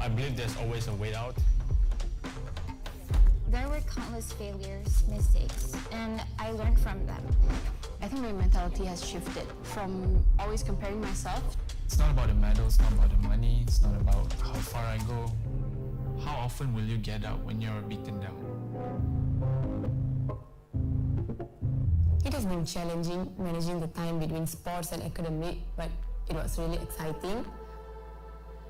I believe there's always a way out. There were countless failures, mistakes, and I learned from them. I think my mentality has shifted from always comparing myself. It's not about the medals, it's not about the money, it's not about how far I go. How often will you get up when you're beaten down? It has been challenging managing the time between sports and academic, but it was really exciting.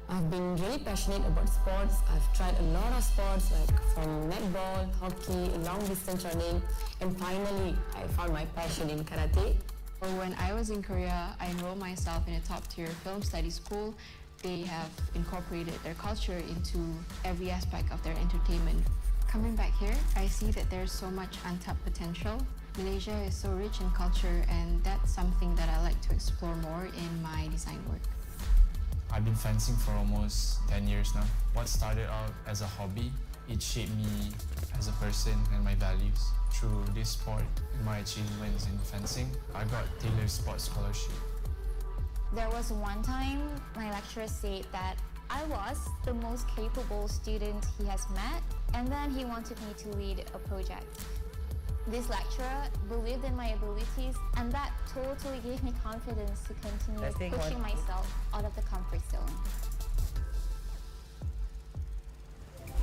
I've been really passionate about sports. I've tried a lot of sports like from netball, hockey, long distance running, and finally I found my passion in karate. When I was in Korea, I enrolled myself in a top-tier film study school. They have incorporated their culture into every aspect of their entertainment. Coming back here, I see that there's so much untapped potential. Malaysia is so rich in culture, and that's something that I like to explore more in my design work. I've been fencing for almost 10 years now. What started out as a hobby, it shaped me as a person and my values. Through this sport and my achievements in fencing, I got Taylor's Sports Scholarship. There was one time my lecturer said that I was the most capable student he has met, and then he wanted me to lead a project. This lecturer believed in my abilities, and that totally gave me confidence to continue pushing myself out of the comfort zone.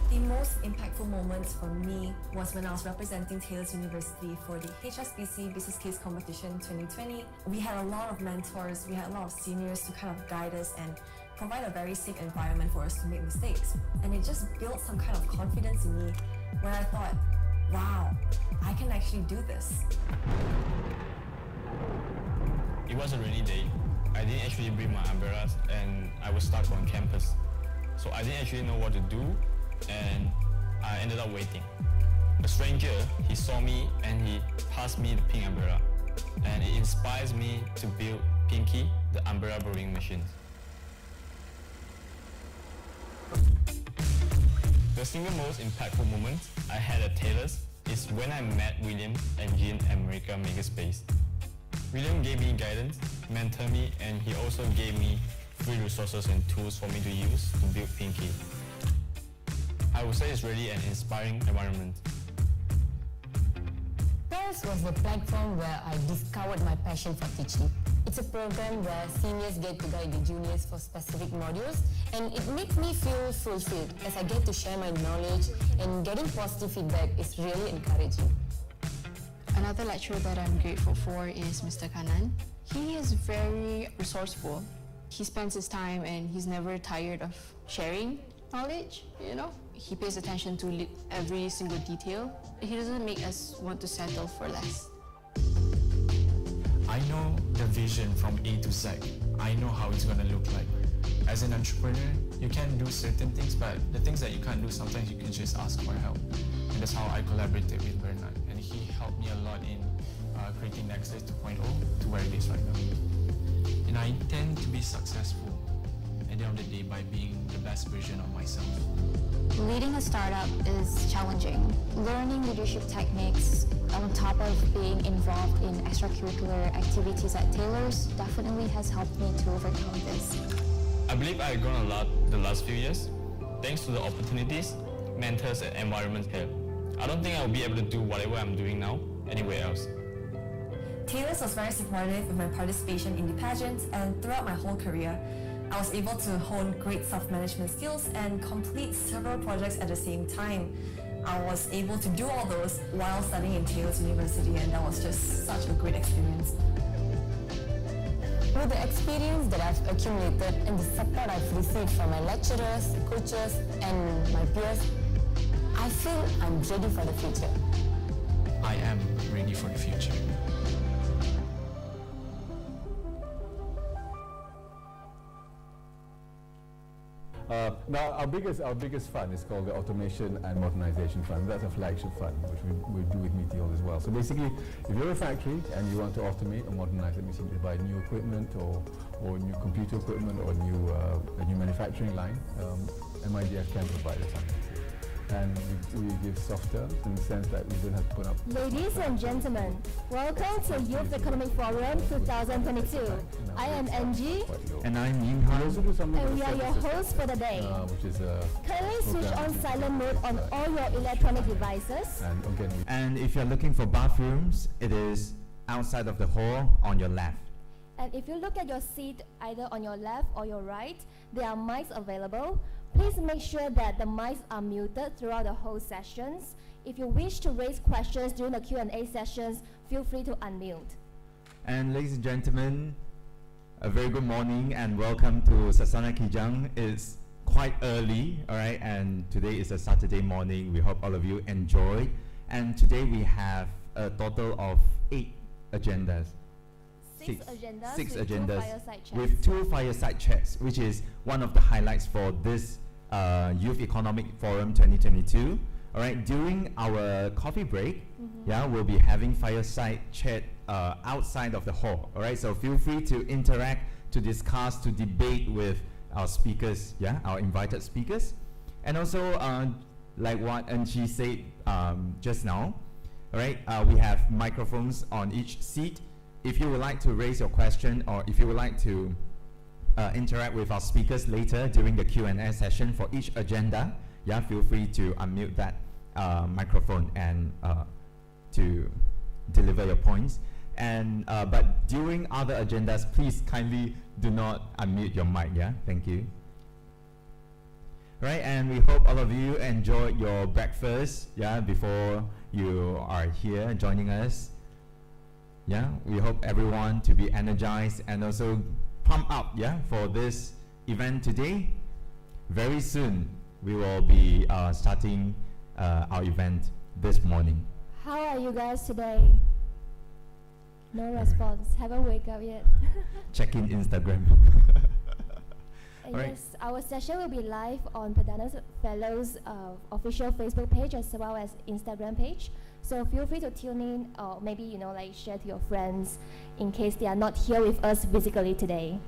The most impactful moments for me was when I was representing Taylor's University for the HSBC Business Case Competition 2020. We had a lot of mentors, we had a lot of seniors to kind of guide us and provide a very safe environment for us to make mistakes. And it just built some kind of confidence in me where I thought, wow, I can actually do this. It was a rainy day. I didn't actually bring my umbrellas and I was stuck on campus. So I didn't actually know what to do, and I ended up waiting. A stranger, he saw me and he passed me the pink umbrella. And it inspires me to build Pinky, the umbrella brewing machine. The single most impactful moment I had at Taylor's is when I met William and Jean at America Makerspace. William gave me guidance, mentored me, and he also gave me free resources and tools for me to use to build Pinky. I would say it's really an inspiring environment. PAIRS was the platform where I discovered my passion for teaching. It's a program where seniors get to guide the juniors for specific modules, and it makes me feel fulfilled as I get to share my knowledge, and getting positive feedback is really encouraging. Another lecturer that I'm grateful for is Mr. Kanan. He is very resourceful. He spends his time and he's never tired of sharing knowledge, you know? He pays attention to every single detail. He doesn't make us want to settle for less. I know the vision from A to Z. I know how it's going to look like. As an entrepreneur, you can do certain things, but the things that you can't do, sometimes you can just ask for help. And that's how I collaborated with Bernard. And he helped me a lot in creating Nexus 2.0 to where it is right now. And I intend to be successful at the end of the day by being the best version of myself. Leading a startup is challenging. Learning leadership techniques on top of being involved in extracurricular activities at Taylor's definitely has helped me to overcome this. I believe I've grown a lot the last few years, thanks to the opportunities, mentors, and environment here. I don't think I'll be able to do whatever I'm doing now anywhere else. Taylor's was very supportive with my participation in the pageants, and throughout my whole career, I was able to hone great self-management skills and complete several projects at the same time. I was able to do all those while studying in Taylor's University, and that was just such a great experience. With the experience that I've accumulated and the support I've received from my lecturers, coaches, and my peers, I feel I'm ready for the future. I am ready for the future. Now, our biggest fund is called the Automation and Modernization Fund. That's a flagship fund, which we do with Meteor as well. So basically, if you're a factory and you want to automate or modernize, that means you buy new equipment or new computer equipment or a new manufacturing line, MIDF can provide the funding. and we give soft terms in the sense that we don't have to put up. Ladies and gentlemen, welcome to Youth Economic Forum 2022. I am NG. And I'm Yinghan. And we are your hosts for the day. Which is Kindly switch on silent mode on all your electronic devices. and again, And if you're looking for bathrooms, it is outside of the hall on your left. And if you look at your seat, either on your left or your right, there are mics available. Please make sure that the mics are muted throughout the whole sessions. If you wish to raise questions during the Q&A sessions, feel free to unmute. And ladies and gentlemen, a very good morning and welcome to Sasana Kijang. It's quite early, all right, and today is a Saturday morning. We hope all of you enjoy. And today we have a total of 8 agendas. Six agendas Six with two agendas fireside chats. with 2 fireside chats, which is one of the highlights for this Youth Economic Forum 2022. All right, during our coffee break, yeah, we'll be having fireside chat outside of the hall. All right, so feel free to interact, to discuss, to debate with our speakers, yeah, our invited speakers. And also, like what Anchi said just now, all right, we have microphones on each seat. If you would like to raise your question or if you would like to interact with our speakers later during the Q&A session for each agenda, yeah, feel free to unmute that microphone and to deliver your points. And but during other agendas, please kindly do not unmute your mic, yeah? Thank you. Right, and we hope all of you enjoyed your breakfast, yeah, before you are here joining us. Yeah, we hope everyone to be energized and also pumped up, yeah, for this event today. Very soon, we will be starting our event this morning. How are you guys today? No response. Haven't wake up yet. Check in Instagram. Alright. Yes, our session will be live on Perdana's Fellows official Facebook page as well as Instagram page. So feel free to tune in or maybe, you know, like share to your friends in case they are not here with us physically today.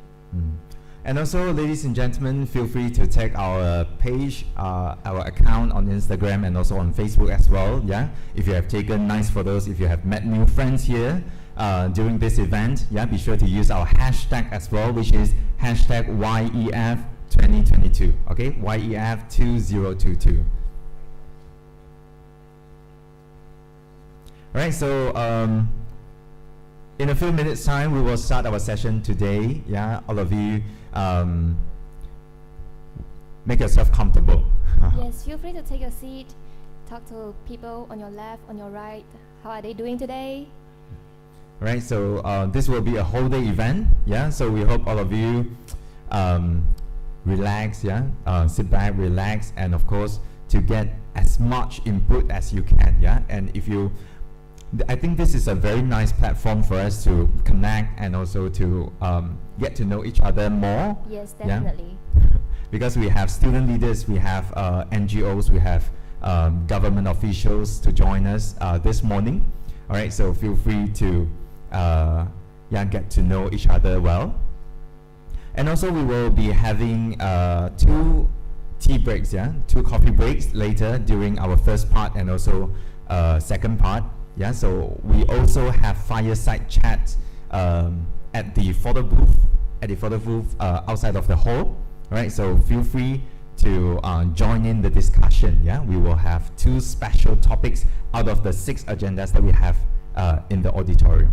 And also, ladies and gentlemen, feel free to check our page, our account on Instagram and also on Facebook as well, yeah? If you have taken nice photos, if you have met new friends here during this event, yeah, be sure to use our hashtag as well, which is hashtag YEF2022, okay? YEF2022. Alright, so in a few minutes time, we will start our session today, yeah? All of you, make yourself comfortable. Yes, feel free to take a seat, talk to people on your left, on your right. How are they doing today? Right, so this will be a whole day event, yeah? So we hope all of you relax, yeah? Sit back, relax, and of course, to get as much input as you can, yeah? And if you, I think this is a very nice platform for us to connect and also to get to know each other more. Yes, definitely. Yeah? Because we have student leaders, we have NGOs, we have government officials to join us this morning. All right, so feel free to get to know each other well. And also we will be having 2 tea breaks, yeah, 2 coffee breaks later during our first part and also second part. Yeah, so we also have fireside chat at the photo booth, outside of the hall. Right, so feel free to join in the discussion. Yeah, we will have 2 special topics out of the 6 agendas that we have in the auditorium.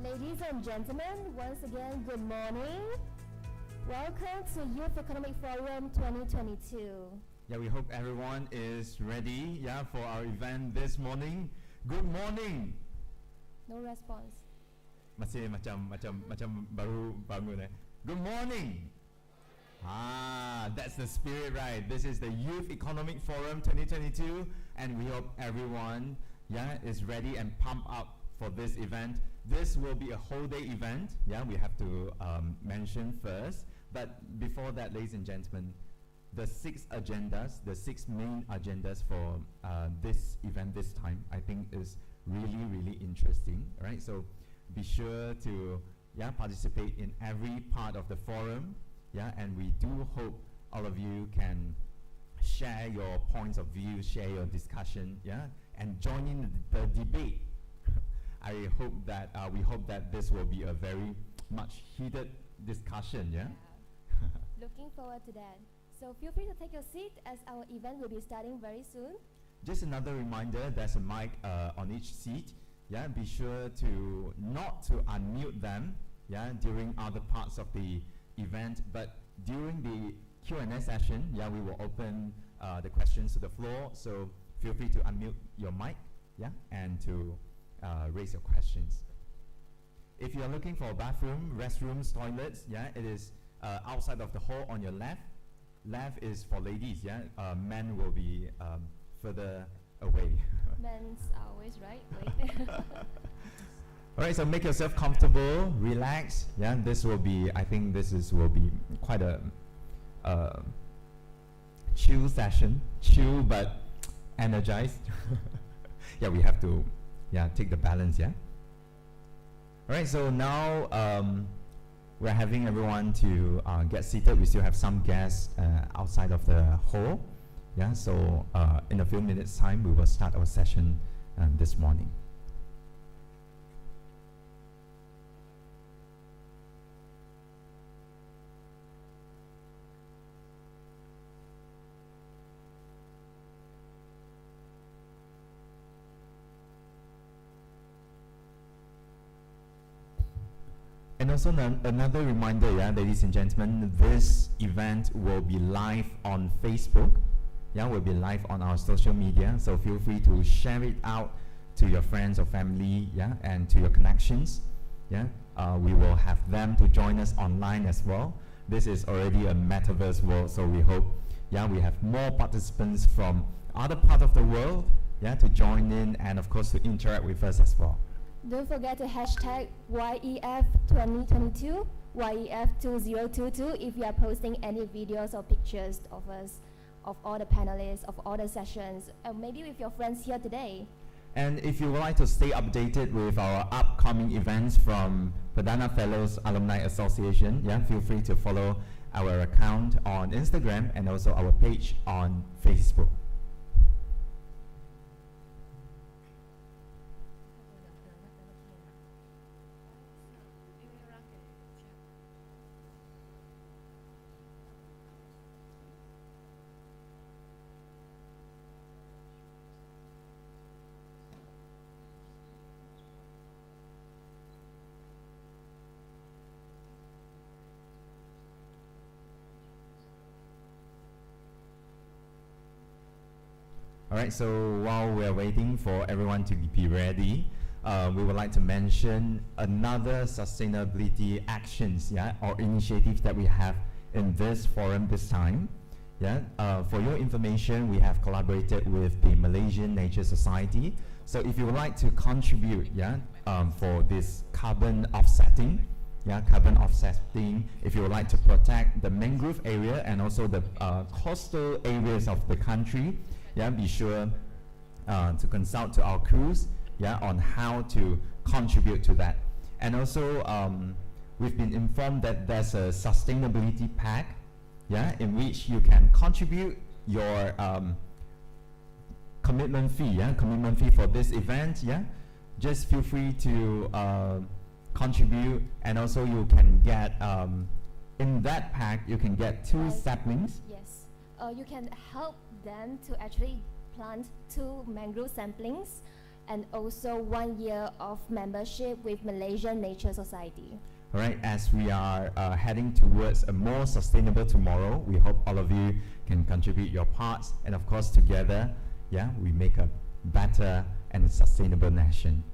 Ladies and gentlemen, once again, good morning. Welcome to Youth Economic Forum 2022. Yeah, we hope everyone is ready, for our event this morning. Good morning. No response. Masih macam baru bangun. Good morning. That's the spirit, right? This is the Youth Economic Forum 2022, and we hope everyone, is ready and pumped up for this event. This will be a whole day event. We have to mention first. But before that, ladies and gentlemen, the six main agendas for this event this time, I think is really, really interesting, right? So be sure to participate in every part of the forum, and we do hope all of you can share your points of view, share your discussion, and join in the debate. I hope that we hope that this will be a very much heated discussion, Looking forward to that. So feel free to take your seat as our event will be starting very soon. Just another reminder, there's a mic on each seat. Be sure to not to unmute them, during other parts of the event. But during the Q&A session, we will open the questions to the floor. So feel free to unmute your mic, and to raise your questions. If you're looking for a bathroom, restrooms, toilets, it is outside of the hall on your left. Left is for ladies, men will be further away. Men's always right. Wait. All right, so make yourself comfortable, relax. This will be, I think will be quite a chill session. Chill but energized. We have to take the balance, All right, so now we're having everyone to get seated. We still have some guests outside of the hall. So in a few minutes' time, we will start our session this morning. And also another reminder, ladies and gentlemen, this event will be live on Facebook. Will be live on our social media. So feel free to share it out to your friends or family, and to your connections. We will have them to join us online as well. This is already a metaverse world, so we hope, we have more participants from other parts of the world, to join in and of course to interact with us as well. Don't forget to hashtag YEF2022, YEF2022 if you are posting any videos or pictures of us, of all the panelists, of all the sessions, and maybe with your friends here today. And if you would like to stay updated with our upcoming events from Perdana Fellows Alumni Association, feel free to follow our account on Instagram and also our page on Facebook. Alright, so while we're waiting for everyone to be ready, we would like to mention another sustainability actions, or initiative that we have in this forum this time. For your information, we have collaborated with the Malaysian Nature Society. So if you would like to contribute, for this carbon offsetting, if you would like to protect the mangrove area and also the coastal areas of the country, be sure to consult to our crews on how to contribute to that. And also we've been informed that there's a sustainability pack in which you can contribute your commitment fee for this event. Just feel free to contribute, and also you can get in that pack you can get 2 saplings. Yes, you can help them to actually plant 2 mangrove saplings, and also 1 year of membership with Malaysian Nature Society. All right, as we are heading towards a more sustainable tomorrow, we hope all of you can contribute your parts, and of course together, yeah, we make a better and a sustainable nation.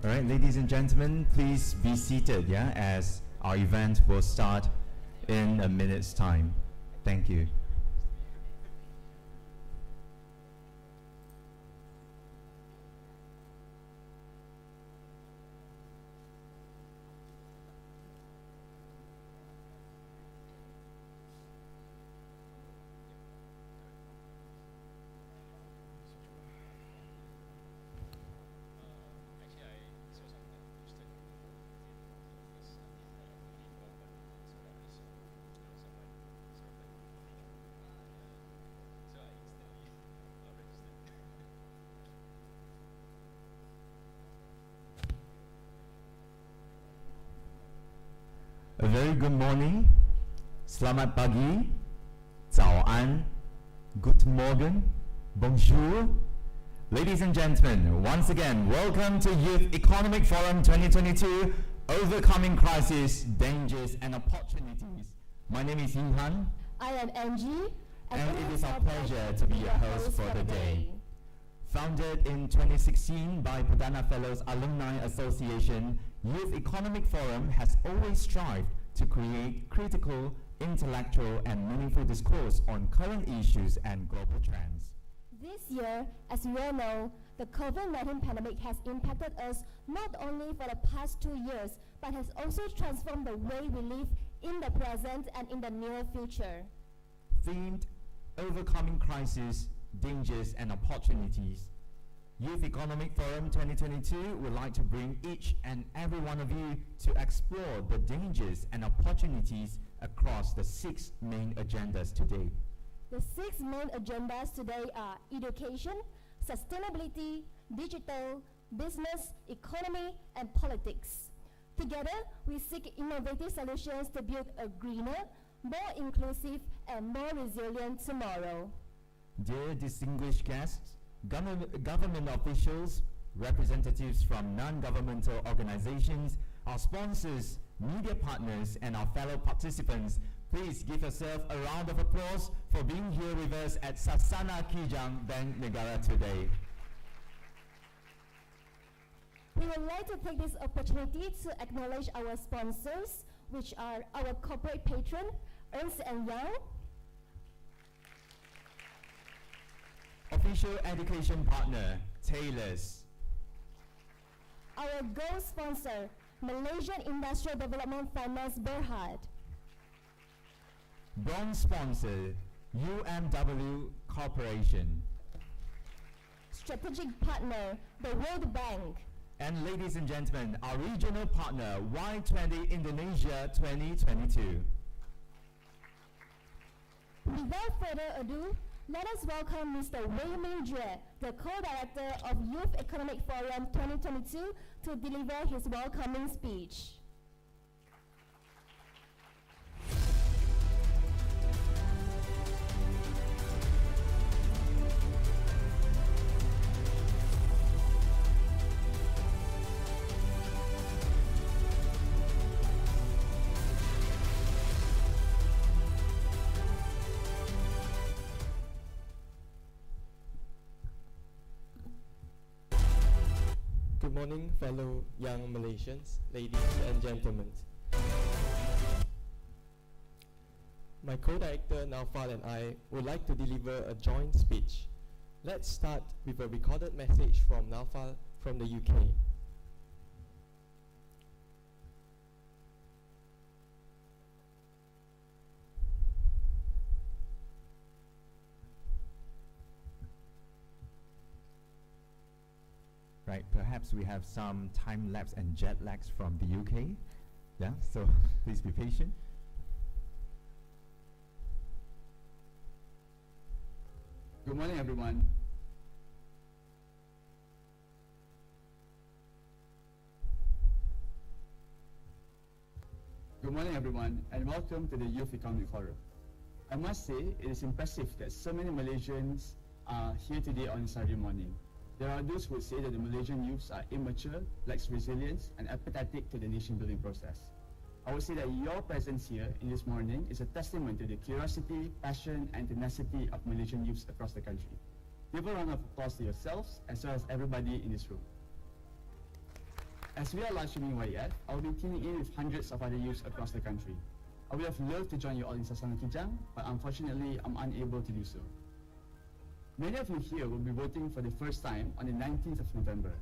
All right, ladies and gentlemen, please be seated, yeah, as our event will start in a minute's time. Thank you. A very good morning, selamat pagi, 早安, guten Morgen, bonjour. Ladies and gentlemen, once again, welcome to Youth Economic Forum 2022, Overcoming Crisis, Dangers and Opportunities. My name is Yinhan. I am Angie. And it is our pleasure to be your host for the day. Founded in 2016 by Perdana Fellows Alumni Association, Youth Economic Forum has always strived to create critical, intellectual and meaningful discourse on current issues and global trends. This year, as we all know, the COVID-19 pandemic has impacted us not only for the past 2 years, but has also transformed the way we live in the present and in the near future. Themed Overcoming Crisis, Dangers and Opportunities, Youth Economic Forum 2022 would like to bring each and every one of you to explore the dangers and opportunities across the 6 main agendas today. The 6 main agendas today are education, sustainability, digital, business, economy, and politics. Together, we seek innovative solutions to build a greener, more inclusive, and more resilient tomorrow. Dear distinguished guests, government officials, representatives from non-governmental organizations, our sponsors, media partners, and our fellow participants, please give yourself a round of applause for being here with us at Sasana Kijang Bank Negara today. We would like to take this opportunity to acknowledge our sponsors, which are our corporate patron, Ernst & Young, official education partner, Taylors, our gold sponsor, Malaysian Industrial Development Finance Berhad, bronze sponsor, UMW Corporation, strategic partner, the World Bank, and ladies and gentlemen, our regional partner, Y20 Indonesia 2022. Without further ado, let us welcome Mr. Wei Ming Jue, the co-director of Youth Economic Forum 2022, to deliver his welcoming speech. Good morning, fellow young Malaysians, ladies and gentlemen. My co-director Naufal and I would like to deliver a joint speech. Let's start with a recorded message from Naufal from the UK. Right, perhaps we have some time lapse and jet lags from the UK. Yeah, so please be patient. Good morning, everyone. Good morning, everyone, and welcome to the Youth Economic Forum. I must say, it is impressive that so many Malaysians are here today on Saturday morning. There are those who would say that the Malaysian youths are immature, lacks resilience, and apathetic to the nation-building process. I would say that your presence here in this morning is a testament to the curiosity, passion, and tenacity of Malaysian youths across the country. Give a round of applause to yourselves as well as everybody in this room. As we are live streaming YF, I will be tuning in with hundreds of other youths across the country. I would have loved to join you all in Sasana Kijang, but unfortunately, I'm unable to do so. Many of you here will be voting for the first time on the 19th of November.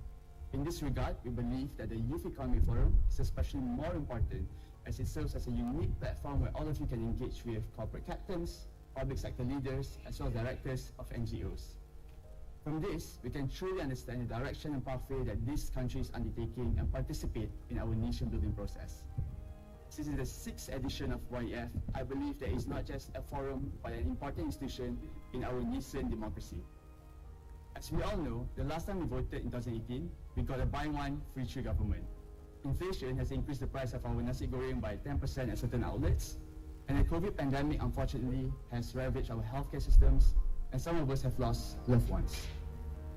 In this regard, we believe that the Youth Economic Forum is especially more important as it serves as a unique platform where all of you can engage with corporate captains, public sector leaders, as well as directors of NGOs. From this, we can truly understand the direction and pathway that this country is undertaking and participate in our nation-building process. Since it is the 6th edition of YF, I believe that it's not just a forum, but an important institution in our nascent democracy. As we all know, the last time we voted in 2018, we got a buy one, free three government. inflation has increased the price of our nasi goreng by 10% at certain outlets, and the COVID pandemic unfortunately has ravaged our healthcare systems, and some of us have lost loved ones.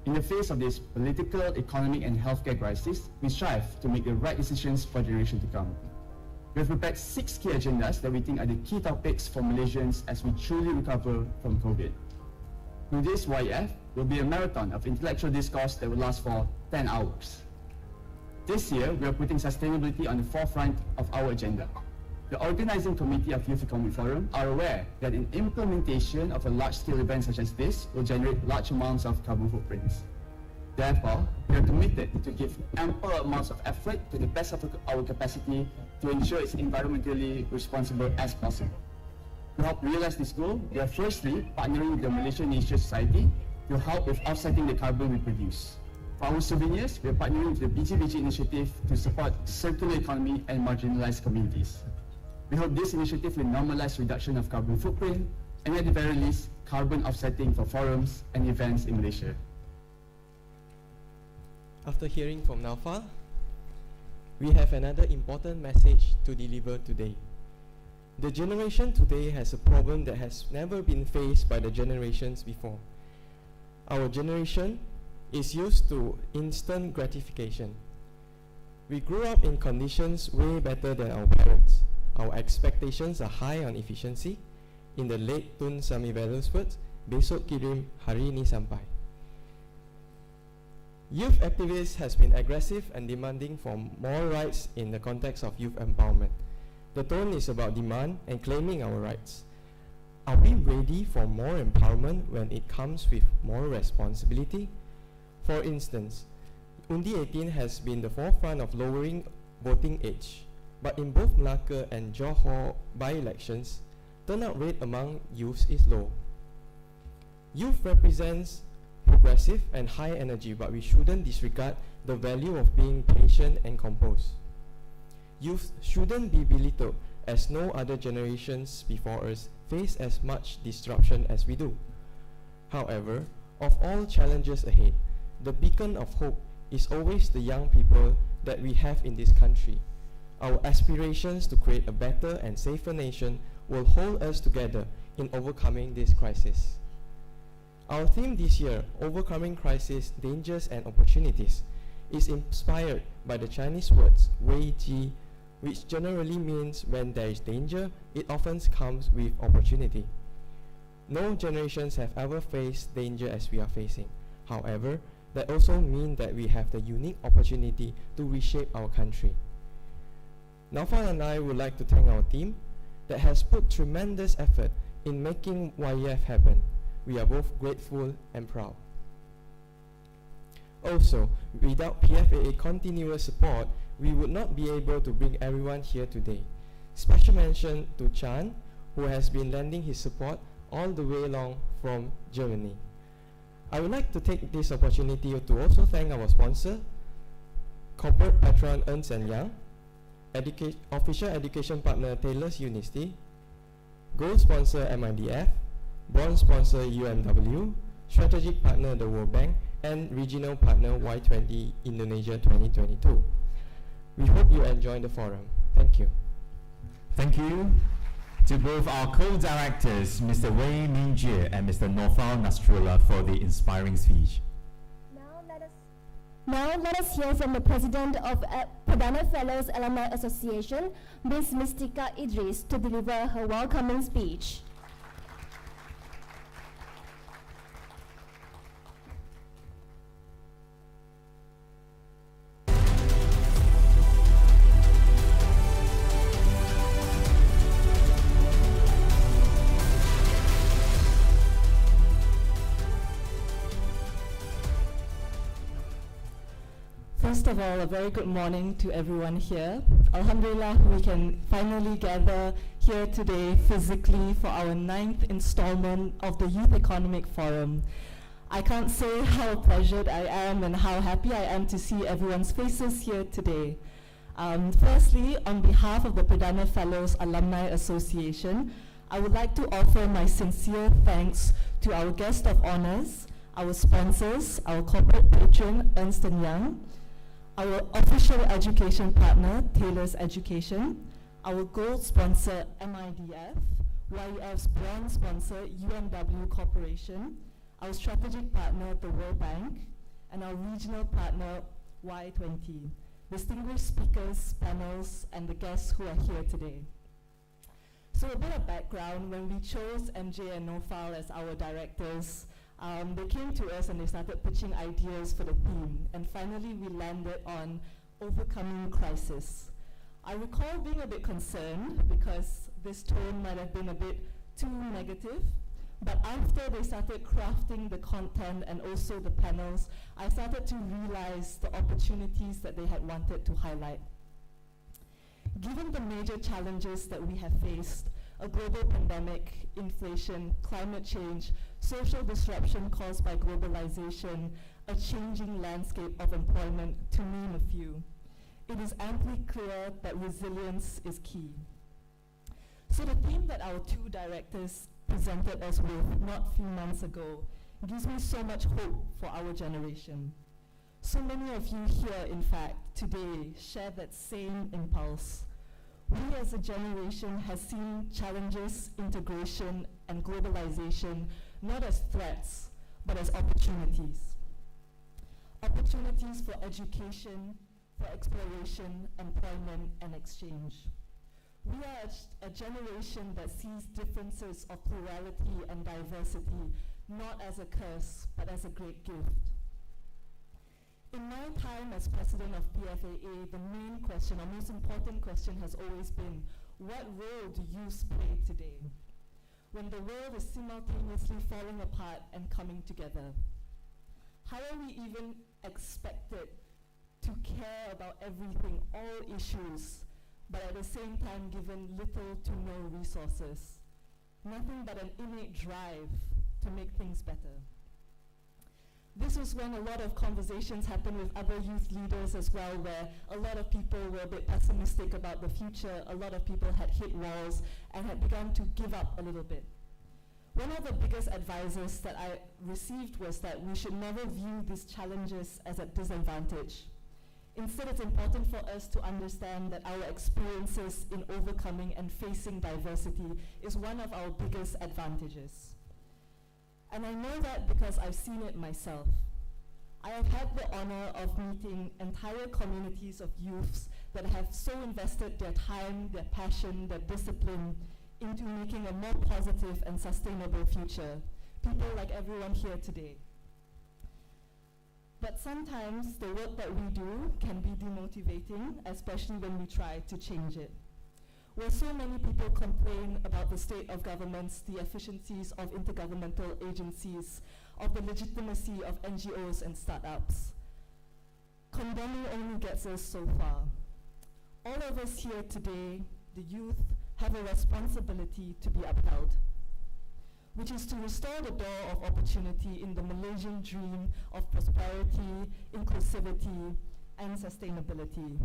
In the face of this political, economic, and healthcare crisis, we strive to make the right decisions for generations to come. We have prepared 6 key agendas that we think are the key topics for Malaysians as we truly recover from COVID. Today's YF will be a marathon of intellectual discourse that will last for 10 hours. This year, we are putting sustainability on the forefront of our agenda. The organizing committee of Youth Economic Forum are aware that an implementation of a large-scale event such as this will generate large amounts of carbon footprints. Therefore, we are committed to give ample amounts of effort to the best of our capacity to ensure it's environmentally responsible as possible. To help realize this goal, we are firstly partnering with the Malaysian Nature Society to help with offsetting the carbon we produce. For our souvenirs, we are partnering with the BGBG initiative to support circular economy and marginalized communities. We hope this initiative will normalize reduction of carbon footprint and at the very least, carbon offsetting for forums and events in Malaysia. After hearing from Naufal, we have another important message to deliver today. The generation today has a problem that has never been faced by the generations before. Our generation is used to instant gratification. We grew up in conditions way better than our parents. Our expectations are high on efficiency. In the late Tun Samivelu's words, besok kirim, hari ini sampai. Youth activists has been aggressive and demanding for more rights in the context of youth empowerment. The tone is about demand and claiming our rights. Are we ready for more empowerment when it comes with more responsibility? For instance, Undi 18 has been the forefront of lowering voting age, but in both Melaka and Johor by-elections, turnout rate among youths is low. Youth represents progressive and high energy, but we shouldn't disregard the value of being patient and composed. Youth shouldn't be belittled, as no other generations before us face as much disruption as we do. However, of all challenges ahead, the beacon of hope is always the young people that we have in this country. Our aspirations to create a better and safer nation will hold us together in overcoming this crisis. Our theme this year, Overcoming Crisis, Dangers and Opportunities, is inspired by the Chinese words Wei Ji, which generally means when there is danger, it often comes with opportunity. No generations have ever faced danger as we are facing. However, that also means that we have the unique opportunity to reshape our country. Naufal and I would like to thank our team that has put tremendous effort in making YEF happen. We are both grateful and proud. Also, without PFAA continuous support, we would not be able to bring everyone here today. Special mention to Chan, who has been lending his support all the way along from Germany. I would like to take this opportunity to also thank our sponsor, corporate patron Ernst & Young, official education partner Taylor's University, gold sponsor MIDF, bronze sponsor UMW, strategic partner the World Bank, and regional partner Y20 Indonesia 2022. We hope you enjoy the forum. Thank you. Thank you to both our co-directors, Mr. Wei Mingjie and Mr. Naufal Nasrullah, for the inspiring speech. Now let us hear from the President of Perdana Fellows Alumni Association, Ms. Mistika Idris, to deliver her welcoming speech. First of all, a very good morning to everyone here. Alhamdulillah, we can finally gather here today physically for our 9th installment of the Youth Economic Forum. I can't say how pleasured I am and how happy I am to see everyone's faces here today. Firstly, on behalf of the Perdana Fellows Alumni Association, I would like to offer my sincere thanks to our guest of honors, our sponsors, our corporate patron, Ernst & Young, our official education partner, Taylor's Education, our gold sponsor, MIDF, YEF's bronze sponsor, UMW Corporation, our strategic partner, the World Bank, and our regional partner, Y20, distinguished speakers, panels, and the guests who are here today. So a bit of background, when we chose MJ and Nofal as our directors, they came to us and they started pitching ideas for the theme, and finally we landed on overcoming crisis. I recall being a bit concerned because this tone might have been a bit too negative, but after they started crafting the content and also the panels, I started to realize the opportunities that they had wanted to highlight. Given the major challenges that we have faced, a global pandemic, inflation, climate change, social disruption caused by globalization, a changing landscape of employment, to name a few, it is amply clear that resilience is key. So the theme that our two directors presented us with not a few months ago gives me so much hope for our generation. So many of you here, in fact, today share that same impulse. We as a generation have seen challenges, integration, and globalization not as threats, but as opportunities. Opportunities for education, for exploration, employment, and exchange. We are a generation that sees differences of plurality and diversity not as a curse, but as a great gift. In my time as president of PFAA, the main question, or most important question, has always been, what role do youth play today, when the world is simultaneously falling apart and coming together? How are we even expected to care about everything, all issues, but at the same time given little to no resources? Nothing but an innate drive to make things better. This was when a lot of conversations happened with other youth leaders as well, where a lot of people were a bit pessimistic about the future. A lot of people had hit walls and had begun to give up a little bit. One of the biggest advices that I received was that we should never view these challenges as a disadvantage. Instead, it's important for us to understand that our experiences in overcoming and facing diversity is one of our biggest advantages. And I know that because I've seen it myself. I have had the honor of meeting entire communities of youths that have so invested their time, their passion, their discipline into making a more positive and sustainable future. People like everyone here today. But sometimes the work that we do can be demotivating, especially when we try to change it. Where so many people complain about the state of governments, the efficiencies of intergovernmental agencies, of the legitimacy of NGOs and startups. Condemning only gets us so far. All of us here today, the youth, have a responsibility to be upheld, which is to restore the door of opportunity in the Malaysian dream of prosperity, inclusivity, and sustainability.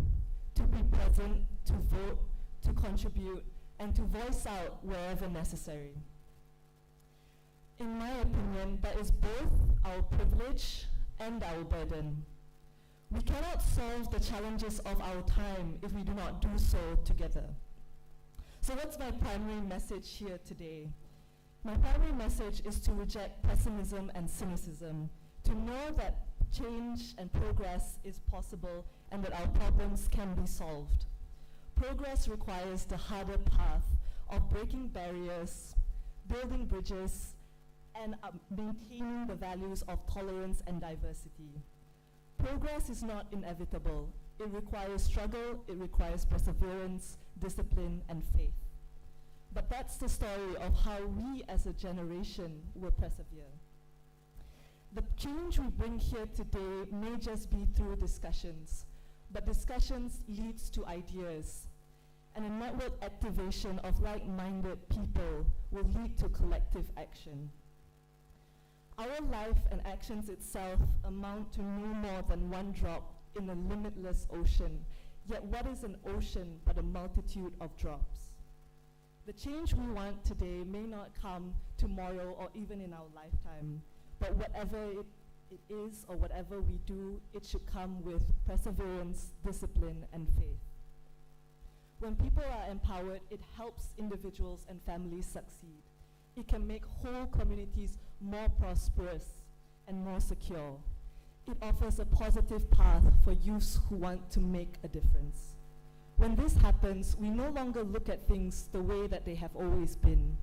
To be present, to vote, to contribute, and to voice out wherever necessary. In my opinion, that is both our privilege and our burden. We cannot solve the challenges of our time if we do not do so together. So what's my primary message here today? My primary message is to reject pessimism and cynicism, to know that change and progress is possible and that our problems can be solved. Progress requires the harder path of breaking barriers, building bridges, and maintaining the values of tolerance and diversity. Progress is not inevitable. It requires struggle, it requires perseverance, discipline, and faith. But that's the story of how we as a generation will persevere. The change we bring here today may just be through discussions, but discussions leads to ideas, and a network activation of like-minded people will lead to collective action. Our life and actions itself amount to no more than one drop in a limitless ocean, yet what is an ocean but a multitude of drops? The change we want today may not come tomorrow or even in our lifetime, but whatever it it is or whatever we do, it should come with perseverance, discipline, and faith. When people are empowered, it helps individuals and families succeed. It can make whole communities more prosperous and more secure. It offers a positive path for youths who want to make a difference. When this happens, we no longer look at things the way that they have always been.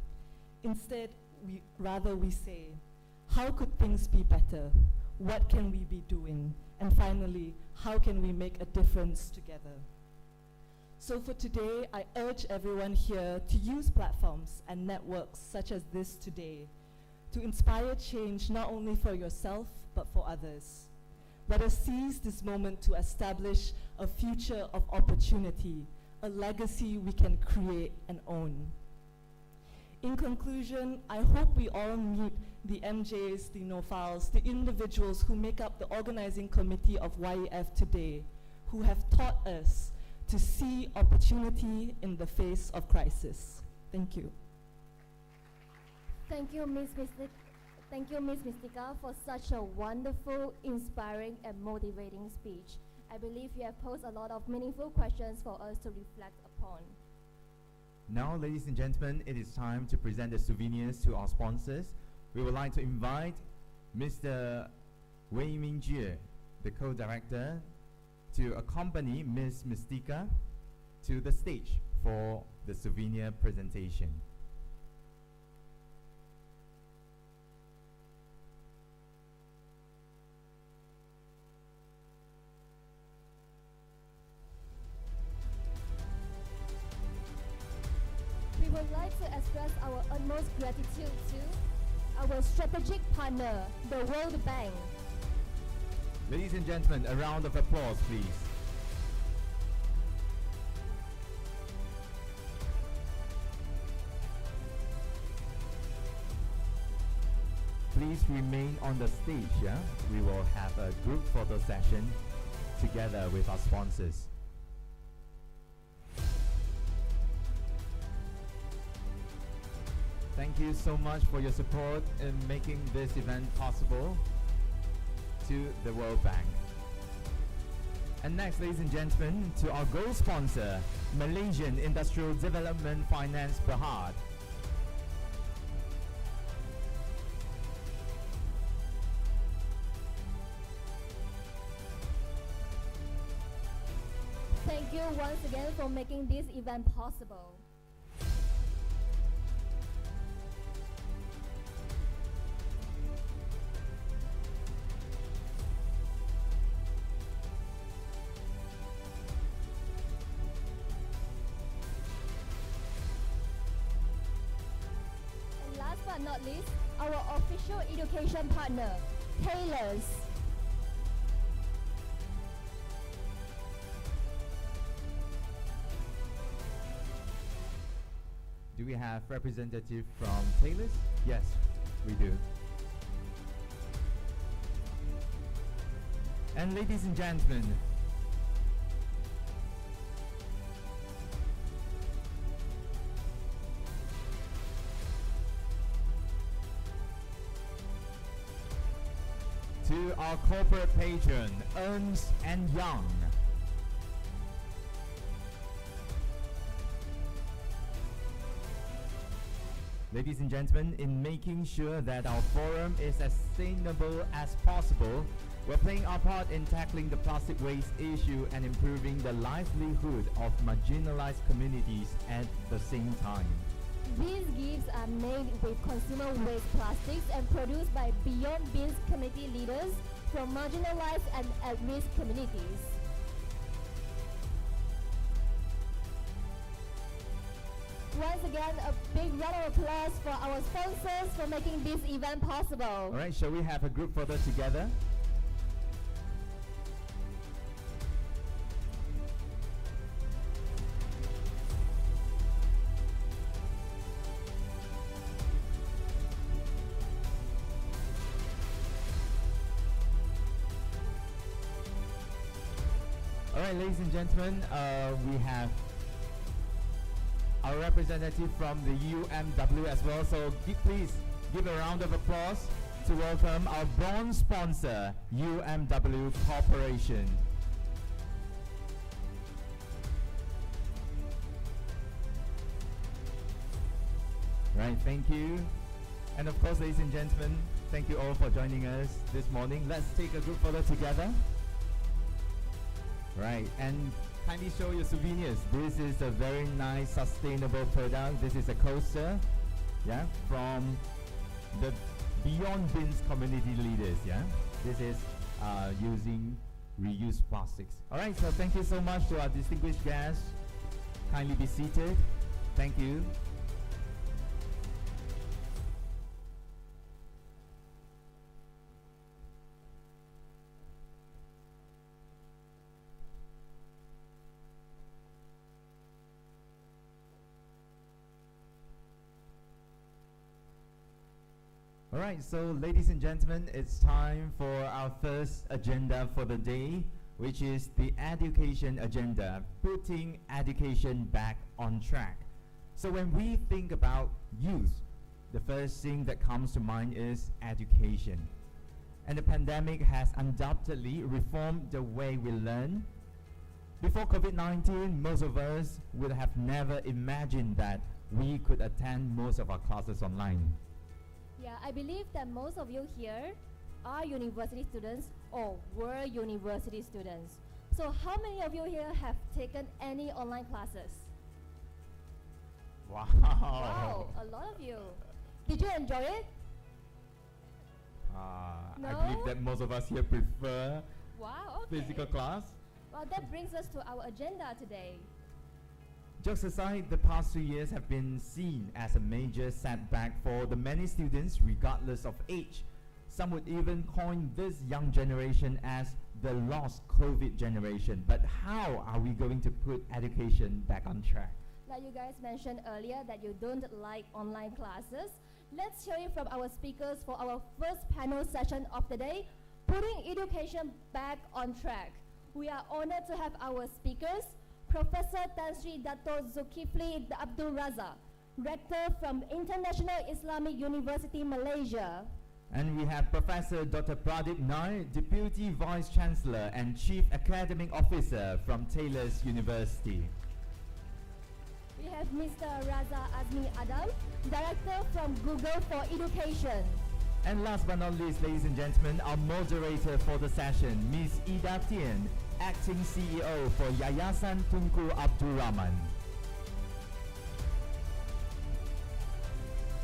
Instead, we say, how could things be better? What can we be doing? And finally, how can we make a difference together? So for today, I urge everyone here to use platforms and networks such as this today to inspire change not only for yourself, but for others. Let us seize this moment to establish a future of opportunity, a legacy we can create and own. In conclusion, I hope we all meet the MJs, the NOFALs, the individuals who make up the organizing committee of YEF today, who have taught us to see opportunity in the face of crisis. Thank you. Thank you, Ms. Mystica, for such a wonderful, inspiring, and motivating speech. I believe you have posed a lot of meaningful questions for us to reflect upon. Now, ladies and gentlemen, it is time to present the souvenirs to our sponsors. We would like to invite Mr. Wei Mingjie, the co-director, to accompany Ms. Mystica to the stage for the souvenir presentation. We would like to express our utmost gratitude to our strategic partner, the World Bank. Ladies and gentlemen, a round of applause, please. Please remain on the stage, yeah? We will have a group photo session together with our sponsors. Thank you so much for your support in making this event possible to the World Bank. And next, ladies and gentlemen, to our gold sponsor, Malaysian Industrial Development Finance Berhad. Thank you once again for making this event possible. But not least, our official education partner, Taylors. Do we have representative from Taylors? Yes, we do. And ladies and gentlemen, to our corporate patron, Ernst & Young. Ladies and gentlemen, in making sure that our forum is as sustainable as possible, we're playing our part in tackling the plastic waste issue and improving the livelihood of marginalized communities at the same time. These gifts are made with consumer waste plastics and produced by Beyond Bins community leaders from marginalized and at-risk communities. Once again, a big round of applause for our sponsors for making this event possible. All right, shall we have a group photo together? All right, ladies and gentlemen, we have our representative from the UMW as well. So please give a round of applause to welcome our bronze sponsor, UMW Corporation. Right, thank you. And of course, ladies and gentlemen, thank you all for joining us this morning. Let's take a group photo together. Right, and kindly show your souvenirs. This is a very nice sustainable product. This is a coaster, yeah, from the Beyond Bins community leaders, yeah. This is using reused plastics. All right, so thank you so much to our distinguished guests. Kindly be seated. Thank you. All right, so ladies and gentlemen, it's time for our first agenda for the day, which is the education agenda, putting education back on track. So when we think about youth, the first thing that comes to mind is education. And the pandemic has undoubtedly reformed the way we learn. Before COVID-19, most of us would have never imagined that we could attend most of our classes online. Yeah, I believe that most of you here are university students or were university students. So how many of you here have taken any online classes? Wow. Wow, a lot of you. Did you enjoy it? I believe that most of us here prefer Wow, okay. physical class. Well, that brings us to our agenda today. Jokes aside, the past 2 years have been seen as a major setback for the many students regardless of age. Some would even coin this young generation as the lost COVID generation. But how are we going to put education back on track? Like you guys mentioned earlier that you don't like online classes. Let's hear it from our speakers for our first panel session of the day, Putting Education Back on Track. We are honored to have our speakers, Professor Tan Sri Dato Zulkifli Abdul Razak, Rector from International Islamic University, Malaysia. And we have Professor Dr. Pradip Nair, Deputy Vice Chancellor and Chief Academic Officer from Taylor's University. We have Mr. Raza Azmi Adam, Director from Google for Education. And last but not least, ladies and gentlemen, our moderator for the session, Ms. Ida Tien, Acting CEO for Yayasan Tunku Abdul Rahman.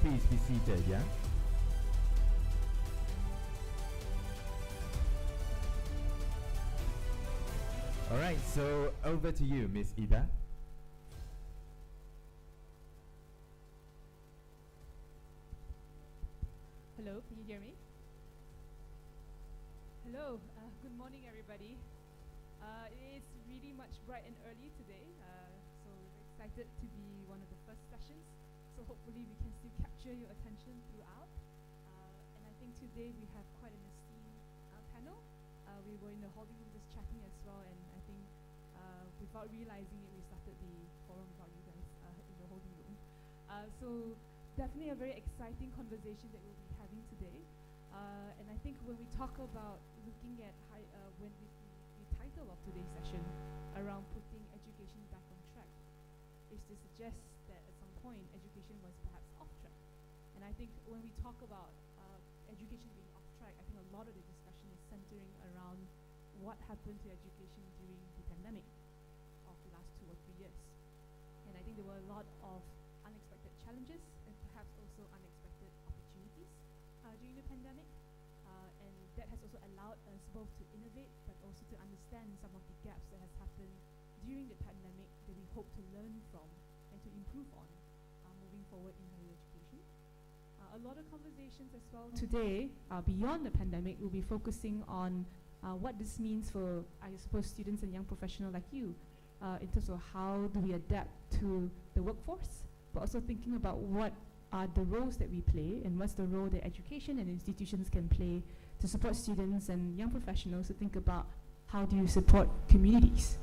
Please be seated, yeah? All right, so over to you, Ms. Ida. Hello, can you hear me? Hello, good morning everybody. It's really much bright and early today, so we're excited to be one of the first sessions. So hopefully we can still capture your attention throughout. And I think today we have quite an esteemed panel. We were in the holding room just chatting as well, and I think without realizing it, we started the forum without you guys in the holding room. So definitely a very exciting conversation that we'll be having today. And I think when we talk about looking at when the title of today's session around putting education back on track is to suggest that at some point education was perhaps off track. And I think when we talk about education being off track, I think a lot of the discussion is centering around what happened to education during the pandemic of the last 2 or 3 years. And I think there were a lot of unexpected challenges and perhaps also unexpected opportunities during the pandemic. And that has also allowed us both to innovate but also to understand some of the gaps that has happened during the pandemic that we hope to learn from and to improve on moving forward in higher education. A lot of conversations as well today beyond the pandemic will be focusing on what this means for, I suppose, students and young professionals like you in terms of how do we adapt to the workforce, but also thinking about what are the roles that we play and what's the role that education and institutions can play to support students and young professionals to think about how do you support communities.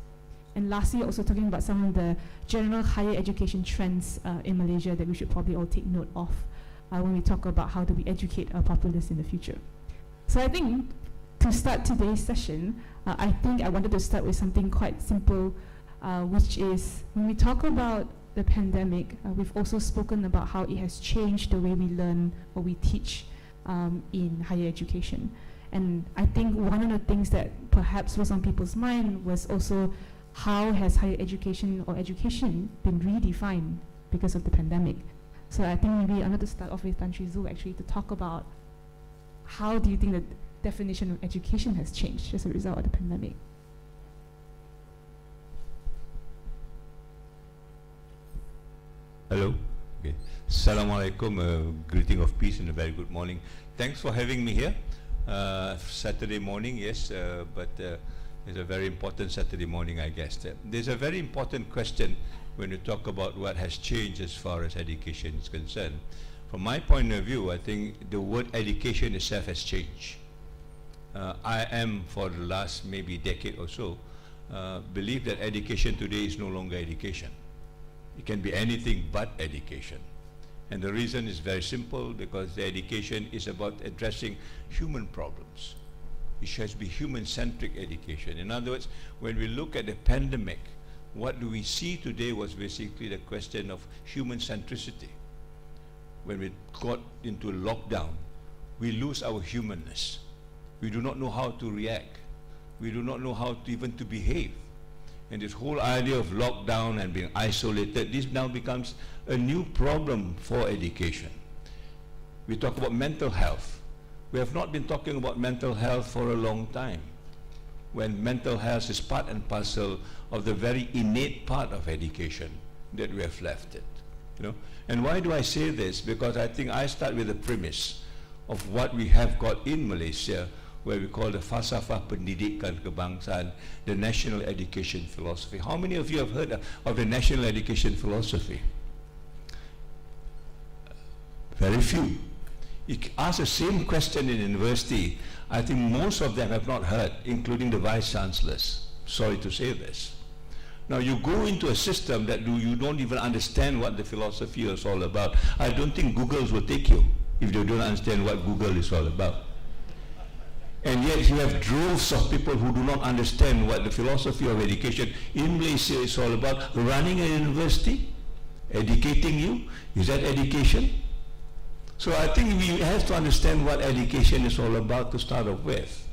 And lastly, also talking about some of the general higher education trends in Malaysia that we should probably all take note of. when we talk about how do we educate our populace in the future. So I think to start today's session, I think I wanted to start with something quite simple, which is when we talk about the pandemic, we've also spoken about how it has changed the way we learn or we teach in higher education. And I think one of the things that perhaps was on people's mind was also how has higher education or education been redefined because of the pandemic. So I think maybe I want to start off with Tan Sri Zul actually to talk about how do you think the definition of education has changed as a result of the pandemic? Hello. Okay. Assalamualaikum. Greeting of peace and a very good morning. Thanks for having me here. Saturday morning, yes, but it's a very important Saturday morning, I guess. There's a very important question when you talk about what has changed as far as education is concerned. From my point of view, I think the word education itself has changed. I am, for the last maybe decade or so, believe that education today is no longer education. It can be anything but education. And the reason is very simple, because the education is about addressing human problems. It has to be human-centric education. In other words, when we look at the pandemic, what do we see today was basically the question of human centricity. When we got into lockdown, we lose our humanness. We do not know how to react. We do not know how to even to behave. And this whole idea of lockdown and being isolated, this now becomes a new problem for education. We talk about mental health. We have not been talking about mental health for a long time, when mental health is part and parcel of the very innate part of education that we have left it. You know? And why do I say this? Because I think I start with the premise of what we have got in Malaysia, where we call the falsafah pendidikan kebangsaan, the national education philosophy. How many of you have heard of the national education philosophy? Very few. You ask the same question in university, I think most of them have not heard, including the vice chancellors. Sorry to say this. Now you go into a system that you don't even understand what the philosophy is all about. I don't think Googles will take you if you don't understand what Google is all about. And yet you have droves of people who do not understand what the philosophy of education in Malaysia is all about. Running a university, educating you, is that education? So I think we have to understand what education is all about to start off with,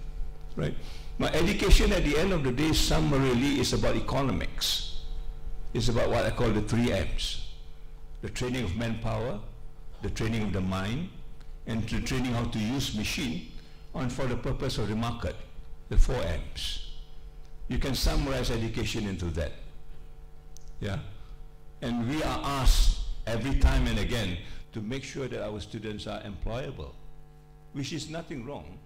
right? Now education at the end of the day summarily is about economics. It's about what I call the 3 M's. The training of manpower, the training of the mind, and the training how to use machine on for the purpose of the market, the 4 M's. You can summarize education into that. Yeah? And we are asked every time and again to make sure that our students are employable, which is nothing wrong.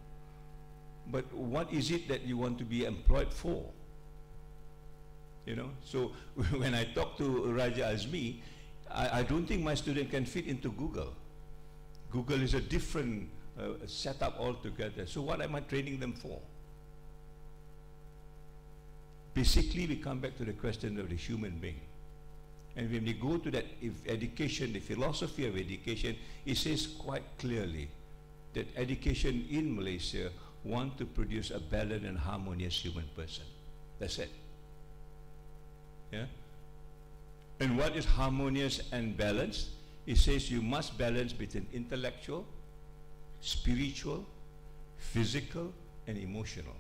But what is it that you want to be employed for? You know, so when I talk to Raja Azmi, I don't think my student can fit into Google. Google is a different setup altogether. So what am I training them for? Basically, we come back to the question of the human being. And when we go to that education, the philosophy of education, it says quite clearly that education in Malaysia want to produce a balanced and harmonious human person. That's it. Yeah? And what is harmonious and balanced? It says you must balance between intellectual, spiritual, physical, and emotional.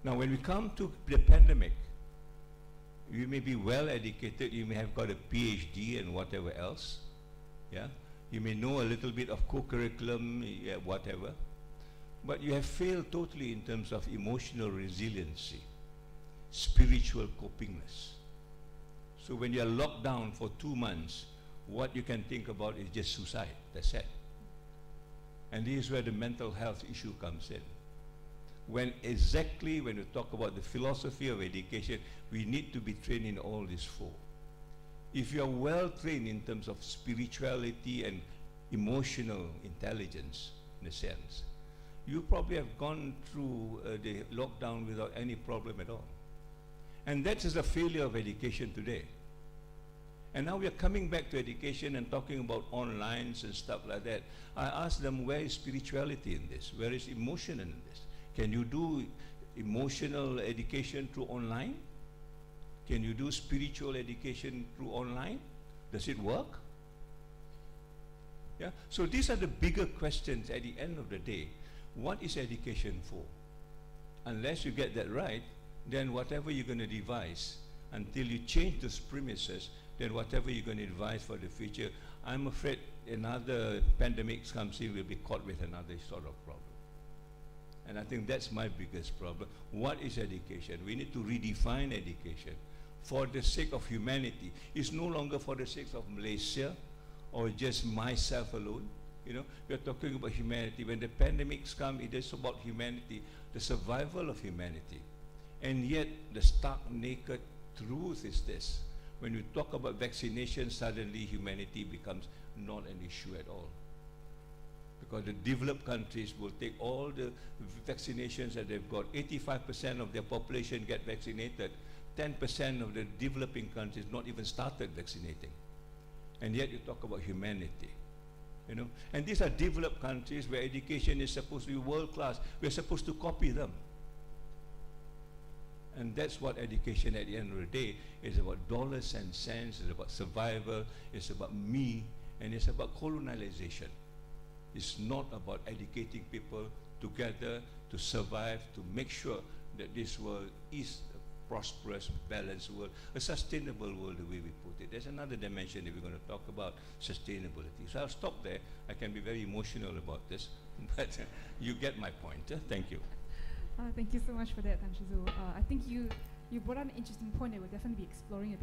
Now when we come to the pandemic, you may be well educated, you may have got a PhD and whatever else, yeah? You may know a little bit of co-curriculum, yeah, whatever, but you have failed totally in terms of emotional resiliency, spiritual copingness. So when you are locked down for 2 months, what you can think about is just suicide, that's it. And this is where the mental health issue comes in. When we talk about the philosophy of education, we need to be trained in all these 4. If you are well trained in terms of spirituality and emotional intelligence, in a sense, you probably have gone through the lockdown without any problem at all. And that is the failure of education today. And now we are coming back to education and talking about onlines and stuff like that. I asked them, where is spirituality in this? Where is emotion in this? Can you do emotional education through online? Can you do spiritual education through online? Does it work? Yeah. So these are the bigger questions at the end of the day. What is education for? Unless you get that right, then whatever you're going to devise, until you change those premises, then whatever you're going to devise for the future, I'm afraid another pandemic comes in, we'll be caught with another sort of problem. And I think that's my biggest problem. What is education? We need to redefine education for the sake of humanity. It's no longer for the sake of Malaysia or just myself alone. You know, we're talking about humanity. When the pandemics come, it is about humanity, the survival of humanity. And yet, the stark naked truth is this. When we talk about vaccination, suddenly humanity becomes not an issue at all. Because the developed countries will take all the vaccinations that they've got. 85% of their population get vaccinated. 10% of the developing countries not even started vaccinating. And yet you talk about humanity. You know? And these are developed countries where education is supposed to be world class. We're supposed to copy them. And that's what education at the end of the day is about. Dollars and cents, it's about survival, it's about me, and it's about colonialization. It's not about educating people together to survive, to make sure that this world is a prosperous, balanced world, a sustainable world the way we put it. There's another dimension if we're going to talk about sustainability. So I'll stop there. I can be very emotional about this, but you get my point. Thank you. Thank you so much for that, Tan Shizu. I think you brought up an interesting point that we'll definitely be exploring a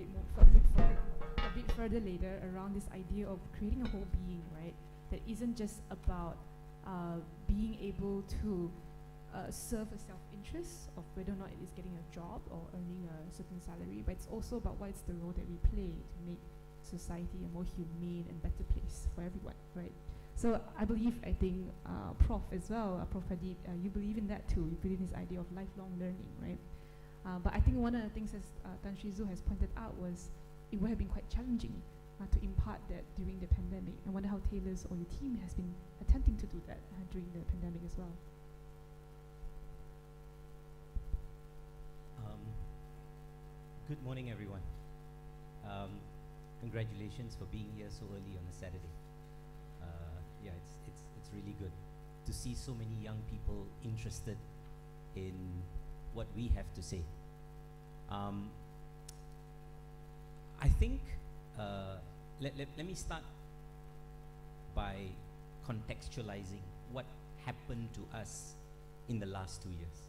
bit further later around this idea of creating a whole being, right? That isn't just about being able to serve a self-interest of whether or not it is getting a job or earning a certain salary, but it's also about what is the role that we play to make society a more humane and better place for everyone, right? So I think Prof as well, Prof Hadid, you believe in that too. You believe in this idea of lifelong learning, right? But I think one of the things as Tan Shizu has pointed out was it would have been quite challenging to impart that during the pandemic. I wonder how Taylor's or your team has been attempting to do that during the pandemic as well. Good morning, everyone. Congratulations for being here so early on a Saturday. Yeah, it's really good to see so many young people interested in what we have to say. I think let me start by contextualizing what happened to us in the last 2 years.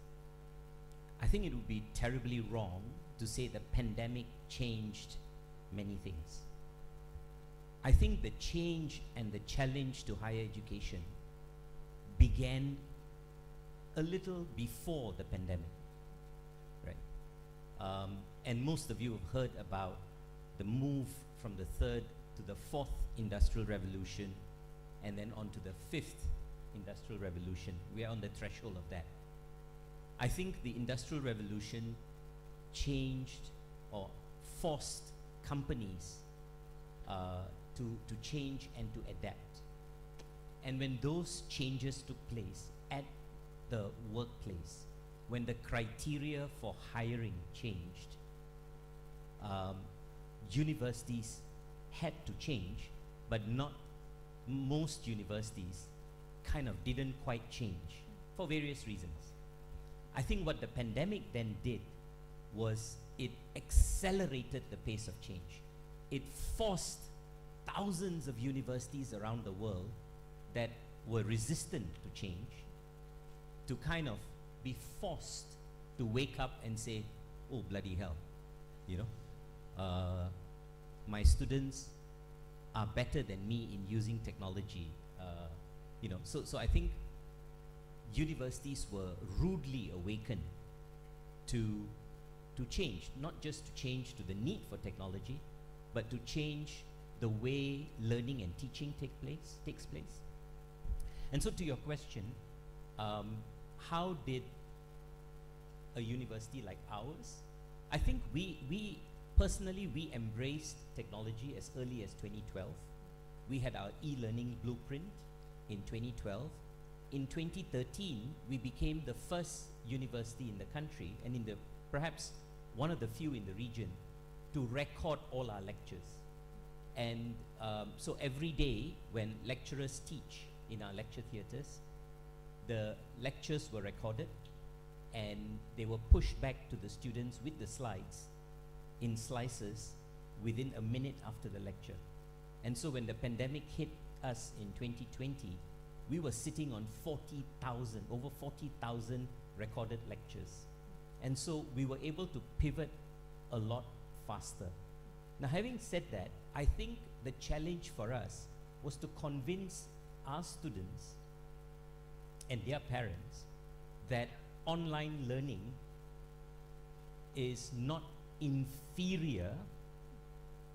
I think it would be terribly wrong to say the pandemic changed many things. I think the change and the challenge to higher education began a little before the pandemic, right? And most of you have heard about the move from the third to the fourth industrial revolution and then on to the fifth industrial revolution. We are on the threshold of that. I think the industrial revolution changed or forced companies to change and to adapt. And when those changes took place at the workplace, when the criteria for hiring changed, universities had to change, but not most universities kind of didn't quite change for various reasons. I think what the pandemic then did was it accelerated the pace of change. It forced thousands of universities around the world that were resistant to change to kind of be forced to wake up and say, oh, bloody hell, you know, my students are better than me in using technology, you know. So I think universities were rudely awakened to change, not just to change to the need for technology, but to change the way learning and teaching takes place. And so to your question, how did a university like ours, I think we personally, we embraced technology as early as 2012. We had our e-learning blueprint in 2012. In 2013, we became the first university in the country, and in the perhaps one of the few in the region, to record all our lectures. And so every day when lecturers teach in our lecture theatres, the lectures were recorded and they were pushed back to the students with the slides in slices within a minute after the lecture. And so when the pandemic hit us in 2020, we were sitting on over 40,000 recorded lectures. And so we were able to pivot a lot faster. Now, having said that, I think the challenge for us was to convince our students and their parents that online learning is not inferior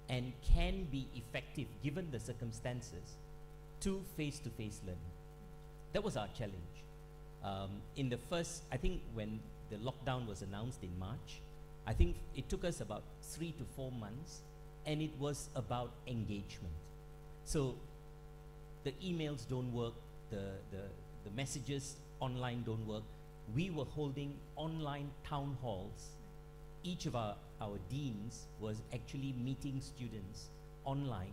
and can be effective given the circumstances to face-to-face learning. That was our challenge. In the first, I think when the lockdown was announced in March, I think it took us about 3 to 4 months, and it was about engagement. So the emails don't work, the messages online don't work. We were holding online town halls. Each of our deans was actually meeting students online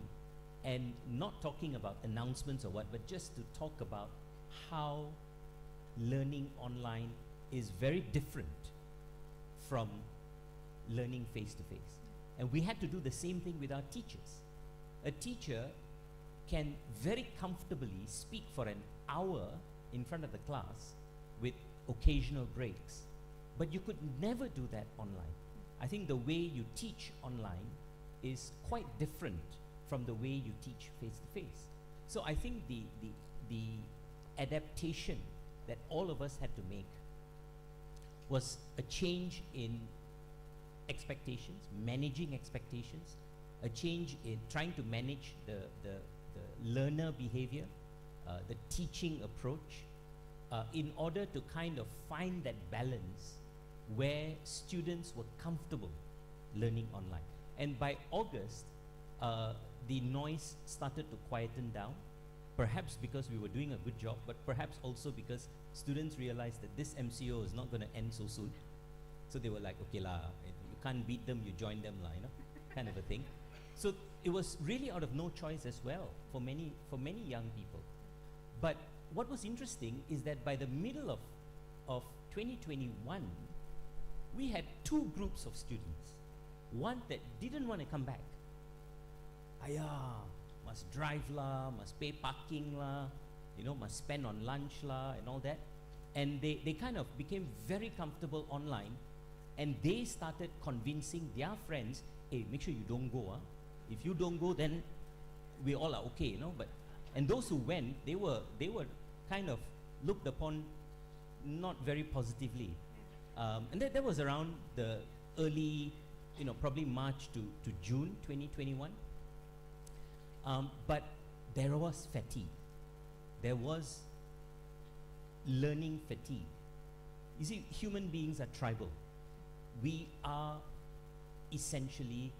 and not talking about announcements or what, but just to talk about how learning online is very different from learning face-to-face. And we had to do the same thing with our teachers. A teacher can very comfortably speak for an hour in front of the class with occasional breaks, but you could never do that online. I think the way you teach online is quite different from the way you teach face-to-face. So I think the adaptation that all of us had to make was a change in expectations, managing expectations, a change in trying to manage the learner behavior, the teaching approach, in order to kind of find that balance where students were comfortable learning online. And by August, the noise started to quieten down, perhaps because we were doing a good job, but perhaps also because students realized that this MCO is not going to end so soon. So they were like, okay lah, you can't beat them, you join them lah, you know, kind of a thing. So it was really out of no choice as well for many young people. But what was interesting is that by the middle of 2021, we had two groups of students. One that didn't want to come back. Must drive lah, must pay parking lah, you know, must spend on lunch lah and all that. And they kind of became very comfortable online, and they started convincing their friends, hey, make sure you don't go. If you don't go, then we all are okay, you know. And those who went, they were kind of looked upon not very positively. And that was around the early, you know, probably March to June 2021. But there was fatigue. There was learning fatigue. You see, human beings are tribal. We are essentially,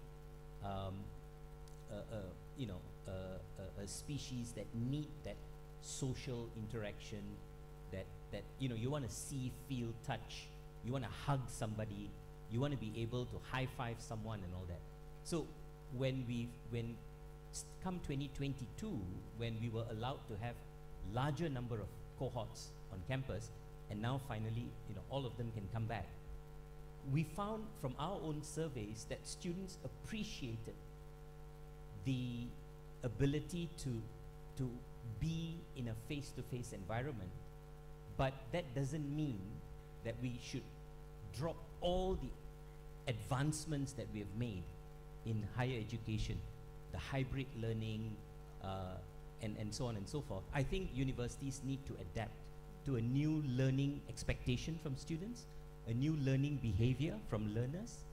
a species that need that social interaction, that you know, you want to see, feel, touch. You want to hug somebody. You want to be able to high five someone and all that. So when come 2022, when we were allowed to have larger number of cohorts on campus, and now finally, you know, all of them can come back, we found from our own surveys that students appreciated the ability to be in a face-to-face environment, but that doesn't mean that we should drop all the advancements that we have made in higher education, the hybrid learning, and so on and so forth. I think universities need to adapt to a new learning expectation from students, a new learning behavior from learners,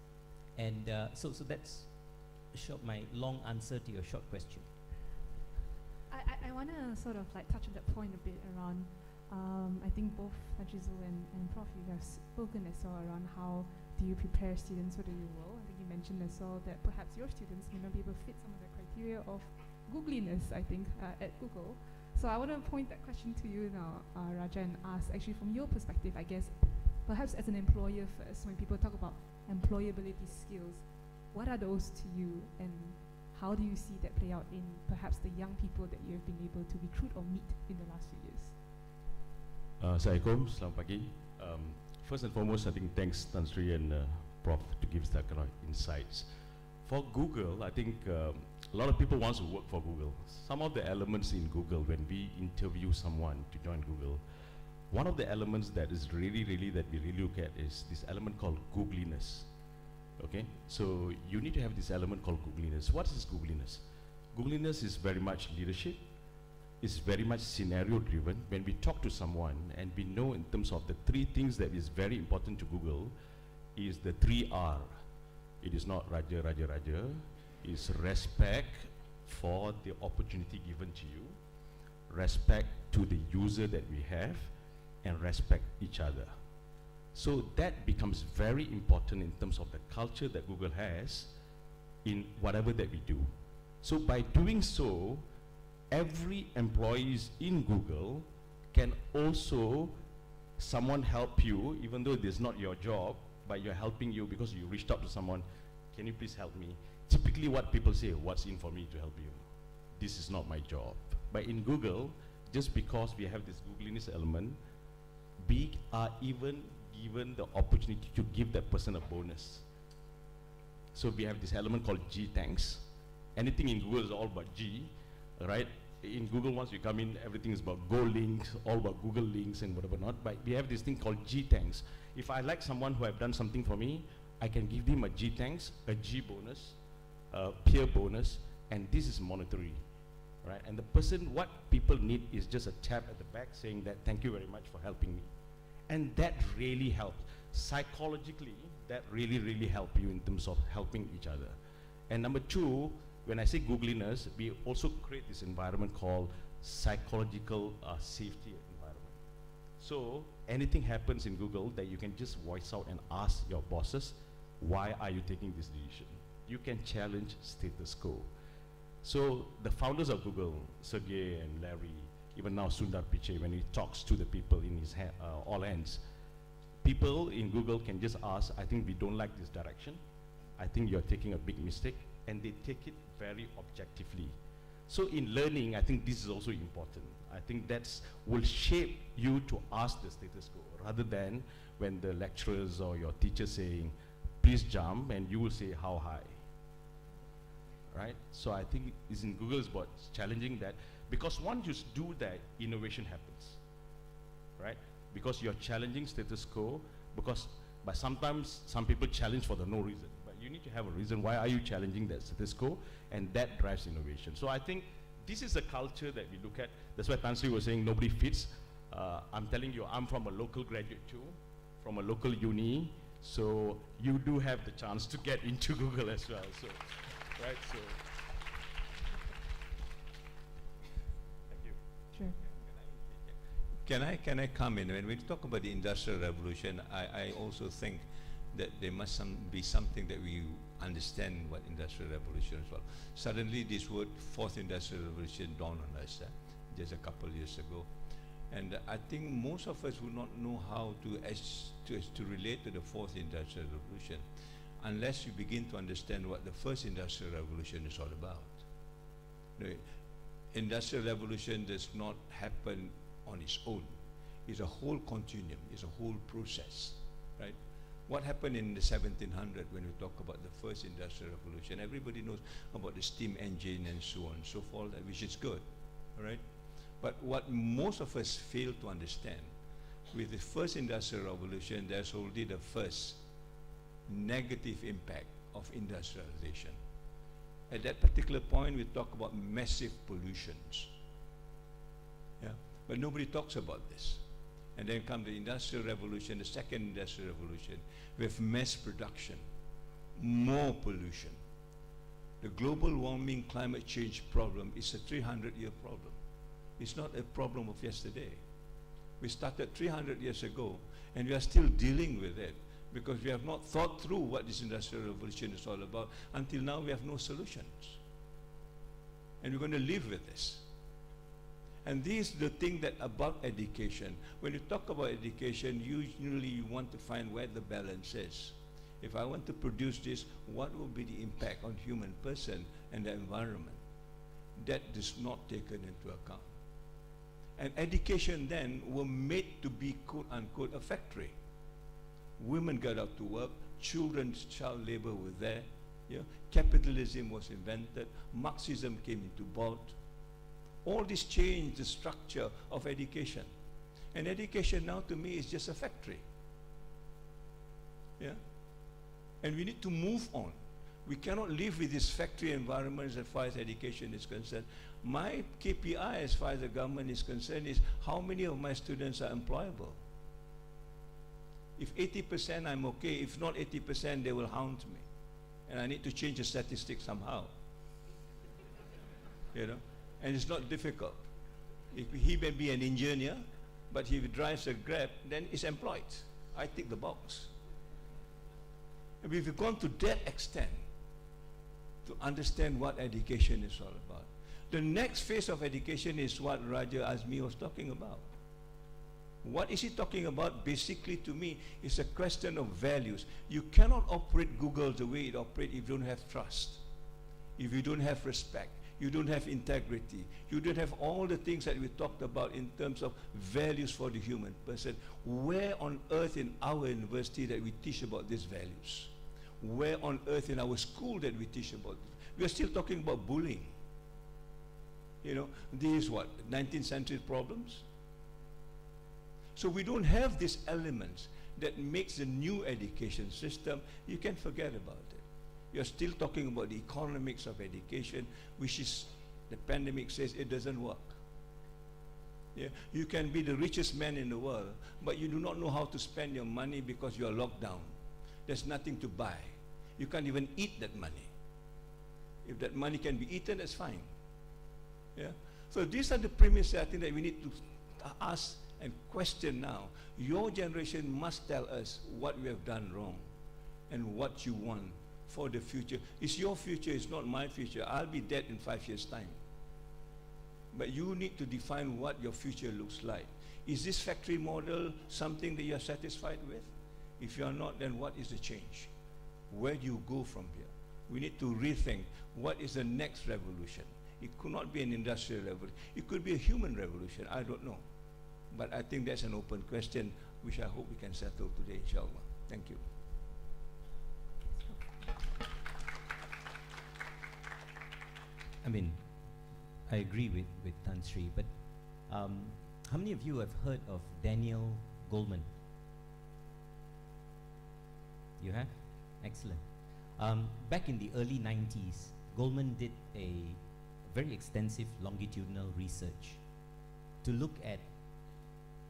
and so that's my long answer to your short question. I want to sort of like touch on that point a bit around, I think both Najizu and Prof, you have spoken as well around how do you prepare students for the real world? I think you mentioned as well that perhaps your students may not be able to fit some of the criteria of Googliness, I think, at Google. So I want to point that question to you now, Raja, and ask actually from your perspective, I guess, perhaps as an employer first, when people talk about employability skills, what are those to you, and how do you see that play out in perhaps the young people that you have been able to recruit or meet in the last few years? Assalamualaikum, selamat pagi. First and foremost, I think thanks Tan Sri and Prof to give that kind of insights. For Google, I think a lot of people want to work for Google. Some of the elements in Google, when we interview someone to join Google, one of the elements that is really that we really look at is this element called Googliness. Okay, so you need to have this element called Googliness. What is Googliness? Googliness is very much leadership. It's very much scenario driven. When we talk to someone and we know in terms of the three things that is very important to Google is the 3R. It is not Raja. It's respect for the opportunity given to you, respect to the user that we have, and respect each other. So that becomes very important in terms of the culture that Google has in whatever that we do. So by doing so, every employee in Google can also someone help you, even though it is not your job, but you're helping you because you reached out to someone, can you please help me? Typically what people say, what's in for me to help you? This is not my job. But in Google, just because we have this Googliness element, we are even given the opportunity to give that person a bonus. So we have this element called G thanks. Anything in Google is all about G, right? In Google, once you come in, everything is about Go links, all about Google links and whatever not. But we have this thing called G thanks. If I like someone who have done something for me, I can give them a G thanks, a G bonus, a peer bonus, and this is monetary, right? And the person, what people need is just a tap at the back saying that thank you very much for helping me. And that really helps. Psychologically, that really helps you in terms of helping each other. And number two, when I say Googliness, we also create this environment called psychological safety environment. So anything happens in Google that you can just voice out and ask your bosses, why are you taking this decision? You can challenge status quo. So the founders of Google, Sergey and Larry, even now Sundar Pichai, when he talks to the people in his all hands, people in Google can just ask, I think we don't like this direction. I think you're taking a big mistake. And they take it very objectively. So in learning, I think this is also important. I think that's will shape you to ask the status quo, rather than when the lecturers or your teacher saying, please jump, and you will say, how high, right? So I think it's in Google is about challenging that, because once you do that, innovation happens, right? Because you're challenging status quo, but sometimes some people challenge for the no reason. You need to have a reason, why are you challenging that status quo, and that drives innovation. So I think this is a culture that we look at. That's why Tan Sri was saying nobody fits. I'm telling you, I'm from a local graduate too, from a local uni, so you do have the chance to get into Google as well. So, right, so. Thank you. Sure. Can I come in? When we talk about the Industrial Revolution, I also think that there must be something that we understand what Industrial Revolution is about. Suddenly this word Fourth Industrial Revolution dawned on us just a couple of years ago. And I think most of us would not know how to relate to the Fourth Industrial Revolution unless you begin to understand what the First Industrial Revolution is all about. The Industrial Revolution does not happen on its own. It's a whole continuum, it's a whole process, right? What happened in the 1700 when we talk about the First Industrial Revolution? Everybody knows about the steam engine and so on and so forth, which is good, all right? But what most of us fail to understand, with the First Industrial Revolution, there's already the first negative impact of industrialization. At that particular point, we talk about massive pollutions, yeah? But nobody talks about this. And then come the Industrial Revolution, the Second Industrial Revolution, with mass production, more pollution. The global warming climate change problem is a 300-year problem. It's not a problem of yesterday. We started 300 years ago, and we are still dealing with it because we have not thought through what this industrial revolution is all about. Until now, we have no solutions. And we're going to live with this. And this is the thing that about education. When you talk about education, usually you want to find where the balance is. If I want to produce this, what will be the impact on human person and the environment? That is not taken into account. And education then were made to be quote unquote a factory. Women got out to work, children's child labor was there, yeah? Capitalism was invented, Marxism came into board. All this changed the structure of education. And education now to me is just a factory. Yeah? And we need to move on. We cannot live with this factory environment as far as education is concerned. My KPI as far as the government is concerned is how many of my students are employable. If 80% I'm okay, if not 80% they will hound me. And I need to change the statistics somehow. You know? And it's not difficult. If he may be an engineer, but if he drives a Grab, then he's employed. I tick the box. And we've gone to that extent to understand what education is all about. The next phase of education is what Raja Azmi was talking about. What is he talking about? Basically, to me, is a question of values. You cannot operate Google the way it operates if you don't have trust, if you don't have respect, you don't have integrity, you don't have all the things that we talked about in terms of values for the human person. Where on earth in our university that we teach about these values? Where on earth in our school that we teach about this? We are still talking about bullying. You know, these what, 19th century problems? So we don't have these elements that makes the new education system, you can forget about it. You're still talking about the economics of education, which is, the pandemic says it doesn't work. Yeah? You can be the richest man in the world, but you do not know how to spend your money because you are locked down. There's nothing to buy. You can't even eat that money. If that money can be eaten, that's fine. Yeah? So these are the premises I think that we need to ask and question now. Your generation must tell us what we have done wrong and what you want for the future. It's your future, it's not my future. I'll be dead in 5 years' time. But you need to define what your future looks like. Is this factory model something that you're satisfied with? If you're not, then what is the change? Where do you go from here? We need to rethink what is the next revolution. It could not be an industrial revolution. It could be a human revolution. I don't know. But I think that's an open question which I hope we can settle today, inshallah. Thank you. I mean, I agree with Tan Sri, but how many of you have heard of Daniel Goleman? You have? Excellent. Back in the early 90s, Goleman did a very extensive longitudinal research to look at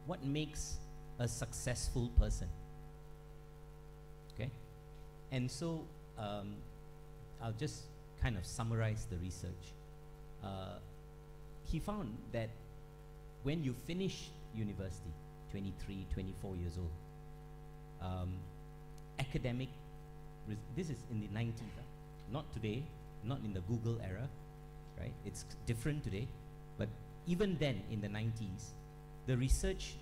what makes a successful person. Okay? And so I'll just kind of summarize the research. He found that when you finish university, 23, 24 years old, academic, this is in the 90s, not today, not in the Google era, right? It's different today, but even then in the 90s, the research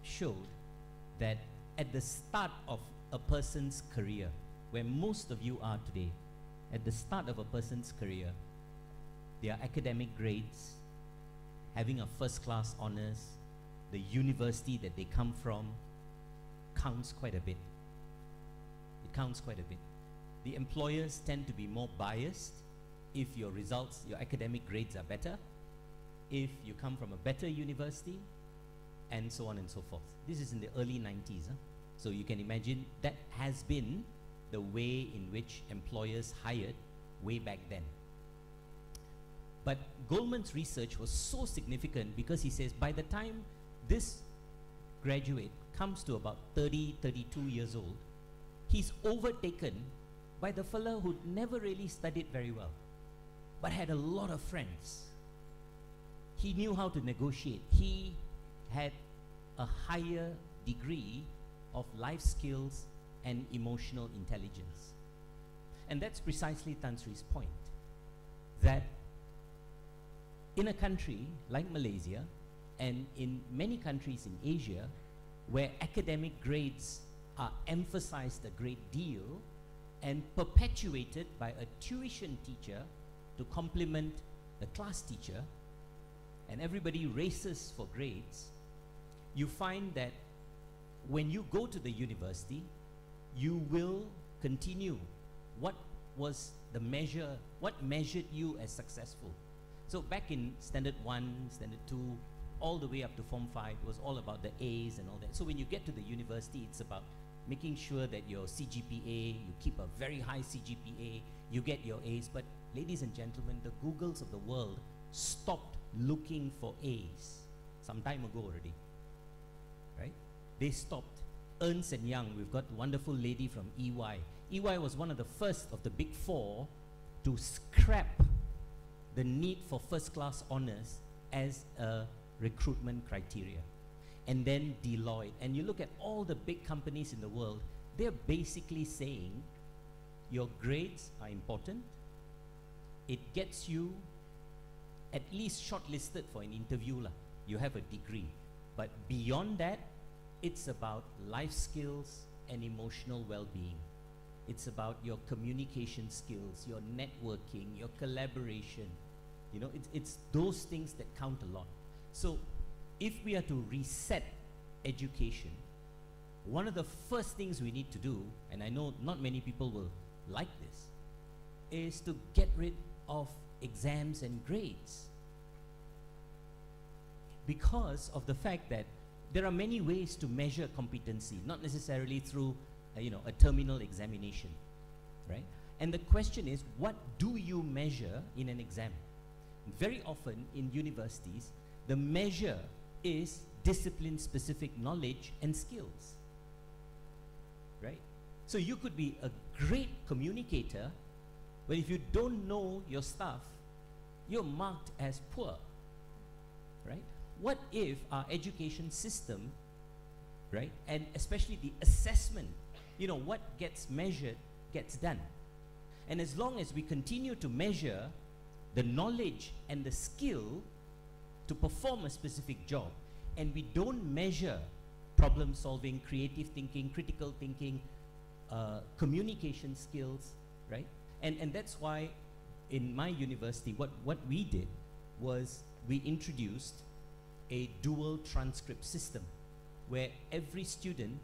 showed that at the start of a person's career, where most of you are today, at the start of a person's career, their academic grades, having a first-class honors, the university that they come from, counts quite a bit. It counts quite a bit. The employers tend to be more biased if your results, your academic grades are better, if you come from a better university, and so on and so forth. This is in the early 90s. So you can imagine that has been the way in which employers hired way back then. But Goleman's research was so significant because he says by the time this graduate comes to about 30, 32 years old, he's overtaken by the fellow who'd never really studied very well, but had a lot of friends. He knew how to negotiate. He had a higher degree of life skills and emotional intelligence. And that's precisely Tan Sri's point, that in a country like Malaysia, and in many countries in Asia, where academic grades are emphasized a great deal and perpetuated by a tuition teacher to complement the class teacher, and everybody races for grades, you find that when you go to the university, you will continue what was the measure, what measured you as successful. So back in Standard 1, Standard 2, all the way up to Form 5, it was all about the A's and all that. So when you get to the university, it's about making sure that your CGPA, you keep a very high CGPA, you get your A's. But ladies and gentlemen, the Googles of the world stopped looking for A's some time ago already, right? They stopped. Ernst & Young, we've got a wonderful lady from EY. EY was one of the first of the big four to scrap the need for first-class honors as a recruitment criteria. And then Deloitte. And you look at all the big companies in the world, they're basically saying your grades are important. It gets you at least shortlisted for an interview. You have a degree. But beyond that, it's about life skills and emotional well-being. It's about your communication skills, your networking, your collaboration. You know, it's those things that count a lot. So if we are to reset education, one of the first things we need to do, and I know not many people will like this, is to get rid of exams and grades. Because of the fact that there are many ways to measure competency, not necessarily through a terminal examination, right? And the question is, what do you measure in an exam? Very often in universities, the measure is discipline-specific knowledge and skills, right? So you could be a great communicator, but if you don't know your stuff, you're marked as poor, right? What if our education system, right, and especially the assessment, what gets measured gets done. And as long as we continue to measure the knowledge and the skill to perform a specific job, and we don't measure problem solving, creative thinking, critical thinking, communication skills, right? And that's why in my university, what we did was we introduced a dual transcript system where every student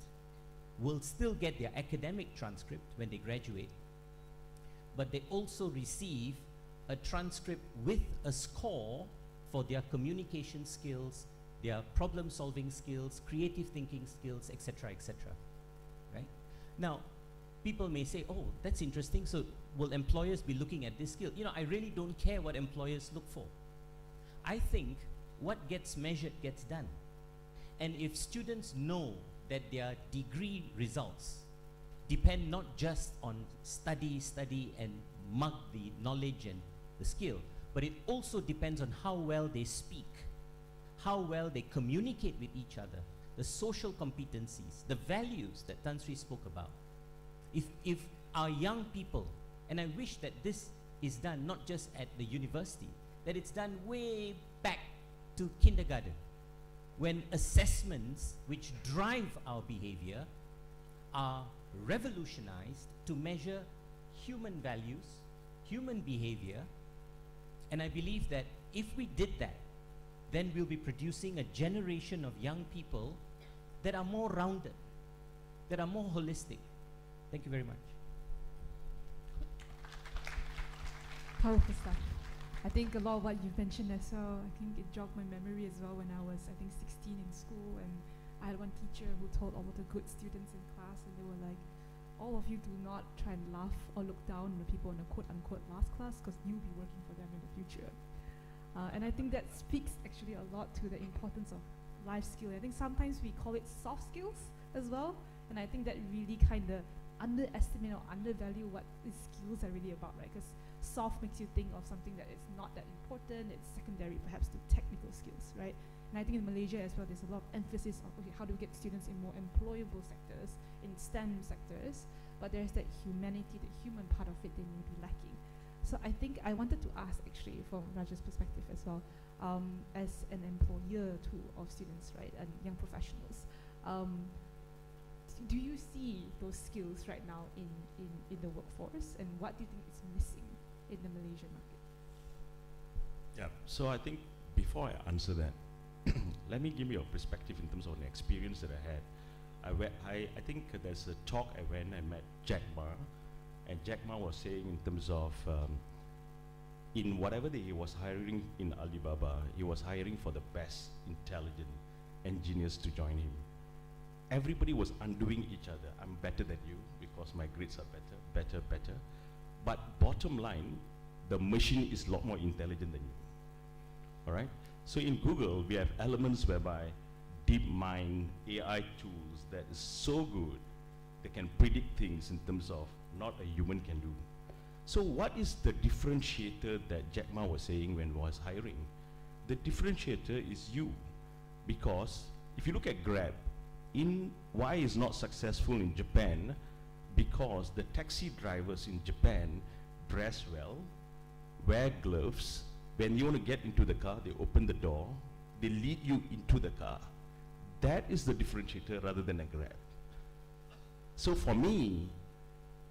will still get their academic transcript when they graduate, but they also receive a transcript with a score for their communication skills, their problem-solving skills, creative thinking skills, etc., etc. Right? Now, people may say, "Oh, that's interesting. So, will employers be looking at this skill?" I really don't care what employers look for. I think what gets measured gets done. And if students know that their degree results depend not just on study and mug the knowledge and the skill, but it also depends on how well they speak, how well they communicate with each other, the social competencies, the values that Tan Sri spoke about. If our young people, and I wish that this is done not just at the university, that it's done way back to kindergarten, when assessments which drive our behavior are revolutionized to measure human values, human behavior. And I believe that if we did that, then we'll be producing a generation of young people that are more rounded, that are more holistic. Thank you very much. Powerful stuff. I think a lot of what you mentioned as well, I think it jogged my memory as well when I was, 16 in school, and I had one teacher who told all of the good students in class, and they were like, all of you do not try and laugh or look down on the people in the quote-unquote last class, because you'll be working for them in the future. And I think that speaks actually a lot to the importance of life skill. I think sometimes we call it soft skills as well, and I think that really kind of underestimate or undervalue what these skills are really about, right? Because soft makes you think of something that is not that important, it's secondary perhaps to technical skills, right? And I think in Malaysia as well, there's a lot of emphasis on, okay, how do we get students in more employable sectors, in STEM sectors, but there's that humanity, the human part of it they may be lacking. So I think I wanted to ask actually from Raja's perspective as well, as an employer too of students, right, and young professionals, do you see those skills right now in the workforce, and what do you think is missing in the Malaysian market? Yeah, so I think before I answer that, let me give you a perspective in terms of the experience that I had. I think there's a talk I met Jack Ma, and Jack Ma was saying in terms of in whatever that he was hiring in Alibaba, he was hiring for the best intelligent engineers to join him. Everybody was undoing each other. I'm better than you because my grades are better. But bottom line, the machine is a lot more intelligent than you. All right? So in Google, we have elements whereby deep mind, AI tools that is so good, they can predict things in terms of not a human can do. So what is the differentiator that Jack Ma was saying when he was hiring? The differentiator is you. Because if you look at Grab, why is not successful in Japan? Because the taxi drivers in Japan dress well, wear gloves. When you want to get into the car, they open the door, they lead you into the car. That is the differentiator rather than a Grab. So for me,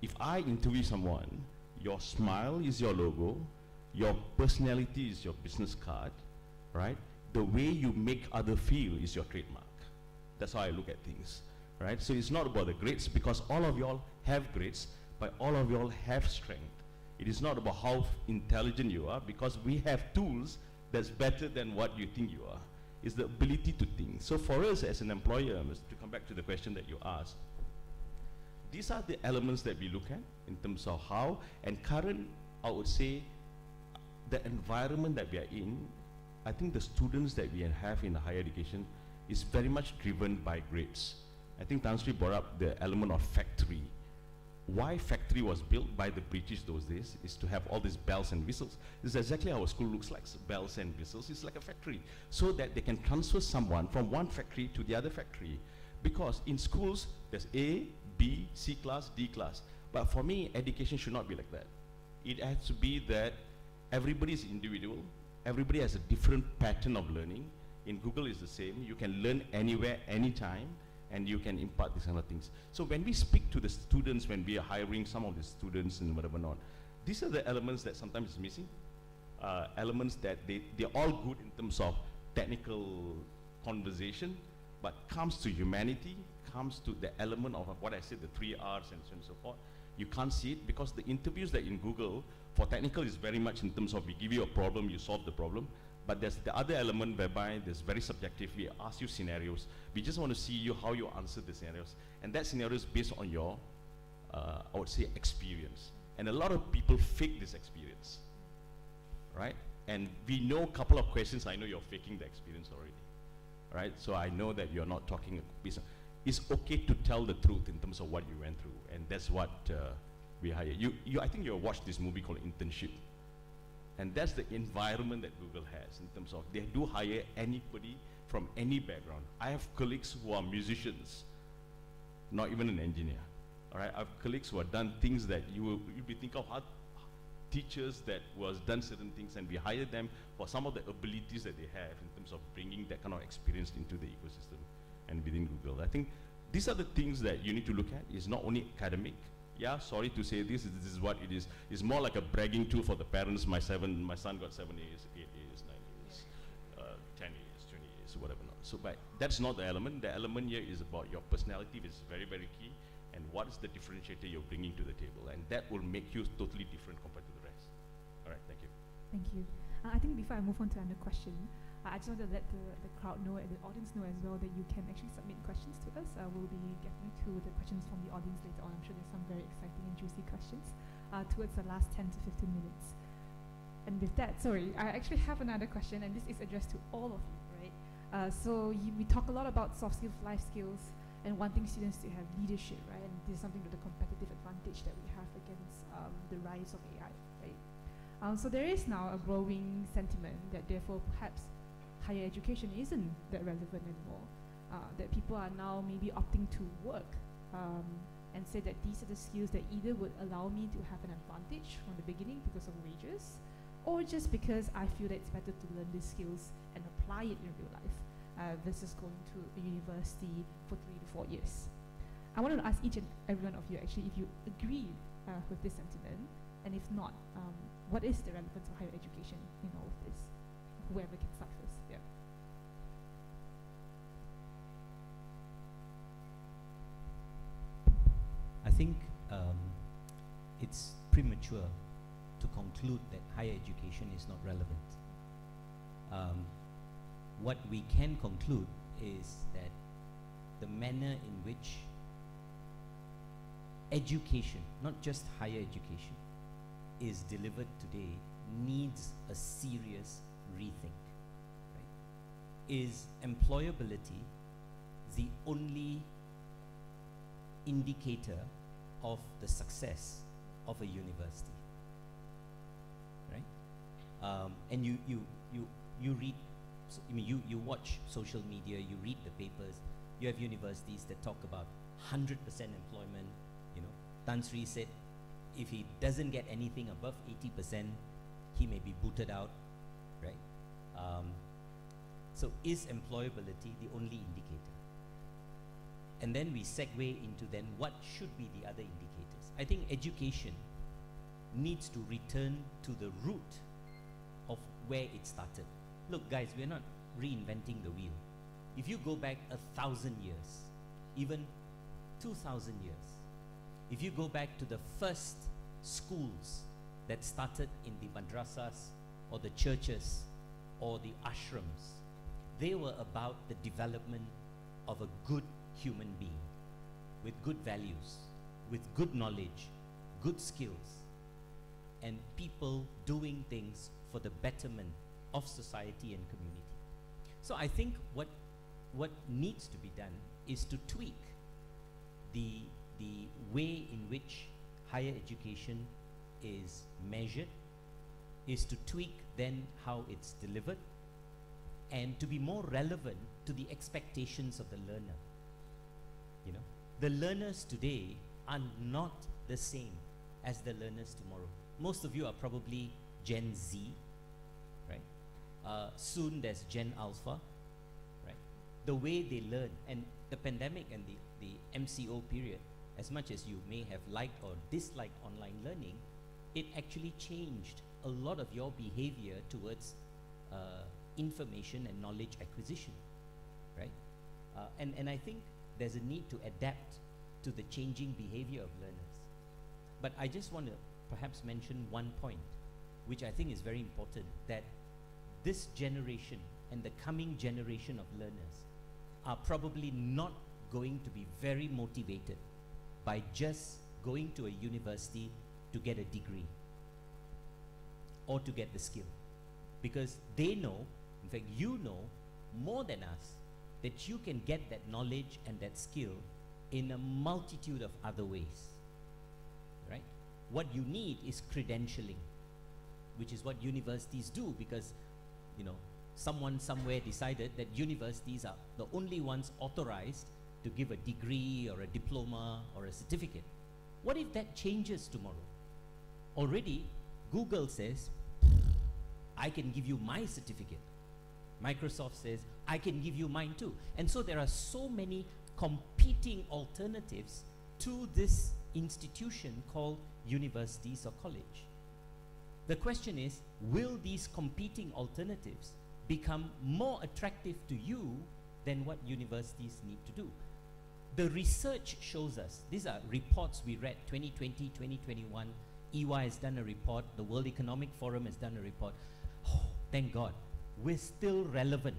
if I interview someone, your smile is your logo, your personality is your business card, right? The way you make others feel is your trademark. That's how I look at things, right? So it's not about the grades, because all of y'all have grades, but all of y'all have strength. It is not about how intelligent you are, because we have tools that's better than what you think you are. It's the ability to think. So for us as an employer, to come back to the question that you asked, these are the elements that we look at in terms of how, and current, I would say, the environment that we are in, I think the students that we have in higher education is very much driven by grades. I think Tan Sri brought up the element of factory. Why factory was built by the British those days is to have all these bells and whistles. This is exactly how a school looks like, bells and whistles. It's like a factory, so that they can transfer someone from one factory to the other factory. Because in schools, there's A, B, C class, D class. But for me, education should not be like that. It has to be that everybody is individual, everybody has a different pattern of learning. In Google is the same. You can learn anywhere, anytime, and you can impart these kind of things. So when we speak to the students, when we are hiring some of the students and whatever not, these are the elements that sometimes is missing. Elements that they're all good in terms of technical conversation, but comes to humanity, comes to the element of what I said, the 3 R's and so on and so forth. You can't see it because the interviews that in Google for technical is very much in terms of we give you a problem, you solve the problem. But there's the other element whereby there's very subjective. We ask you scenarios. We just want to see you how you answer the scenarios. And that scenario is based on your, I would say, experience. And a lot of people fake this experience, right? And we know a couple of questions. I know you're faking the experience already, right? So I know that you're not talking. It's okay to tell the truth in terms of what you went through. And that's what we hire. I think you watched this movie called Internship. And that's the environment that Google has in terms of they do hire anybody from any background. I have colleagues who are musicians, not even an engineer. All right, I have colleagues who have done things that you'd be thinking of how teachers that was done certain things, and we hire them for some of the abilities that they have in terms of bringing that kind of experience into the ecosystem and within Google. I think these are the things that you need to look at. It's not only academic. Yeah, sorry to say this is what it is. It's more like a bragging tool for the parents. My son got 7 A's, 8 A's, 9 A's, 10 A's, 20 A's, whatever not. So, but that's not the element. The element here is about your personality, which is very, very key, and what is the differentiator you're bringing to the table, and that will make you totally different compared to the rest. All right, thank you. Thank you. I think before I move on to another question, I just want to let the crowd know and the audience know as well that you can actually submit questions to us. We'll be getting to the questions from the audience later on. I'm sure there's some very exciting and juicy questions towards the last 10 to 15 minutes. And with that, sorry, I actually have another question, and this is addressed to all of you, right? We talk a lot about soft skills, life skills, and wanting students to have leadership, right? And this is something with the competitive advantage that we have against the rise of AI, right? So there is now a growing sentiment that therefore perhaps higher education isn't that relevant anymore. That people are now maybe opting to work and say that these are the skills that either would allow me to have an advantage from the beginning because of wages, or just because I feel that it's better to learn these skills and apply it in real life versus going to a university for 3 to 4 years. I wanted to ask each and every one of you actually if you agree with this sentiment, and if not, what is the relevance of higher education in all of this? Whoever can start first. Yeah. I think it's premature to conclude that higher education is not relevant. What we can conclude is that the manner in which education, not just higher education, is delivered today needs a serious rethink. Right? Is employability the only indicator of the success of a university? Right? And you read, you watch social media, you read the papers. You have universities that talk about 100% employment. Tan Sri said if he doesn't get anything above 80%, he may be booted out, right? So is employability the only indicator? And then we segue into then what should be the other indicators. I think education needs to return to the root of where it started. Look guys, we're not reinventing the wheel. If you go back 1,000 years, even 2,000 years, if you go back to the first schools that started in the madrasas or the churches or the ashrams, they were about the development of a good human being with good values, with good knowledge, good skills, and people doing things for the betterment of society and community. So I think what needs to be done is to tweak the way in which higher education is measured, is to tweak then how it's delivered, and to be more relevant to the expectations of the learner. The learners today are not the same as the learners tomorrow. Most of you are probably Gen Z, right? Soon there's Gen Alpha, right? The way they learn, and the pandemic and the MCO period, as much as you may have liked or disliked online learning, it actually changed a lot of your behavior towards information and knowledge acquisition, right? And I think there's a need to adapt to the changing behavior of learners. But I just want to perhaps mention one point, which I think is very important, that this generation and the coming generation of learners are probably not going to be very motivated by just going to a university to get a degree or to get the skill. Because they know, in fact you know more than us, that you can get that knowledge and that skill in a multitude of other ways, right? What you need is credentialing, which is what universities do, because someone somewhere decided that universities are the only ones authorized to give a degree or a diploma or a certificate. What if that changes tomorrow? Already Google says, I can give you my certificate. Microsoft says, I can give you mine too. And so there are so many competing alternatives to this institution called universities or college. The question is, will these competing alternatives become more attractive to you than what universities need to do? The research shows us, these are reports we read, 2020, 2021, EY has done a report, the World Economic Forum has done a report. Oh, thank God, we're still relevant.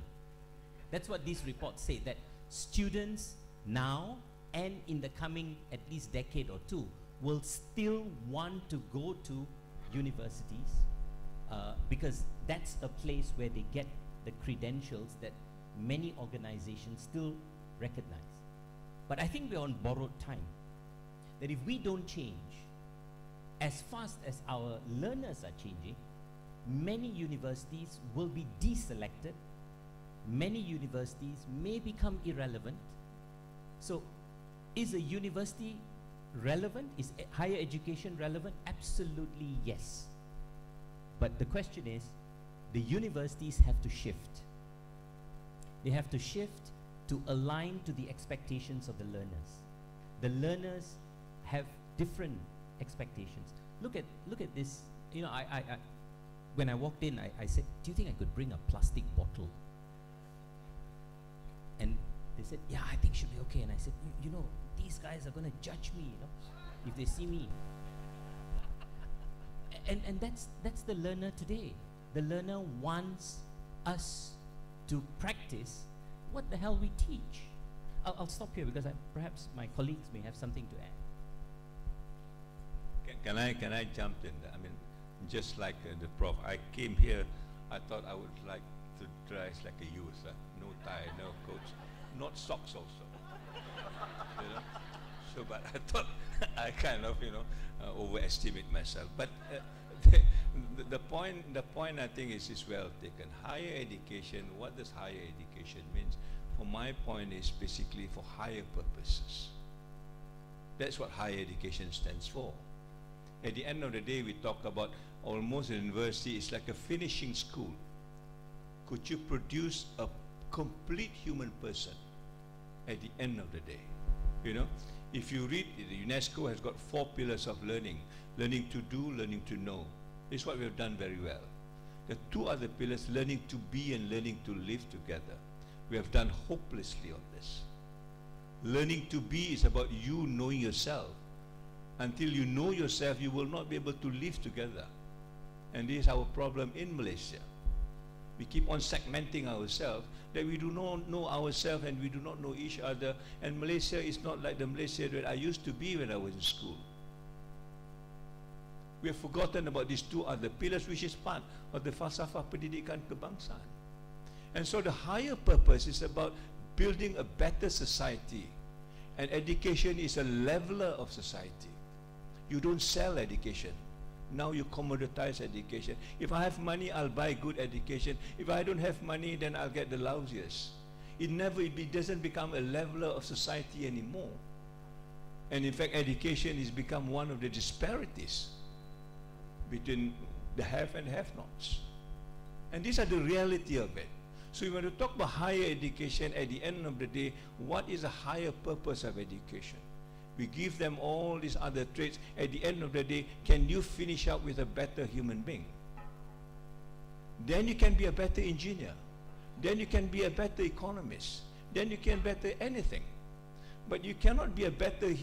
That's what these reports say, that students now and in the coming at least decade or two will still want to go to universities because that's a place where they get the credentials that many organizations still recognize. But I think we're on borrowed time. That if we don't change as fast as our learners are changing, many universities will be deselected many universities may become irrelevant. So, is a university relevant? Is higher education relevant? Absolutely yes. But the question is, the universities have to shift. They have to shift to align to the expectations of the learners. The learners have different expectations. Look at this. You know, I when I walked in, I said, "Do you think I could bring a plastic bottle?" And they said, "Yeah, I think should be okay." And I said, you know, these guys are going to judge me, you know, if they see me. And that's the learner today. The learner wants us to practice what the hell we teach. I'll stop here because perhaps my colleagues may have something to add. Can I jump in? I mean, just like the prof, I came here, I thought I would like to dress like a youth, no tie, no coat, not socks also. You know? So, but I thought I kind of, you know, overestimate myself. But the point I think is well taken. Higher education, what does higher education means? For my point is basically for higher purposes. That's what higher education stands for. At the end of the day, we talk about almost a university is like a finishing school. Could you produce a complete human person at the end of the day? You know, if you read, the UNESCO has got 4 pillars of learning. Learning to do, learning to know. This is what we have done very well. The 2 other pillars, learning to be and learning to live together. We have done hopelessly on this. Learning to be is about you knowing yourself. Until you know yourself, you will not be able to live together. And this is our problem in Malaysia. We keep on segmenting ourselves, that we do not know ourselves and we do not know each other. And Malaysia is not like the Malaysia that I used to be when I was in school. We have forgotten about these 2 other pillars, which is part of the falsafah pendidikan kebangsaan. And so the higher purpose is about building a better society. And education is a leveler of society. You don't sell education. Now you commoditize education. If I have money, I'll buy good education. If I don't have money, then I'll get the lousiest. It doesn't become a leveler of society anymore. And in fact, education has become one of the disparities between the have and have-nots. And these are the reality of it. So when we talk about higher education, at the end of the day, what is the higher purpose of education? We give them all these other traits. At the end of the day, can you finish up with a better human being? Then you can be a better engineer. Then you can be a better economist. Then you can better anything. But you cannot be a better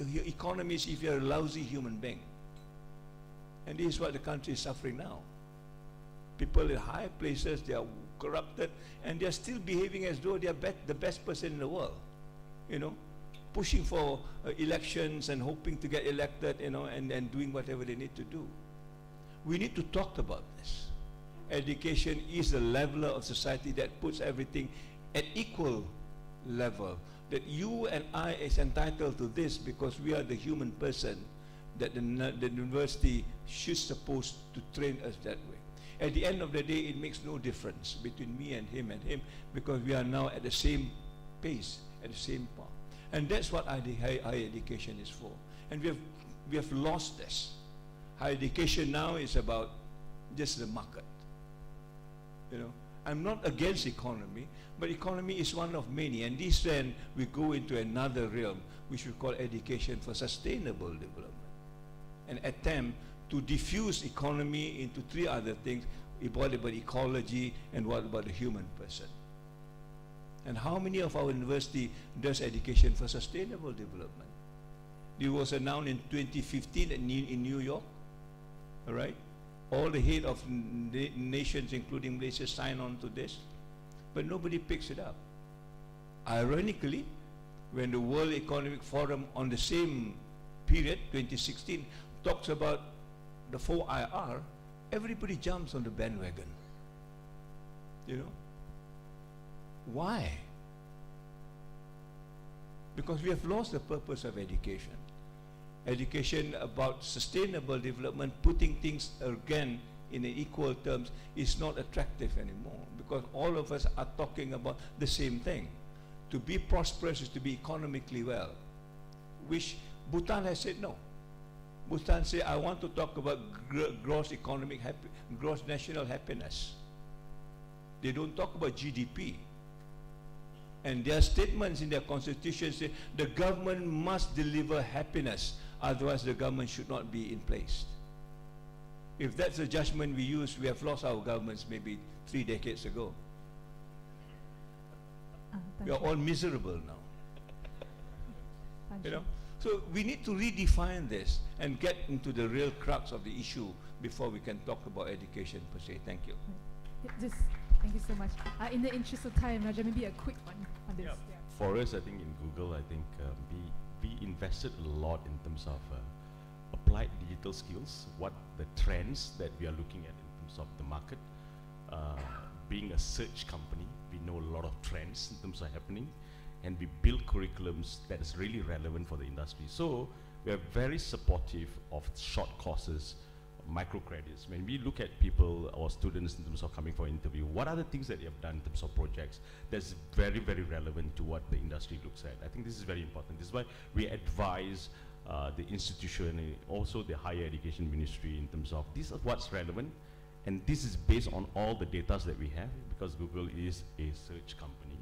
economist if you're a lousy human being. And this is what the country is suffering now. People in high places, they are corrupted, and they are still behaving as though they are the best person in the world. You know, pushing for elections and hoping to get elected, you know, and doing whatever they need to do. We need to talk about this. Education is a leveler of society that puts everything at equal level. That you and I is entitled to this because we are the human person that the university should supposed to train us that way. At the end of the day, it makes no difference between me and him because we are now at the same pace, at the same path. And that's what higher education is for. And we have lost this. Higher education now is about just the market. You know, I'm not against economy, but economy is one of many. And this then we go into another realm, which we call education for sustainable development. An attempt to diffuse economy into 3 other things. What about ecology and what about the human person? And how many of our university does education for sustainable development? It was announced in 2015 in New York, all right? All the head of nations, including Malaysia, sign on to this, but nobody picks it up. Ironically, when the World Economic Forum on the same period, 2016, talks about the 4IR, everybody jumps on the bandwagon. You know? Why? Because we have lost the purpose of education. Education about sustainable development, putting things again in equal terms is not attractive anymore, because all of us are talking about the same thing. To be prosperous is to be economically well, which Bhutan has said no. Bhutan said, I want to talk about gross national happiness. They don't talk about GDP. And their statements in their constitution say the government must deliver happiness, otherwise the government should not be in place. If that's the judgment we use, we have lost our governments maybe 3 decades ago. We are all miserable now. You know? So we need to redefine this and get into the real crux of the issue before we can talk about education per se. Thank you. Thank you so much. In the interest of time, Raja, maybe a quick one on this. Yeah. For us, I think in Google, I think we invested a lot in terms of applied digital skills, what the trends that we are looking at in terms of the market. Being a search company, we know a lot of trends in terms of happening, and we build curriculums that is really relevant for the industry. So we are very supportive of short courses, microcredits. When we look at people or students in terms of coming for interview, what are the things that they have done in terms of projects that's very, very relevant to what the industry looks at. I think this is very important. This is why we advise the institution and also the higher education ministry in terms of this is what's relevant, and this is based on all the data that we have, because Google is a search company,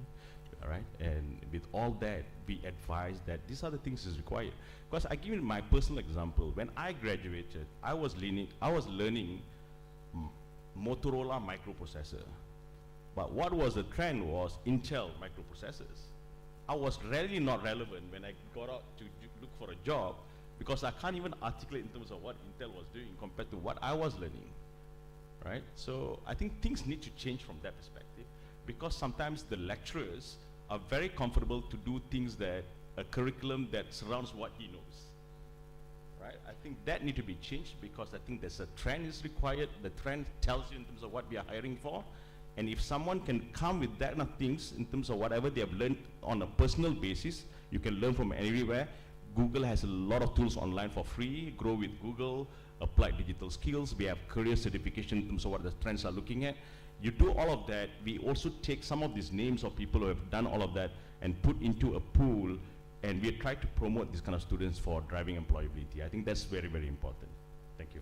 all right? And with all that, we advise that these are the things is required. Because I give you my personal example. When I graduated, I was learning Motorola microprocessor. But what was the trend was Intel microprocessors. I was really not relevant when I got out to look for a job, because I can't even articulate in terms of what Intel was doing compared to what I was learning, right? So I think things need to change from that perspective, because sometimes the lecturers are very comfortable to do things that a curriculum that surrounds what he knows, right? I think that need to be changed, because I think there's a trend is required. The trend tells you in terms of what we are hiring for, and if someone can come with that kind of things in terms of whatever they have learned on a personal basis, you can learn from anywhere. Google has a lot of tools online for free. Grow with Google, applied digital skills. We have career certification in terms of what the trends are looking at. You do all of that. We also take some of these names of people who have done all of that and put into a pool, and we try to promote these kind of students for driving employability. I think that's very, very important. Thank you.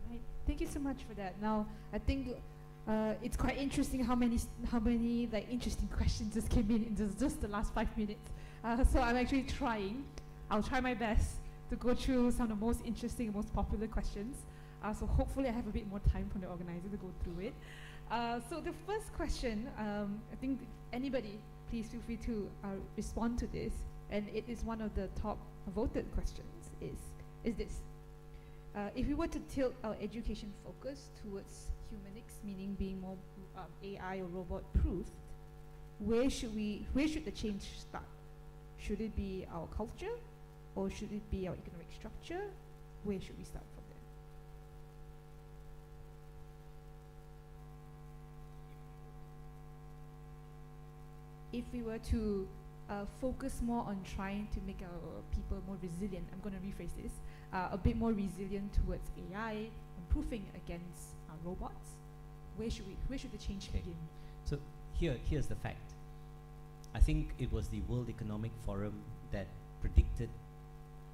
Right. Thank you so much for that. Now, I think it's quite interesting how many like interesting questions just came in just the last 5 minutes. So I'm actually trying. I'll try my best to go through some of the most interesting, most popular questions. So hopefully I have a bit more time from the organizer to go through it. So the first question, I think anybody, please feel free to respond to this, and it is one of the top voted questions, is this. If we were to tilt our education focus towards humanics, meaning being more AI or robot proofed, where should the change start? Should it be our culture, or should it be our economic structure? Where should we start from there? If we were to focus more on trying to make our people more resilient, I'm going to rephrase this, a bit more resilient towards AI, improving against robots, where should the change begin? So here's the fact. I think it was the World Economic Forum that predicted,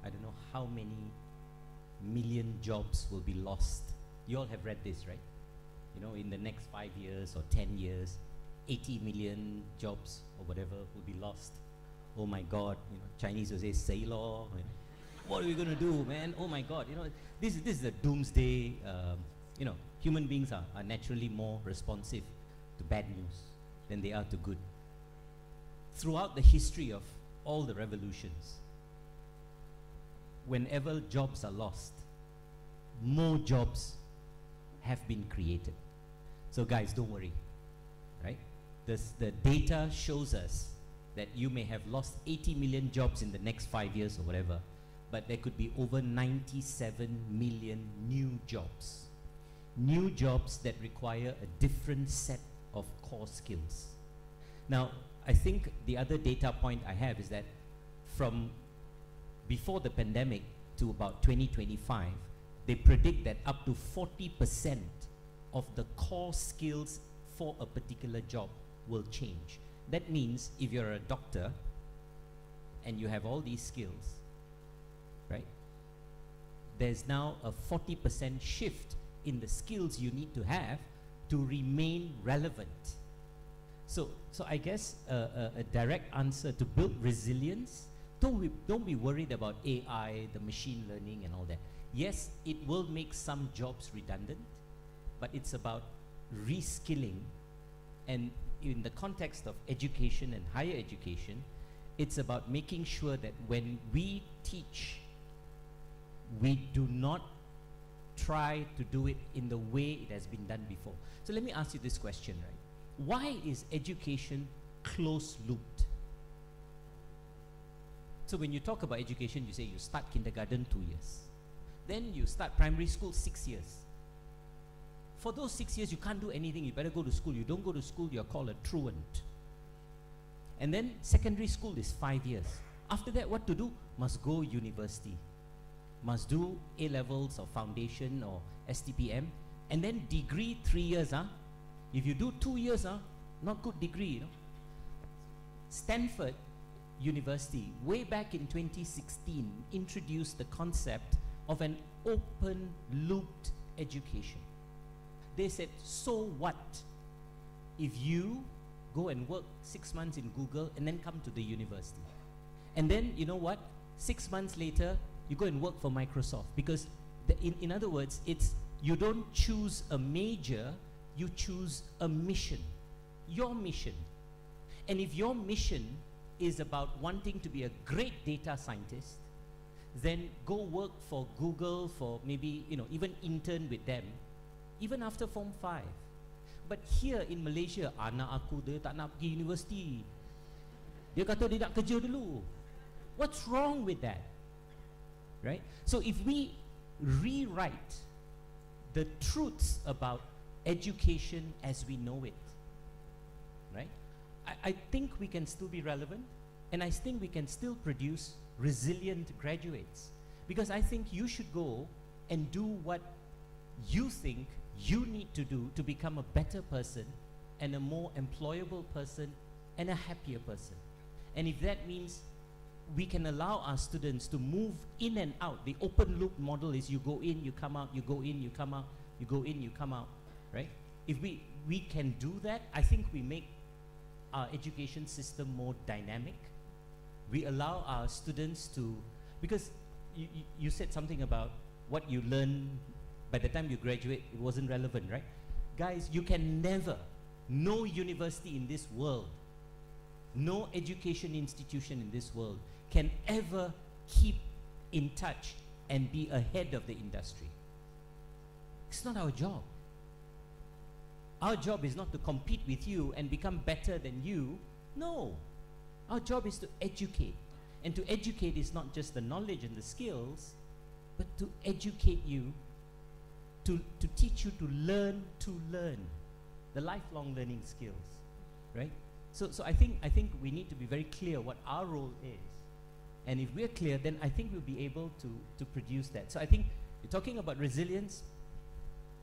I don't know how many million jobs will be lost. You all have read this, right? You know, in the next 5 years or 10 years, 80 million jobs or whatever will be lost. Oh my God, you know, Chinese will say, say law. You know, what are we going to do, man? Oh my God, you know, this is a doomsday. You know, human beings are naturally more responsive to bad news than they are to good. Throughout the history of all the revolutions, whenever jobs are lost, more jobs have been created. So guys, don't worry, right? The data shows us that you may have lost 80 million jobs in the next 5 years or whatever, but there could be over 97 million new jobs. New jobs that require a different set of core skills. Now, I think the other data point I have is that from before the pandemic to about 2025, they predict that up to 40% of the core skills for a particular job will change. That means if you're a doctor and you have all these skills, right? There's now a 40% shift in the skills you need to have to remain relevant. So I guess a direct answer to build resilience, don't be worried about AI, the machine learning and all that. Yes, it will make some jobs redundant, but it's about reskilling. And in the context of education and higher education, it's about making sure that when we teach, we do not try to do it in the way it has been done before. So let me ask you this question, right? Why is education close-looped? So when you talk about education, you say you start kindergarten 2 years. Then you start primary school 6 years. For those 6 years, you can't do anything. You better go to school. You don't go to school, you're called a truant. And then secondary school is 5 years. After that, what to do? Must go university. Must do A-levels or foundation or STPM. And then degree 3 years. If you do 2 years, not good degree. You know? Stanford University, way back in 2016, introduced the concept of an open-looped education. They said, so what if you go and work 6 months in Google and then come to the university? And then, you know what? 6 months later, you go and work for Microsoft. Because, in other words, it's you don't choose a major, you choose a mission. Your mission. And if your mission is about wanting to be a great data scientist, then go work for Google for maybe, even intern with them, even after Form 5. But here in Malaysia, anak aku dia tak nak pergi universiti. Dia kata dia nak kerja dulu. What's wrong with that? Right? So if we rewrite the truths about education as we know it, right? I think we can still be relevant, and I think we can still produce resilient graduates. Because I think you should go and do what you think you need to do to become a better person and a more employable person and a happier person. And if that means we can allow our students to move in and out, the open loop model is you go in, you come out, you go in, you come out, you go in, you come out, right? If we can do that, I think we make our education system more dynamic. We allow our students to, because you said something about what you learn by the time you graduate, it wasn't relevant, right? Guys, you can never, no university in this world, no education institution in this world can ever keep in touch and be ahead of the industry. It's not our job. Our job is not to compete with you and become better than you. No. Our job is to educate. And to educate is not just the knowledge and the skills, but to educate you, to teach you to learn, the lifelong learning skills, right? So I think we need to be very clear what our role is. And if we're clear, then I think we'll be able to produce that. So I think you're talking about resilience.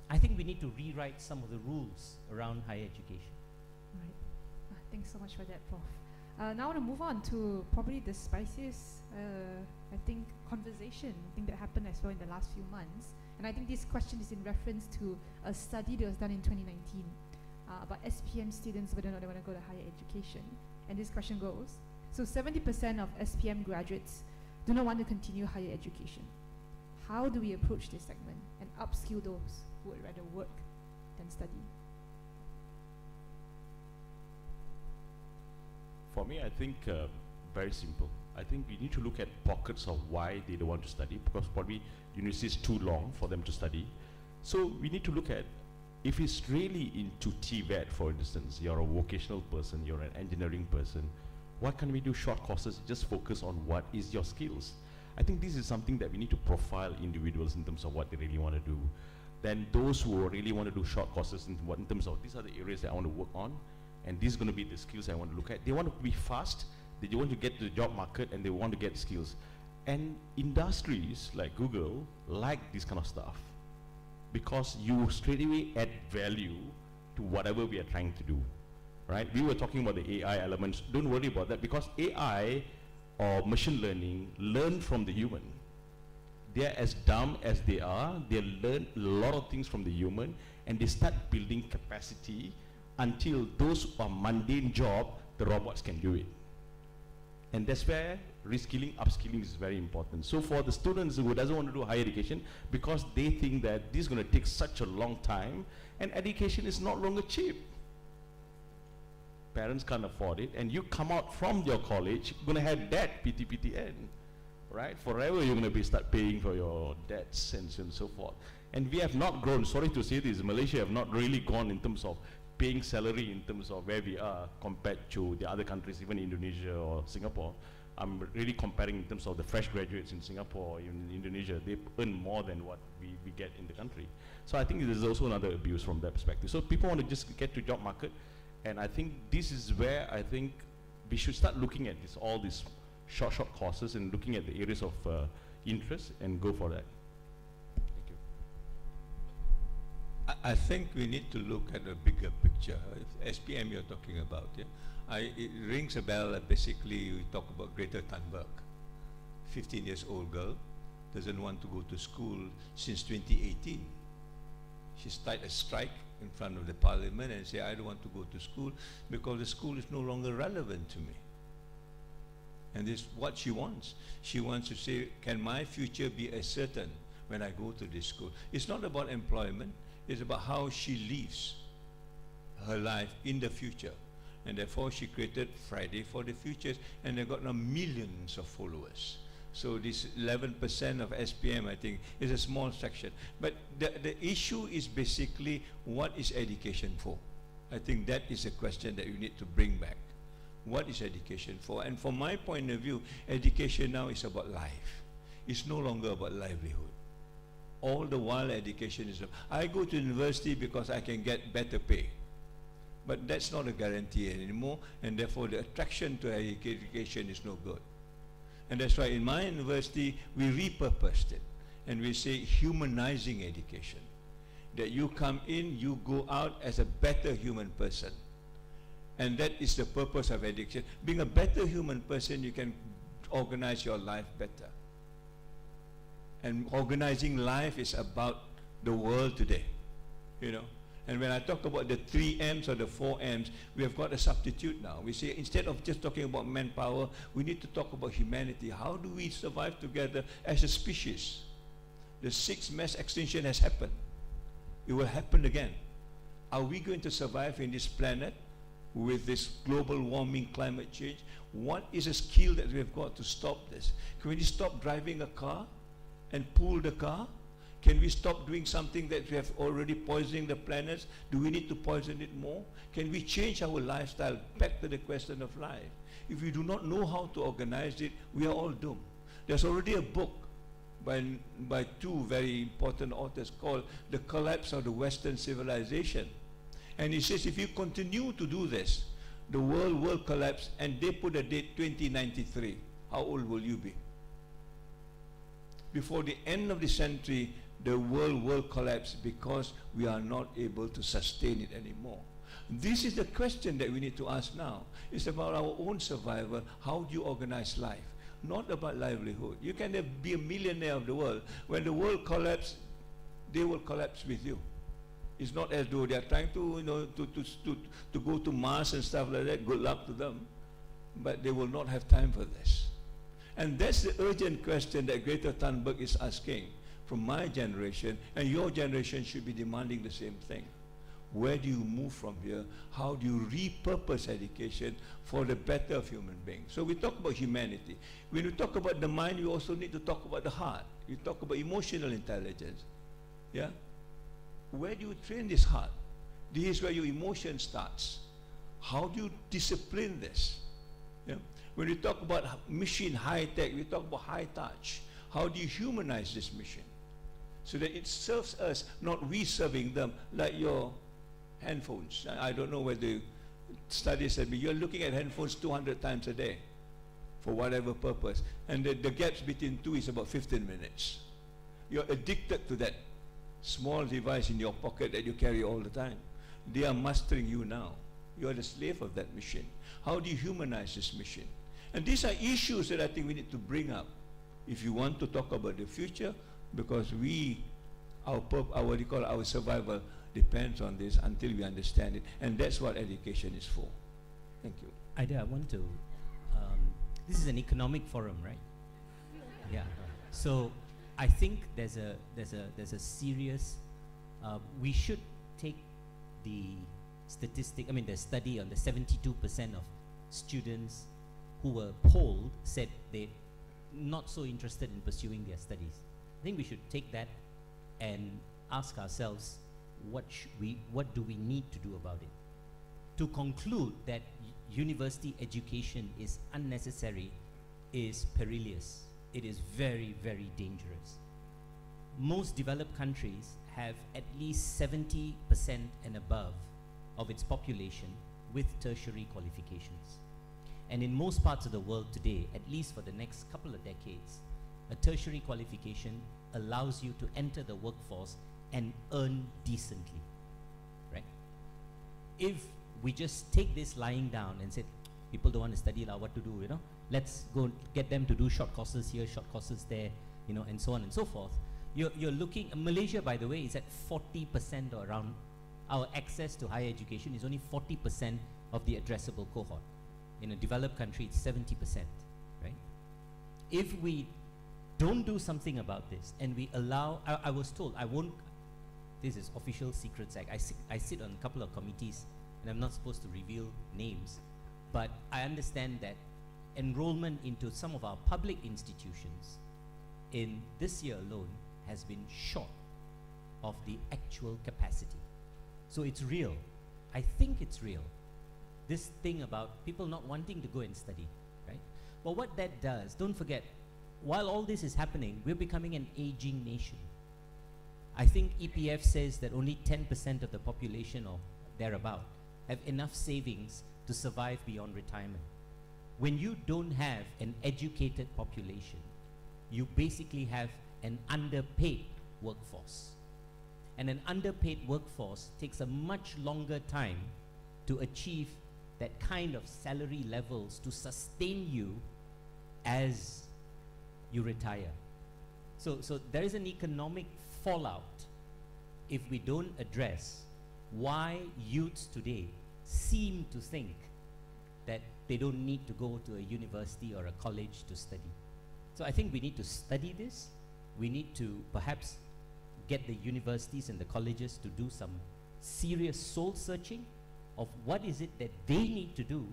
I think we need to rewrite some of the rules around higher education. Right. Thanks so much for that, Prof. Now I want to move on to probably the spiciest, conversation that happened as well in the last few months. And I think this question is in reference to a study that was done in 2019 about SPM students, whether or not they want to go to higher education. And this question goes, so 70% of SPM graduates do not want to continue higher education. How do we approach this segment and upskill those who would rather work than study? For me, I think very simple. I think we need to look at pockets of why they don't want to study, because probably university is too long for them to study. So we need to look at, if it's really into TVET, for instance, you're a vocational person, you're an engineering person, why can't we do short courses, just focus on what is your skills? I think this is something that we need to profile individuals in terms of what they really want to do. Then those who really want to do short courses in terms of these are the areas that I want to work on, and these are going to be the skills I want to look at. They want to be fast, they want to get to the job market, and they want to get skills. And industries like Google like this kind of stuff. because you straight away add value to whatever we are trying to do, right? We were talking about the AI elements. Don't worry about that, because AI or machine learning learn from the human. They are as dumb as they are. They learn a lot of things from the human, and they start building capacity until those are mundane job, the robots can do it. And that's where reskilling, upskilling is very important. So for the students who doesn't want to do higher education, because they think that this is going to take such a long time, and education is no longer cheap. Parents can't afford it, and you come out from your college, going to have debt, PTPTN, right? Forever you're going to start paying for your debts and so forth. And we have not grown, sorry to say this, Malaysia have not really gone in terms of paying salary in terms of where we are compared to the other countries, even Indonesia or Singapore. I'm really comparing in terms of the fresh graduates in Singapore or in Indonesia. They earn more than what we get in the country. So I think there's also another abuse from that perspective. So people want to just get to job market, and I think this is where I think we should start looking at this, all these short courses, and looking at the areas of interest and go for that. I think we need to look at a bigger picture. SPM you're talking about, yeah? It rings a bell. Basically, we talk about Greta Thunberg, 15 years old girl, doesn't want to go to school since 2018. She started a strike in front of the parliament and said, I don't want to go to school because the school is no longer relevant to me. And this is what she wants. She wants to say, can my future be as certain when I go to this school? It's not about employment. It's about how she lives her life in the future. And therefore she created Friday for the Futures, and they've got now millions of followers. So this 11% of SPM, I think, is a small section. But the issue is basically, what is education for? I think that is a question that you need to bring back. What is education for? And from my point of view, education now is about life. It's no longer about livelihood. All the while education is, I go to university because I can get better pay. But that's not a guarantee anymore, and therefore the attraction to education is no good. And that's why in my university, we repurposed it. And we say humanizing education. That you come in, you go out as a better human person. And that is the purpose of education. Being a better human person, you can organize your life better. And organizing life is about the world today, you know. And when I talk about the 3 M's or the 4 M's, we have got a substitute now. We say instead of just talking about manpower, we need to talk about humanity. How do we survive together as a species? The 6th mass extinction has happened. It will happen again. Are we going to survive in this planet with this global warming, climate change? What is a skill that we have got to stop this? Can we stop driving a car and pull the car? Can we stop doing something that we have already poisoning the planet? Do we need to poison it more? Can we change our lifestyle? Back to the question of life. If we do not know how to organize it, we are all doomed. There's already a book by 2 very important authors called The Collapse of the Western Civilization. And he says if you continue to do this, the world will collapse, and they put a date 2093. How old will you be? Before the end of the century, the world will collapse because we are not able to sustain it anymore. This is the question that we need to ask now. It's about our own survival. How do you organize life? Not about livelihood. You can be a millionaire of the world. When the world collapses, they will collapse with you. It's not as though they are trying to, you know, to go to Mars and stuff like that. Good luck to them. But they will not have time for this. And that's the urgent question that Greta Thunberg is asking from my generation, and your generation should be demanding the same thing. Where do you move from here? How do you repurpose education for the better of human beings? So we talk about humanity. When we talk about the mind, we also need to talk about the heart. You talk about emotional intelligence. Yeah? Where do you train this heart? This is where your emotion starts. How do you discipline this? Yeah? When we talk about machine high tech, we talk about high touch. How do you humanize this machine? So that it serves us, not we serving them, like your handphones. I don't know whether studies said, but you're looking at handphones 200 times a day for whatever purpose. And the gaps between 2 is about 15 minutes. You're addicted to that small device in your pocket that you carry all the time. They are mastering you now. You are the slave of that machine. How do you humanize this machine? And these are issues that I think we need to bring up if you want to talk about the future, because our survival depends on this until we understand it. And that's what education is for. Thank you. Ida, I want to, this is an economic forum, right? Yeah. So I think there's a serious, we should take the statistic, the study on the 72% of students who were polled said they're not so interested in pursuing their studies. I think we should take that and ask ourselves, what do we need to do about it? To conclude that university education is unnecessary is perilous. It is very, very dangerous. Most developed countries have at least 70% and above of its population with tertiary qualifications. And in most parts of the world today, at least for the next couple of decades, a tertiary qualification allows you to enter the workforce and earn decently, right? If we just take this lying down and say, people don't want to study, what to do, let's go get them to do short courses here, short courses there, and so on and so forth. You're looking, Malaysia, by the way, is at 40% or around. Our access to higher education is only 40% of the addressable cohort. In a developed country, it's 70%, right? If we don't do something about this and we allow, I was told, this is official Secrets Act. I sit on a couple of committees and I'm not supposed to reveal names, but I understand that enrollment into some of our public institutions in this year alone has been short of the actual capacity. So it's real. I think it's real. This thing about people not wanting to go and study, right? But what that does, don't forget, while all this is happening, we're becoming an aging nation. I think EPF says that only 10% of the population or thereabout have enough savings to survive beyond retirement. When you don't have an educated population, you basically have an underpaid workforce. And an underpaid workforce takes a much longer time to achieve that kind of salary levels to sustain you as you retire. So there is an economic fallout if we don't address why youths today seem to think that they don't need to go to a university or a college to study. So I think we need to study this. We need to perhaps get the universities and the colleges to do some serious soul searching of what is it that they need to do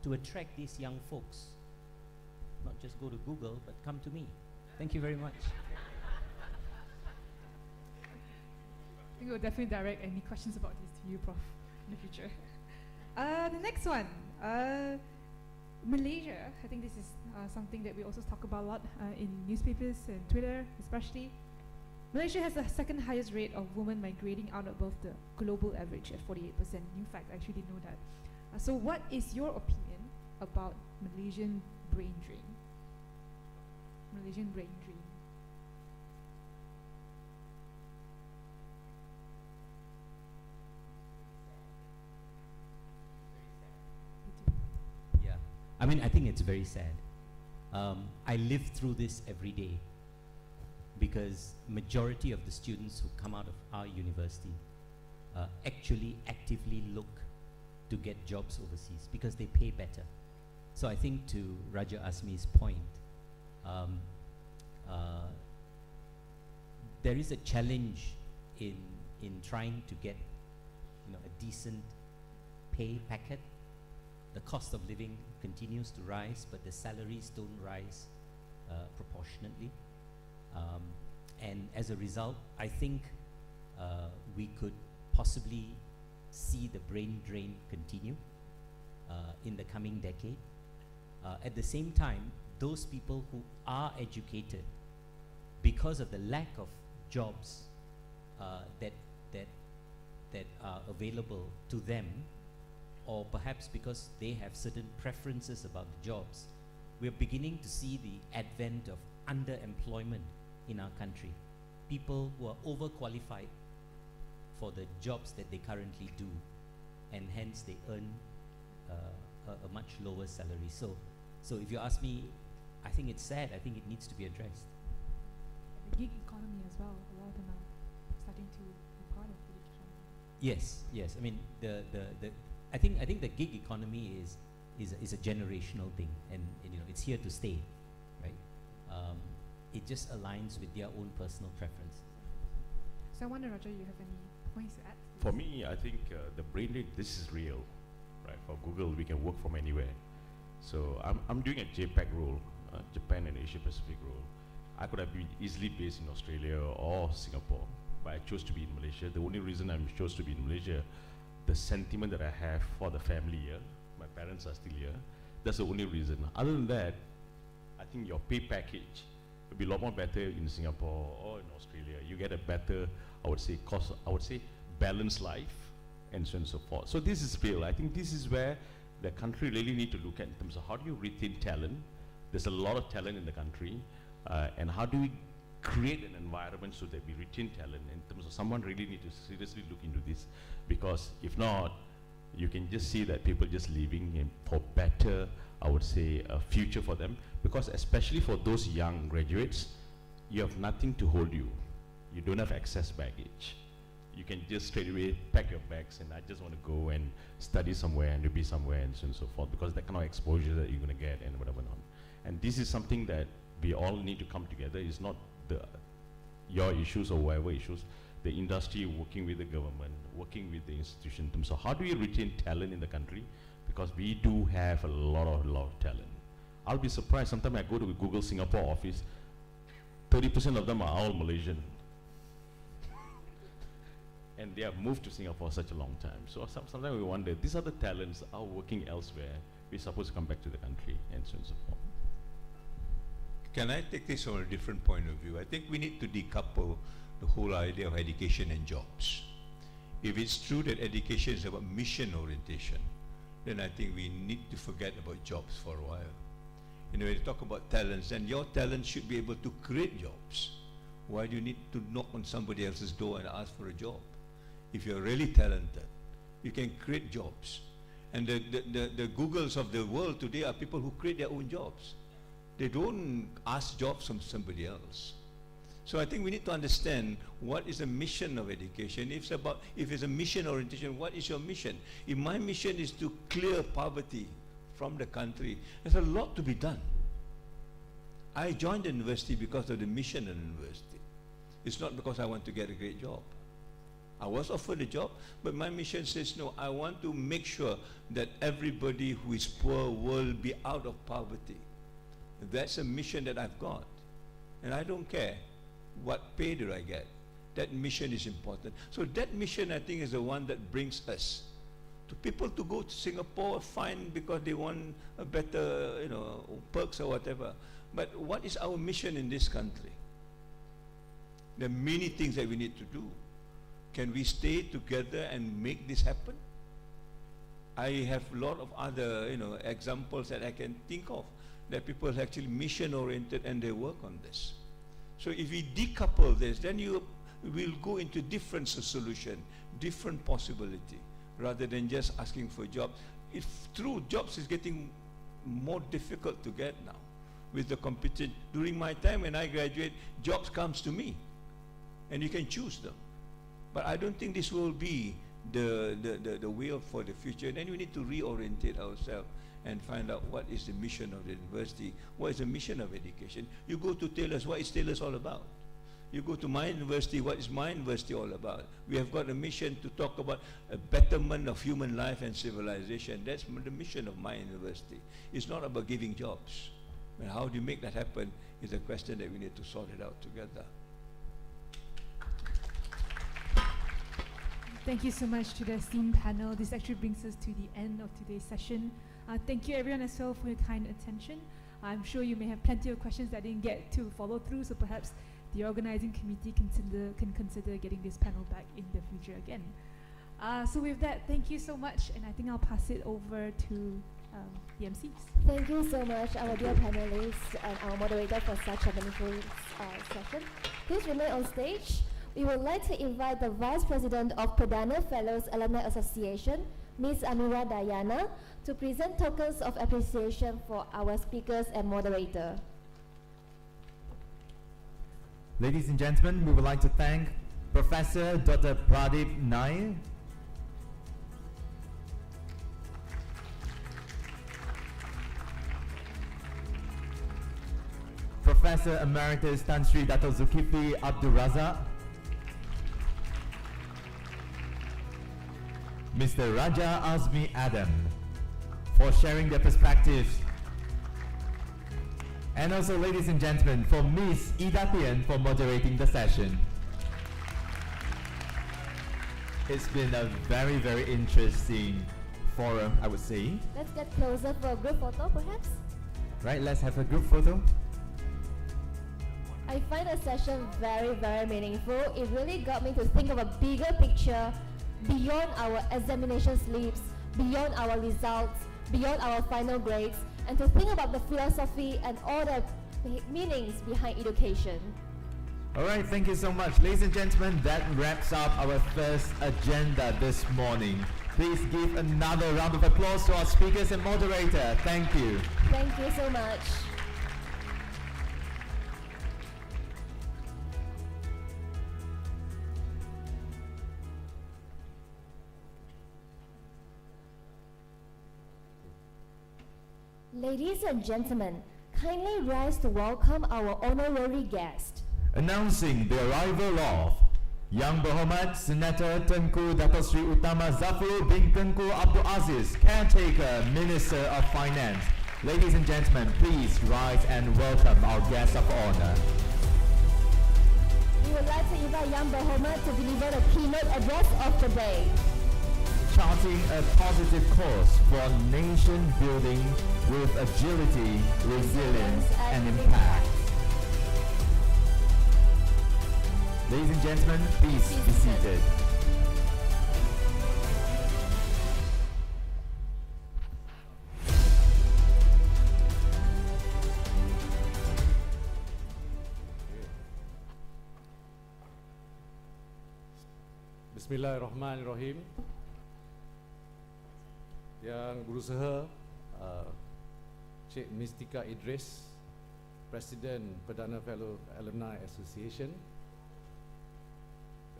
to attract these young folks. Not just go to Google, but come to me. Thank you very much. I think we'll definitely direct any questions about this to you, Prof, in the future. The next one, Malaysia. I think this is something that we also talk about a lot in newspapers and Twitter especially. Malaysia has the second highest rate of women migrating out above the global average at 48%. In fact, I actually didn't know that. So what is your opinion about Malaysian brain drain? Malaysian brain drain. Yeah, I think it's very sad. I live through this every day because majority of the students who come out of our university actually actively look to get jobs overseas because they pay better. So I think to Raja Asmi's point, there is a challenge in trying to get a decent pay packet. The cost of living continues to rise, but the salaries don't rise proportionately. And as a result, I think we could possibly see the brain drain continue in the coming decade. At the same time, those people who are educated, because of the lack of jobs that are available to them, or perhaps because they have certain preferences about the jobs, we're beginning to see the advent of underemployment in our country. people who are overqualified for the jobs that they currently do, and hence they earn a much lower salary. So if you ask me, I think it's sad. I think it needs to be addressed. The gig economy as well. A lot of them are starting to be part of the gig economy. Yes. I mean, I think the gig economy is a generational thing, and it's here to stay, right? It just aligns with their own personal preferences. So I wonder, Roger, you have any points to add? For me, I think the brain drain, this is real, right? For Google, we can work from anywhere. So I'm doing a JPAC role, Japan and Asia Pacific role. I could have been easily based in Australia or Singapore, but I chose to be in Malaysia. The only reason I chose to be in Malaysia, the sentiment that I have for the family here, my parents are still here, that's the only reason. Other than that, I think your pay package would be a lot more better in Singapore or in Australia. You get a better, I would say balanced life, and so on and so forth. So this is real. I think this is where the country really need to look at in terms of how do you retain talent. There's a lot of talent in the country, and how do we create an environment so that we retain talent in terms of someone really need to seriously look into this, because if not, you can just see that people just leaving in for better, I would say, a future for them, because especially for those young graduates, you have nothing to hold you. You don't have excess baggage. You can just straight away pack your bags and I just want to go and study somewhere and to be somewhere and so on and so forth, because that kind of exposure that you're going to get and whatever on. And this is something that we all need to come together. It's not your issues or whatever issues. The industry working with the government, working with the institution in terms of how do we retain talent in the country, because we do have a lot of talent. I'll be surprised, sometimes I go to Google Singapore office, 30% of them are all Malaysian. And they have moved to Singapore such a long time. So sometimes we wonder, these other talents are working elsewhere. We're supposed to come back to the country and so on and so forth. Can I take this from a different point of view? I think we need to decouple the whole idea of education and jobs. If it's true that education is about mission orientation, then I think we need to forget about jobs for a while. When you talk about talents, then your talent should be able to create jobs. Why do you need to knock on somebody else's door and ask for a job? If you're really talented, you can create jobs. And the Googles of the world today are people who create their own jobs. They don't ask jobs from somebody else. So I think we need to understand what is the mission of education. If it's a mission orientation, what is your mission? If my mission is to clear poverty from the country, there's a lot to be done. I joined the university because of the mission of the university. It's not because I want to get a great job. I was offered a job, but my mission says, no, I want to make sure that everybody who is poor will be out of poverty. That's a mission that I've got. And I don't care what pay do I get. That mission is important. So that mission, I think, is the one that brings us to people to go to Singapore, fine, because they want a better, perks or whatever. But what is our mission in this country? There are many things that we need to do. Can we stay together and make this happen? I have a lot of other, examples that I can think of, that people are actually mission-oriented and they work on this. So if we decouple this, then you will go into different solution, different possibility, rather than just asking for jobs. If true, jobs is getting more difficult to get now with the competition. During my time when I graduate, jobs comes to me, and you can choose them. But I don't think this will be the way for the future. And then we need to reorientate ourselves and find out what is the mission of the university, what is the mission of education. You go to Taylor's, what is Taylor's all about? You go to my university, what is my university all about? We have got a mission to talk about a betterment of human life and civilization. That's the mission of my university. It's not about giving jobs. And how do you make that happen is a question that we need to sort it out together. Thank you so much to the esteemed panel. This actually brings us to the end of today's session. Thank you everyone as well for your kind attention. I'm sure you may have plenty of questions that didn't get to follow through, so perhaps the organizing committee can consider getting this panel back in the future again. So with that, thank you so much, and I think I'll pass it over to the MCs. Thank you so much, our dear panelists and our moderator, for such a meaningful session. Please remain on stage. We would like to invite the Vice President of Perdana Fellows Alumni Association, Ms. Amira Dayana, to present tokens of appreciation for our speakers and moderator. Ladies and gentlemen, we would like to thank Professor Dr. Pradeep Nair, Professor Emeritus Tan Sri Dato Zulkifli Abdul Razak, Mr. Raja Azmi Adam, for sharing their perspectives. And also, ladies and gentlemen, for Ms. Ida Tian for moderating the session. It's been a very, very interesting forum, I would say. Let's get closer for a group photo, perhaps. Right, let's have a group photo. I find the session very, very meaningful. It really got me to think of a bigger picture beyond our examination slips, beyond our results, beyond our final grades, and to think about the philosophy and all the meanings behind education. All right, thank you so much. Ladies and gentlemen, that wraps up our first agenda this morning. Please give another round of applause to our speakers and moderator. Thank you. Thank you so much. Ladies and gentlemen, kindly rise to welcome our honorary guest. Announcing the arrival of Yang Berhormat Senator Tengku Dato Sri Utama Zafrul bin Tengku Abdul Aziz, Caretaker Minister of Finance. Ladies and gentlemen, please rise and welcome our guest of honor. We would like to invite Yang Berhormat to deliver the keynote address of the day. Charting a positive course for nation building with agility, resilience, and impact. Ladies and gentlemen, please be seated. Bismillahirrahmanirrahim. Yang berusaha Cik Mistika Idris, Presiden Perdana Fellow Alumni Association,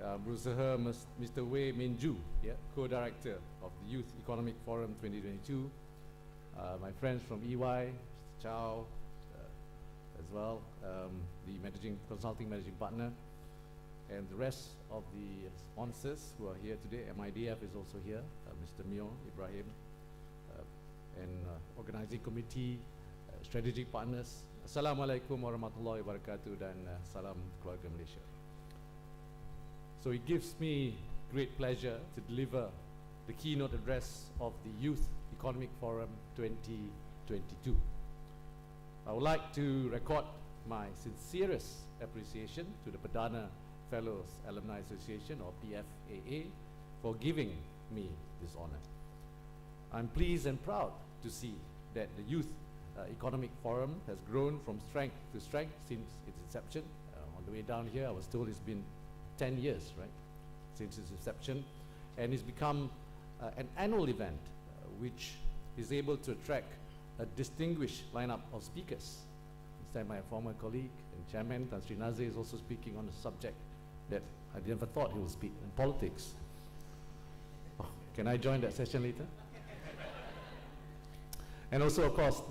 berusaha Mr. Wei Minju, Co-Director of the Youth Economic Forum 2022, my friends from EY, Mr. Chow, as well, the consulting managing partner, and the rest of the sponsors who are here today. MIDF is also here, Mr. Mio Ibrahim, and organizing committee, strategic partners. Assalamualaikum warahmatullahi wabarakatuh dan salam keluarga Malaysia. So it gives me great pleasure to deliver the keynote address of the Youth Economic Forum 2022. I would like to record my sincerest appreciation to the Perdana Fellows Alumni Association, or PFAA, for giving me this honor. I'm pleased and proud to see that the Youth Economic Forum has grown from strength to strength since its inception. On the way down here, I was told it's been 10 years, right, since its inception, and it's become an annual event which is able to attract a distinguished lineup of speakers. This time my former colleague and chairman, Tan Sri Nazir, is also speaking on a subject that I never thought he would speak, in politics. Oh, can I join that session later? And also, of course,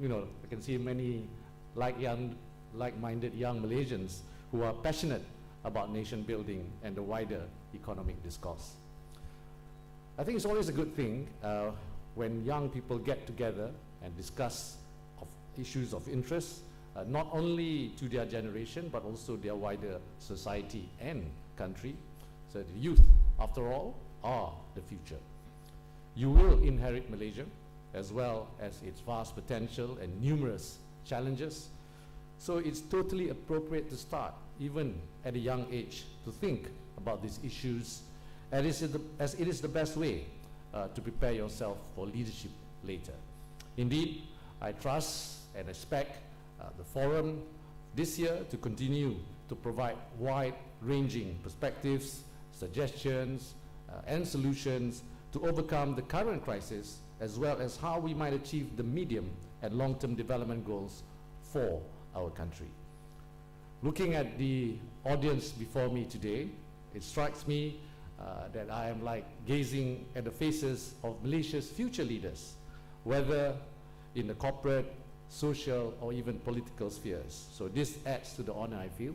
you know, I can see many like-minded young Malaysians who are passionate about nation building and the wider economic discourse. I think it's always a good thing when young people get together and discuss issues of interest, not only to their generation, but also their wider society and country. So the youth, after all, are the future. You will inherit Malaysia, as well as its vast potential and numerous challenges. So it's totally appropriate to start, even at a young age, to think about these issues, as it is the best way to prepare yourself for leadership later. Indeed, I trust and expect the forum this year to continue to provide wide-ranging perspectives, suggestions, and solutions to overcome the current crisis, as well as how we might achieve the medium and long-term development goals for our country. Looking at the audience before me today, it strikes me that I am like gazing at the faces of Malaysia's future leaders, whether in the corporate, social, or even political spheres. So this adds to the honor I feel,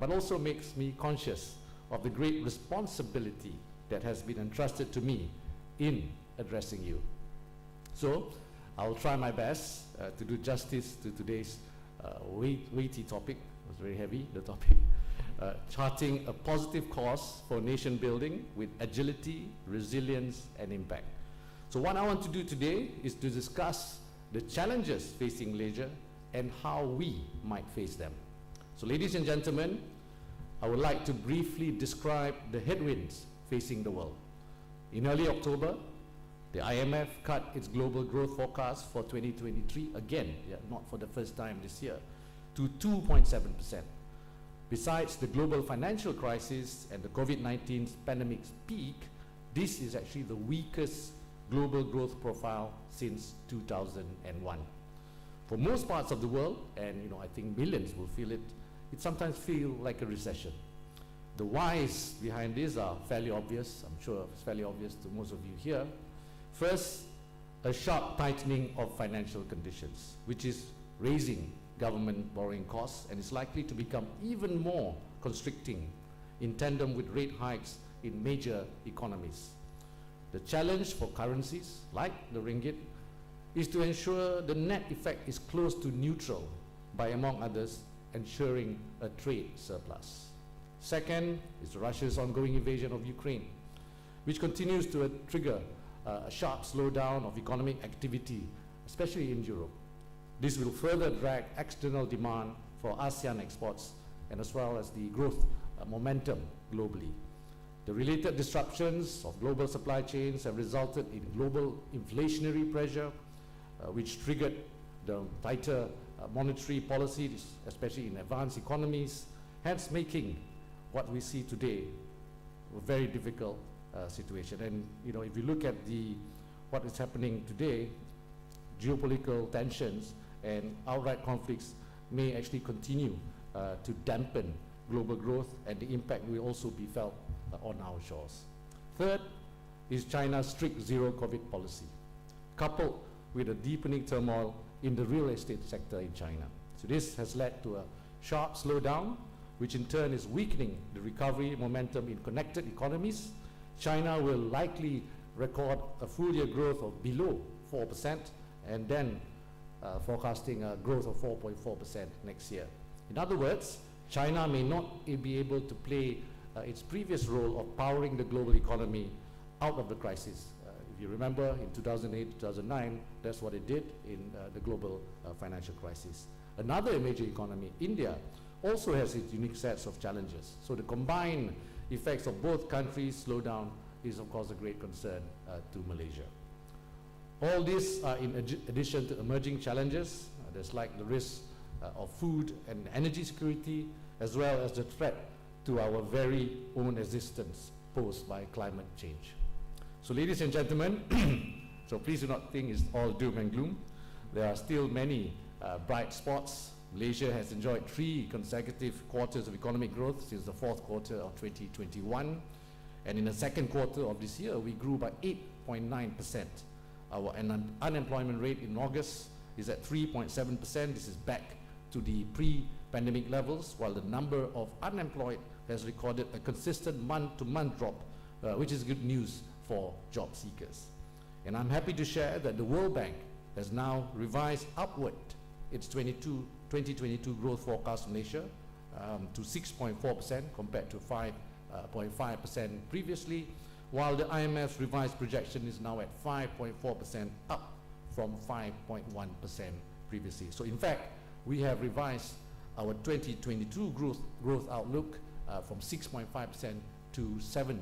but also makes me conscious of the great responsibility that has been entrusted to me in addressing you. So I'll try my best to do justice to today's weighty topic. It was very heavy, the topic. Charting a positive course for nation building with agility, resilience, and impact. So what I want to do today is to discuss the challenges facing Malaysia and how we might face them. So ladies and gentlemen, I would like to briefly describe the headwinds facing the world. In early October, the IMF cut its global growth forecast for 2023 again, not for the first time this year, to 2.7%. Besides the global financial crisis and the COVID-19 pandemic's peak, this is actually the weakest global growth profile since 2001. For most parts of the world, and I think millions will feel it, it sometimes feels like a recession. The whys behind this are fairly obvious. I'm sure it's fairly obvious to most of you here. First, a sharp tightening of financial conditions, which is raising government borrowing costs and is likely to become even more constricting in tandem with rate hikes in major economies. The challenge for currencies like the ringgit is to ensure the net effect is close to neutral by, among others, ensuring a trade surplus. Second is Russia's ongoing invasion of Ukraine, which continues to trigger a sharp slowdown of economic activity, especially in Europe. This will further drag external demand for ASEAN exports and as well as the growth momentum globally. The related disruptions of global supply chains have resulted in global inflationary pressure, which triggered the tighter monetary policies, especially in advanced economies, hence making what we see today a very difficult situation. And if you look at what is happening today, geopolitical tensions and outright conflicts may actually continue to dampen global growth, and the impact will also be felt on our shores. Third is China's strict zero-COVID policy, coupled with a deepening turmoil in the real estate sector in China. So this has led to a sharp slowdown, which in turn is weakening the recovery momentum in connected economies. China will likely record a full-year growth of below 4%, and then forecasting a growth of 4.4% next year. In other words, China may not be able to play its previous role of powering the global economy out of the crisis. If you remember, in 2008, 2009, that's what it did in the global financial crisis. Another major economy, India, also has its unique sets of challenges. So the combined effects of both countries' slowdown is, of course, a great concern to Malaysia. All this in addition to emerging challenges, there's like the risk of food and energy security, as well as the threat to our very own existence posed by climate change. So ladies and gentlemen, so please do not think it's all doom and gloom. There are still many bright spots. Malaysia has enjoyed 3 consecutive quarters of economic growth since the 4th quarter of 2021. And in the 2nd quarter of this year, we grew by 8.9%. Our unemployment rate in August is at 3.7%. This is back to the pre-pandemic levels, while the number of unemployed has recorded a consistent month-to-month drop, which is good news for job seekers. And I'm happy to share that the World Bank has now revised upward its 2022 growth forecast for Malaysia to 6.4% compared to 5.5% previously, while the IMF's revised projection is now at 5.4%, up from 5.1% previously. So in fact, we have revised our 2022 growth outlook from 6.5% to 7%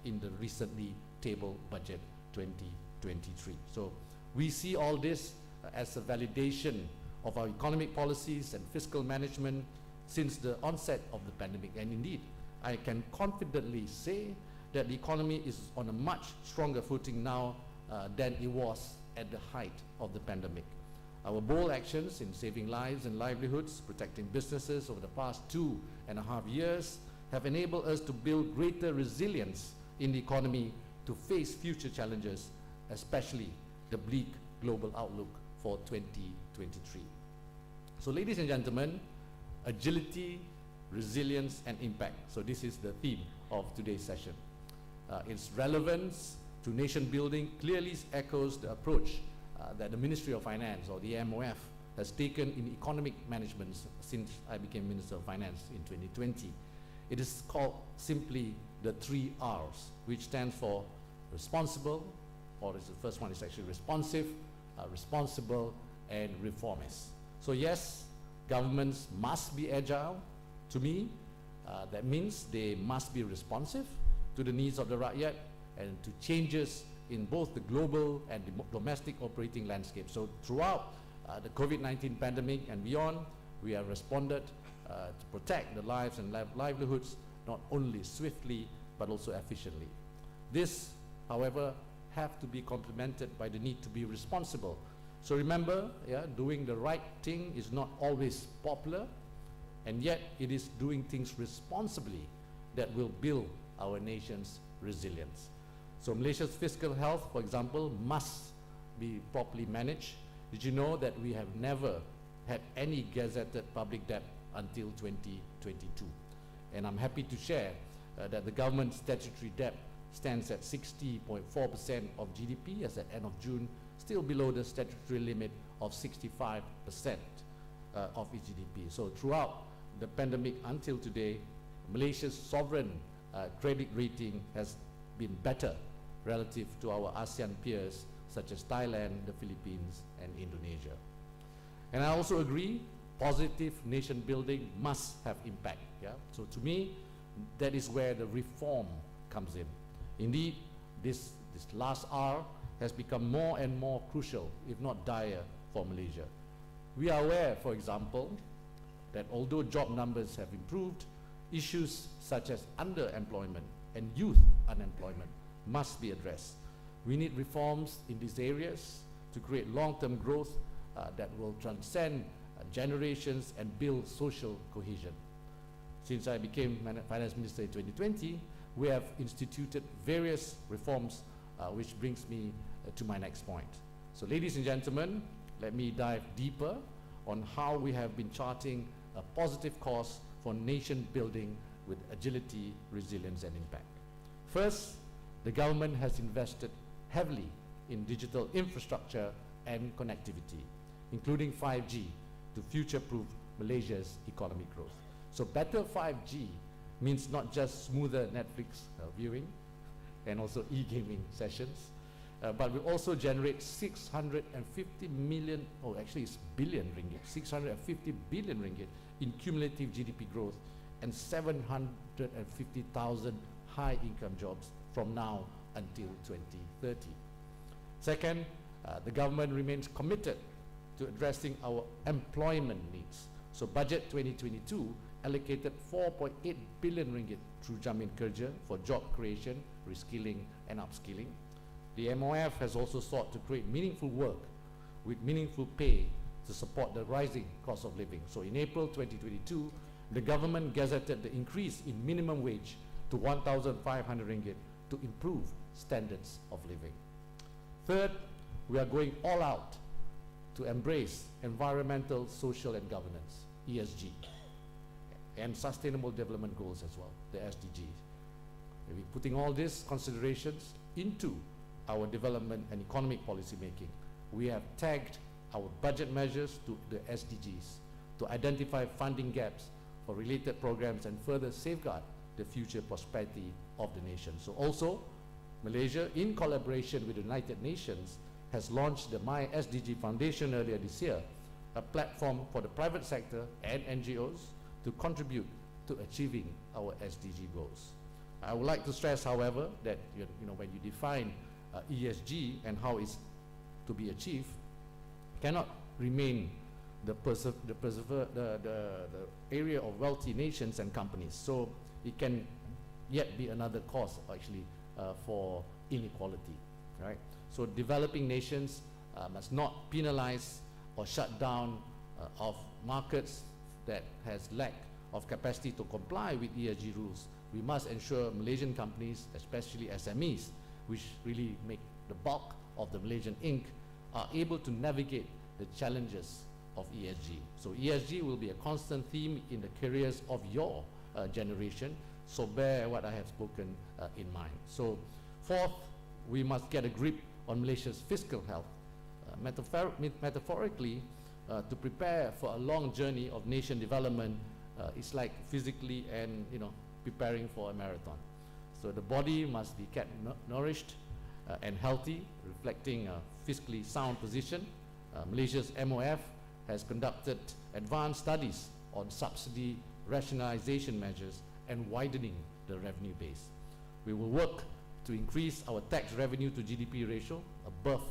in the recently tabled budget 2023. So We see all this as a validation of our economic policies and fiscal management since the onset of the pandemic. And indeed, I can confidently say that the economy is on a much stronger footing now than it was at the height of the pandemic. Our bold actions in saving lives and livelihoods, protecting businesses over the past 2.5 years have enabled us to build greater resilience in the economy to face future challenges, especially the bleak global outlook for 2023. So ladies and gentlemen, agility, resilience and impact. So this is the theme of today's session. Its relevance to nation building clearly echoes the approach that the Ministry of Finance, or the MOF, has taken in economic management since I became Minister of Finance in 2020. It is called simply the 3 R's, which stands for responsible, or is the first one is actually responsive, responsible and reformist. So yes, governments must be agile. To me, that means they must be responsive to the needs of the rakyat and to changes in both the global and the domestic operating landscape. So throughout the COVID-19 pandemic and beyond, we have responded to protect the lives and livelihoods not only swiftly but also efficiently. This, however, have to be complemented by the need to be responsible. So remember, doing the right thing is not always popular, and yet it is doing things responsibly that will build our nation's resilience. So Malaysia's fiscal health, for example, must be properly managed. Did you know that we have never had any gazetted public debt until 2022? And I'm happy to share that the government's statutory debt stands at 60.4% of GDP as at end of June, still below the statutory limit of 65% of its GDP. So throughout the pandemic until today, Malaysia's sovereign credit rating has been better relative to our ASEAN peers such as Thailand, the Philippines and Indonesia. And I also agree, positive nation building must have impact. So to me, that is where the reform comes in. Indeed, this last R has become more and more crucial, if not dire, for Malaysia. We are aware, for example, that although job numbers have improved, issues such as underemployment and youth unemployment must be addressed. We need reforms in these areas to create long-term growth that will transcend generations and build social cohesion. Since I became Finance Minister in 2020, we have instituted various reforms, which brings me to my next point. So ladies and gentlemen, let me dive deeper on how we have been charting a positive course for nation building with agility, resilience and impact. First, the government has invested heavily in digital infrastructure and connectivity, including 5G, to future-proof Malaysia's economic growth. So better 5G means not just smoother Netflix viewing and also e-gaming sessions, but will also generate 650 million, oh actually it's billion ringgit, 650 billion ringgit in cumulative GDP growth and 750,000 high-income jobs from now until 2030. Second, the government remains committed to addressing our employment needs. So Budget 2022 allocated 4.8 billion ringgit through Jamin Kerja for job creation, reskilling and upskilling. The MOF has also sought to create meaningful work with meaningful pay to support the rising cost of living. So in April 2022, the government gazetted the increase in minimum wage to 1,500 ringgit to improve standards of living. Third, we are going all out to embrace environmental, social and governance, ESG, and sustainable development goals as well, the SDGs. We're putting all these considerations into our development and economic policy making. We have tagged our budget measures to the SDGs to identify funding gaps for related programs and further safeguard the future prosperity of the nation. So also, Malaysia, in collaboration with the United Nations, has launched the My SDG Foundation earlier this year, a platform for the private sector and NGOs to contribute to achieving our SDG goals. I would like to stress, however, that when you define ESG and how it's to to be achieved cannot remain the area of wealthy nations and companies. So it can yet be another cause actually for inequality, right? So developing nations must not penalize or shut down of markets that has lack of capacity to comply with ESG rules. We must ensure Malaysian companies, especially SMEs, which really make the bulk of the Malaysian ink, are able to navigate the challenges of ESG. So ESG will be a constant theme in the careers of your generation, so bear what I have spoken in mind. So fourth, we must get a grip on Malaysia's fiscal health. Metaphorically, to prepare for a long journey of nation development, it's like physically and preparing for a marathon. So the body must be kept nourished and healthy, reflecting a fiscally sound position. Malaysia's MOF has conducted advanced studies on subsidy rationalization measures and widening the revenue base. We will work to increase our tax revenue to GDP ratio above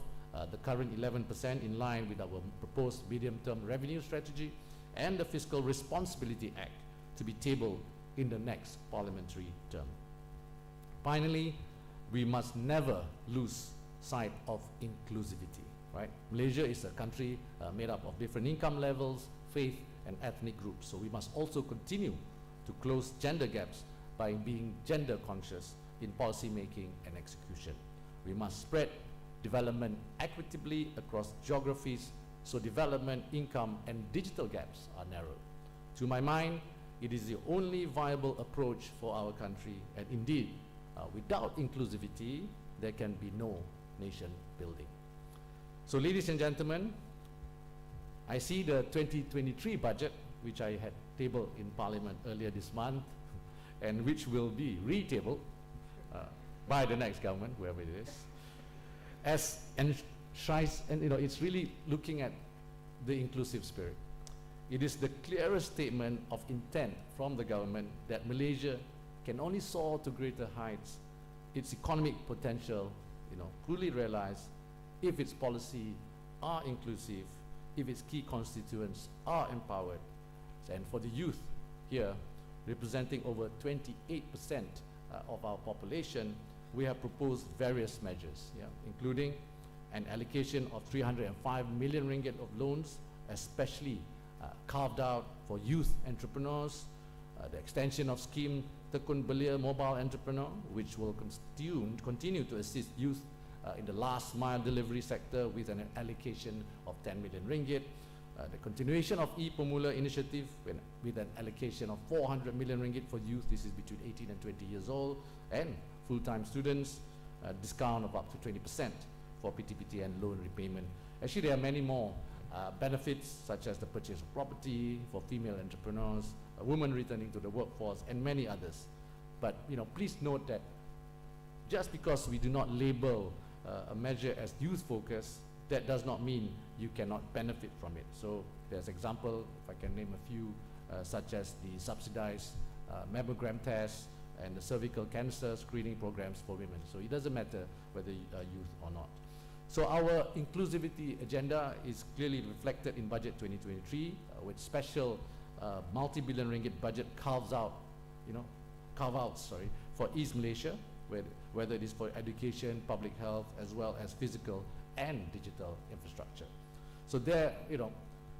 the current 11%, in line with our proposed medium-term revenue strategy and the Fiscal Responsibility Act to be tabled in the next parliamentary term. Finally, we must never lose sight of inclusivity, right? Malaysia is a country made up of different income levels, faith, and ethnic groups. So we must also continue to close gender gaps by being gender conscious in policy making and execution. We must spread development equitably across geographies so development, income, and digital gaps are narrowed. To my mind, it is the only viable approach for our country, and indeed, without inclusivity, there can be no nation building. So ladies and gentlemen, I see the 2023 budget, which I had tabled in Parliament earlier this month, and which will be re-tabled by the next government, whoever it is, as enshrines, and it's really looking at the inclusive spirit. It is the clearest statement of intent from the government that Malaysia can only soar to greater heights, its economic potential, fully realized, if its policy are inclusive, if its key constituents are empowered. And for the youth here, representing over 28% of our population, we have proposed various measures, including an allocation of 305 million ringgit of loans, especially carved out for youth entrepreneurs, the extension of scheme Tekun Belia Mobile Entrepreneur, which will continue to assist youth in the last mile delivery sector with an allocation of 10 million ringgit, the continuation of e-Pemula initiative with an allocation of 400 million ringgit for youth, this is between 18 and 20 years old, and full-time students, discount of up to 20% for PTPT and loan repayment. Actually, there are many more benefits, such as the purchase of property for female entrepreneurs, women returning to the workforce, and many others. But please note that just because we do not label a measure as youth-focused, that does not mean you cannot benefit from it. So there's example, if I can name a few, such as the subsidized mammogram tests and the cervical cancer screening programs for women. So it doesn't matter whether you are youth or not. So our inclusivity agenda is clearly reflected in Budget 2023, with special multi-billion ringgit budget carve-outs for East Malaysia, whether it is for education, public health, as well as physical and digital infrastructure. So there,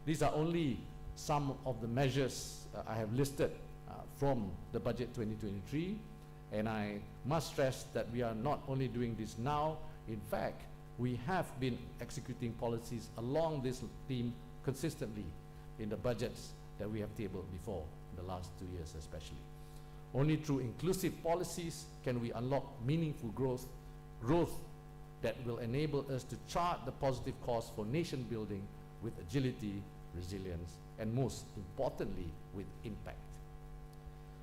these are only some of the measures I have listed from the Budget 2023, and I must stress that we are not only doing this now. In fact, we have been executing policies along this theme consistently in the budgets that we have tabled before, in the last 2 years especially. Only through inclusive policies can we unlock meaningful growth that will enable us to chart the positive course for nation building with agility, resilience, and most importantly, with impact.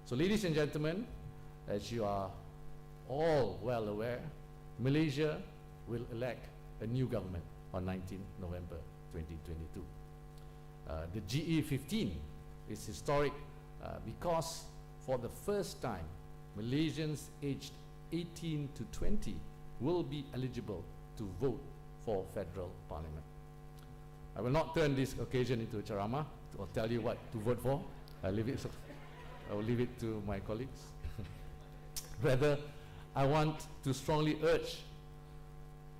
So ladies and gentlemen, as you are all well aware, Malaysia will elect a new government on 19 November 2022. The GE15 is historic because for the first time, Malaysians aged 18 to 20 will be eligible to vote for Federal Parliament. I will not turn this occasion into a ceramah or tell you what to vote for. I will leave it to my colleagues. Rather, I want to strongly urge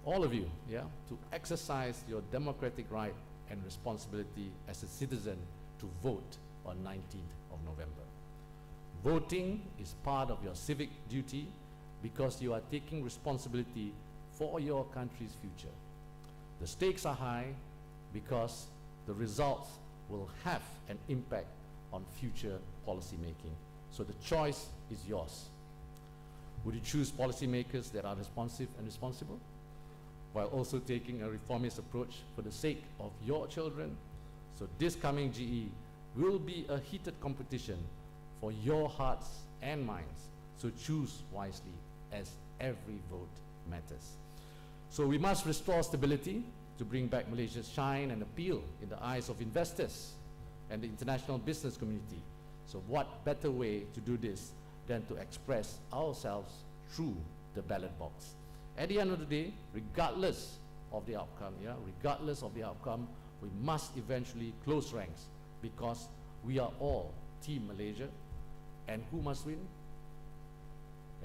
all of you, to exercise your democratic right and responsibility as a citizen to vote on 19th of November. Voting is part of your civic duty because you are taking responsibility for your country's future. The stakes are high because the results will have an impact on future policy making. So the choice is yours. Would you choose policymakers that are responsive and responsible, while also taking a reformist approach for the sake of your children? So this coming GE will be a heated competition for your hearts and minds. So choose wisely, as every vote matters. So we must restore stability to bring back Malaysia's shine and appeal in the eyes of investors and the international business community. So what better way to do this than to express ourselves through the ballot box? At the end of the day, regardless of the outcome, regardless of the outcome, we must eventually close ranks because we are all Team Malaysia. And who must win?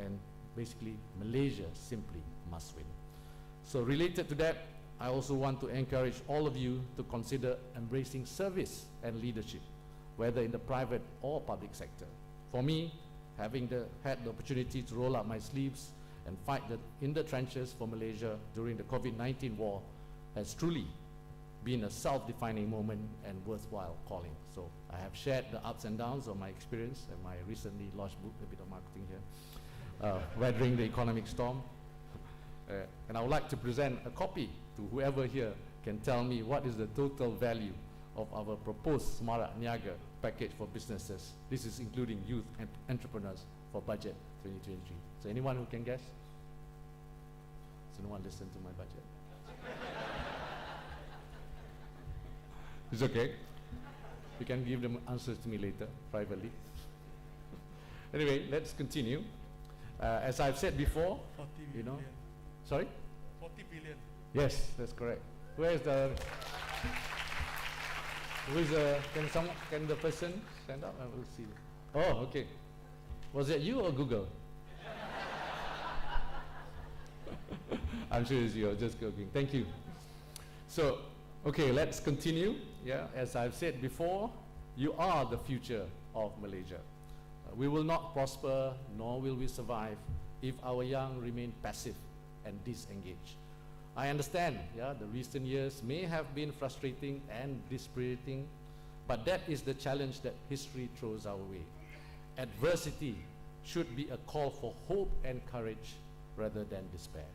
And basically, Malaysia simply must win. So related to that, I also want to encourage all of you to consider embracing service and leadership, whether in the private or public sector. For me, having had the opportunity to roll up my sleeves and fight in the trenches for Malaysia during the COVID-19 war has truly been a self-defining moment and worthwhile calling. So I have shared the ups and downs of my experience and my recently launched book, a bit of marketing here, Weathering the Economic Storm. And I would like to present a copy to whoever here can tell me what is the total value of our proposed Semarak Niaga package for businesses. This is including youth and entrepreneurs for budget 2023. So anyone who can guess? So no one listen to my budget? It's okay. You can give them answers to me later, privately. Anyway, let's continue. As I've said before, 40 you know, billion. sorry? 40 billion. Yes, that's correct. Who is the can the person stand up? I will see. Oh, okay. Was it you or Google? I'm sure it's you. I'm just joking. Thank you. So, okay, let's continue. As I've said before, you are the future of Malaysia. We will not prosper, nor will we survive if our young remain passive and disengaged. I understand, the recent years may have been frustrating and dispiriting, but that is the challenge that history throws our way. Adversity should be a call for hope and courage rather than despair.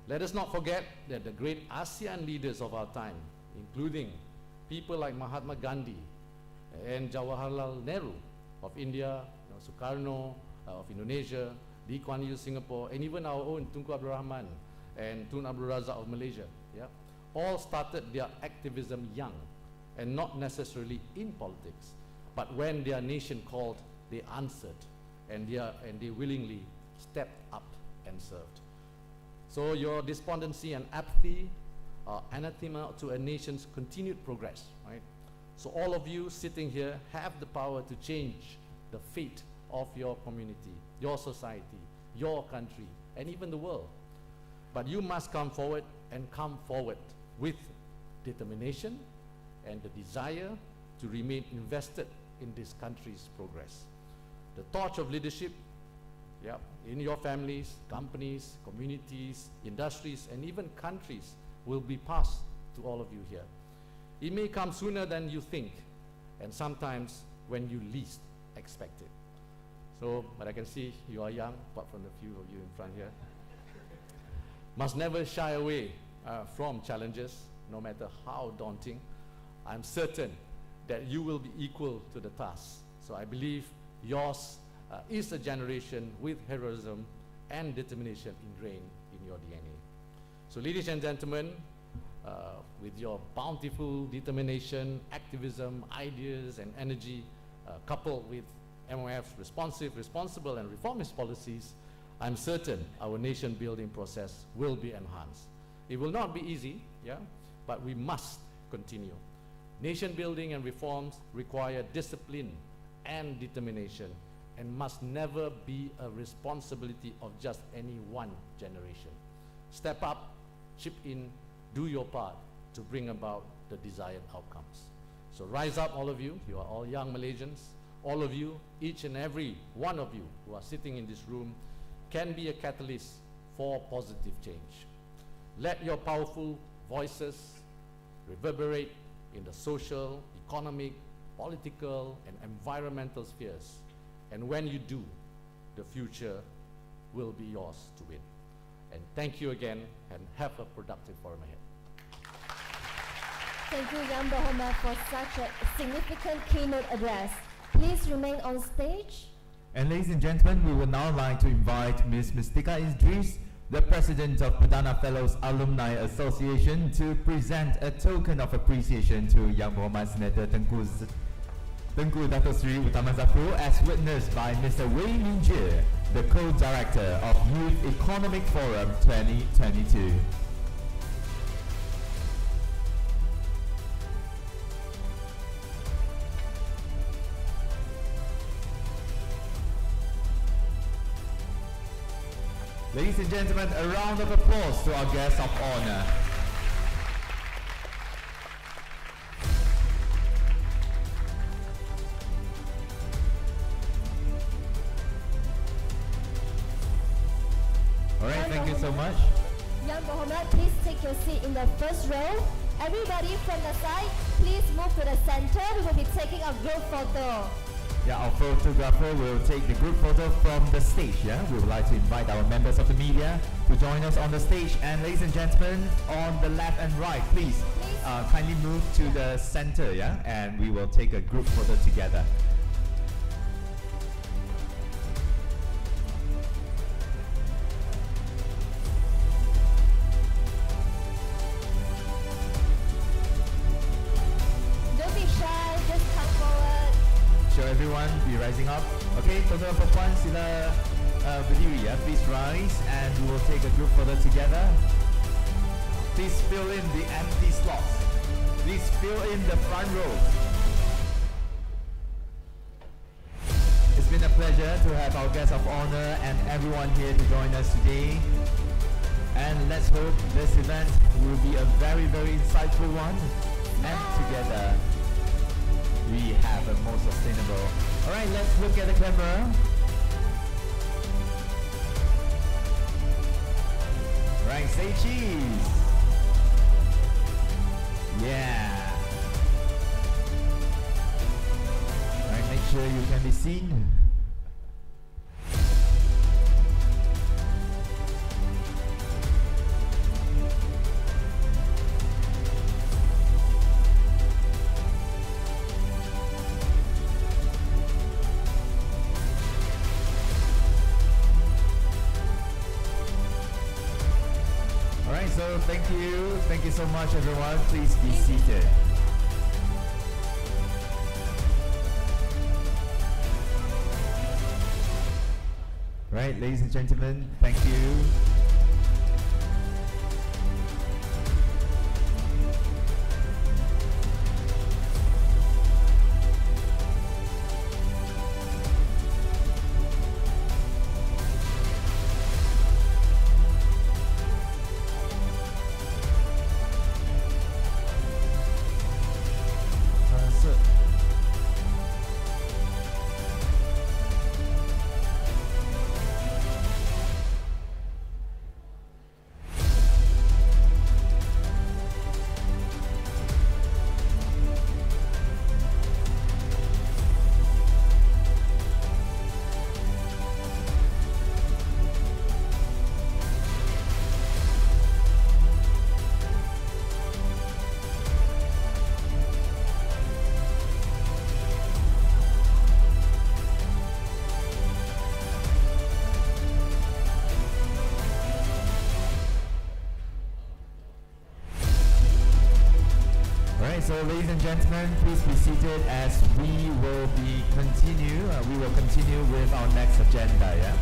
Let us not forget that the great ASEAN leaders of our time, including people like Mahatma Gandhi and Jawaharlal Nehru of India, Sukarno of Indonesia, Lee Kuan Yew Singapore, and even our own Tunku Abdul Rahman and Tun Abdul Razak of Malaysia, all started their activism young and not necessarily in politics, but when their nation called, they answered, and they willingly stepped up and served. So your despondency and apathy are anathema to a nation's continued progress, right? So all of you sitting here have the power to change the fate of your community, your society, your country, and even the world. But you must come forward with determination and the desire to remain invested in this country's progress. The torch of leadership, in your families, companies, communities, industries, and even countries will be passed to all of you here. It may come sooner than you think, and sometimes when you least expect it. So, but I can see you are young, apart from the few of you in front here. Must never shy away from challenges, no matter how daunting. I'm certain that you will be equal to the task. So I believe yours is a generation with heroism and determination ingrained in your DNA. So ladies and gentlemen, with your bountiful determination, activism, ideas, and energy, coupled with MOF's responsible, and reformist policies, I'm certain our nation building process will be enhanced. It will not be easy, yeah, but we must continue. Nation building and reforms require discipline and determination and must never be a responsibility of just any one generation. Step up, chip in, do your part to bring about the desired outcomes. So rise up, all of you. You are all young Malaysians. All of you, each and every one of you who are sitting in this room can be a catalyst for positive change. Let your powerful voices reverberate in the social, economic, political, and environmental spheres. And when you do, the future will be yours to win. And thank you again, and have a productive forum ahead. Thank you, Yang Berhormat, for such a significant keynote address. Please remain on stage. And ladies and gentlemen, we would now like to invite Ms. Mustika Idris, the President of Perdana Fellows Alumni Association, to present a token of appreciation to Yang Berhormat Senator Tengku Dato Sri Utama Zafrul, as witnessed by Mr. Wei Min Jie, the Co-Director of Youth Economic Forum 2022. Ladies and gentlemen, a round of applause to our guests of honor. All right, thank you so much. Yang Berhormat, please take your seat in the first row. Everybody from the side, please move to the center. We will be taking a group photo. Yeah, our photographer will take the group photo from the stage, yeah? We would like to invite our members of the media to join us on the stage. And ladies and gentlemen, on the left and right, please kindly move to the center, yeah? And we will take a group photo together. Don't be shy, just come forward. So everyone be rising up. Okay, tuan-tuan dan puan sila berdiri ya. Please rise and we will take a group photo together. Please fill in the empty slots. Please fill in the front rows. It's been a pleasure to have our guests of honor and everyone here to join us today. And let's hope this event will be a very, very insightful one. And together we have a more sustainable. All right, let's look at the camera. Right, say cheese. Yeah. All right, make sure you can be seen. So thank you so much everyone. Please be seated. Right, ladies and gentlemen, thank you. So ladies and gentlemen, please be seated as we will continue with our next agenda, yeah?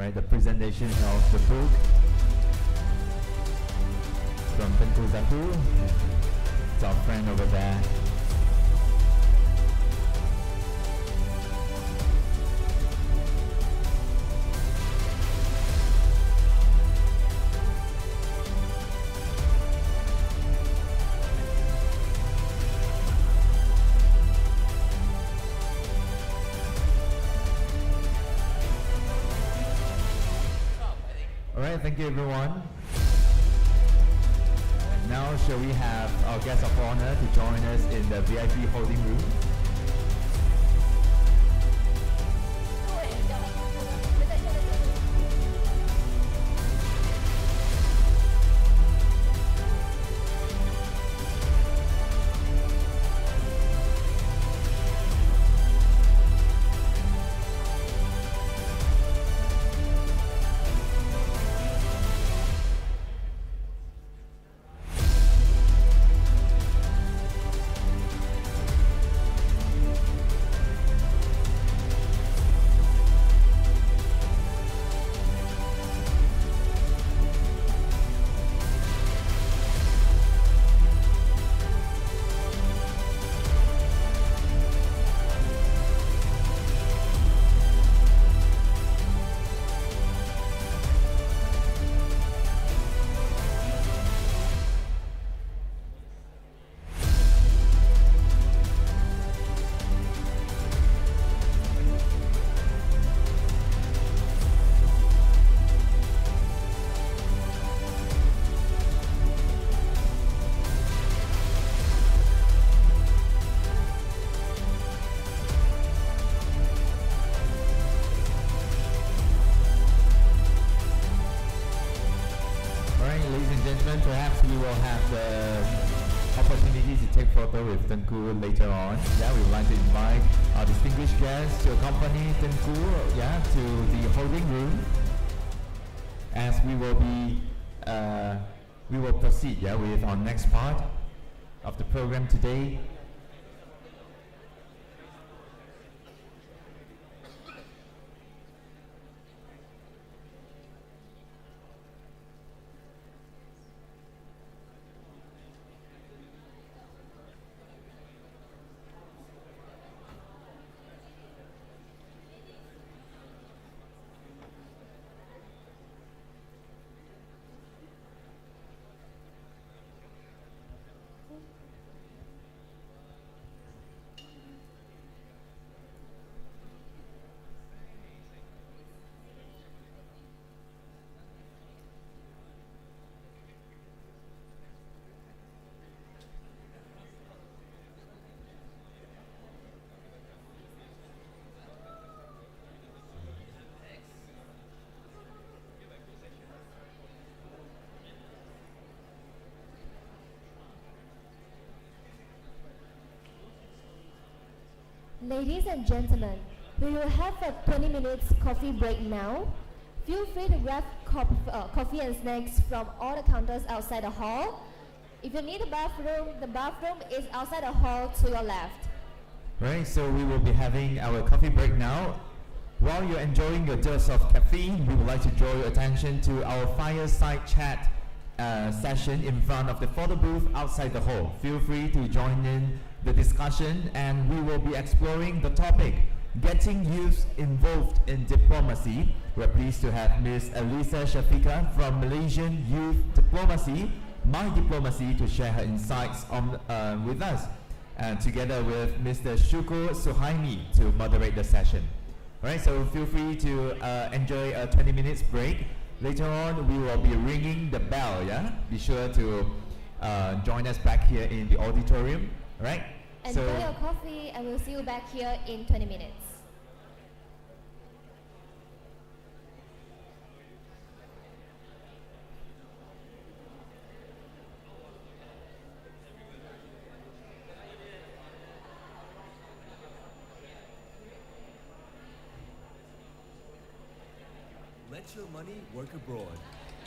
right? The presentation of the book from Tengku Zaku. It's our friend over there. Alright, thank you everyone. Now shall we have our guest of honor to join us in the VIP holding room? Perhaps we will have the opportunity to take photo with Tengku later on. Yeah, we would like to invite our distinguished guests to accompany Tengku, to the holding room, as we will proceed, with our next part of the program today. Ladies and gentlemen, we will have a 20 minutes coffee break now. Feel free to grab coffee and snacks from all the counters outside the hall. If you need a bathroom, the bathroom is outside the hall to your left. Right, so we will be having our coffee break now. While you're enjoying your dose of caffeine, we would like to draw your attention to our fireside chat session in front of the photo booth outside the hall. Feel free to join in the discussion, and we will be exploring the topic, getting youth involved in diplomacy. We're pleased to have Ms. Elisa Shafika from Malaysian Youth Diplomacy, My Diplomacy, to share her insights on, with us, and together with Mr. Syukur Suhaimi to moderate the session. Alright, so feel free to enjoy a 20 minutes break. Later on, we will be ringing the bell, Be sure to join us back here in the auditorium, alright? Enjoy your coffee, and we'll see you back here in 20 minutes. Let your money work abroad.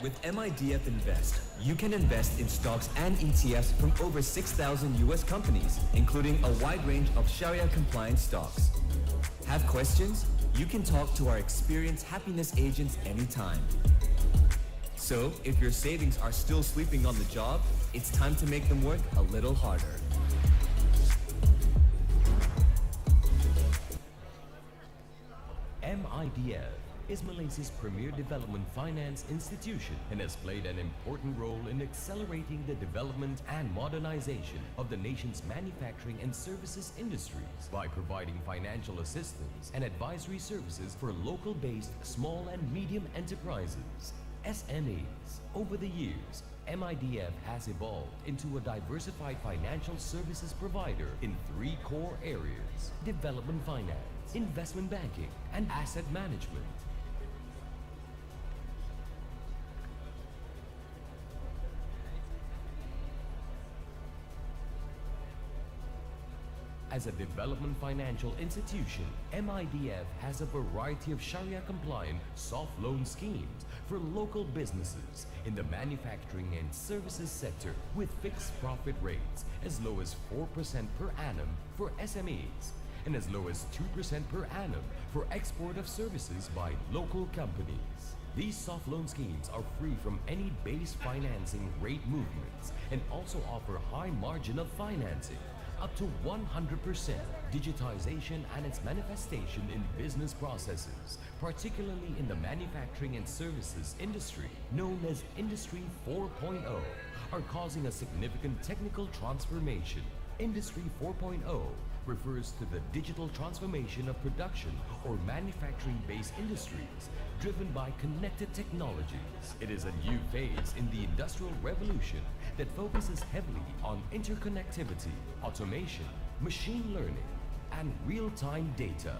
With MIDF Invest, you can invest in stocks and ETFs from over 6,000 US companies, including a wide range of Sharia-compliant stocks. Have questions? you can talk to our experienced happiness agents anytime. So, if your savings are still sleeping on the job, it's time to make them work a little harder. MIDF is Malaysia's premier development finance institution and has played an important role in accelerating the development and modernization of the nation's manufacturing and services industries by providing financial assistance and advisory services for local-based small and medium enterprises, SMEs. Over the years, MIDF has evolved into a diversified financial services provider in 3 core areas: development finance, investment banking, and asset management. As a development financial institution, MIDF has a variety of Sharia-compliant soft loan schemes for local businesses in the manufacturing and services sector with fixed profit rates as low as 4% per annum for SMEs and as low as 2% per annum for export of services by local companies. These soft loan schemes are free from any base financing rate movements and also offer high margin of financing, up to 100% digitization and its manifestation in business processes, particularly in the manufacturing and services industry, known as Industry 4.0, are causing a significant technical transformation. Industry 4.0 refers to the digital transformation of production or manufacturing-based industries driven by connected technologies. It is a new phase in the Industrial Revolution that focuses heavily on interconnectivity, automation, machine learning, and real-time data.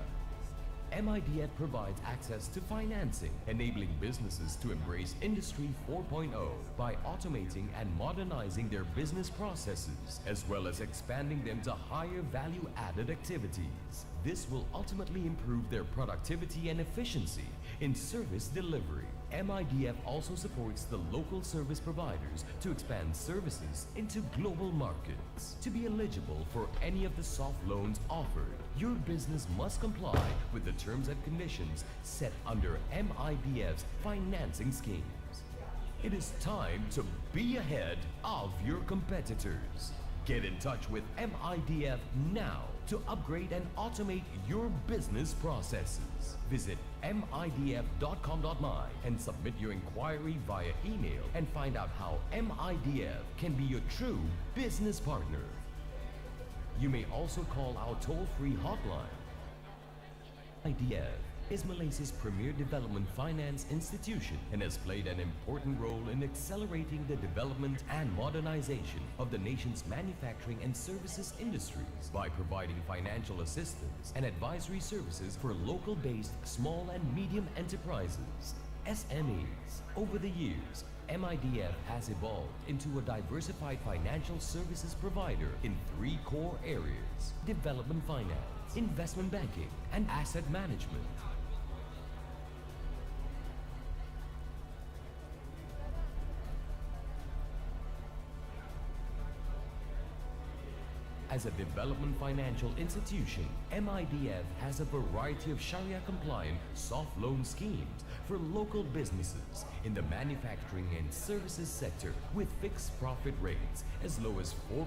MIDF provides access to financing, enabling businesses to embrace Industry 4.0 by automating and modernizing their business processes, as well as expanding them to higher value-added activities. This will ultimately improve their productivity and efficiency in service delivery. MIDF also supports the local service providers to expand services into global markets. To be eligible for any of the soft loans offered, your business must comply with the terms and conditions set under MIDF's financing schemes. It is time to be ahead of your competitors. Get in touch with MIDF now to upgrade and automate your business processes. Visit midf.com.my and submit your inquiry via email and find out how MIDF can be your true business partner. You may also call our toll-free hotline. MIDF is Malaysia's premier development finance institution and has played an important role in accelerating the development and modernization of the nation's manufacturing and services industries by providing financial assistance and advisory services for local-based small and medium enterprises, SMEs. Over the years, MIDF has evolved into a diversified financial services provider in 3 core areas: development finance, investment banking, and asset management. As a development financial institution, MIDF has a variety of Sharia-compliant soft loan schemes for local businesses in the manufacturing and services sector with fixed profit rates as low as 4%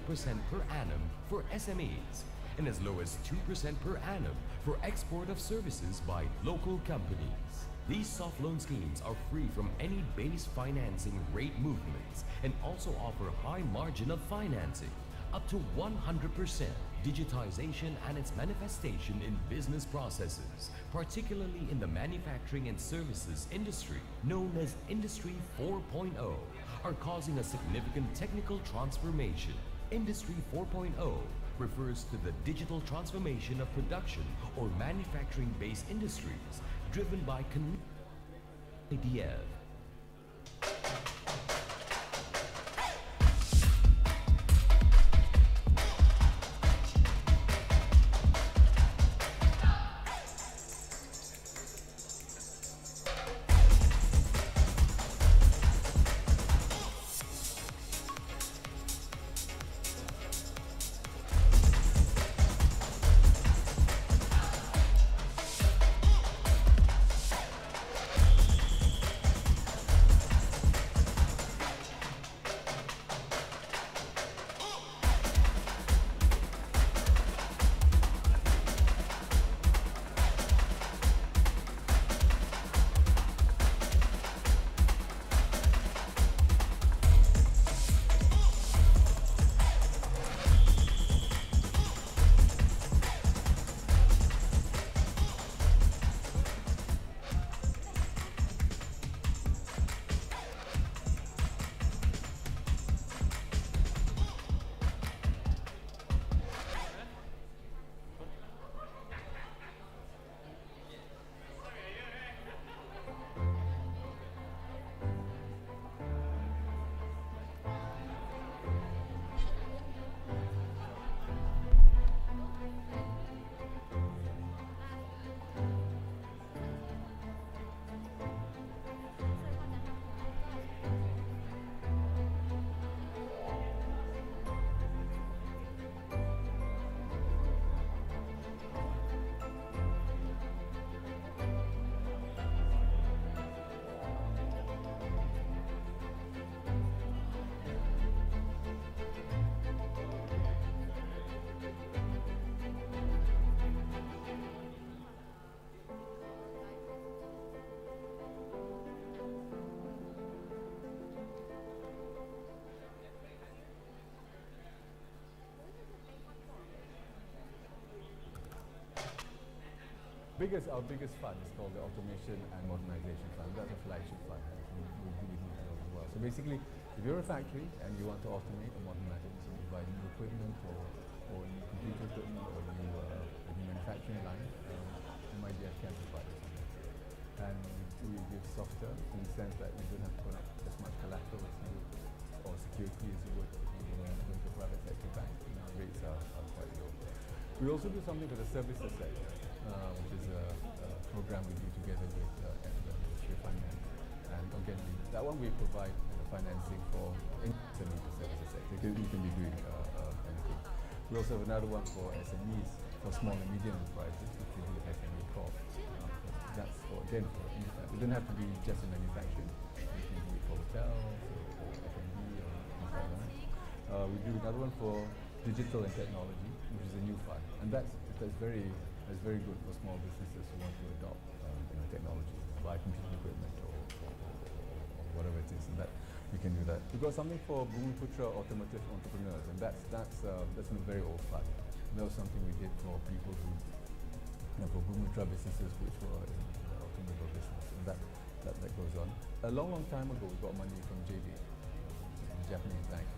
per annum for SMEs and as low as 2% per annum for export of services by local companies. These soft loan schemes are free from any base financing rate movements and also offer high margin of financing, up to 100% digitization and its manifestation in business processes, particularly in the manufacturing and services industry, known as Industry 4.0, are causing a significant technical transformation. Industry 4.0 refers to the digital transformation of production or manufacturing-based industries driven by IDF. our biggest fund is called the Automation and Modernization Fund. That's a flagship fund. We'll do with you as well. So basically, if you're a factory and you want to automate or modernize it, so you buy new equipment or new computer equipment or a new manufacturing line, MIDF can provide this. And we give software in the sense that you don't have to put up as much collateral as you would, or security as you would if you were going to a private sector bank. Our rates are quite low. We also do something for the services sector, which is a program we do together with the Ministry of Finance. And again, that one we provide financing for any services sector. You can be doing anything. We also have another one for SMEs, for small and medium enterprises, which we do with SME Corp. That's for, again, it doesn't have to be just in manufacturing. You can do it for hotels or F&B or things like that. We do another one for digital and technology, which is a new fund, and that's very good for small businesses who want to adopt technology, buy computer equipment or whatever it is, and that we can do that. We've got something for Bumiputra automotive entrepreneurs, and that's a very old fund. That was something we did for people who, for Bumiputra businesses which were in the automobile business, and that goes on. A long time ago, we got money from JB, the Japanese Bank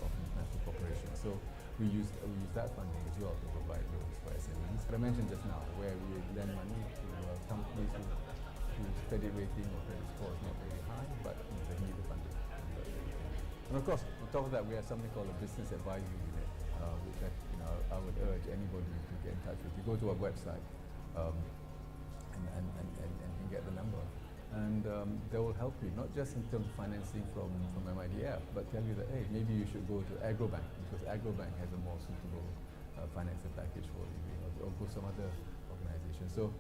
of International Corporation. So we use that funding as well to provide loans for SMEs. But I mentioned just now where we lend money to companies whose credit rating or credit score is not very high, but they need the funding. And of course, on top of that, we have something called a business advisory unit, which I would urge anybody to get in touch with. You go to our website and get the number. And they will help you, not just in terms of financing from MIDF, but tell you that, hey, maybe you should go to Agrobank, because Agrobank has a more suitable financing package for you, or go some other organization. So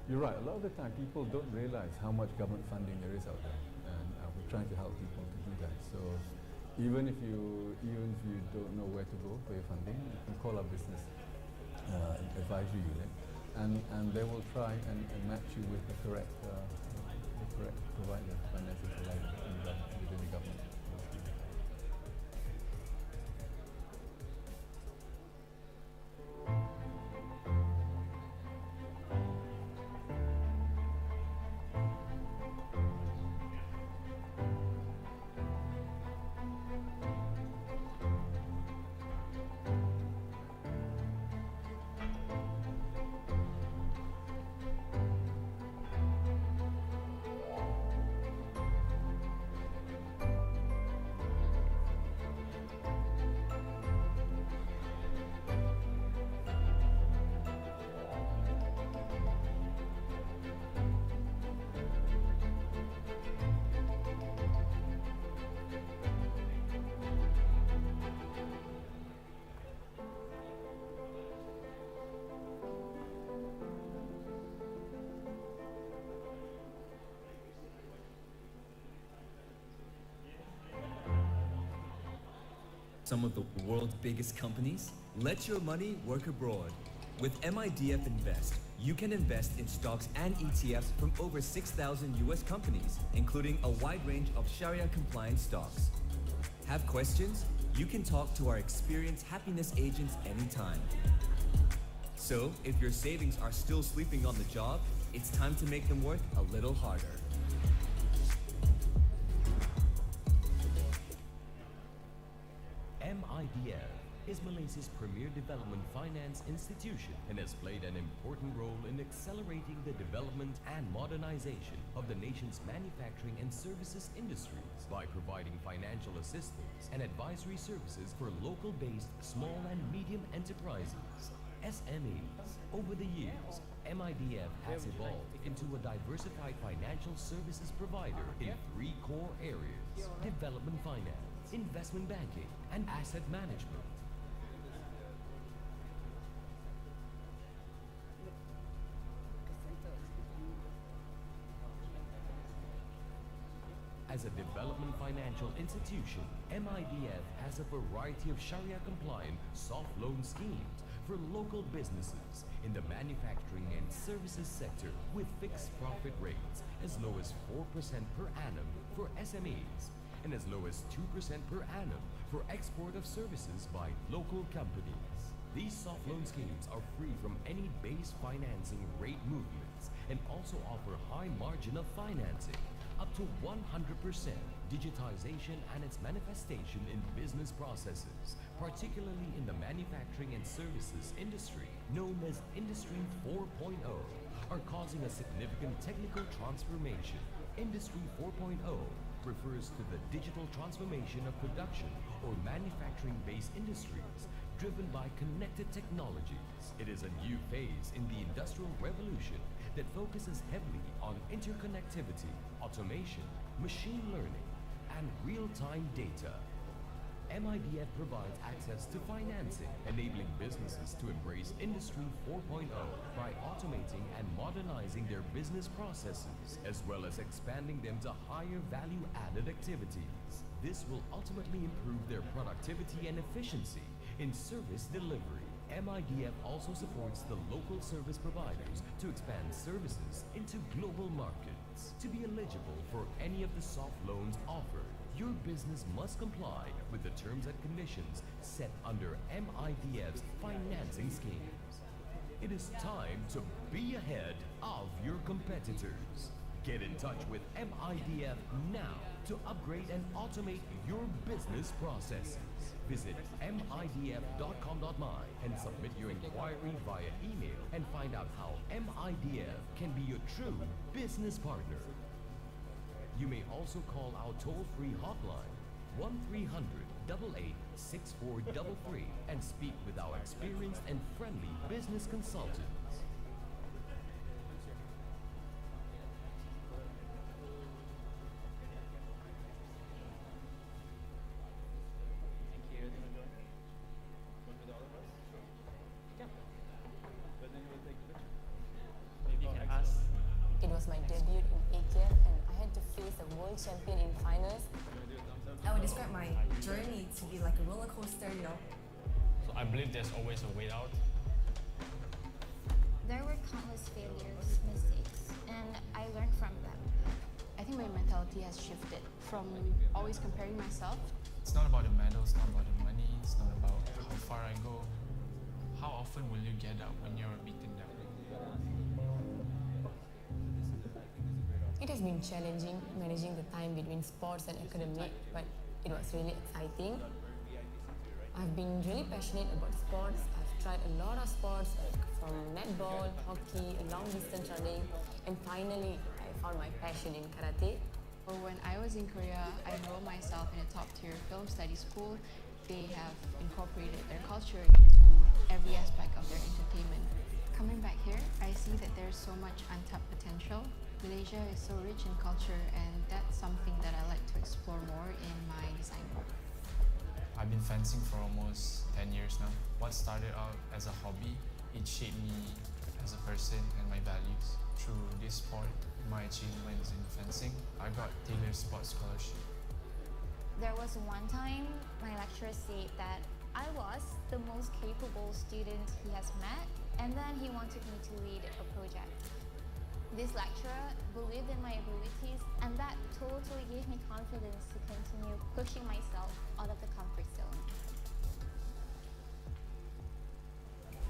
you're right, a lot of the time people don't realize how much government funding there is out there, and we're trying to help people to do that. So even if you don't know where to go for your funding, you can call our business advisory unit, and they will try and match you with the correct provider, financing provider within the government. Some of the world's biggest companies? Let your money work abroad. With MIDF Invest, you can invest in stocks and ETFs from over 6,000 US companies, including a wide range of Sharia-compliant stocks. Have questions? You can talk to our experienced happiness agents anytime. So, if your savings are still sleeping on the job, it's time to make them work a little harder. MIDF is Malaysia's premier development finance institution and has played an important role in accelerating the development and modernization of the nation's manufacturing and services industries by providing financial assistance and advisory services for local-based small and medium enterprises, SMEs. Over the years, MIDF has evolved into a diversified financial services provider in 3 core areas: development finance, investment banking, and asset management. As a development financial institution, MIDF has a variety of Sharia-compliant soft loan schemes for local businesses in the manufacturing and services sector with fixed profit rates as low as 4% per annum for SMEs and as low as 2% per annum for export of services by local companies. These soft loan schemes are free from any base financing rate movements and also offer high margin of financing, up to 100% digitization and its manifestation in business processes, particularly in the manufacturing and services industry, known as Industry 4.0, are causing a significant technical transformation. Industry 4.0 refers to the digital transformation of production or manufacturing-based industries driven by connected technologies. It is a new phase in the industrial revolution that focuses heavily on interconnectivity, automation, machine learning, and real-time data. MIDF provides access to financing, enabling businesses to embrace Industry 4.0 by automating and modernizing their business processes, as well as expanding them to higher value-added activities. This will ultimately improve their productivity and efficiency in service delivery. MIDF also supports the local service providers to expand services into global markets. To be eligible for any of the soft loans offered, your business must comply with the terms and conditions set under MIDF's financing schemes. It is time to be ahead of your competitors. Get in touch with MIDF now to upgrade and automate your business processes. Visit midf.com.my and submit your inquiry via email and find out how MIDF can be your true business partner. You may also call our toll-free hotline 1-300-88-6433 and speak with our experienced and friendly business consultants. It was my debut in ASEAN and I had to face a world champion in finals. I would describe my journey to be like a roller coaster, you know. So I believe there's always a way out. There were countless failures, mistakes, and I learned from them. I think my mentality has shifted from always comparing myself. It's not about the medals, not about the money, it's not about how far I go. How often will you get up when you're beaten down? It has been challenging managing the time between sports and academic, but it was really exciting. I've been really passionate about sports. I've tried a lot of sports, like from netball, hockey, long distance running, and finally I found my passion in karate. When I was in Korea, I enrolled myself in a top-tier film study school. They have incorporated their culture into every aspect of their entertainment. Coming back here, I see that there's so much untapped potential. Malaysia is so rich in culture, and that's something that I like to explore more in my design work. I've been fencing for almost 10 years now. What started out as a hobby, it shaped me as a person and my values. Through this sport, my achievements in fencing, I got tailored sports scholarship. There was one time my lecturer said that I was the most capable student he has met, and then he wanted me to lead a project. This lecturer believed in my abilities, and that totally gave me confidence to continue pushing myself out of the comfort zone.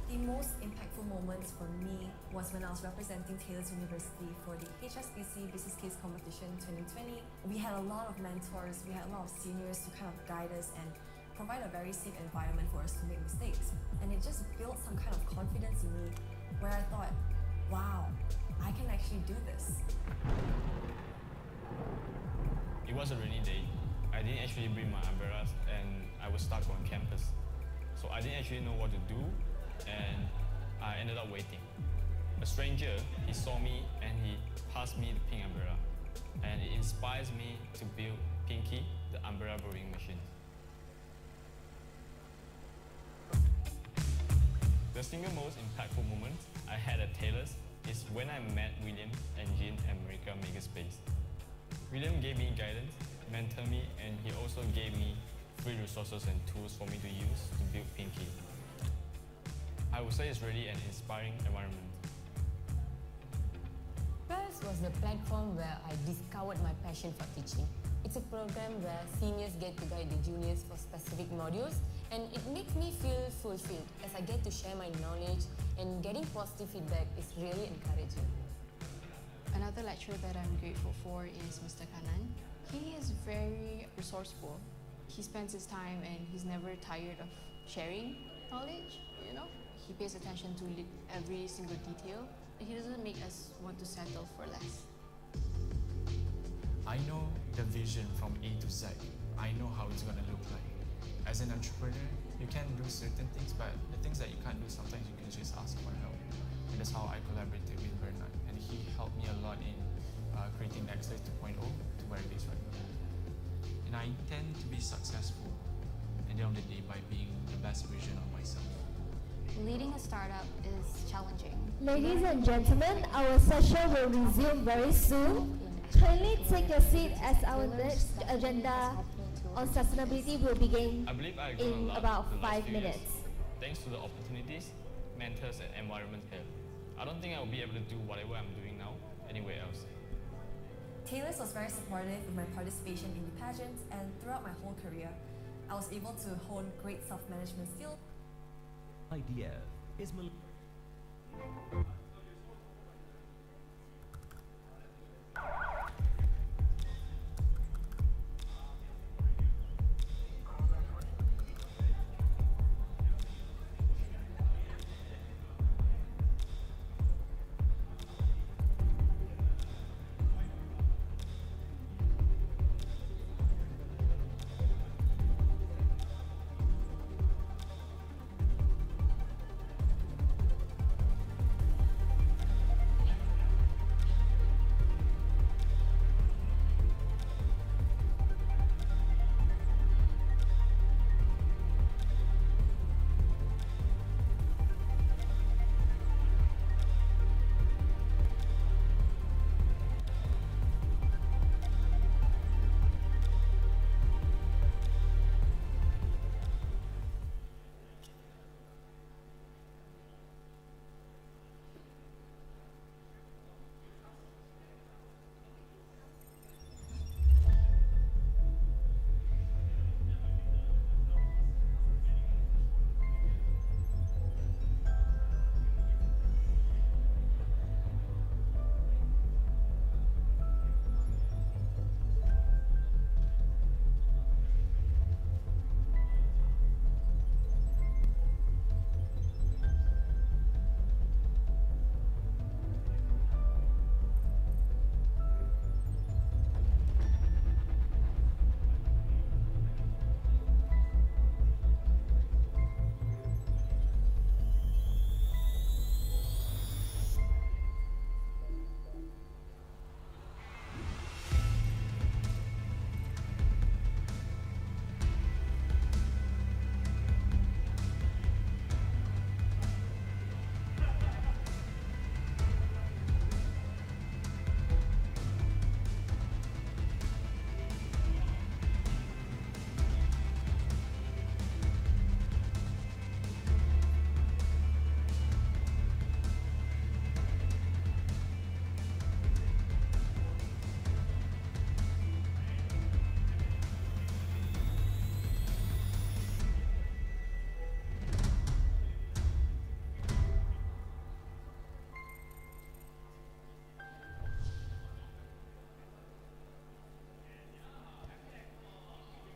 The most impactful moments for me was when I was representing Taylor's University for the HSBC Business Case Competition 2020. We had a lot of mentors, we had a lot of seniors to kind of guide us and provide a very safe environment for us to make mistakes. And it just built some kind of confidence in me where I thought, wow, I can actually do this. It was a rainy day. I didn't actually bring my umbrellas and I was stuck on campus. So I didn't actually know what to do and I ended up waiting. A stranger, he saw me and he passed me the pink umbrella. And it inspires me to build Pinky, the umbrella brewing machine. The single most impactful moment I had at Taylor's is when I met William and Jean at America Makerspace. William gave me guidance, mentored me, and he also gave me free resources and tools for me to use to build Pinky. I would say it's really an inspiring environment. Reprise was the platform where I discovered my passion for teaching. It's a program where seniors get to guide the juniors for specific modules, and it makes me feel fulfilled as I get to share my knowledge, and getting positive feedback is really encouraging. Another lecturer that I'm grateful for is Mr. Kanan. He is very resourceful. He spends his time and he's never tired of sharing knowledge, you know. He pays attention to every single detail. He doesn't make us want to settle for less. I know the vision from A to Z. I know how it's going to look like. As an entrepreneur, you can do certain things, but the things that you can't do, sometimes you can just ask for help. And that's how I collaborated with Bernard. And he helped me a lot in creating Nexus 2.0 to where it is right now. And I intend to be successful at the end of the day by being the best version of myself. Leading a startup is challenging. Ladies and gentlemen, our session will resume very soon. Kindly take your seat as our next agenda on sustainability will begin I believe I've grown a in lot about the last 5 few minutes. years, thanks to the opportunities, mentors, and environment here. I don't think I will be able to do whatever I'm doing now anywhere else. Taylor's was very supportive with my participation in the pageants, and throughout my whole career, I was able to hone great self-management skills. Idea is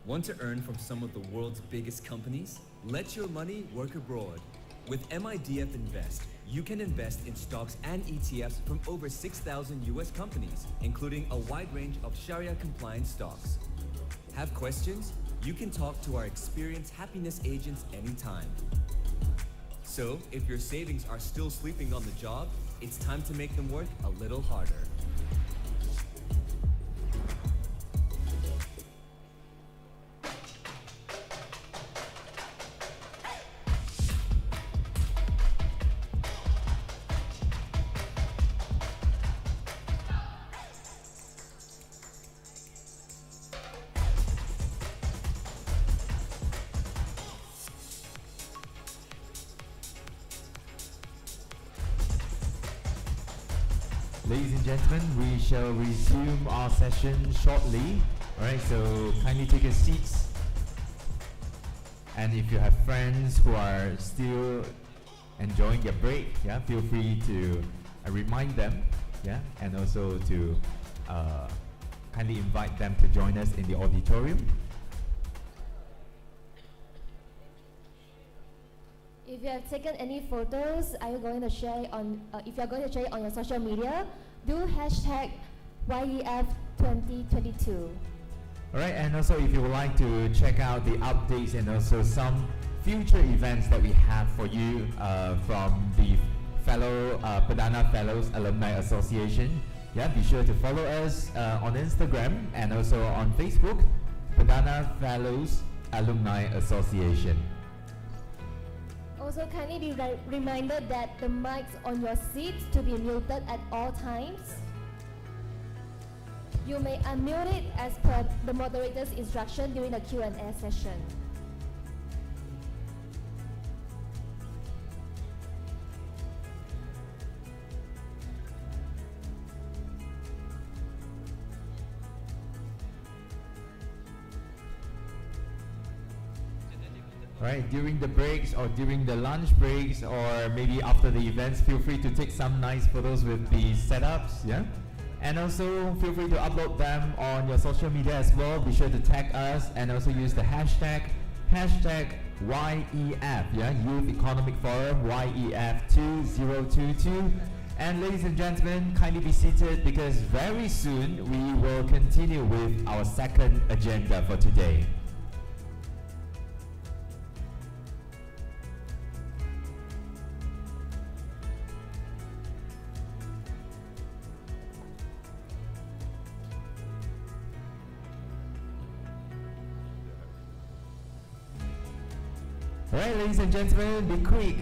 Want to earn from some of the world's biggest companies? Let your money work abroad. With MIDF Invest, you can invest in stocks and ETFs from over 6,000 US companies, including a wide range of Sharia-compliant stocks. Have questions? You can talk to our experienced happiness agents anytime. So, if your savings are still sleeping on the job, it's time to make them work a little harder. Ladies and gentlemen, we shall resume our session shortly. Alright, so kindly take your seats And if you have friends who are still enjoying their break, yeah, feel free to remind them, yeah, and also to kindly invite them to join us in the auditorium. If you have taken any photos, are you going to share on? If you are going to share it on your social media, do hashtag YEF 2022. All right, and also if you would like to check out the updates and also some future events that we have for you from the fellow Perdana Fellows Alumni Association, yeah, be sure to follow us on Instagram and also on Facebook, Perdana Fellows Alumni Association. Also, kindly be reminded that the mics on your seats to be muted at all times. You may unmute it as per the moderator's instruction during the Q&A session. Right, during the breaks or during the lunch breaks or maybe after the events, feel free to take some nice photos with the setups, yeah? And also feel free to upload them on your social media as well. Be sure to tag us and also use the hashtag YEF, yeah? Youth Economic Forum, YEF 2022. And ladies and gentlemen, kindly be seated because very soon we will continue with our second agenda for today. Alright, ladies and gentlemen, be quick.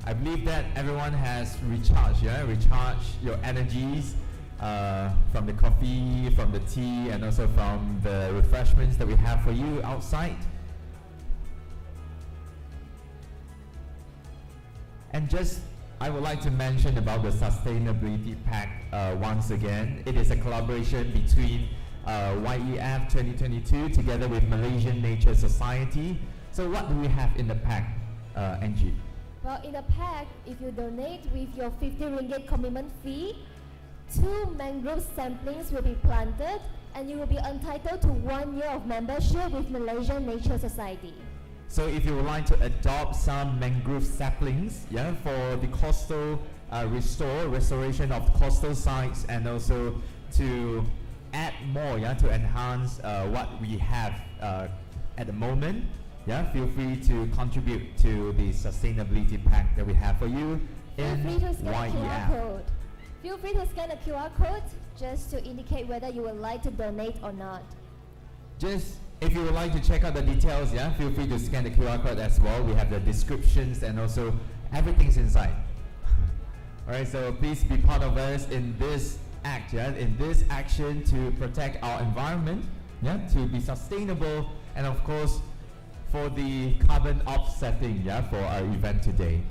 I believe that everyone has recharged, yeah? Recharged your energies from the coffee, from the tea, and also from the refreshments that we have for you outside. And just, I would like to mention about the Sustainability Pact once again. It is a collaboration between YEF 2022 together with Malaysian Nature Society. So what do we have in the pack, Angie? Well, in the pack, if you donate with your 50 ringgit commitment fee, 2 mangrove samplings will be planted and you will be entitled to 1 year of membership with Malaysian Nature Society. So if you would like to adopt some mangrove saplings, yeah, for the coastal restoration of coastal sites and also to add more, yeah, to enhance what we have at the moment, yeah, feel free to contribute to the sustainability pack that we have for you in Feel free to scan the QR YEF. code. Feel free to scan the QR code just to indicate whether you would like to donate or not. Just if you would like to check out the details, yeah, feel free to scan the QR code as well. We have the descriptions and also everything's inside. Alright, so please be part of us in this act, yeah, in this action to protect our environment, yeah, to be sustainable, and of course for the carbon offsetting, yeah, for our event today.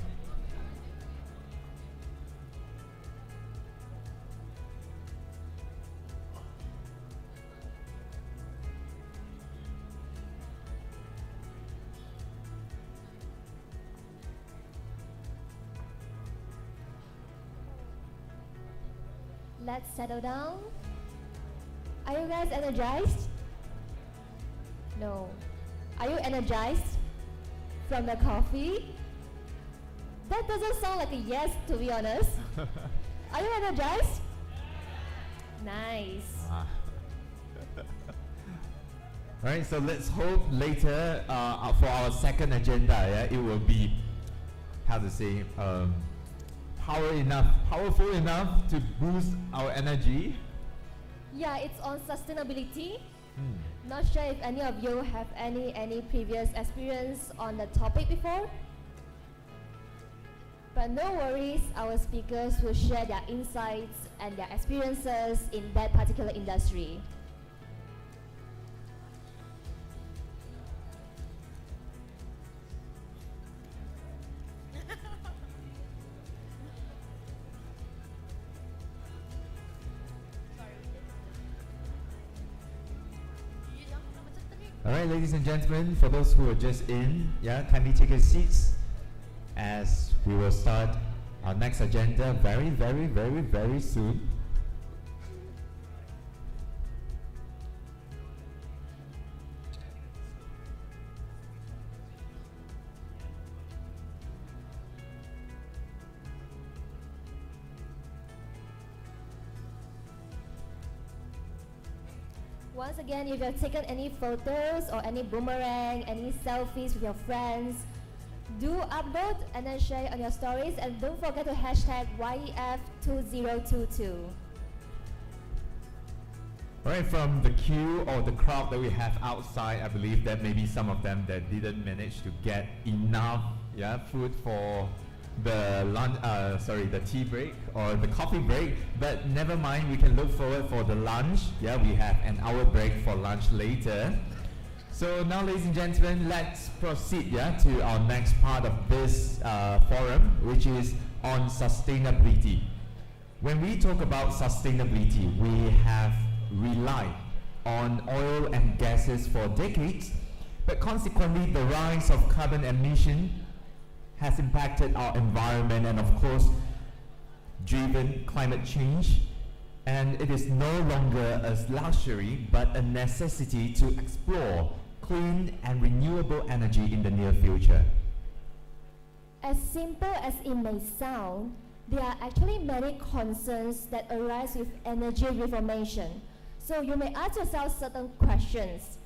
Let's settle down. Are you guys energized? No. Are you energized from the coffee? That doesn't sound like a yes, to be honest. Are you energized? Nice. Alright, so let's hope later for our second agenda, yeah, it will be, how to say, powerful enough to boost our energy. Yeah, it's on sustainability. Not sure if any of you have any previous experience on the topic before. But no worries, our speakers will share their insights and their experiences in that particular industry. Alright, right, ladies and gentlemen, for those who are just in, kindly take your seats as we will start our next agenda very, very, very, very soon. Once again, if you have taken any photos or any boomerang, any selfies with your friends, do upload and then share on your stories, and don't forget to hashtag YEF2022. Alright, from the queue or the crowd that we have outside, I believe that maybe some of them that didn't manage to get enough food for the the tea break or the coffee break, but never mind, we can look forward for the lunch. We have an hour break for lunch later. So now, ladies and gentlemen, let's proceed to our next part of this forum, which is on sustainability. When we talk about sustainability, we have relied on oil and gases for decades, but consequently the rise of carbon emission has impacted our environment and of course driven climate change, and it is no longer a luxury but a necessity to explore clean and renewable energy in the near future. As simple as it may sound, there are actually many concerns that arise with energy reformation. So you may ask yourself certain questions.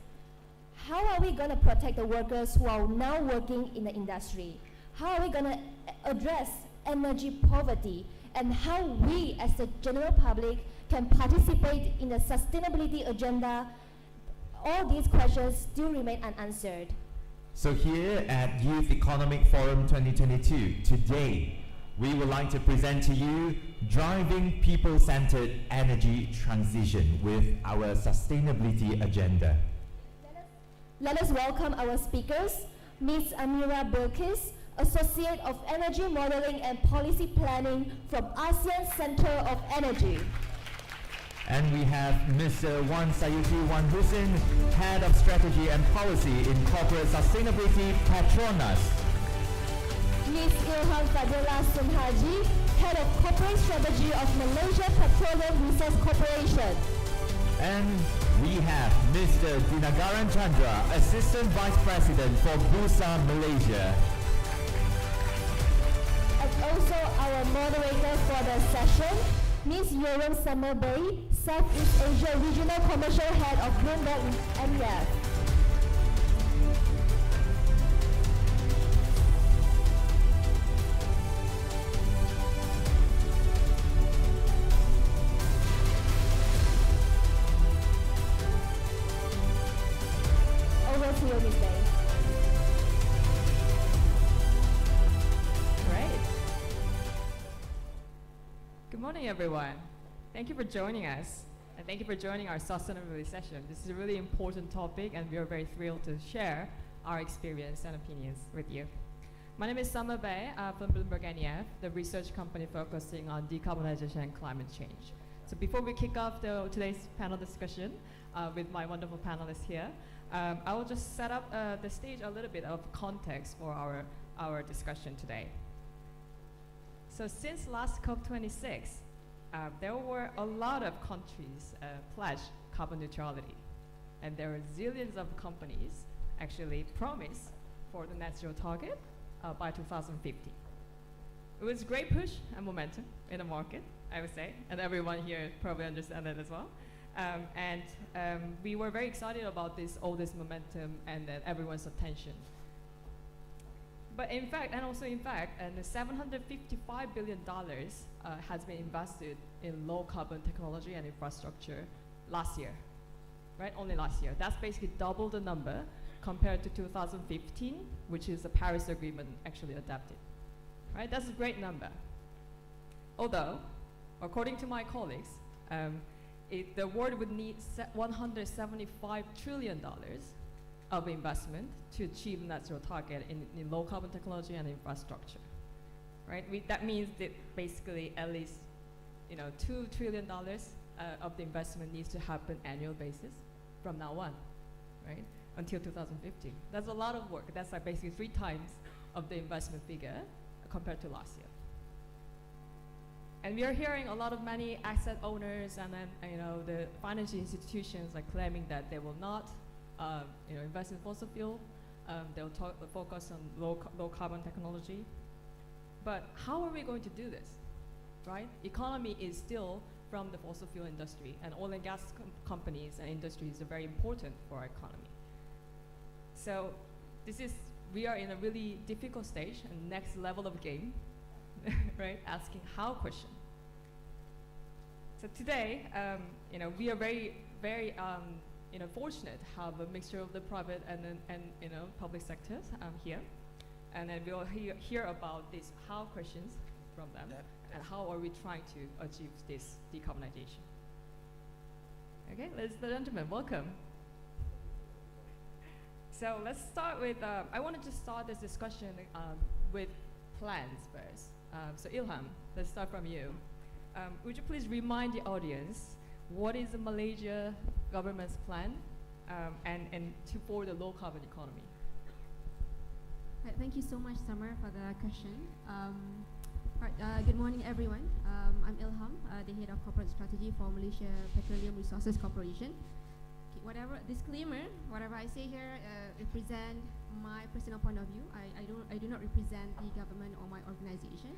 How are we going to protect the workers who are now working in the industry? How are we going to address energy poverty, and how we as the general public can participate in the sustainability agenda? All these questions still remain unanswered. So here at Youth Economic Forum 2022, today we would like to present to you Driving People-Centered Energy Transition with our sustainability agenda. Let us welcome our speakers, Ms. Amira Bilkis, Associate of Energy Modeling and Policy Planning from ASEAN Center of Energy. And we have Mr. Wan Sayuti Wan Hussein, Head of Strategy and Policy in Corporate Sustainability, Petronas. Ms. Ilham Fadila Sunhaji, Head of Corporate Strategy of Malaysia Petroleum Resource Corporation. And we have Mr. Dinagaran Chandra, Assistant Vice President for Bursa Malaysia. And also our moderator for the session, Ms. Yoram Summerbay, Southeast Asia Regional Commercial Head of Bloomberg MEF. Over to you, Ms. Bay. Good morning, everyone. Thank you for joining us, and thank you for joining our sustainability session. This is a really important topic, and we are very thrilled to share our experience and opinions with you. My name is Summer Bay from Bloomberg NEF, the research company focusing on decarbonization and climate change. So before we kick off today's panel discussion with my wonderful panelists here, I will just set up the stage a little bit of context for our discussion today. So since last COP26, there were a lot of countries pledge carbon neutrality, and there were zillions of companies actually promised for the net zero target by 2050. It was a great push and momentum in the market, I would say, and everyone here probably understands that as well. We were very excited about all this momentum and everyone's attention. But in fact, and the $755 billion has been invested in low carbon technology and infrastructure last year, right? Only last year. That's basically double the number compared to 2015, which is the Paris Agreement actually adapted, right? That's a great number. Although, according to my colleagues, the world would need $175 trillion of investment to achieve net zero target in low carbon technology and infrastructure, right? That means that basically at least $2 trillion of the investment needs to happen annual basis from now on, right? until 2050. That's a lot of work. That's like basically 3 times of the investment figure compared to last year. And we are hearing a lot of many asset owners and then the financial institutions are claiming that they will not invest in fossil fuel. They'll focus on low carbon technology. But how are we going to do this, right? Economy is still from the fossil fuel industry, and oil and gas companies and industries are very important for our economy. So we are in a really difficult stage and next level of game, right? Asking how question. So today, we are very, very fortunate to have a mixture of the private and public sectors here. And then we'll hear about these how questions from them and how are we trying to achieve this decarbonization. Okay, ladies and gentlemen, welcome. So let's start with, I wanted to start this discussion with plans first. So Ilham, let's start from you. Would you please remind the audience what is the Malaysia government's plan and for the low carbon economy? Right, thank you so much, Summer, for the question. Good morning, everyone. I'm Ilham, the head of corporate strategy for Malaysia Petroleum Resources Corporation. Okay, whatever I say here represent my personal point of view. I do not represent the government or my organization,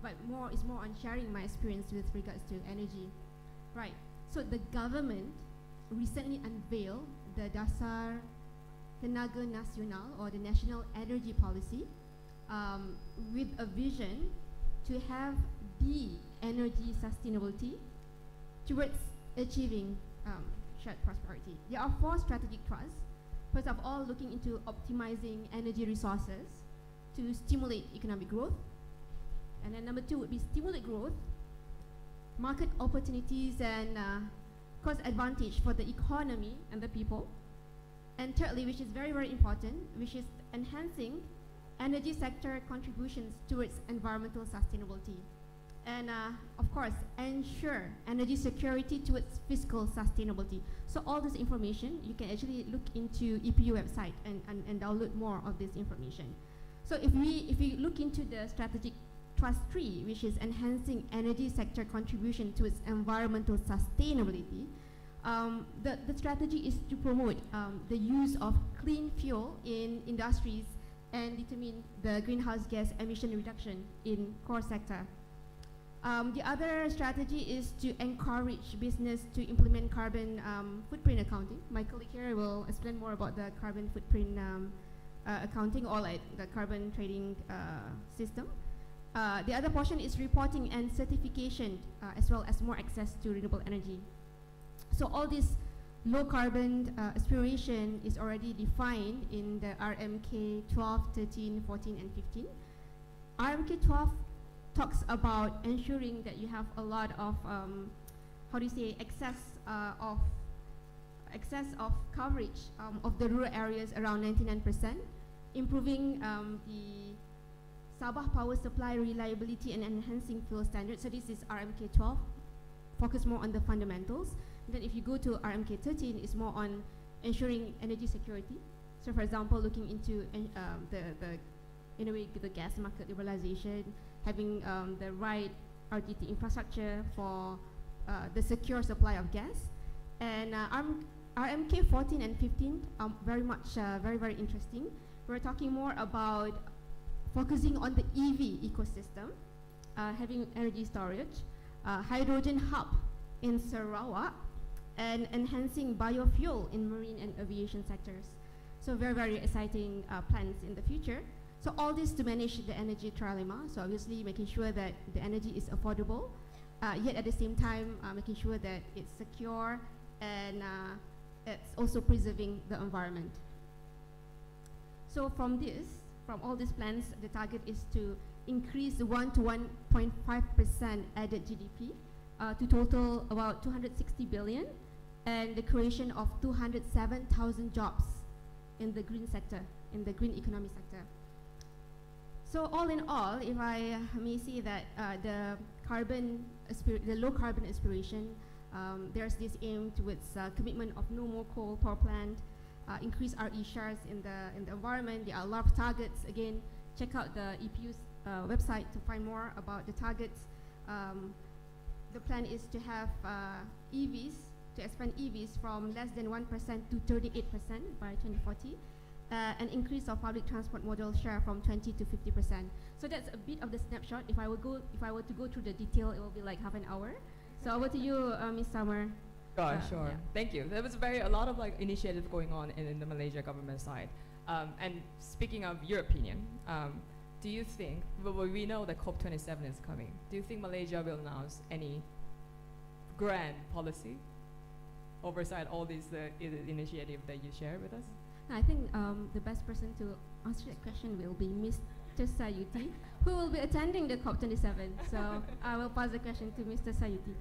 but it's more on sharing my experience with regards to energy. Right. So the government recently unveiled the Dasar Tenaga Nasional, or the National Energy Policy, with a vision to have the energy sustainability towards achieving shared prosperity. There are 4 strategic thrusts. First of all, looking into optimizing energy resources to stimulate economic growth. And then number 2 would be stimulate growth, market opportunities, and cost advantage for the economy and the people. And thirdly, which is very, very important, which is enhancing energy sector contributions towards environmental sustainability. And of course, ensure energy security towards fiscal sustainability. So all this information, you can actually look into EPU website and download more of this information. So if we look into the strategic thrust 3, which is enhancing energy sector contribution to its environmental sustainability, the strategy is to promote the use of clean fuel in industries and determine the greenhouse gas emission reduction in core sector. The other strategy is to encourage business to implement carbon footprint accounting. My colleague here will explain more about the carbon footprint accounting, or like the carbon trading system. The other portion is reporting and certification, as well as more access to renewable energy. So all this low carbon aspiration is already defined in the RMK 12, 13, 14, and 15. RMK 12 talks about ensuring that you have a lot of, excess of coverage of the rural areas around 99%, improving the Sabah power supply reliability and enhancing fuel standards. So this is RMK 12, focus more on the fundamentals. Then if you go to RMK 13, it's more on ensuring energy security. So for example, looking into the gas market liberalization, having the right RTT infrastructure for the secure supply of gas. And RMK 14 and 15 are very much, very, very interesting. We're talking more about focusing on the EV ecosystem, having energy storage, hydrogen hub in Sarawak, and enhancing biofuel in marine and aviation sectors. So very, very exciting plans in the future. So all this to manage the energy trilemma. So obviously making sure that the energy is affordable, yet at the same time making sure that it's secure and it's also preserving the environment. So from all these plans, the target is to increase the 1 to 1.5% added GDP to total about 260 billion, and the creation of 207,000 jobs in the green sector, in the green economy sector. So all in all, if I may say that the low carbon aspiration, there's this aim towards commitment of no more coal power plant, increase our e-shares in the environment. There are a lot of targets. Again, check out the EPU's website to find more about the targets. The plan is to have EVs, to expand EVs from less than 1% to 38% by 2040. An increase of public transport modal share from 20 to 50%. So that's a bit of the snapshot. If I were to go through the detail, it will be like half an hour. So over to you, Ms. Summer. Sure. Yeah. Thank you. There was a lot of initiatives going on in the Malaysia government side. And speaking of your opinion, do you think, we know that COP27 is coming. Do you think Malaysia will announce any grand policy oversight all these initiatives that you share with us? I think the best person to answer that question will be Mr. Sayuti, who will be attending the COP27. So I will pass the question to Mr. Sayuti.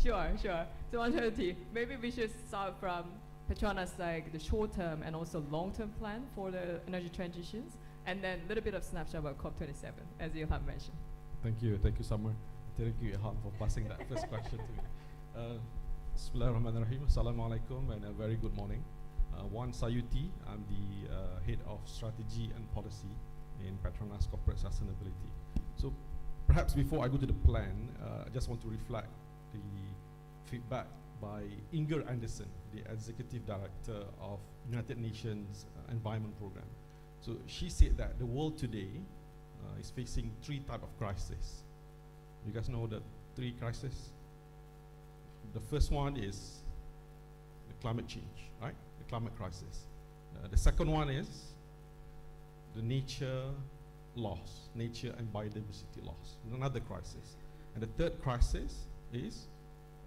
Sure. So Sayuti, maybe we should start from Petronas, the short-term and also long-term plan for the energy transitions, and then a little bit of snapshot about COP27, as Ilham mentioned. Thank you, Summer. Thank you, Ilham, for passing that first question to me. Bismillahirrahmanirrahim. Assalamualaikum and a very good morning. Wan Sayuti, I'm the head of strategy and policy in Petronas Corporate Sustainability. So perhaps before I go to the plan, I just want to reflect the feedback by Inger Anderson, the Executive Director of United Nations Environment Program. So she said that the world today is facing three types of crises. You guys know the three crises? The first one is the climate change, right? The climate crisis. The second one is the nature loss, nature and biodiversity loss, another crisis. And the third crisis is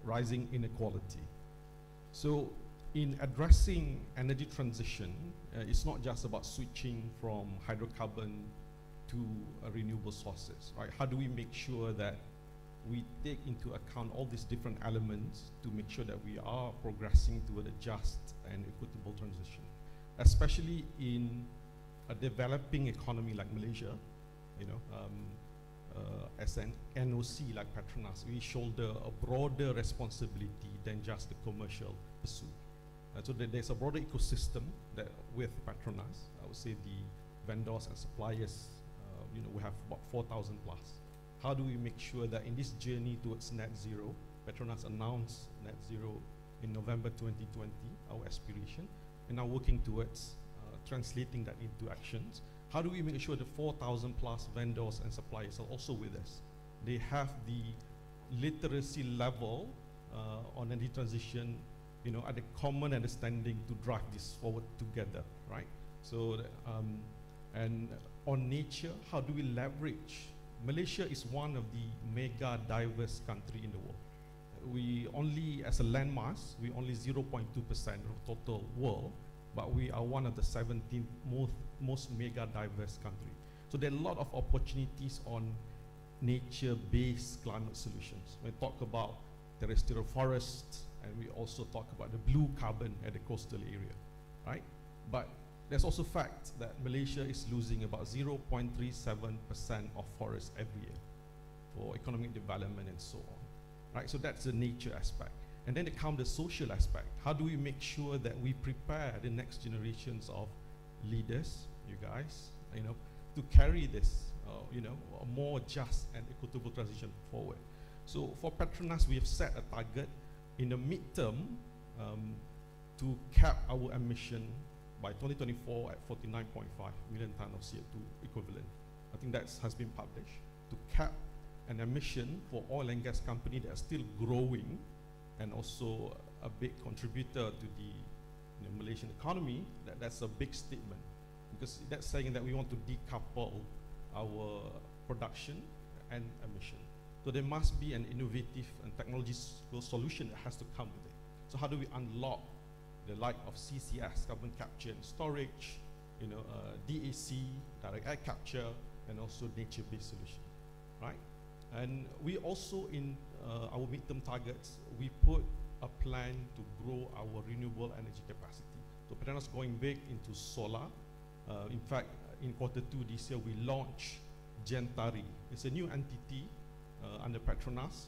rising inequality. So in addressing energy transition, it's not just about switching from hydrocarbon to renewable sources, right? How do we make sure that we take into account all these different elements to make sure that we are progressing toward a just and equitable transition, especially in a developing economy like Malaysia, as an NOC like Petronas, we shoulder a broader responsibility than just the commercial pursuit. So there's a broader ecosystem that with Petronas, I would say the vendors and suppliers, we have about 4,000 plus. How do we make sure that in this journey towards net zero, Petronas announced net zero in November 2020, our aspiration, and now working towards translating that into actions. How do we make sure the 4,000 plus vendors and suppliers are also with us? They have the literacy level on energy transition, at a common understanding to drive this forward together, right? So, and on nature, how do we leverage? Malaysia is one of the mega diverse country in the world. We only, as a landmass, we only 0.2% of total world, but we are one of the 17 most mega diverse country. So there are a lot of opportunities on nature-based climate solutions. We talk about terrestrial forests, and we also talk about the blue carbon at the coastal area, right? But there's also fact that Malaysia is losing about 0.37% of forests every year for economic development and so on, right? So that's the nature aspect. And then it comes the social aspect. How do we make sure that we prepare the next generations of leaders, you guys, to carry this, a more just and equitable transition forward? So for Petronas, we have set a target in the midterm to cap our emission by 2024 at 49.5 million tons of CO2 equivalent. I think that has been published to cap an emission for oil and gas companies that are still growing and also a big contributor to the Malaysian economy. That's a big statement, because that's saying that we want to decouple our production and emission. So there must be an innovative and technological solution that has to come with it. So how do we unlock the like of CCS, carbon capture and storage, DAC, direct air capture, and also nature-based solution, right? And we also, in our midterm targets, we put a plan to grow our renewable energy capacity. So Petronas going big into solar. In fact, in Q2 this year, we launched Gentari. It's a new entity under Petronas,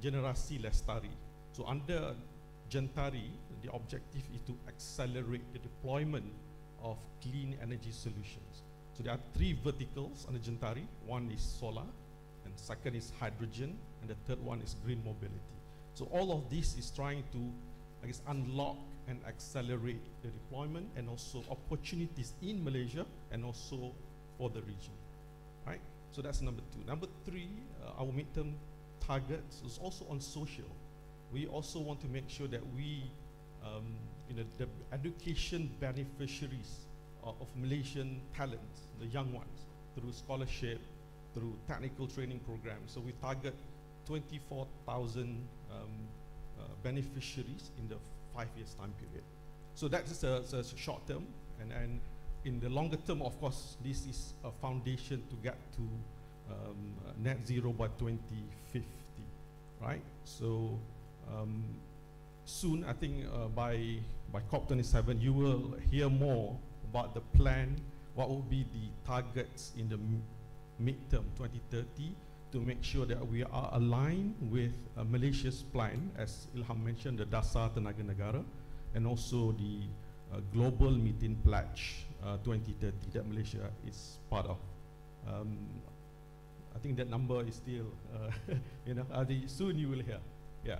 Generasi Lestari. So under Gentari, the objective is to accelerate the deployment of clean energy solutions. So there are 3 verticals under Gentari. One is solar, and second is hydrogen, and the third one is green mobility. So all of this is trying to, I guess, unlock and accelerate the deployment and also opportunities in Malaysia and also for the region, right? So that's number 2. Number 3, our midterm targets is also on social. We also want to make sure that we, the education beneficiaries of Malaysian talents, the young ones, through scholarship, through technical training programs. So we target 24,000 beneficiaries in the 5 years time period. So that's a short term, and in the longer term, of course, this is a foundation to get to net zero by 2050, right? So soon, I think by COP27, you will hear more about the plan, what will be the targets in the midterm 2030 to make sure that we are aligned with Malaysia's plan, as Ilham mentioned, the Dasar Tenaga Negara, and also the Global Methane Pledge 2030 that Malaysia is part of. I think that number is still, soon you will hear. Yeah,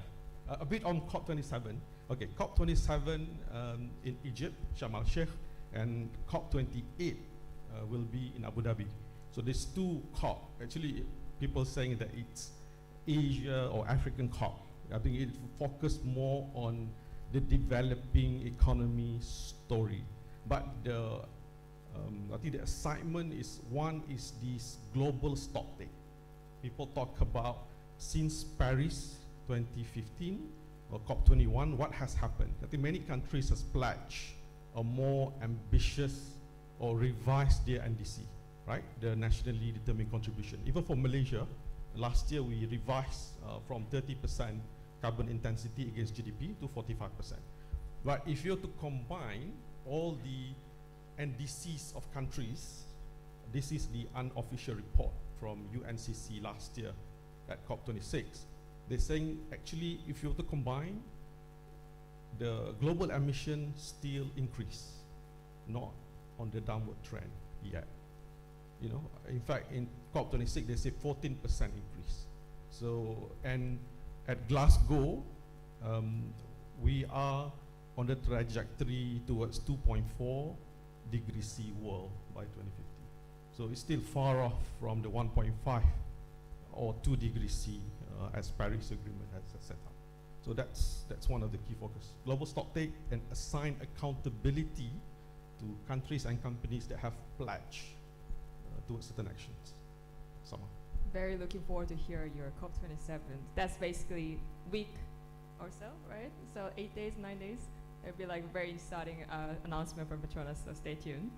a bit on COP27. Okay, COP27 in Egypt, Sharm el-Sheikh, and COP28 will be in Abu Dhabi. So there's 2 COP. Actually, people saying that it's Asia or African COP. I think it focused more on the developing economy story. But I think the assignment is, one is this global stocktake. People talk about since Paris 2015 or COP21, what has happened? I think many countries has pledged a more ambitious or revised their NDC, right? The nationally determined contribution. Even for Malaysia, last year we revised from 30% carbon intensity against GDP to 45%. But if you're to combine all the NDCs of countries, this is the unofficial report from UNCC last year at COP26. They're saying actually if you were to combine, the global emission still increase, not on the downward trend yet. In fact, in COP26 they say 14% increase. So, and at Glasgow, we are on the trajectory towards 2.4 degrees C world by 2050. So it's still far off from the 1.5 or 2 degrees C as Paris Agreement has set up. So that's one of the key focus. Global stocktake and assign accountability to countries and companies that have pledged towards certain actions. Sama. Very looking forward to hear your COP27. That's basically week or so, right? So 8 days, 9 days. It'll be like a very exciting announcement from Petronas, so stay tuned.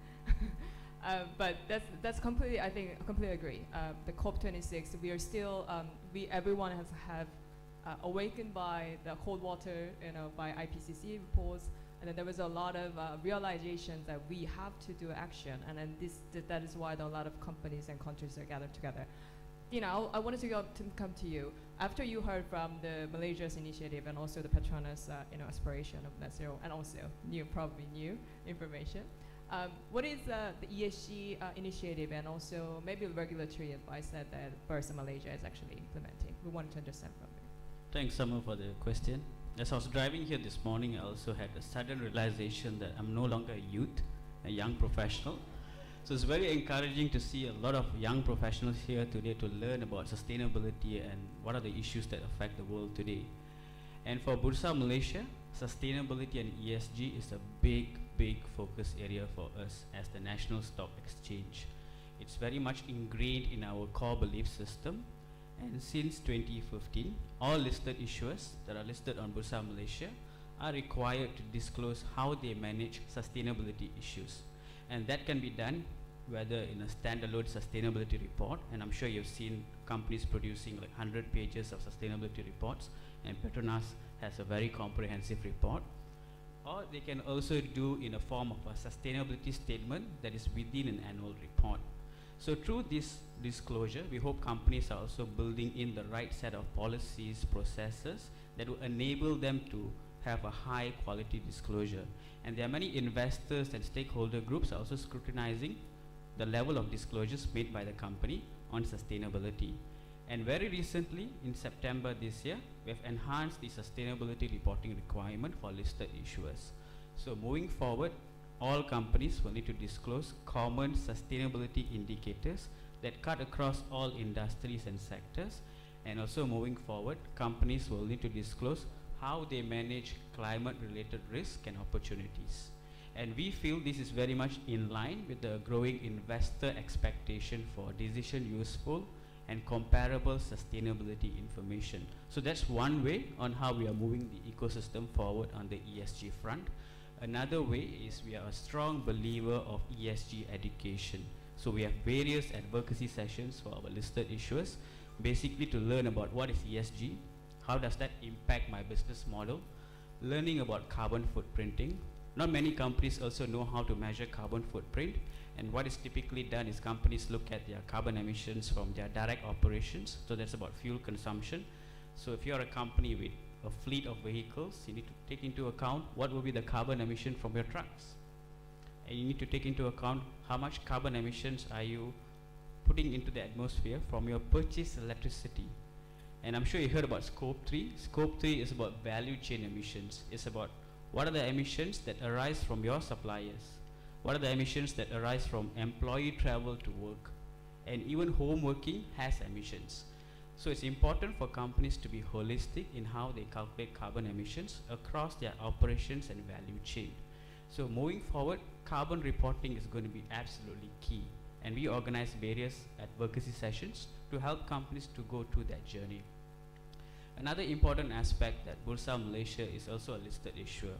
But that's completely, I think, I completely agree. The COP26, we are still, everyone has awakened by the cold water, by IPCC reports, and then there was a lot of realizations that we have to do action, and then that is why a lot of companies and countries are gathered together. I wanted to come to you after you heard from the Malaysia's initiative and also the Petronas, aspiration of net zero, and also probably new information. What is the ESG initiative and also maybe regulatory advice that Bursa Malaysia is actually implementing? We wanted to understand from you. Thanks, Summer, for the question. As I was driving here this morning, I also had a sudden realization that I'm no longer a youth, a young professional. So it's very encouraging to see a lot of young professionals here today to learn about sustainability and what are the issues that affect the world today. And for Bursa Malaysia, sustainability and ESG is a big focus area for us as the National Stock Exchange. It's very much ingrained in our core belief system. And since 2015, all listed issuers that are listed on Bursa Malaysia are required to disclose how they manage sustainability issues. And that can be done whether in a standalone sustainability report, and I'm sure you've seen companies producing like 100 pages of sustainability reports, and Petronas has a very comprehensive report, or they can also do in a form of a sustainability statement that is within an annual report. So through this disclosure, we hope companies are also building in the right set of policies, processes that will enable them to have a high quality disclosure. And there are many investors and stakeholder groups also scrutinizing the level of disclosures made by the company on sustainability. And very recently, in September this year, we have enhanced the sustainability reporting requirement for listed issuers. So moving forward, all companies will need to disclose common sustainability indicators that cut across all industries and sectors. And also moving forward, companies will need to disclose how they manage climate-related risk and opportunities. And we feel this is very much in line with the growing investor expectation for decision useful and comparable sustainability information. So that's one way on how we are moving the ecosystem forward on the ESG front. Another way is we are a strong believer of ESG education. So we have various advocacy sessions for our listed issuers, basically to learn about what is ESG, how does that impact my business model, learning about carbon footprinting. Not many companies also know how to measure carbon footprint, and what is typically done is companies look at their carbon emissions from their direct operations, so that's about fuel consumption. So if you're a company with a fleet of vehicles, you need to take into account what will be the carbon emission from your trucks. And you need to take into account how much carbon emissions are you putting into the atmosphere from your purchased electricity. And I'm sure you heard about Scope 3. Scope 3 is about value chain emissions. It's about what are the emissions that arise from your suppliers? What are the emissions that arise from employee travel to work? And even home working has emissions. So it's important for companies to be holistic in how they calculate carbon emissions across their operations and value chain. So moving forward, carbon reporting is going to be absolutely key. And we organize various advocacy sessions to help companies to go through that journey. Another important aspect that Bursa Malaysia is also a listed issuer.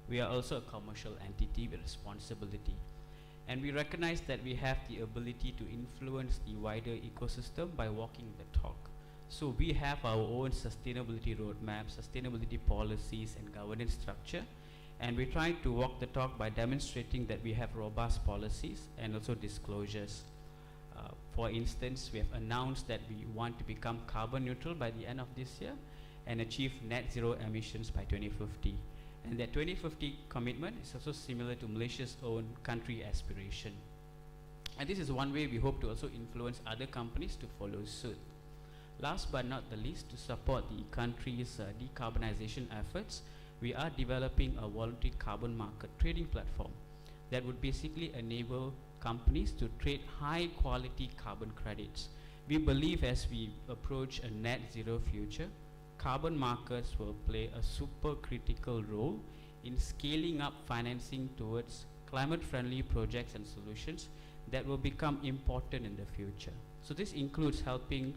We are also a commercial entity with responsibility. And we recognize that we have the ability to influence the wider ecosystem by walking the talk. So we have our own sustainability roadmap, sustainability policies and governance structure. And we're trying to walk the talk by demonstrating that we have robust policies and also disclosures. For instance, we have announced that we want to become carbon neutral by the end of this year and achieve net zero emissions by 2050. And that 2050 commitment is also similar to Malaysia's own country aspiration. And this is one way we hope to also influence other companies to follow suit. Last but not the least, to support the country's decarbonization efforts, we are developing a voluntary carbon market trading platform that would basically enable companies to trade high quality carbon credits. We believe as we approach a net zero future, carbon markets will play a super critical role in scaling up financing towards climate friendly projects and solutions that will become important in the future. So this includes helping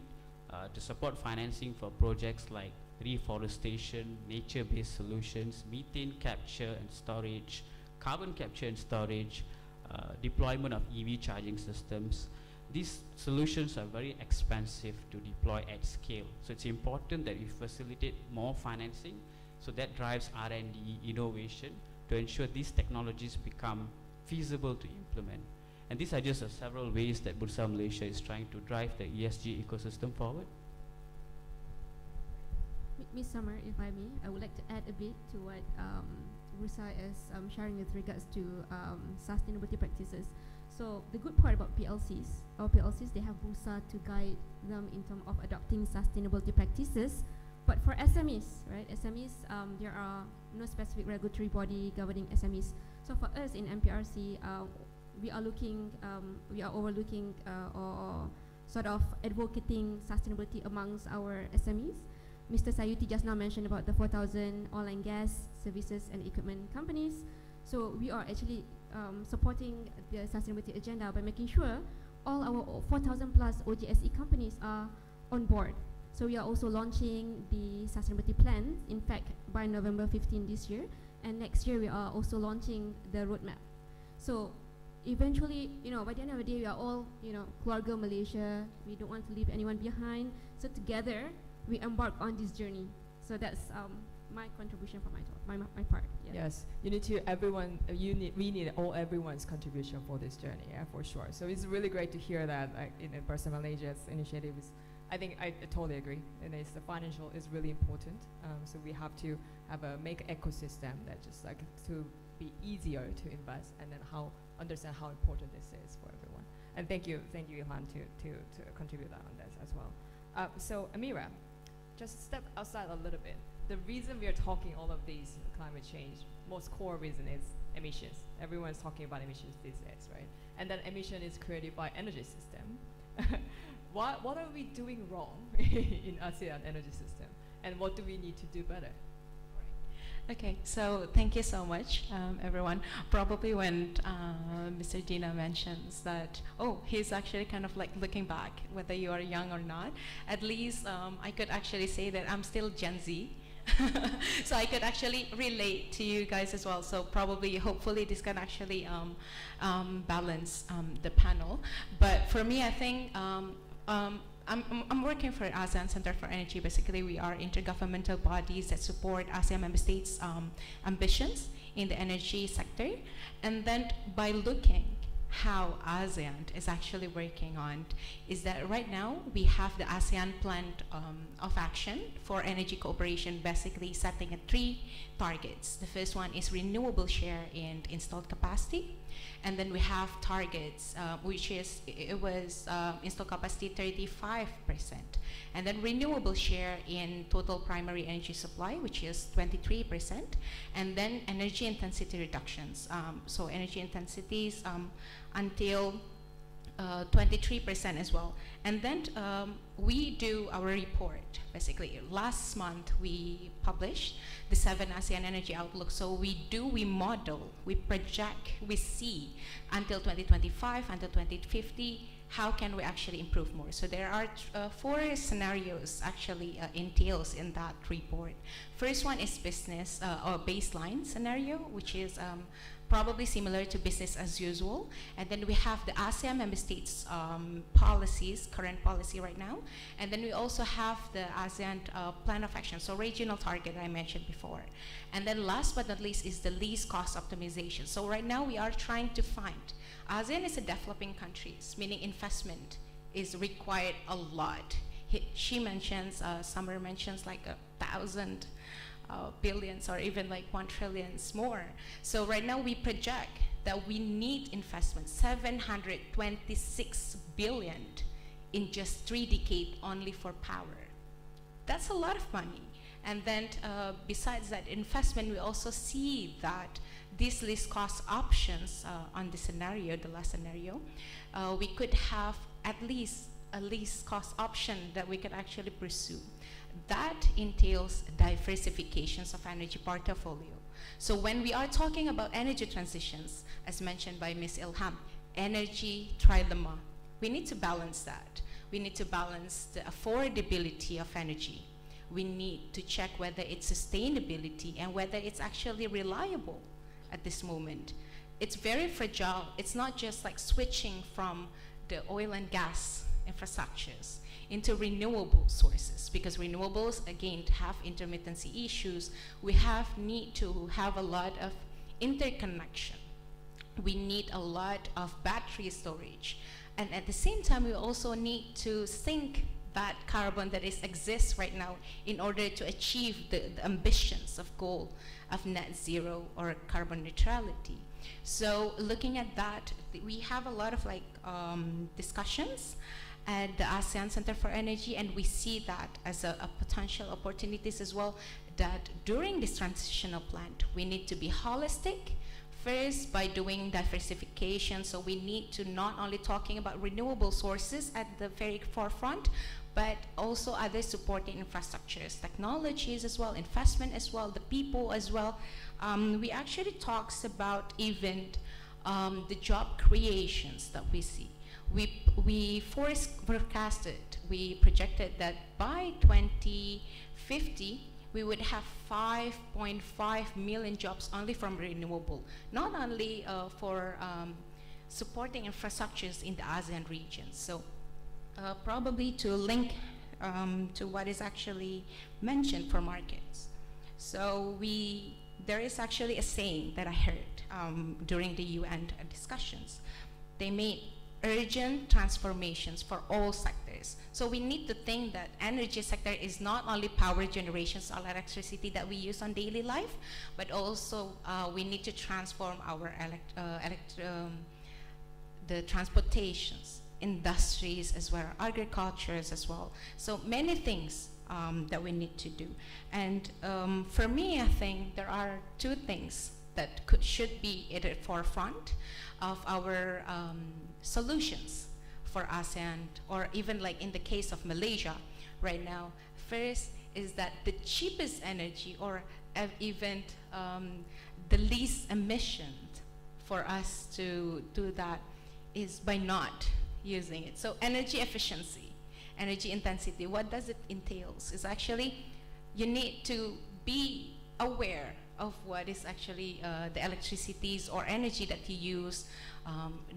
to support financing for projects like reforestation, nature-based solutions, methane capture and storage, carbon capture and storage, deployment of EV charging systems. These solutions are very expensive to deploy at scale. So it's important that we facilitate more financing, so that drives R&D, innovation, to ensure these technologies become feasible to implement. And these are just several ways that Bursa Malaysia is trying to drive the ESG ecosystem forward. Ms. Summer, if I may, I would like to add a bit to what Bursa is sharing with regards to sustainability practices. So the good part about PLCs, our PLCs, they have Bursa to guide them in terms of adopting sustainability practices. But for SMEs, right, SMEs, there are no specific regulatory body governing SMEs. So for us in MPRC, we are overlooking or sort of advocating sustainability amongst our SMEs. Mr. Sayuti just now mentioned about the 4,000 oil and gas services and equipment companies. So we are actually supporting the sustainability agenda by making sure all our 4,000 plus OGSE companies are on board. So we are also launching the sustainability plan, in fact, by November 15 this year. And next year we are also launching the roadmap. So eventually, by the end of the day, we are all, keluarga Malaysia. We don't want to leave anyone behind. So together, we embark on this journey. So that's my contribution for my part. Yeah. Yes, we need everyone's contribution for this journey, yeah, for sure. So it's really great to hear that, like, Bursa Malaysia's initiative is I think I totally agree. And it's the financial is really important. So we have to make an ecosystem that just like to be easier to invest, and then understand how important this is for everyone. And thank you, Ilhan, to contribute that on this as well. So Amira, just step outside a little bit. The reason we are talking all of these climate change, most core reason is emissions. Everyone's talking about emissions these days, right? And then emission is created by energy system. What are we doing wrong in ASEAN energy system? And what do we need to do better? Okay, so thank you so much, everyone. Probably when Mr. Dina mentions that, oh, he's actually kind of like looking back, whether you are young or not, at least I could actually say that I'm still Gen Z. So I could actually relate to you guys as well. So probably, hopefully, this can actually balance the panel. But for me, I think I'm working for ASEAN Center for Energy. Basically, we are intergovernmental bodies that support ASEAN member states' ambitions in the energy sector. And then by looking how ASEAN is actually working on is that right now we have the ASEAN Plan of Action for Energy Cooperation, basically setting 3 targets. The first one is renewable share in installed capacity. And then we have targets, which is, it was installed capacity 35%. And then renewable share in total primary energy supply, which is 23%. And then energy intensity reductions. So energy intensities until 23% as well. And then we do our report, basically. Last month we published the 7 ASEAN Energy Outlook. So we model, we project, we see until 2025, until 2050, how can we actually improve more? So there are 4 scenarios actually entails in that report. First one is business or baseline scenario, which is probably similar to business as usual. And then we have the ASEAN member states policies, current policy right now. And then we also have the ASEAN Plan of Action, so regional target I mentioned before. And then last but not least is the least cost optimization. So right now we are trying to find, ASEAN is a developing countries, meaning investment is required a lot. She mentions, Summer mentions like 1,000 billions or even like 1 trillion more. So right now we project that we need investment, 726 billion in just 3 decades only for power. That's a lot of money. And then besides that investment, we also see that these least cost options on the scenario, the last scenario, we could have at least a least cost option that we could actually pursue. That entails diversifications of energy portfolio. So when we are talking about energy transitions, as mentioned by Ms. Ilham, energy trilemma, we need to balance that. We need to balance the affordability of energy. We need to check whether it's sustainability and whether it's actually reliable at this moment. It's very fragile. It's not just like switching from the oil and gas infrastructures into renewable sources, because renewables again have intermittency issues. We need to have a lot of interconnection. We need a lot of battery storage, and at the same time we also need to sink that carbon that exists right now in order to achieve the ambitions of goal of net zero or carbon neutrality. So looking at that, we have a lot of discussions at the ASEAN Center for Energy, and we see that as a potential opportunities as well, that during this transitional plan, we need to be holistic, first by doing diversification. So we need to not only talking about renewable sources at the very forefront, but also other supporting infrastructures, technologies as well, investment as well, the people as well. We actually talks about even the job creations that we see. We forecasted, we projected that by 2050, we would have 5.5 million jobs only from renewable, not only for supporting infrastructures in the ASEAN region. So probably to link to what is actually mentioned for markets. So there is actually a saying that I heard during the UN discussions. They made urgent transformations for all sectors. sectors. So we need to think that energy sector is not only power generations or electricity that we use on daily life, but also we need to transform our the transportations, industries as well, agricultures as well. So many things that we need to do. And for me, I think there are two things that should be at the forefront of our solutions for ASEAN, or even like in the case of Malaysia right now. First is that the cheapest energy, or even the least emission for us to do that, is by not using it. So energy efficiency, energy intensity, what does it entails? Is actually you need to be aware of what is actually the electricities or energy that you use.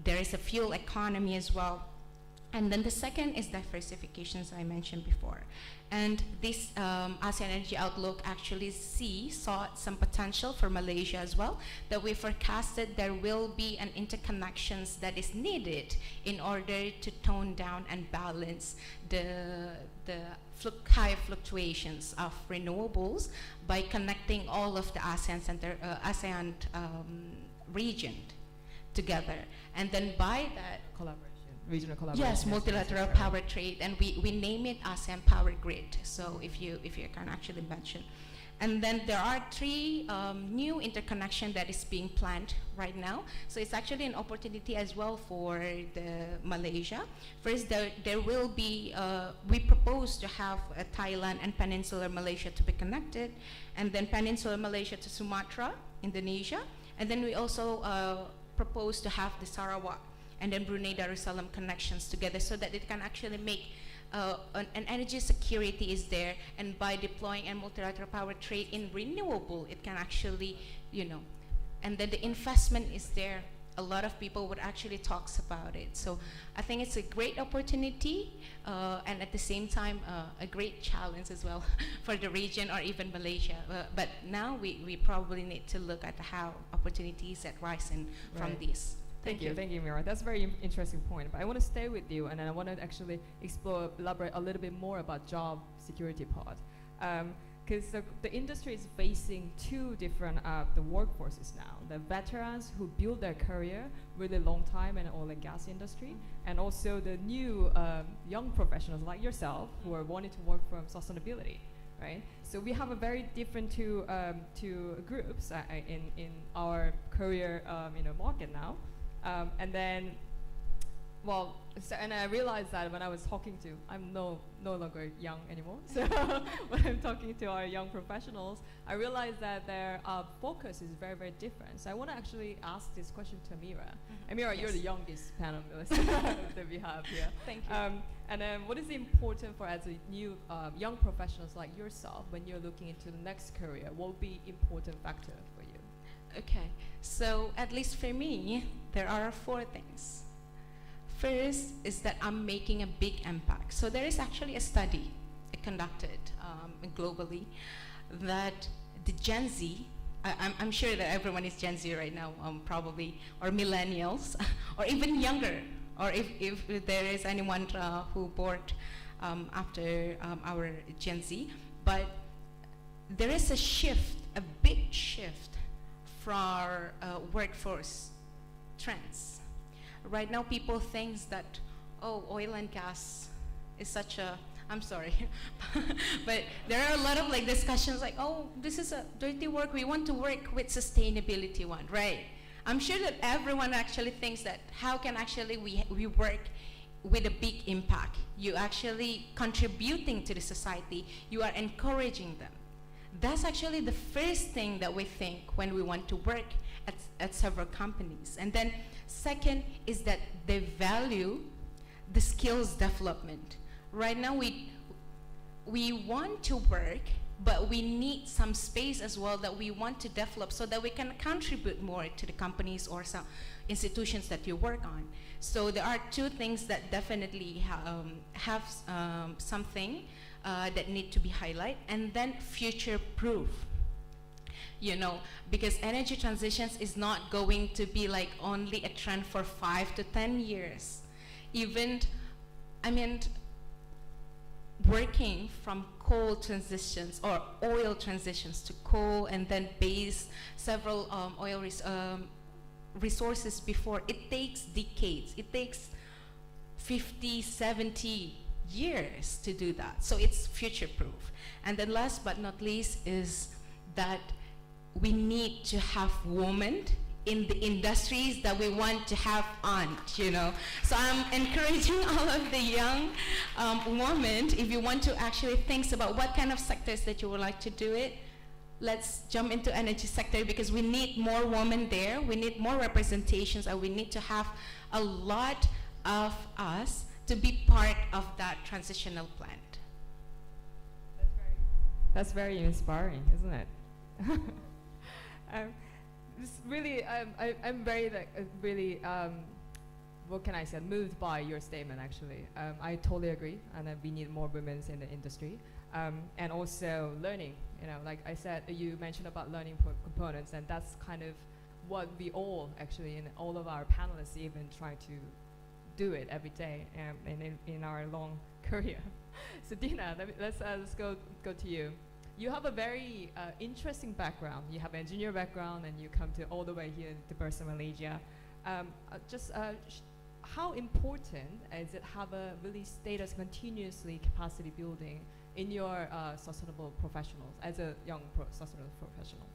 There is a fuel economy as well. And then the second is diversification, as I mentioned before. And this ASEAN Energy Outlook actually saw some potential for Malaysia as well, that we forecasted there will be an interconnections that is needed in order to tone down and balance the high fluctuations of renewables by connecting all of the ASEAN region together. And then by that, regional collaboration. Yes, multilateral power trade, and we name it ASEAN Power Grid. So if you can actually mention, and then there are 3 new interconnection that is being planned right now. So it's actually an opportunity as well for the Malaysia. First, there will be we propose to have Thailand and Peninsular Malaysia to be connected, and then Peninsular Malaysia to Sumatra, Indonesia, and then we also propose to have the Sarawak and then Brunei Darussalam connections together, so that it can actually make an energy security is there, and by deploying a multilateral power trade in renewable, it can actually, and then the investment is there. A lot of people would actually talks about it. So I think it's a great opportunity, and at the same time, a great challenge as well for the region or even Malaysia. But now we probably need to look at how opportunities that rise from this. Thank you, Mira. That's a very interesting point. But I want to stay with you, and I want to actually elaborate a little bit more about job security part. Because the industry is facing 2 different the workforces now. The veterans who build their career really long time in the oil and gas industry, and also the new young professionals like yourself who are wanting to work from sustainability, right? So we have a very different two groups in our career market now. And then, and I realized that when I was talking to, I'm no longer young anymore. So when I'm talking to our young professionals, I realized that their focus is very, very different. So I want to actually ask this question to Amira. Amira, yes. You're the youngest panelist that we have here. Thank you. And what is important for as a new young professionals like yourself when you're looking into the next career? What would be important factor for you? Okay, so at least for me, there are 4 things. First is that I'm making a big impact. So there is actually a study conducted globally that the Gen Z, I'm sure that everyone is Gen Z right now, probably, or millennials, or even younger, or if there is anyone who born after our Gen Z, but there is a shift, a big shift for our workforce trends. Right now people think that, oil and gas is such a, I'm sorry, but there are a lot of discussions like, this is a dirty work, we want to work with sustainability one, right? I'm sure that everyone actually thinks that how can actually we work with a big impact. You actually contributing to the society, you are encouraging them. That's actually the first thing that we think when we want to work at several companies. And then second is that they value the skills development. Right now we want to work, but we need some space as well that we want to develop so that we can contribute more to the companies or some institutions that you work on. So there are 2 things that definitely have something that need to be highlighted, and then future-proof. Because energy transitions is not going to be only a trend for 5 to 10 years. Even, working from coal transitions or oil transitions to coal and then base several oil resources before, it takes decades. It takes 50, 70 years to do that. So it's future-proof. And then last but not least is that we need to have women in the industries that we want to have on, you know. So I'm encouraging all of the young women, if you want to actually think about what kind of sectors that you would like to do it, let's jump into energy sector, because we need more women there, we need more representations, and we need to have a lot of us to be part of that transitional plan. That's very inspiring, isn't it? Really, I'm very, really, what can I say, moved by your statement, actually. I totally agree, and that we need more women in the industry. And also learning, you know, like I said, you mentioned about learning components, and that's kind of what we all, actually, in all of our panelists even try to do it every day in our long career. So Dina, let's go to you. You have a very interesting background. You have an engineer background, and you come to all the way here to Bursa, Malaysia. How important is it have a really status continuously capacity building in your sustainable professionals as a young sustainable professional?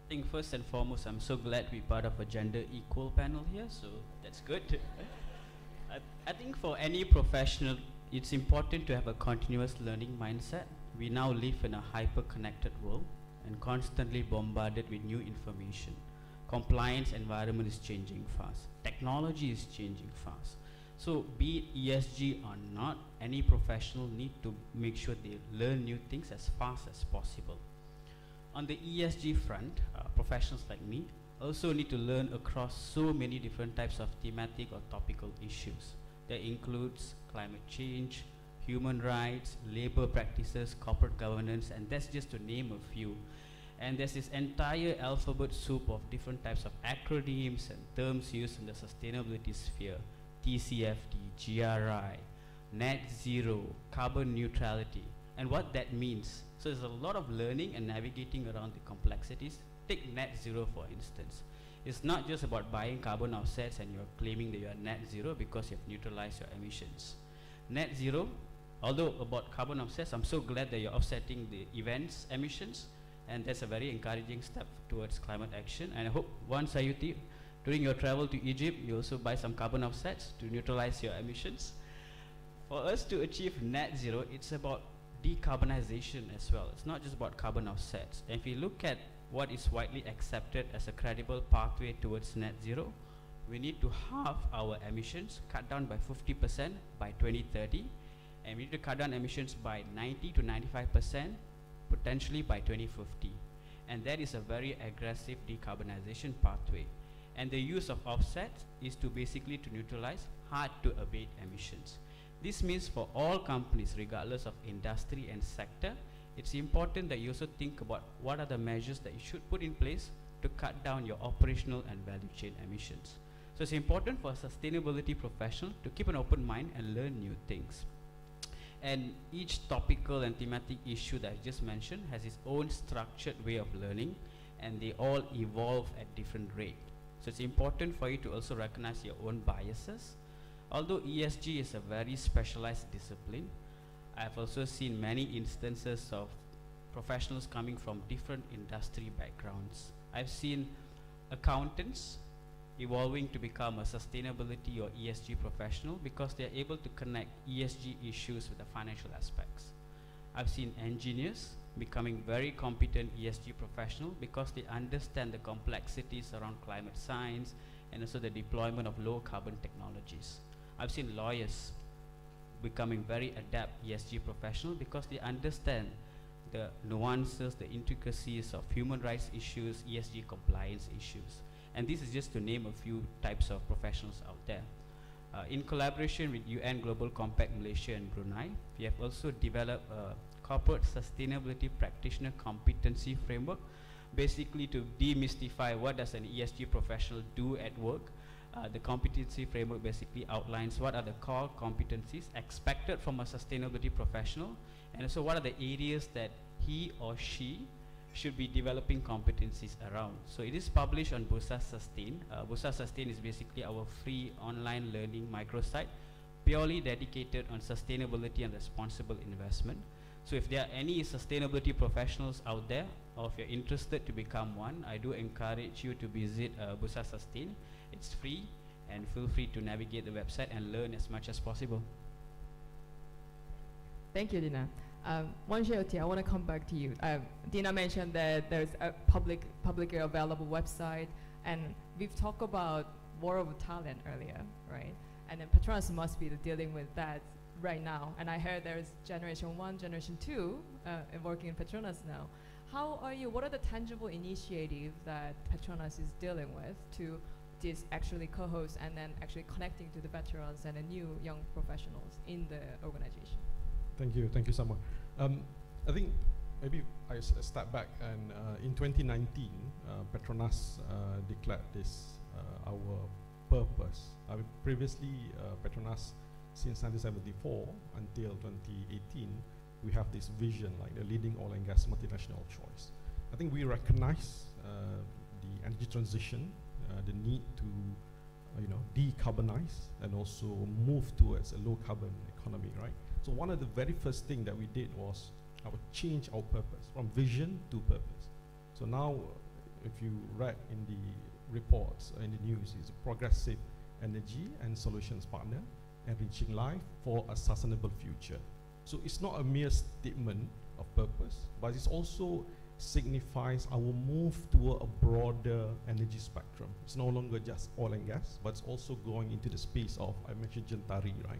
I think first and foremost, I'm so glad to be part of a gender equal panel here, so that's good. I think for any professional, it's important to have a continuous learning mindset. We now live in a hyper-connected world and constantly bombarded with new information. Compliance environment is changing fast. Technology is changing fast. So be it ESG or not, any professional need to make sure they learn new things as fast as possible. On the ESG front, professionals like me also need to learn across so many different types of thematic or topical issues. That includes climate change, human rights, labor practices, corporate governance, and that's just to name a few. And there's this entire alphabet soup of different types of acronyms and terms used in the sustainability sphere: TCFD, GRI, net zero, carbon neutrality, and what that means. So there's a lot of learning and navigating around the complexities. Take net zero, for instance. It's not just about buying carbon offsets and you're claiming that you're net zero because you've neutralized your emissions. Net zero, although about carbon offsets, I'm so glad that you're offsetting the events emissions, and that's a very encouraging step towards climate action. And I hope once Sayuti, during your travel to Egypt, you also buy some carbon offsets to neutralize your emissions. For us to achieve net zero, it's about decarbonization as well. It's not just about carbon offsets. And if you look at what is widely accepted as a credible pathway towards net zero, we need to halve our emissions, cut down by 50% by 2030, and we need to cut down emissions by 90 to 95% potentially by 2050. And that is a very aggressive decarbonization pathway. And the use of offsets is to basically to neutralize hard to abate emissions. This means for all companies, regardless of industry and sector, it's important that you also think about what are the measures that you should put in place to cut down your operational and value chain emissions. So it's important for a sustainability professional to keep an open mind and learn new things. And each topical and thematic issue that I just mentioned has its own structured way of learning, and they all evolve at different rates. So it's important for you to also recognize your own biases. Although ESG is a very specialized discipline, I've also seen many instances of professionals coming from different industry backgrounds. I've seen accountants evolving to become a sustainability or ESG professional because they're able to connect ESG issues with the financial aspects. I've seen engineers becoming very competent ESG professional because they understand the complexities around climate science and also the deployment of low carbon technologies. I've seen lawyers becoming very adept ESG professional because they understand the nuances, the intricacies of human rights issues, ESG compliance issues. And this is just to name a few types of professionals out there. In collaboration with UN Global Compact Malaysia and Brunei, we have also developed a corporate sustainability practitioner competency framework, basically to demystify what does an ESG professional do at work. The competency framework basically outlines what are the core competencies expected from a sustainability professional, and also what are the areas that he or she should be developing competencies around. So it is published on Bursa Sustain. Bursa Sustain is basically our free online learning microsite, purely dedicated on sustainability and responsible investment. So if there are any sustainability professionals out there, or if you're interested to become one, I do encourage you to visit Bursa Sustain. It's free, and feel free to navigate the website and learn as much as possible. Thank you, Dina. One Xiaoti, I want to come back to you. Dina mentioned that there's a publicly available website, and we've talked about war of talent earlier, right? And then Petronas must be dealing with that right now. And I heard there's Generation 1, Generation 2 working in Petronas now. How are you, what are the tangible initiatives that Petronas is dealing with to this actually co-host and then actually connecting to the veterans and the new young professionals in the organization? Thank you so much. I think maybe I step back, and in 2019, Petronas declared this our purpose. Previously, Petronas, since 1974 until 2018, we have this vision, like the leading oil and gas multinational choice. I think we recognize the energy transition, the need to decarbonize and also move towards a low carbon economy, right? So one of the very first thing that we did was change our purpose from vision to purpose. So now, if you read in the reports in the news, it's a progressive energy and solutions partner, enriching life for a sustainable future. So it's not a mere statement of purpose, but it also signifies our move toward a broader energy spectrum. It's no longer just oil and gas, but it's also going into the space of, I mentioned Gentari, right?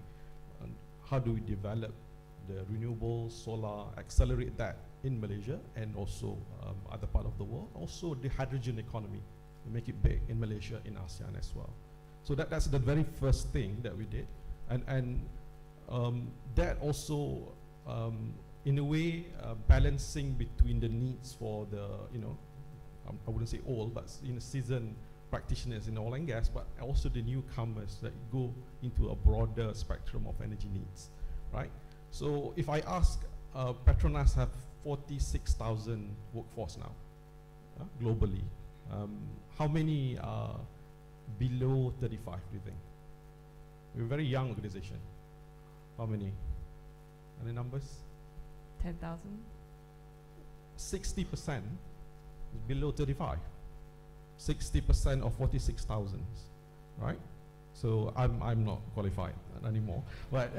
And how do we develop the renewable solar, accelerate that in Malaysia and also other part of the world. Also the hydrogen economy, make it big in Malaysia, in ASEAN as well. So that's the very first thing that we did. And that also, in a way, balancing between the needs for the, I wouldn't say old, but seasoned practitioners in oil and gas, but also the newcomers that go into a broader spectrum of energy needs, right? So if I ask, Petronas have 46,000 workforce now, globally. How many are below 35, do you think? We're a very young organization. How many? Any numbers? 10,000? 60% is below 35. 60% of 46,000, right? So I'm not qualified anymore. But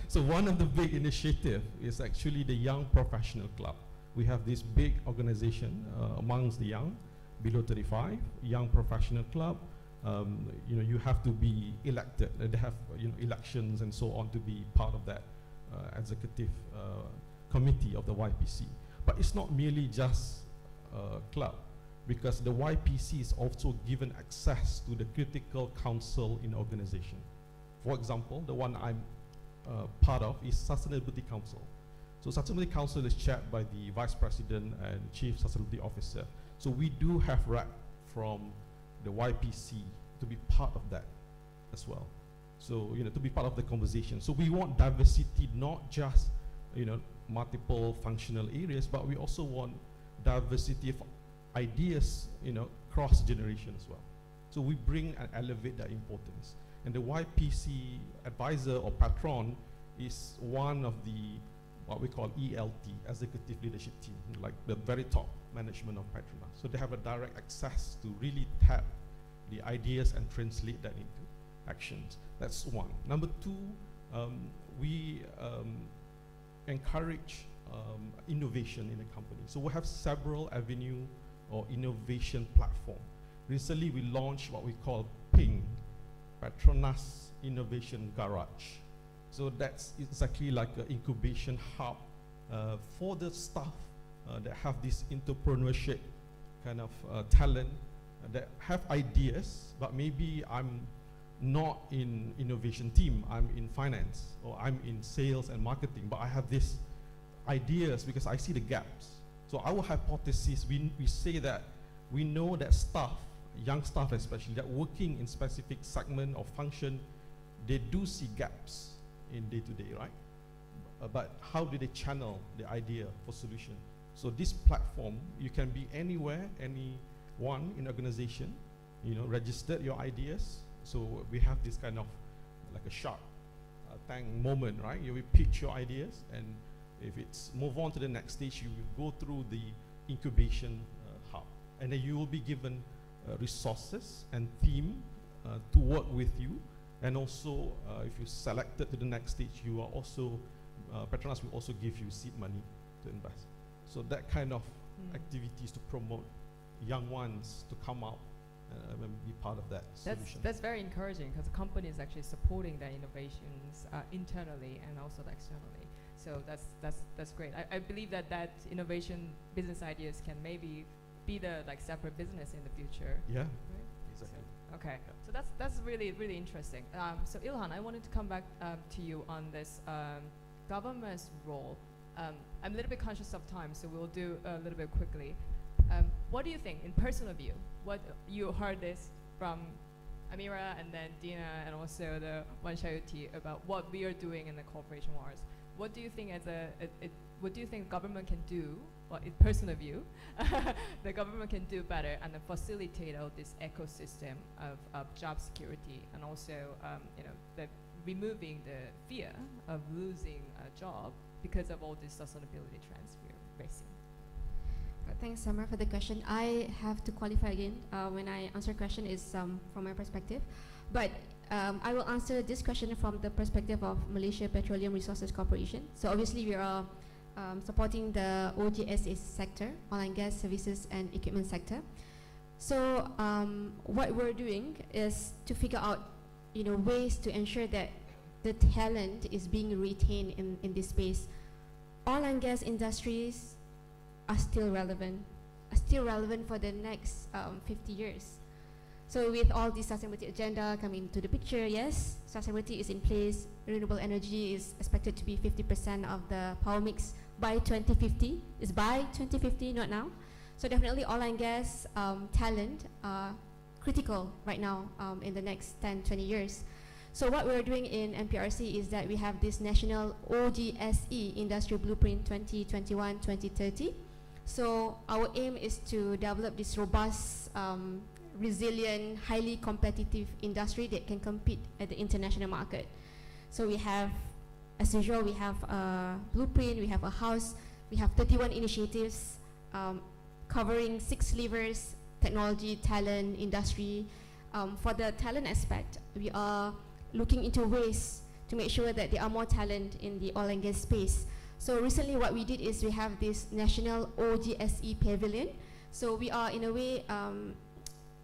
so one of the big initiatives is actually the Young Professional Club. We have this big organization amongst the young, below 35, Young Professional Club. You have to be elected. They have elections and so on to be part of that executive committee of the YPC. But it's not merely just a club, because the YPC is also given access to the critical council in the organization. For example, the one I'm part of is Sustainability Council. So Sustainability Council is chaired by the Vice President and Chief Sustainability Officer. So we do have rep from the YPC to be part of that as well. So, to be part of the conversation. So we want diversity, not just, multiple functional areas, but we also want diversity of ideas, cross generation as well. So we bring and elevate that importance. And the YPC advisor or patron is one of the, what we call ELT, Executive Leadership Team, like the very top management of Petronas. So they have a direct access to really tap the ideas and translate that into actions. That's one. Number two, we encourage innovation in the company. So we have several avenue or innovation platform. Recently we launched what we call PING, Petronas Innovation Garage. So that's exactly like an incubation hub for the staff that have this entrepreneurship kind of talent, that have ideas, but maybe I'm not in innovation team, I'm in finance, or I'm in sales and marketing, but I have these ideas because I see the gaps. So our hypothesis, we say that we know that staff young staff especially that working in specific segment or function, they do see gaps in day-to-day, right? But how do they channel the idea for solution? So this platform, you can be anywhere, anyone in organization, registered your ideas. So we have this kind of like a shark tank moment, right? You will pitch your ideas, and if it's move on to the next stage, you will go through the incubation hub, and then you will be given resources and theme to work with you. And also, if you're selected to the next stage, you are also, Petronas will also give you seed money to invest. So that kind of activities to promote young ones to come out and be part of that solution. That's very encouraging, because the company is actually supporting their innovations internally and also externally. So that's great. I believe that innovation business ideas can maybe be the separate business in the future. Yeah, right? exactly. So, okay, so that's really interesting. So Ilhan, I wanted to come back to you on this government's role. I'm a little bit conscious of time, so we'll do a little bit quickly. What do you think, in personal view? What you heard this from Amira and then Dina and also the Wanshayuti about what we are doing in the cooperation wars. What do you think what do you think government can do, or in personal view, the government can do better and facilitate all this ecosystem of job security, and also the removing the fear of losing a job because of all these sustainability trends we're facing? Thanks, Summer, for the question. I have to qualify again when I answer a question is from my perspective. But I will answer this question from the perspective of Malaysia Petroleum Resources Corporation. So obviously we are supporting the OGSA sector, oil and gas services and equipment sector. So what we're doing is to figure out ways to ensure that the talent is being retained in this space. Oil and gas industries are still relevant for the next 50 years. So with all the sustainability agenda coming to the picture, yes, sustainability is in place. Renewable energy is expected to be 50% of the power mix by 2050. It's by 2050, not now. So definitely oil and gas talent are critical right now in the next 10, 20 years. So what we're doing in MPRC is that we have this national OGSE Industry Blueprint 2021-2030. So our aim is to develop this robust, resilient, highly competitive industry that can compete at the international market. So we have, as usual, we have a blueprint, we have a house, we have 31 initiatives covering 6 levers: technology, talent, industry. For the talent aspect, we are looking into ways to make sure that there are more talent in the oil and gas space. So recently what we did is we have this national OGSE pavilion. So we are in a way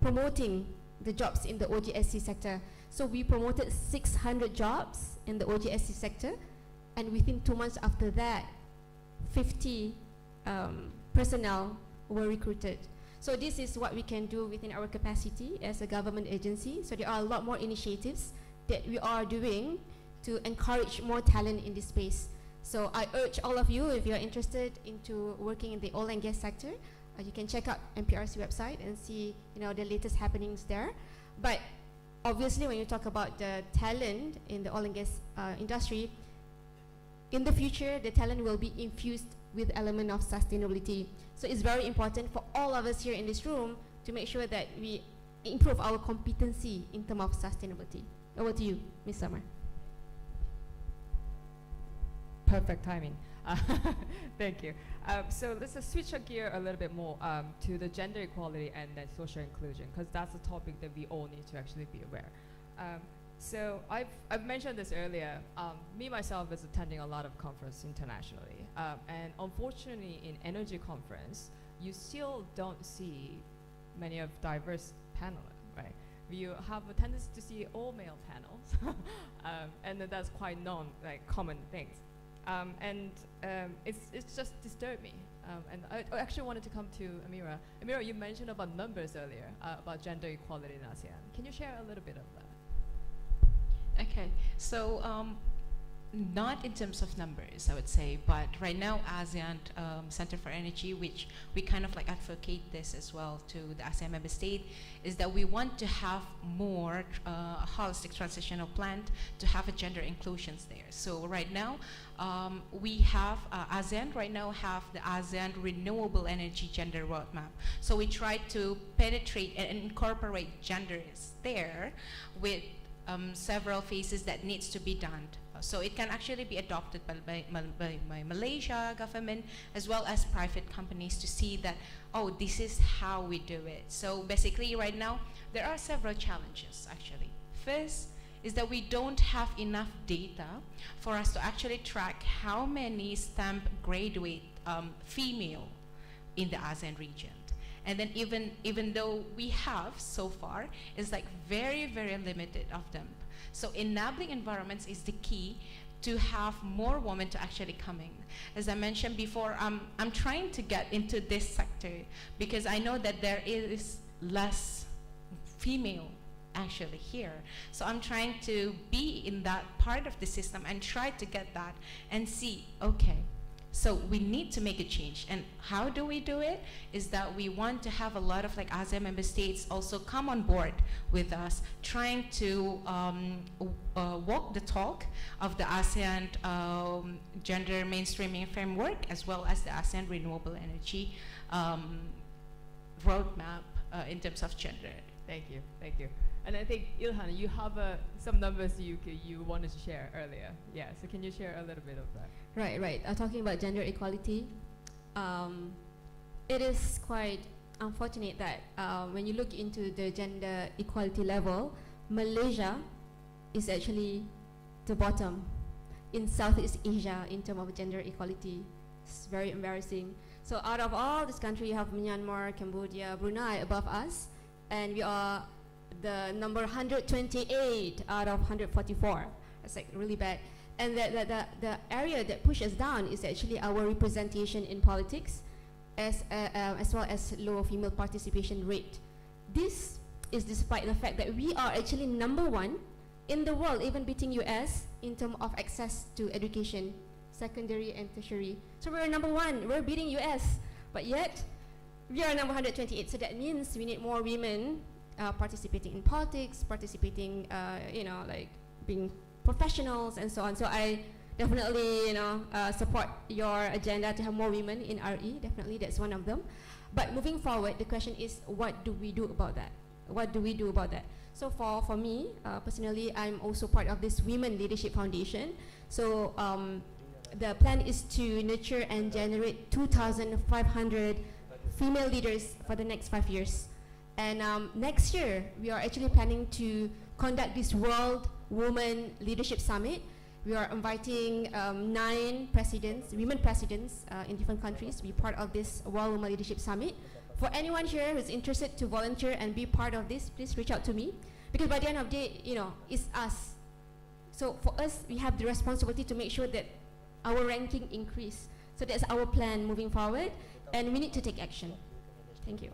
promoting the jobs in the OGSE sector. So we promoted 600 jobs in the OGSE sector, and within 2 months after that, 50 personnel were recruited. So this is what we can do within our capacity as a government agency. So there are a lot more initiatives that we are doing to encourage more talent in this space. So I urge all of you, if you're interested into working in the oil and gas sector, you can check out MPRC website and see the latest happenings there. But obviously when you talk about the talent in the oil and gas industry, in the future the talent will be infused with element of sustainability. So it's very important for all of us here in this room to make sure that we improve our competency in terms of sustainability. Over to you, Ms. Summer. Perfect timing. Thank you. So let's just switch our gear a little bit more to the gender equality and then social inclusion, because that's a topic that we all need to actually be aware. So I've mentioned this earlier. Me myself is attending a lot of conferences internationally, and unfortunately in energy conference, you still don't see many of diverse panelists, right? You have a tendency to see all male panels, and that's quite common things. It's just disturbed me. And I actually wanted to come to Amira. Amira, you mentioned about numbers earlier, about gender equality in ASEAN. Can you share a little bit of that? Okay, so not in terms of numbers, I would say, but right now ASEAN Center for Energy, which we kind of like advocate this as well to the ASEAN member state, is that we want to have more holistic transitional plan to have a gender inclusions there. So right now, we have ASEAN right now have the ASEAN Renewable Energy Gender Roadmap. So we try to penetrate and incorporate genders there with several phases that needs to be done. So it can actually be adopted by Malaysia government as well as private companies to see that, oh, this is how we do it. So basically right now, there are several challenges actually. First is that we don't have enough data for us to actually track how many STEM graduate female in the ASEAN region. And then even though we have so far, it's like very, very limited of them. So enabling environments is the key to have more women to actually come in. As I mentioned before, I'm trying to get into this sector because I know that there is less female actually here. So I'm trying to be in that part of the system and try to get that and see, okay, so we need to make a change. And how do we do it? Is that we want to have a lot of like ASEAN member states also come on board with us, trying to walk the talk of the ASEAN gender mainstreaming framework as well as the ASEAN renewable energy roadmap in terms of gender. Thank you, thank you. And I think Ilhan, you have some numbers you wanted to share earlier. Yeah, so can you share a little bit of that? Right. Talking about gender equality, it is quite unfortunate that when you look into the gender equality level, Malaysia is actually the bottom in Southeast Asia in terms of gender equality. It's very embarrassing. So out of all this country, you have Myanmar, Cambodia, Brunei above us, and we are the number 128 out of 144. That's like really bad. And the area that pushes down is actually our representation in politics, as well as low female participation rate. This is despite the fact that we are actually #1 in the world, even beating US in terms of access to education, secondary and tertiary. So we're #1, we're beating US, but yet we are number 128. So that means we need more women participating in politics, participating, like being professionals and so on. So I definitely, support your agenda to have more women in RE. Definitely, that's one of them. But moving forward, the question is, what do we do about that? What do we do about that? So for me, personally, I'm also part of this Women Leadership Foundation. So the plan is to nurture and generate 2,500 female leaders for the next 5 years. And next year, we are actually planning to conduct this World Women Leadership Summit. We are inviting 9 presidents, women presidents in different countries to be part of this World Women Leadership Summit. For anyone here who's interested to volunteer and be part of this, please reach out to me. Because by the end of the day, it's us. So for us, we have the responsibility to make sure that our ranking increase. So that's our plan moving forward, and we need to take action. Thank you.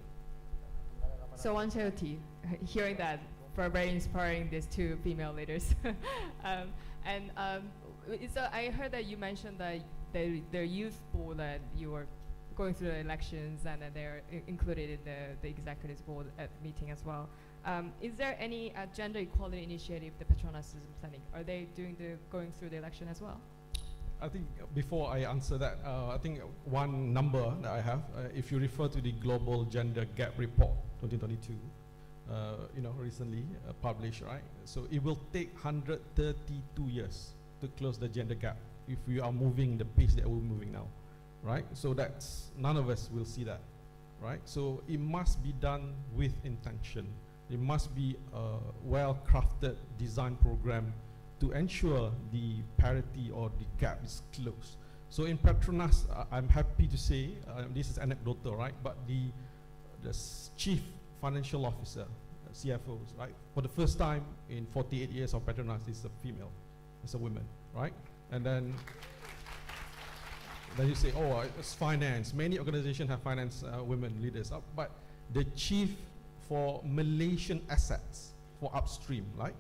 So one charity, hearing that, for very inspiring, these 2 female leaders. So I heard that you mentioned that they're youthful, that you were going through the elections and that they're included in the executive board at meeting as well. Is there any gender equality initiative the Petronas is planning? Are they going through the election as well? I think before I answer that, I think one number that I have, if you refer to the Global Gender Gap Report 2022, recently published, right? So it will take 132 years to close the gender gap if we are moving the pace that we're moving now, right? So that's, none of us will see that, right? So it must be done with intention. It must be a well-crafted design program to ensure the parity or the gap is closed. So in Petronas, I'm happy to say, this is anecdotal, right? But the chief financial officer, CFOs, right? For the first time in 48 years of Petronas, is a female, it's a woman, right? And then you say, oh, it's finance. Many organizations have finance women leaders, but the chief for Malaysian assets for upstream, right,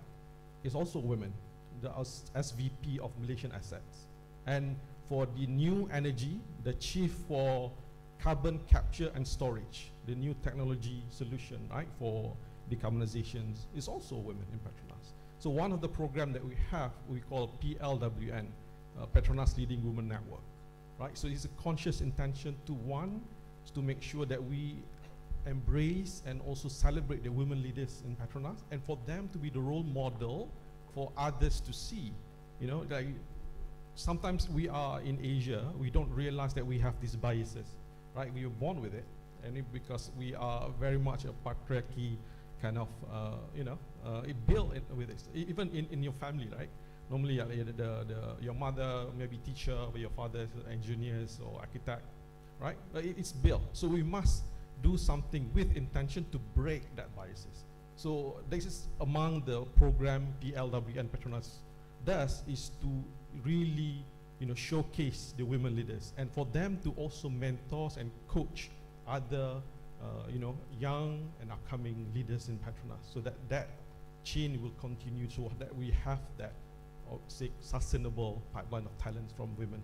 is also women, the SVP of Malaysian assets. And for the new energy, the chief for carbon capture and storage, the new technology solution, right, for decarbonizations, is also women in Petronas. So one of the program that we have, we call PLWN, Petronas Leading Women Network, right? So it's a conscious intention to, one, is to make sure that we embrace and also celebrate the women leaders in Petronas, and for them to be the role model for others to see. You know, like sometimes we are in Asia, we don't realize that we have these biases, right? We are born with it, and because we are very much a patriarchy kind of, it built with it. Even in your family, right? Normally, your mother maybe teacher, or your father is engineers or architect, right? But it's built. So we must do something with intention to break that biases. So this is among the program PLWN Petronas does, is to really showcase the women leaders, and for them to also mentor and coach other young and upcoming leaders in Petronas, so that chain will continue, so that we have that sustainable pipeline of talents from women.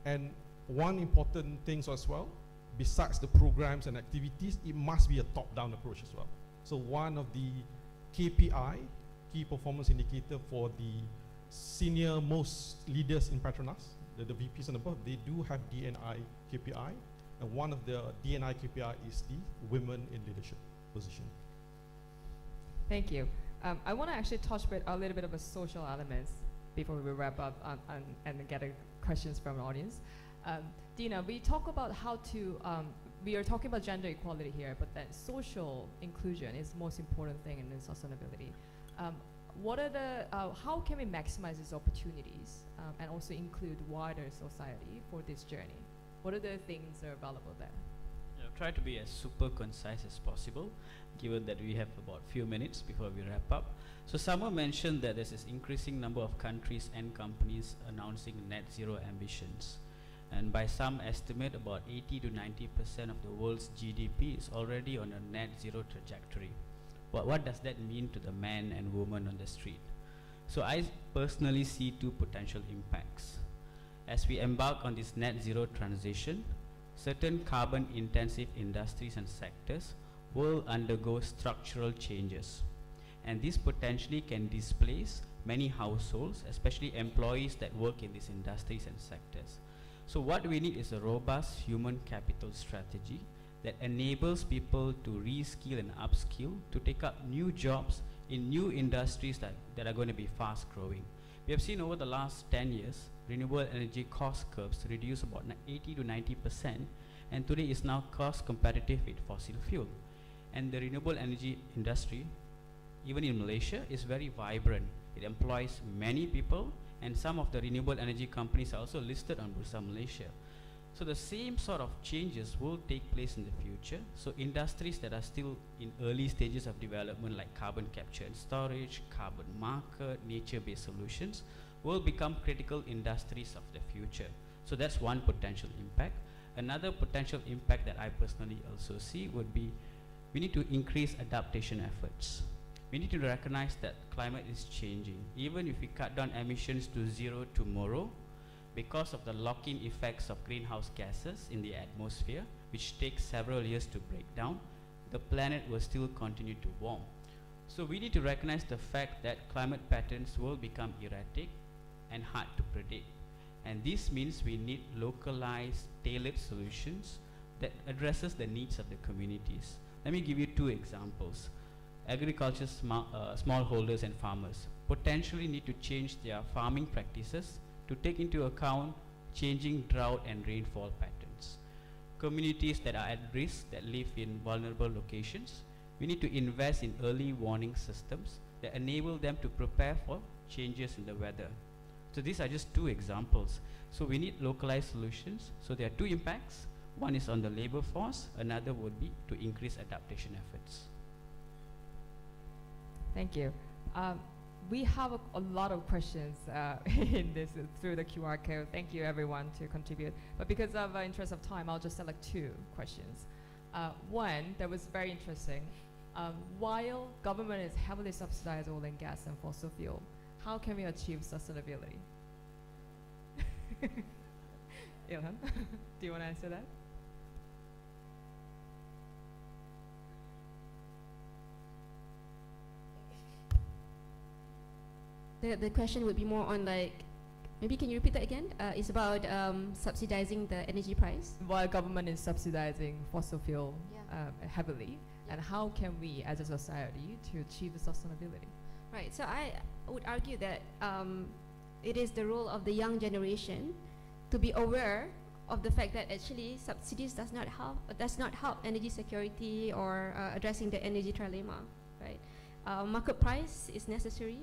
And one important thing as well, besides the programs and activities, it must be a top-down approach as well. So one of the KPI, key performance indicator for the senior most leaders in Petronas, the VPs and above, they do have D&I KPI, and one of the D&I KPI is the women in leadership position. Thank you. I want to actually touch a little bit of a social elements before we wrap up and get questions from the audience. Dina, we talk about how to, we are talking about gender equality here, but then social inclusion is the most important thing in sustainability. What are the, how can we maximize these opportunities and also include wider society for this journey? What are the things that are available there? Try to be as super concise as possible, given that we have about few minutes before we wrap up. So someone mentioned that there's this increasing number of countries and companies announcing net zero ambitions. And by some estimate, about 80 to 90% of the world's GDP is already on a net zero trajectory. What does that mean to the men and women on the street? So I personally see two potential impacts. As we embark on this net zero transition, certain carbon intensive industries and sectors will undergo structural changes. And this potentially can displace many households, especially employees that work in these industries and sectors. So what we need is a robust human capital strategy that enables people to reskill and upskill to take up new jobs in new industries that are going to be fast growing. We have seen over the last 10 years, renewable energy cost curves reduce about 80 to 90%, and today is now cost competitive with fossil fuel. And the renewable energy industry, even in Malaysia, is very vibrant. It employs many people, and some of the renewable energy companies are also listed on Bursa Malaysia. So the same sort of changes will take place in the future. So industries that are still in early stages of development, like carbon capture and storage, carbon market, nature-based solutions, will become critical industries of the future. So that's one potential impact. Another potential impact that I personally also see would be, we need to increase adaptation efforts. We need to recognize that climate is changing. Even if we cut down emissions to zero tomorrow, because of the lock-in effects of greenhouse gases in the atmosphere, which takes several years to break down, the planet will still continue to warm. So we need to recognize the fact that climate patterns will become erratic and hard to predict. And this means we need localized, tailored solutions that addresses the needs of the communities. Let me give you two examples. Agriculture smallholders and farmers potentially need to change their farming practices to take into account changing drought and rainfall patterns. Communities that are at risk, that live in vulnerable locations, we need to invest in early warning systems that enable them to prepare for changes in the weather. So these are just two examples. So we need localized solutions. So there are two impacts. One is on the labor force, another would be to increase adaptation efforts. Thank you. We have a lot of questions in this through the QR code. Thank you everyone to contribute. But because of interest of time, I'll just select two questions. One that was very interesting. While government is heavily subsidized oil and gas and fossil fuel, how can we achieve sustainability? Ilham, do you want to answer that? The question would be more on like, maybe can you repeat that again? It's about subsidizing the energy price. While government is subsidizing fossil fuel heavily, and how can we as a society to achieve the sustainability? Right, so I would argue that it is the role of the young generation to be aware of the fact that actually subsidies does not help energy security or addressing the energy trilemma, right? Market price is necessary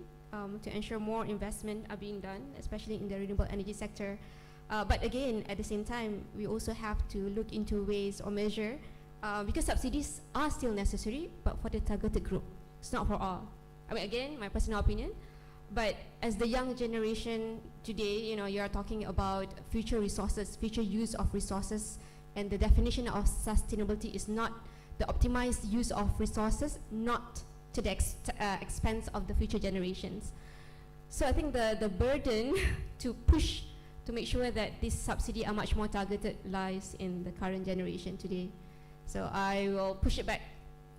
to ensure more investment are being done, especially in the renewable energy sector. But again, at the same time, we also have to look into ways or measure, because subsidies are still necessary, but for the targeted group. It's not for all. I mean, again, my personal opinion, but as the young generation today, you know, you are talking about future resources, future use of resources, and the definition of sustainability is not the optimized use of resources, not to the expense of the future generations. So I think the burden to push to make sure that this subsidy are much more targeted lies in the current generation today. So I will push it back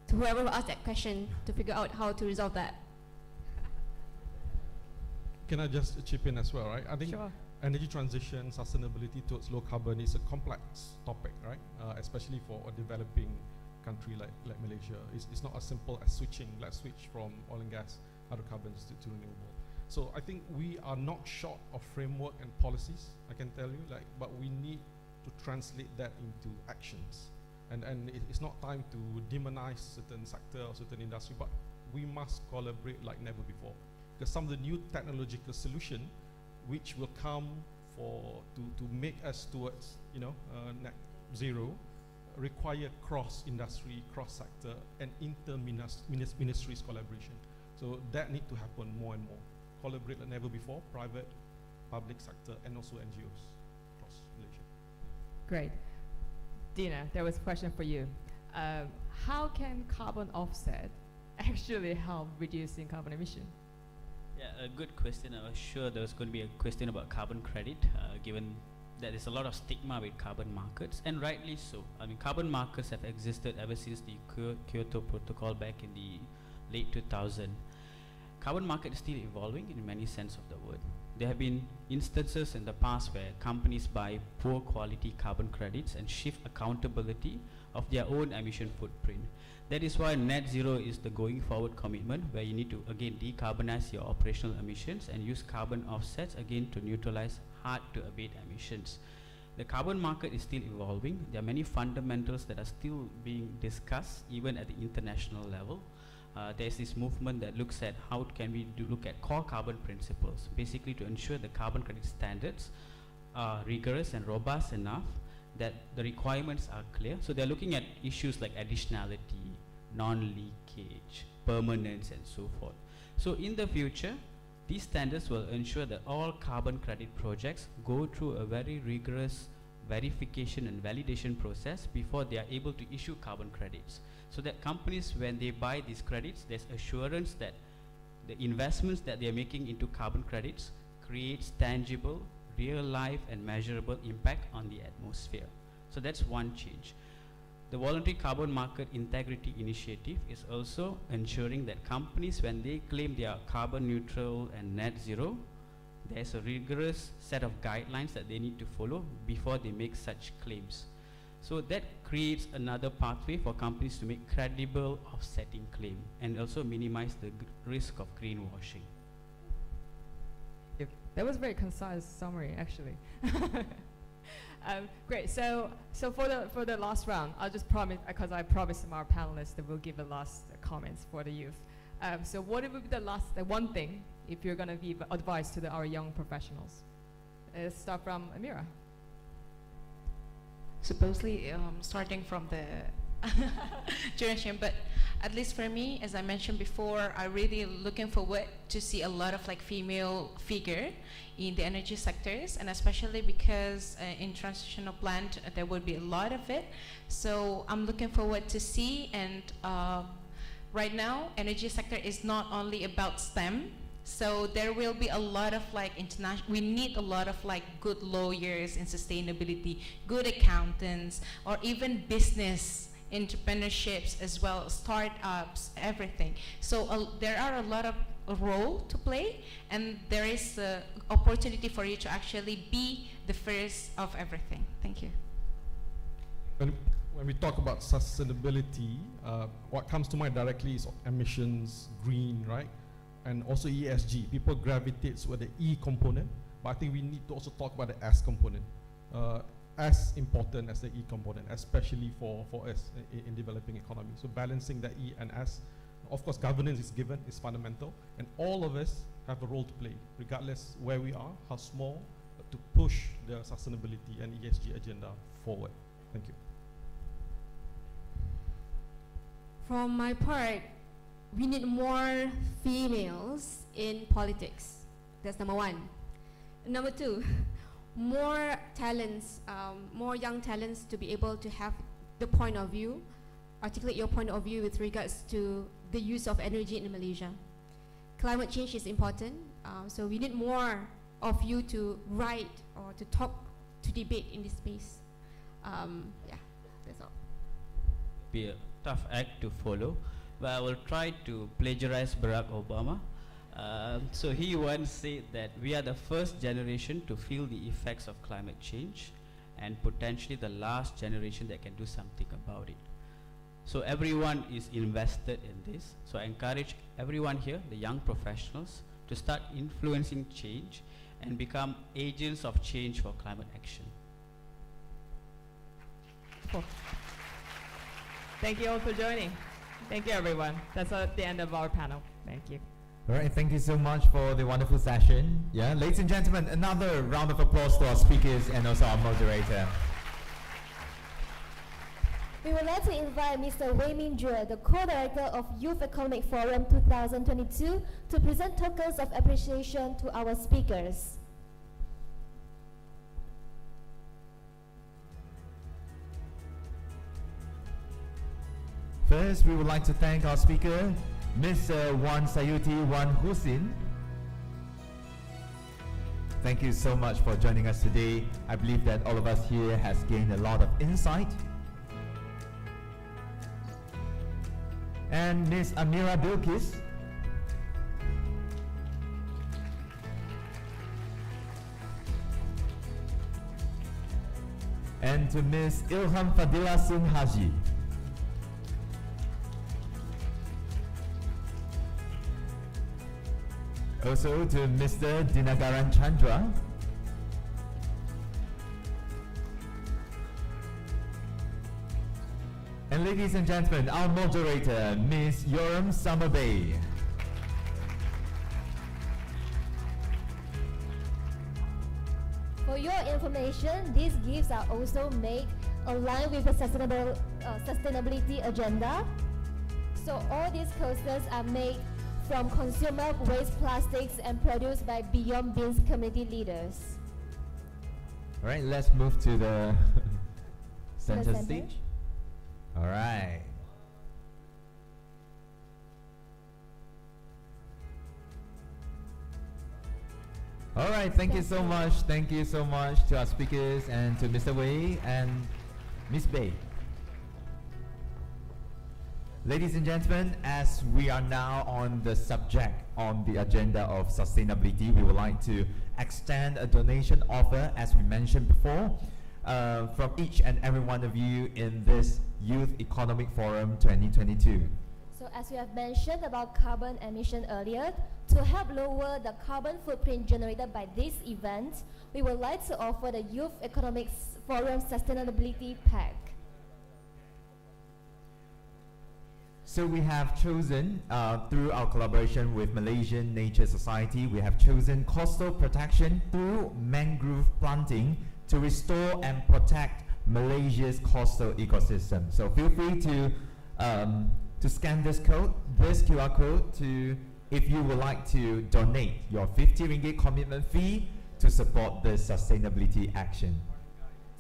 to whoever asked that question to figure out how to resolve that. Can I just chip in as well, right? I think Sure. energy transition, sustainability towards low carbon is a complex topic, right? Especially for a developing country like Malaysia. It's not as simple as switching, let's switch from oil and gas, hydrocarbons to renewable. So I think we are not short of framework and policies, I can tell you, like, but we need to translate that into actions. And it's not time to demonize certain sector or certain industry, but we must collaborate like never before. Because some of the new technological solution which will come to make us towards, you know, net zero, require cross-industry, cross-sector, and inter-ministries collaboration. So that need to happen more and more. Collaborate like never before, private, public sector, and also NGOs across Malaysia. Great. Dina, there was a question for you. How can carbon offset actually help reducing carbon emission? Yeah, a good question. I was sure there was going to be a question about carbon credit, given that there's a lot of stigma with carbon markets, and rightly so. I mean, carbon markets have existed ever since the Kyoto Protocol back in the late 2000s. Carbon market is still evolving in many sense of the word. There have been instances in the past where companies buy poor quality carbon credits and shift accountability of their own emission footprint. That is why net zero is the going forward commitment, where you need to again decarbonize your operational emissions and use carbon offsets again to neutralize hard to abate emissions. The carbon market is still evolving. There are many fundamentals that are still being discussed even at the international level. There's this movement that looks at how can we look at core carbon principles, basically to ensure the carbon credit standards are rigorous and robust enough that the requirements are clear. So they're looking at issues like additionality, non-leakage, permanence, and so forth. So in the future, these standards will ensure that all carbon credit projects go through a very rigorous verification and validation process before they are able to issue carbon credits. So that companies, when they buy these credits, there's assurance that the investments that they're making into carbon credits creates tangible, real life and measurable impact on the atmosphere. So that's one change. The Voluntary Carbon Market Integrity Initiative is also ensuring that companies, when they claim they are carbon neutral and net zero, there's a rigorous set of guidelines that they need to follow before they make such claims. So that creates another pathway for companies to make credible offsetting claim and also minimize the risk of greenwashing. That was a very concise summary, actually. Great. So for the last round, I'll just promise, because I promised our panelists that we'll give the last comments for the youth. So what would be the one thing if you're going to give advice to our young professionals? Let's start from Amira. Supposedly starting from the generation, but at least for me, as I mentioned before, I'm really looking forward to see a lot of like female figure in the energy sectors, and especially because in transitional plant there will be a lot of it. So I'm looking forward to see, and right now energy sector is not only about STEM, So there will be a lot of like international, we need a lot of like good lawyers in sustainability, good accountants, or even business entrepreneurships as well, startups, everything. So there are a lot of role to play, and there is the opportunity for you to actually be the first of everything. Thank you. When we talk about sustainability, what comes to mind directly is emissions, green, right? And also ESG. People gravitate with the E component, but I think we need to also talk about the S component. As important as the E component, especially for us in developing economy. So balancing the E and S. Of course, governance is given, is fundamental, and all of us have a role to play, regardless where we are, how small, to push the sustainability and ESG agenda forward. Thank you. From my part, we need more females in politics. That's number one. Number two, more talents, more young talents to be able to have the point of view, articulate your point of view with regards to the use of energy in Malaysia. Climate change is important, so we need more of you to write or to talk, to debate in this space. Yeah, that's all. Be a tough act to follow, but I will try to plagiarize Barack Obama. So he once said that we are the first generation to feel the effects of climate change, and potentially the last generation that can do something about it. So everyone is invested in this. So I encourage everyone here, the young professionals, to start influencing change and become agents of change for climate action. Cool. Thank you all for joining. Thank you, everyone. That's at the end of our panel. Thank you. All right, thank you so much for the wonderful session. Yeah, ladies and gentlemen, another round of applause to our speakers and also our moderator. We would like to invite Mr. Wei Min-jue, the co-director of Youth Economic Forum 2022, to present tokens of appreciation to our speakers. First, we would like to thank our speaker, Ms. Wan Sayuti Wan Husin. Thank you so much for joining us today. I believe that all of us here has gained a lot of insight. And Ms. Amira Bilkis. And to Ms. Ilham Fadila Singh Haji. Also to Mr. Dinagaran Chandra. And ladies and gentlemen, our moderator, Ms. Yoram Summerbay. For your information, these gifts are also made aligned with the sustainability agenda. So all these coasters are made from consumer waste plastics and produced by Beyond Bins community leaders. All right, let's move to the center center. stage. All right. All right, thank you so much. Thank you so much to our speakers and to Mr. Wei and Ms. Bay. Ladies and gentlemen, as we are now on the subject on the agenda of sustainability, we would like to extend a donation offer, as we mentioned before, from each and every one of you in this Youth Economic Forum 2022. So as we have mentioned about carbon emission earlier, to help lower the carbon footprint generated by this event, we would like to offer the Youth Economics Forum Sustainability Pack. So we have chosen, through our collaboration with Malaysian Nature Society, we have chosen coastal protection through mangrove planting to restore and protect Malaysia's coastal ecosystem. So feel free to scan this QR code, to if you would like to donate your 50 ringgit commitment fee to support this sustainability action.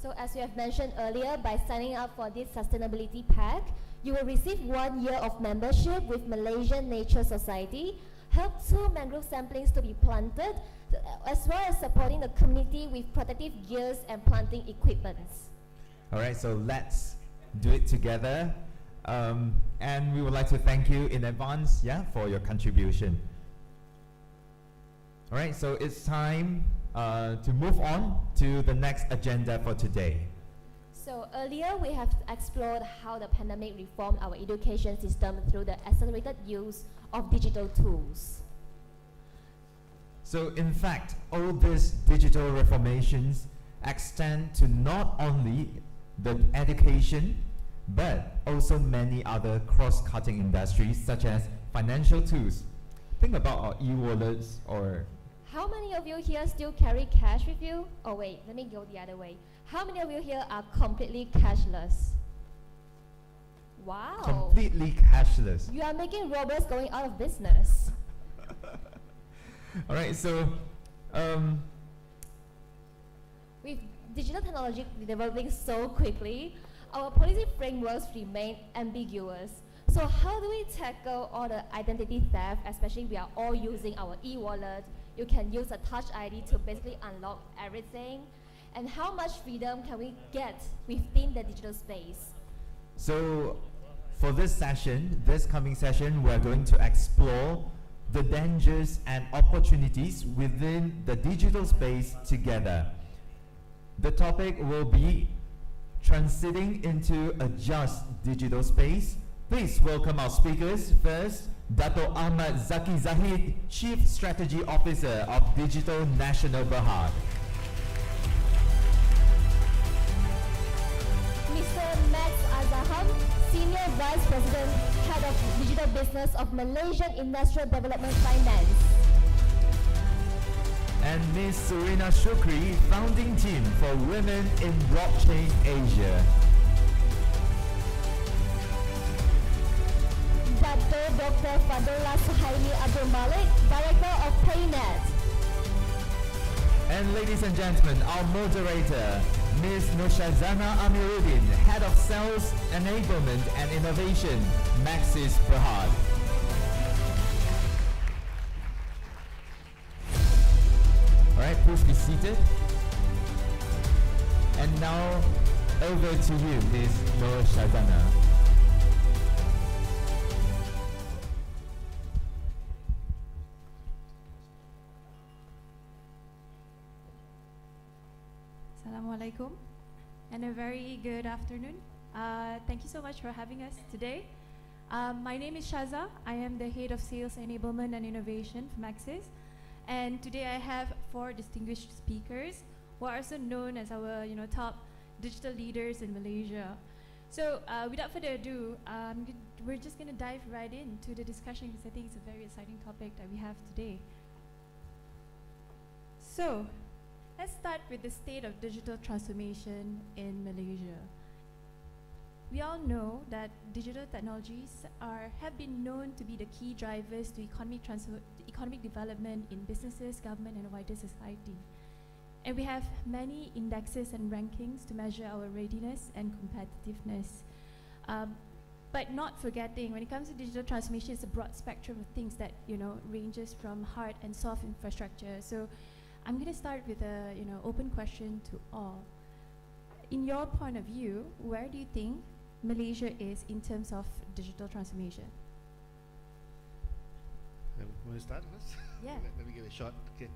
So as we have mentioned earlier, by signing up for this sustainability pack, you will receive 1 year of membership with Malaysian Nature Society. help 2 mangrove samplings to be planted, as well as supporting the community with protective gears and planting equipments. All right, so let's do it together. And we would like to thank you in advance, for your contribution. All right, so it's time to move on to the next agenda for today. So earlier we have explored how the pandemic reformed our education system through the accelerated use of digital tools. So in fact, all these digital reformations extend to not only the education, but also many other cross-cutting industries such as financial tools. Think about our e-wallets or... How many of you here still carry cash with you? Oh wait, let me go the other way. How many of you here are completely cashless? Wow. Completely cashless. You are making robbers going out of business. All right, so with digital technology developing so quickly, our policy frameworks remain ambiguous. So how do we tackle all the identity theft, especially we are all using our e-wallet? You can use a touch ID to basically unlock everything. And how much freedom can we get within the digital space? So for this session, this coming session, we're going to explore the dangers and opportunities within the digital space together. The topic will be transiting into a just digital space. Please welcome our speakers. First, Dato' Ahmad Zaki Zahid, Chief Strategy Officer of Digital National Berhad. Mr. Max Azaham, Senior Vice President, Head of Digital Business of Malaysian Industrial Development Finance. And Ms. Serena Shukri, Founding Team for Women in Blockchain Asia. Dr. Fadullah Suhaimi Abdul Malik, Director of PayNet. And ladies and gentlemen, our moderator, Ms. Nushazana Amiruddin, Head of Sales, Enablement and Innovation, Maxis Berhad. Alright, please be seated. And now, over to you, Ms. Nushazana. Assalamualaikum and a very good afternoon. Thank you so much for having us today. My name is Shaza. I am the Head of Sales Enablement and Innovation from Maxis. And today I have 4 distinguished speakers who are also known as our top digital leaders in Malaysia. So without further ado, we're just going to dive right into the discussion because I think it's a very exciting topic that we have today. So let's start with the state of digital transformation in Malaysia. We all know that digital technologies have been known to be the key drivers to economic development in businesses, government, and wider society. And we have many indexes and rankings to measure our readiness and competitiveness. But not forgetting, when it comes to digital transformation, it's a broad spectrum of things that ranges from hard and soft infrastructure. So I'm going to start with a open question to all. In your point of view, where do you think Malaysia is in terms of digital transformation? Want to start first? Yeah. Let me give it a shot. Okay.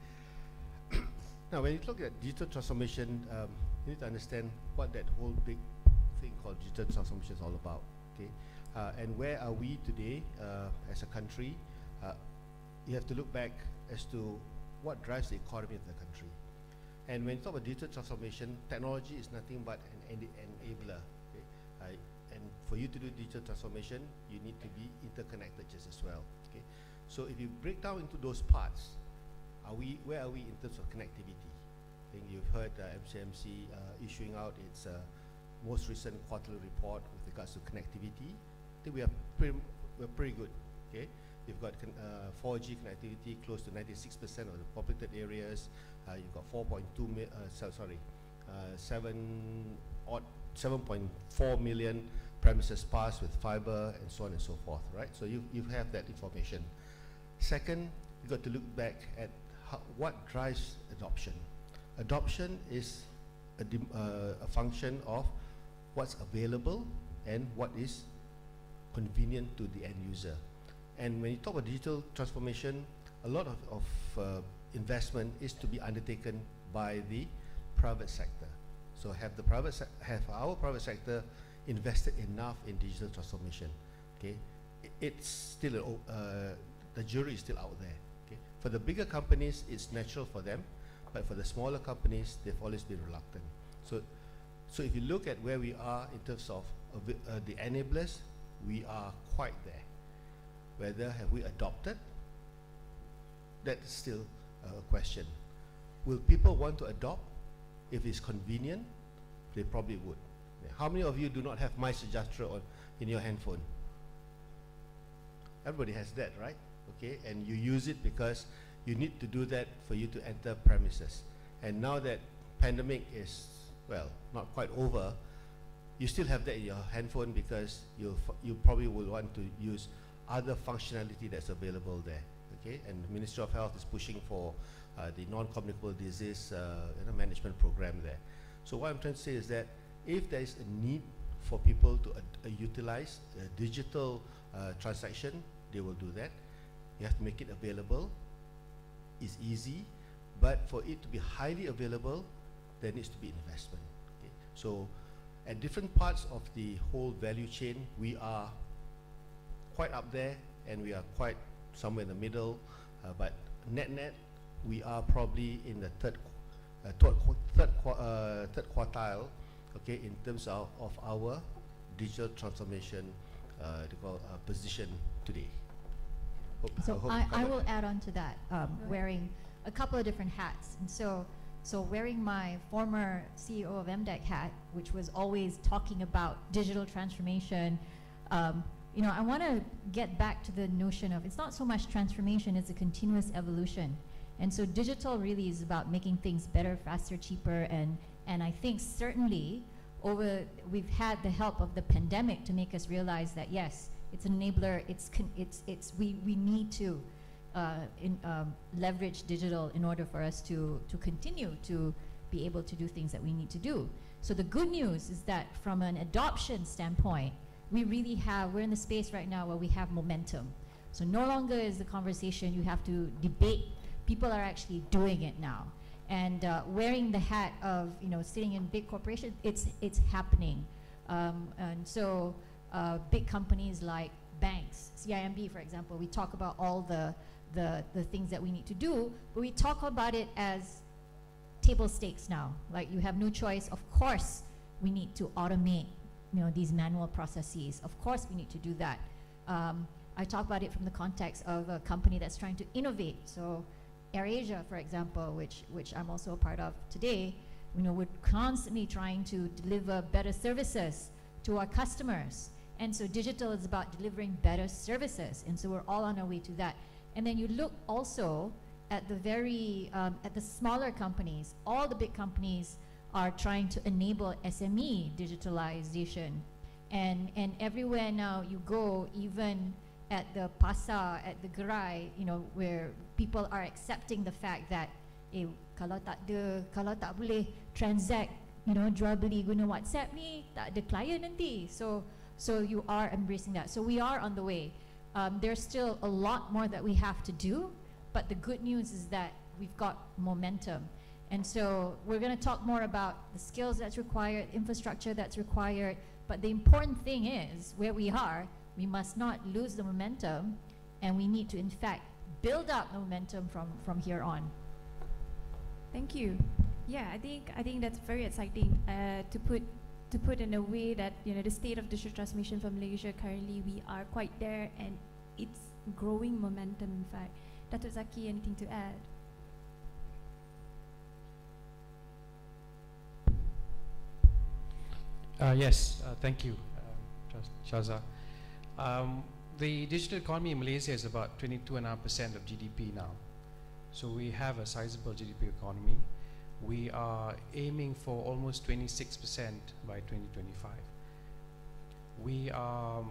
Now, when you look at digital transformation, you need to understand what that whole big thing called digital transformation is all about. Okay, and where are we today as a country? You have to look back as to what drives the economy of the country. And when you talk about digital transformation, technology is nothing but an enabler. Okay? And for you to do digital transformation, you need to be interconnected just as well. Okay? So if you break down into those parts, where are we in terms of connectivity? I think you've heard MCMC issuing out its most recent quarterly report with regards to connectivity. I think we're pretty good. Okay? You've got 4G connectivity close to 96% of the populated areas. You've got 7.4 million premises passed with fiber and so on and so forth, right? So you have that information. Second, you got to look back at what drives adoption. Adoption is a function of what's available and what is convenient to the end user. And when you talk about digital transformation, a lot of investment is to be undertaken by the private sector. So have our private sector invested enough in digital transformation? Okay, it's still the jury is still out there. Okay, for the bigger companies, it's natural for them, but for the smaller companies, they've always been reluctant. So if you look at where we are in terms of the enablers, we are quite there. Whether have we adopted, that's still a question. Will people want to adopt if it's convenient? They probably would. How many of you do not have My Sejahtera in your handphone? Everybody has that, right? Okay, and you use it because you need to do that for you to enter premises. And now that pandemic is, well, not quite over, you still have that in your handphone because you probably will want to use other functionality that's available there. Okay, and the Ministry of Health is pushing for the non-communicable disease management program there. So what I'm trying to say is that if there is a need for people to utilize digital transaction, they will do that. You have to make it available. It's easy, but for it to be highly available, there needs to be investment. Okay? So at different parts of the whole value chain, we are quite up there and we are quite somewhere in the middle, but net, we are probably in the third quartile, okay, in terms of our digital transformation position today. So I will add on to that, wearing a couple of different hats. And so wearing my former CEO of MDEC hat, which was always talking about digital transformation, I want to get back to the notion of it's not so much transformation, it's a continuous evolution. And so digital really is about making things better, faster, cheaper, and I think certainly we've had the help of the pandemic to make us realize that yes, it's an enabler, we need to leverage digital in order for us to continue to be able to do things that we need to do. So the good news is that from an adoption standpoint, we're in the space right now where we have momentum. So no longer is the conversation you have to debate. People are actually doing it now. And wearing the hat of sitting in big corporations, it's happening. And so big companies like banks, CIMB for example, we talk about all the things that we need to do, but we talk about it as table stakes now. Like you have no choice. Of course, we need to automate these manual processes. Of course, we need to do that. I talk about it from the context of a company that's trying to innovate. So AirAsia, for example, which I'm also a part of today, we're constantly trying to deliver better services to our customers. And so digital is about delivering better services. And so we're all on our way to that. And then you look also at the smaller companies. All the big companies are trying to enable SME digitalization. And everywhere now you go, even at the pasar, at the gerai, where people are accepting the fact that kalau tak boleh transact, jual beli guna WhatsApp ni, tak ada client nanti. So you are embracing that. So we are on the way. There's still a lot more that we have to do, but the good news is that we've got momentum. And so we're going to talk more about the skills that's required, infrastructure that's required, but the important thing is where we are, we must not lose the momentum, and we need to in fact build up the momentum from here on. Thank you. Yeah, I think that's very exciting to put in a way that the state of digital transformation for Malaysia currently, we are quite there and it's growing momentum in fact. Dato' Zaki, anything to add? Yes, thank you, Shaza. The digital economy in Malaysia is about 22.5% of GDP now. So we have a sizable GDP economy. We are aiming for almost 26% by 2025. We are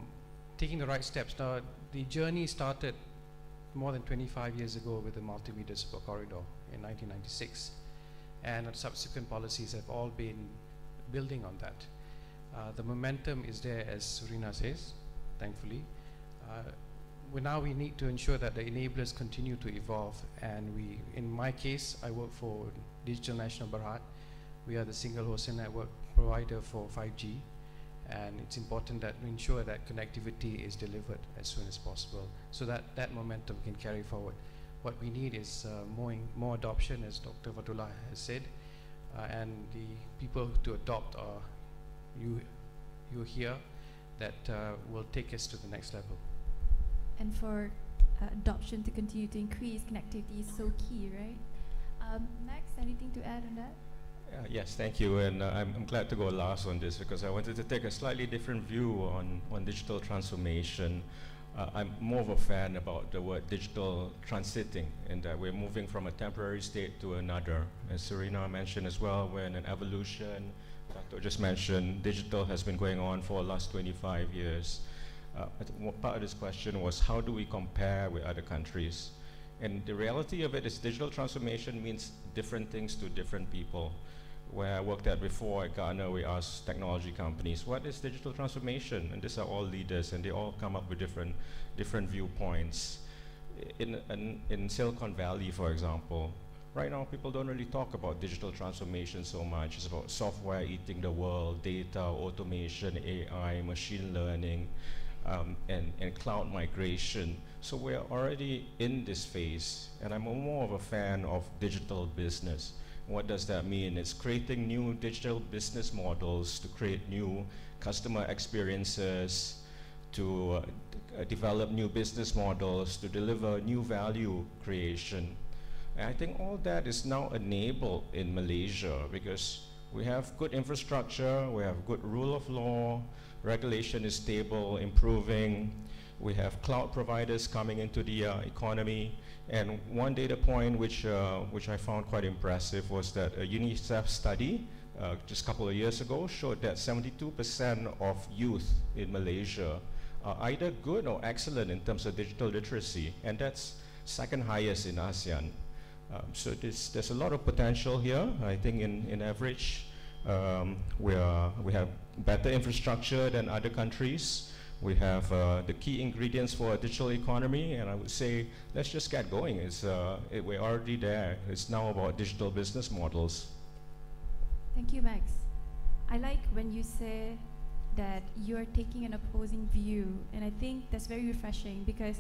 taking the right steps. Now, the journey started more than 25 years ago with the multimedia super corridor in 1996. And subsequent policies have all been building on that. The momentum is there, as Surina says, thankfully. We need to ensure that the enablers continue to evolve, and in my case, I work for Digital National Berhad. We are the single wholesale network provider for 5G, and it's important that we ensure that connectivity is delivered as soon as possible, so that that momentum can carry forward. What we need is more adoption, as Dr. Fatullah has said, and the people to adopt are you here that will take us to the next level. And for adoption to continue to increase, connectivity is so key, right? Max, anything to add on that? Yes, thank you, and I'm glad to go last on this because I wanted to take a slightly different view on digital transformation. I'm more of a fan about the word digital transiting, and that we're moving from a temporary state to another. As Serena mentioned as well, we're in an evolution. Dr. just mentioned digital has been going on for the last 25 years. Part of this question was, how do we compare with other countries? And the reality of it is digital transformation means different things to different people. Where I worked at before at Ghana, we asked technology companies, what is digital transformation? And these are all leaders, and they all come up with different viewpoints. In Silicon Valley, for example, right now people don't really talk about digital transformation so much. It's about software eating the world, data, automation, AI, machine learning, and cloud migration. So we're already in this phase, and I'm more of a fan of digital business. What does that mean? It's creating new digital business models to create new customer experiences, to develop new business models, to deliver new value creation. And I think all that is now enabled in Malaysia because we have good infrastructure, we have good rule of law, regulation is stable, improving. We have cloud providers coming into the economy. And one data point which I found quite impressive was that a UNICEF study just a couple of years ago showed that 72% of youth in Malaysia are either good or excellent in terms of digital literacy, and that's second highest in ASEAN. So there's a lot of potential here. I think in average, we have better infrastructure than other countries. We have the key ingredients for a digital economy, and I would say let's just get going. We're already there. It's now about digital business models. Thank you, Max. I like when you say that you're taking an opposing view, and I think that's very refreshing because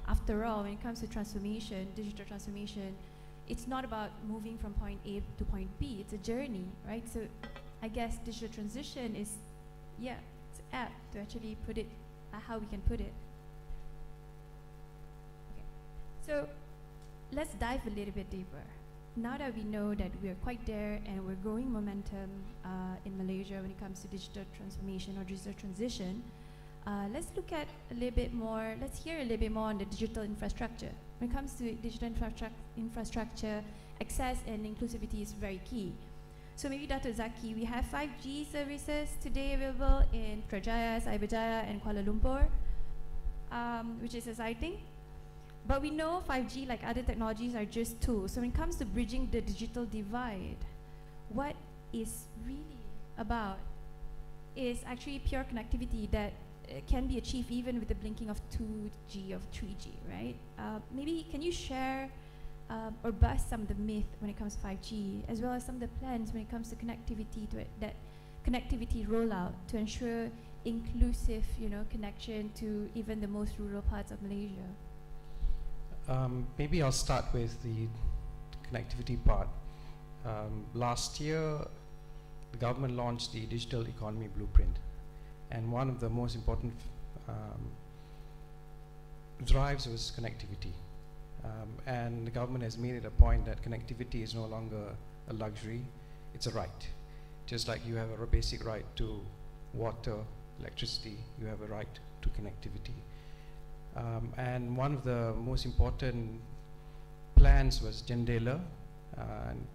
after all, when it comes to transformation, digital transformation, it's not about moving from point A to point B. It's a journey, right? So I guess digital transition is, it's apt to actually put it how we can put it. Okay, so let's dive a little bit deeper. Now that we know that we are quite there and we're growing momentum in Malaysia when it comes to digital transformation or digital transition, let's look at a little bit more, let's hear a little bit more on the digital infrastructure. When it comes to digital infrastructure, access and inclusivity is very key. So maybe Dr. Zaki, we have 5G services today available in Putrajaya, Cyberjaya and Kuala Lumpur, which is exciting. But we know 5G, like other technologies, are just tools. So when it comes to bridging the digital divide, what is really about is actually pure connectivity that can be achieved even with the blinking of 2G, of 3G, right? Maybe can you share or bust some of the myth when it comes to 5G, as well as some of the plans when it comes to connectivity, that connectivity rollout to ensure inclusive, connection to even the most rural parts of Malaysia? Maybe I'll start with the connectivity part. Last year, the government launched the Digital Economy Blueprint, and one of the most important drives was connectivity. And the government has made it a point that connectivity is no longer a luxury, it's a right. Just like you have a basic right to water, electricity, you have a right to connectivity. And one of the most important plans was Jendela, and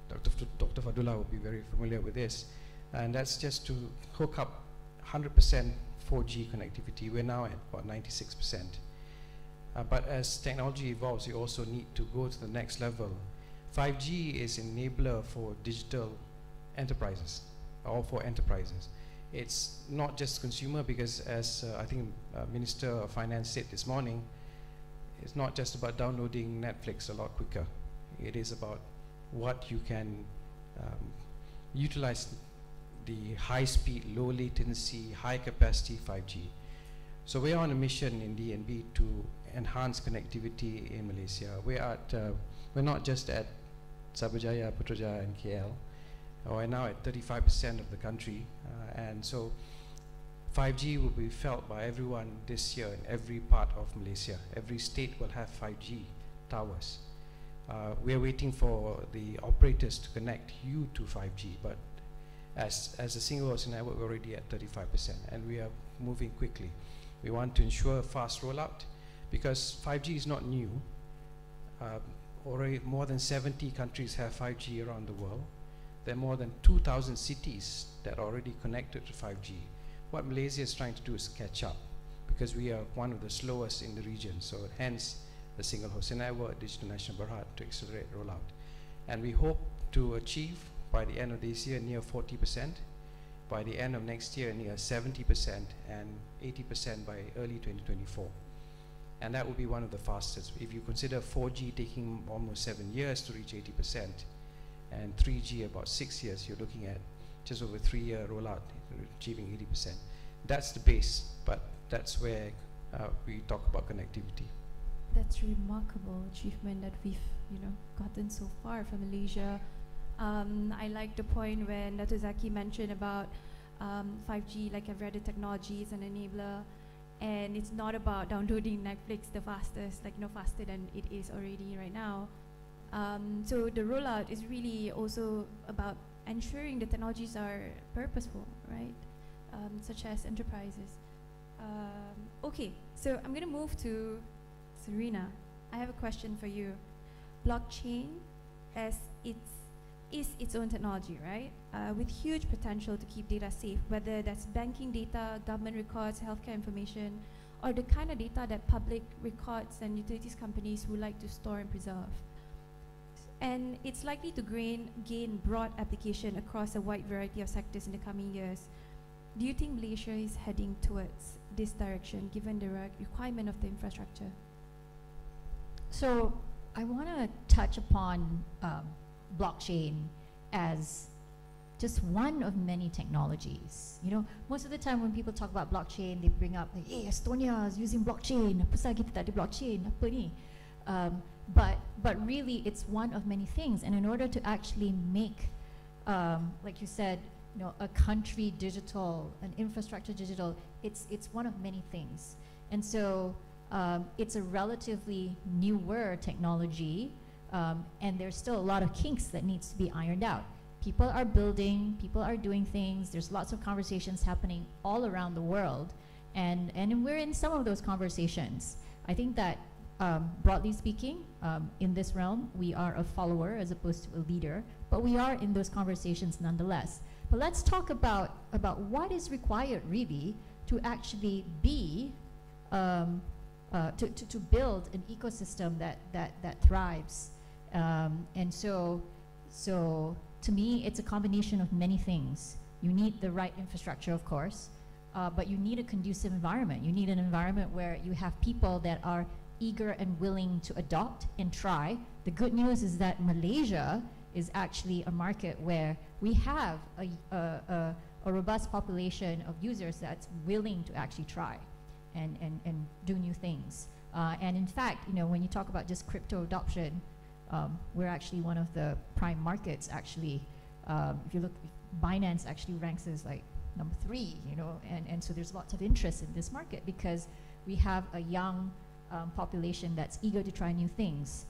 Dr. Fadullah will be very familiar with this, and that's just to hook up 100% 4G connectivity. We're now at about 96%. But as technology evolves, you also need to go to the next level. 5G is enabler for digital enterprises, or for enterprises. It's not just consumer, because as I think Minister of Finance said this morning, it's not just about downloading Netflix a lot quicker. It is about what you can utilize the high speed, low latency, high capacity 5G. So we are on a mission in DNB to enhance connectivity in Malaysia. We're not just at Sabajaya, Putrajaya and KL. We're now at 35% of the country, and so 5G will be felt by everyone this year in every part of Malaysia. Every state will have 5G towers. We are waiting for the operators to connect you to 5G, but as a single host network, we're already at 35%, and we are moving quickly. We want to ensure fast rollout, because 5G is not new. Already more than 70 countries have 5G around the world. There are more than 2,000 cities that are already connected to 5G. What Malaysia is trying to do is catch up, because we are one of the slowest in the region. So hence the single host network, Digital National Berhad, to accelerate rollout. And we hope to achieve by the end of this year near 40%, by the end of next year near 70%, and 80% by early 2024. And that will be one of the fastest. If you consider 4G taking almost 7 years to reach 80%, and 3G about 6 years, you're looking at just over 3-year rollout, achieving 80%. That's the base, but that's where we talk about connectivity. That's a remarkable achievement that we've gotten so far from Malaysia. I like the point when Dato' Zaki mentioned about 5G, like I've read the technology is an enabler, and it's not about downloading Netflix the fastest, faster than it is already right now. So the rollout is really also about ensuring the technologies are purposeful, right? Such as enterprises. Okay, so I'm going to move to Serena. I have a question for you. Blockchain is its own technology, right? With huge potential to keep data safe, whether that's banking data, government records, healthcare information, or the kind of data that public records and utilities companies would like to store and preserve. And it's likely to gain broad application across a wide variety of sectors in the coming years. Do you think Malaysia is heading towards this direction, given the requirement of the infrastructure? So I want to touch upon blockchain as just one of many technologies. Most of the time when people talk about blockchain, they bring up, like, hey, Estonia is using blockchain. Apa sahaja kita tak ada blockchain? Apa ni? But really, it's one of many things. And in order to actually make, like you said, a country digital, an infrastructure digital, it's one of many things. And so it's a relatively newer technology, and there's still a lot of kinks that needs to be ironed out. People are building, people are doing things. There's lots of conversations happening all around the world, and we're in some of those conversations. I think that broadly speaking, in this realm, we are a follower as opposed to a leader, but we are in those conversations nonetheless. But let's talk about what is required really to actually be to build an ecosystem that thrives. And so to me, it's a combination of many things. You need the right infrastructure, of course, but you need a conducive environment. You need an environment where you have people that are eager and willing to adopt and try. The good news is that Malaysia is actually a market where we have a robust population of users that's willing to actually try and do new things. And in fact, when you talk about just crypto adoption, we're actually one of the prime markets. Actually, if you look, Binance actually ranks as like number 3. And so there's lots of interest in this market because we have a young population that's eager to try new things.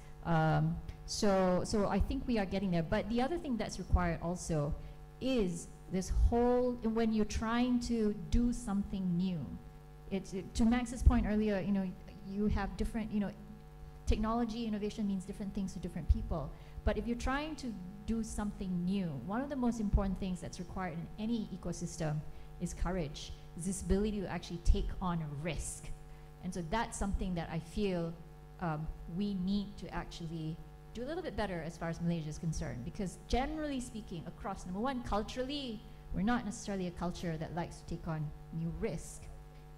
So I think we are getting there. But the other thing that's required also is this whole, when you're trying to do something new, to Max's point earlier, you have different, technology innovation means different things to different people. But if you're trying to do something new, one of the most important things that's required in any ecosystem is courage, is this ability to actually take on a risk. And so that's something that I feel we need to actually do a little bit better as far as Malaysia is concerned, because generally speaking, across, number one, culturally, we're not necessarily a culture that likes to take on new risk.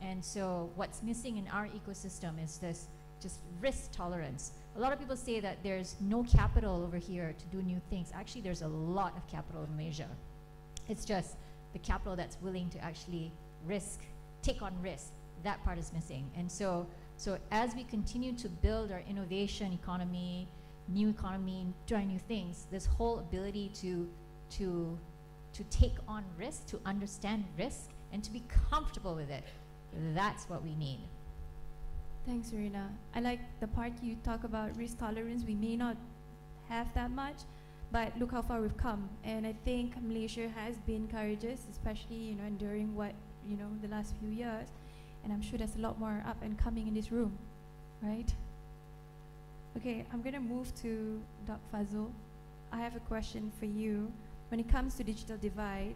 And so what's missing in our ecosystem is this just risk tolerance. A lot of people say that there's no capital over here to do new things. Actually, there's a lot of capital in Malaysia. It's just the capital that's willing to actually take on risk. That part is missing. And so as we continue to build our innovation economy, try new things, this whole ability to take on risk, to understand risk, and to be comfortable with it, that's what we need. Thanks, Serena. I like the part you talk about risk tolerance. We may not have that much, but look how far we've come. And I think Malaysia has been courageous, especially during the last few years. And I'm sure there's a lot more up and coming in this room, right? Okay, I'm going to move to Dr. Fazul. I have a question for you. When it comes to digital divide,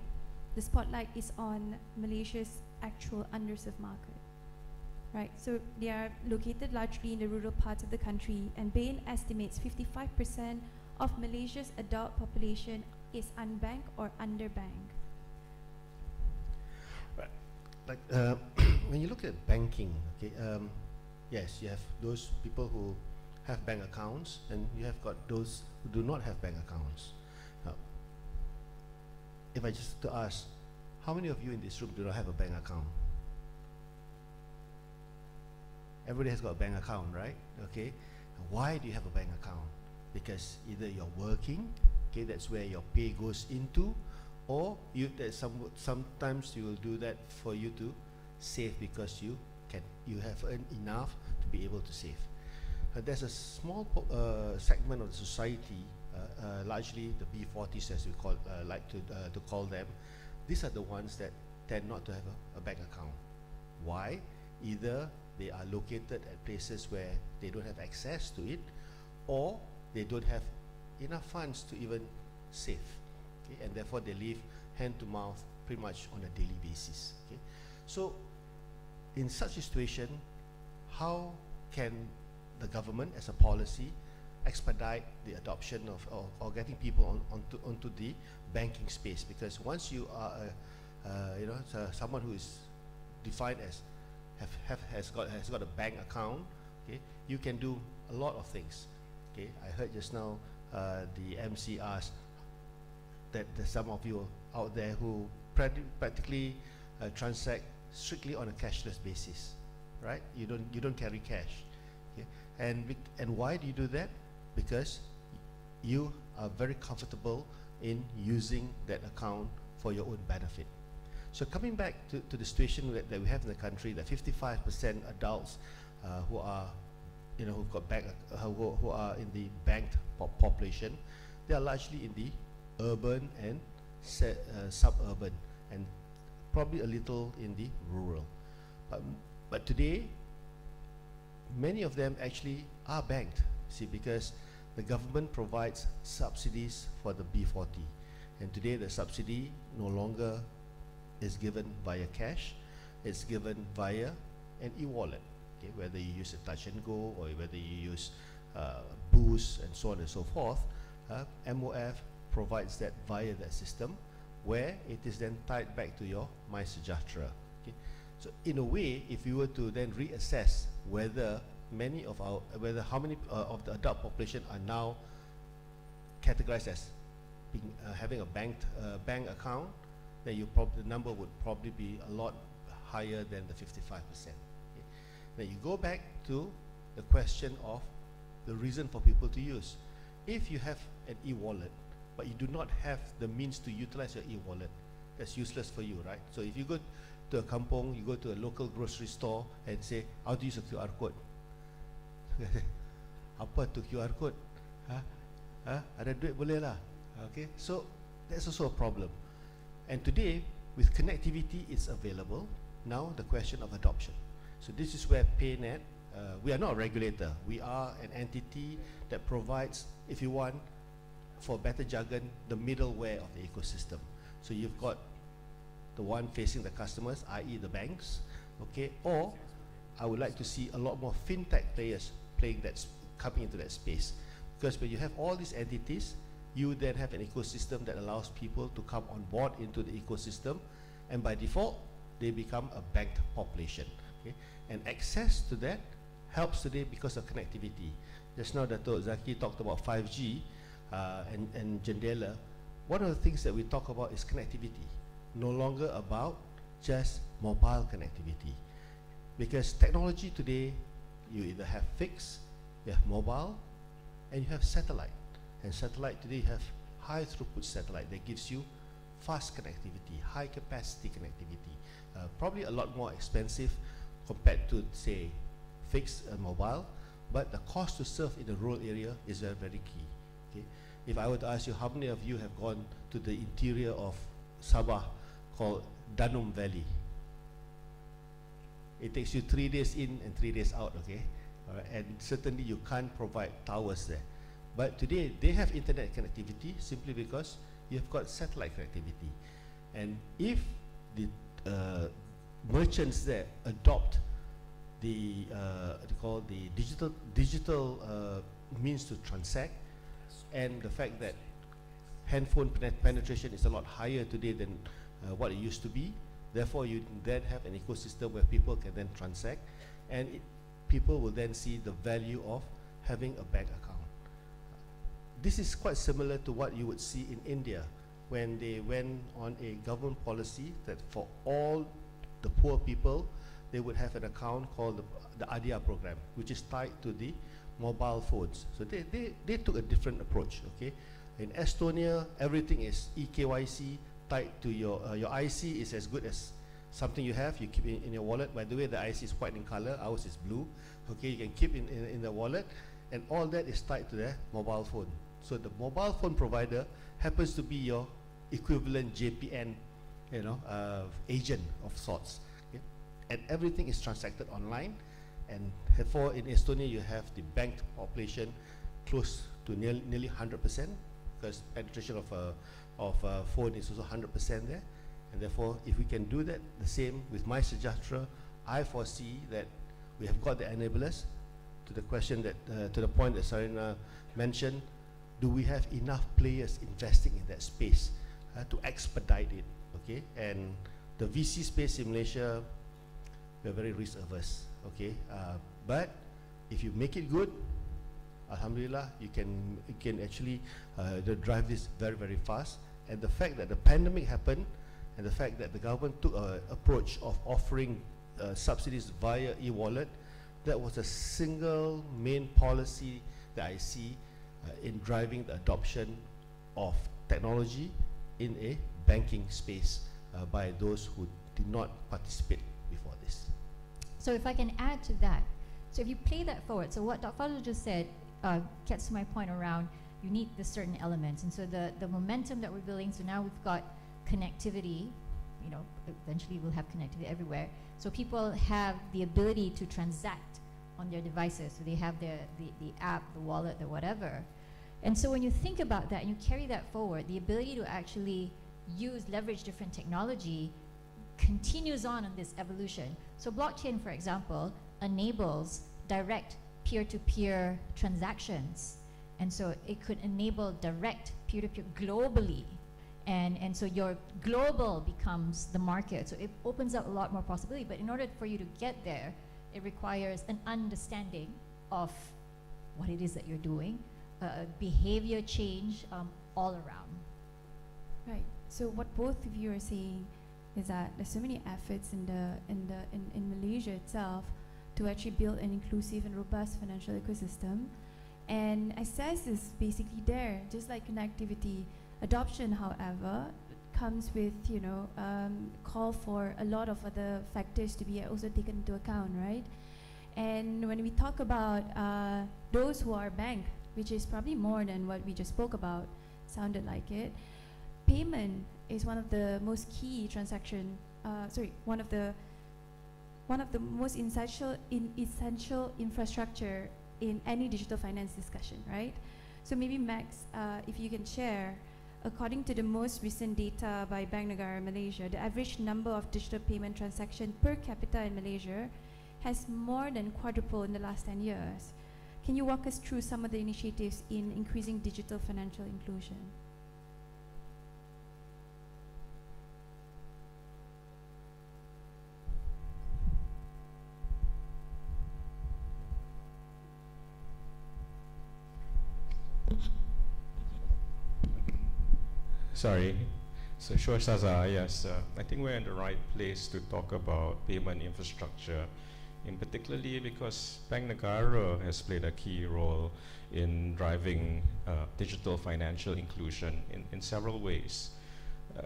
the spotlight is on Malaysia's actual underserved market, right? So they are located largely in the rural parts of the country, and Bain estimates 55% of Malaysia's adult population is unbanked or underbanked. Like when you look at banking, okay, yes, you have those people who have bank accounts, and you have got those who do not have bank accounts. Now, if I just to ask, how many of you in this room do not have a bank account? Everybody has got a bank account, right? Okay. Why do you have a bank account? Because either you're working, okay, that's where your pay goes into, or sometimes you will do that for you to save because you have earned enough to be able to save. There's a small segment of the society, largely the B40s as we like to call them. These are the ones that tend not to have a bank account. Why? Either they are located at places where they don't have access to it, or they don't have enough funds to even save. Okay? And therefore they live hand to mouth pretty much on a daily basis. Okay? So in such a situation, how can the government as a policy expedite the adoption of or getting people onto the banking space? Because once you are someone who is defined as has got a bank account, okay, you can do a lot of things. Okay, I heard just now the MC asked that there's some of you out there who practically transact strictly on a cashless basis, right? You don't carry cash. Okay? And why do you do that? Because you are very comfortable in using that account for your own benefit. So coming back to the situation that we have in the country, that 55% adults who are who've got who are in the banked population, they are largely in the urban and suburban, and probably a little in the rural. But today, many of them actually are banked, see, because the government provides subsidies for the B40. And today the subsidy no longer is given via cash, it's given via an e-wallet. Okay, whether you use a touch and go or whether you use Boost and so on and so forth, MOF provides that via that system, where it is then tied back to your MySejahtera. Okay, so in a way, if you were to then reassess whether how many of the adult population are now categorized as being, having a bank account, then the number would probably be a lot higher than the 55%. Then you go back to the question of the reason for people to use. If you have an e-wallet, but you do not have the means to utilize your e-wallet, that's useless for you, right? So if you go to a kampong, you go to a local grocery store and say, how do you use a QR code? Apa tu QR code? Ada duit boleh lah. Okay, so that's also a problem. And today, with connectivity, it's available. Now the question of adoption. So this is where PayNet, we are not a regulator. We are an entity that provides, if you want, for better jargon, the middleware of the ecosystem. So you've got the one facing the customers, i.e. the banks, okay, or I would like to see a lot more fintech players coming into that space. Because when you have all these entities, you then have an ecosystem that allows people to come on board into the ecosystem, and by default, they become a banked population. Okay? And access to that helps today because of connectivity. Just now Dato' Zaki talked about 5G and Jendela. One of the things that we talk about is connectivity, no longer about just mobile connectivity. Because technology today, you either have fixed, you have mobile, and you have satellite. And satellite today, you have high throughput satellite that gives you fast connectivity, high capacity connectivity, probably a lot more expensive compared to, say, fixed and mobile, but the cost to serve in the rural area is very, very key. Okay? If I were to ask you, how many of you have gone to the interior of Sabah called Danum Valley? It takes you 3 days in and 3 days out, okay? And certainly you can't provide towers there. But today they have internet connectivity simply because you've got satellite connectivity. And if the merchants there adopt the digital means to transact, and the fact that handphone penetration is a lot higher today than what it used to be, therefore you then have an ecosystem where people can then transact, and people will then see the value of having a bank account. This is quite similar to what you would see in India when they went on a government policy that for all the poor people, they would have an account called the ADIA program, which is tied to the mobile phones. So they took a different approach, okay? In Estonia, everything is eKYC, tied to your IC is as good as something you have, you keep it in your wallet. By the way, the IC is white in color, ours is blue. Okay, you can keep in the wallet, and all that is tied to their mobile phone. So the mobile phone provider happens to be your equivalent JPN, agent of sorts. Okay? And everything is transacted online, and therefore in Estonia you have the banked population close to nearly 100%, because penetration of a phone is also 100% there. And therefore, if we can do that, the same with MySejahtera, I foresee that we have got the enablers. To the question that, to the point that Sarina mentioned, do we have enough players investing in that space to expedite it? Okay, and the VC space in Malaysia, we're very risk averse. Okay, but if you make it good, Alhamdulillah, you can actually drive this very, very fast. And the fact that the pandemic happened, and the fact that the government took an approach of offering subsidies via e-wallet, that was a single main policy that I see in driving the adoption of technology in a banking space by those who did not participate before this. So if I can add to that, so if you play that forward, so what Dr. Fadl just said gets to my point around you need the certain elements. And so the momentum that we're building, so now we've got connectivity, eventually we'll have connectivity everywhere. So people have the ability to transact on their devices. So they have the app, the wallet, the whatever. And so when you think about that and you carry that forward, the ability to actually leverage different technology continues on this evolution. So blockchain, for example, enables direct peer-to-peer transactions. And so it could enable direct peer-to-peer globally. And so your global becomes the market. So it opens up a lot more possibility. But in order for you to get there, it requires an understanding of what it is that you're doing, behavior change all around. Right. So what both of you are saying is that there's so many efforts in Malaysia itself to actually build an inclusive and robust financial ecosystem. And access is basically there, just like connectivity. Adoption, however, comes with, call for a lot of other factors to be also taken into account, right? And when we talk about those who are banked, which is probably more than what we just spoke about, sounded like it, payment is one of the most key one of the most essential infrastructure in any digital finance discussion, right? So maybe Max, if you can share, according to the most recent data by Bank Negara Malaysia, the average number of digital payment transactions per capita in Malaysia has more than quadrupled in the last 10 years. Can you walk us through some of the initiatives in increasing digital financial inclusion? Sorry. So sure, Saza, yes. I think we're in the right place to talk about payment infrastructure, in particularly because Bank Negara has played a key role in driving digital financial inclusion in several ways.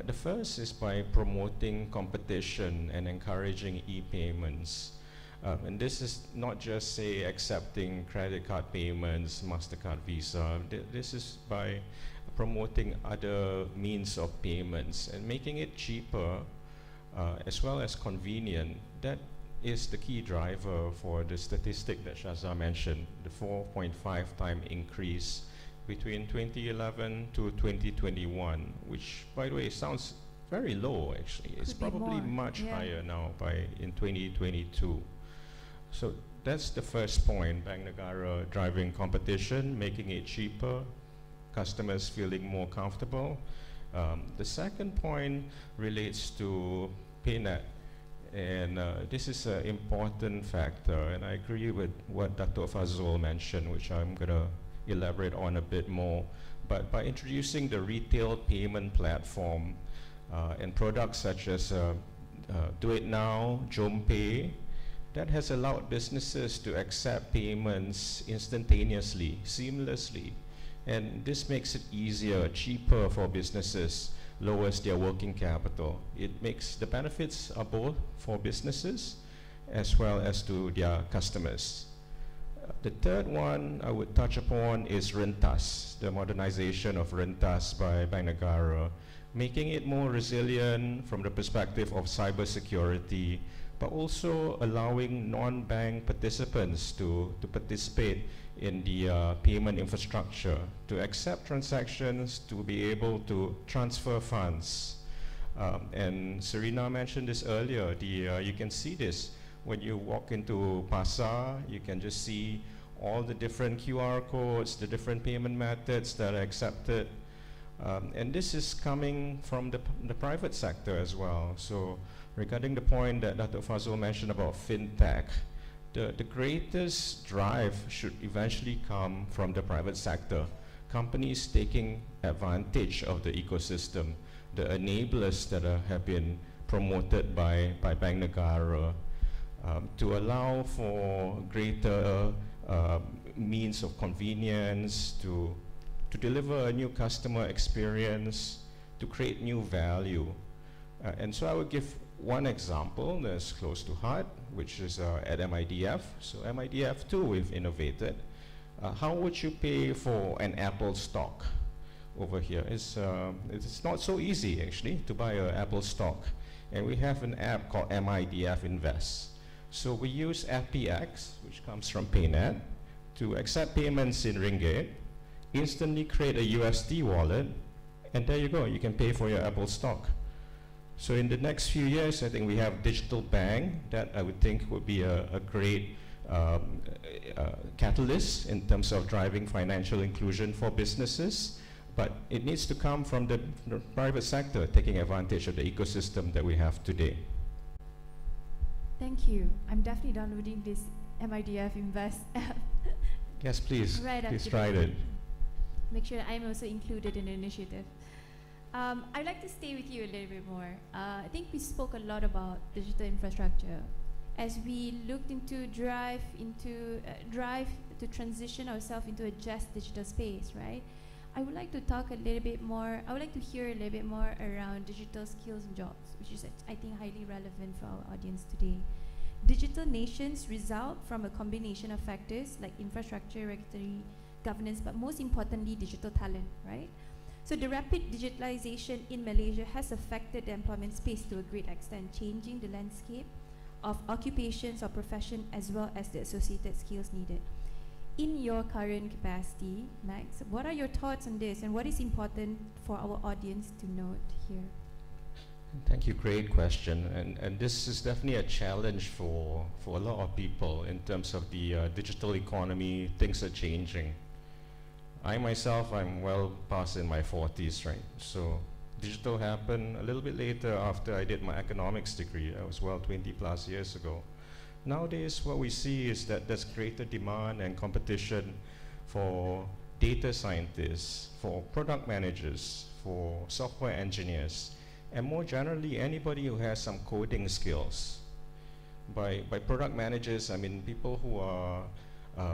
The first is by promoting competition and encouraging e-payments. And this is not just, say, accepting credit card payments, MasterCard, Visa. This is by promoting other means of payments and making it cheaper as well as convenient. That is the key driver for the statistic that Shaza mentioned, the 4.5 time increase between 2011 to 2021, which, by the way, sounds very low actually. It's probably much higher now in 2022. So that's the first point, Bank Negara driving competition, making it cheaper, customers feeling more comfortable. The second point relates to PayNet, and this is an important factor, and I agree with what Dr. Fazul mentioned, which I'm going to elaborate on a bit more. But by introducing the retail payment platform and products such as Do It Now, JomPay, that has allowed businesses to accept payments instantaneously, seamlessly. And this makes it easier, cheaper for businesses, lowers their working capital. It makes the benefits are both for businesses as well as to their customers. The third one I would touch upon is Rentas, the modernization of Rentas by Bank Negara, making it more resilient from the perspective of cybersecurity, but also allowing non-bank participants to participate in the payment infrastructure, to accept transactions, to be able to transfer funds. And Serena mentioned this earlier, you can see this when you walk into Pasar. You can just see all the different QR codes, the different payment methods that are accepted. And this is coming from the private sector as well. So regarding the point that Dr. Fazul mentioned about fintech, the greatest drive should eventually come from the private sector. Companies taking advantage of the ecosystem, the enablers that have been promoted by Bank Negara to allow for greater means of convenience, to deliver a new customer experience, to create new value. And so I would give one example that's close to heart, which is at MIDF. So MIDF too, we've innovated. How would you pay for an Apple stock over here? It's not so easy actually to buy an Apple stock. And we have an app called MIDF Invest. So we use FPX, which comes from PayNet, to accept payments in ringgit, instantly create a USD wallet, and there you go, you can pay for your Apple stock. So in the next few years, I think we have digital bank that I would think would be a great catalyst in terms of driving financial inclusion for businesses, but it needs to come from the private sector, taking advantage of the ecosystem that we have today. Thank you. I'm definitely downloading this MIDF Invest app. Yes, please. Please try it. Make sure that I'm also included in the initiative. I'd like to stay with you a little bit more. I think we spoke a lot about digital infrastructure as we looked into drive to transition ourselves into a just digital space, right? I would like to talk a little bit more. I would like to hear a little bit more around digital skills and jobs, which is, I think, highly relevant for our audience today. Digital nations result from a combination of factors like infrastructure, regulatory, governance, but most importantly, digital talent, right? So the rapid digitalization in Malaysia has affected the employment space to a great extent, changing the landscape of occupations or profession as well as the associated skills needed. In your current capacity, Max, what are your thoughts on this and what is important for our audience to note here? Thank you. Great question. And this is definitely a challenge for a lot of people in terms of the digital economy. Things are changing. I myself, I'm well past in my 40s, right? So digital happened a little bit later after I did my economics degree. That was 20 plus years ago. Nowadays, what we see is that there's greater demand and competition for data scientists, for product managers, for software engineers, and more generally, anybody who has some coding skills. By product managers, I mean people who are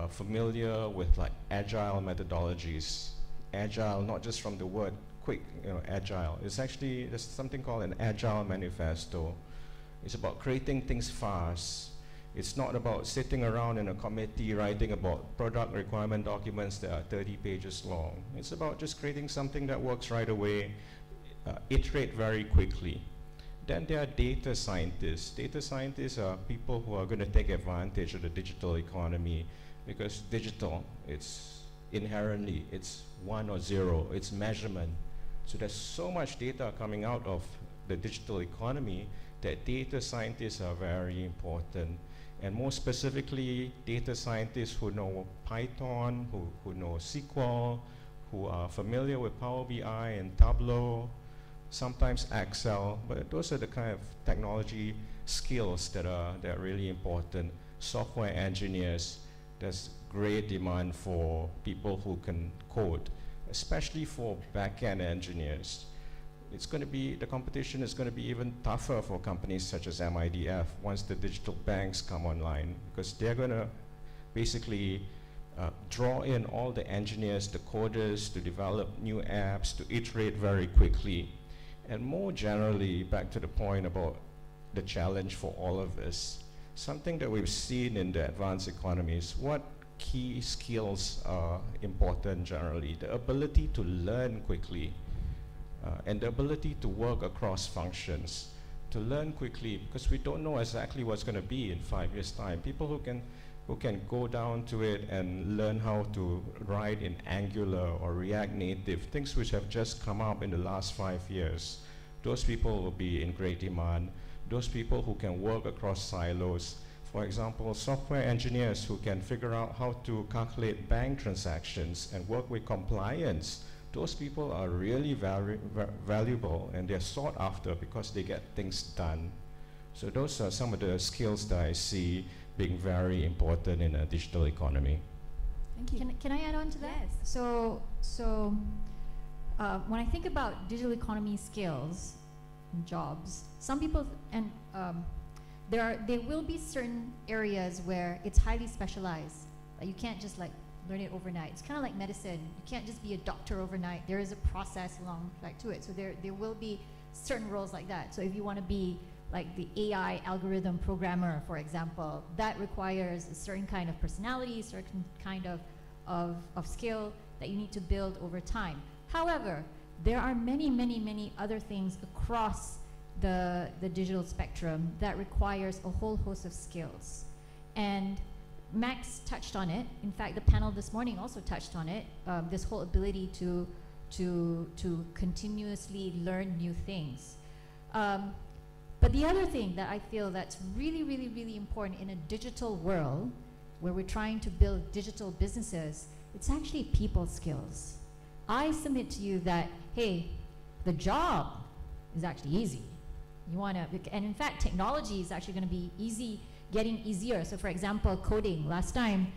familiar with like agile methodologies. Agile, not just from the word quick, agile. It's actually, there's something called an agile manifesto. It's about creating things fast. It's not about sitting around in a committee writing about product requirement documents that are 30 pages long. It's about just creating something that works right away, iterate very quickly. Then there are data scientists. Data scientists are people who are going to take advantage of the digital economy, because digital, it's inherently, it's 1 or 0, it's measurement. So there's so much data coming out of the digital economy that data scientists are very important. And more specifically, data scientists who know Python, who know SQL, who are familiar with Power BI and Tableau, sometimes Excel, but those are the kind of technology skills that are really important. Software engineers, there's great demand for people who can code, especially for back-end engineers. It's going to be, the competition is going to be even tougher for companies such as MIDF once the digital banks come online, because they're going to basically draw in all the engineers, the coders, to develop new apps, to iterate very quickly. And more generally, back to the point about the challenge for all of us, something that we've seen in the advanced economies, what key skills are important generally? The ability to learn quickly, and the ability to work across functions, to learn quickly, because we don't know exactly what's going to be in 5 years' time. People who can go down to it and learn how to write in Angular or React Native, things which have just come up in the last 5 years, those people will be in great demand. Those people who can work across silos, for example, software engineers who can figure out how to calculate bank transactions and work with compliance, those people are really valuable, and they're sought after because they get things done. So those are some of the skills that I see being very important in a digital economy. Thank you. Can I add on to that? Yes. So when I think about digital economy skills and jobs, some people, and there will be certain areas where it's highly specialized. You can't just like learn it overnight. It's kind of like medicine. You can't just be a doctor overnight. There is a process along to it. So there will be certain roles like that. So if you want to be like the AI algorithm programmer, for example, that requires a certain kind of personality, certain kind of skill that you need to build over time. However, there are many other things across the digital spectrum that requires a whole host of skills. And Max touched on it. In fact, the panel this morning also touched on it. This whole ability to continuously learn new things. But the other thing that I feel that's really important in a digital world where we're trying to build digital businesses, it's actually people skills. I submit to you that, hey, the job is actually easy. And in fact, technology is actually going to be getting easier. So for example, coding. Last time,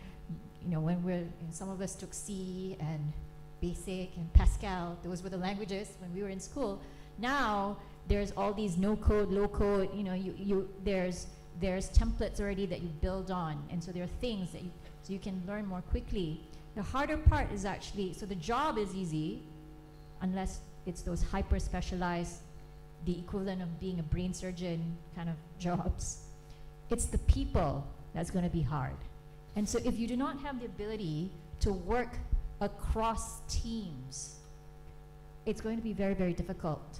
when some of us took C and Basic and Pascal, those were the languages when we were in school. Now, there's all these no-code, low-code, there's templates already that you build on, and so there are things that you can learn more quickly. The harder part is actually, so the job is easy, unless it's those hyper-specialized, the equivalent of being a brain surgeon kind of jobs. It's the people that's going to be hard. And so if you do not have the ability to work across teams, it's going to be very difficult.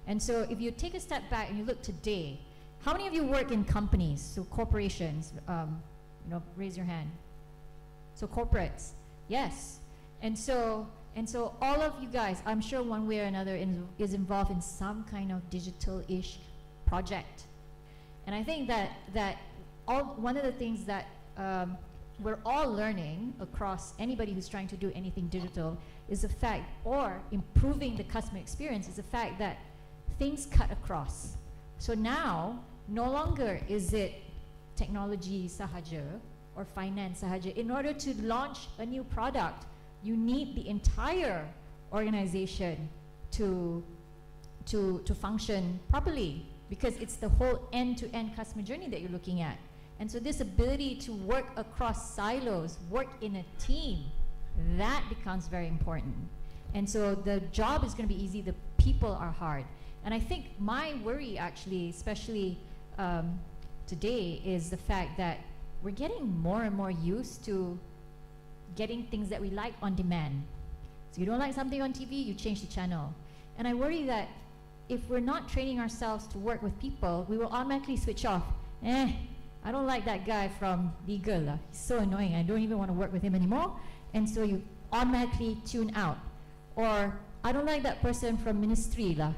And so if you take a step back and you look today, how many of you work in companies, so corporations? Raise your hand. So corporates, yes. And so And so all of you guys, I'm sure one way or another is involved in some kind of digital-ish project. And I think that one of the things that we're all learning across anybody who's trying to do anything digital is the fact, or improving the customer experience, is the fact that things cut across. So now, no longer is it technology sahaja or finance sahaja. In order to launch a new product, you need the entire organization to function properly, because it's the whole end-to-end customer journey that you're looking at. And so this ability to work across silos, work in a team, that becomes very important. And so the job is going to be easy, the people are hard. And I think my worry actually, especially today, is the fact that we're getting more and more used to getting things that we like on demand. So you don't like something on TV, you change the channel. And I worry that if we're not training ourselves to work with people, we will automatically switch off. I don't like that guy from legal. He's so annoying, I don't even want to work with him anymore. And so you automatically tune out. Or I don't like that person from ministry lah.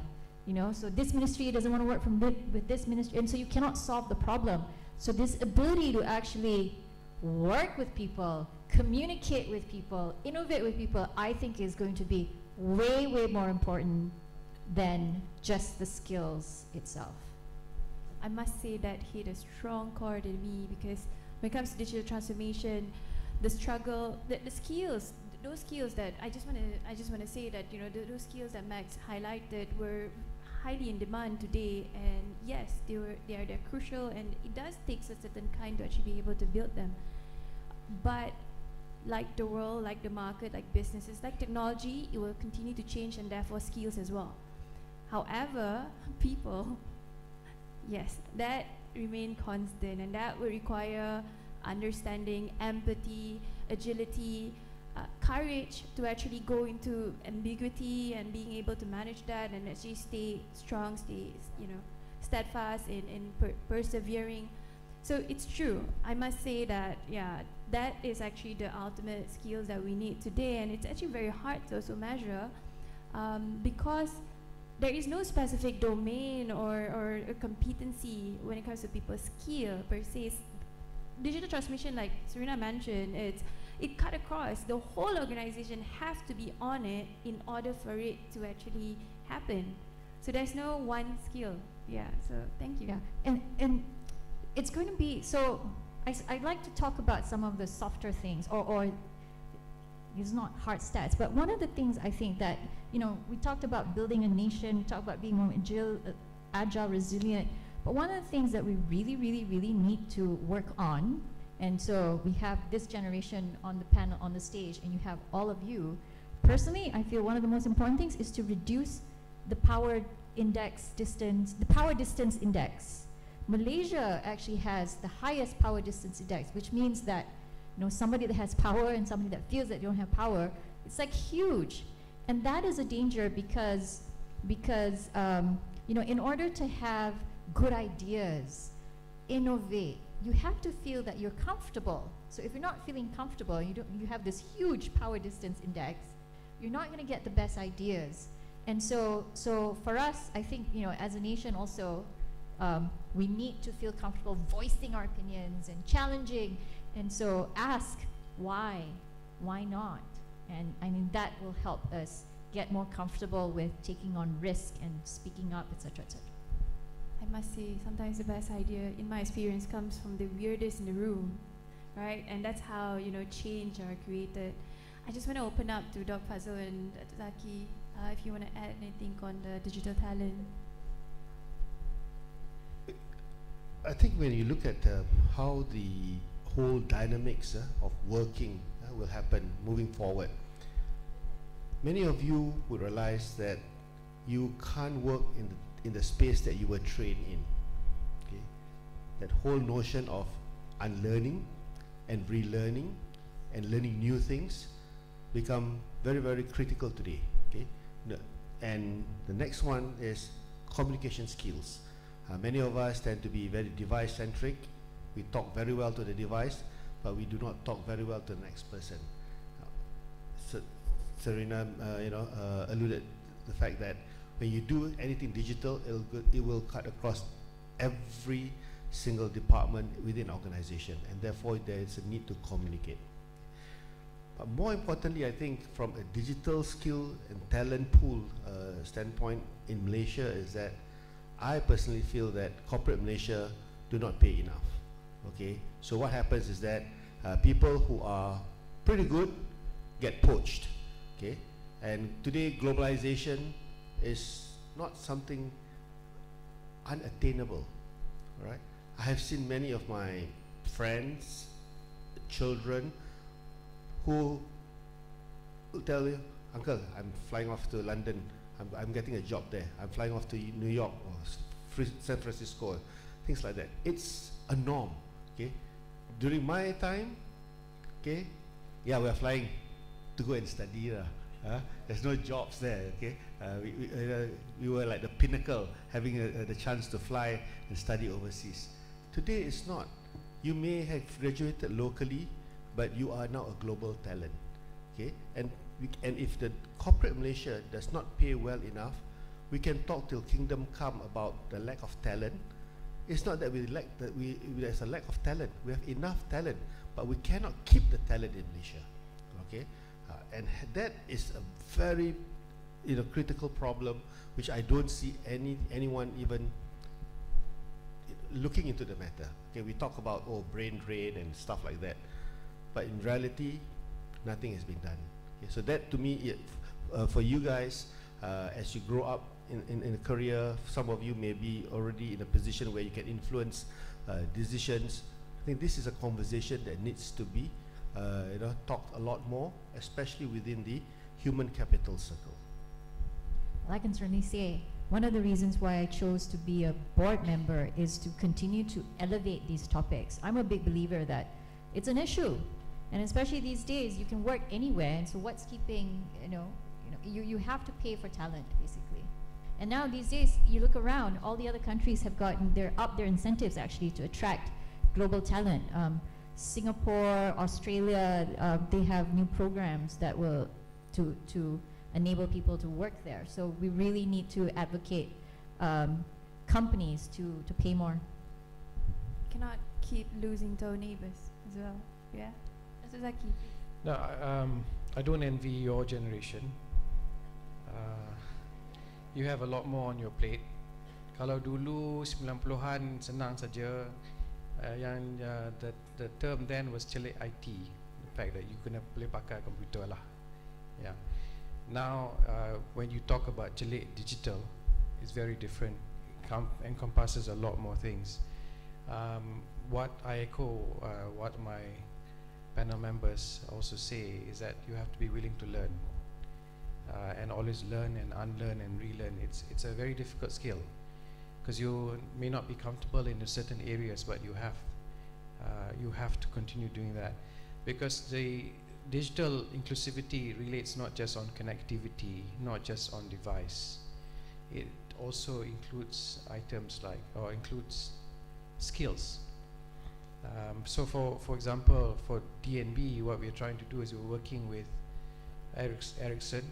You know, so this ministry doesn't want to work with this ministry, and so you cannot solve the problem. So this ability to actually work with people, communicate with people, innovate with people, I think is going to be way, way more important than just the skills itself. I must say that hit a strong chord in me, because when it comes to digital transformation, the struggle, the skills, those skills that I just want to say that, you know, those skills that Max highlighted were highly in demand today, and yes, they're crucial, and it does take a certain kind to actually be able to build them. But like the world, like the market, like businesses, like technology, it will continue to change, and therefore skills as well. However, people, yes, that remain constant, and that will require understanding, empathy, agility, courage to actually go into ambiguity and being able to manage that, and actually stay strong, stay, you know, steadfast in persevering. So it's true. I must say that, yeah, that is actually the ultimate skills that we need today, and it's actually very hard to also measure, because there is no specific domain or a competency when it comes to people's skill per se. Digital transformation, like Serena mentioned, it cut across. The whole organization has to be on it in order for it to actually happen. So there's no one skill. Yeah, so thank you. Yeah, and it's going to be, so I'd like to talk about some of the softer things, or it's not hard stats, but one of the things I think that, you know, we talked about building a nation, we talked about being more agile, resilient, but one of the things that we really, really, really need to work on, and so we have this generation on the panel, on the stage, and you have all of you. Personally, I feel one of the most important things is to reduce the power distance index. Malaysia actually has the highest power distance index, which means that, you know, somebody that has power and somebody that feels that they don't have power, it's like huge. And that is a danger because you know, in order to have good ideas, innovate, you have to feel that you're comfortable. So if you're not feeling comfortable, you have this huge power distance index, you're not going to get the best ideas. And so for us, I think, you know, as a nation also, we need to feel comfortable voicing our opinions and challenging. And so ask why not? And I mean, that will help us get more comfortable with taking on risk and speaking up, etc., etc. I must say, sometimes the best idea, in my experience, comes from the weirdest in the room, right? And that's how, you know, change are created. I just want to open up to Dr. Fazil and Zaki, if you want to add anything on the digital talent. I think when you look at how the whole dynamics of working will happen moving forward, many of you would realize that you can't work in the space that you were trained in. Okay? That whole notion of unlearning and relearning and learning new things become very, very critical today. Okay? And the next one is communication skills. Many of us tend to be very device-centric. We talk very well to the device, but we do not talk very well to the next person. So Serena, alluded the fact that when you do anything digital, it will cut across every single department within an organization, and therefore there is a need to communicate. But more importantly, I think from a digital skill and talent pool standpoint in Malaysia is that I personally feel that corporate Malaysia do not pay enough. Okay, so what happens is that people who are pretty good get poached. Okay, and today globalization is not something unattainable. Right, I have seen many of my friends, children, who will tell you, "Uncle, I'm flying off to London. I'm getting a job there. I'm flying off to New York or San Francisco," things like that. It's a norm. Okay, during my time, okay, yeah, we are flying to go and study. There's no jobs there. Okay, we were like the pinnacle, having the chance to fly and study overseas. Today it's not. You may have graduated locally, but you are now a global talent. Okay, and if the corporate Malaysia does not pay well enough, we can talk till kingdom come about the lack of talent. It's not that there's a lack of talent. We have enough talent, but we cannot keep the talent in Malaysia. Okay, and that is a very critical problem, which I don't see anyone even looking into the matter. Okay, we talk about brain drain and stuff like that, but in reality, nothing has been done. Okay, so that to me, for you guys, as you grow up in a career, some of you may be already in a position where you can influence decisions. I think this is a conversation that needs to be talked a lot more, especially within the human capital circle. Well, I can certainly say one of the reasons why I chose to be a board member is to continue to elevate these topics. I'm a big believer that it's an issue, and especially these days, you can work anywhere. And so, what's keeping you have to pay for talent, basically. And now these days, you look around, all the other countries have gotten up their incentives actually to attract global talent. Singapore, Australia, they have new programs that will to enable people to work there. So we really need to advocate companies to pay more. Cannot keep losing to our neighbors as well. Yeah, Mr. Zaki. No, I don't envy your generation. You have a lot more on your plate. Kalau dulu 90-an senang saja, yang the term then was celik IT, the fact that you kena boleh pakai komputer lah. Yeah. Now, when you talk about celik digital, it's very different. It encompasses a lot more things. What I echo, what my panel members also say is that you have to be willing to learn. And always learn and unlearn and relearn. It's a very difficult skill, because you may not be comfortable in certain areas, but you have to continue doing that, because the digital inclusivity relates not just on connectivity, not just on device. It also includes items like, or includes skills. So for example, for DNB, what we're trying to do is we're working with Ericsson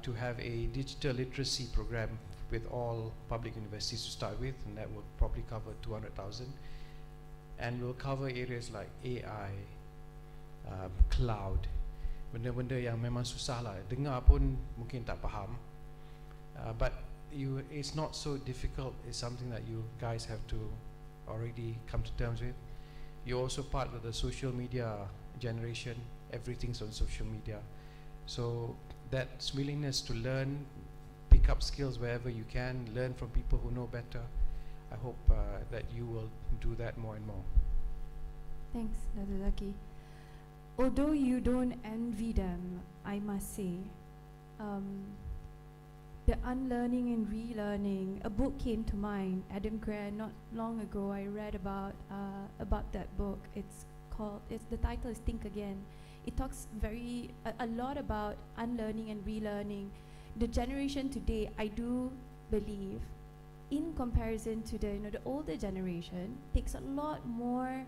to have a digital literacy program with all public universities to start with, and that will probably cover 200,000, and will cover areas like AI, cloud, benda-benda yang memang susah lah, dengar pun mungkin tak faham, but it's not so difficult. It's something that you guys have to already come to terms with. You're also part of the social media generation. Everything's on social media. So that willingness to learn, pick up skills wherever you can, learn from people who know better. I hope that you will do that more and more. Thanks, Dr. Zaki. Although you don't envy them, I must say, the unlearning and relearning, a book came to mind, Adam Grant, not long ago. I read about that book. The title is Think Again. It talks a lot about unlearning and relearning. The generation today, I do believe, in comparison to the older generation, takes a lot more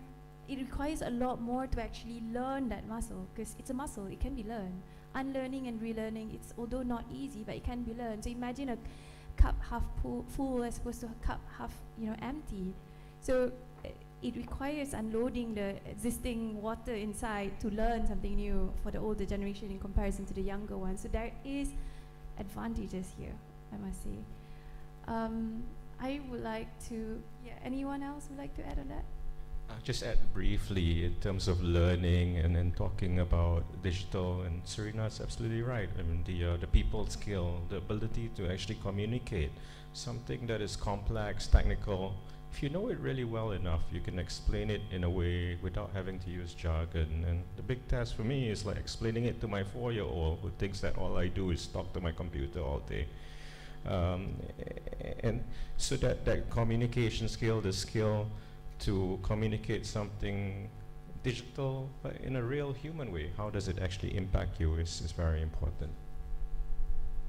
it requires a lot more to actually learn that muscle, because it's a muscle, it can be learned. Unlearning and relearning, it's although not easy, but it can be learned. So imagine a cup half full as opposed to a cup half, empty. So it requires unloading the existing water inside to learn something new for the older generation in comparison to the younger one. So there is advantages here, I must say. I would like to, anyone else would like to add on that? Just add briefly in terms of learning and then talking about digital, and Serena's absolutely right. I mean, the people skill, the ability to actually communicate something that is complex, technical. If you know it really well enough, you can explain it in a way without having to use jargon. And the big task for me is like explaining it to my 4-year-old who thinks that all I do is talk to my computer all day. And so that communication skill, the skill to communicate something digital but in a real human way, how does it actually impact you, is very important.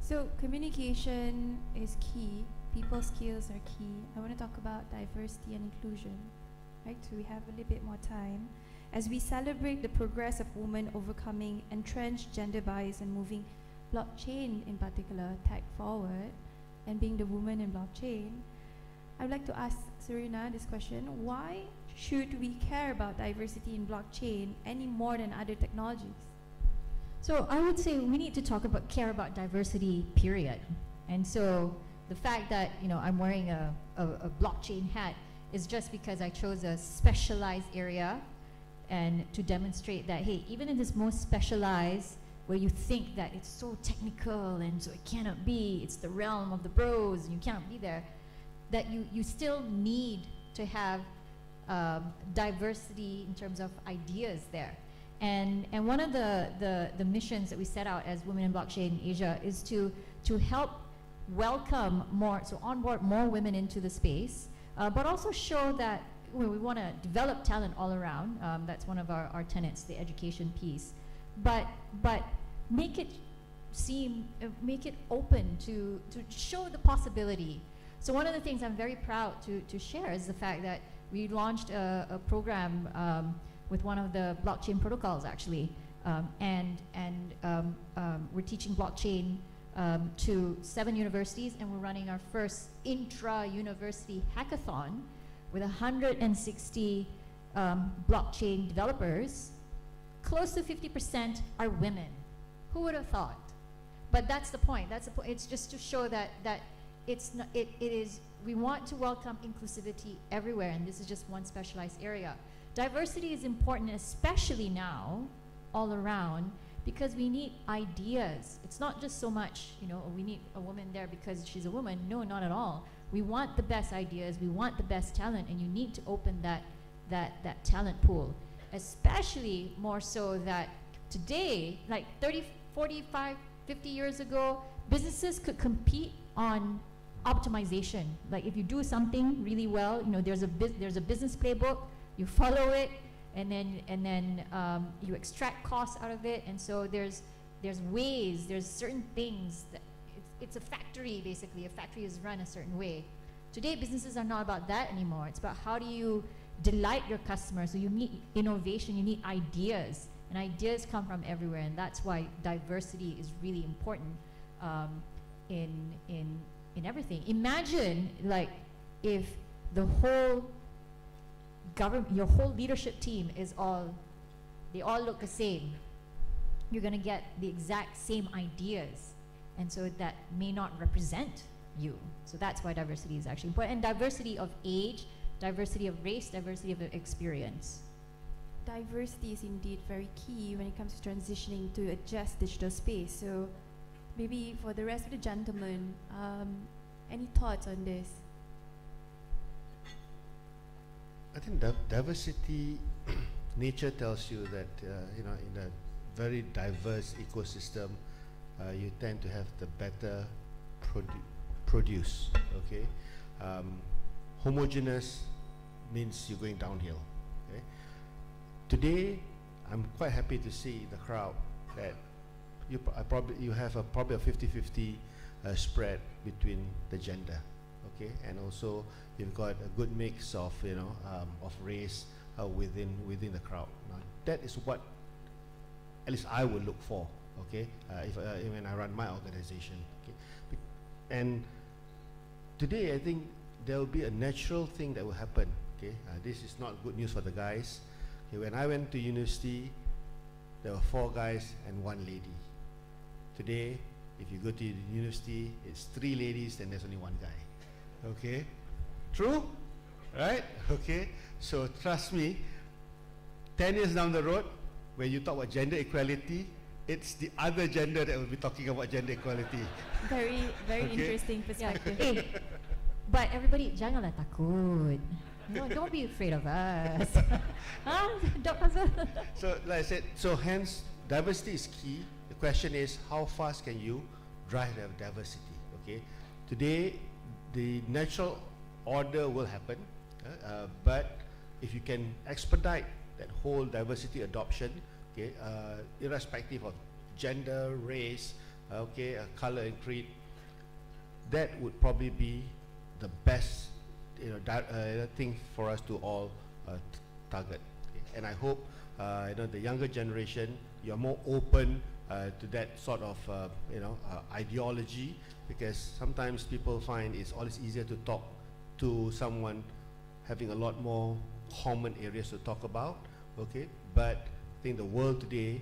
So communication is key. People skills are key. I want to talk about diversity and inclusion, right? So we have a little bit more time. As we celebrate the progress of women overcoming entrenched gender bias and moving blockchain in particular tech forward, and being the woman in blockchain, I would like to ask Serena this question: why should we care about diversity in blockchain any more than other technologies? So I would say we need to care about diversity, period. And so the fact that I'm wearing a blockchain hat is just because I chose a specialized area, and to demonstrate that, hey, even in this most specialized, where you think that it's so technical and so it cannot be, it's the realm of the bros and you cannot be there, that you still need to have diversity in terms of ideas there. And one of the missions that we set out as Women in Blockchain Asia is to help welcome more, so onboard more women into the space, but also show that we want to develop talent all around. That's one of our tenets, the education piece. But make it open to show the possibility. So one of the things I'm very proud to share is the fact that we launched a program with one of the blockchain protocols, actually, and we're teaching blockchain to 7 universities, and we're running our first intra-university hackathon with 160 blockchain developers. Close to 50% are women. Who would have thought? But that's the point. It's just to show that we want to welcome inclusivity everywhere, and this is just one specialized area. Diversity is important, especially now, all around, because we need ideas. It's not just so much, we need a woman there because she's a woman. No, not at all. We want the best ideas, we want the best talent, and you need to open that talent pool. Especially more so that today, like 30, 45, 50 years ago, businesses could compete on optimization. Like if you do something really well, there's a business playbook, you follow it, and then you extract costs out of it. And so there's ways, there's certain things that it's a factory, basically. A factory is run a certain way. Today, businesses are not about that anymore. It's about how do you delight your customers. So you need innovation, you need ideas, and ideas come from everywhere, and that's why diversity is really important in everything. Imagine like if the whole your whole leadership team they all look the same. You're going to get the exact same ideas, and so that may not represent you. So that's why diversity is actually important, and diversity of age, diversity of race, diversity of experience. Diversity is indeed very key when it comes to transitioning to a just digital space. So maybe for the rest of the gentlemen, any thoughts on this? I think diversity, nature tells you that in a very diverse ecosystem, you tend to have the better produce. Okay, homogeneous means you're going downhill. Okay? Today, I'm quite happy to see the crowd that you have probably a 50-50 spread between the gender. Okay, and also you've got a good mix of of race, within the crowd. Now, that is what at least I would look for, okay, if when I run my organization. Okay, and today I think there will be a natural thing that will happen. Okay, this is not good news for the guys. Okay, when I went to university, there were 4 guys and 1 lady. Today, if you go to university, it's 3 ladies and there's only 1 guy. Okay, true, right? Okay, so trust me, 10 years down the road, when you talk about gender equality, it's the other gender that will be talking about gender equality. Very, very Okay. interesting perspective. Hey, but everybody, janganlah takut. No, don't be afraid of us. Huh? Dr. Fazal? So, like I said, so hence, diversity is key. The question is, how fast can you drive that diversity? Okay, today, the natural order will happen, but if you can expedite that whole diversity adoption, okay, irrespective of gender, race, okay, color and creed, that would probably be the best, thing for us to all target. Okay. And I hope, the younger generation, you're more open to that sort of, ideology, because sometimes people find it's always easier to talk to someone having a lot more common areas to talk about, okay, but I think the world today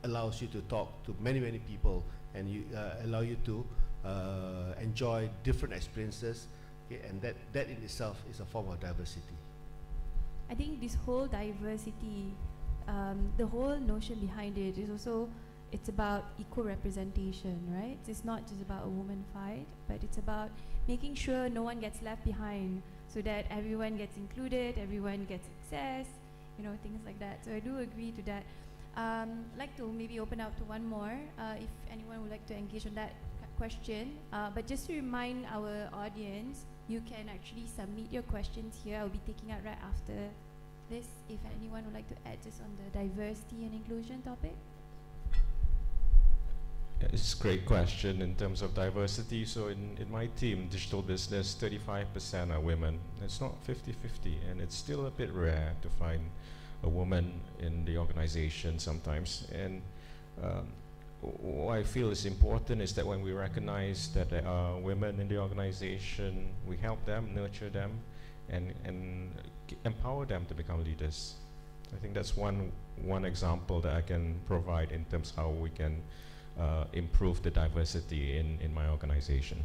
allows you to talk to many people, and you allow you to enjoy different experiences, okay, and that in itself is a form of diversity. I think this whole diversity, the whole notion behind it is also, it's about equal representation, right? It's not just about a woman fight, but it's about making sure no one gets left behind, so that everyone gets included, everyone gets access, things like that. So I do agree to that. I'd like to maybe open up to one more, if anyone would like to engage on that question. But just to remind our audience, you can actually submit your questions here. I'll be taking out right after this, if anyone would like to add just on the diversity and inclusion topic. Yeah, it's a great question in terms of diversity. So in my team, digital business, 35% are women. It's not 50-50, and it's still a bit rare to find a woman in the organization sometimes. And what I feel is important is that when we recognize that there are women in the organization, we help them, nurture them, and empower them to become leaders. I think that's one example that I can provide in terms of how we can improve the diversity in my organization.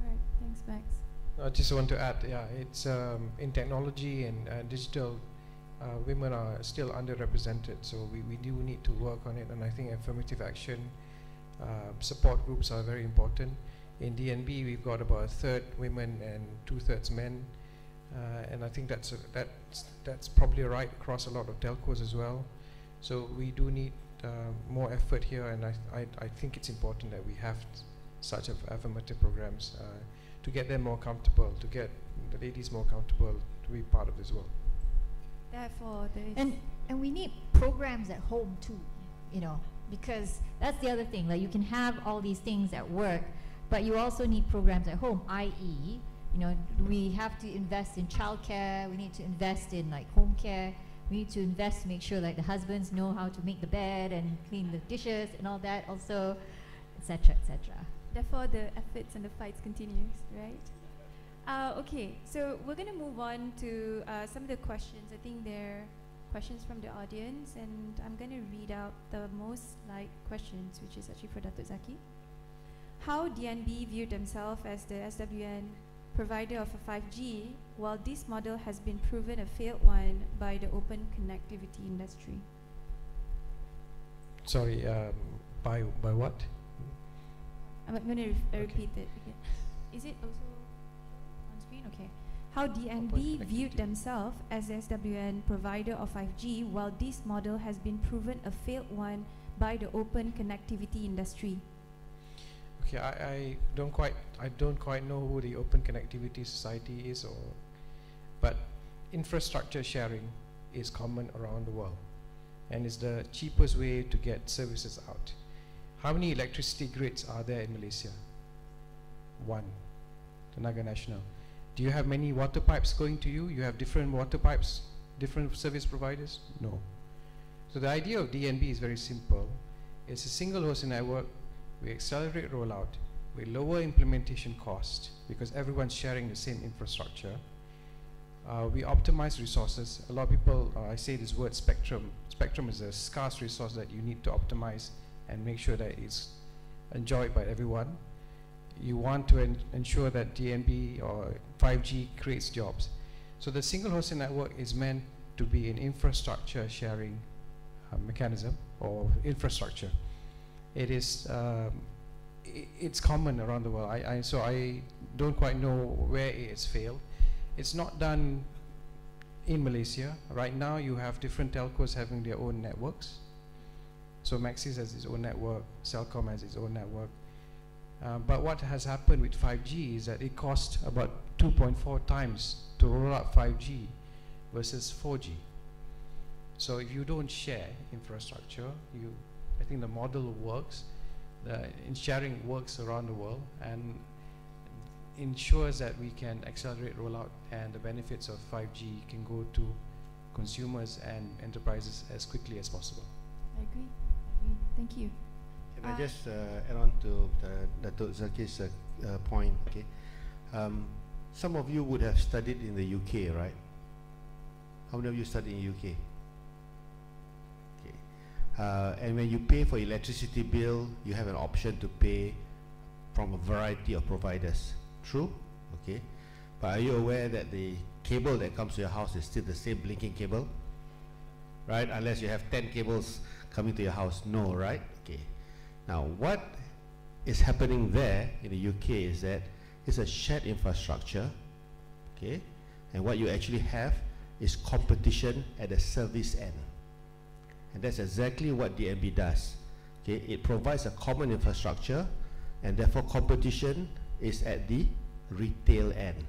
All right, thanks, Max. I just want to add, it's in technology and digital, women are still underrepresented, so we do need to work on it, and I think affirmative action support groups are very important. In DNB, we've got about 1/3 women and 2/3 men, and I think that's probably right across a lot of telcos as well. So we do need more effort here, and I think it's important that we have such affirmative programs to get them more comfortable, to get the ladies more comfortable to be part of this work. Therefore, there is and we need programs at home too, because that's the other thing. Like, you can have all these things at work, but you also need programs at home, i.e., we have to invest in childcare, we need to invest in home care, we need to invest to make sure the husbands know how to make the bed and clean the dishes and all that also, etc., etc. Therefore, the efforts and the fights continues, right? Okay, so we're going to move on to some of the questions. I think they're questions from the audience, and I'm going to read out the most liked questions, which is actually for Datuk Zaki. How DNB viewed themselves as the SWN provider of a 5G, while this model has been proven a failed one by the open connectivity industry? Sorry, by what? I'm going to repeat it again. Is it also on screen? Okay. How DNB viewed themselves as the SWN provider of 5G, while this model has been proven a failed one by the open connectivity industry. Okay, I don't quite know who the Open Connectivity Society is, but infrastructure sharing is common around the world, and is the cheapest way to get services out. How many electricity grids are there in Malaysia? One, Tenaga Nasional. Do you have many water pipes going to you? You have different water pipes different service providers? No. So the idea of DNB is very simple. It's a single hosting network. We accelerate rollout. We lower implementation cost because everyone's sharing the same infrastructure. We optimize resources. A lot of people, I say this word spectrum. Spectrum is a scarce resource that you need to optimize and make sure that it's enjoyed by everyone. You want to ensure that DNB or 5G creates jobs. So the single hosting network is meant to be an infrastructure sharing mechanism or infrastructure. It is, it's common around the world. So I don't quite know where it's failed. It's not done in Malaysia. Right now you have different telcos having their own networks. So Maxis has its own network, Celcom has its own network. But what has happened with 5G is that it costs about 2.4 times to roll out 5G versus 4G. So if you don't share infrastructure, I think the model works, the sharing works around the world and ensures that we can accelerate rollout and the benefits of 5G can go to consumers and enterprises as quickly as possible. I agree. Thank you. Can I just add on to Dato' Zaki's point? Okay, some of you would have studied in the UK, right? How many of you studied in the UK? Okay, and when you pay for electricity bill, you have an option to pay from a variety of providers. True? Okay, but are you aware that the cable that comes to your house is still the same blinking cable? Right? Unless you have 10 cables coming to your house. No, right? Okay. Now, what is happening there in the UK is that it's a shared infrastructure, okay? And what you actually have is competition at the service end. And that's exactly what DNB does. Okay? It provides a common infrastructure, and therefore competition is at the retail end.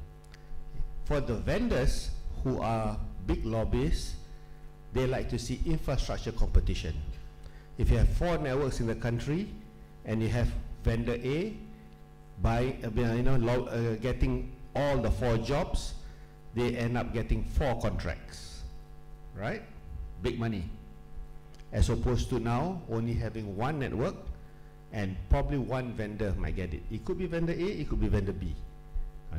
For the vendors who are big lobbyists, they like to see infrastructure competition. If you have 4 networks in the country and you have vendor A getting all the 4 jobs, they end up getting 4 contracts, right? Big money. As opposed to now only having 1 network and probably 1 vendor might get it. It could be vendor A, it could be vendor B.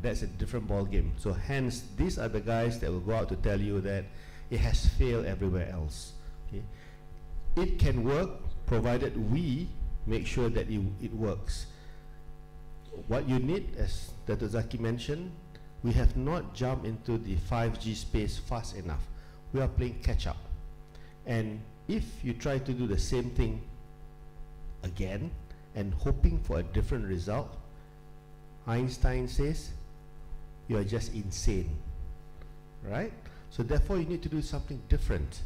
That's a different ball game. So hence, these are the guys that will go out to tell you that it has failed everywhere else. Okay? It can work provided we make sure that it works. What you need, as Dato' Zaki mentioned, we have not jumped into the 5G space fast enough. We are playing catch up. And if you try to do the same thing again and hoping for a different result, Einstein says, you are just insane, right? So therefore you need to do something different.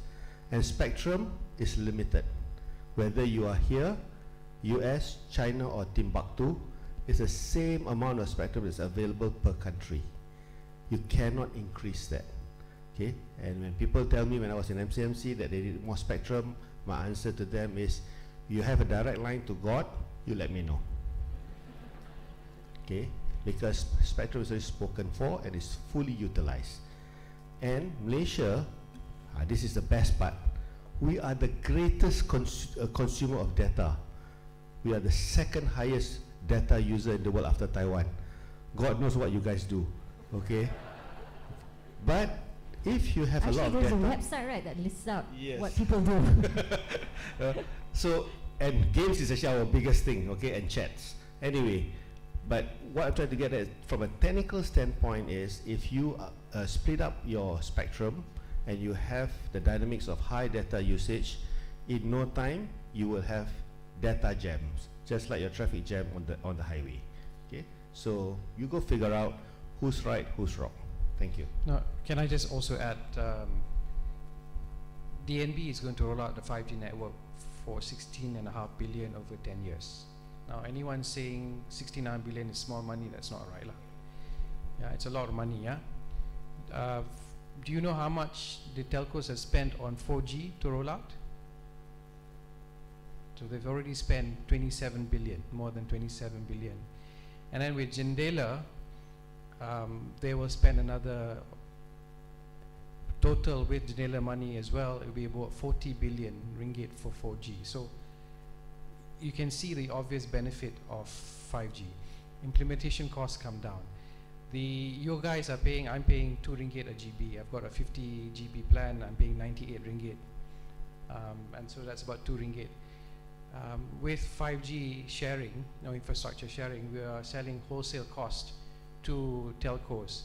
And spectrum is limited. Whether you are here, US, China or Timbuktu, it's the same amount of spectrum that's available per country. You cannot increase that. Okay? And when people tell me when I was in MCMC that they need more spectrum, my answer to them is, you have a direct line to God, you let me know. Okay? Because spectrum is already spoken for and is fully utilized. And Malaysia, this is the best part, we are the greatest consumer of data. We are the 2nd highest data user in the world after Taiwan. God knows what you guys do, okay? But if you have a lot of data... Actually, there's a website, right, that lists out yes. what people do. So, and games is actually our biggest thing, okay, and chats. Anyway, but what I'm trying to get at from a technical standpoint is, if you split up your spectrum and you have the dynamics of high data usage, in no time you will have data jams, just like your traffic jam on the highway. Okay, so you go figure out who's right, who's wrong. Thank you. Now, can I just also add, DNB is going to roll out the 5G network for 16.5 billion over 10 years. Now, anyone saying 69 billion is small money, that's not right, lah. Yeah, it's a lot of money, yeah. Do you know how much the telcos have spent on 4G to roll out? So they've already spent 27 billion, more than 27 billion. And then with Jendela, they will spend another total with Janela money as well, it will be about 40 billion ringgit for 4G. So you can see the obvious benefit of 5G. Implementation costs come down. You guys are paying, I'm paying 2 ringgit a GB. I've got a 50 GB plan, I'm paying 98 ringgit. And so that's about 2 ringgit. With 5G sharing, infrastructure sharing, we are selling wholesale cost to telcos.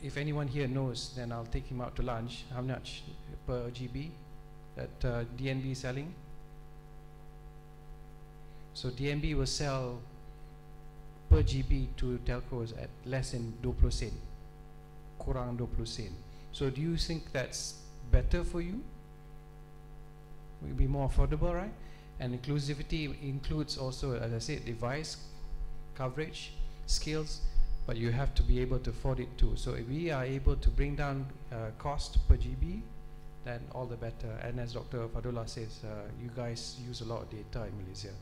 If anyone here knows, then I'll take him out to lunch. How much per GB that DNB is selling? So DNB will sell per GB to telcos at less than 20 sen. Kurang 20 sen. So do you think that's better for you? Will be more affordable, right? And inclusivity includes also, as I said, device coverage, skills, but you have to be able to afford it too. So if we are able to bring down cost per GB, then all the better. And as Dr. Fadullah says, you guys use a lot of data in Malaysia.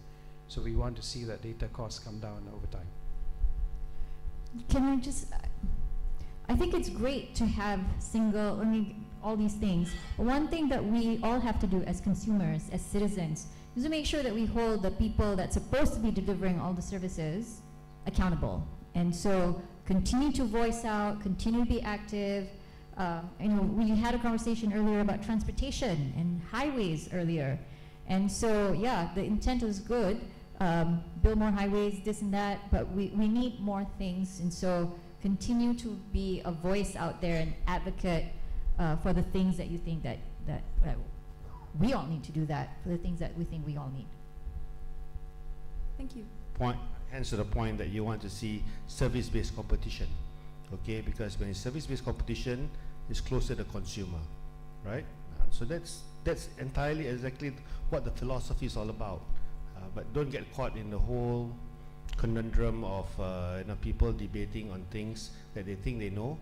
So we want to see that data costs come down over time. Can I just, I think it's great to have all these things. But one thing that we all have to do as consumers, as citizens, is to make sure that we hold the people that's supposed to be delivering all the services accountable. And so continue to voice out, continue to be active. We had a conversation earlier about transportation and highways earlier. And so, yeah, the intent was good. Build more highways, this and that, but we need more things. And so continue to be a voice out there and advocate for the things that you think that we all need to do that, for the things that we think we all need. Thank you. Hence to the point that you want to see service-based competition, okay? Because when it's service-based competition, it's closer to the consumer, right? So that's entirely exactly what the philosophy is all about. But don't get caught in the whole conundrum of people debating on things that they think they know.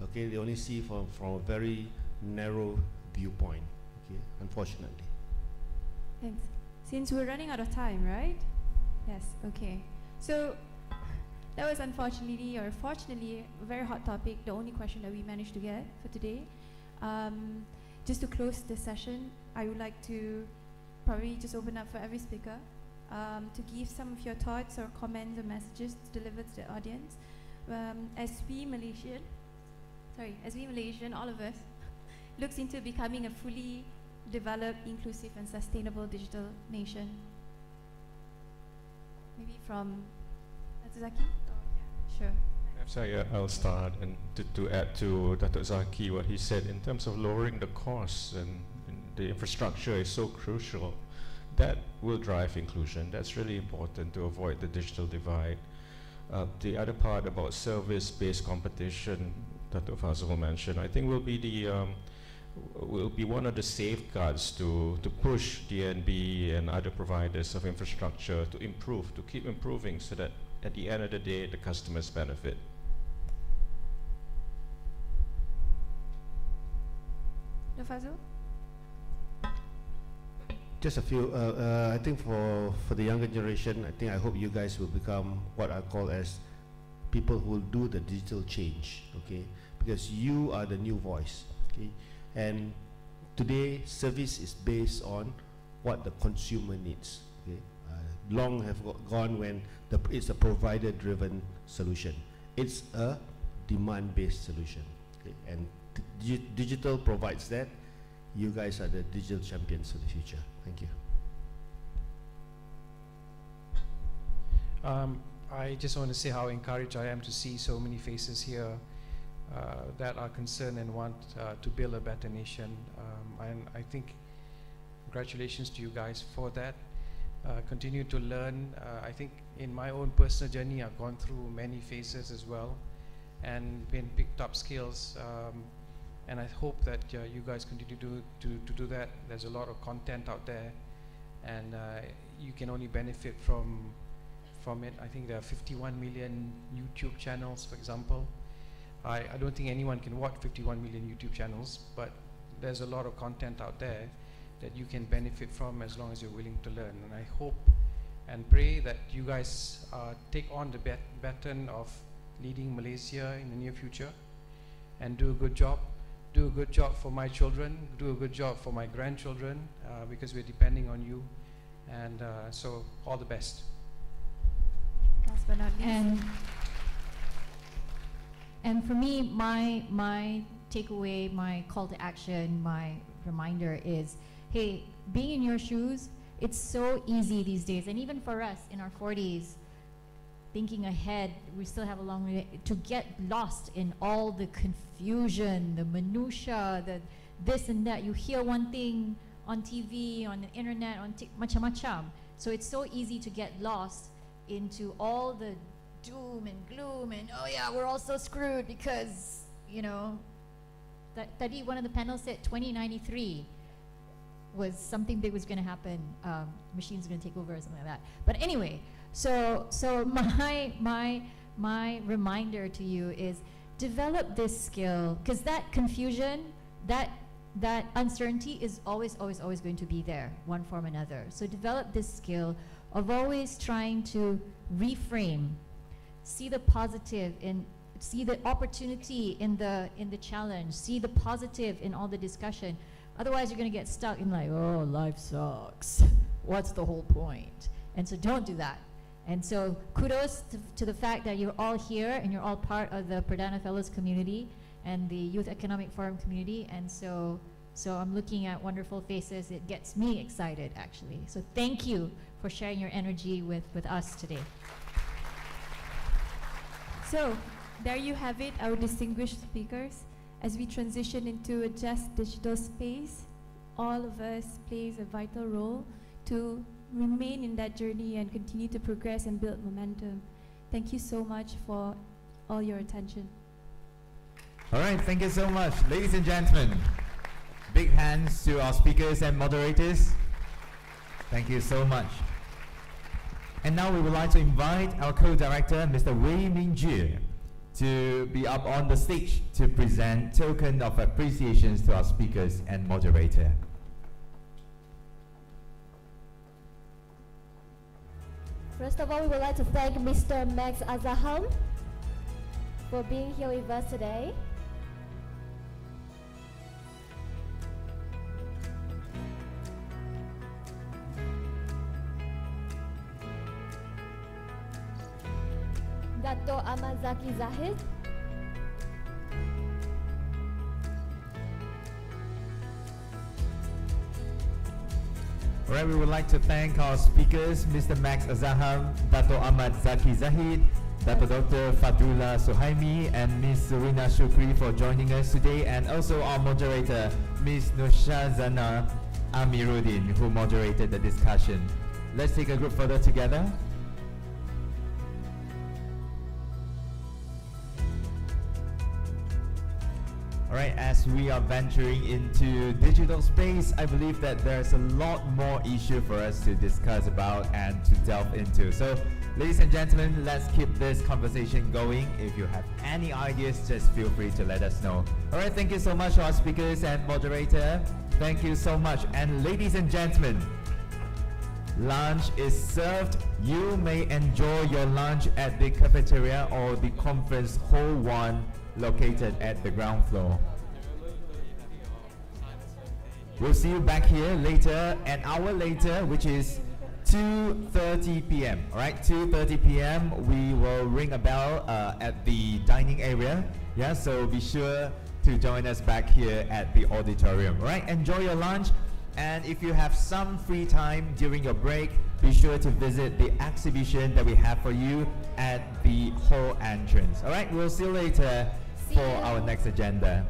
Okay, they only see from a very narrow viewpoint. Okay, unfortunately. Thanks. Since we're running out of time, right? Yes. Okay. So that was unfortunately or fortunately a very hot topic. The only question that we managed to get for today. Just to close this session, I would like to probably just open up for every speaker to give some of your thoughts or comments or messages to deliver to the audience. As we Malaysian, all of us, looks into becoming a fully developed, inclusive and sustainable digital nation. Maybe from Zaki? Sure. Perhaps I'll start, and to add to Dr. Zaki, what he said in terms of lowering the costs and the infrastructure is so crucial. That will drive inclusion. That's really important to avoid the digital divide. The other part about service-based competition that Dr. Fazal mentioned, I think will be one of the safeguards to push DNB and other providers of infrastructure to improve, to keep improving, so that at the end of the day, the customers benefit. Dr. Fazal? Just a few. I think for the younger generation, I hope you guys will become what I call as people who will do the digital change. Okay, because you are the new voice. Okay, and today service is based on what the consumer needs. Okay, long have gone when it's a provider-driven solution. It's a demand-based solution. Okay, and digital provides that. You guys are the digital champions of the future. Thank you. I just want to say how encouraged I am to see so many faces here that are concerned and want to build a better nation. And I think congratulations to you guys for that. Continue to learn. I think in my own personal journey, I've gone through many phases as well and been picked up skills. And I hope that you guys continue to do that. There's a lot of content out there, and you can only benefit from it. I think there are 51 million YouTube channels, for example. I don't think anyone can watch 51 million YouTube channels, but there's a lot of content out there that you can benefit from as long as you're willing to learn. And I hope and pray that you guys take on the baton of leading Malaysia in the near future and do a good job. do a good job for my children, do a good job for my grandchildren, because we're depending on you. And so all the best. Last but not least. And for me, my takeaway, my call to action, my reminder is, hey, being in your shoes, it's so easy these days. And even for us in our 40s, thinking ahead, we still have a long way to get lost in all the confusion, the minutia, the this and that. You hear one thing on TV, on the internet, on macam-macam. So it's so easy to get lost into all the doom and gloom and, oh yeah, we're all so screwed because, you know, tadi one of the panels said 2093 was something big was going to happen. Machines are going to take over or something like that. But anyway, so my reminder to you is develop this skill, because that confusion, that uncertainty is always going to be there, one form or another. So develop this skill of always trying to reframe, see the positive in, see the opportunity in the challenge, see the positive in all the discussion. Otherwise, you're going to get stuck in like, oh, life sucks. What's the whole point? And so don't do that. And so kudos to the fact that you're all here and you're all part of the Perdana Fellows community and the Youth Economic Forum community. And so I'm looking at wonderful faces. It gets me excited, actually. So thank you for sharing your energy with us today. So there you have it, our distinguished speakers. As we transition into a just digital space, all of us plays a vital role to remain in that journey and continue to progress and build momentum. Thank you so much for all your attention. All right, thank you so much. Ladies and gentlemen, big hands to our speakers and moderators. Thank you so much. And now we would like to invite our co-director, Mr. Wei Mingjie, to be up on the stage to present token of appreciations to our speakers and moderator. First of all, we would like to thank Mr. Max Azaham for being here with us today. Dato Ahmad Zaki Zahid. All right, we would like to thank our speakers, Mr. Max Azaham, Dato Ahmad Zaki Zahid, Dato Dr. Fadrullah Suhaimi, and Ms. Surina Shukri for joining us today, and also our moderator, Ms. Nushazana Amiruddin, who moderated the discussion. Let's take a group photo together. All right, as we are venturing into digital space, I believe that there's a lot more issue for us to discuss about and to delve into. So, ladies and gentlemen, let's keep this conversation going. If you have any ideas, just feel free to let us know. All right, thank you so much to our speakers and moderator. Thank you so much. And ladies and gentlemen, lunch is served. You may enjoy your lunch at the cafeteria or the conference hall 1 located at the ground floor. We'll see you back here later, an hour later, which is 2:30 p.m. All right, 2:30 p.m. we will ring a bell at the dining area. Yeah, so be sure to join us back here at the auditorium. All right, enjoy your lunch, and if you have some free time during your break, be sure to visit the exhibition that we have for you at the hall entrance. All right, we'll see you later for our next agenda.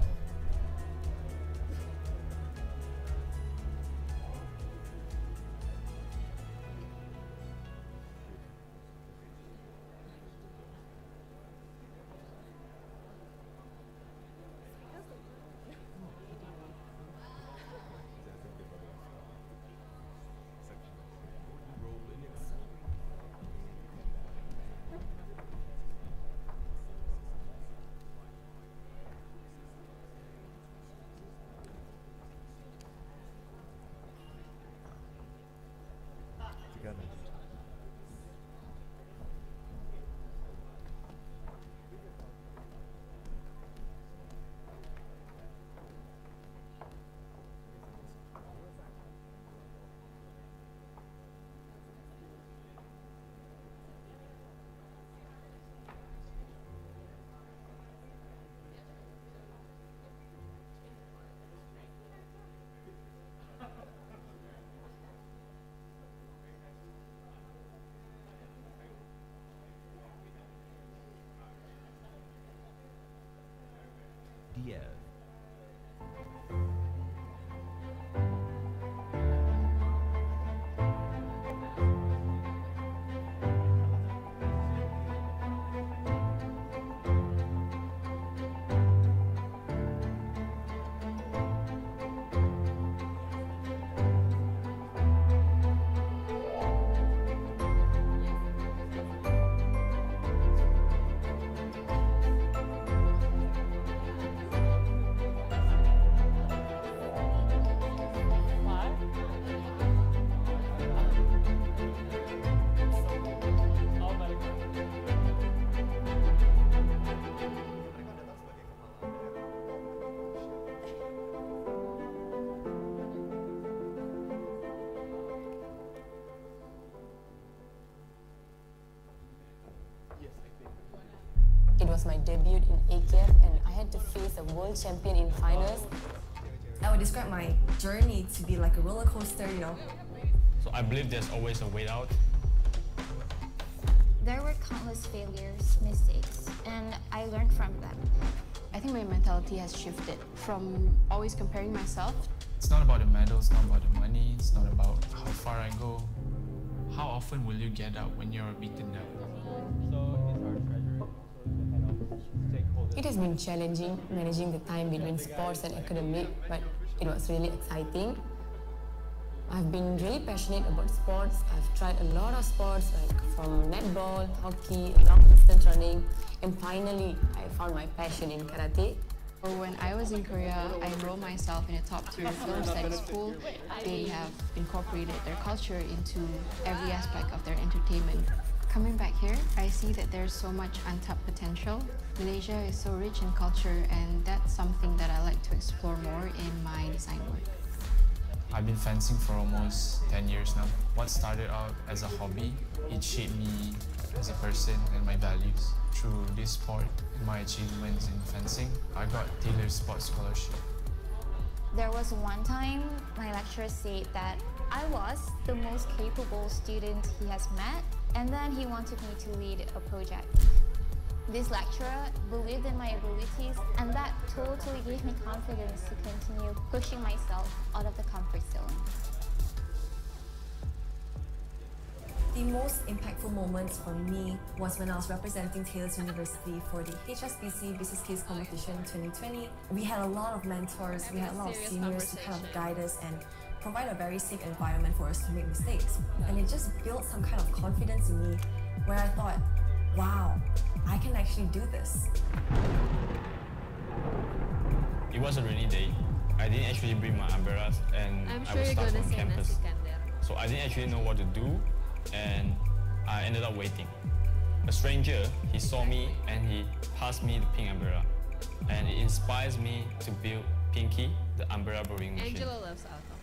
was my debut in AKF and I had to face a world champion in finals. I would describe my journey to be like a roller coaster, you know. So I believe there's always a way out. There were countless failures, mistakes, and I learned from them. I think my mentality has shifted from always comparing myself. It's not about the medals, not about the money, it's not about how far I go. How often will you get up when you're beaten down? It has been challenging managing the time between sports and academic, but it was really exciting. I've been really passionate about sports. I've tried a lot of sports like from netball, hockey, long distance running, and finally I found my passion in karate. When I was in Korea, I enrolled myself in a top-tier film studies school. They have incorporated their culture into every aspect of their entertainment. Coming back here, I see that there's so much untapped potential. Malaysia is so rich in culture, and that's something that I like to explore more in my design work. I've been fencing for almost 10 years now. What started out as a hobby, it shaped me as a person and my values. Through this sport and my achievements in fencing, I got Taylor's Sports Scholarship. There was one time my lecturer said that I was the most capable student he has met, and then he wanted me to lead a project. This lecturer believed in my abilities, and that totally gave me confidence to continue pushing myself out of the comfort zone. The most impactful moments for me was when I was representing Taylor's University for the HSBC Business Case Competition 2020. We had a lot of mentors, we had a lot of seniors to kind of guide us and provide a very safe environment for us to make mistakes. And it just built some kind of confidence in me where I thought, wow, I can actually do this. It was a rainy day. I didn't actually bring my umbrellas and I was stuck on campus. So I didn't actually know what to do and I ended up waiting. A stranger, he saw me and he passed me the pink umbrella. And it inspires me to build Pinky, the umbrella brewing machine. Angela loves alcohol.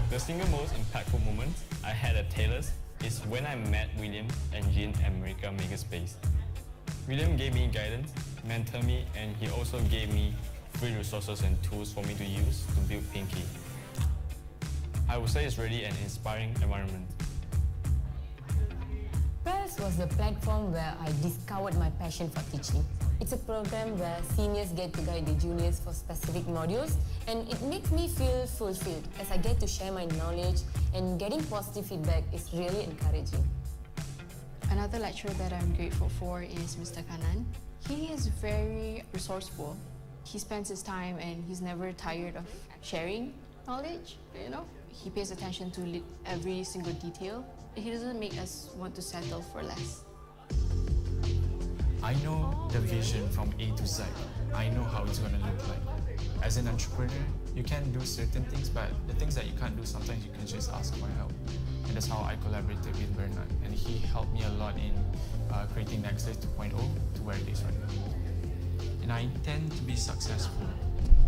The single most impactful moment I had at Taylor's is when I met William and Jean at America Makerspace. William gave me guidance, mentored me, and he also gave me free resources and tools for me to use to build Pinky. I would say it's really an inspiring environment. Reprise was the platform where I discovered my passion for teaching. It's a program where seniors get to guide the juniors for specific modules, and it makes me feel fulfilled as I get to share my knowledge, and getting positive feedback is really encouraging. Another lecturer that I'm grateful for is Mr. Kanan. He is very resourceful. He spends his time and he's never tired of sharing knowledge, you know. He pays attention to every single detail. He doesn't make us want to settle for less. I know the vision from A to Z. I know how it's going to look like. As an entrepreneur, you can do certain things, but the things that you can't do, sometimes you can just ask for help. And that's how I collaborated with Bernard. And he helped me a lot in creating Nexus 2.0 to where it is right now. And I intend to be successful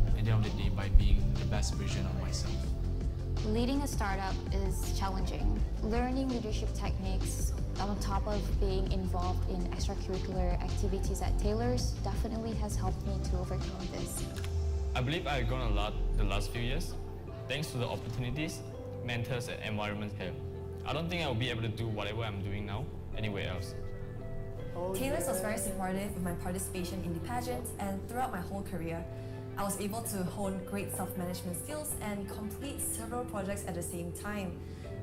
at the end of the day by being the best version of myself. Leading a startup is challenging. Learning leadership techniques on top of being involved in extracurricular activities at Taylor's definitely has helped me to overcome this. I believe I've grown a lot the last few years, thanks to the opportunities, mentors, and environment here. I don't think I will be able to do whatever I'm doing now anywhere else. Taylor's was very supportive with my participation in the pageant, and throughout my whole career, I was able to hone great self-management skills and complete several projects at the same time.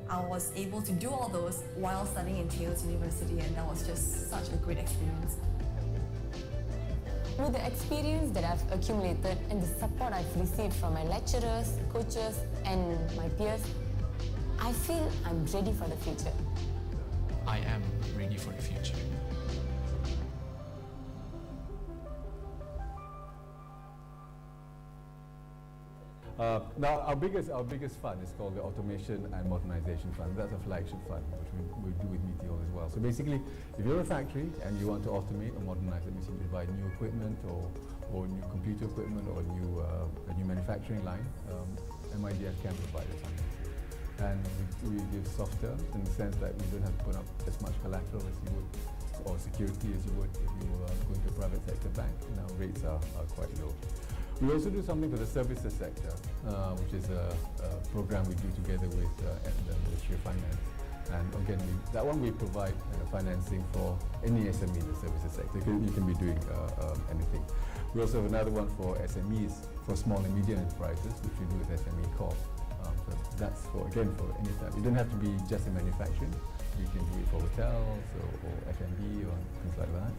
I was able to do all those while studying in Taylor's University, and that was just such a great experience. With the experience that I've accumulated and the support I've received from my lecturers, coaches, and my peers, I feel I'm ready for the future. I am ready for the future. Now, our biggest fund is called the Automation and Modernization Fund. That's a flagship fund, which we do with Meteor as well. So basically, if you're a factory and you want to automate or modernize, that means you need to buy new equipment or new computer equipment or a new manufacturing line, MIDF can provide it. and we give softer in the sense that we don't have to put up as much collateral as you would, or security as you would if you were going to a private sector bank. Now rates are quite low. We also do something for the services sector, which is a program we do together with the Ministry of Finance. And again, that one we provide financing for any SME in the services sector. You can be doing anything. We also have another one for SMEs, for small and medium enterprises, which we do with SME Corp. So that's for any time. You don't have to be just in manufacturing. You can do it for hotels or F&B or things like that.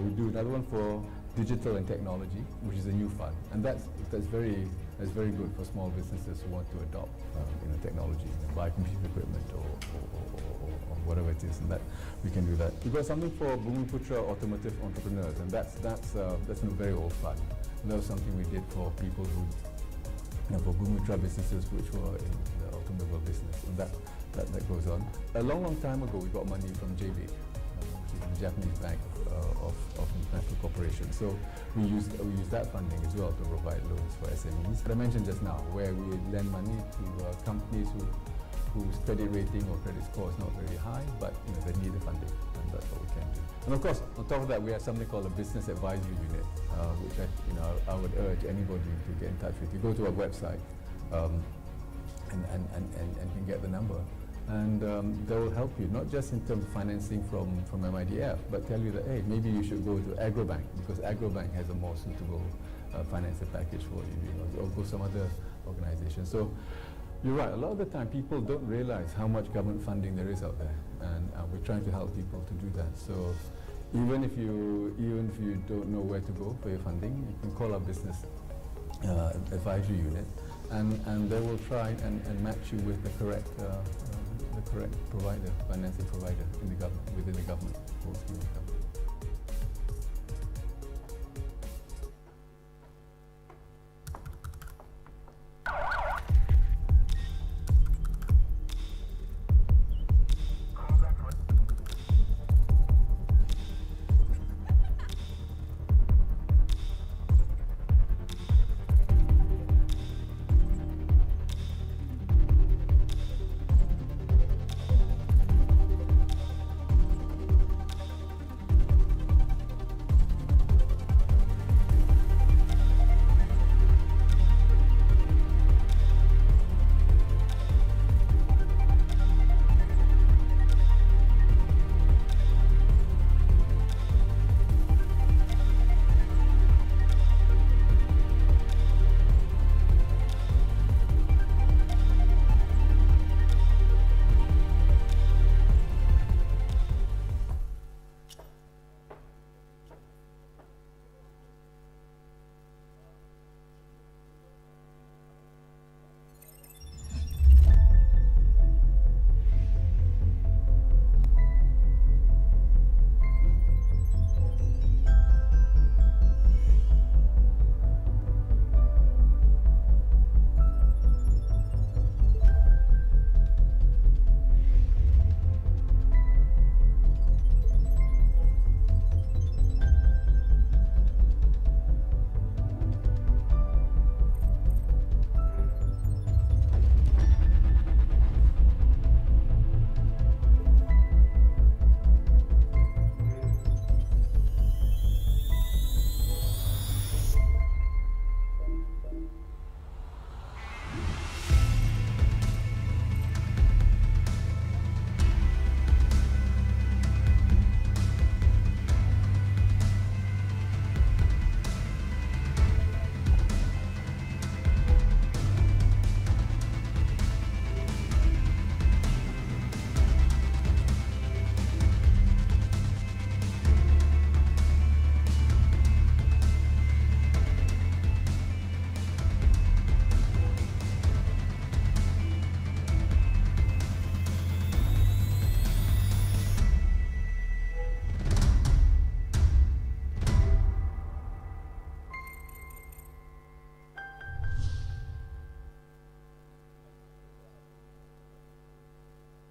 We do another one for digital and technology, which is a new fund, and that's very good for small businesses who want to adopt technology, buy computer equipment or whatever it is, and that we can do that. We've got something for Bumiputra automotive entrepreneurs, and that's a very old fund. And that was something we did for people who, for Bumiputra businesses which were in the automobile business, and that goes on. A long time ago, we got money from JB, which is the Japanese Bank of International Corporation. So we use that funding as well to provide loans for SMEs. But I mentioned just now, where we lend money to companies whose credit rating or credit score is not very high, but they need the funding, and that's what we can do. And of course, on top of that, we have something called a business advisory unit, which I would urge anybody to get in touch with. You go to our website and can get the number. And they will help you, not just in terms of financing from MIDF, but tell you that, hey, maybe you should go to Agrobank, because Agrobank has a more suitable financing package for you, or go some other organization. So you're right, a lot of the time people don't realize how much government funding there is out there, and we're trying to help people to do that. So even if you don't know where to go for your funding, you can call our business advisory unit, and they will try and match you with the correct provider, financing provider in the government, within the government, within the government.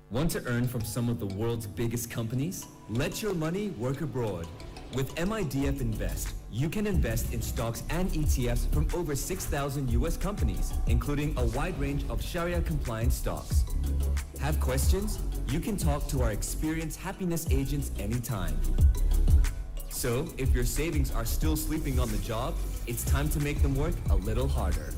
Want to earn from some of the world's biggest companies? Let your money work abroad With MIDF Invest, you can invest in stocks and ETFs from over 6,000 US companies, including a wide range of Sharia-compliant stocks. Have questions? You can talk to our experienced happiness agents anytime. So, if your savings are still sleeping on the job, it's time to make them work a little harder.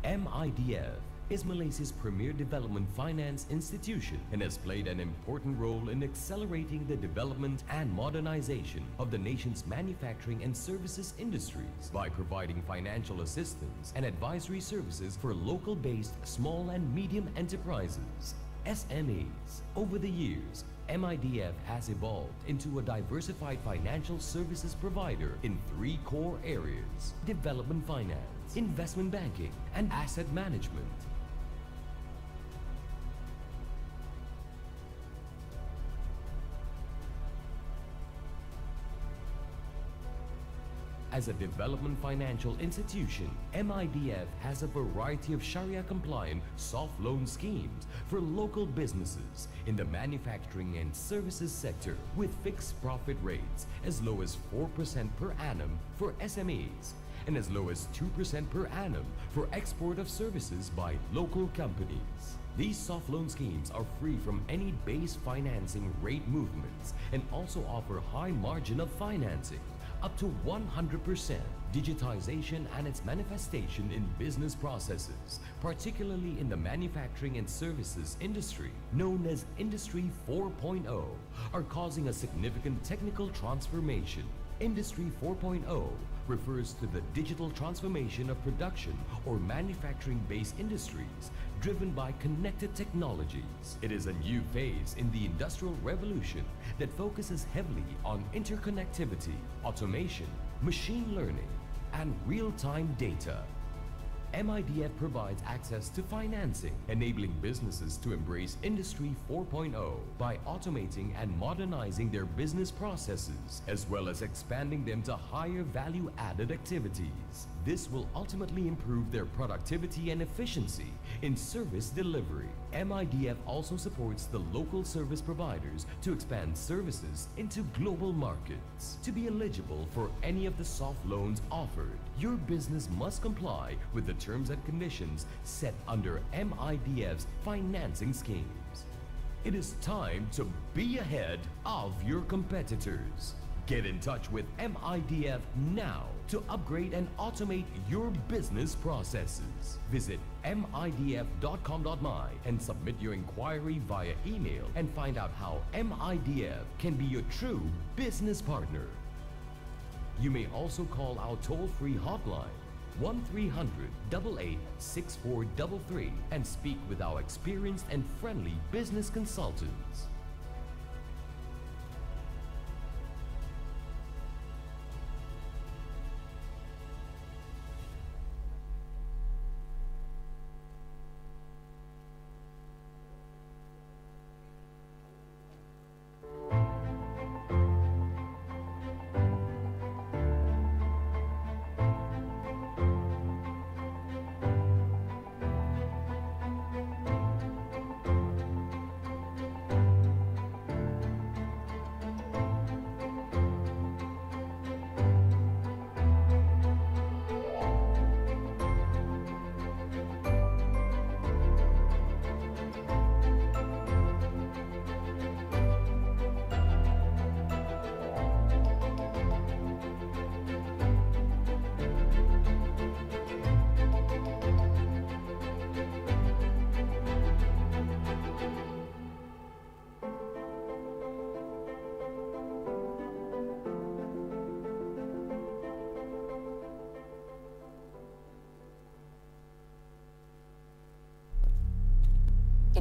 MIDF is Malaysia's premier development finance institution and has played an important role in accelerating the development and modernization of the nation's manufacturing and services industries by providing financial assistance and advisory services for local-based small and medium enterprises, SMEs. Over the years, MIDF has evolved into a diversified financial services provider in 3 core areas: development finance, investment banking, and asset management. As a development financial institution, MIDF has a variety of Sharia-compliant soft loan schemes for local businesses in the manufacturing and services sector, with fixed profit rates as low as 4% per annum for SMEs and as low as 2% per annum for export of services by local companies. These soft loan schemes are free from any base financing rate movements and also offer high margin of financing, up to 100%, digitization and its manifestation in business processes, particularly in the manufacturing and services industry, known as Industry 4.0, are causing a significant technical transformation. Industry 4.0 refers to the digital transformation of production or manufacturing-based industries driven by connected technologies. It is a new phase in the Industrial Revolution that focuses heavily on interconnectivity, automation, machine learning, and real-time data. MIDF provides access to financing, enabling businesses to embrace Industry 4.0 by automating and modernizing their business processes, as well as expanding them to higher value-added activities. This will ultimately improve their productivity and efficiency in service delivery. MIDF also supports the local service providers to expand services into global markets. To be eligible for any of the soft loans offered, your business must comply with the terms and conditions set under MIDF's financing schemes. It is time to be ahead of your competitors. Get in touch with MIDF now to upgrade and automate your business processes. Visit midf.com.my and submit your inquiry via email and find out how MIDF can be your true business partner. You may also call our toll-free hotline 1-300-88-6433 and speak with our experienced and friendly business consultants.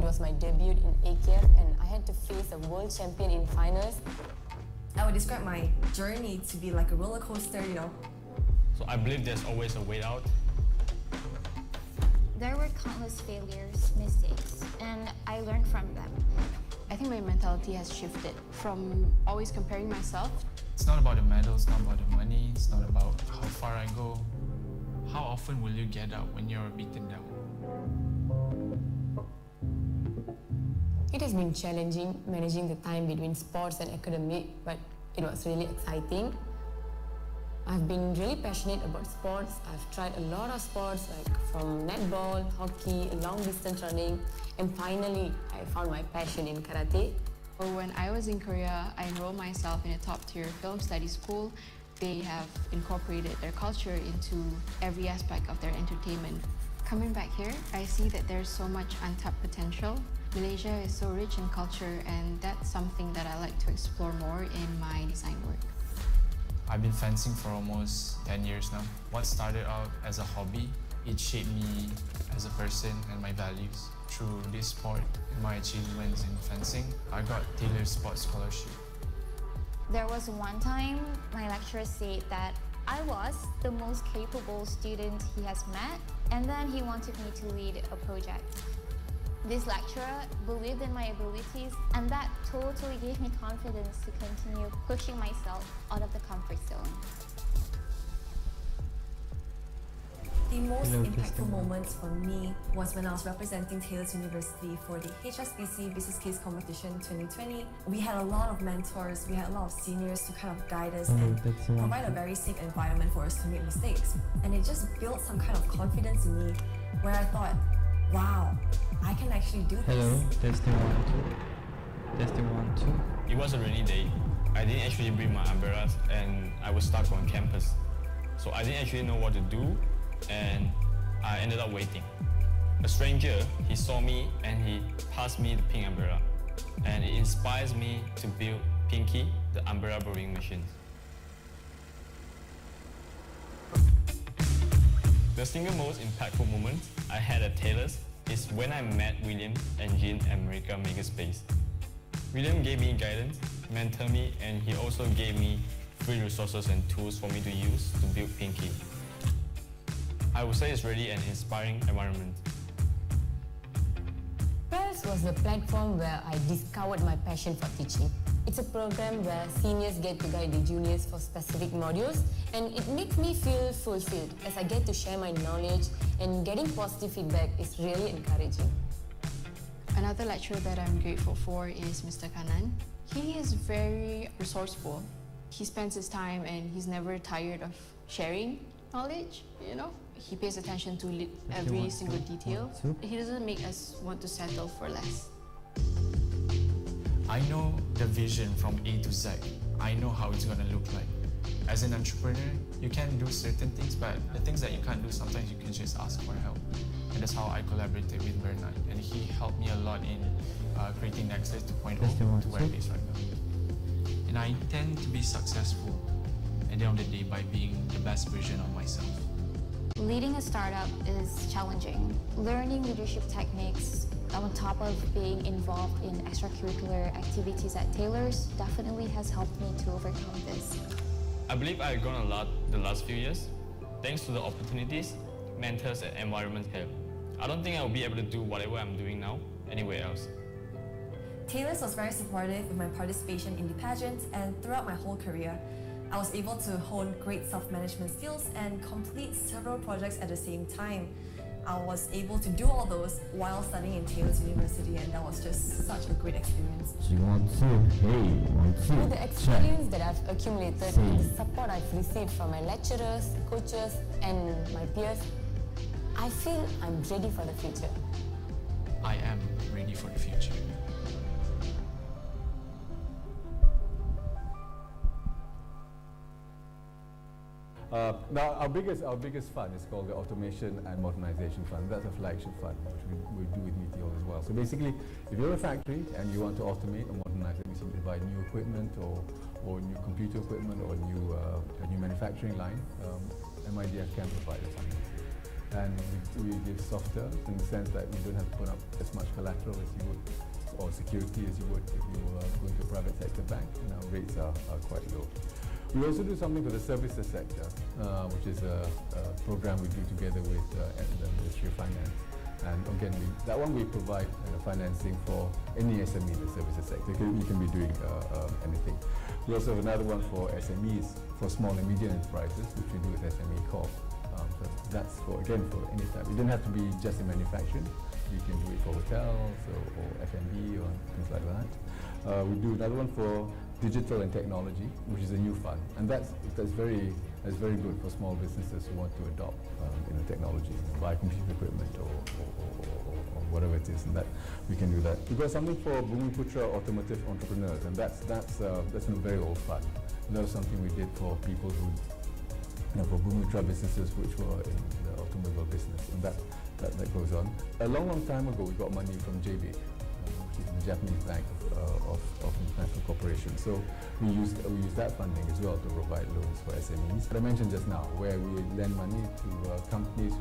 was my debut in ASEAN and I had to face a world champion in finals. I would describe my journey to be like a roller coaster, So I believe there's always a way out. There were countless failures, mistakes, and I learned from them. I think my mentality has shifted from always comparing myself. It's not about the medals, not about the money, it's not about how far I go. How often will you get up when you're beaten down? It has been challenging managing the time between sports and academic, but it was really exciting. I've been really passionate about sports. I've tried a lot of sports like from netball, hockey, long distance running, and finally I found my passion in karate. When I was in Korea, I enrolled myself in a top-tier film studies school. They have incorporated their culture into every aspect of their entertainment. Coming back here, I see that there's so much untapped potential. Malaysia is so rich in culture, and that's something that I like to explore more in my design work. I've been fencing for almost 10 years now. What started out as a hobby, it shaped me as a person and my values. Through this sport and my achievements in fencing, I got tailored sports scholarship. There was one time my lecturer said that I was the most capable student he has met, and then he wanted me to lead a project. This lecturer believed in my abilities, and that totally gave me confidence to continue pushing myself out of the comfort zone. The most impactful moments for me was when I was representing Taylor's University for the HSBC Business Case Competition 2020. We had a lot of mentors, we had a lot of seniors to kind of guide us and provide a very safe environment for us to make mistakes. And it just built some kind of confidence in me where I thought, wow, I can actually do this. Hello, testing 1, 2. Testing 1, 2. It was a rainy day. I didn't actually bring my umbrellas and I was stuck on campus. So I didn't actually know what to do, and I ended up waiting. A stranger, he saw me and he passed me the pink umbrella, and it inspires me to build Pinky, the umbrella brewing machine. The single most impactful moment I had at Taylor's is when I met William and Jean at America Makerspace. William gave me guidance, mentored me, and he also gave me free resources and tools for me to use to build Pinky. I would say it's really an inspiring environment. Reprise was the platform where I discovered my passion for teaching. It's a program where seniors get to guide the juniors for specific modules, and it makes me feel fulfilled as I get to share my knowledge, and getting positive feedback is really encouraging. Another lecturer that I'm grateful for is Mr. Kanan. He is very resourceful. He spends his time and he's never tired of sharing knowledge, He pays attention to every single detail. He doesn't make us want to settle for less. I know the vision from A to Z. I know how it's going to look like. As an entrepreneur, you can do certain things, but the things that you can't do, sometimes you can just ask for help. And that's how I collaborated with Bernard. And he helped me a lot in creating Nexus 2.0 to where it is right now. And I intend to be successful at the end of the day by being the best version of myself. Leading a startup is challenging. Learning leadership techniques on top of being involved in extracurricular activities at Taylor's definitely has helped me to overcome this. I believe I've grown a lot the last few years, thanks to the opportunities, mentors, and environment here. I don't think I'll be able to do whatever I'm doing now anywhere else. Taylor's was very supportive with my participation in the pageant, and throughout my whole career, I was able to hone great self-management skills and complete several projects at the same time. I was able to do all those while studying in Taylor's University, and that was just such a great experience. With the experience that I've accumulated and the support I've received from my lecturers, coaches, and my peers, I feel I'm ready for the future. I am ready for the future. Now, our biggest fund is called the Automation and Modernization Fund. That's a flagship fund, which we do with Meteor as well. So basically, if you're a factory and you want to automate or modernize, that means you buy new equipment or new computer equipment or a new manufacturing line, MIDF can provide us. And we give soft terms in the sense that you don't have to put up as much collateral as you would, or security as you would if you were going to a private sector bank, and our rates are quite low. We also do something for the services sector, which is a program we do together with the Ministry of Finance. And again, that one we provide financing for any SME in the services sector. You can be doing anything. We also have another one for SMEs, for small and medium enterprises, which we do with SME Corp. So that's for any type. It doesn't have to be just in manufacturing. You can do it for hotels or F&B or things like that. We do another one for digital and technology, which is a new fund, and that's very good for small businesses who want to adopt technology, buy computer equipment or whatever it is, and that we can do that. We've got something for Bumiputra automotive entrepreneurs, and that's a very old fund. And that was something we did for people who, for Bumiputra businesses which were in the automobile business, and that goes on. A long time ago, we got money from JB, which is the Japanese Bank of International Corporation. So we use that funding as well to provide loans for SMEs. But I mentioned just now, where we lend money to companies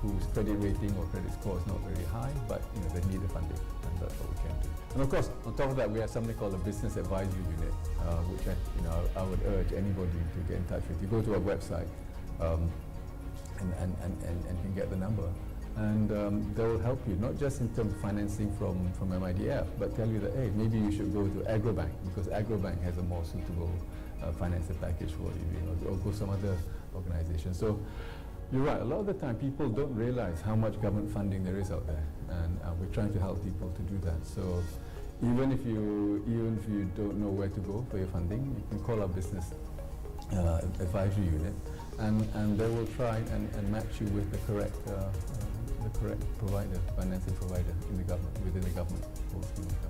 whose credit rating or credit score is not very high, but they need the funding, and that's what we can do. And of course, on top of that, we have something called a business advisory unit, which I would urge anybody to get in touch with. You go to our website and can get the number. And they will help you, not just in terms of financing from MIDF, but tell you that, hey, maybe you should go to Agrobank, because Agrobank has a more suitable financing package for you, or go some other organization. So you're right, a lot of the time people don't realize how much government funding there is out there, and we're trying to help people to do that. So even if you don't know where to go for your funding, you can call our business advisory unit, and they will try and match you with the correct provider, financing provider in the government, within the government, or scheme of government.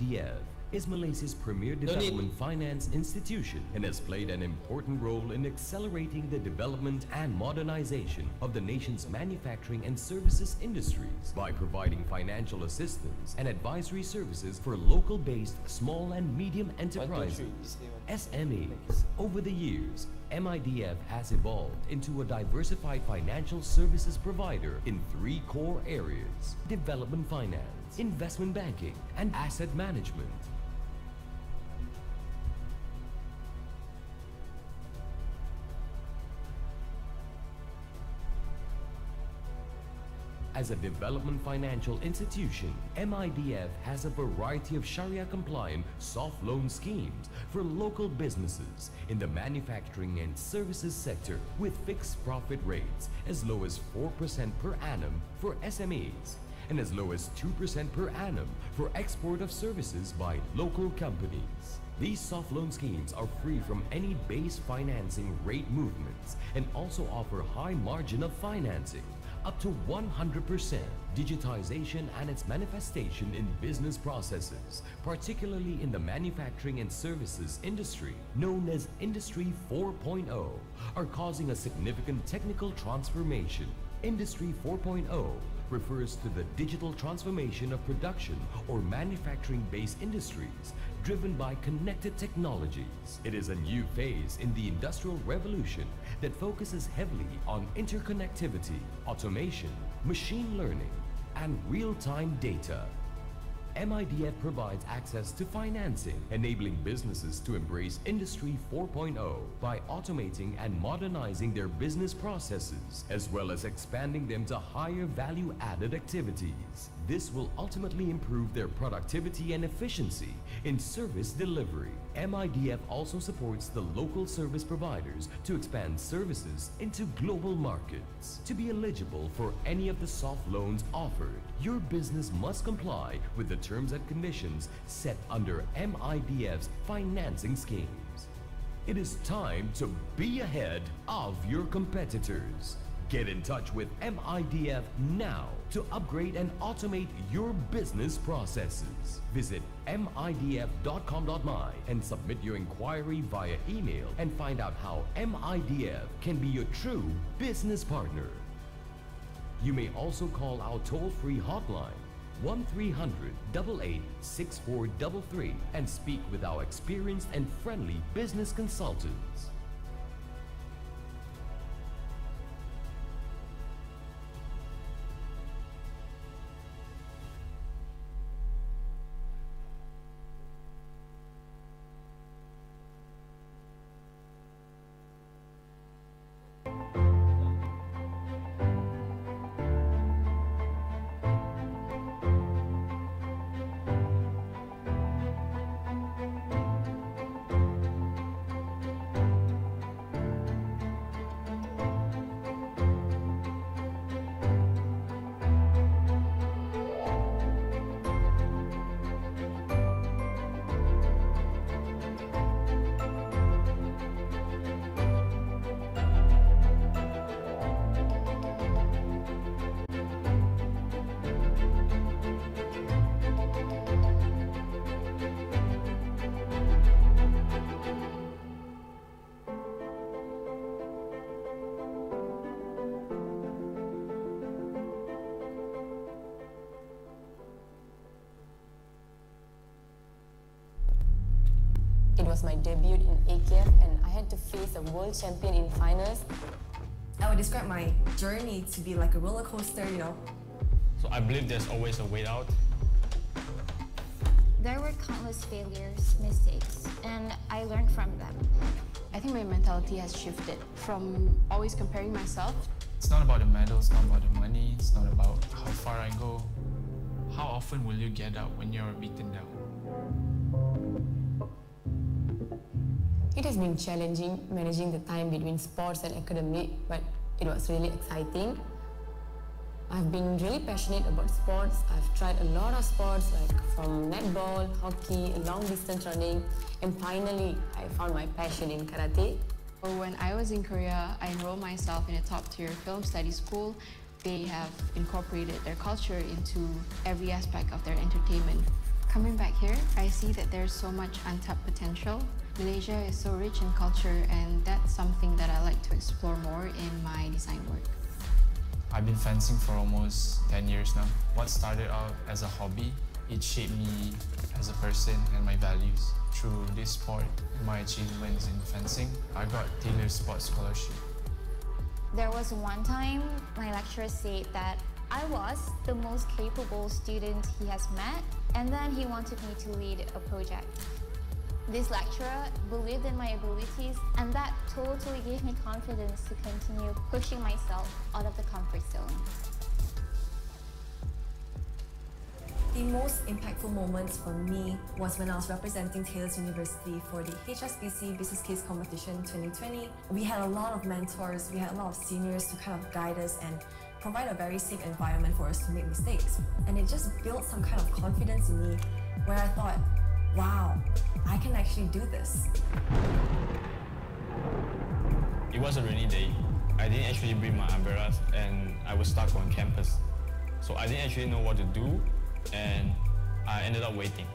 DF is Malaysia's premier development finance institution and has played an important role in accelerating the development and modernization of the nation's manufacturing and services industries by providing financial assistance and advisory services for local-based small and medium enterprises, SMEs. Over the years, MIDF has evolved into a diversified financial services provider in 3 core areas: development finance, investment banking, and asset management. As a development financial institution, MIDF has a variety of Sharia-compliant soft loan schemes for local businesses in the manufacturing and services sector with fixed profit rates as low as 4% per annum for SMEs and as low as 2% per annum for export of services by local companies. These soft loan schemes are free from any base financing rate movements and also offer high margin of financing, up to 100% digitization and its manifestation in business processes, particularly in the manufacturing and services industry, known as Industry 4.0, are causing a significant technical transformation. Industry 4.0 refers to the digital transformation of production or manufacturing-based industries driven by connected technologies. It is a new phase in the Industrial Revolution that focuses heavily on interconnectivity, automation, machine learning, and real-time data. MIDF provides access to financing, enabling businesses to embrace Industry 4.0 by automating and modernizing their business processes, as well as expanding them to higher value-added activities. This will ultimately improve their productivity and efficiency in service delivery. MIDF also supports the local service providers to expand services into global markets. To be eligible for any of the soft loans offered, your business must comply with the terms and conditions set under MIDF's financing schemes. It is time to be ahead of your competitors. Get in touch with MIDF now to upgrade and automate your business processes. Visit midf.com.my and submit your inquiry via email and find out how MIDF can be your true business partner. You may also call our toll-free hotline 1-300-88-6433 and speak with our experienced and friendly business consultants. It was my debut in AKF and I had to face a world champion in finals. I would describe my journey to be like a roller coaster, you know. So I believe there's always a way out. There were countless failures, mistakes, and I learned from them. I think my mentality has shifted from always comparing myself. It's not about the medals, not about the money, it's not about how far I go. How often will you get up when you're beaten down? It has been challenging managing the time between sports and academic, but it was really exciting. I've been really passionate about sports. I've tried a lot of sports like from netball, hockey, long distance running, and finally I found my passion in karate. When I was in Korea, I enrolled myself in a top-tier film studies school. They have incorporated their culture into every aspect of their entertainment. Coming back here, I see that there's so much untapped potential. Malaysia is so rich in culture, and that's something that I like to explore more in my design work. I've been fencing for almost 10 years now. What started out as a hobby, it shaped me as a person and my values. Through this sport, my achievements in fencing, I got tailored sports scholarship. There was one time my lecturer said that I was the most capable student he has met, and then he wanted me to lead a project. This lecturer believed in my abilities, and that totally gave me confidence to continue pushing myself out of the comfort zone. The most impactful moments for me was when I was representing Taylor's University for the HSBC Business Case Competition 2020. We had a lot of mentors, we had a lot of seniors to kind of guide us and provide a very safe environment for us to make mistakes. And it just built some kind of confidence in me where I thought, wow, I can actually do this. It was a rainy day. I didn't actually bring my umbrellas and I was stuck on campus. So I didn't actually know what to do, and I ended up waiting.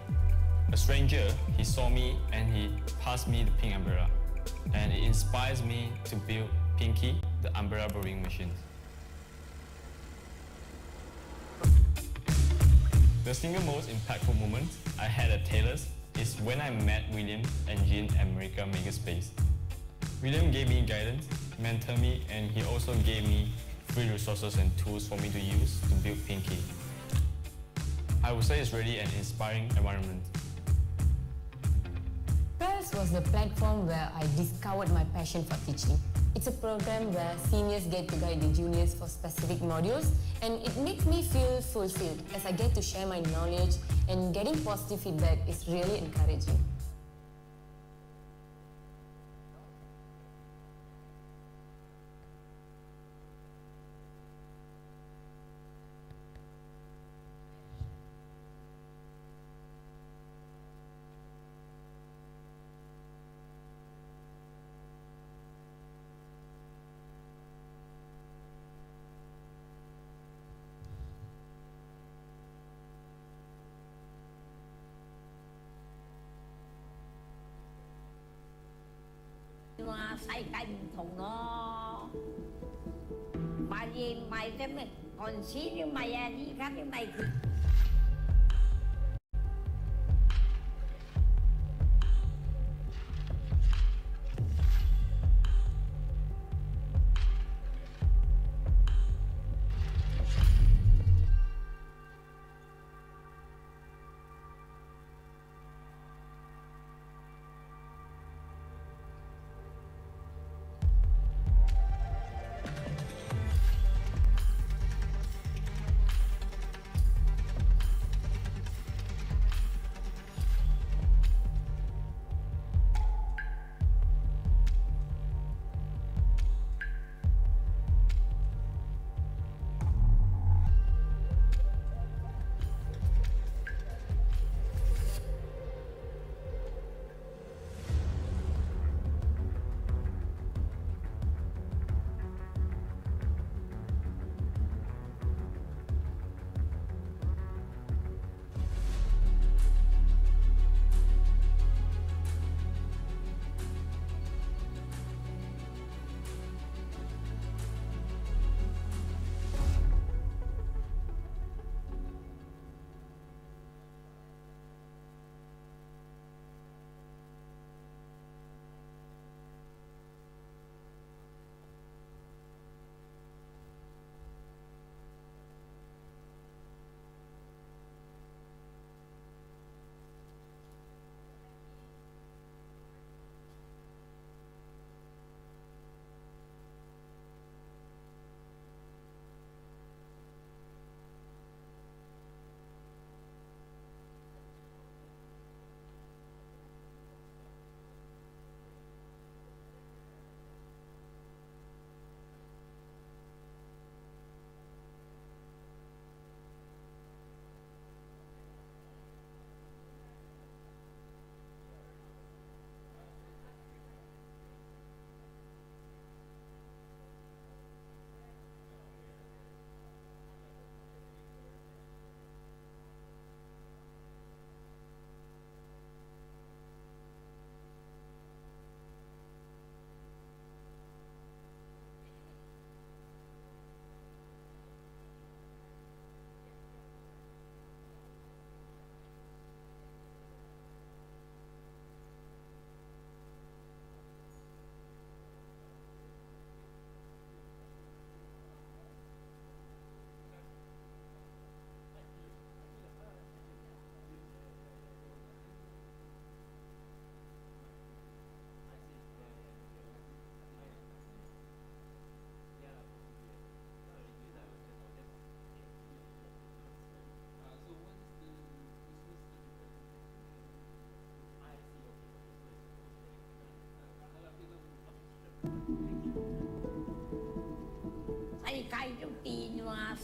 A stranger, he saw me and he passed me the pink umbrella. And it inspires me to build Pinky, the umbrella brewing machine. The single most impactful moment I had at Taylor's is when I met William and Jean at America Makerspace. William gave me guidance, mentored me, and he also gave me free resources and tools for me to use to build Pinky. I would say it's really an inspiring environment. Reprise was the platform where I discovered my passion for teaching. It's a program where seniors get to guide the juniors for specific modules, and it makes me feel fulfilled as I get to share my knowledge, and getting positive feedback is really encouraging. Xay cành thùng nó mà gì mày thế mày còn xí như mày gì khác như mày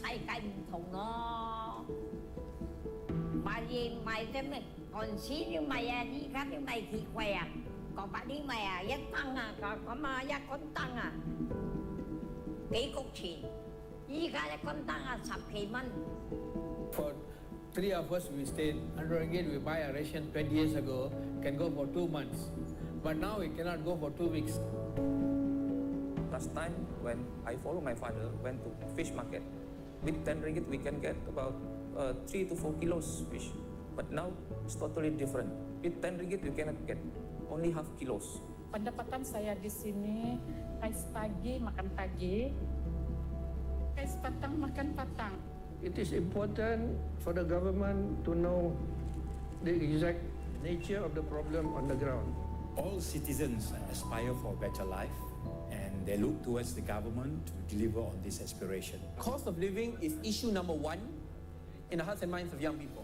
xay canh thùng nó mà gì mày thế mày còn xí như mày đi khác như mày thì khỏe còn bạn đi mày giác tăng có mà giác con tăng cái cục chỉ đi khác giác con tăng sập khí mân. For 3 of us, we stayed 100 ringgit. We buy a ration 20 years ago, can go for 2 months. But now we cannot go for 2 weeks. Last time when I follow my father, went to fish market, with 10 ringgit we can get about 3 to 4 kilos fish. But now it's totally different. With 10 ringgit you cannot get only half kilos. Pendapatan saya di sini, kais pagi makan pagi, kais petang makan petang. It is important for the government to know the exact nature of the problem on the ground. All citizens aspire for a better life and they look towards the government to deliver on this aspiration. Cost of living is issue number 1 in the hearts and minds of young people.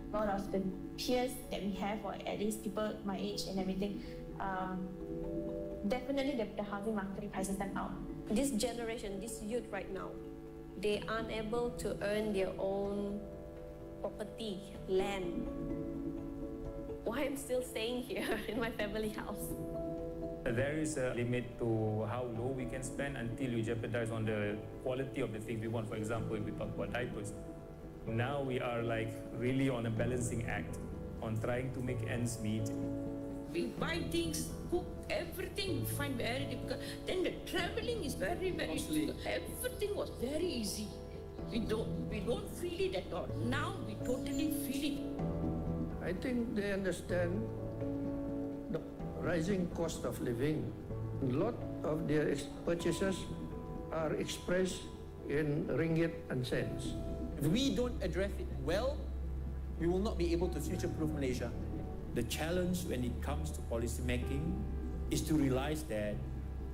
A lot of the peers that we have, or at least people my age and everything, definitely the housing market prices them out. This generation, this youth right now, they aren't able to earn their own property, land. Why I'm still staying here in my family house? There is a limit to how low we can spend until we jeopardize on the quality of the things we want. For example, if we talk about diapers, now we are like really on a balancing act on trying to make ends meet. We buy things, cook everything, find very difficult. Then the traveling is very difficult. Everything was very easy. We don't feel it at all. Now we totally feel it. I think they understand the rising cost of living. A lot of their purchases are expressed in ringgit and cents. If we don't address it well, we will not be able to future-proof Malaysia. The challenge when it comes to policy making is to realize that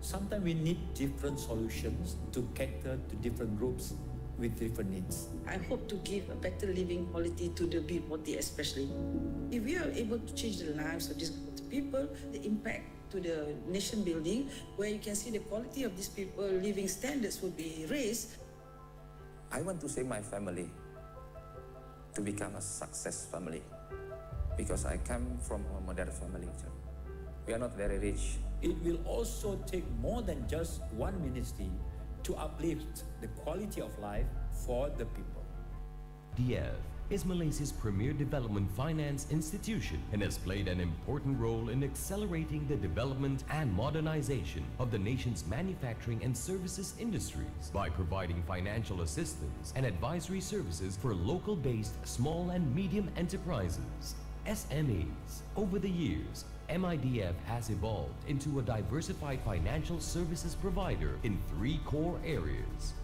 sometimes we need different solutions to cater to different groups with different needs. I hope to give a better living quality to the B40 especially. If we are able to change the lives of these people, the impact to the nation building, where you can see the quality of these people, living standards will be raised. I want to save my family to become a success family because I come from a modern family. We are not very rich. It will also take more than just one ministry to uplift the quality of life for the people. DF is Malaysia's premier development finance institution and has played an important role in accelerating the development and modernization of the nation's manufacturing and services industries by providing financial assistance and advisory services for local-based small and medium enterprises, SMEs. Over the years, MIDF has evolved into a diversified financial services provider in 3 core areas.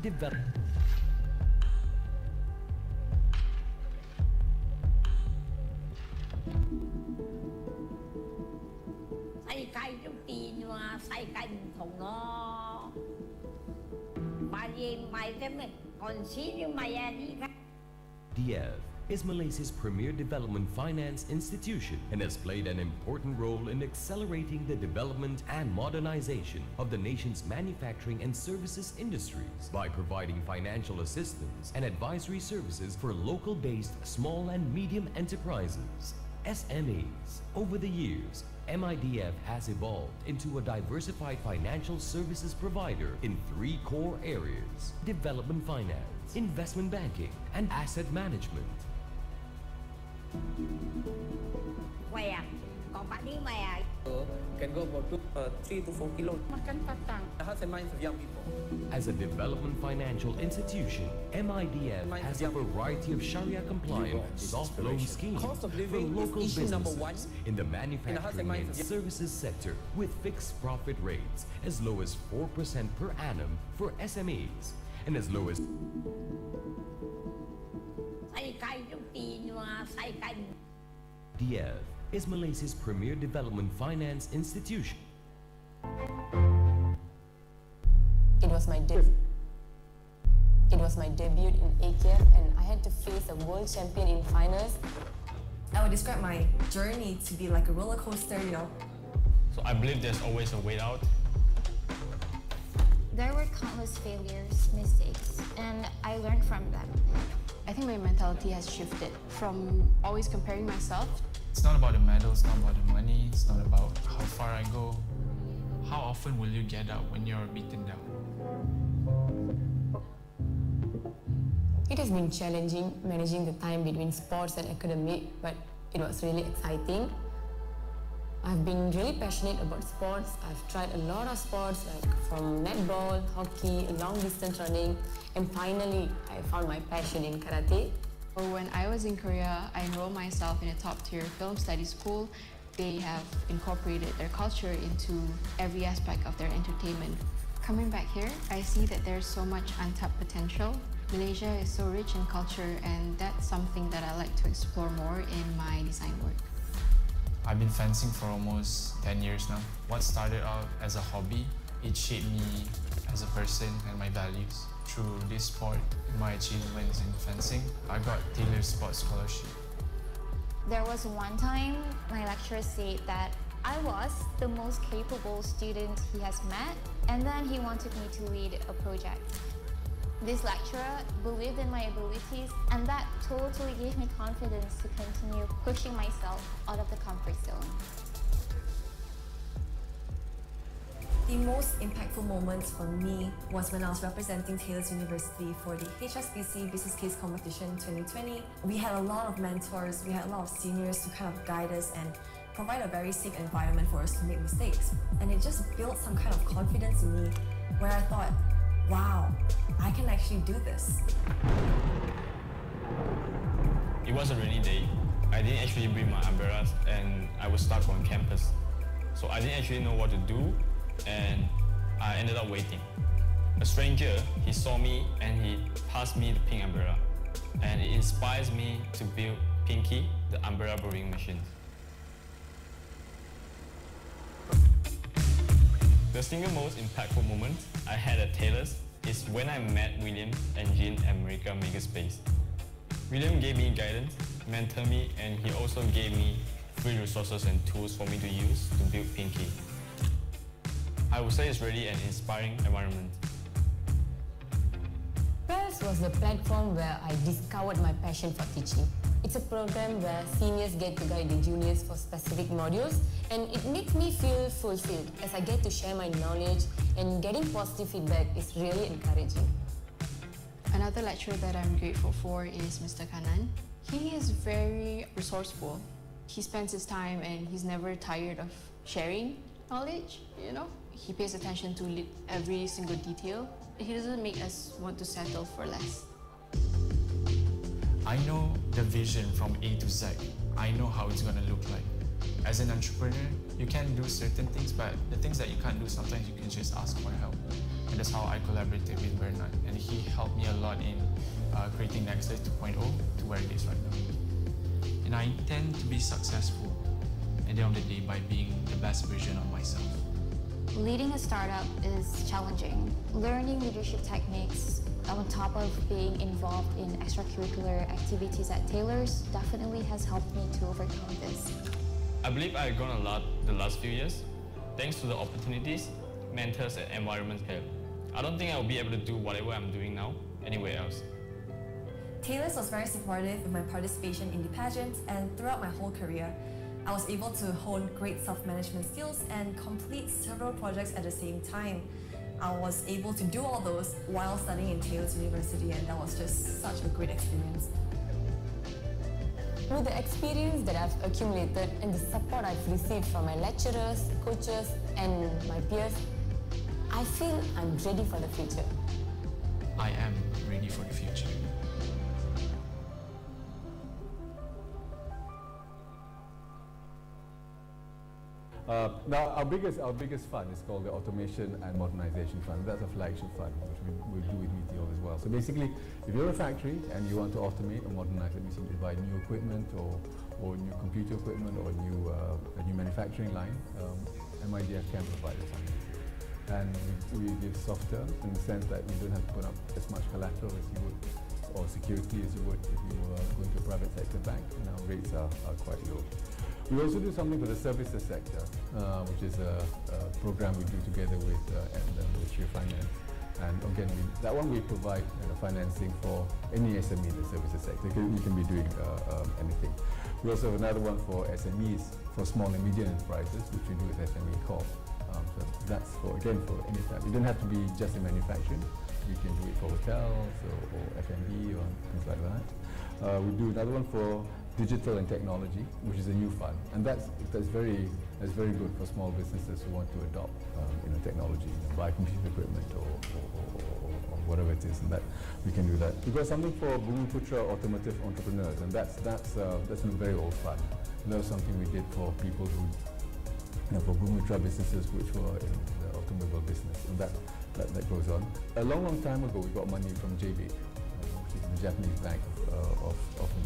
Xay cay trong tiền mà xay canh thùng nó mà gì mày thế mày còn xí như mày đi khác. DF is Malaysia's premier development finance institution and has played an important role in accelerating the development and modernization of the nation's manufacturing and services industries by providing financial assistance and advisory services for local-based small and medium enterprises, SMEs. Over the years, MIDF has evolved into a diversified financial services provider in 3 core areas: development finance, investment banking, and asset management. Khỏe, còn bạn đi mày can go for 3 to 4 kilos. Makan petang. The hearts and minds of young people. As a development financial institution, MIDF has a variety of Sharia-compliant soft loan schemes for local businesses in the manufacturing and services sector with fixed profit rates as low as 4% per annum for SMEs and as low as xay cay trong tiền mà xay canh. DF is Malaysia's premier development finance institution. It was my debut in AKF and I had to face a world champion in finals. I would describe my journey to be like a roller coaster, you know. So I believe there's always a way out. countless failures, mistakes, and I learned from them. I think my mentality has shifted from always comparing myself. It's not about the medal, it's not about the money, it's not about how far I go. How often will you get up when you're beaten down? It has been challenging managing the time between sports and academic, but it was really exciting. I've been really passionate about sports. I've tried a lot of sports, like from netball, hockey, long distance running, and finally I found my passion in karate. When I was in Korea, I enrolled myself in a top-tier film studies school. They have incorporated their culture into every aspect of their entertainment. Coming back here, I see that there's so much untapped potential. Malaysia is so rich in culture, and that's something that I like to explore more in my design work. I've been fencing for almost 10 years now. What started out as a hobby, it shaped me as a person and my values. Through this sport and my achievements in fencing, I got Taylor's Sports Scholarship. There was one time my lecturer said that I was the most capable student he has met, and then he wanted me to lead a project. This lecturer believed in my abilities, and that totally gave me confidence to continue pushing myself out of the comfort zone. The most impactful moments for me was when I was representing Taylor's University for the HSBC Business Case Competition 2020. We had a lot of mentors, we had a lot of seniors to kind of guide us and provide a very safe environment for us to make mistakes. And it just built some kind of confidence in me where I thought, wow, I can actually do this. It was a rainy day. I didn't actually bring my umbrellas and I was stuck on campus. So I didn't actually know what to do, and I ended up waiting. A stranger, he saw me and he passed me the pink umbrella. And it inspires me to build Pinky, the umbrella borrowing machine. The single most impactful moment I had at Taylor's is when I met William and Jean at America Makerspace. William gave me guidance, mentored me, and he also gave me free resources and tools for me to use to build Pinky. I would say it's really an inspiring environment. PERS was the platform where I discovered my passion for teaching. It's a program where seniors get to guide the juniors for specific modules, and it makes me feel fulfilled as I get to share my knowledge, and getting positive feedback is really encouraging. Another lecturer that I'm grateful for is Mr. Kanan. He is very resourceful. He spends his time and he's never tired of sharing knowledge, you know? He pays attention to every single detail. He doesn't make us want to settle for less. I know the vision from A to Z. I know how it's going to look like. As an entrepreneur, you can do certain things, but the things that you can't do, sometimes you can just ask for help. And that's how I collaborated with Bernard. And he helped me a lot in creating Nextlet 2.0 to where it is right now. And I intend to be successful at the end of the day by being the best version of myself. Leading a startup is challenging. Learning leadership techniques on top of being involved in extracurricular activities at Taylor's definitely has helped me to overcome this. I believe I've grown a lot the last few years, thanks to the opportunities, mentors, and environment here. I don't think I'll be able to do whatever I'm doing now anywhere else. Taylor's was very supportive with my participation in the pageant, and throughout my whole career, I was able to hone great self-management skills and complete several projects at the same time. I was able to do all those while studying in Taylor's University, and that was just such a great experience. With the experience that I've accumulated and the support I've received from my lecturers, coaches, and my peers, I feel I'm ready for the future. I am ready for the future. Now, our biggest fund is called the Automation and Modernization Fund. That's a flagship fund, which we do with Meteor as well. So basically, if you're a factory and you want to automate or modernize, that means you need to buy new equipment or new computer equipment or a new manufacturing line, MIDF can provide the funding. And we give softer in the sense that you don't have to put up as much collateral as you would, or security as you would if you were going to a private sector bank, and our rates are quite low. We also do something for the services sector, which is a program we do together with Ministry of Finance. And again, that one we provide financing for any SME in the services sector. You can be doing anything. We also have another one for SMEs, for small and medium enterprises, which we do with SME Corp. So that's for any type. You don't have to be just in manufacturing. You can do it for hotels or F&B or things like that. We do another one for digital and technology, which is a new fund, and that's very good for small businesses who want to adopt technology, buy computer equipment or whatever it is, and that we can do that. We've got something for Bumiputra automotive entrepreneurs, and that's a very old fund. And that was something we did for people who, for Bumiputra businesses which were in the automobile business, and that goes on. A long time ago, we got money from JB, which is the Japanese Bank of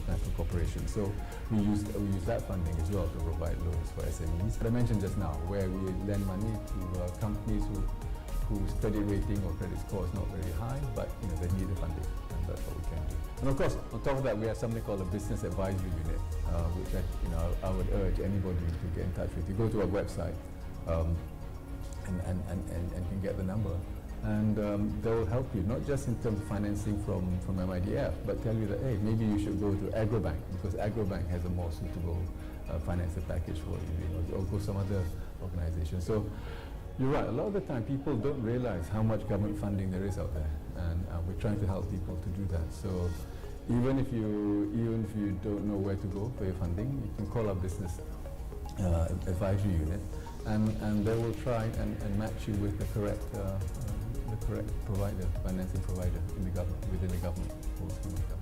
International Corporation. So we use that funding as well to provide loans for SMEs. But I mentioned just now, where we lend money to companies whose credit rating or credit score is not very high, but they need the funding, and that's what we can do. And of course, on top of that, we have something called a business advisory unit, which I would urge anybody to get in touch with. You go to our website and can get the number. And they will help you, not just in terms of financing from MIDF, but tell you that, hey, maybe you should go to Agrobank, because Agrobank has a more suitable financial package for you, or go some other organization. So you're right, a lot of the time people don't realize how much government funding there is out there, and we're trying to help people to do that. So even if you don't know where to go for your funding, you can call our business advisory unit, and they will try and match you with the correct provider, financing provider in the government, within the government, or scheme of government.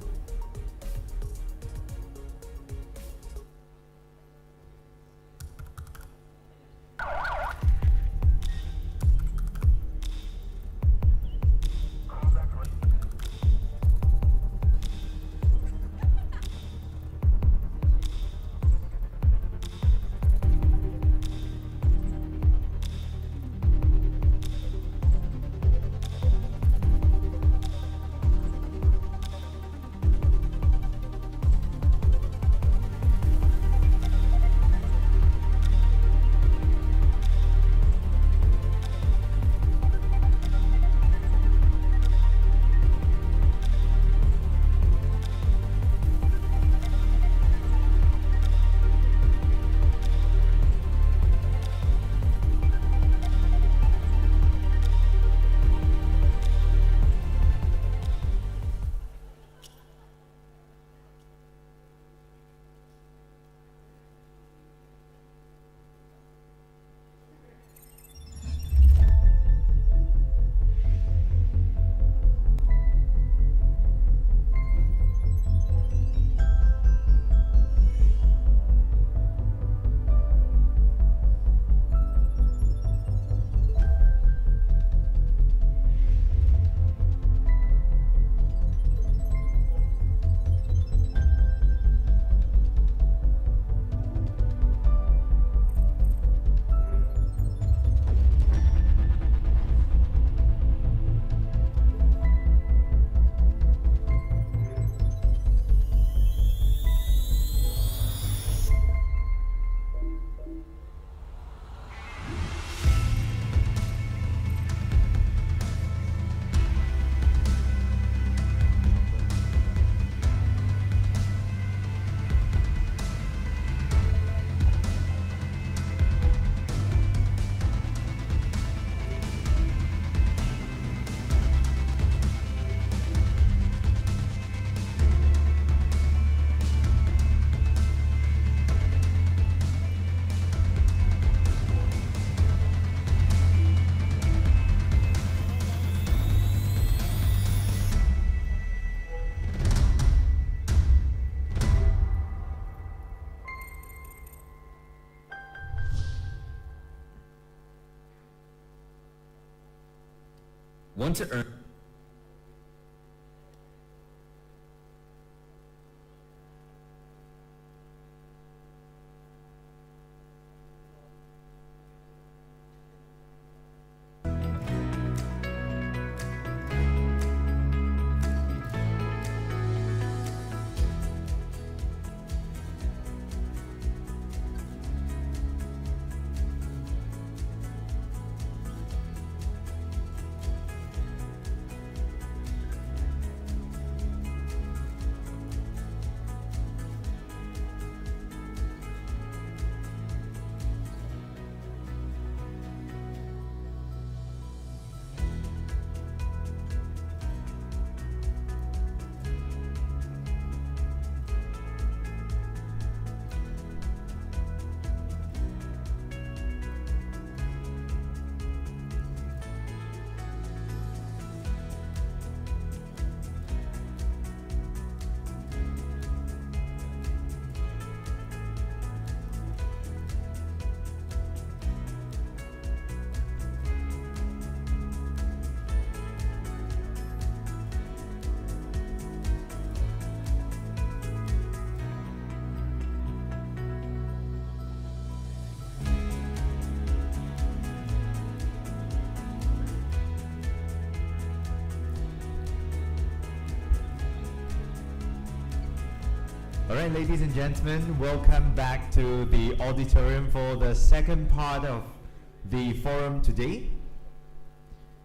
Want to earn All right, ladies and gentlemen, welcome back to the auditorium for the second part of the forum today.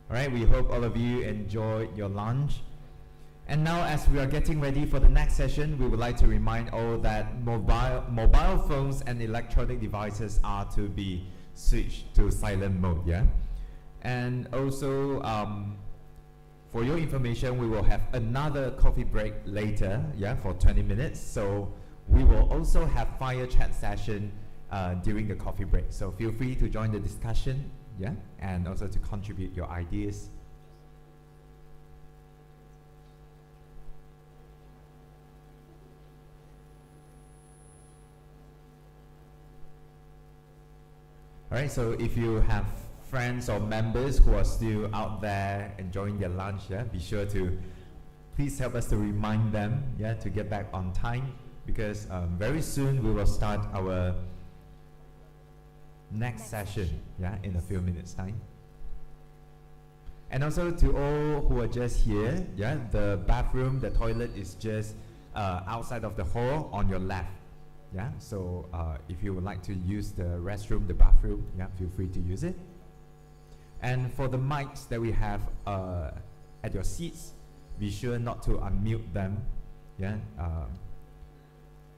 All right, we hope all of you enjoyed your lunch. And now, as we are getting ready for the next session, we would like to remind all that mobile phones and electronic devices are to be switched to silent mode, yeah? And also, for your information, we will have another coffee break later, yeah, for 20 minutes. So we will also have fire chat session during the coffee break. So feel free to join the discussion, yeah, and also to contribute your ideas. All right, so if you have friends or members who are still out there enjoying their lunch, yeah, be sure to please help us to remind them, yeah, to get back on time, because very soon we will start our next session, yeah, in a few minutes time. And also to all who are just here, yeah, the bathroom, the toilet is just outside of the hall on your left. Yeah, so if you would like to use the restroom, the bathroom, yeah, feel free to use it. And for the mics that we have at your seats, be sure not to unmute them, yeah,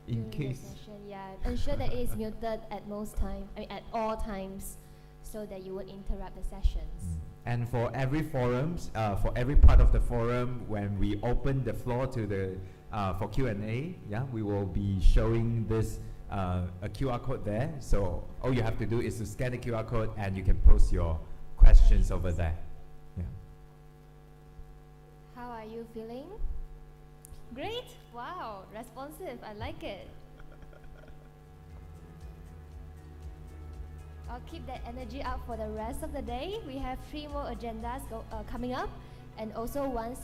in case. Yeah, ensure that it is muted at most time, at all times, so that you won't interrupt the sessions. And for every forums, for every part of the forum, when we open the floor to the for Q&A, yeah, we will be showing this a QR code there. So all you have to do is to scan the QR code, and you can post your questions over there. Yeah. How are you feeling? Great! Wow, responsive. I like it. I'll keep that energy up for the rest of the day. We have 3 more agendas coming up, and also one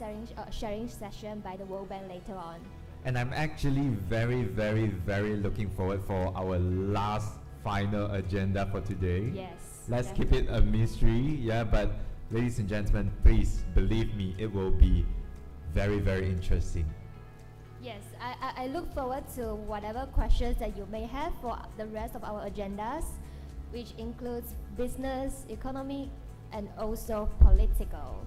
sharing session by the World Bank later on. And I'm actually very, very, very looking forward for our last final agenda for today. Yes. Let's keep it a mystery, yeah, but ladies and gentlemen, please believe me, it will be very, very interesting. Yes, I look forward to whatever questions that you may have for the rest of our agendas, which includes business, economic, and also political.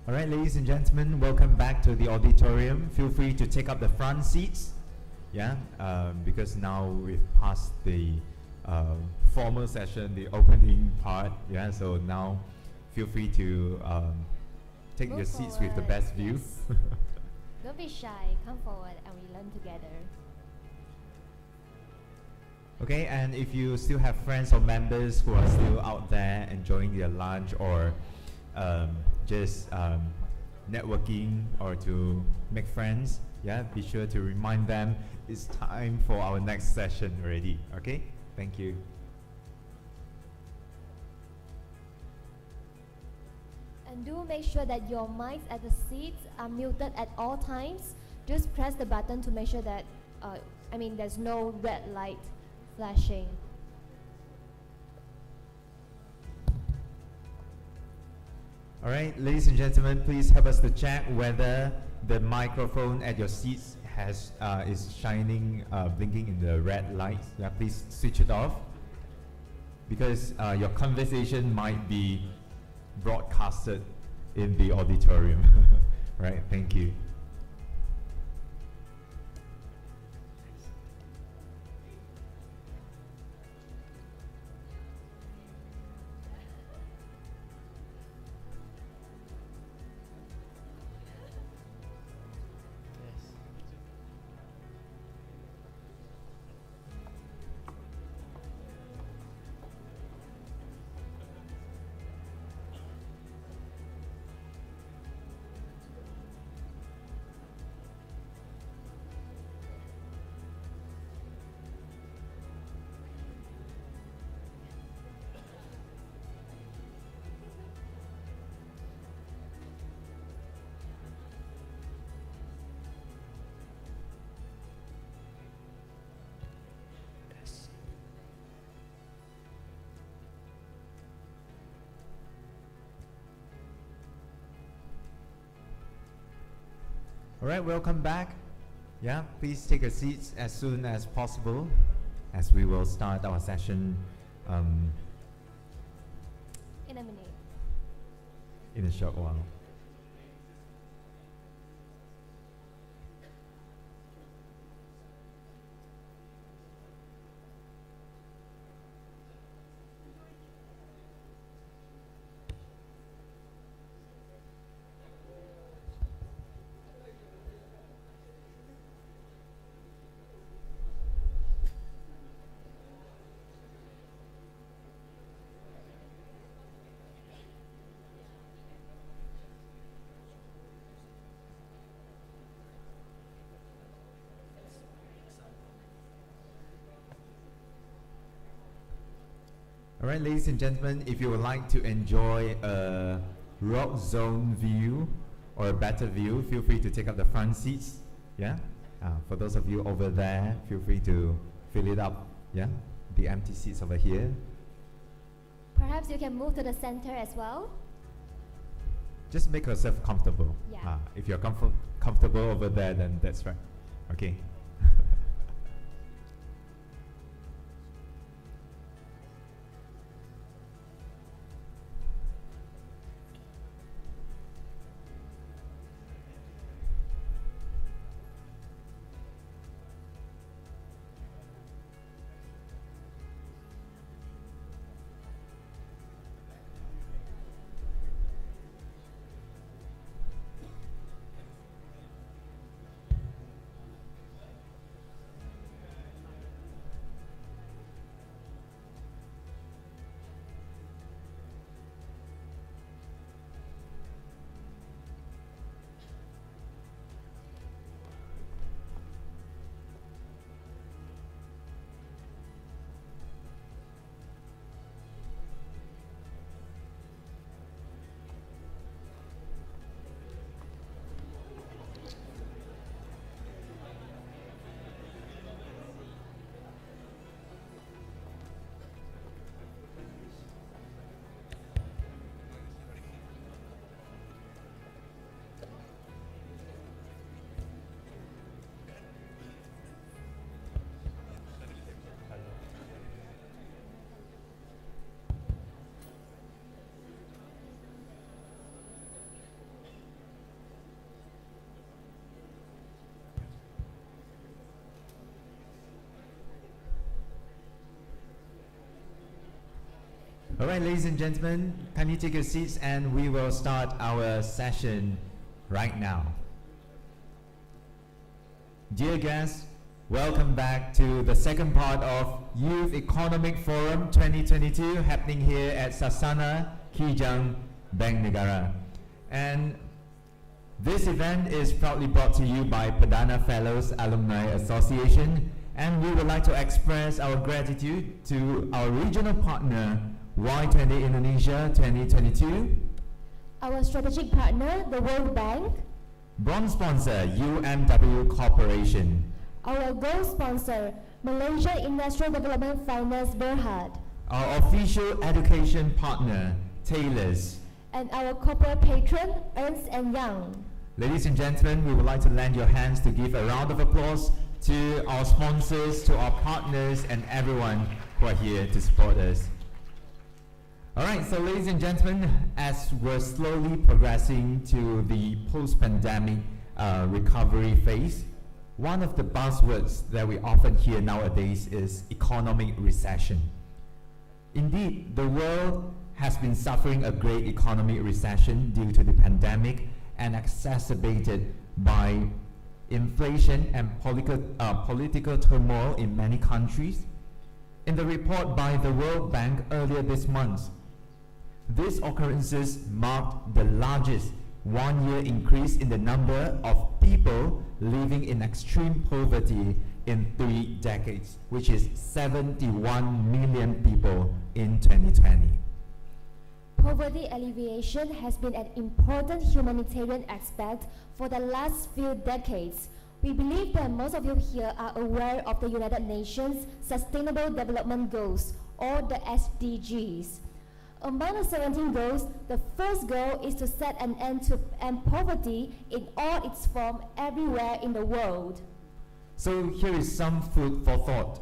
All right, ladies and gentlemen, welcome back to the auditorium. Feel free to take up the front seats, yeah, because now we've passed the formal session, the opening part, yeah, so now feel free to take your seats with the best view. Yes. Don't be shy, come forward and we learn together. Okay, and if you still have friends or members who are still out there enjoying their lunch or just networking or to make friends, yeah, be sure to remind them it's time for our next session already. Okay, thank you. And do make sure that your mics at the seats are muted at all times. Just press the button to make sure that there's no red light flashing. All right, ladies and gentlemen, please help us to check whether the microphone at your seats is shining, blinking in the red lights. Yeah, please switch it off, because your conversation might be broadcasted in the auditorium. Right, thank you. All right, welcome back. Yeah, please take your seats as soon as possible, as we will start our session in a minute. In a short while. All right, ladies and gentlemen, if you would like to enjoy a rock zone view or a better view, feel free to take up the front seats. Yeah. For those of you over there, feel free to fill it up. Yeah. The empty seats over here. Perhaps you can move to the center as well. Just make yourself comfortable. Yeah. If you're comfortable over there, then that's right. Okay. All right, ladies and gentlemen, kindly take your seats and we will start our session right now. Dear guests, welcome back to the second part of Youth Economic Forum 2022 happening here at Sasana Kijang Bank Negara. And this event is proudly brought to you by Perdana Fellows Alumni Association, and we would like to express our gratitude to our regional partner Y20 Indonesia 2022, our strategic partner, the World Bank, bronze sponsor UMW Corporation, our gold sponsor, Malaysia Industrial Development Finance Berhad, our official education partner, Taylors, and our corporate patron, Ernst & Young. Ladies and gentlemen, we would like to lend your hands to give a round of applause to our sponsors, to our partners, and everyone who are here to support us. Alright, so ladies and gentlemen, as we're slowly progressing to the post-pandemic recovery phase, one of the buzzwords that we often hear nowadays is economic recession. Indeed, the world has been suffering a great economic recession due to the pandemic and exacerbated by inflation and political turmoil in many countries. In the report by the World Bank earlier this month, these occurrences marked the largest one-year increase in the number of people living in extreme poverty in 3 decades, which is 71 million people in 2020. Poverty alleviation has been an important humanitarian aspect for the last few decades. We believe that most of you here are aware of the United Nations Sustainable Development Goals, or the SDGs. Among the 17 goals, the first goal is to set an end to poverty in all its forms everywhere in the world. So here is some food for thought.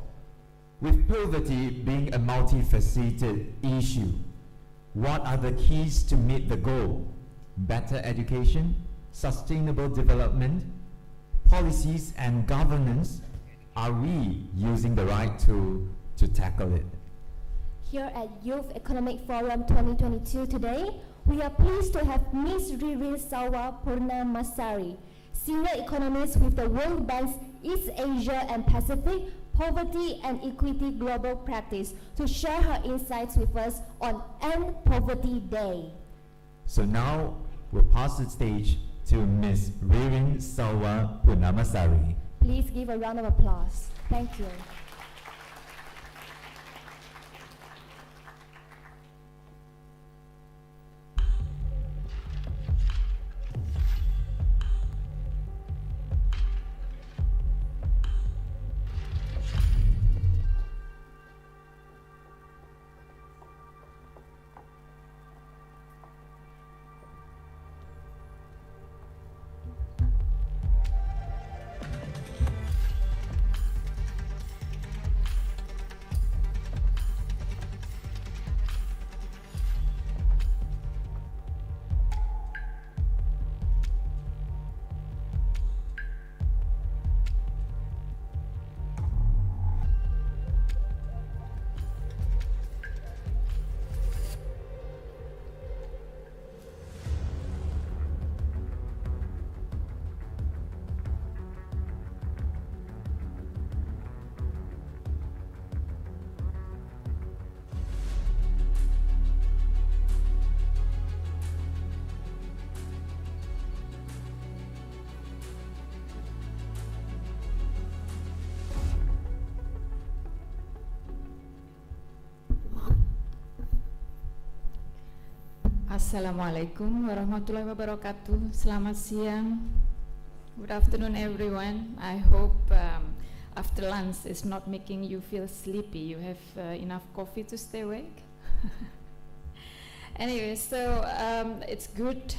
With poverty being a multifaceted issue, what are the keys to meet the goal? Better education, sustainable development, policies and governance. Are we using the right tool to tackle it? Here at Youth Economic Forum 2022 today, we are pleased to have Ms. Ririn Salwa Purnamasari, Senior Economist with the World Bank's East Asia and Pacific Poverty and Equity Global Practice, to share her insights with us on End Poverty Day. So now we'll pass the stage to Ms. Ririn Salwa Purnamasari. Please give a round of applause. Thank you. Assalamualaikum warahmatullahi wabarakatuh. Selamat siang. Good afternoon, everyone. I hope after lunch is not making you feel sleepy. You have enough coffee to stay awake. Anyway, so it's good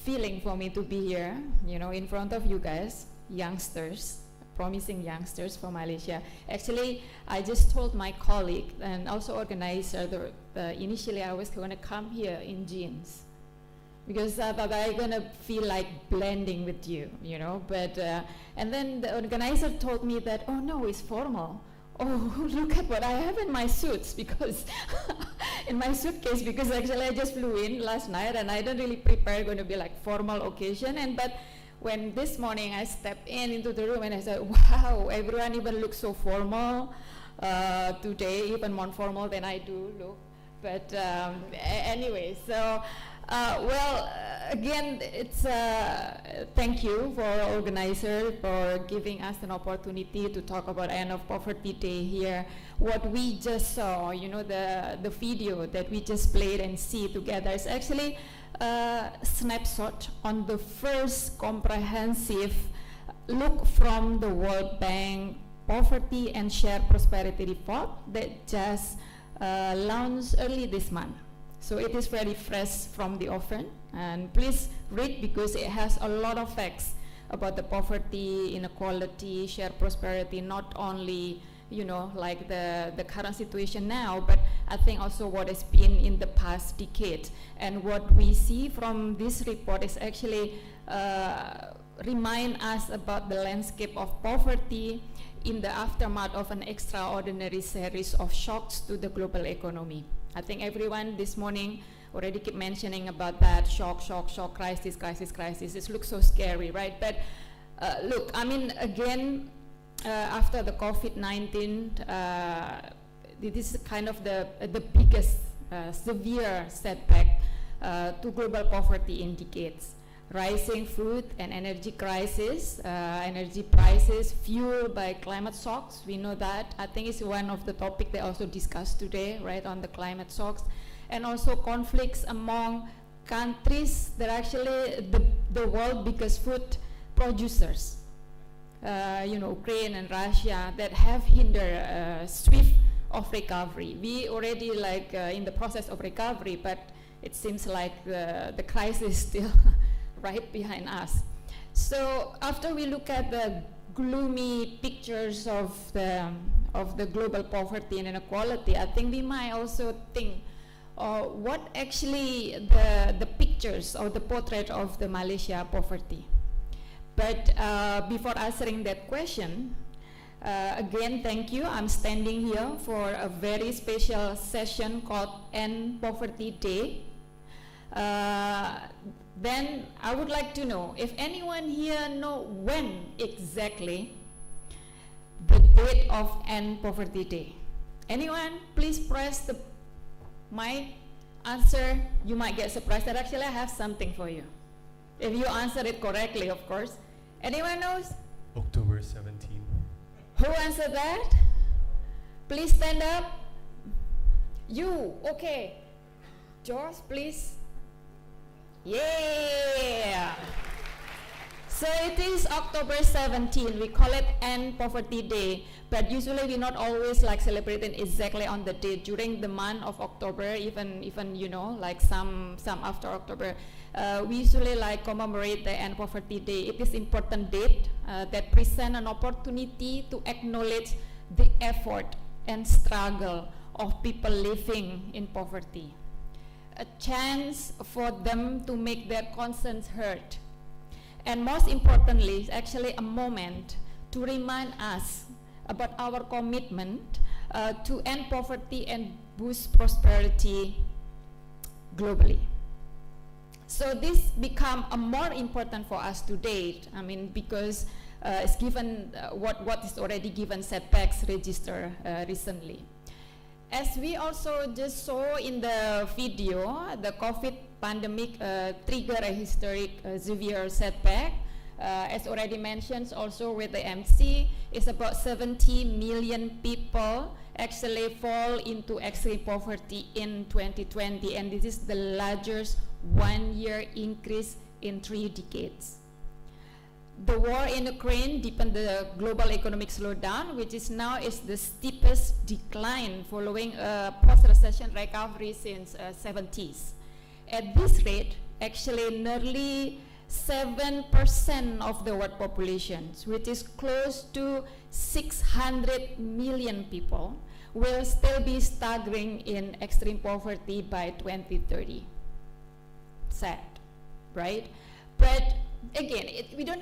feeling for me to be here, you know, in front of you guys, youngsters, promising youngsters from Malaysia. Actually, I just told my colleague and also organizer initially I was going to come here in jeans because I thought I'm going to feel like blending with you, you know, but and then the organizer told me that, oh no, it's formal. Oh, look at what I have in my suits, because in my suitcase, because actually I just flew in last night and I don't really prepare going to be like formal occasion. And but when this morning I stepped into the room and I said, wow, everyone even looks so formal today, even more formal than I do look. But anyway, so again, it's thank you for organizer for giving us an opportunity to talk about End of Poverty Day here. What we just saw, you know, the video that we just played and see together is actually a snapshot on the first comprehensive look from the World Bank Poverty and Shared Prosperity Report that just launched early this month. So it is very fresh from the oven, and please read because it has a lot of facts about the poverty, inequality, shared prosperity, not only like the current situation now, but I think also what has been in the past decade. And what we see from this report is actually remind us about the landscape of poverty in the aftermath of an extraordinary series of shocks to the global economy. I think everyone this morning already keep mentioning about that shock, crisis. It looks so scary, right? But look, I mean, again, after the COVID-19, this is kind of the biggest severe setback to global poverty in decades. Rising food and energy crisis, energy prices fueled by climate shocks. We know that. I think it's one of the topics they also discussed today, right, on the climate shocks. And also conflicts among countries that are actually the world's biggest food producers. Ukraine and Russia, that have hindered swift of recovery. We already in the process of recovery, but it seems like the crisis is still right behind us. So after we look at the gloomy pictures of the global poverty and inequality, I think we might also think what actually the pictures or the portrait of the Malaysia poverty. But before answering that question, again, thank you. I'm standing here for a very special session called End Poverty Day. Then I would like to know if anyone here know when exactly the date of End Poverty Day. Anyone? Please press the mic. Answer. You might get surprised that actually I have something for you. If you answer it correctly, of course. Anyone knows? October 17. Who answered that? Please stand up. You, okay. George, please. Yeah. So it is October 17. We call it End Poverty Day. But usually we're not always celebrating exactly on the date. During the month of October, even some after October, we usually commemorate the End Poverty Day. It is important date that present an opportunity to acknowledge the effort and struggle of people living in poverty. A chance for them to make their concerns heard. And most importantly, it's actually a moment to remind us about our commitment to end poverty and boost prosperity globally. So this become more important for us today. I mean, because it's given what is already given setbacks register recently. As we also just saw in the video, the COVID pandemic triggered a historic severe setback. As already mentioned also with the MC, it's about 70 million people actually fall into extreme poverty in 2020, and this is the largest one-year increase in 3 decades. The war in Ukraine deepened the global economic slowdown, which is now the steepest decline following a post-recession recovery since 70s. At this rate, actually nearly 7% of the world population, which is close to 600 million people, will still be staggering in extreme poverty by 2030. Sad, right? But again,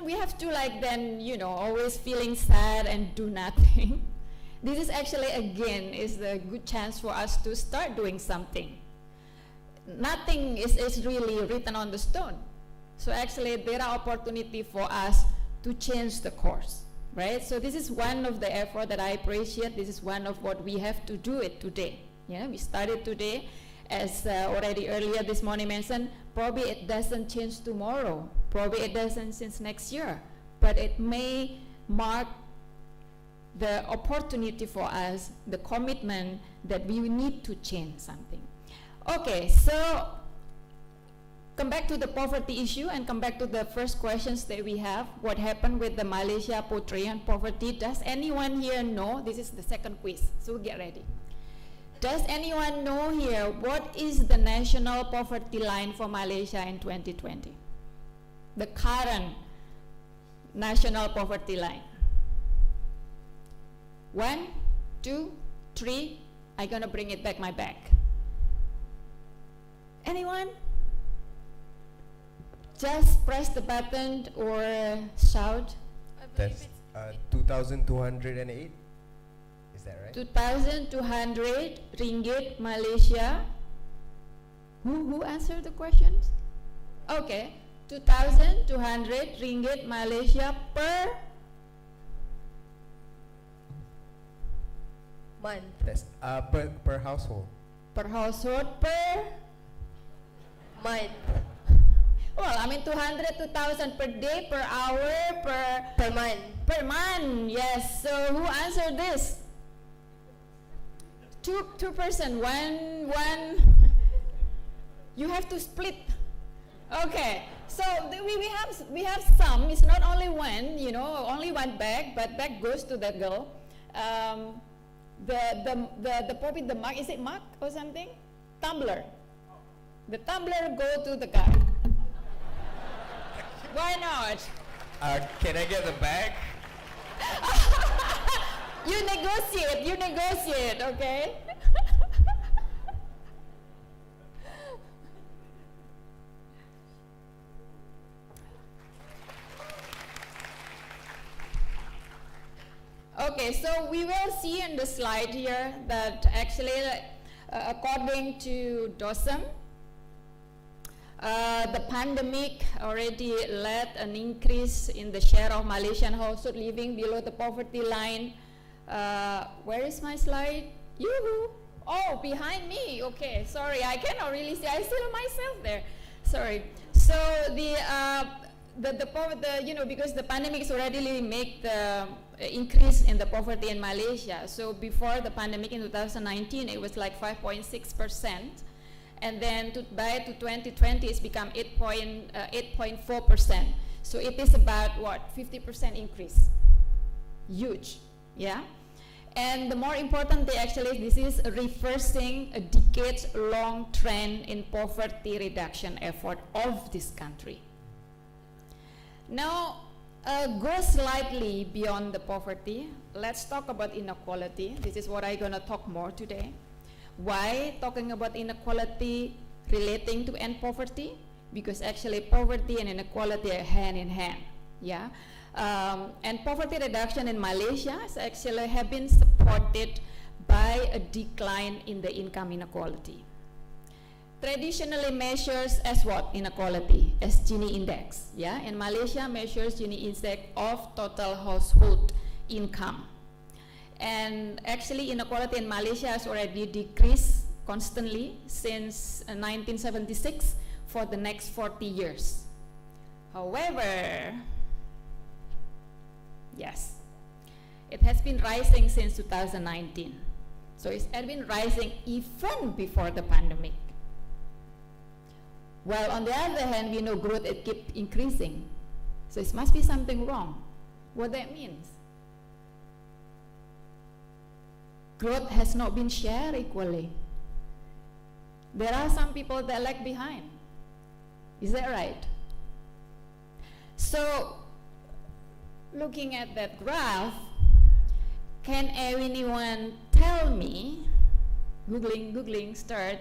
we have to always feeling sad and do nothing. This is actually again is the good chance for us to start doing something. Nothing is really written on the stone. So actually there are opportunity for us to change the course, right? So this is one of the effort that I appreciate. This is one of what we have to do it today. Yeah, we started today, as already earlier this morning mentioned. Probably it doesn't change tomorrow. Probably it doesn't change next year. But it may mark the opportunity for us, the commitment that we need to change something. Okay, so come back to the poverty issue and come back to the first questions that we have. What happened with the Malaysia portray on poverty? Does anyone here know? This is the second quiz, so get ready. Does anyone know here what is the national poverty line for Malaysia in 2020? The current national poverty line. 1, 2, 3. I'm gonna bring it back my bag. Anyone? Just press the button or shout. That's 2,208. Is that right? 2,200 ringgit Malaysia. Who answered the questions? Okay, 2,200 ringgit Malaysia per month. That's per household. Per household per month. Well, I mean 200, 2,000 per day, per hour, per month. Per month, yes. So who answered this? Two person, one. You have to split. Okay. So we have some. It's not only one. Only one bag, but bag goes to that girl. The profit, the mark, is it mark or something? Tumbler. The tumbler go to the guy. Why not? Can I get the bag? You negotiate, okay? Okay, so we will see in the slide here that actually, according to DOSM, the pandemic already led an increase in the share of Malaysian households living below the poverty line. Where is my slide? Yoo-hoo! Oh, behind me. Okay, sorry, I cannot really see. I see myself there. Sorry. So because the pandemic has already make the increase in the poverty in Malaysia. So before the pandemic in 2019, it was like 5.6%. And then by 2020, it's become 8.4%. So it is about 50% increase. Huge, yeah. And the more important thing actually, this is reversing a decades-long trend in poverty reduction effort of this country. Now, go slightly beyond the poverty. Let's talk about inequality. This is what I'm gonna talk more today. Why talking about inequality relating to end poverty? Because actually poverty and inequality are hand in hand, yeah? And poverty reduction in Malaysia actually have been supported by a decline in the income inequality. Traditionally measures as what? Inequality, as Gini index, yeah? In Malaysia measures Gini index of total household income. And actually inequality in Malaysia has already decreased constantly since 1976 for the next 40 years. However, yes, it has been rising since 2019. So it has been rising even before the pandemic. Well, on the other hand, we know growth, it keeps increasing. So it must be something wrong. What that means? Growth has not been shared equally. There are some people that lag behind. Is that right? So, looking at that graph, can anyone tell me, Googling, start,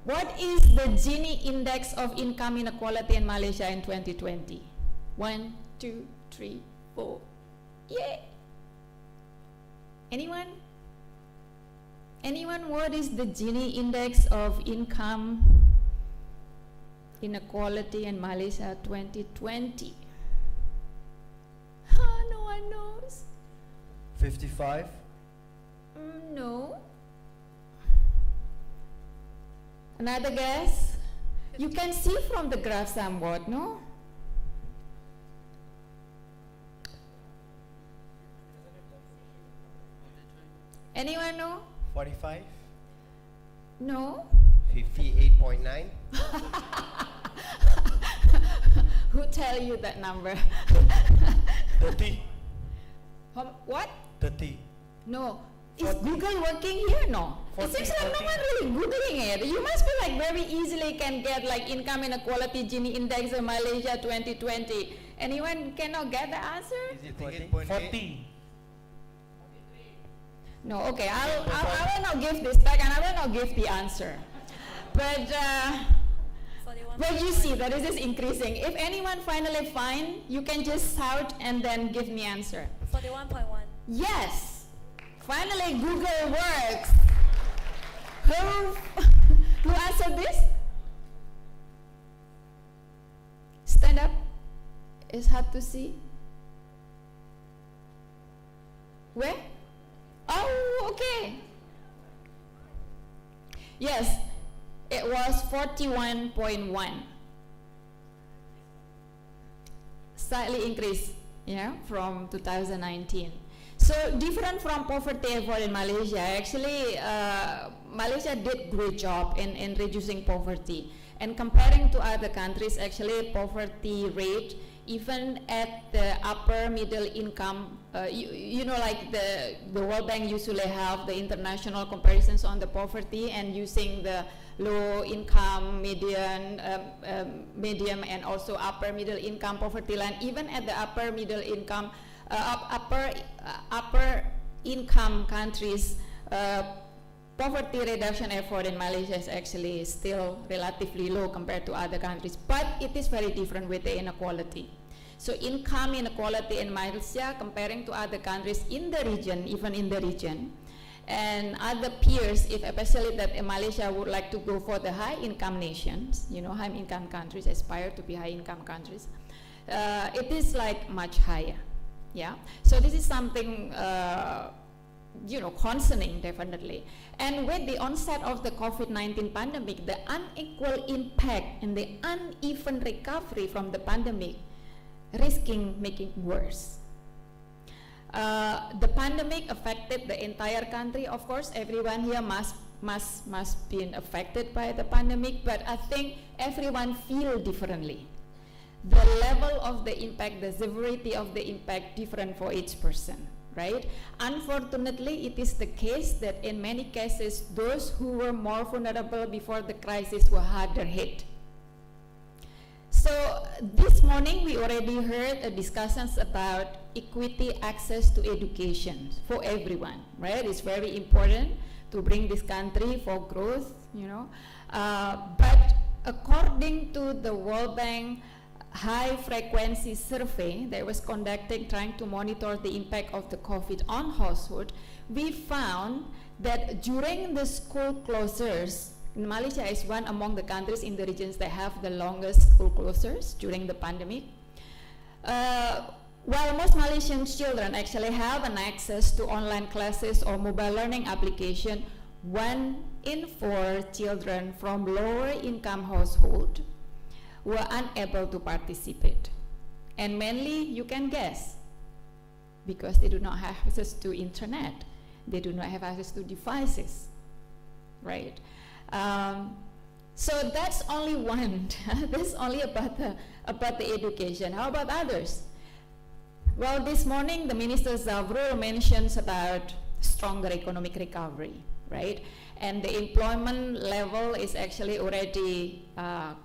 what is the Gini index of income inequality in Malaysia in 2020? 1, 2, 3, 4. Yay! Anyone? Anyone, what is the Gini index of income inequality in Malaysia 2020? No one knows. 55? No. Another guess? You can see from the graph somewhat, no? Anyone know? 45? No. 58.9? Who tell you that number? 30? What? 30. No. Is Google working here? No. It seems like no one really Googling it. You must be like very easily can get like income inequality Gini index of Malaysia 2020. Anyone cannot get the answer? Is it 40? No, okay, I will not give this back and I will not give the answer. But you see that it is increasing. If anyone finally find, you can just shout and then give me answer. 41.1. Yes, finally Google works. Who answered this? Stand up. It's hard to see. Where? Oh, okay. Yes, it was 41.1. Slightly increased, yeah, from 2019. So different from poverty effort in Malaysia. Actually, Malaysia did great job in reducing poverty. And comparing to other countries, actually poverty rate, even at the upper middle income, you know, like the World Bank usually have the international comparisons on the poverty and using the low income, medium, and also upper middle income poverty line. Even at the upper middle income, upper income countries, poverty reduction effort in Malaysia is actually still relatively low compared to other countries, but it is very different with the inequality. So income inequality in Malaysia comparing to other countries in the region, even in the region, and other peers, if especially that Malaysia would like to go for the high income nations, you know, high income countries aspire to be high income countries, it is like much higher. Yeah, so this is something you know, concerning definitely. And with the onset of the COVID-19 pandemic, the unequal impact and the uneven recovery from the pandemic risking making worse. The pandemic affected the entire country. Of course, everyone here must be affected by the pandemic, but I think everyone feel differently. The level of the impact, the severity of the impact different for each person, right? Unfortunately, it is the case that in many cases, those who were more vulnerable before the crisis were harder hit. So this morning, we already heard discussions about equity access to education for everyone, right? It's very important to bring this country for growth, you know. But according to the World Bank high frequency survey that was conducted trying to monitor the impact of the COVID on household, we found that during the school closures, Malaysia is one among the countries in the regions that have the longest school closures during the pandemic. While most Malaysian children actually have an access to online classes or mobile learning application, 1 in 4 children from lower income household were unable to participate. And mainly, you can guess, because they do not have access to internet, they do not have access to devices, right? So that's only one. That's only about the education. How about others? Well, this morning the Minister Zavrul mentions about stronger economic recovery, right? And the employment level is actually already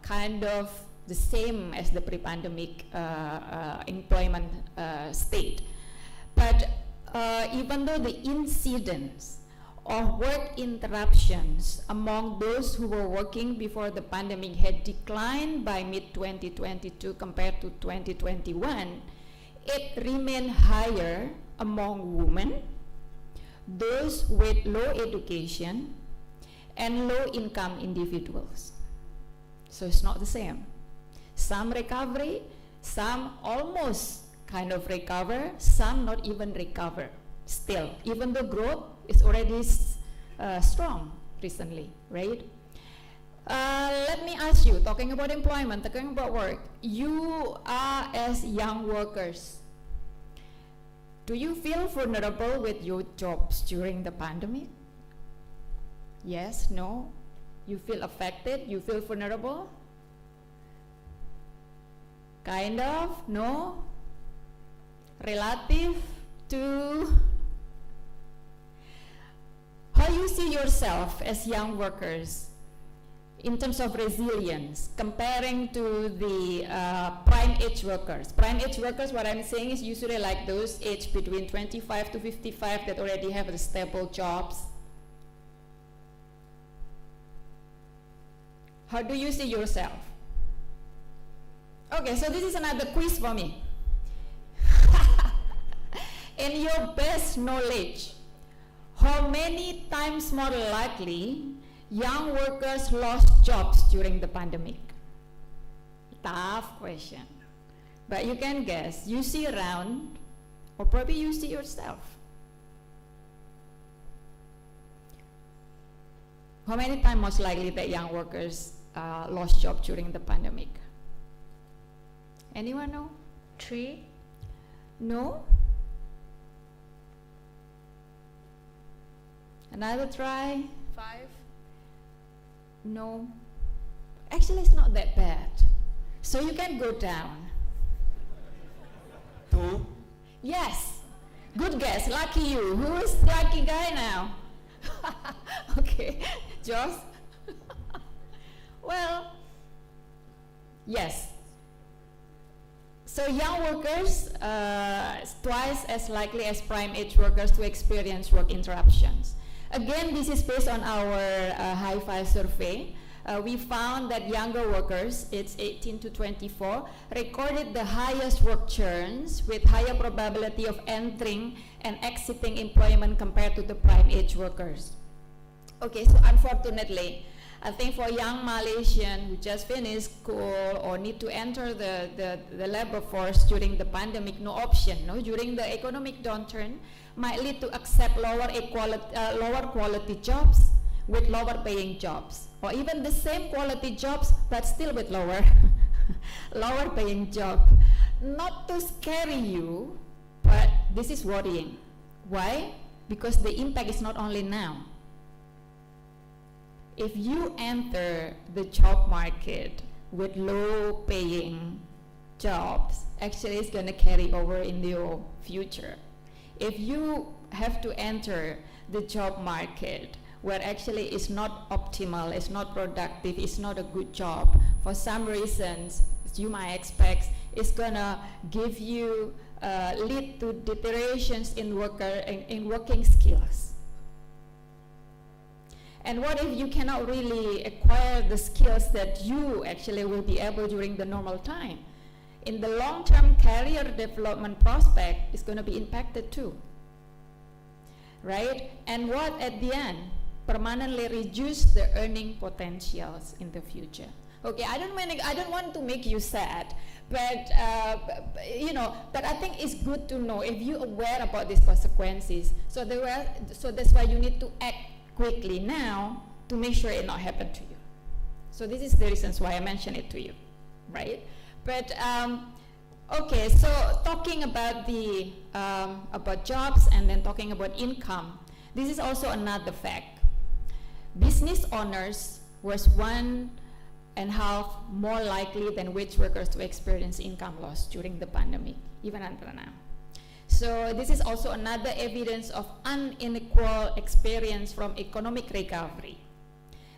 kind of the same as the pre-pandemic employment state. But even though the incidence of work interruptions among those who were working before the pandemic had declined by mid-2022 compared to 2021, it remained higher among women, those with low education, and low-income individuals. So it's not the same. Some recovery, some almost kind of recover, some not even recover still, even though growth is already strong recently, right? Let me ask you, talking about employment, talking about work, you are as young workers, do you feel vulnerable with your jobs during the pandemic? Yes, no? You feel affected? You feel vulnerable? Kind of? No? Relative to? how you see yourself as young workers in terms of resilience, comparing to the prime age workers. Prime age workers, what I'm saying is usually like those aged between 25 to 55 that already have the stable jobs. How do you see yourself? Okay, so this is another quiz for me. In your best knowledge, how many times more likely young workers lost jobs during the pandemic? Tough question. But you can guess. You see around, or probably you see yourself. How many times most likely that young workers lost jobs during the pandemic? Anyone know? 3. No? Another try? 5. No. Actually, it's not that bad. So you can go down. 2. Yes. Good guess. Lucky you. Who is the lucky guy now? Okay. Josh? Well, yes. So young workers twice as likely as prime age workers to experience work interruptions. Again, this is based on our Hi-Fi survey. We found that younger workers, it's 18 to 24, recorded the highest work churns with higher probability of entering and exiting employment compared to the prime age workers. Okay, so unfortunately, I think for young Malaysian who just finished school or need to enter the labor force during the pandemic, no option. No, during the economic downturn, might lead to accept lower quality jobs with lower paying jobs, or even the same quality jobs but still with lower paying job. Not to scare you, but this is worrying. Why? Because the impact is not only now. If you enter the job market with low paying jobs, actually it's going to carry over in your future. If you have to enter the job market where actually it's not optimal, it's not productive, it's not a good job, for some reasons you might expect it's going to give you, lead to deteriorations in working skills. And what if you cannot really acquire the skills that you actually will be able during the normal time? In the long-term career development prospect is going to be impacted too, right? And what at the end? Permanently reduce the earning potentials in the future. Okay, I don't want to make you sad, but but I think it's good to know if you're aware about these consequences. So that's why you need to act quickly now to make sure it not happen to you. So this is the reasons why I mentioned it to you, right? But okay, so talking about the about jobs and then talking about income, this is also another fact. Business owners was 1.5 more likely than wage workers to experience income loss during the pandemic, even until now. So this is also another evidence of unequal experience from economic recovery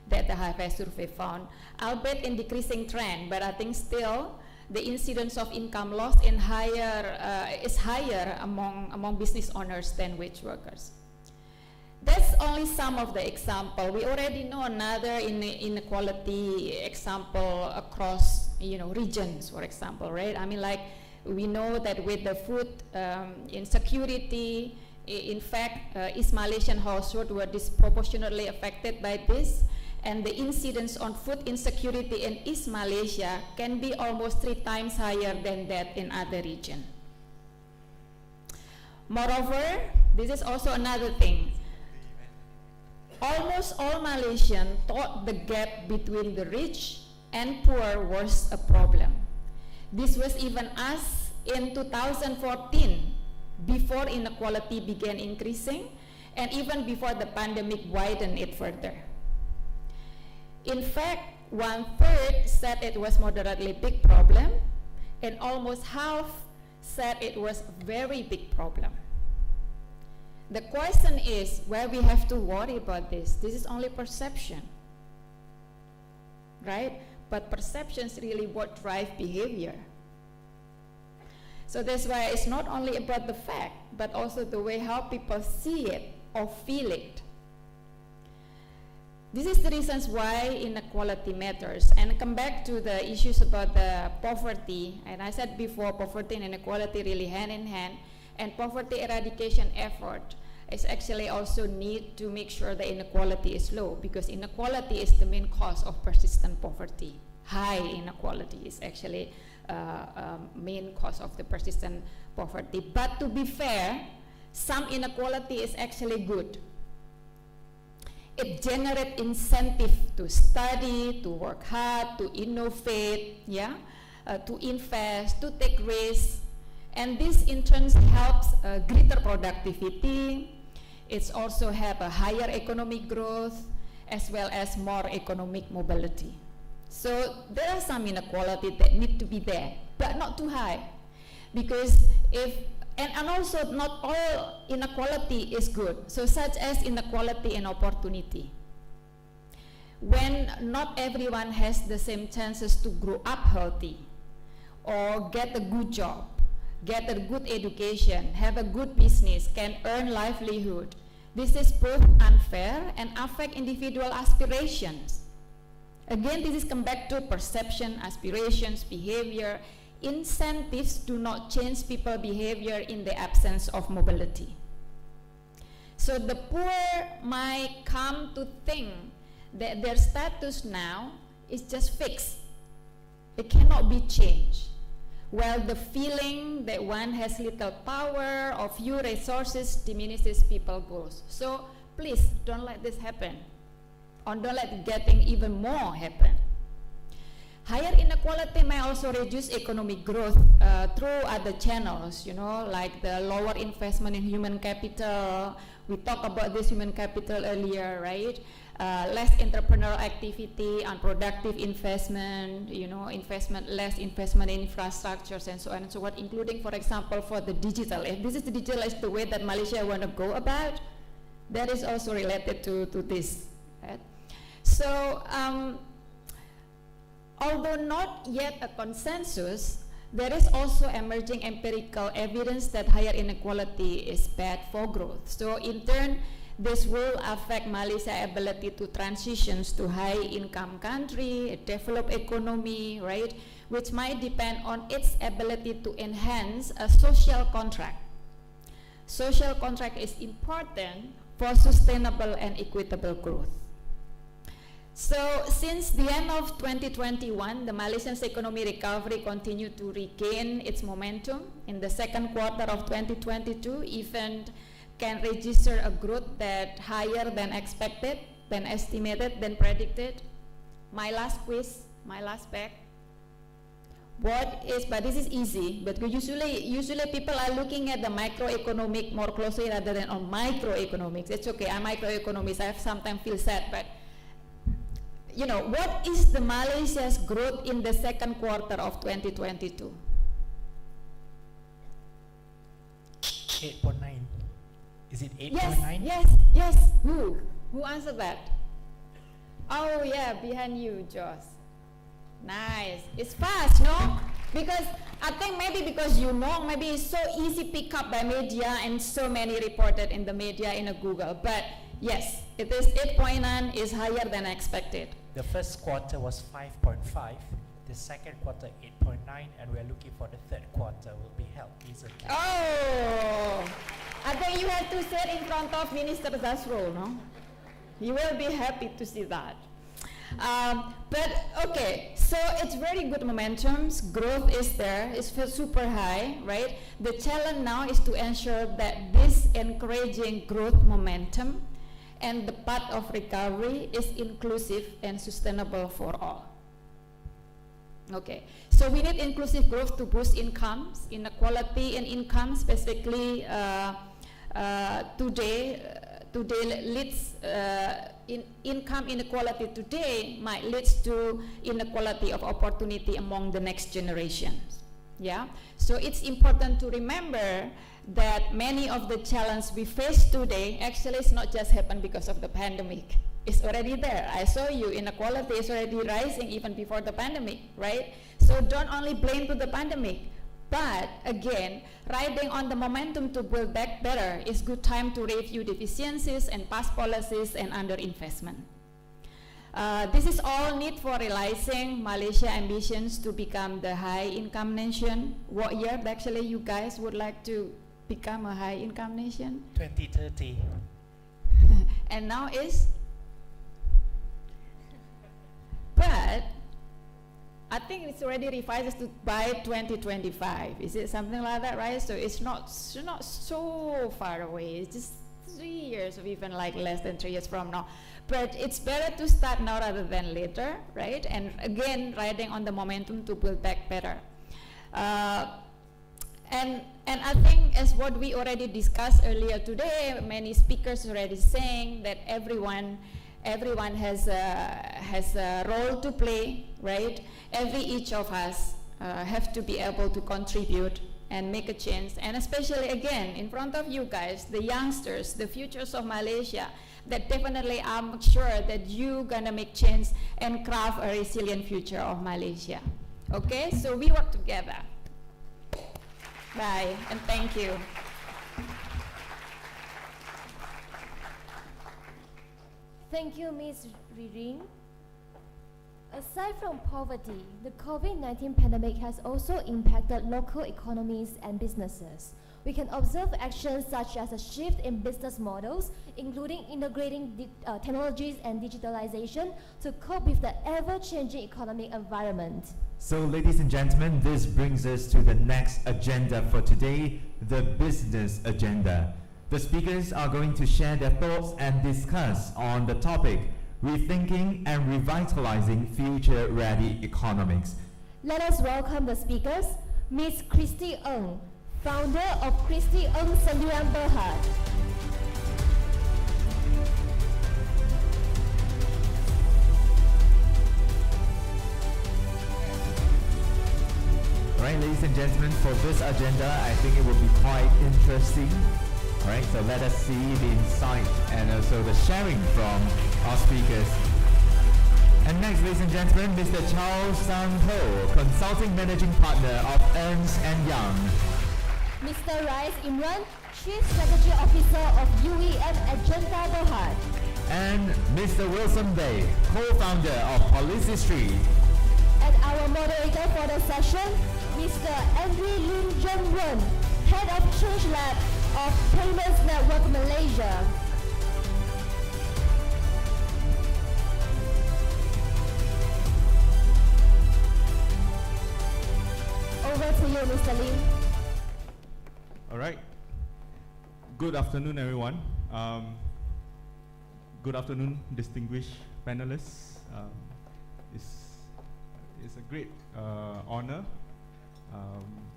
that the Hi-Fi survey found, albeit in decreasing trend, but I think still the incidence of income loss is higher among business owners than wage workers. That's only some of the example. We already know another inequality example across regions, for example, right? I mean, like, we know that with the food insecurity, in fact, East Malaysian households were disproportionately affected by this, and the incidence on food insecurity in East Malaysia can be almost 3 times higher than that in other regions. Moreover, this is also another thing. Almost all Malaysians thought the gap between the rich and poor was a problem. This was even us in 2014, before inequality began increasing, and even before the pandemic widened it further. In fact, 1/3 said it was moderately big problem, and almost half said it was a very big problem. the question is where we have to worry about this. This is only perception, right? But perception is really what drives behavior. So that's why it's not only about the fact, but also the way how people see it or feel it. This is the reasons why inequality matters. And come back to the issues about the poverty. And I said before, poverty and inequality really hand in hand. And poverty eradication effort is actually also need to make sure the inequality is low, because inequality is the main cause of persistent poverty. High inequality is actually main cause of the persistent poverty. But to be fair, some inequality is actually good. It generates incentive to study, to work hard, to innovate, to invest, to take risks. And this in turn helps greater productivity. It's also have a higher economic growth as well as more economic mobility. So there are some inequality that need to be there, but not too high. Because and also not all inequality is good. So such as inequality in opportunity. When not everyone has the same chances to grow up healthy or get a good job, get a good education, have a good business, can earn livelihood. This is both unfair and affect individual aspirations. Again, this is come back to perception, aspirations, behavior. Incentives do not change people's behavior in the absence of mobility. So the poor might come to think that their status now is just fixed. It cannot be changed. While the feeling that one has little power or few resources diminishes people's goals. So please don't let this happen. Or don't let getting even more happen. Higher inequality may also reduce economic growth through other channels, like the lower investment in human capital. We talked about this human capital earlier, right? Less entrepreneurial activity, unproductive investment, less investment in infrastructures and so on and so on, including, for example, for the digital. If this is the digital is the way that Malaysia want to go about, that is also related to this, right? So, although not yet a consensus, there is also emerging empirical evidence that higher inequality is bad for growth. So in turn, this will affect Malaysia's ability to transition to high-income country, a developed economy, right? Which might depend on its ability to enhance a social contract. Social contract is important for sustainable and equitable growth. So since the end of 2021, the Malaysian's economic recovery continued to regain its momentum. In the second quarter of 2022, even can register a growth that higher than expected, than estimated, than predicted. My last quiz, my last pack. What is, but this is easy, but usually people are looking at the microeconomic more closely rather than on microeconomics. It's okay, I'm microeconomist, I sometimes feel sad, but what is the Malaysia's growth in the second quarter of 2022? 8.9. Is it 8.9? Yes. Who answered that? Oh yeah, behind you, Josh. Nice. It's fast, no? Because I think maybe because maybe it's so easy pick up by media and so many reported in the media in a Google. But yes, it is 8.9 is higher than expected. The first quarter was 5.5, the second quarter 8.9, and we're looking for the third quarter will be held recently. Oh, I think you have to sit in front of Minister Zasrul, no? You will be happy to see that. But okay, so it's very good momentum. Growth is there, it's super high, right? The challenge now is to ensure that this encouraging growth momentum and the path of recovery is inclusive and sustainable for all. Okay, so we need inclusive growth to boost incomes, inequality in income, specifically today leads in income inequality today might lead to inequality of opportunity among the next generations. Yeah, so it's important to remember that many of the challenges we face today actually it's not just happened because of the pandemic. It's already there. I saw you, inequality is already rising even before the pandemic, right? So don't only blame to the pandemic, but again, riding on the momentum to build back better is good time to review deficiencies and past policies and underinvestment. This is all need for realizing Malaysia ambitions to become the high income nation. What year actually you guys would like to become a high income nation? 2030. And now is? But I think it's already revised to by 2025. Is it something like that, right? So it's not so far away. It's just 3 years or even like less than 3 years from now. But it's better to start now rather than later, right? And again, riding on the momentum to build back better. And I think as what we already discussed earlier today, many speakers already saying that everyone has a role to play, right? Each of us have to be able to contribute and make a change. And especially again, in front of you guys, the youngsters, the futures of Malaysia, that definitely I'm sure that you're gonna make change and craft a resilient future of Malaysia. Okay, so we work together. Bye, and thank you. Thank you, Ms. Riring. Aside from poverty, the COVID-19 pandemic has also impacted local economies and businesses. We can observe actions such as a shift in business models, including integrating technologies and digitalization to cope with the ever-changing economic environment. So, ladies and gentlemen, this brings us to the next agenda for today, the business agenda. The speakers are going to share their thoughts and discuss on the topic, rethinking and revitalizing future-ready economics. Let us welcome the speakers, Ms. Christy Ng, founder of Christy Ng Sendirian Berhad. Alright, ladies and gentlemen, for this agenda, I think it will be quite interesting. Alright, so let us see the insight and also the sharing from our speakers. And next, ladies and gentlemen, Mr. Charles Sang-ho, Consulting Managing Partner of Ernst & Young. Mr. Rais Imran, Chief Strategy Officer of UEM Agenda Berhad. And Mr. Wilson Day, Co-Founder of Policy Street. And our moderator for the session, Mr. Andrew Lim Jung Wen, Head of Change Lab of Payments Network Malaysia. Over to you, Mr. Lim. All right. Good afternoon, everyone. Good afternoon, distinguished panelists. It's a great honor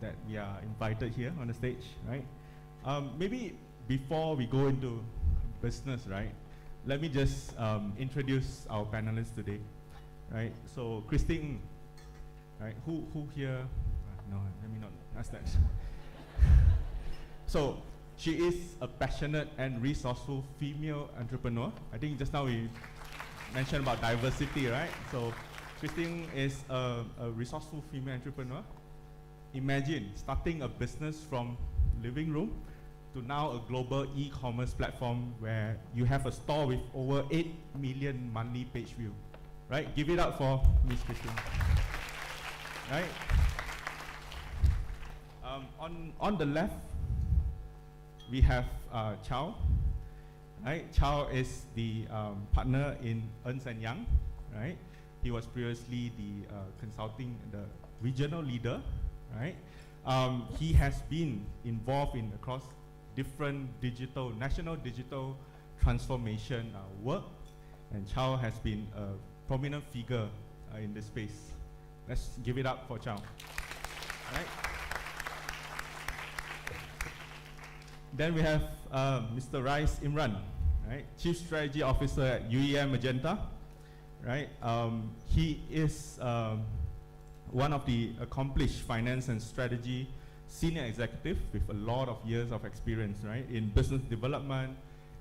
that we are invited here on the stage, right? Maybe before we go into business, right, let me just introduce our panelists today, right? So Christine, right, who here, no, let me not ask that. So she is a passionate and resourceful female entrepreneur. I think just now we mentioned about diversity, right? So Christine is a resourceful female entrepreneur. Imagine starting a business from living room to now a global e-commerce platform where you have a store with over 8 million monthly page view, right? Give it up for Miss Christine, right? On the left, we have Chow, right? Chow is the partner in Ernst & Young, right? He was previously the regional leader, right? He has been involved in across different national digital transformation work, and Chow has been a prominent figure in this space. Let's give it up for Chow, right? Then we have Mr. Rais Imran, right? Chief Strategy Officer at UEM Magenta, right? He is one of the accomplished finance and strategy senior executive with a lot of years of experience, right, in business development,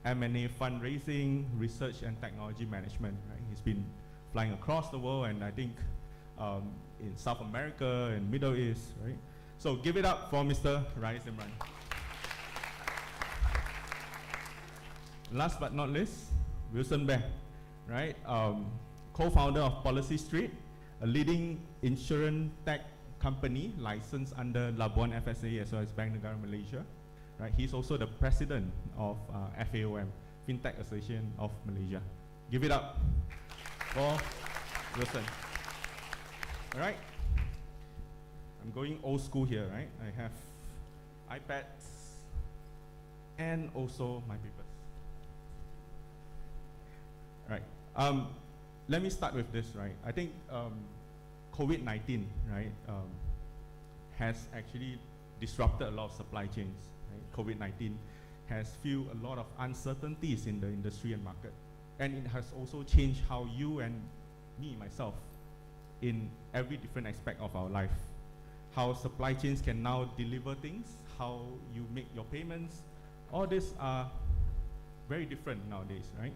M&A fundraising, research and technology management, right? He's been flying across the world, and I think in South America and Middle East, right? So give it up for Mr. Rais Imran. Last but not least, Wilson Bear, right? Co-founder of Policy Street, a leading insurance tech company licensed under Labuan FSA as well as Bank Negara Malaysia. Right? He's also the president of FAOM, FinTech Association of Malaysia. Give it up for Wilson. All right. I'm going old school here, right? I have iPads and also my papers. Right. Let me start with this, right? I think COVID-19, right, has actually disrupted a lot of supply chains. Right? COVID-19 has fueled a lot of uncertainties in the industry and market. And it has also changed how you and me, myself, in every different aspect of our life. How supply chains can now deliver things, how you make your payments, all these are very different nowadays, right?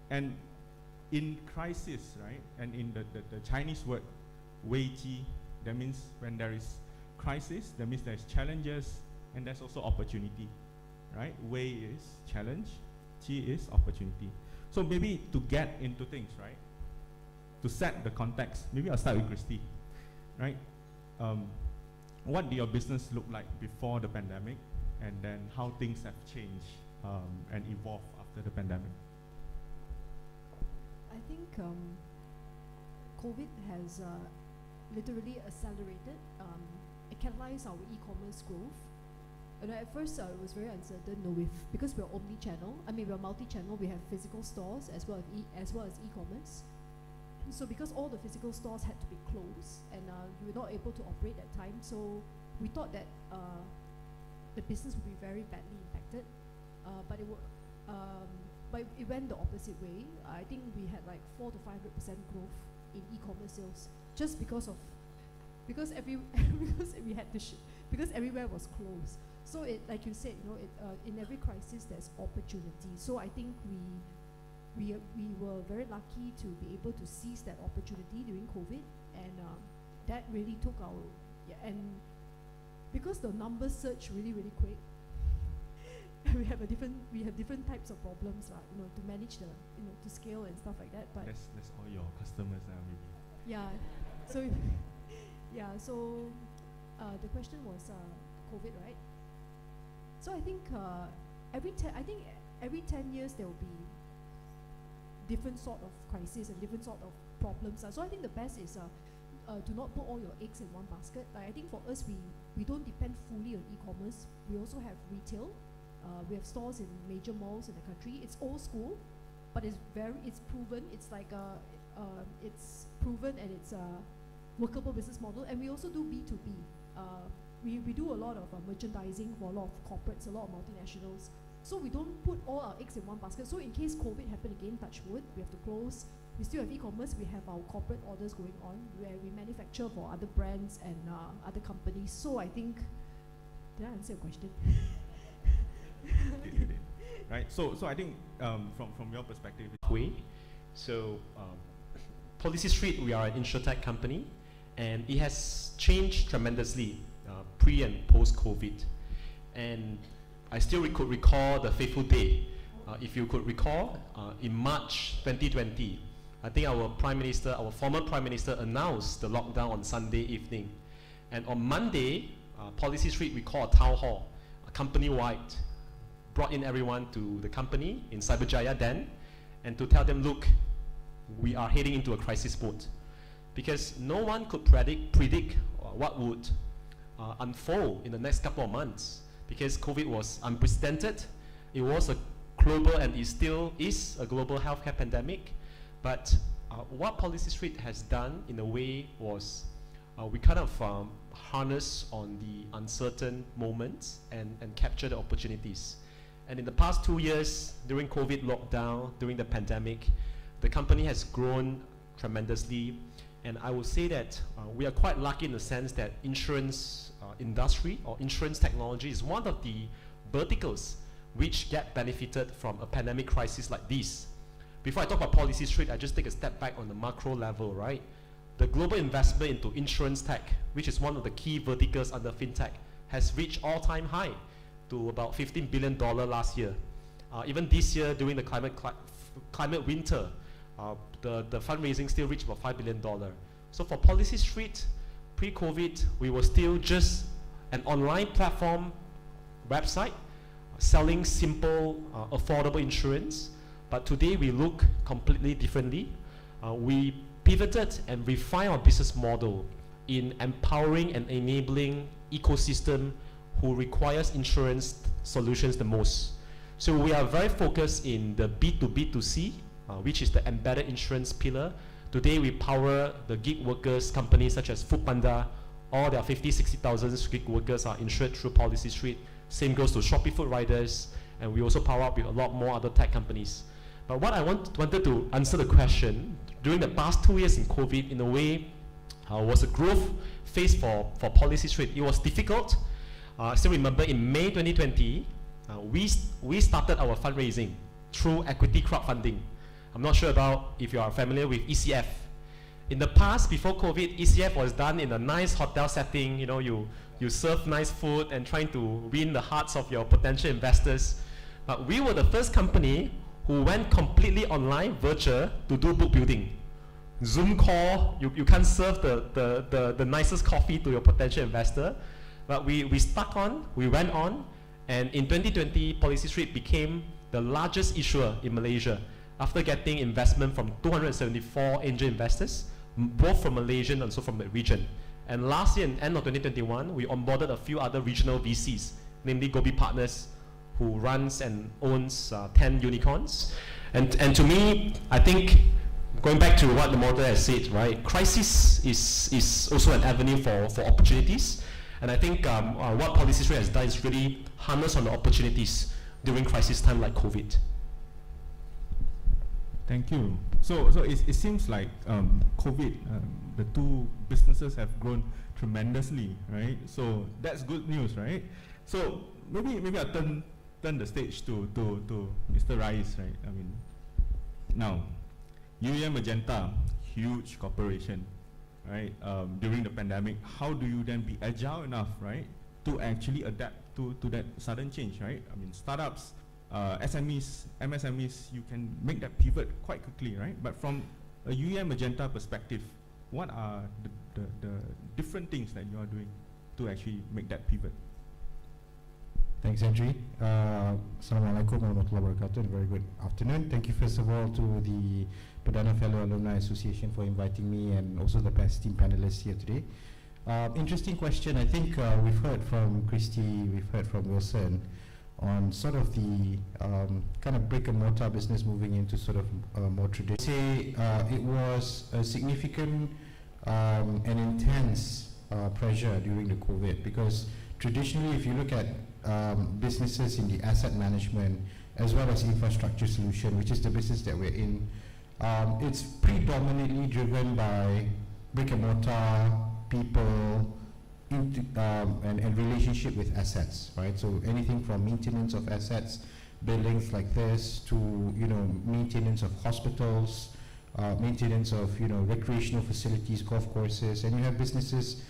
And in crisis, right, and in the Chinese word, wei ji, that means when there is crisis, that means there's challenges, and there's also opportunity, right? Wei is challenge, ji is opportunity. So maybe to get into things, right, to set the context, maybe I'll start with Christy, right? What did your business look like before the pandemic, and then how things have changed and evolved after the pandemic? I think COVID has literally accelerated, it catalyzed our e-commerce growth. And at first it was very uncertain, because we're omni-channel. I mean, we're multi-channel. We have physical stores as well as e-commerce. So because all the physical stores had to be closed and we were not able to operate at time, so we thought that the business would be very badly impacted. But it went the opposite way. I think we had like 400% to 500% growth in e-commerce sales, just because everywhere was closed. So like you said, in every crisis there's opportunity. So I think we were very lucky to be able to seize that opportunity during COVID, and that really took and because the numbers surged really quick. we have different types of problems, to manage to scale and stuff like that. But that's all your customers now, maybe. Yeah. So the question was COVID, right? So I think every 10 years there will be different sort of crisis and different sort of problems. So I think the best is to not put all your eggs in one basket. Like I think for us, we don't depend fully on e-commerce. We also have retail. We have stores in major malls in the country. It's old school, but it's proven. It's like it's proven, and it's a workable business model. And we also do B2B. We do a lot of merchandising for a lot of corporates, a lot of multinationals. So we don't put all our eggs in one basket. So in case COVID happened again, touch wood, we have to close. We still have e-commerce. We have our corporate orders going on where we manufacture for other brands and other companies. So I think, did I answer your question? You did. Right. So I think from your perspective, So Policy Street, we are an insurtech company, and it has changed tremendously pre and post COVID. And I still could recall the fateful day. If you could recall, in March 2020, I think our former Prime Minister announced the lockdown on Sunday evening. And on Monday, Policy Street, we called a town hall, company-wide, brought in everyone to the company in Cyberjaya then, and to tell them, look, we are heading into a crisis mode. Because no one could predict what would unfold in the next couple of months. Because COVID was unprecedented, it was a global, and it still is a global healthcare pandemic. But what Policy Street has done in a way was we kind of harness on the uncertain moments and capture the opportunities. And in the past 2 years, during COVID lockdown, during the pandemic, the company has grown tremendously, And I would say that we are quite lucky in the sense that insurance industry or insurance technology is one of the verticals which get benefited from a pandemic crisis like this. Before I talk about policy street, I just take a step back on the macro level, right? The global investment into insurance tech, which is one of the key verticals under fintech, has reached all-time high to about $15 billion last year. Even this year, during the climate winter, the fundraising still reached about $5 billion. So for Policy Street, pre-COVID, we were still just an online platform website selling simple, affordable insurance. But today we look completely differently. We pivoted and refined our business model in empowering and enabling ecosystem who requires insurance solutions the most. So we are very focused in the B2B2C, which is the embedded insurance pillar. Today we power the gig workers companies such as Foodpanda. All their 50, 60,000 gig workers are insured through Policy Street. Same goes to Shopee Food Riders, and we also power up with a lot more other tech companies. But what I wanted to answer the question, during the past 2 years in COVID, in a way, was a growth phase for Policy Street. It was difficult. I still remember in May 2020, we started our fundraising through equity crowdfunding. I'm not sure about if you are familiar with ECF. In the past, before COVID, ECF was done in a nice hotel setting. You know, you serve nice food and trying to win the hearts of your potential investors. But we were the first company who went completely online, virtual, to do book building. Zoom call, you can't serve the nicest coffee to your potential investor. But we stuck on, we went on, and in 2020, Policy Street became the largest issuer in Malaysia after getting investment from 274 angel investors, both from Malaysia and also from the region. And last year, in end of 2021, we onboarded a few other regional VCs, namely Gobi Partners, who runs and owns 10 unicorns. And to me, I think, going back to what the moderator has said, right, crisis is also an avenue for opportunities. And I think what Policy Street has done is really harness on the opportunities during crisis time like COVID. Thank you. So it seems like COVID, the two businesses have grown tremendously, right? So that's good news, right? So maybe I'll turn the stage to Mr. Rais, right? I mean, now, Magenta, huge corporation, right? During the pandemic, how do you then be agile enough, right, to actually adapt to that sudden change, right? I mean, startups, SMEs, MSMEs, you can make that pivot quite quickly, right? But from a Magenta perspective, what are the different things that you are doing to actually make that pivot? Thanks, Andrew. Assalamualaikum warahmatullahi wabarakatuh, and very good afternoon. Thank you first of all to the Perdana Fellow Alumni Association for inviting me, and also the esteemed panelists here today. Interesting question. I think we've heard from Christy, we've heard from Wilson on sort of the kind of brick and mortar business moving into sort of more traditional. Say it was a significant and intense pressure during the COVID, because traditionally, if you look at businesses in the asset management as well as infrastructure solution, which is the business that we're in, it's predominantly driven by brick and mortar, people, and relationship with assets, right? So anything from maintenance of assets, buildings like this, to maintenance of hospitals, maintenance of recreational facilities, golf courses, and you have businesses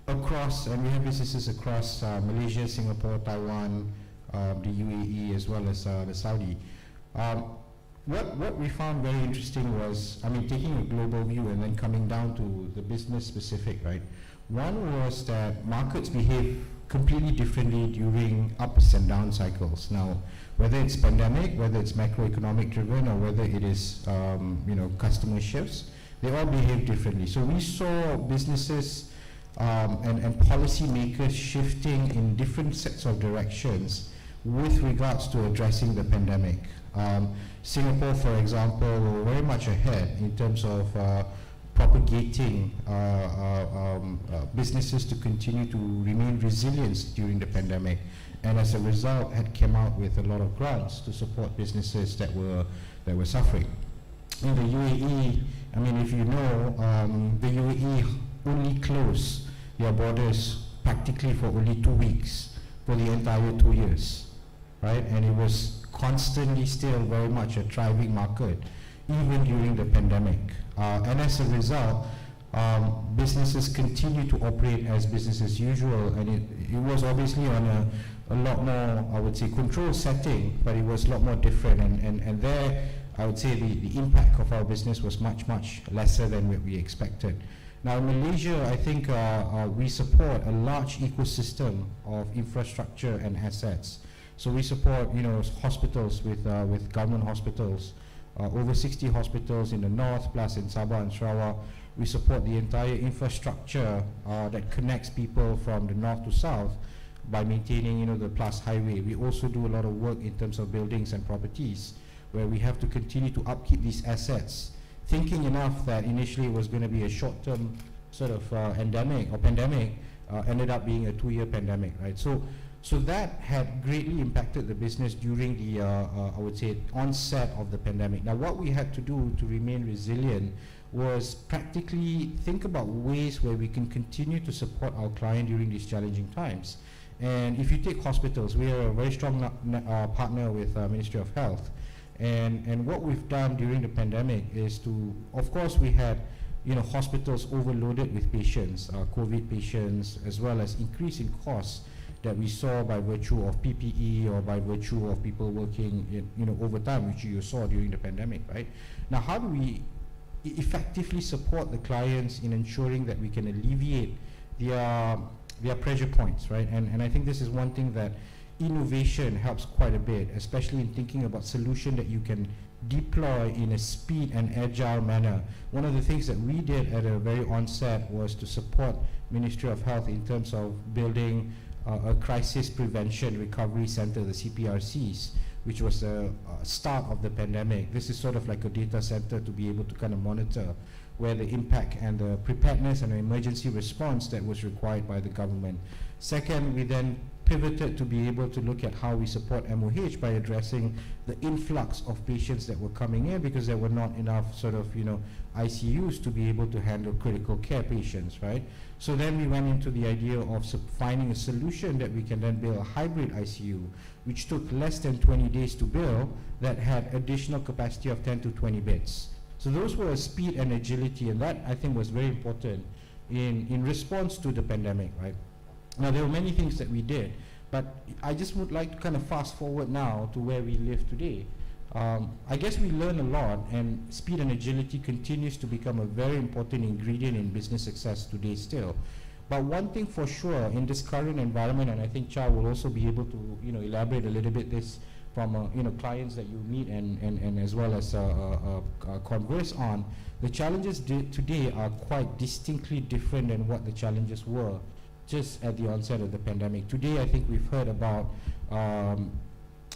across, Malaysia, Singapore, Taiwan, the UAE, as well as the Saudi. What we found very interesting was, taking a global view and then coming down to the business specific, right? One was that markets behave completely differently during ups and down cycles. Now, whether it's pandemic, whether it's macroeconomic driven, or whether it is customer shifts, they all behave differently. So we saw businesses and policymakers shifting in different sets of directions with regards to addressing the pandemic. Singapore, for example, were very much ahead in terms of propagating businesses to continue to remain resilient during the pandemic, and as a result had come out with a lot of grants to support businesses that were suffering. in the UAE, I mean, if you know, the UAE only closed their borders practically for only 2 weeks for the entire 2 years, right? And it was constantly still very much a thriving market, even during the pandemic. And as a result, businesses continue to operate as business as usual, and it was obviously on a lot more, I would say, controlled setting, but it was a lot more different, and there, I would say the impact of our business was much lesser than what we expected. Now in Malaysia, I think we support a large ecosystem of infrastructure and assets. So we support, hospitals with government hospitals, over 60 hospitals in the north, plus in Sabah and Sarawak. We support the entire infrastructure that connects people from the north to south by maintaining, the Plus Highway. We also do a lot of work in terms of buildings and properties, where we have to continue to upkeep these assets, thinking enough that initially it was going to be a short-term sort of pandemic, ended up being a 2-year pandemic, right? So that had greatly impacted the business during the, I would say, onset of the pandemic. Now, what we had to do to remain resilient was practically think about ways where we can continue to support our client during these challenging times. And if you take hospitals, we are a very strong partner with Ministry of Health. And what we've done during the pandemic is to, of course, we had hospitals overloaded with patients, COVID patients, as well as increasing costs that we saw by virtue of PPE or by virtue of people working overtime, which you saw during the pandemic, right? Now, how do we effectively support the clients in ensuring that we can alleviate their pressure points, right? And I think this is one thing that innovation helps quite a bit, especially in thinking about solution that you can deploy in a speed and agile manner. One of the things that we did at a very onset was to support Ministry of Health in terms of building a crisis prevention recovery center, the CPRCs, which was the start of the pandemic. This is sort of like a data center to be able to kind of monitor where the impact and the preparedness and the emergency response that was required by the government. Second, we then pivoted to be able to look at how we support MOH by addressing the influx of patients that were coming in, because there were not enough sort of, ICUs to be able to handle critical care patients, right? So then we went into the idea of finding a solution that we can then build a hybrid ICU, which took less than 20 days to build, that had additional capacity of 10 to 20 beds. So those were speed and agility, and that I think was very important in response to the pandemic, right? Now, there were many things that we did, but I just would like to kind of fast forward now to where we live today. I guess we learned a lot, and speed and agility continues to become a very important ingredient in business success today still. But one thing for sure, in this current environment, and I think Chow will also be able to elaborate a little bit this from clients that you meet and as well as converse on, the challenges today are quite distinctly different than what the challenges were just at the onset of the pandemic. Today, I think we've heard about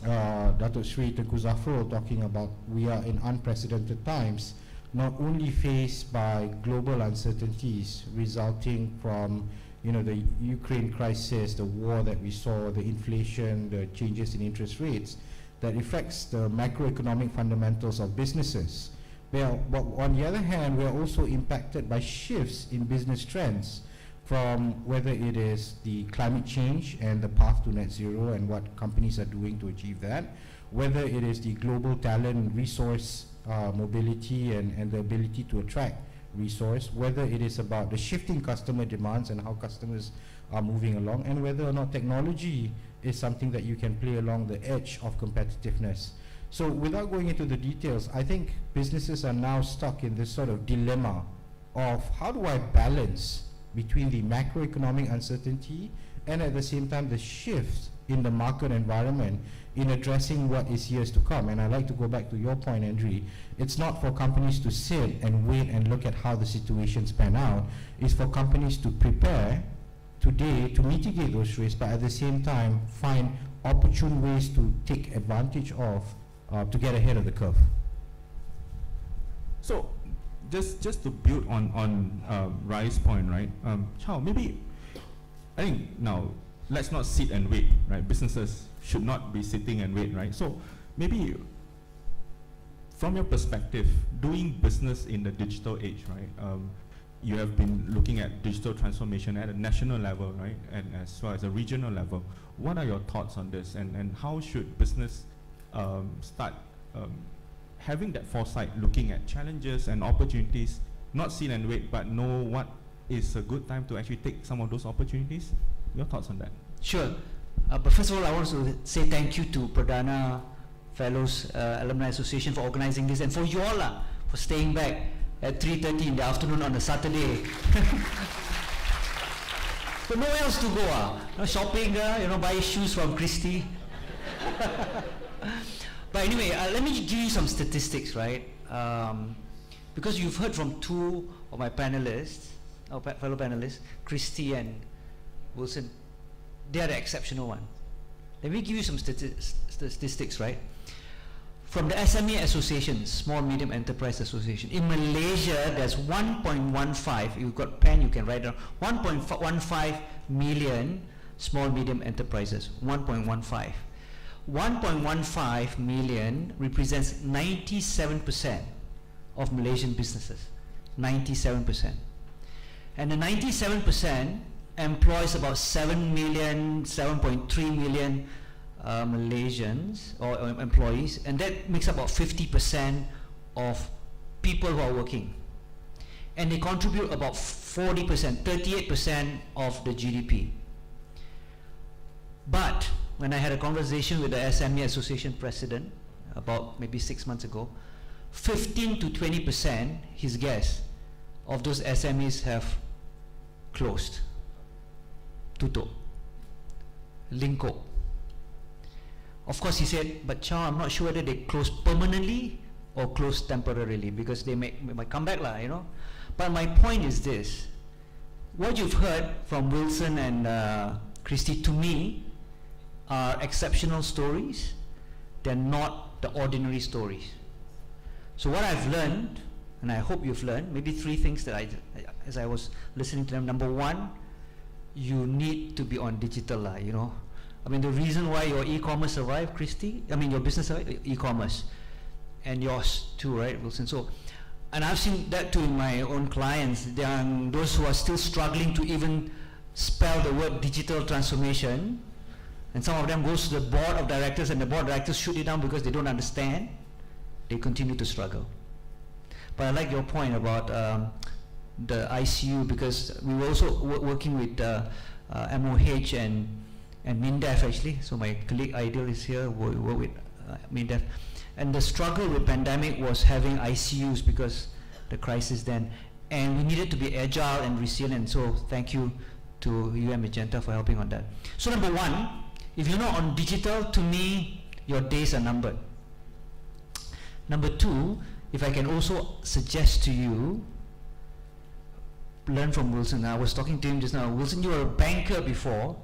Datuk Sri Tengku Zafrul talking about we are in unprecedented times, not only faced by global uncertainties resulting from the Ukraine crisis, the war that we saw, the inflation, the changes in interest rates that affects the macroeconomic fundamentals of businesses. But on the other hand, we are also impacted by shifts in business trends, from whether it is the climate change and the path to net zero and what companies are doing to achieve that, whether it is the global talent resource mobility and the ability to attract resource, whether it is about the shifting customer demands and how customers are moving along, and whether or not technology is something that you can play along the edge of competitiveness. So without going into the details, I think businesses are now stuck in this sort of dilemma of how do I balance between the macroeconomic uncertainty and at the same time the shift in the market environment in addressing what is years to come. And I'd like to go back to your point, Andrew. It's not for companies to sit and wait and look at how the situations pan out. It's for companies to prepare today to mitigate those risks, but at the same time find opportune ways to take advantage of to get ahead of the curve. So just to build on Rai's point, right? Chow, maybe I think now let's not sit and wait, right? Businesses should not be sitting and wait, right? So maybe from your perspective, doing business in the digital age, right? You have been looking at digital transformation at a national level, right, and as well as a regional level. What are your thoughts on this, and how should business start having that foresight, looking at challenges and opportunities, not sit and wait, but know what is a good time to actually take some of those opportunities? Your thoughts on that? Sure. But first of all, I want to say thank you to Pradana Fellows Alumni Association for organizing this, and for you all for staying back at 3:30 in the afternoon on a Saturday. But nowhere else to go. Shopping, buy shoes from Christie. But anyway, let me give you some statistics, right? Because you've heard from two of my panelists, our fellow panelists, Christie and Wilson. They are the exceptional one. Let me give you some statistics, right? From the SME Association, Small Medium Enterprise Association, in Malaysia, there's 1.15, you've got pen, you can write down, 1.15 million small medium enterprises, 1.15. 1.15 million represents 97% of Malaysian businesses, 97%. And the 97% employs about 7 million, 7.3 million Malaysians or employees, and that makes up about 50% of people who are working. And they contribute about 40%, 38% of the GDP. But when I had a conversation with the SME Association president about maybe 6 months ago, 15 to 20%, his guess, of those SMEs have closed. Tutup. Lingkup. Of course, he said, but Chow, I'm not sure whether they close permanently or close temporarily, because they might come back, But my point is this. What you've heard from Wilson and Christie, to me, are exceptional stories. They're not the ordinary stories. So what I've learned, and I hope you've learned, maybe 3 things that as I was listening to them. Number 1, you need to be on digital, I mean, the reason why your e-commerce survived, Christie, your business survived, e-commerce, and yours too, right, Wilson? So, and I've seen that too in my own clients. There are those who are still struggling to even spell the word digital transformation, and some of them goes to the board of directors, and the board of directors shoot it down because they don't understand. They continue to struggle. But I like your point about the ICU, because we were also working with MOH and MINDEF actually. So my colleague Ideal is here, we work with MINDEF. And the struggle with pandemic was having ICUs because the crisis then. And we needed to be agile and resilient. So thank you to you and Magenta for helping on that. So number 1, if you're not on digital, to me, your days are numbered. Number 2, if I can also suggest to you, learn from Wilson. I was talking to him just now. Wilson, you were a banker before.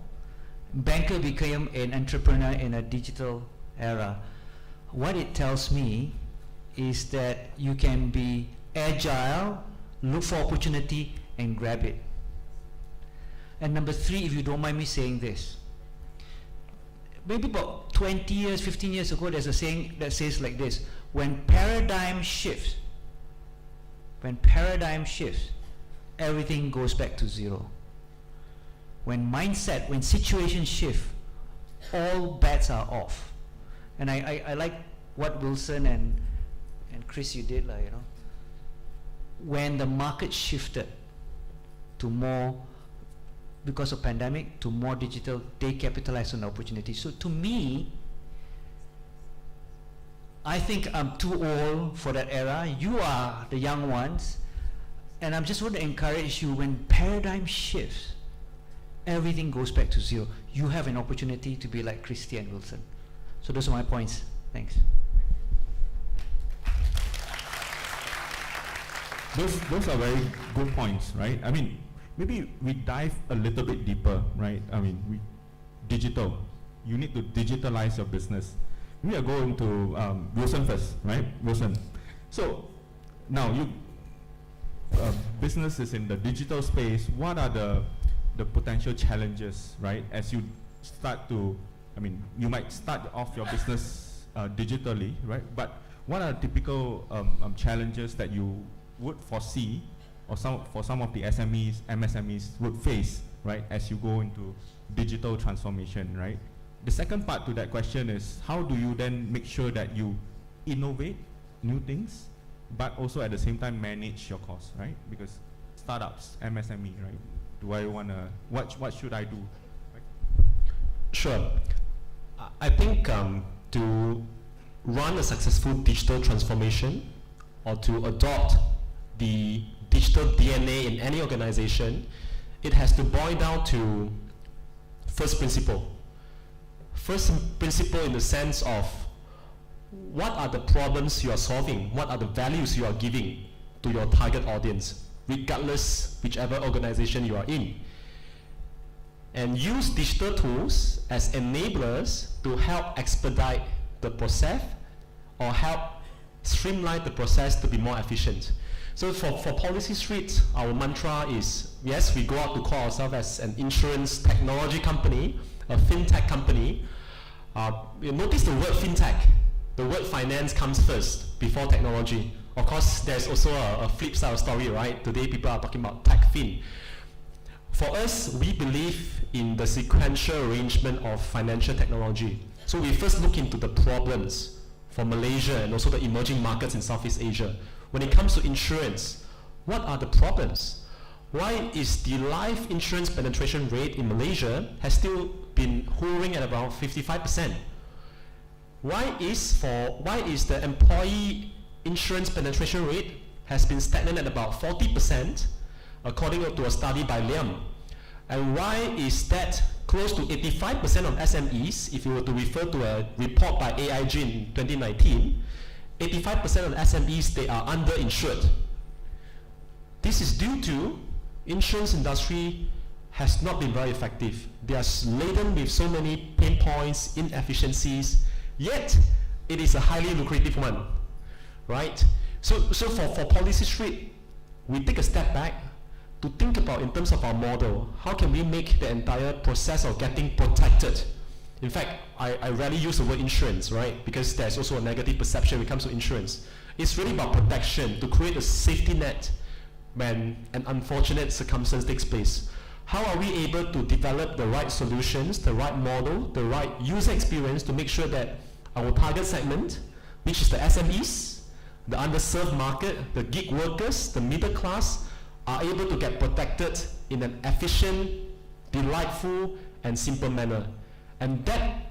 Banker became an entrepreneur in a digital era. What it tells me is that you can be agile, look for opportunity, and grab it. And number 3, if you don't mind me saying this, maybe about 20 years, 15 years ago, there's a saying that says like this: when paradigm shifts, everything goes back to zero. When mindset, when situations shift, all bets are off. And I like what Wilson and Chris you did, when the market shifted to more, because of pandemic, to more digital, they capitalized on the opportunity. So to me, I think I'm too old for that era. You are the young ones, and I just want to encourage you, when paradigm shifts, everything goes back to zero. You have an opportunity to be like Christie and Wilson. So those are my points. Thanks. Those are very good points, right? I mean, maybe we dive a little bit deeper, right? I mean, digital. You need to digitalize your business. We are going to Wilson first, right? Wilson. So now you business is in the digital space. What are the potential challenges, right? As you start to, you might start off your business digitally, right? But what are typical challenges that you would foresee, or for some of the SMEs, MSMEs would face, right, as you go into digital transformation, right? The second part to that question is, how do you then make sure that you innovate new things, but also at the same time manage your costs, right? Because startups, MSME, right? Do I want to, what should I do? Right? Sure. I think to run a successful digital transformation, or to adopt the digital DNA in any organization, it has to boil down to first principle. First principle in the sense of, what are the problems you are solving? What are the values you are giving to your target audience, regardless whichever organization you are in? And use digital tools as enablers to help expedite the process, or help streamline the process to be more efficient. So for Policy Street, our mantra is, yes, we go out to call ourselves as an insurance technology company, a fintech company. You notice the word fintech. The word finance comes first before technology. Of course, there's also a flip side of story, right? Today people are talking about tech fin. For us, we believe in the sequential arrangement of financial technology. So we first look into the problems for Malaysia and also the emerging markets in Southeast Asia. When it comes to insurance, what are the problems? Why is the life insurance penetration rate in Malaysia has still been hovering at around 55%? Why is the employee insurance penetration rate has been stagnant at about 40%, according to a study by Liam? And why is that close to 85% of SMEs, if you were to refer to a report by AIG in 2019, 85% of SMEs, they are underinsured. This is due to insurance industry has not been very effective. They are laden with so many pain points, inefficiencies, yet it is a highly lucrative one, right? So for Policy Street, we take a step back to think about, in terms of our model, how can we make the entire process of getting protected? In fact, I rarely use the word insurance, right? Because there's also a negative perception when it comes to insurance. It's really about protection, to create a safety net when an unfortunate circumstance takes place. How are we able to develop the right solutions, the right model, the right user experience to make sure that our target segment, which is the SMEs, the underserved market, the gig workers, the middle class, are able to get protected in an efficient, delightful, and simple manner? And that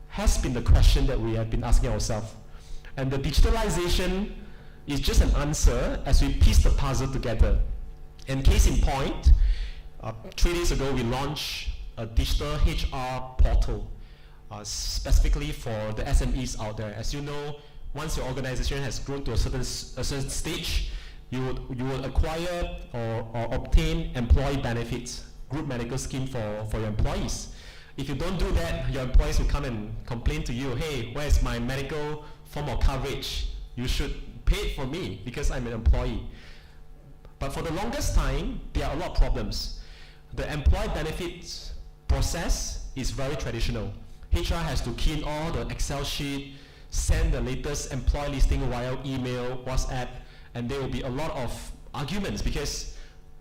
has been the question that we have been asking ourselves. And the digitalization is just an answer as we piece the puzzle together. And case in point, 3 days ago we launched a digital HR portal specifically for the SMEs out there. As you know, once your organization has grown to a certain stage, you will acquire or obtain employee benefits, group medical scheme for your employees. If you don't do that, your employees will come and complain to you, hey, where's my medical form of coverage? You should pay it for me because I'm an employee. But for the longest time, there are a lot of problems. The employee benefits process is very traditional. HR has to key in all the Excel sheet, send the latest employee listing via email, WhatsApp, and there will be a lot of arguments because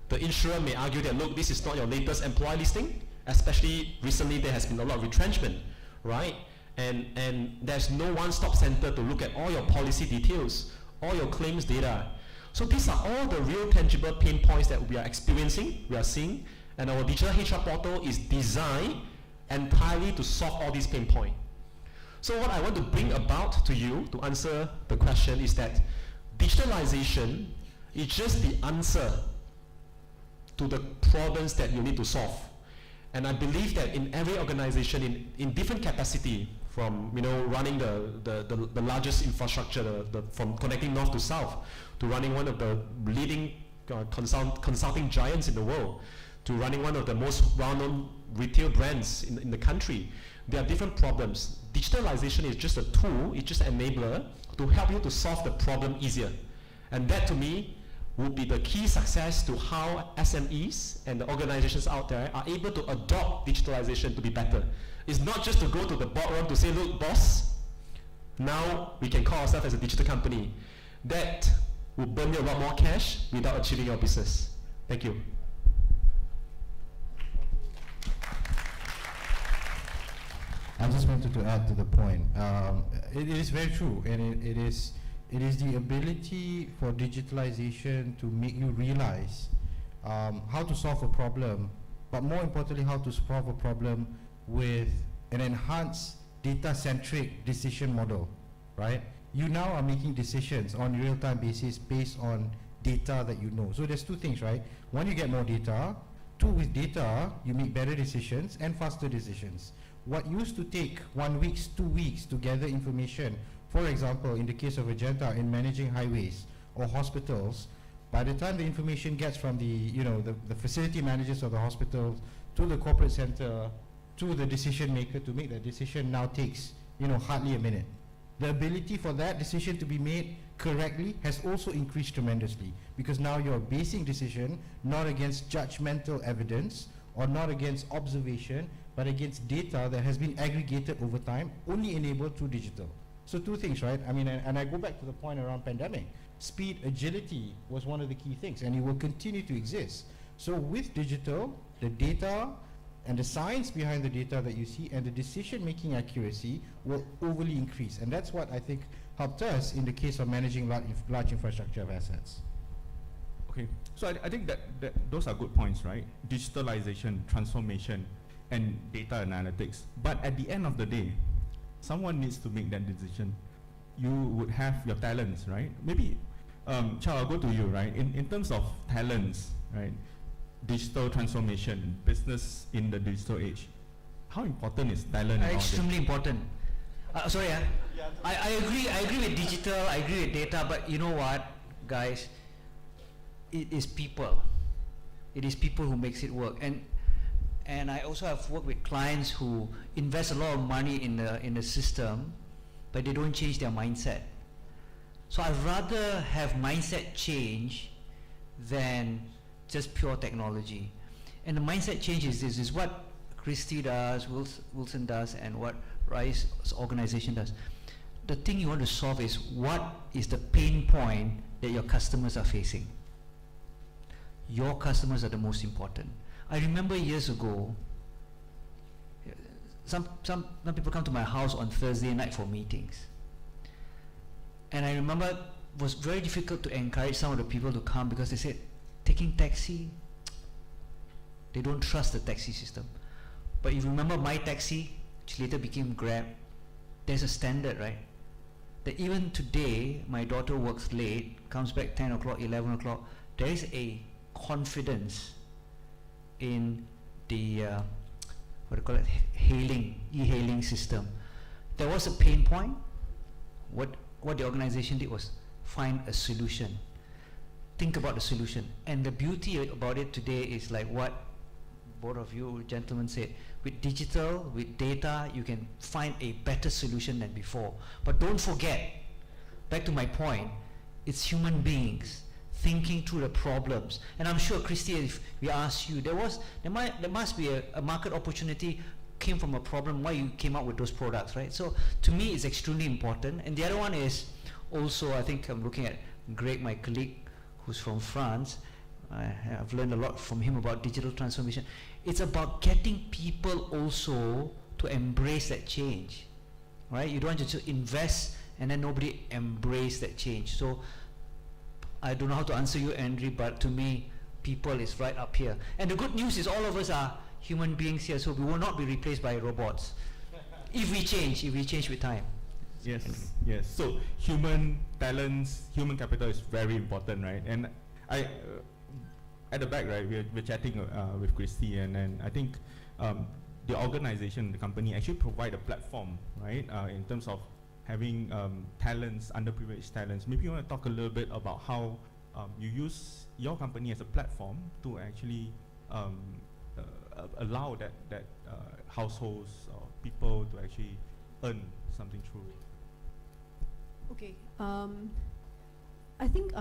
the insurer may argue that, look, this is not your latest employee listing, especially recently there has been a lot of retrenchment, right? And there's no one-stop center to look at all your policy details, all your claims data. So these are all the real tangible pain points that we are experiencing, we are seeing, and our digital HR portal is designed entirely to solve all these pain points. So what I want to bring about to you to answer the question is that digitalization is just the answer to the problems that you need to solve. And I believe that in every organization, in different capacity, from running the largest infrastructure, from connecting north to south, to running one of the leading consulting giants in the world, to running one of the most well-known retail brands in the country, there are different problems. Digitalization is just a tool, it's just an enabler to help you to solve the problem easier. And that, to me, would be the key success to how SMEs and the organizations out there are able to adopt digitalization to be better. It's not just to go to the boardroom to say, look, boss, Now we can call ourselves as a digital company. That will burn you a lot more cash without achieving your business. Thank you. I just wanted to add to the point. It is very true, and it is the ability for digitalization to make you realize how to solve a problem, but more importantly, how to solve a problem with an enhanced data-centric decision model, right? You now are making decisions on a real-time basis based on data that you know. So there's two things, right? One, you get more data. Two, with data, you make better decisions and faster decisions. What used to take 1 week, 2 weeks to gather information, for example, in the case of Agenta, in managing highways or hospitals, by the time the information gets from the facility managers of the hospital to the corporate center to the decision maker to make that decision now takes hardly a minute. The ability for that decision to be made correctly has also increased tremendously, because now you're basing decision not against judgmental evidence or not against observation, but against data that has been aggregated over time, only enabled through digital. So two things, right? I mean, and I go back to the point around pandemic. Speed, agility was one of the key things, and it will continue to exist. So with digital, the data and the science behind the data that you see and the decision-making accuracy will overly increase. And that's what I think helped us in the case of managing large infrastructure of assets. Okay, so I think that those are good points, right? Digitalization, transformation, and data analytics. But at the end of the day, someone needs to make that decision. You would have your talents, right? Maybe, Chow, I'll go to you, right? In terms of talents, right? Digital transformation, business in the digital age. How important is talent? Extremely important. Sorry, I agree with digital, I agree with data, but you know what, guys? It is people. It is people who makes it work. And I also have worked with clients who invest a lot of money in the system, but they don't change their mindset. So I'd rather have mindset change than just pure technology. And the mindset change is what Christy does, Wilson does, and what Rice's organization does. The thing you want to solve is what is the pain point that your customers are facing. Your customers are the most important. I remember years ago, some people come to my house on Thursday night for meetings. And I remember it was very difficult to encourage some of the people to come because they said, taking taxi, they don't trust the taxi system. But if you remember My Taxi, which later became Grab, there's a standard, right? That even today, my daughter works late, comes back 10 o'clock, 11 o'clock, there is a confidence in the e-hailing system. There was a pain point. What the organization did was find a solution. Think about the solution. And the beauty about it today is like what both of you gentlemen said. With digital, with data, you can find a better solution than before. But don't forget, back to my point, it's human beings thinking through the problems. And I'm sure, Christy, if we ask you, there must be a market opportunity came from a problem why you came up with those products, right? So to me, it's extremely important. And the other one is also, I think I'm looking at Greg, my colleague, who's from France. I've learned a lot from him about digital transformation. It's about getting people also to embrace that change, right? You don't want to invest and then nobody embrace that change. So I don't know how to answer you, Andrew, but to me, people is right up here. And the good news is all of us are human beings here, so we will not be replaced by robots. If we change with time. Yes, yes. So human talents, human capital is very important, right? And I, at the back, right, we're chatting with Christy, and I think the organization, the company actually provide a platform, right, in terms of having talents, underprivileged talents. Maybe you want to talk a little bit about how you use your company as a platform to actually allow that households or people to actually earn something through it. Okay. I think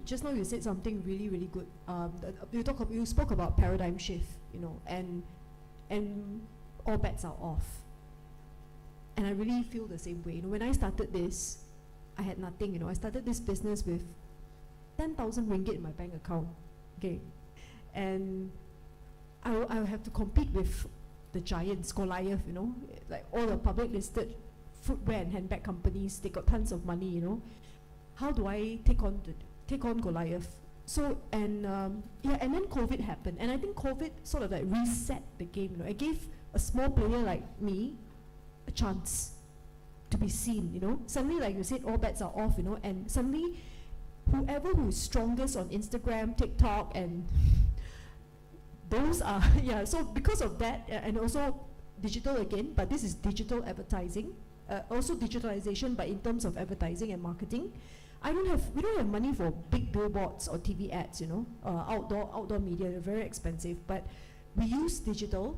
just now you said something really, really good. You spoke about paradigm shift, and all bets are off. And I really feel the same way. When I started this, I had nothing. I started this business with 10,000 ringgit in my bank account. Okay, and I will have to compete with the giants, Goliath. Like all the public listed footwear and handbag companies. They got tons of money. How do I take on Goliath? So and then COVID happened, and I think COVID sort of like reset the game. It gave a small player like me a chance to be seen. Suddenly, like you said, all bets are off. And suddenly, whoever who is strongest on Instagram, TikTok, and those are So because of that, and also digital again, but this is digital advertising, also digitalization, but in terms of advertising and marketing. We don't have money for big billboards or TV ads, outdoor media, they're very expensive, but we use digital,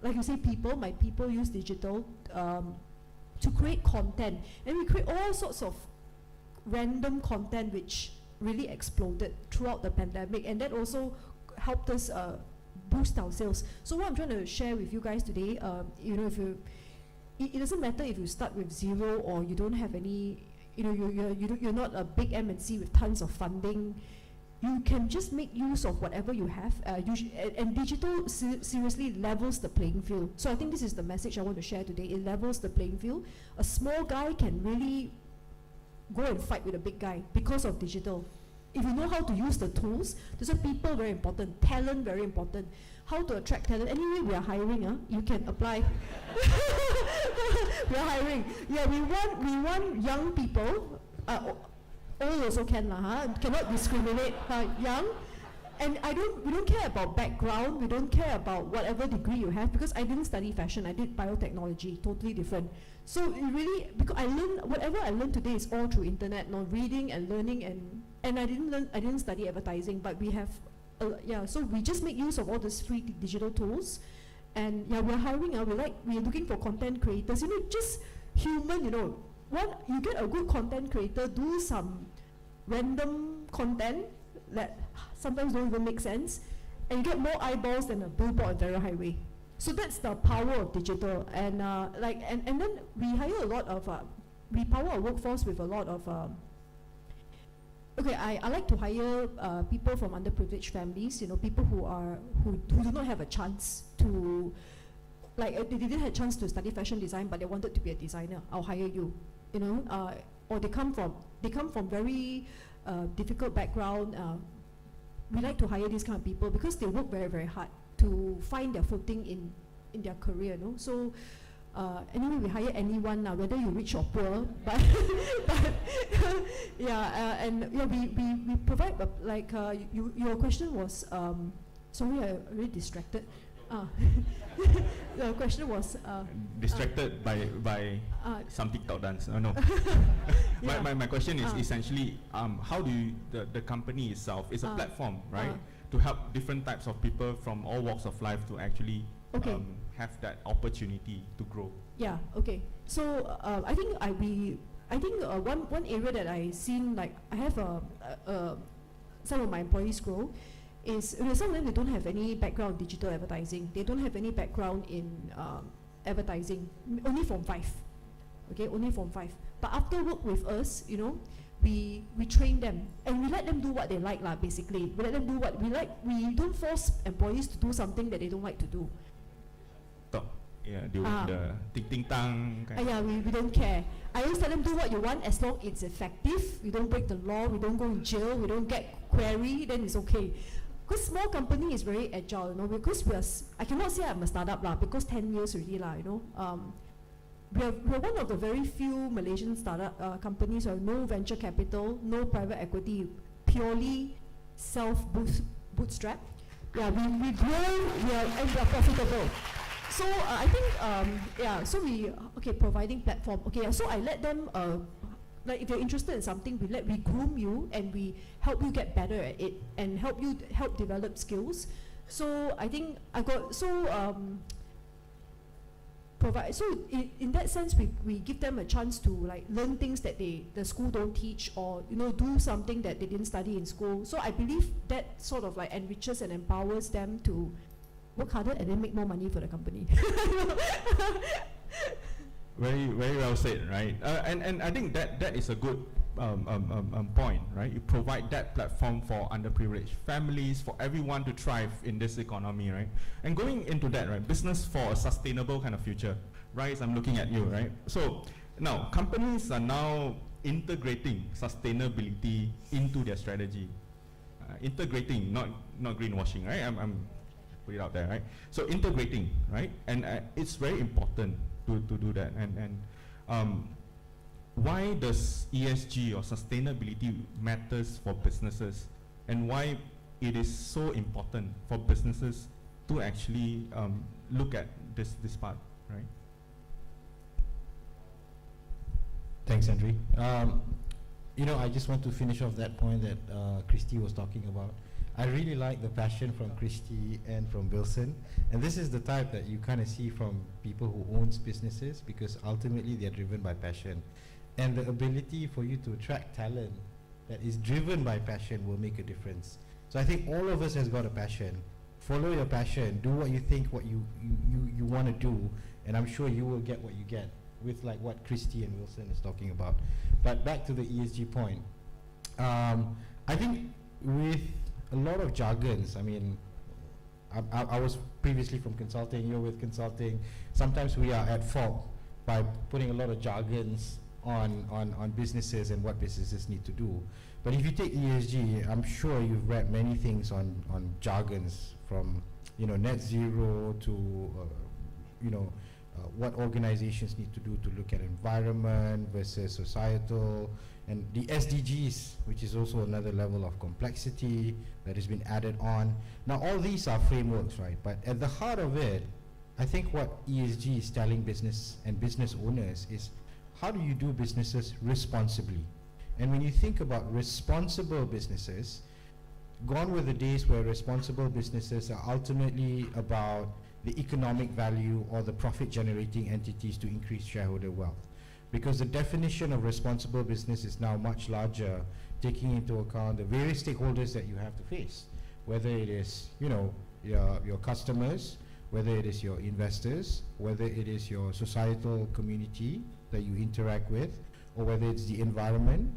like you say, my people use digital to create content, and we create all sorts of random content which really exploded throughout the pandemic, and that also helped us boost our sales. So what I'm trying to share with you guys today, it doesn't matter if you start with zero or you don't have any, you're not a big MNC with tons of funding. You can just make use of whatever you have, and digital seriously levels the playing field. So I think this is the message I want to share today. It levels the playing field. A small guy can really go and fight with a big guy because of digital. If you know how to use the tools, those are people very important, talent very important. How to attract talent? Anyway, we are hiring. You can apply. We are hiring. Yeah, we want young people. Old also can Cannot discriminate. Young, and we don't care about background. We don't care about whatever degree you have, because I didn't study fashion. I did biotechnology, totally different. So it really, because whatever I learned today is all through internet, reading and learning, and I didn't study advertising, but we have. So we just make use of all these free digital tools, and we're hiring. We're looking for content creators. Just human. You get a good content creator, do some random content that sometimes don't even make sense, and you get more eyeballs than a billboard on Terra Highway. So that's the power of digital, and then we hire a lot of we power our workforce with a lot of. I like to hire people from underprivileged families, people who do not have a chance to, they didn't have a chance to study fashion design, but they wanted to be a designer. I'll hire you, or they come from very difficult background. We like to hire these kind of people because they work very, very hard to find their footing in their career. So. Anyway, we hire anyone now, whether you're rich or poor. But we provide your question was. Sorry, I really distracted. The question was distracted by some TikTok dance. No. My question is essentially how do the company itself is a platform, right, to help different types of people from all walks of life to actually have that opportunity to grow. Yeah. Okay. So I think one area that I seen, like I have some of my employees grow is some of them, they don't have any background in digital advertising. They don't have any background in advertising. Only Form 5. Okay, only Form 5. But after work with us, we train them and we let them do what they like, basically. We let them do what we like. We don't force employees to do something that they don't like to do. The ting tang. We don't care. I always tell them, do what you want as long it's effective. We don't break the law. We don't go in jail. We don't get query. Then it's okay. Because small company is very agile, because I cannot say I'm a startup because 10 years already we're one of the very few Malaysian startup companies who have no venture capital, no private equity, purely bootstrap. We grow, and we are profitable. So I think so we providing platform. So I let them if you're interested in something, we groom you and we help you get better at it and help develop skills. So I think provide. So in that sense, we give them a chance to learn things that the school don't teach, or do something that they didn't study in school. So I believe that sort of enriches and empowers them to work harder and then make more money for the company. Very well said, right? And I think that is a good point, right? You provide that platform for underprivileged families, for everyone to thrive in this economy, right? And going into that, right, business for a sustainable kind of future. Rise, I'm looking at you, right? So now companies are now integrating sustainability into their strategy. Integrating, not greenwashing, right? I'm put it out there, right? So integrating, right? And it's very important to do that. And why does ESG or sustainability matters for businesses, and why it is so important for businesses to actually look at this part, right? Thanks, Andre. I just want to finish off that point that Christy was talking about. I really like the passion from Christy and from Wilson, and this is the type that you kind of see from people who owns businesses, because ultimately they're driven by passion, and the ability for you to attract talent that is driven by passion will make a difference. So I think all of us has got a passion. Follow your passion, do what you think, what you want to do, and I'm sure you will get what you get, with like what Christy and Wilson is talking about. But back to the ESG point, I think with a lot of jargons, I mean, I was previously from consulting, you're with consulting, sometimes we are at fault by putting a lot of jargons on businesses and what businesses need to do. But if you take ESG, I'm sure you've read many things on jargons, from net zero to what organizations need to do to look at environment versus societal, and the SDGs, which is also another level of complexity that has been added on. Now all these are frameworks, right? But at the heart of it, I think what ESG is telling business and business owners is, how do you do businesses responsibly? And when you think about responsible businesses, gone were the days where responsible businesses are ultimately about the economic value or the profit generating entities to increase shareholder wealth. Because the definition of responsible business is now much larger, taking into account the various stakeholders that you have to face, whether it is your customers, whether it is your investors, whether it is your societal community that you interact with, or whether it's the environment,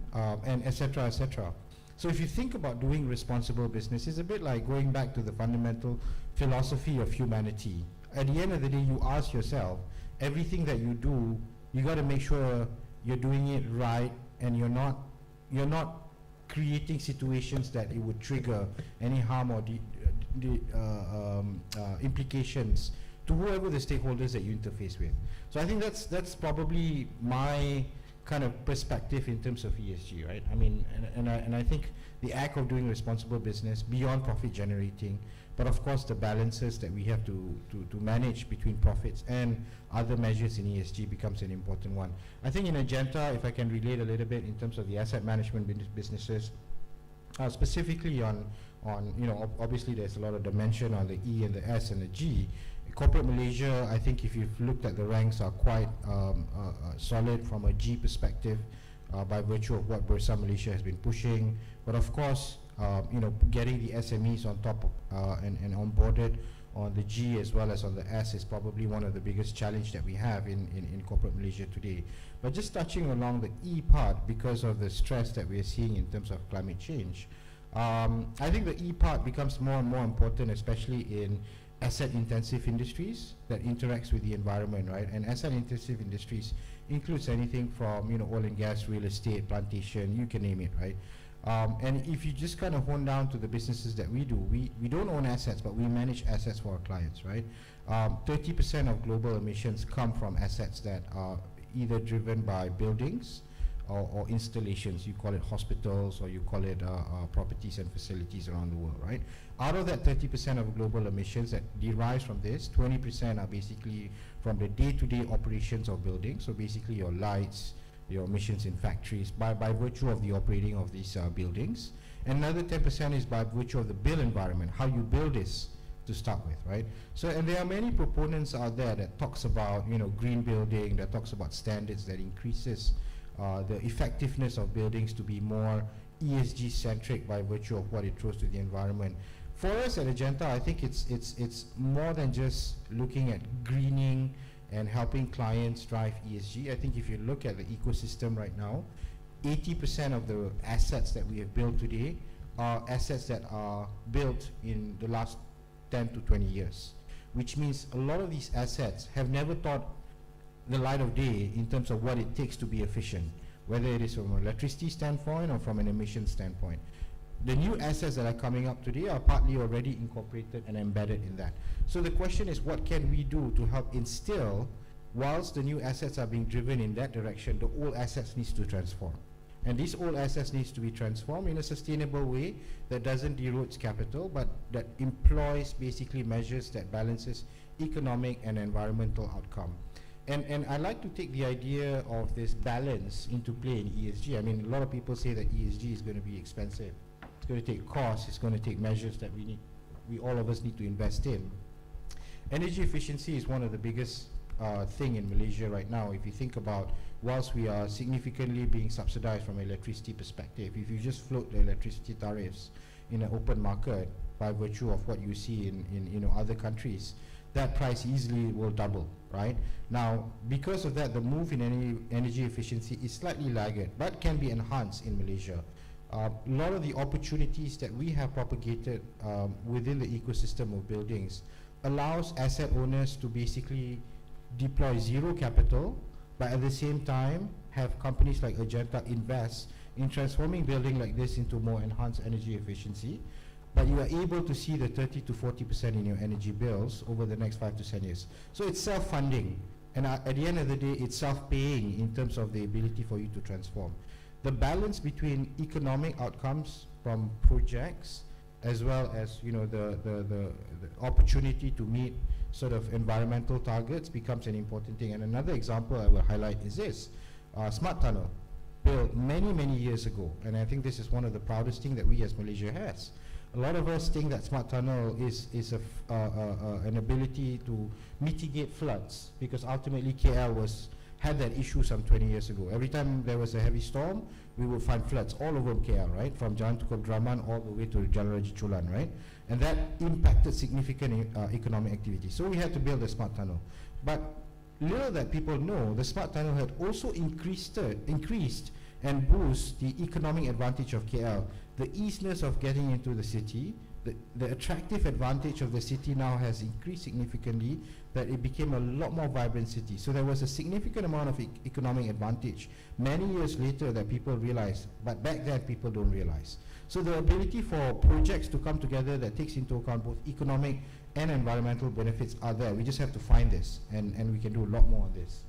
and et cetera, et cetera. So if you think about doing responsible business, it's a bit like going back to the fundamental philosophy of humanity. At the end of the day, you ask yourself, everything that you do, you got to make sure you're doing it right, and you're not creating situations that it would trigger any harm or implications to whoever the stakeholders that you interface with. So I think that's probably my kind of perspective in terms of ESG, right? I mean, and I think the act of doing responsible business beyond profit generating, but of course the balances that we have to manage between profits and other measures in ESG becomes an important one. I think in Agenta, if I can relate a little bit in terms of the asset management businesses, specifically on obviously there's a lot of dimension on the E and the S and the G. Corporate Malaysia, I think if you've looked at the ranks, are quite solid from a G perspective by virtue of what Bursa Malaysia has been pushing. But of course, getting the SMEs on top and onboarded on the G as well as on the S is probably one of the biggest challenge that we have in Corporate Malaysia today. But just touching along the E part, because of the stress that we are seeing in terms of climate change, I think the E part becomes more and more important, especially in asset-intensive industries that interacts with the environment, right? And asset-intensive industries includes anything from oil and gas, real estate, plantation, you can name it, right? And if you just kind of hone down to the businesses that we do, we don't own assets, but we manage assets for our clients, right? 30% of global emissions come from assets that are either driven by buildings or installations. You call it hospitals, or you call it properties and facilities around the world, right? Out of that 30% of global emissions that derives from this, 20% are basically from the day-to-day operations of buildings. So basically your lights, your emissions in factories by virtue of the operating of these buildings. And another 10% is by virtue of the built environment, how you build this to start with, right? So, and there are many proponents out there that talks about, green building, that talks about standards that increases the effectiveness of buildings to be more ESG centric by virtue of what it throws to the environment. For us at Agenta, I think it's more than just looking at greening and helping clients drive ESG. I think if you look at the ecosystem right now, 80% of the assets that we have built today are assets that are built in the last 10 to 20 years, which means a lot of these assets have never thought the light of day in terms of what it takes to be efficient, whether it is from an electricity standpoint or from an emission standpoint. The new assets that are coming up today are partly already incorporated and embedded in that. So the question is, what can we do to help instill, whilst the new assets are being driven in that direction, the old assets needs to transform. And these old assets needs to be transformed in a sustainable way that doesn't erode capital, but that employs basically measures that balances economic and environmental outcome. And I like to take the idea of this balance into play in ESG. I mean, a lot of people say that ESG is going to be expensive. It's going to take costs. It's going to take measures that we all of us need to invest in. Energy efficiency is one of the biggest thing in Malaysia right now. If you think about, whilst we are significantly being subsidized from an electricity perspective, if you just float the electricity tariffs in an open market by virtue of what you see in other countries, that price easily will double, right? Now, because of that, the move in energy efficiency is slightly laggard, but can be enhanced in Malaysia. A lot of the opportunities that we have propagated within the ecosystem of buildings allows asset owners to basically deploy zero capital, but at the same time have companies like Agenta invest in transforming building like this into more enhanced energy efficiency. But you are able to see the 30 to 40% in your energy bills over the next 5 to 10 years. So it's self-funding, and at the end of the day, it's self-paying in terms of the ability for you to transform. The balance between economic outcomes from projects as well as the opportunity to meet sort of environmental targets becomes an important thing. And another example I will highlight is this, Smart Tunnel, built many years ago, and I think this is one of the proudest things that we as Malaysia has. A lot of us think that Smart Tunnel is an ability to mitigate floods, because ultimately KL had that issue some 20 years ago. Every time there was a heavy storm, we would find floods all over KL, right? From Jalan Tukar Draman all the way to Jalan Raja Chulan, right? And that impacted significant economic activity. So we had to build the Smart Tunnel. But little that people know, the Smart Tunnel had also increased and boost the economic advantage of KL. The easiness of getting into the city, the attractive advantage of the city now has increased significantly, that it became a lot more vibrant city. So there was a significant amount of economic advantage many years later that people realized, but back then people don't realize. So the ability for projects to come together that takes into account both economic and environmental benefits are there. We just have to find this, and we can do a lot more on this.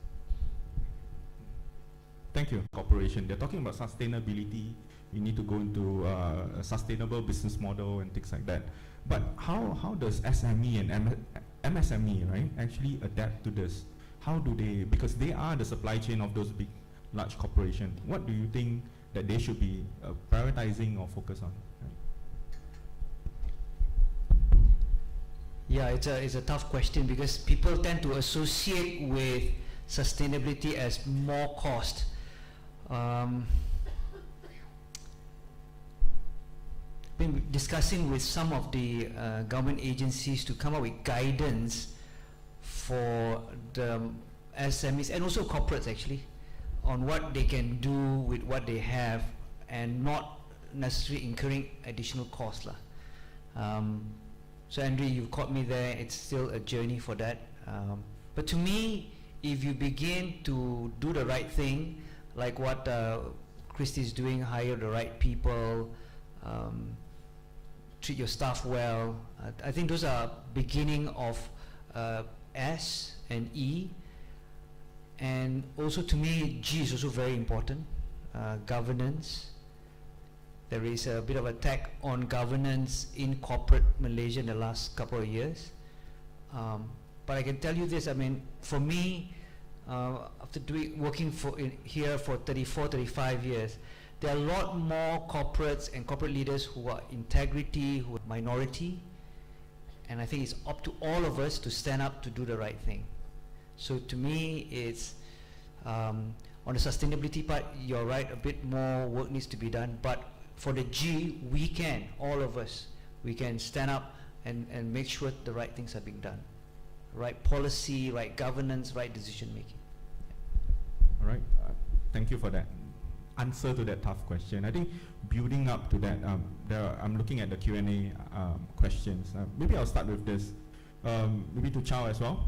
Thank you. Corporation, they're talking about sustainability. You need to go into a sustainable business model and things like that. But how does SME and MSME, right, actually adapt to this? How do they, because they are the supply chain of those big, large corporations, what do you think that they should be prioritizing or focus on? Right? Yeah, it's a tough question, because people tend to associate with sustainability as more cost. Been discussing with some of the government agencies to come up with guidance for the SMEs and also corporates actually on what they can do with what they have and not necessarily incurring additional costs. So Andrew, you've caught me there. It's still a journey for that. But to me, if you begin to do the right thing, like what Christy is doing, hire the right people, treat your staff well, I think those are beginning of S and E. And also to me, G is also very important. Governance. There is a bit of attack on governance in corporate Malaysia in the last couple of years. But I can tell you this, I mean, for me, after working here for 34, 35 years, there are a lot more corporates and corporate leaders who are integrity, who are minority, and I think it's up to all of us to stand up to do the right thing. So to me, it's on the sustainability part, you're right, a bit more work needs to be done, but for the G, we can, all of us, we can stand up and make sure the right things are being done. right policy, right governance, right decision making. All right. Thank you for that answer to that tough question. I think building up to that, I'm looking at the Q&A questions. Maybe I'll start with this. Maybe to Chow as well.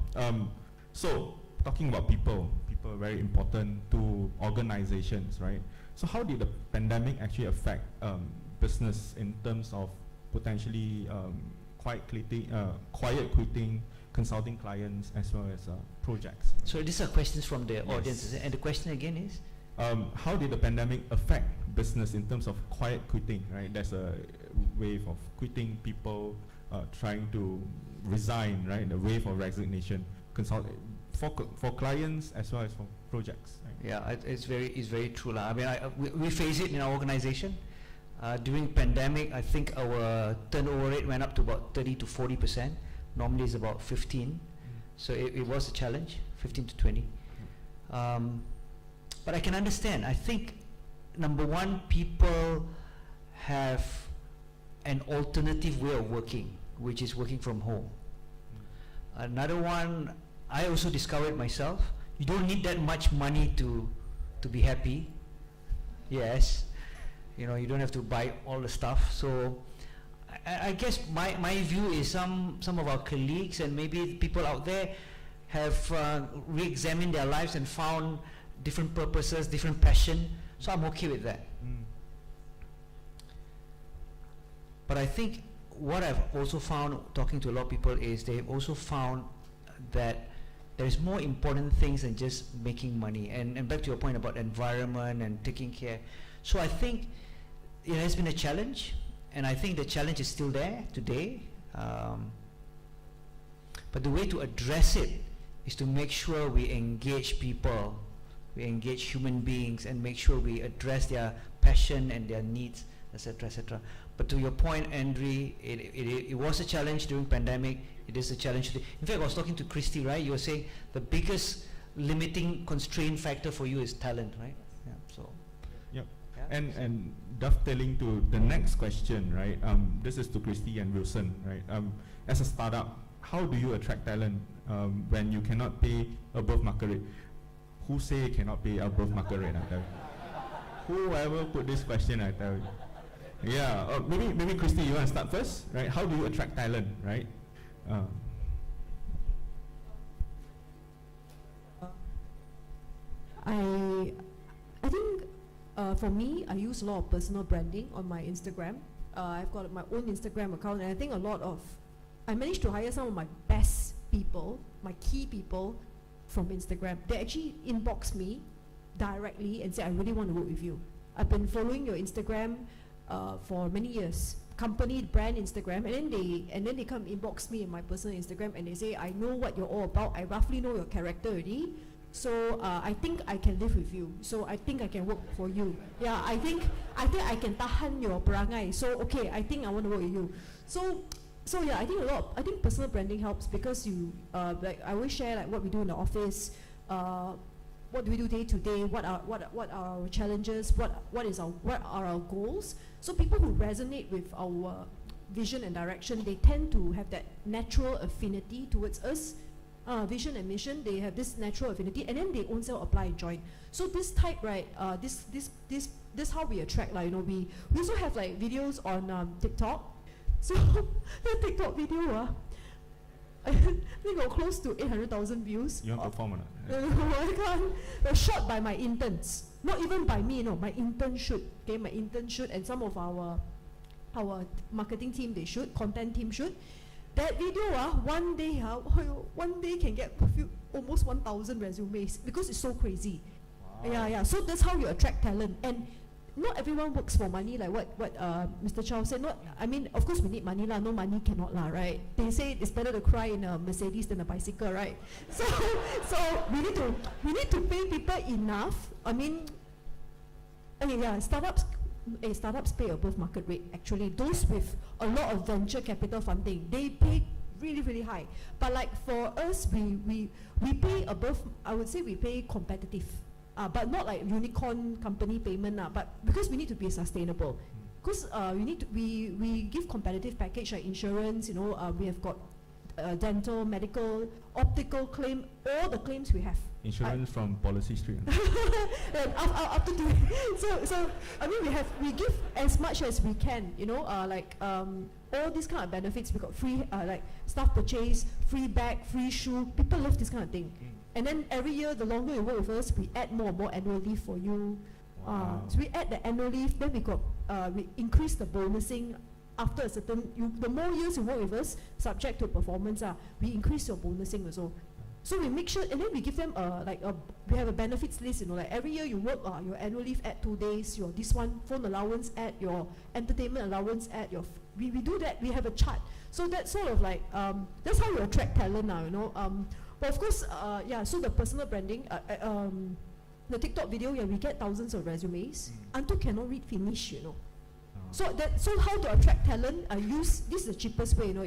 So talking about people are very important to organizations, right? So how did the pandemic actually affect business in terms of potentially quiet quitting, consulting clients as well as projects? So these are questions from the audience, and the question again is? How did the pandemic affect business in terms of quiet quitting, right? There's a wave of quitting, people trying to resign, right? The wave of resignation, for clients as well as for projects. Right? Yeah, it's very true. I mean, we face it in our organization. During pandemic, I think our turnover rate went up to about 30 to 40%. Normally it's about 15. So it was a challenge, 15 to 20. But I can understand. I think, number one, people have an alternative way of working, which is working from home. Another one, I also discovered myself, you don't need that much money to be happy. Yes, you know, you don't have to buy all the stuff. So I guess my view is some of our colleagues and maybe people out there have re-examined their lives and found different purposes, different passion. So I'm okay with that. But I think what I've also found talking to a lot of people is they've also found that there's more important things than just making money. And back to your point about environment and taking care. So I think it has been a challenge, and I think the challenge is still there today. But the way to address it is to make sure we engage people, we engage human beings, and make sure we address their passion and their needs, etc., etc. But to your point, Andre, it was a challenge during pandemic. It is a challenge today. In fact, I was talking to Christy, right? You were saying the biggest limiting constraint factor for you is talent, right? Yeah. So. Yep. Yeah. And dovetailing to the next question, right? This is to Christy and Wilson, right? As a startup, how do you attract talent when you cannot pay above market rate? Who say cannot pay above market rate? I tell you. Whoever put this question, I tell you. Yeah, maybe Christy, you want to start first, right? How do you attract talent, right? I think for me, I use a lot of personal branding on my Instagram. I've got my own Instagram account, and I think I managed to hire some of my best people, my key people from Instagram. They actually inbox me directly and say, I really want to work with you. I've been following your Instagram for many years, company brand Instagram, and then they come inbox me in my personal Instagram and they say, I know what you're all about, I roughly know your character already, so I think I can live with you, so I think I can work for you. Yeah, I think I can tahan your perangai, so okay, I think I want to work with you. So yeah, I think personal branding helps because you like I always share like what we do in the office, what do we do day to day, what are our challenges, what are our goals. So people who resonate with our vision and direction, they tend to have that natural affinity towards us. Vision and mission, they have this natural affinity, and then they own self apply and join. So this type, right, this how we attract, like, you know, we also have like videos on TikTok. So the TikTok video, they got close to 800,000 views. You want to perform or not? I can't. Shot by my interns, not even by me. No, my intern shoot. Okay, my intern shoot, and some of our marketing team they shoot, content team shoot. That video, one day can get almost 1,000 resumes because it's so crazy. Wow. Yeah. So that's how you attract talent. And not everyone works for money, like what Mr. Chow said. I mean, of course we need money lah. No money cannot lah, right? They say it's better to cry in a Mercedes than a bicycle, right? So we need to pay people enough. I mean, yeah, startups pay above market rate. Actually, those with a lot of venture capital funding, they pay really, really high. But like for us, we pay above. I would say we pay competitive. But not like unicorn company payment, but because we need to be sustainable. Because we give competitive package like insurance, we have got dental, medical, optical claim, all the claims we have. Insurance from Policy Street. And up to date. So I mean, we give as much as we can, you know, all these kind of benefits. We got free like staff purchase, free bag, free shoe. People love this kind of thing. And then every year, the longer you work with us, we add more and more annual leave for you. So we add the annual leave, then we increase the bonusing after a certain, the more years you work with us, subject to performance, we increase your bonusing also. So we make sure, and then we give them we have a benefits list, you know, like every year you work, your annual leave add 2 days, your this one, phone allowance add, your entertainment allowance add, we do that, we have a chart. So that's sort of like, that's how you attract talent now, you know. But of course, so the personal branding, the TikTok video, we get thousands of resumes, until cannot read finish, you know. So how to attract talent? This is the cheapest way, you know.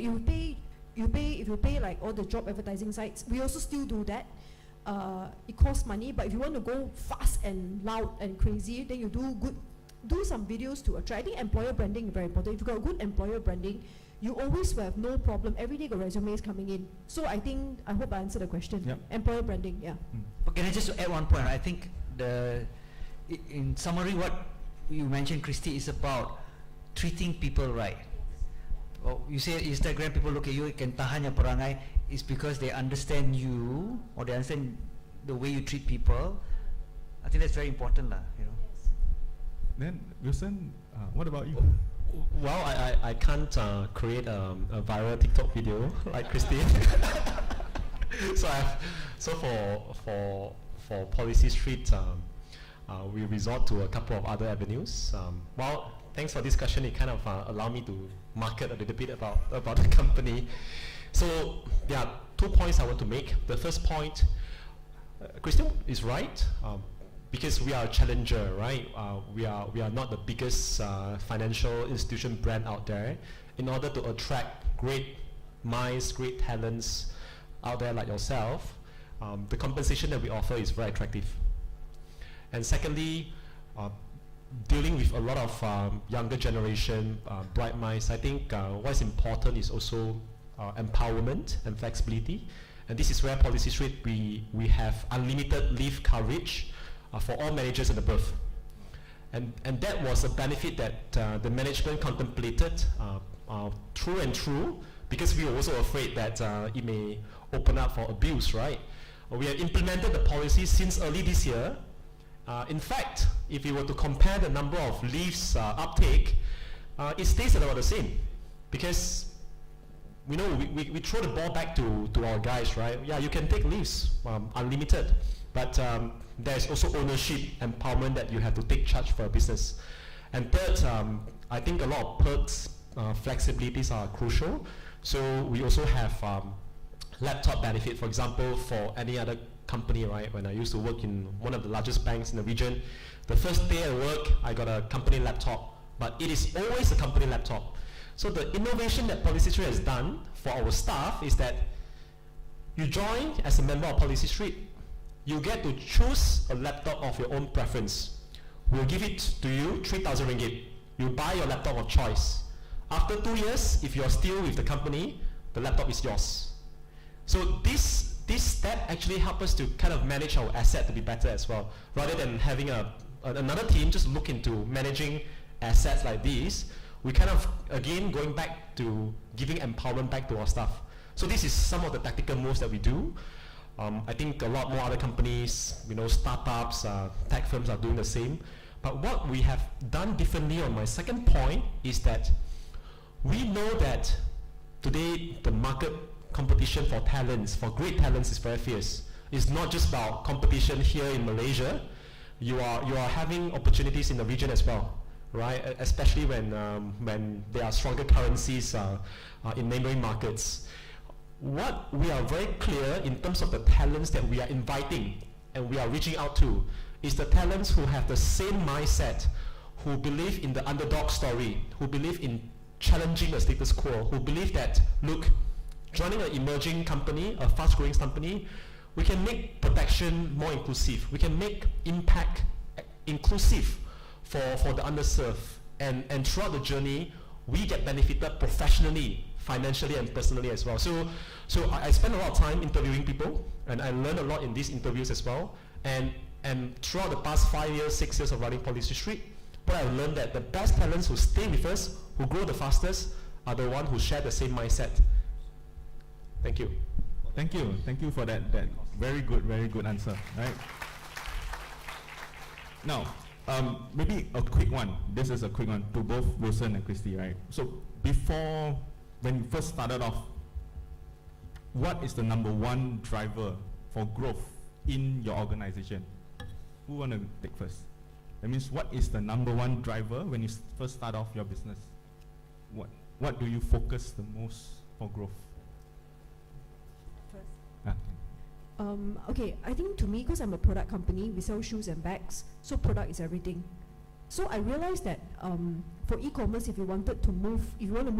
If you pay like all the job advertising sites, we also still do that. It costs money, but if you want to go fast and loud and crazy, then you do some videos to attract. I think employer branding is very important. If you got good employer branding, you always will have no problem. Every day got resumes coming in. So I hope I answered the question. Yep. Employer branding, yeah. But can I just add one point? I think in summary, what you mentioned, Christy, is about treating people right. You say Instagram, people look at you, can tahan yang perangai, is because they understand you, or they understand the way you treat people. I think that's very important lah, you know. Then, Wilson, what about you? Well, I can't create a viral TikTok video like Christine. So for Policy Street, we resort to a couple of other avenues. Well, thanks for this discussion. It kind of allowed me to market a little bit about the company. So there are 2 points I want to make. The first point, Christine is right, because we are a challenger, right? We are not the biggest financial institution brand out there. In order to attract great minds, great talents out there like yourself, the compensation that we offer is very attractive. And secondly, dealing with a lot of younger generation, bright minds, I think what's important is also empowerment and flexibility. And this is where Policy Street, we have unlimited leave coverage for all managers and above. And that was a benefit that the management contemplated through and through, because we were also afraid that it may open up for abuse, right? We have implemented the policy since early this year. In fact, if you were to compare the number of leaves uptake, it stays about the same, because we throw the ball back to our guys, right? Yeah, you can take leaves unlimited, but there's also ownership, empowerment that you have to take charge for a business. And third, I think a lot of perks, flexibilities are crucial. So we also have laptop benefit, for example, for any other company, right? When I used to work in one of the largest banks in the region, the first day at work, I got a company laptop, but it is always a company laptop. So the innovation that Policy Street has done for our staff is that you join as a member of Policy Street, you get to choose a laptop of your own preference. We'll give it to you, 3,000 ringgit. You buy your laptop of choice. After 2 years, if you're still with the company, the laptop is yours. So this step actually helps us to kind of manage our asset to be better as well, rather than having another team just look into managing assets like these. We kind of, again, going back to giving empowerment back to our staff. So this is some of the tactical moves that we do. I think a lot more other companies, startups, tech firms are doing the same. But what we have done differently on my second point is that we know that today the market competition for talents, for great talents, is very fierce. It's not just about competition here in Malaysia. You are having opportunities in the region as well, right? Especially when there are stronger currencies in neighboring markets. What we are very clear in terms of the talents that we are inviting and we are reaching out to is the talents who have the same mindset, who believe in the underdog story, who believe in challenging the status quo, who believe that, look, joining an emerging company, a fast-growing company, we can make protection more inclusive. We can make impact inclusive for the underserved. And throughout the journey, we get benefited professionally financially and personally as well. So I spend a lot of time interviewing people, and I learn a lot in these interviews as well. And throughout the past 5 years, 6 years of running Policy Street, what I've learned that the best talents who stay with us, who grow the fastest, are the ones who share the same mindset. Thank you. Thank you for that very good answer, right? Now, maybe a quick one. This is a quick one to both Wilson and Christy, right? So before, when you first started off, what is the #1 driver for growth in your organization? Who want to take first? That means, what is the #1 driver when you first start off your business? What do you focus the most for growth? Okay, I think to me, because I'm a product company, we sell shoes and bags, so product is everything. So I realized that for e-commerce, if you want to move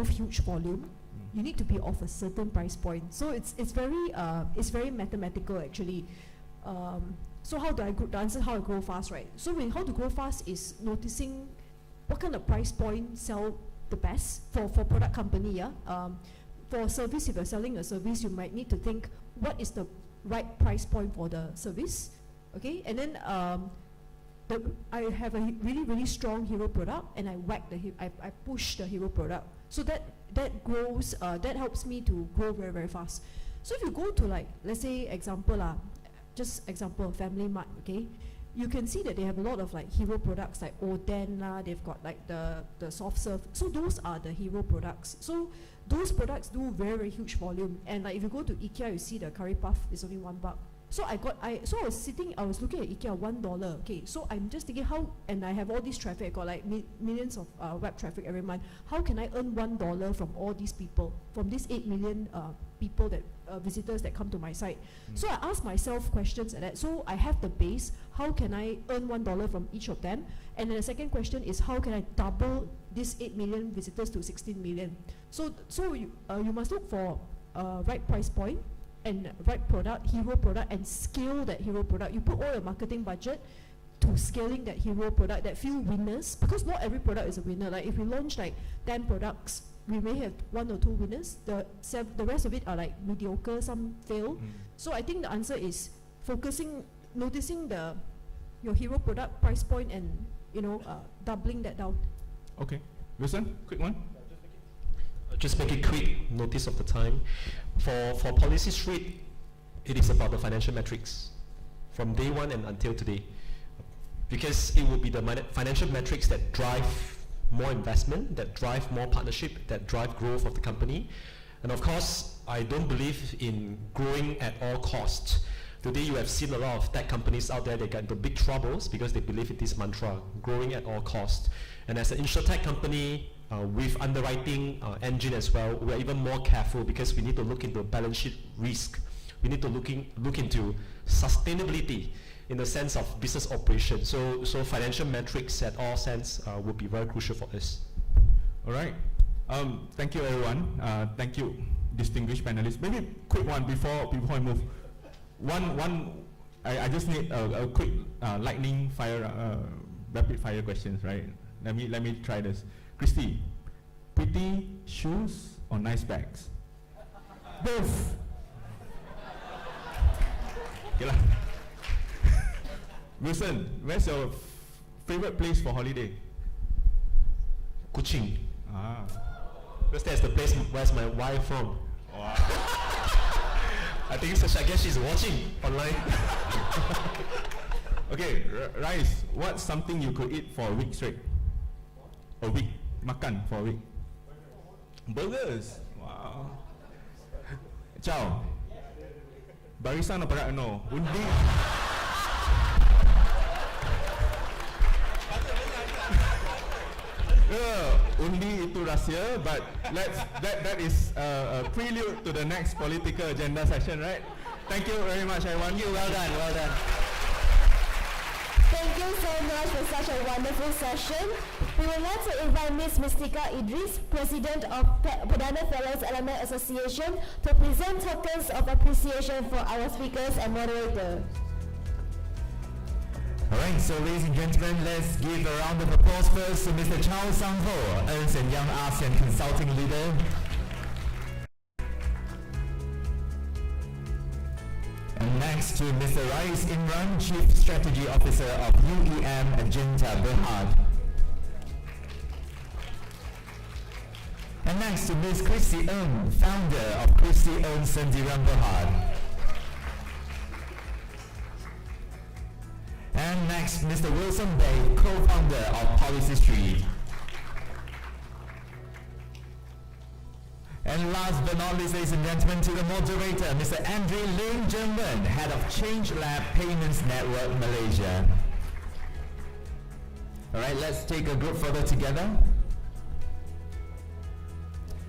huge volume, you need to be of a certain price point. So it's very mathematical actually. So how do I the answer how I grow fast, right? So how to grow fast is noticing what kind of price point sell the best for product company. For a service, if you're selling a service, you might need to think what is the right price point for the service, okay? And then I have a really strong hero product, and I push the hero product. So that grows. That helps me to grow very fast. So if you go to, like, let's say just example, Family Mart, okay? You can see that they have a lot of like hero products like Oden they've got like the soft serve. So those are the hero products. So those products do very huge volume. And like if you go to IKEA, you see the curry puff is only $1. So I was looking at IKEA, $1. Okay, so I'm just thinking and I have all this traffic. I got like millions of web traffic every month. How can I earn $1 from all these people, from these 8 million people that visitors that come to my site? So I ask myself questions like that. So I have the base. How can I earn $1 from each of them? And then the second question is, how can I double these 8 million visitors to 16 million? So you must look for right price point and right product, hero product, and scale that hero product. You put all your marketing budget to scaling that hero product, that few winners, because not every product is a winner. Like if we launch like 10 products, we may have 1 or 2 winners. The rest of it are like mediocre, some fail. So I think the answer is noticing your hero product price point and doubling that down. Okay, Wilson, quick one. Just make it quick, notice of the time. For Policy Street, it is about the financial metrics from day one and until today. Because it will be the financial metrics that drive more investment, that drive more partnership, that drive growth of the company. And of course, I don't believe in growing at all costs. Today you have seen a lot of tech companies out there, they get into big troubles because they believe in this mantra, growing at all costs. And as an insurtech company, with underwriting engine as well, we're even more careful because we need to look into balance sheet risk. We need to look into sustainability in the sense of business operation. So financial metrics at all sense would be very crucial for us. All right. Thank you, everyone. Thank you, distinguished panelists. Maybe quick one before I move. I just need a quick lightning fire, rapid fire questions, right? Let me try this. Christy, pretty shoes or nice bags? Both. Okay lah. Wilson, where's your favorite place for holiday? Kuching. Because that's the place where's my wife from. Wow. I guess she's watching online. Okay, Rice, what's something you could eat for a week straight? A week. Makan for a week. Burgers. Wow. Chow. Barisan apa tak? No. Undi. Undi itu rahsia, but that is a prelude to the next political agenda session, right? Thank you very much, everyone. Well done. Thank you so much for such a wonderful session. We would like to invite Ms. Mistika Idris, President of Perdana Fellows Alumni Association, to present tokens of appreciation for our speakers and moderator. Alright, so ladies and gentlemen, let's give a round of applause first to Mr. Chow Sang-ho, Ernst & Young ASEAN Consulting Leader. next to Mr. Rais Imran, Chief Strategy Officer of UEM Agenda Berhad. And next to Ms. Christy Ng, founder of Christy Ng Sendirian Berhad. And next, Mr. Wilson Bay, co-founder of Policy Street. And last but not least, ladies and gentlemen, to the moderator, Mr. Andrew Ling Jerman, Head of Change Lab Payments Network Malaysia. Alright, let's take a group photo together.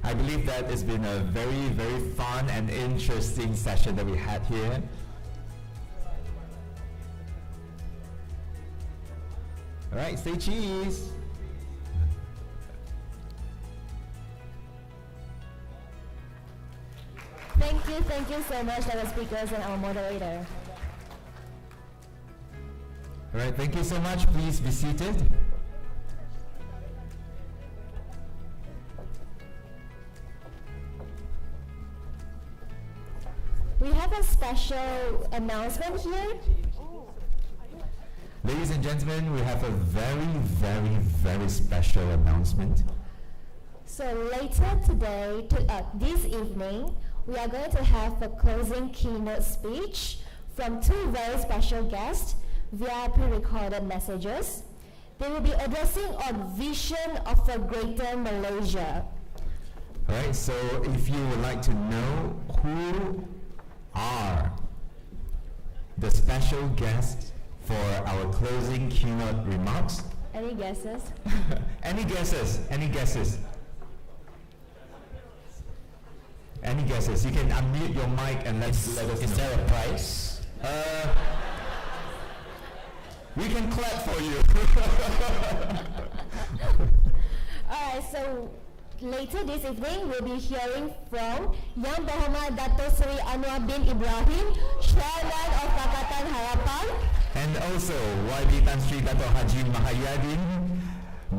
I believe that it's been a very, very fun and interesting session that we had here. Alright, say cheese. Thank you so much to the speakers and our moderator. Alright, thank you so much. Please be seated. We have a special announcement here. Ladies and gentlemen, we have a very, very, very special announcement. So later today, this evening, we are going to have a closing keynote speech from two very special guests via pre-recorded messages. They will be addressing on vision of a greater Malaysia. Alright, so if you would like to know who are the special guests for our closing keynote remarks. Any guesses? Any guesses? Any guesses? Any guesses? You can unmute your mic and let us know. Is there a prize? We can clap for you. Alright, so later this evening, we'll be hearing from Yang Berhormat Dato Seri Anwar bin Ibrahim, Chairman of Pakatan Harapan. And also YB Tan Sri Dato Haji Mahayadin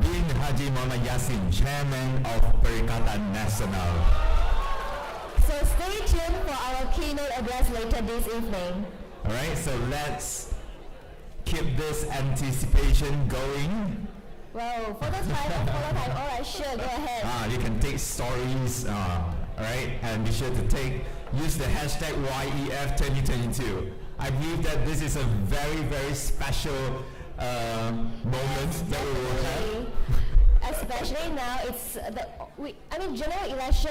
bin Haji Muhammad Yassin, Chairman of Perikatan Nasional. So stay tuned for our keynote address later this evening. Alright, so let's keep this anticipation going. Well, for the time, alright, sure, go ahead. You can take stories, alright, and be sure to use the hashtag YEF 2022. I believe that this is a very, very special moment that we will have. Especially now, general election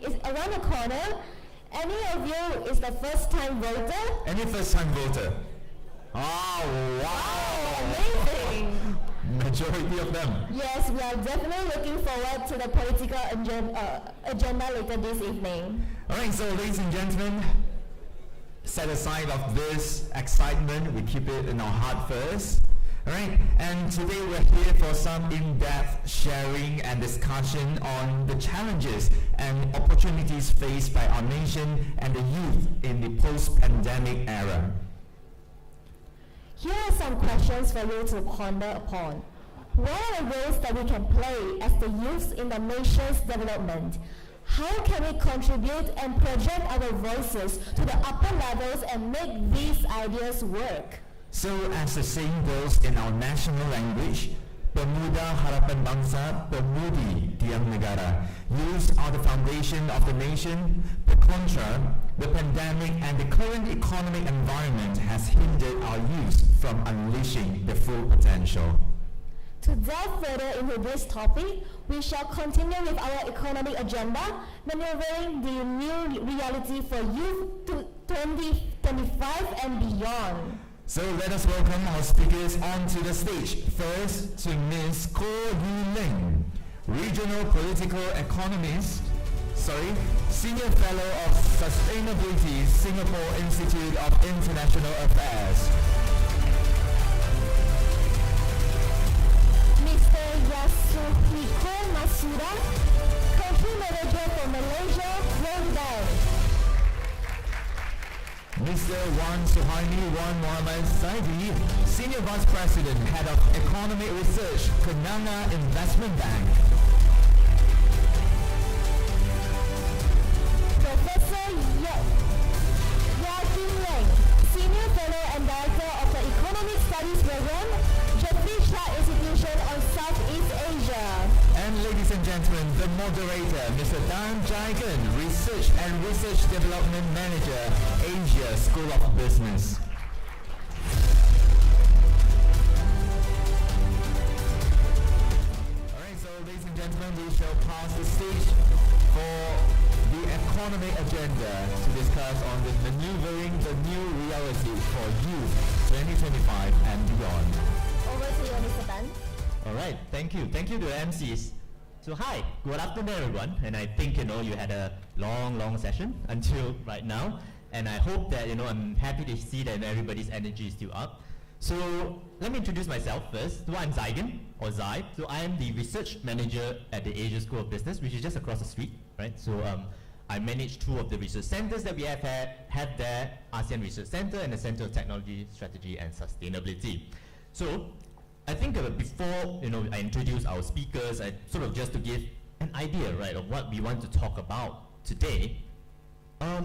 is around the corner. Any of you is the first-time voter? Any first-time voter? Oh, wow! Amazing! Majority of them. Yes, we are definitely looking forward to the political agenda later this evening. Alright, so ladies and gentlemen, set aside of this excitement, we keep it in our heart first. Alright, and today we're here for some in-depth sharing and discussion on the challenges and opportunities faced by our nation and the youth in the post-pandemic era. Here are some questions for you to ponder upon. What are the roles that we can play as the youth in the nation's development? How can we contribute and project our voices to the upper levels and make these ideas work? So as the saying goes in our national language, Pemuda Harapan Bangsa, Pemudi Tiang Negara. Youths are the foundation of the nation. Per contra, the pandemic and the current economic environment has hindered our youth from unleashing their full potential. To delve further into this topic, we shall continue with our economic agenda, maneuvering the new reality for youth to 2025 and beyond. So let us welcome our speakers onto the stage. First to Ms. Koh Yu Ling, Regional Political Economist, Senior Fellow of Sustainability, Singapore Institute of International Affairs. Mr. Yasuhiko Masuda, Country Manager for Malaysia, World Bank. Mr. Wan Suhaimi Wan Muhammad Saidi, Senior Vice President, Head of Economic Research, Kenanga Investment Bank. Professor Yakin Leng, Studies Program, Javisha Institution of Southeast Asia. And ladies and gentlemen, the moderator, Mr. Dan Jaigan, Research and Research Development Manager, Asia School of Business. Alright, so ladies and gentlemen, we shall pass the stage for the economy agenda to discuss on the maneuvering the new reality for youth 2025 and beyond. Over to you, Mr. Tan. Alright, thank you. Thank you to the MCs. So hi, good afternoon everyone. And I think, you had a long session until right now. And I hope that, I'm happy to see that everybody's energy is still up. So let me introduce myself first. So I'm Zaigan, or Zai. So I am the research manager at the Asia School of Business, which is just across the street, right? So I manage two of the research centers that we have there, ASEAN Research Center and the Center of Technology, Strategy and Sustainability. So I think before I introduce our speakers, I sort of just to give an idea, right, of what we want to talk about today. I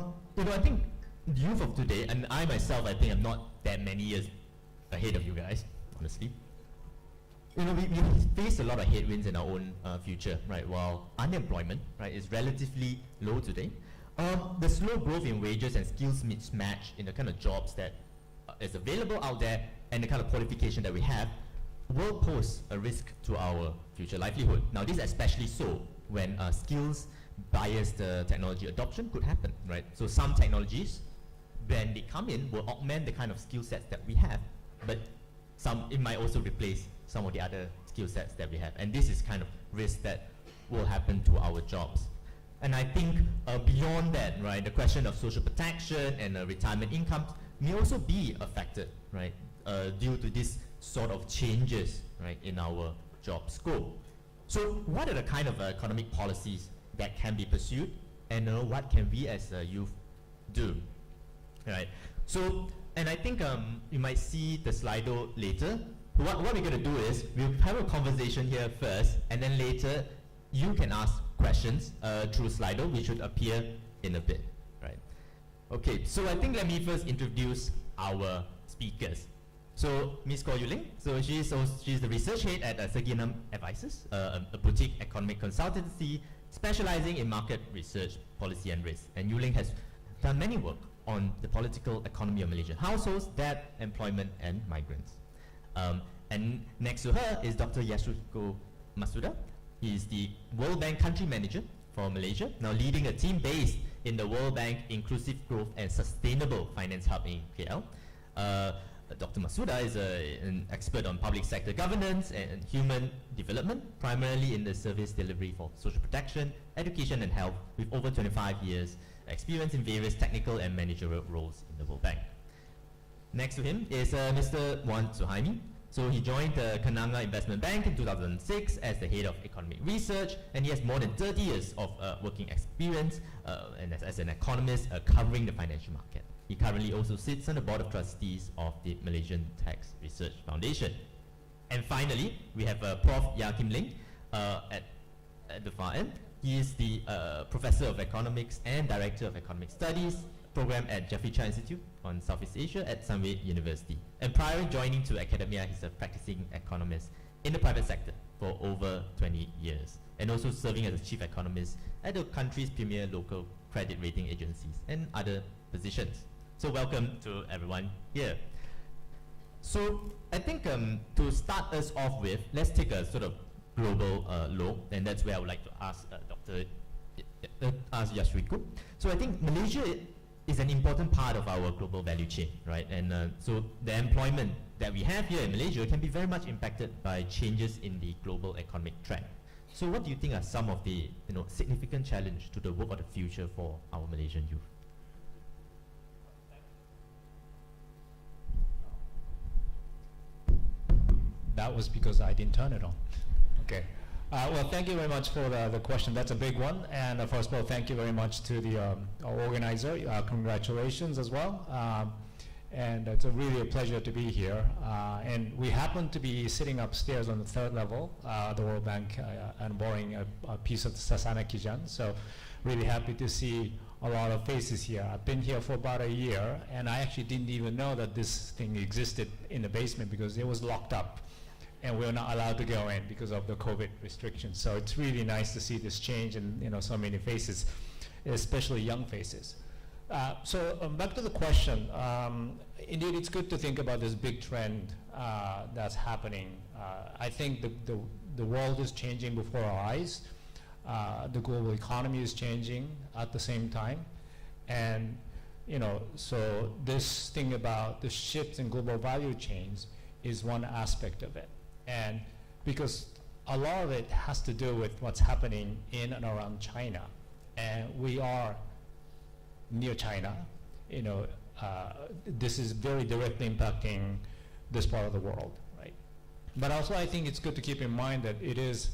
think the youth of today, and I myself, I think I'm not that many years ahead of you guys, honestly. We face a lot of headwinds in our own future, right? While unemployment, right, is relatively low today, the slow growth in wages and skills mismatch in the kind of jobs that is available out there and the kind of qualification that we have will pose a risk to our future livelihood. Now, this is especially so when skills-biased technology adoption could happen, right? So some technologies, when they come in, will augment the kind of skill sets that we have, but it might also replace some of the other skill sets that we have. And this is kind of risk that will happen to our jobs. And I think beyond that, right, the question of social protection and retirement income may also be affected, right, due to this sort of changes, right, in our job scope. So what are the kind of economic policies that can be pursued, and what can we as a youth do, right? So, and I think you might see the Slido later. What we're going to do is we'll have a conversation here first, and then later you can ask questions through Slido, which should appear in a bit, right? Okay, so I think let me first introduce our speakers. So Ms. Ko Yuling, so she's the research head at Seginam Advisors, a boutique economic consultancy specializing in market research, policy and risk. And Yuling has done many work on the political economy of Malaysia, households, debt, employment and migrants. And next to her is Dr. Yasuko Masuda. He is the World Bank Country Manager for Malaysia, now leading a team based in the World Bank Inclusive Growth and Sustainable Finance Hub in KL. Dr. Masuda is an expert on public sector governance and human development, primarily in the service delivery for social protection, education and health, with over 25 years experience in various technical and managerial roles in the World Bank. Next to him is Mr. Wan Suhaimi. So he joined the Kenanga Investment Bank in 2006 as the head of economic research, and he has more than 30 years of working experience and as an economist covering the financial market. He currently also sits on the board of trustees of the Malaysian Tax Research Foundation. And finally, we have Prof. Ya Kim Ling at the far end. He is the Professor of Economics and Director of Economic Studies program at Jeffrey Cha Institute on Southeast Asia at Sunway University. And prior to joining to academia, he's a practicing economist in the private sector for over 20 years, and also serving as a chief economist at the country's premier local credit rating agencies and other positions. So welcome to everyone here. So I think to start us off with, let's take a sort of global look, and that's where I would like to ask ask Yasuko. So I think Malaysia is an important part of our global value chain, right? And so the employment that we have here in Malaysia can be very much impacted by changes in the global economic trend. So what do you think are some of the significant challenge to the work of the future for our Malaysian youth? That was because I didn't turn it on. Okay. Well, thank you very much for the question. That's a big one. And first of all, thank you very much to the organizer. Congratulations as well. And it's really a pleasure to be here. And we happen to be sitting upstairs on the third level, the World Bank, and borrowing a piece of the Sasana Kijan. So really happy to see a lot of faces here. I've been here for about a year, and I actually didn't even know that this thing existed in the basement because it was locked up, and we were not allowed to go in because of the COVID restrictions. So it's really nice to see this change in so many faces, especially young faces. So back to the question. Indeed, it's good to think about this big trend that's happening. I think the world is changing before our eyes. The global economy is changing at the same time. And, so this thing about the shift in global value chains is one aspect of it. And because a lot of it has to do with what's happening in and around China. And we are near China, this is very directly impacting this part of the world, right? But also I think it's good to keep in mind that it is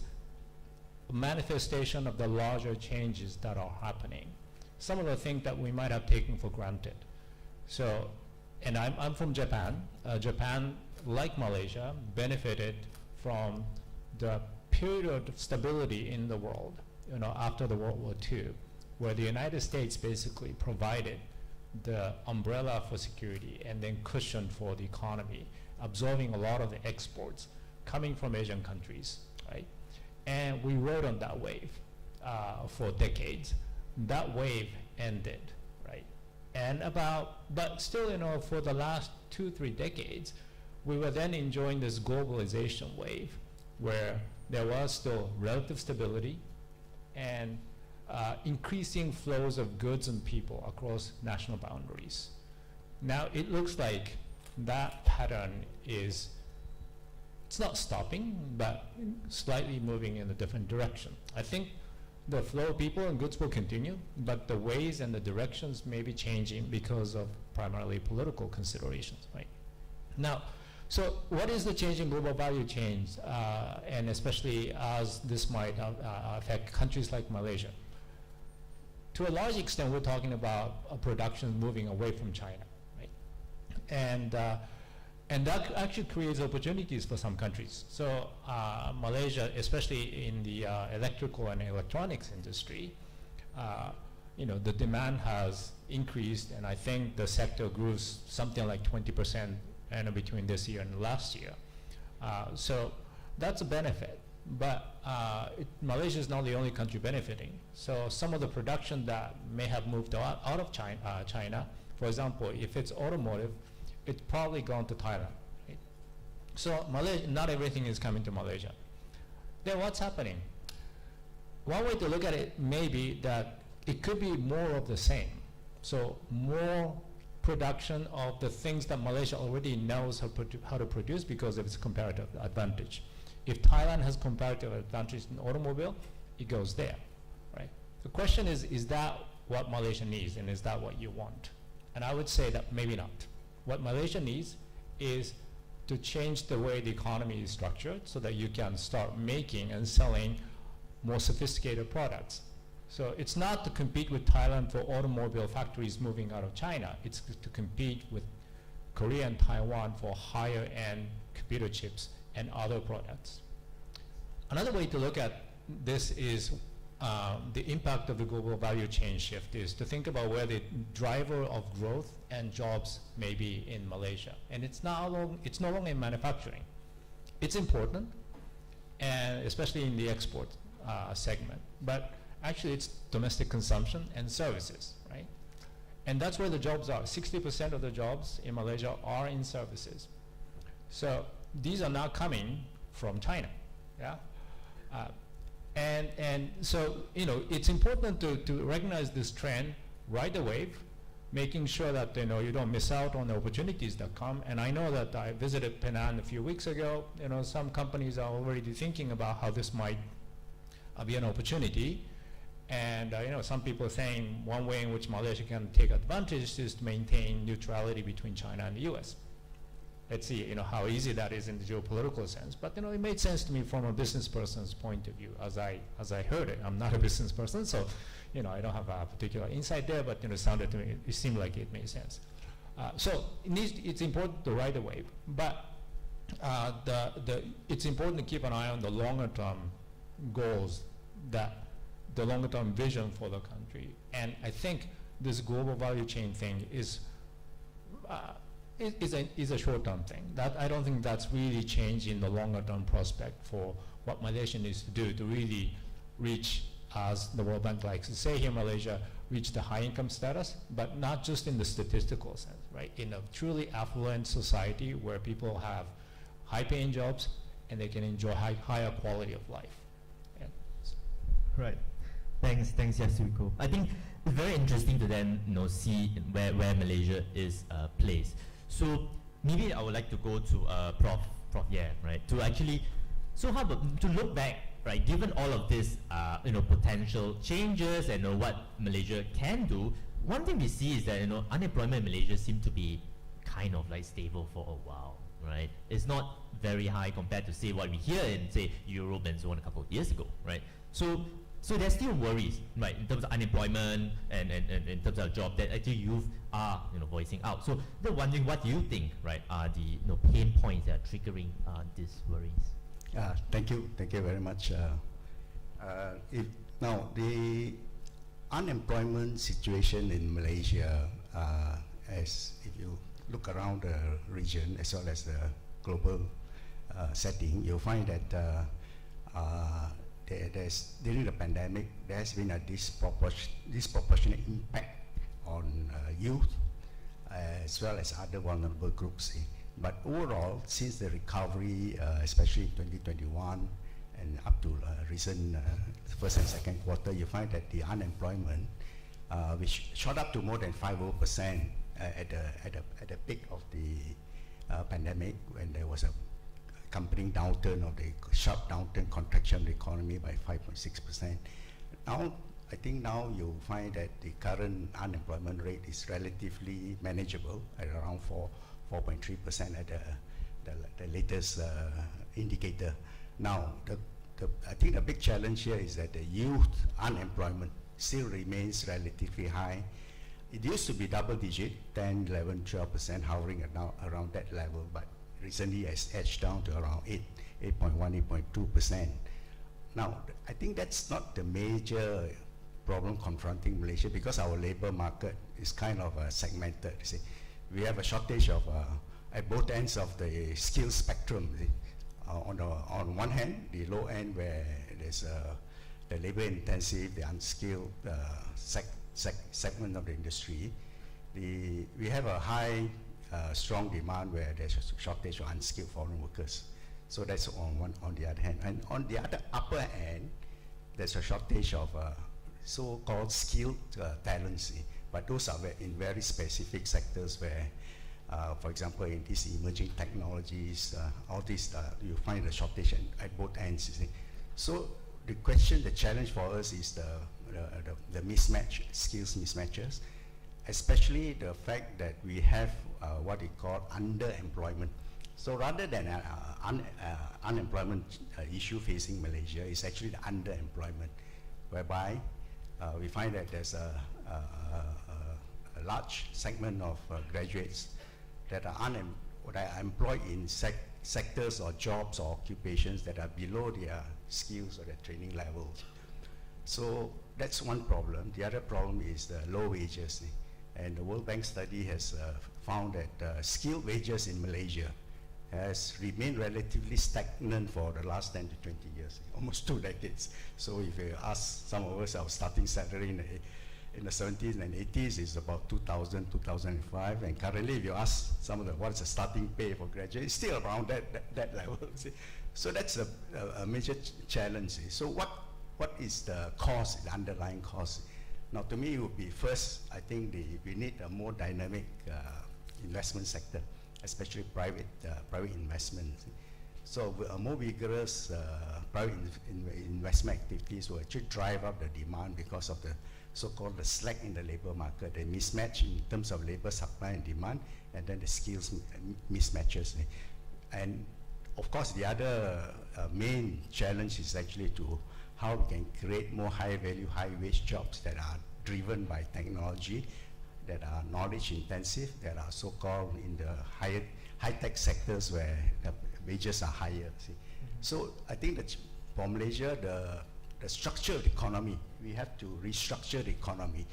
a manifestation of the larger changes that are happening. Some of the things that we might have taken for granted. So, and I'm from Japan. Japan, like Malaysia, benefited from the period of stability in the world, after the World War II, where the United States basically provided the umbrella for security and then cushion for the economy, absorbing a lot of the exports coming from Asian countries, right? And we rode on that wave for decades. That wave ended, right? But still, for the last 2-3 decades, we were then enjoying this globalization wave where there was still relative stability and increasing flows of goods and people across national boundaries. Now it looks like that pattern it's not stopping, but slightly moving in a different direction. I think the flow of people and goods will continue, but the ways and the directions may be changing because of primarily political considerations, right? Now, so what is the change in global value chains, and especially as this might affect countries like Malaysia? To a large extent, we're talking about production moving away from China, right? And that actually creates opportunities for some countries. So Malaysia, especially in the electrical and electronics industry, the demand has increased, and I think the sector grew something like 20% between this year and last year. So that's a benefit. But Malaysia is not the only country benefiting. So some of the production that may have moved out of China, for example, if it's automotive, it's probably gone to Thailand. Right? So not everything is coming to Malaysia. Then what's happening? One way to look at it may be that it could be more of the same. So more production of the things that Malaysia already knows how to produce because of its comparative advantage. If Thailand has comparative advantage in automobile, it goes there, right? The question is that what Malaysia needs, and is that what you want? And I would say that maybe not. What Malaysia needs is to change the way the economy is structured so that you can start making and selling more sophisticated products. So it's not to compete with Thailand for automobile factories moving out of China. It's to compete with Korea and Taiwan for higher end computer chips and other products. Another way to look at this is the impact of the global value chain shift is to think about where the driver of growth and jobs may be in Malaysia. And it's no longer in manufacturing. It's important, and especially in the export segment. But actually it's domestic consumption and services, right? And that's where the jobs are. 60% of the jobs in Malaysia are in services. So these are not coming from China, yeah? And so, it's important to recognize this trend, ride the wave, making sure that, you don't miss out on the opportunities that come. And I know that I visited Penang a few weeks ago. Some companies are already thinking about how this might be an opportunity. And, some people are saying one way in which Malaysia can take advantage is to maintain neutrality between China and the US. Let's see, how easy that is in the geopolitical sense. But, it made sense to me from a business person's point of view as I heard it. I'm not a business person, so, I don't have a particular insight there, but, it sounded to me, it seemed like it made sense. So it's important to ride the wave, but it's important to keep an eye on the longer term goals that the longer term vision for the country. And I think this global value chain thing is a short-term thing. That I don't think that's really changed in the longer-term prospect for what Malaysia needs to do to really reach, as the World Bank likes to say here in Malaysia, reach the high-income status, but not just in the statistical sense, right? In a truly affluent society where people have high-paying jobs and they can enjoy higher quality of life. Right. Thanks, Yasuko. I think it's very interesting to then see where Malaysia is placed. So maybe I would like to go to Prof. Yeah, right? To actually, so how about to look back, right? Given all of this, potential changes and what Malaysia can do, one thing we see is that unemployment in Malaysia seems to be kind of like stable for a while, right? It's not very high compared to say what we hear in say Europe and so on a couple of years ago, right? So there's still worries, right, in terms of unemployment and in terms of job that actually youth are voicing out. So they're wondering, what do you think, right, are the pain points that are triggering these worries? Thank you very much. Now the unemployment situation in Malaysia, as if you look around the region as well as the global setting, you'll find that during the pandemic, there has been a disproportionate impact on youth as well as other vulnerable groups. But overall, since the recovery, especially in 2021 and up to recent first and second quarter, you find that the unemployment, which shot up to more than 50% at the peak of the pandemic, when there was a accompanying downturn of the sharp downturn contraction of the economy by 5.6%. Now, I think now you'll find that the current unemployment rate is relatively manageable at around 4.3% at the latest indicator. Now, I think the big challenge here is that the youth unemployment still remains relatively high. It used to be double digit, 10, 11, 12%, hovering around that level, but recently has edged down to around 8.1, 8.2%. Now, I think that's not the major problem confronting Malaysia, because our labor market is kind of segmented. You see, we have a shortage of at both ends of the skill spectrum. On one hand, the low end, where there's the labor intensive, the unskilled segment of the industry. We have a high strong demand where there's a shortage of unskilled foreign workers. So that's on the other hand. And on the other upper end, there's a shortage of so-called skilled talents, but those are in very specific sectors where, for example, in these emerging technologies, all these, you find a shortage at both ends. You see. So the challenge for us is the mismatch, skills mismatches, especially the fact that we have what we call underemployment. So rather than unemployment issue facing Malaysia, is actually the underemployment, whereby we find that there's a large segment of graduates that are employed in sectors or jobs or occupations that are below their skills or their training levels. So that's one problem. The other problem is the low wages. And the World Bank study has found that skilled wages in Malaysia has remained relatively stagnant for the last 10 to 20 years, almost 2 decades. So if you ask some of us, our starting salary in the 70s and 80s is about 2000, 2005, and currently if you ask some of what's the starting pay for graduates, it's still around that level. See? So that's a major challenge. So what is the cause, the underlying cause? Now, to me, it would be first, I think we need a more dynamic investment sector, especially private investment. So a more vigorous private investment activities will actually drive up the demand because of the so-called the slack in the labor market, the mismatch in terms of labor supply and demand, and then the skills mismatches. And of course, the other main challenge is actually to how we can create more high-value, high-wage jobs that are driven by technology, that are knowledge-intensive, that are so-called in the high-tech sectors where the wages are higher. See? So I think that for Malaysia, the the structure of the economy. We have to restructure the economy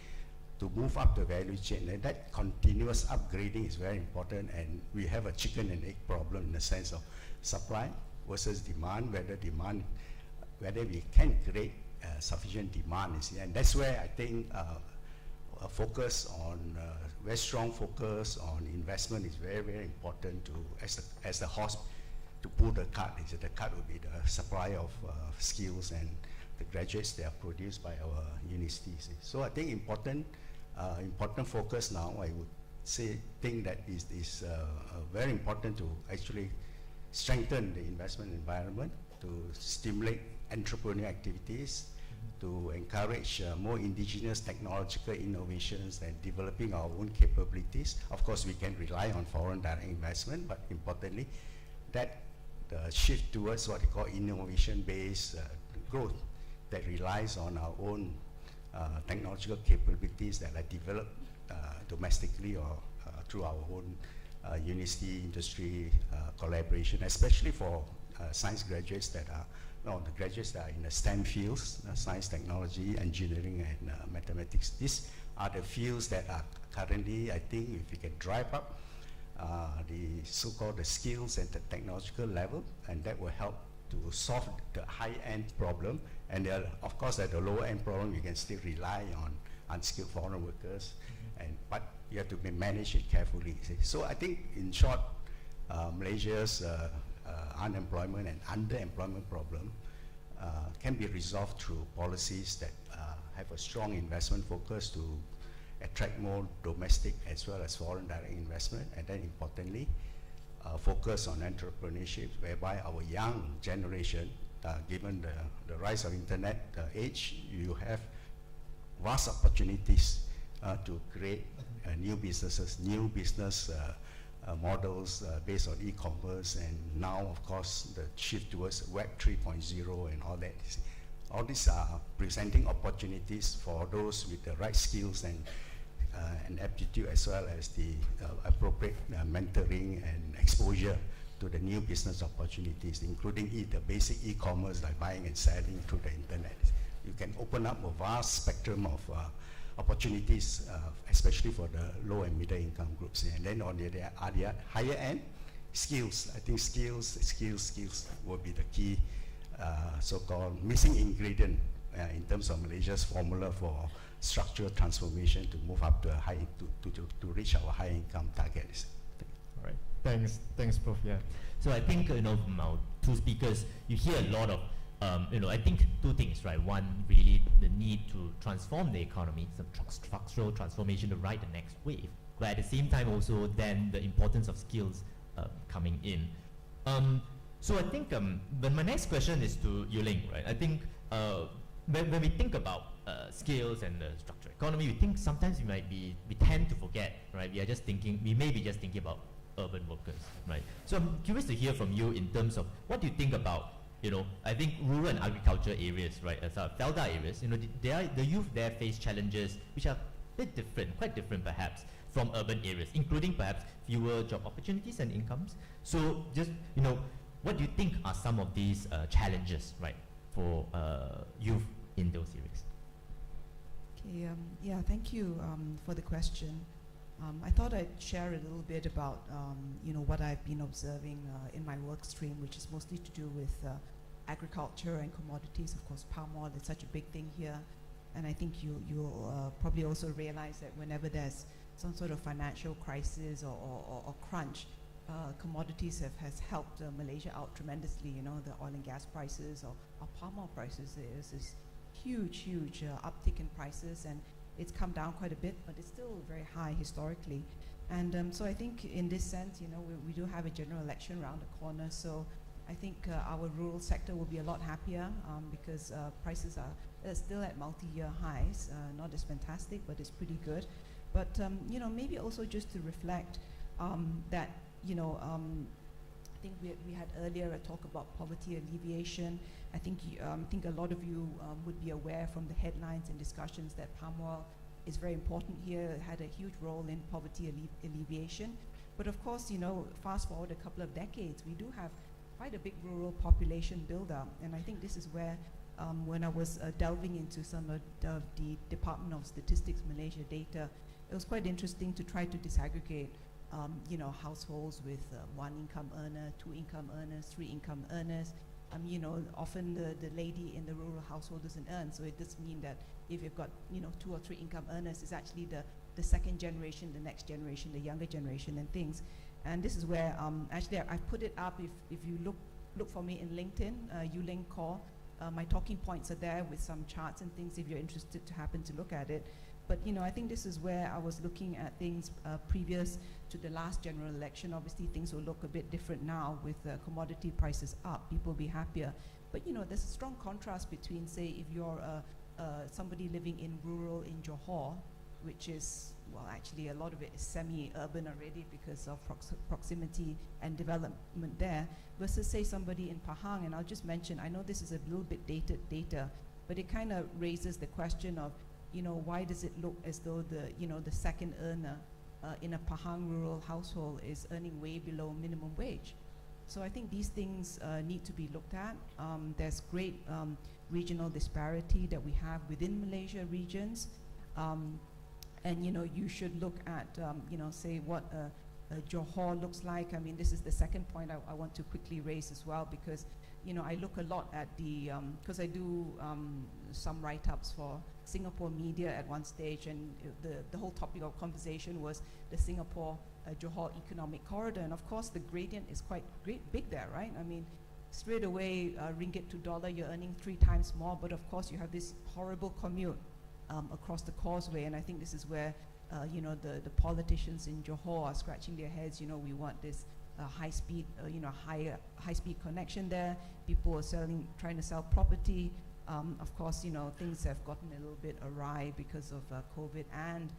to move up the value chain, and that continuous upgrading is very important. And we have a chicken and egg problem in the sense of supply versus demand, whether we can create sufficient demand, and that's where I think a focus on very strong focus on investment is very, very important to as the horse to pull the cart. The cart will be the supply of skills and the graduates that are produced by our universities. So I think important focus now, I would think that is very important to actually strengthen the investment environment, to stimulate entrepreneurial activities, to encourage more indigenous technological innovations and developing our own capabilities. Of course, we can rely on foreign direct investment, but importantly, that the shift towards what we call innovation-based growth that relies on our own technological capabilities that are developed domestically or through our own university industry collaboration, especially for science graduates that are the graduates that are in the STEM fields, science, technology, engineering, and mathematics. These are the fields that are currently, I think, if we can drive up the so-called the skills at the technological level, and that will help to solve the high-end problem. And there are, of course, at the lower-end problem, you can still rely on unskilled foreign workers, but you have to manage it carefully. So I think, in short, Malaysia's unemployment and underemployment problem can be resolved through policies that have a strong investment focus to attract more domestic as well as foreign direct investment, and then importantly, focus on entrepreneurship, whereby our young generation, given the rise of internet age, you have vast opportunities to create new businesses, new business models based on e-commerce, and now, of course, the shift towards Web 3.0 and all that. All these are presenting opportunities for those with the right skills and aptitude, as well as the appropriate mentoring and exposure to the new business opportunities, including the basic e-commerce like buying and selling through the internet. You can open up a vast spectrum of opportunities, especially for the low and middle income groups. And then on the higher end, skills. I think skills will be the key so-called missing ingredient in terms of Malaysia's formula for structural transformation to move up to a high to reach our high income targets. All right. Thanks, Prof. Yeah. So I think from our two speakers, you hear a lot of I think two things, right? One, really the need to transform the economy, some structural transformation to ride the next wave. But at the same time, also then the importance of skills coming in. So I think, but my next question is to Yuling, right? I think when we think about skills and the structural economy, we think sometimes we tend to forget, right? We may be just thinking about urban workers, right? So I'm curious to hear from you in terms of what do you think about, I think rural and agriculture areas, right, as Felda areas, the youth there face challenges which are a bit different, quite different perhaps, from urban areas, including perhaps fewer job opportunities and incomes. So just, what do you think are some of these challenges, right, for youth in those areas? Okay, yeah, thank you for the question. I thought I'd share a little bit about what I've been observing in my work stream, which is mostly to do with agriculture and commodities. Of course, palm oil is such a big thing here, and I think you'll probably also realize that whenever there's some sort of financial crisis or crunch, commodities has helped Malaysia out tremendously. The oil and gas prices or palm oil prices, there's this huge uptick in prices, and it's come down quite a bit, but it's still very high historically. And so I think in this sense, we do have a general election around the corner, so I think our rural sector will be a lot happier because prices are still at multi-year highs, not as fantastic, but it's pretty good. But maybe also just to reflect that, I think we had earlier a talk about poverty alleviation. I think a lot of you would be aware from the headlines and discussions that palm oil is very important here. It had a huge role in poverty alleviation. But of course, fast forward a couple of decades, we do have quite a big rural population build-up, and I think this is where when I was delving into some of the Department of Statistics Malaysia data, it was quite interesting to try to disaggregate you know, households with one income earner, two income earners, three income earners. You know, often the lady in the rural household doesn't earn, so it does mean that if you've got, you know, two or three income earners, it's actually the second generation, the next generation, the younger generation and things. And this is where, actually I put it up, if you look for me in LinkedIn, Yuling Kaur, my talking points are there with some charts and things if you're interested to happen to look at it. But you know, I think this is where I was looking at things previous to the last general election. Obviously, things will look a bit different now with commodity prices up. People will be happier. But you know, there's a strong contrast between, say, if you're somebody living in rural in Johor, which is, well, actually a lot of it is semi-urban already because of proximity and development there, versus say somebody in Pahang. And I'll just mention, I know this is a little bit dated data, but it kind of raises the question of, you know, why does it look as though the, you know, the second earner in a Pahang rural household is earning way below minimum wage? So I think these things need to be looked at. There's great regional disparity that we have within Malaysia regions. And you know, you should look at, you know, say what Johor looks like. I mean, this is the second point I want to quickly raise as well, because you know, I look a lot at the, because I do some write-ups for Singapore media at one stage, and the whole topic of conversation was the Singapore Johor economic corridor, and of course the gradient is quite big there, right? I mean, straight away ringgit to dollar, you're earning 3 times more, but of course you have this horrible commute across the causeway, and I think this is where you know, the politicians in Johor are scratching their heads. You know, we want this high speed, you know, high speed connection there. People are trying to sell property. Of course, you know, things have gotten a little bit awry because of COVID and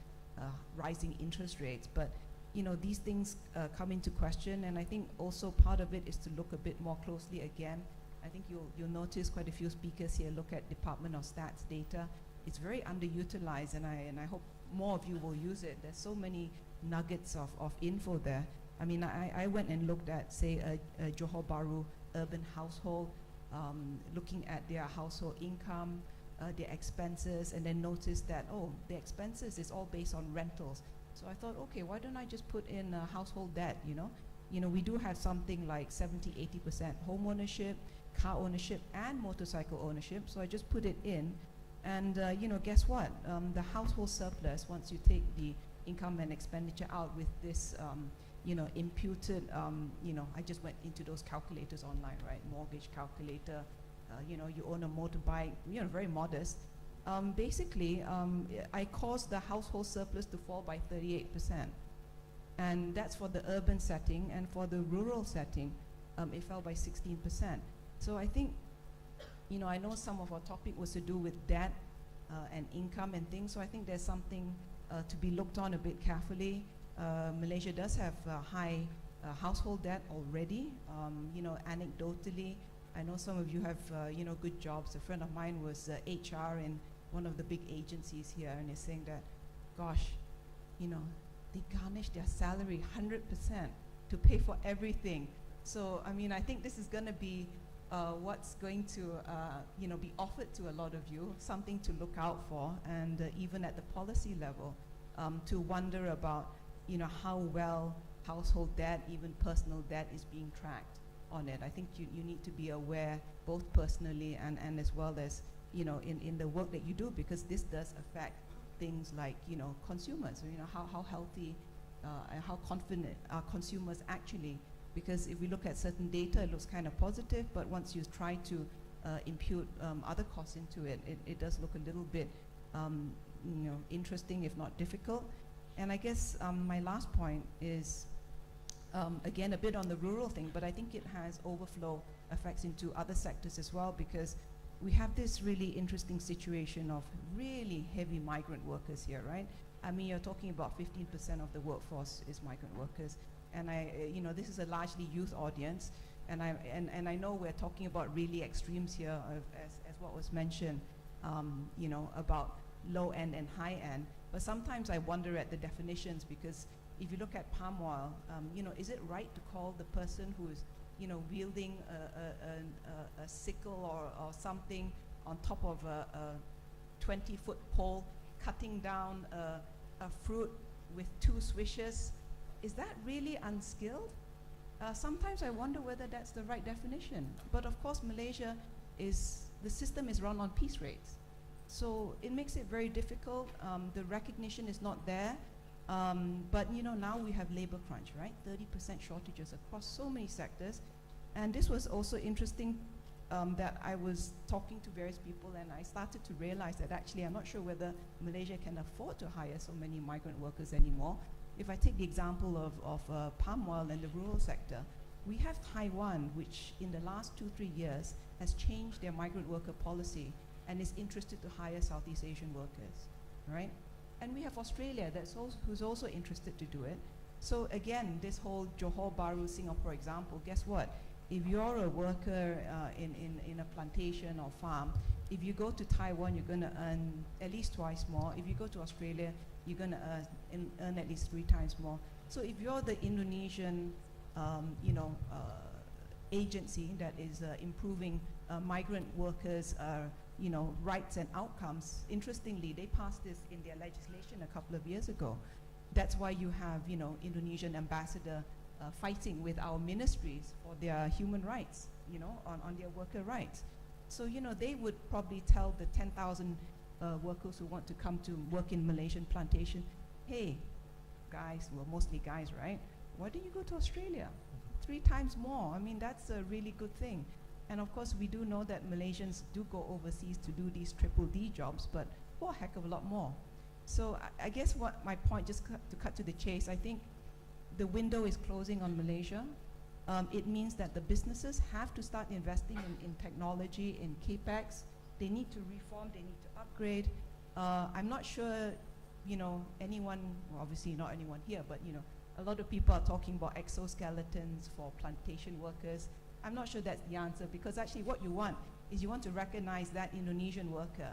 rising interest rates. But you know, these things come into question, and I think also part of it is to look a bit more closely again. I think you'll notice quite a few speakers here look at Department of Stats data. It's very underutilized, and I hope more of you will use it. There's so many nuggets of info there. I mean, I went and looked at, say, a Johor Bahru urban household, looking at their household income, their expenses, and then noticed that, oh, the expenses is all based on rentals. So I thought, okay, why don't I just put in household debt, you know? You know, we do have something like 70–80% home ownership, car ownership, and motorcycle ownership. So I just put it in. And you know, guess what? The household surplus, once you take the income and expenditure out with this, you know, imputed, you know, I just went into those calculators online, right? Mortgage calculator, you know, you own a motorbike, you know, very modest. Basically, I caused the household surplus to fall by 38%. And that's for the urban setting, and for the rural setting, it fell by 16%. So I think, you know, I know some of our topic was to do with debt and income and things, so I think there's something to be looked on a bit carefully. Malaysia does have high household debt already. You know, anecdotally, I know some of you have, you know, good jobs. A friend of mine was HR in one of the big agencies here, and is saying that, gosh, you know, they garnish their salary 100% to pay for everything. So, I mean, I think this is going to be what's going to, you know, be offered to a lot of you, something to look out for, and even at the policy level, to wonder about, you know, how well household debt, even personal debt, is being tracked on it. I think you need to be aware, both personally and as well as, you know, in the work that you do, because this does affect things like, you know, consumers, you know, how healthy and how confident are consumers actually. Because if we look at certain data, it looks kind of positive, but once you try to impute other costs into it, it does look a little bit, you know, interesting, if not difficult. And I guess my last point is, again, a bit on the rural thing, but I think it has overflow effects into other sectors as well, because we have this really interesting situation of really heavy migrant workers here, right? I mean, you're talking about 15% of the workforce is migrant workers. And you know, this is a largely youth audience, and I know we're talking about really extremes here, as what was mentioned, you know, about low end and high end. But sometimes I wonder at the definitions, because if you look at palm oil, you know, is it right to call the person who is, you know, wielding a sickle or something on top of a 20-foot pole, cutting down a fruit with 2 swishes. Is that really unskilled? Sometimes I wonder whether that's the right definition. But of course, Malaysia the system is run on piece rates. So it makes it very difficult. The recognition is not there. But now we have labor crunch, right? 30% shortages across so many sectors. And this was also interesting that I was talking to various people, and I started to realize that actually I'm not sure whether Malaysia can afford to hire so many migrant workers anymore. If I take the example of palm oil and the rural sector, we have Taiwan, which in the last 2-3 years has changed their migrant worker policy and is interested to hire Southeast Asian workers, right? And we have Australia who's also interested to do it. So again, this whole Johor Bahru, Singapore example, guess what? If you're a worker in a plantation or farm, if you go to Taiwan, you're going to earn at least twice more. If you go to Australia, you're going to earn at least 3 times more. So if you're the Indonesian, agency that is improving migrant workers' rights and outcomes, interestingly, they passed this in their legislation a couple of years ago. That's why you have, Indonesian ambassador fighting with our ministries for their human rights, on their worker rights. So, they would probably tell the 10,000 workers who want to come to work in Malaysian plantation, hey, guys, well, mostly guys, right? Why don't you go to Australia? 3 times more. I mean, that's a really good thing. And of course, we do know that Malaysians do go overseas to do these triple D jobs, but for a heck of a lot more. So I guess what my point, just to cut to the chase, I think the window is closing on Malaysia. It means that the businesses have to start investing in technology, in CAPEX. They need to reform, they need to upgrade. I'm not sure, anyone, well, obviously not anyone here, but a lot of people are talking about exoskeletons for plantation workers. I'm not sure that's the answer, because actually what you want is you want to recognize that Indonesian worker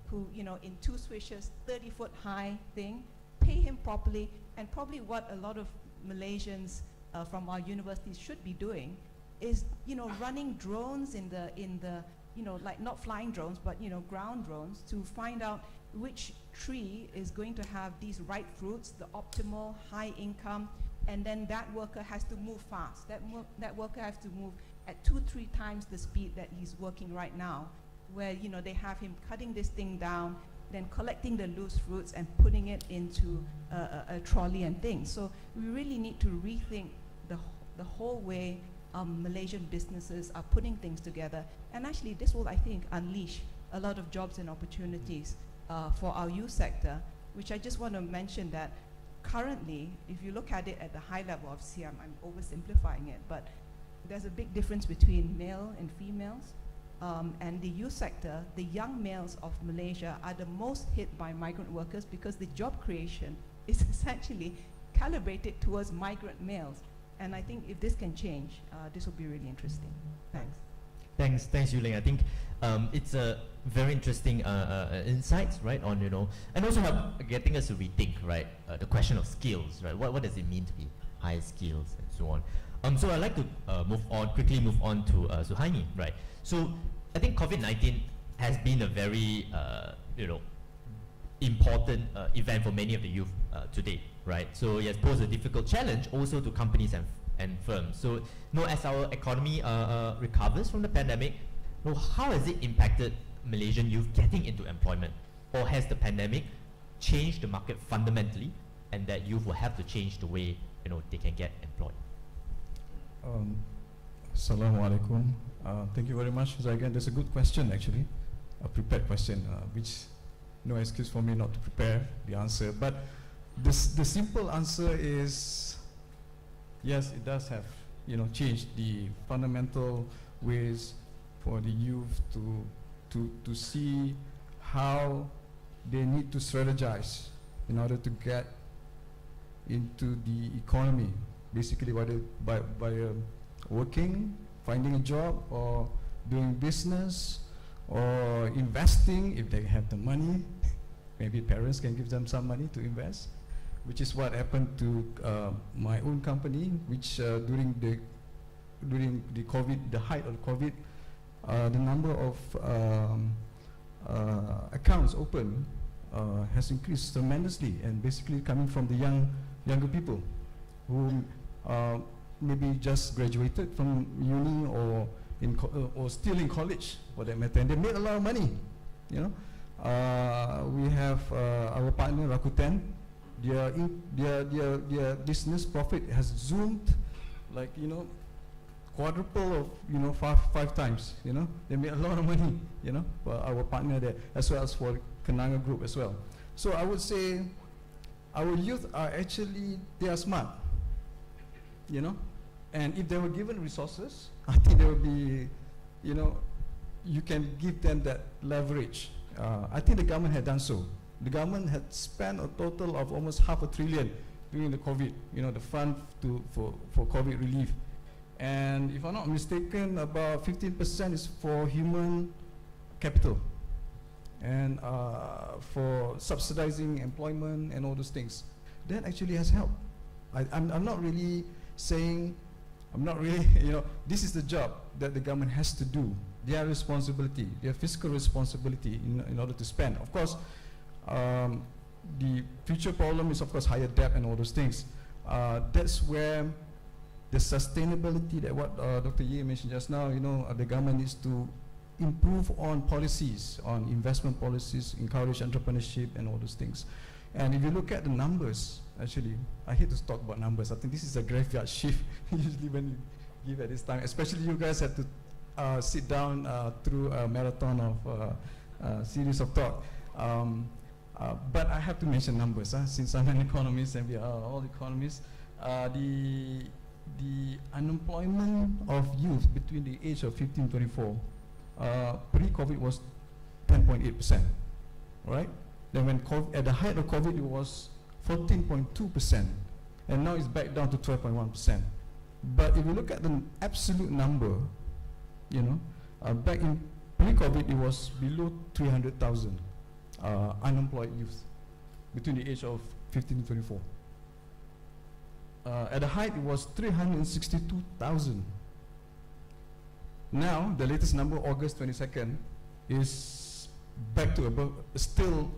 who, in 2 swishes, 30-foot high thing, pay him properly, and probably what a lot of Malaysians from our universities should be doing is, running drones in the like not flying drones, but ground drones, to find out which tree is going to have these ripe fruits, the optimal high income, and then that worker has to move fast. That worker has to move at 2-3 times the speed that he's working right now, where they have him cutting this thing down, then collecting the loose fruits and putting it into a trolley and things. So we really need to rethink the whole way Malaysian businesses are putting things together. And actually this will, I think, unleash a lot of jobs and opportunities for our youth sector, which I just want to mention that currently, if you look at it at the high level, obviously I'm oversimplifying it, but there's a big difference between male and females. And the youth sector, the young males of Malaysia are the most hit by migrant workers because the job creation is essentially calibrated towards migrant males. And I think if this can change, this will be really interesting. Thanks. Thanks, Yuling. I think it's a very interesting insights, right, on, and also getting us to rethink, right, the question of skills, right? What does it mean to be high skills and so on? So I'd like to quickly move on to Suhaimi, right? So I think COVID-19 has been a very, important event for many of the youth today, right? So it has posed a difficult challenge also to companies and firms. So as our economy recovers from the pandemic, how has it impacted Malaysian youth getting into employment? Or has the pandemic changed the market fundamentally, and that youth will have to change the way they can get employed? Assalamu alaikum. Thank you very much. So again, that's a good question actually, a prepared question, which no excuse for me not to prepare the answer. But the simple answer is yes, it does have changed the fundamental ways for the youth to see how they need to strategize in order to get into the economy, basically by working, finding a job, or doing business, or investing if they have the money. Maybe parents can give them some money to invest, which is what happened to my own company, which during the COVID, the height of COVID, the number of accounts open has increased tremendously, and basically coming from the younger people who maybe just graduated from uni or or still in college for that matter, and they made a lot of money. You know, we have our partner Rakuten. Their business profit has zoomed, like, you know, quadruple of, you know, five times. You know, they made a lot of money. You know, for our partner there, as well as for Kenanga Group as well. So I would say our youth are actually, they are smart. You know, and if they were given resources, I think there will be, you know, you can give them that leverage. I think the government had done so. The government had spent a total of almost $500 billion during the COVID, you know, the fund for COVID relief. And if I'm not mistaken, about 15% is for human capital and for subsidizing employment and all those things. That actually has helped. I'm not really saying, you know, this is the job that the government has to do. Their responsibility, their fiscal responsibility in order to spend. Of course, the future problem is, of course, higher debt and all those things. That's where the sustainability that what Dr. Ye mentioned just now, you know, the government needs to improve on policies, on investment policies, encourage entrepreneurship and all those things. And if you look at the numbers, actually, I hate to talk about numbers. I think this is a graveyard shift usually when you give at this time, especially you guys have to sit down through a marathon of series of talk. But I have to mention numbers, since I'm an economist and we are all economists. The unemployment of youth between the age of 15 and 24 pre-COVID was 10.8%, right? Then when at the height of COVID, it was 14.2%, and now it's back down to 12.1%. But if you look at the absolute number, you know, back in pre-COVID, it was below 300,000 unemployed youth between the age of 15 to 24. At the height, it was 362,000. Now, the latest number, August 22nd, is back to above, still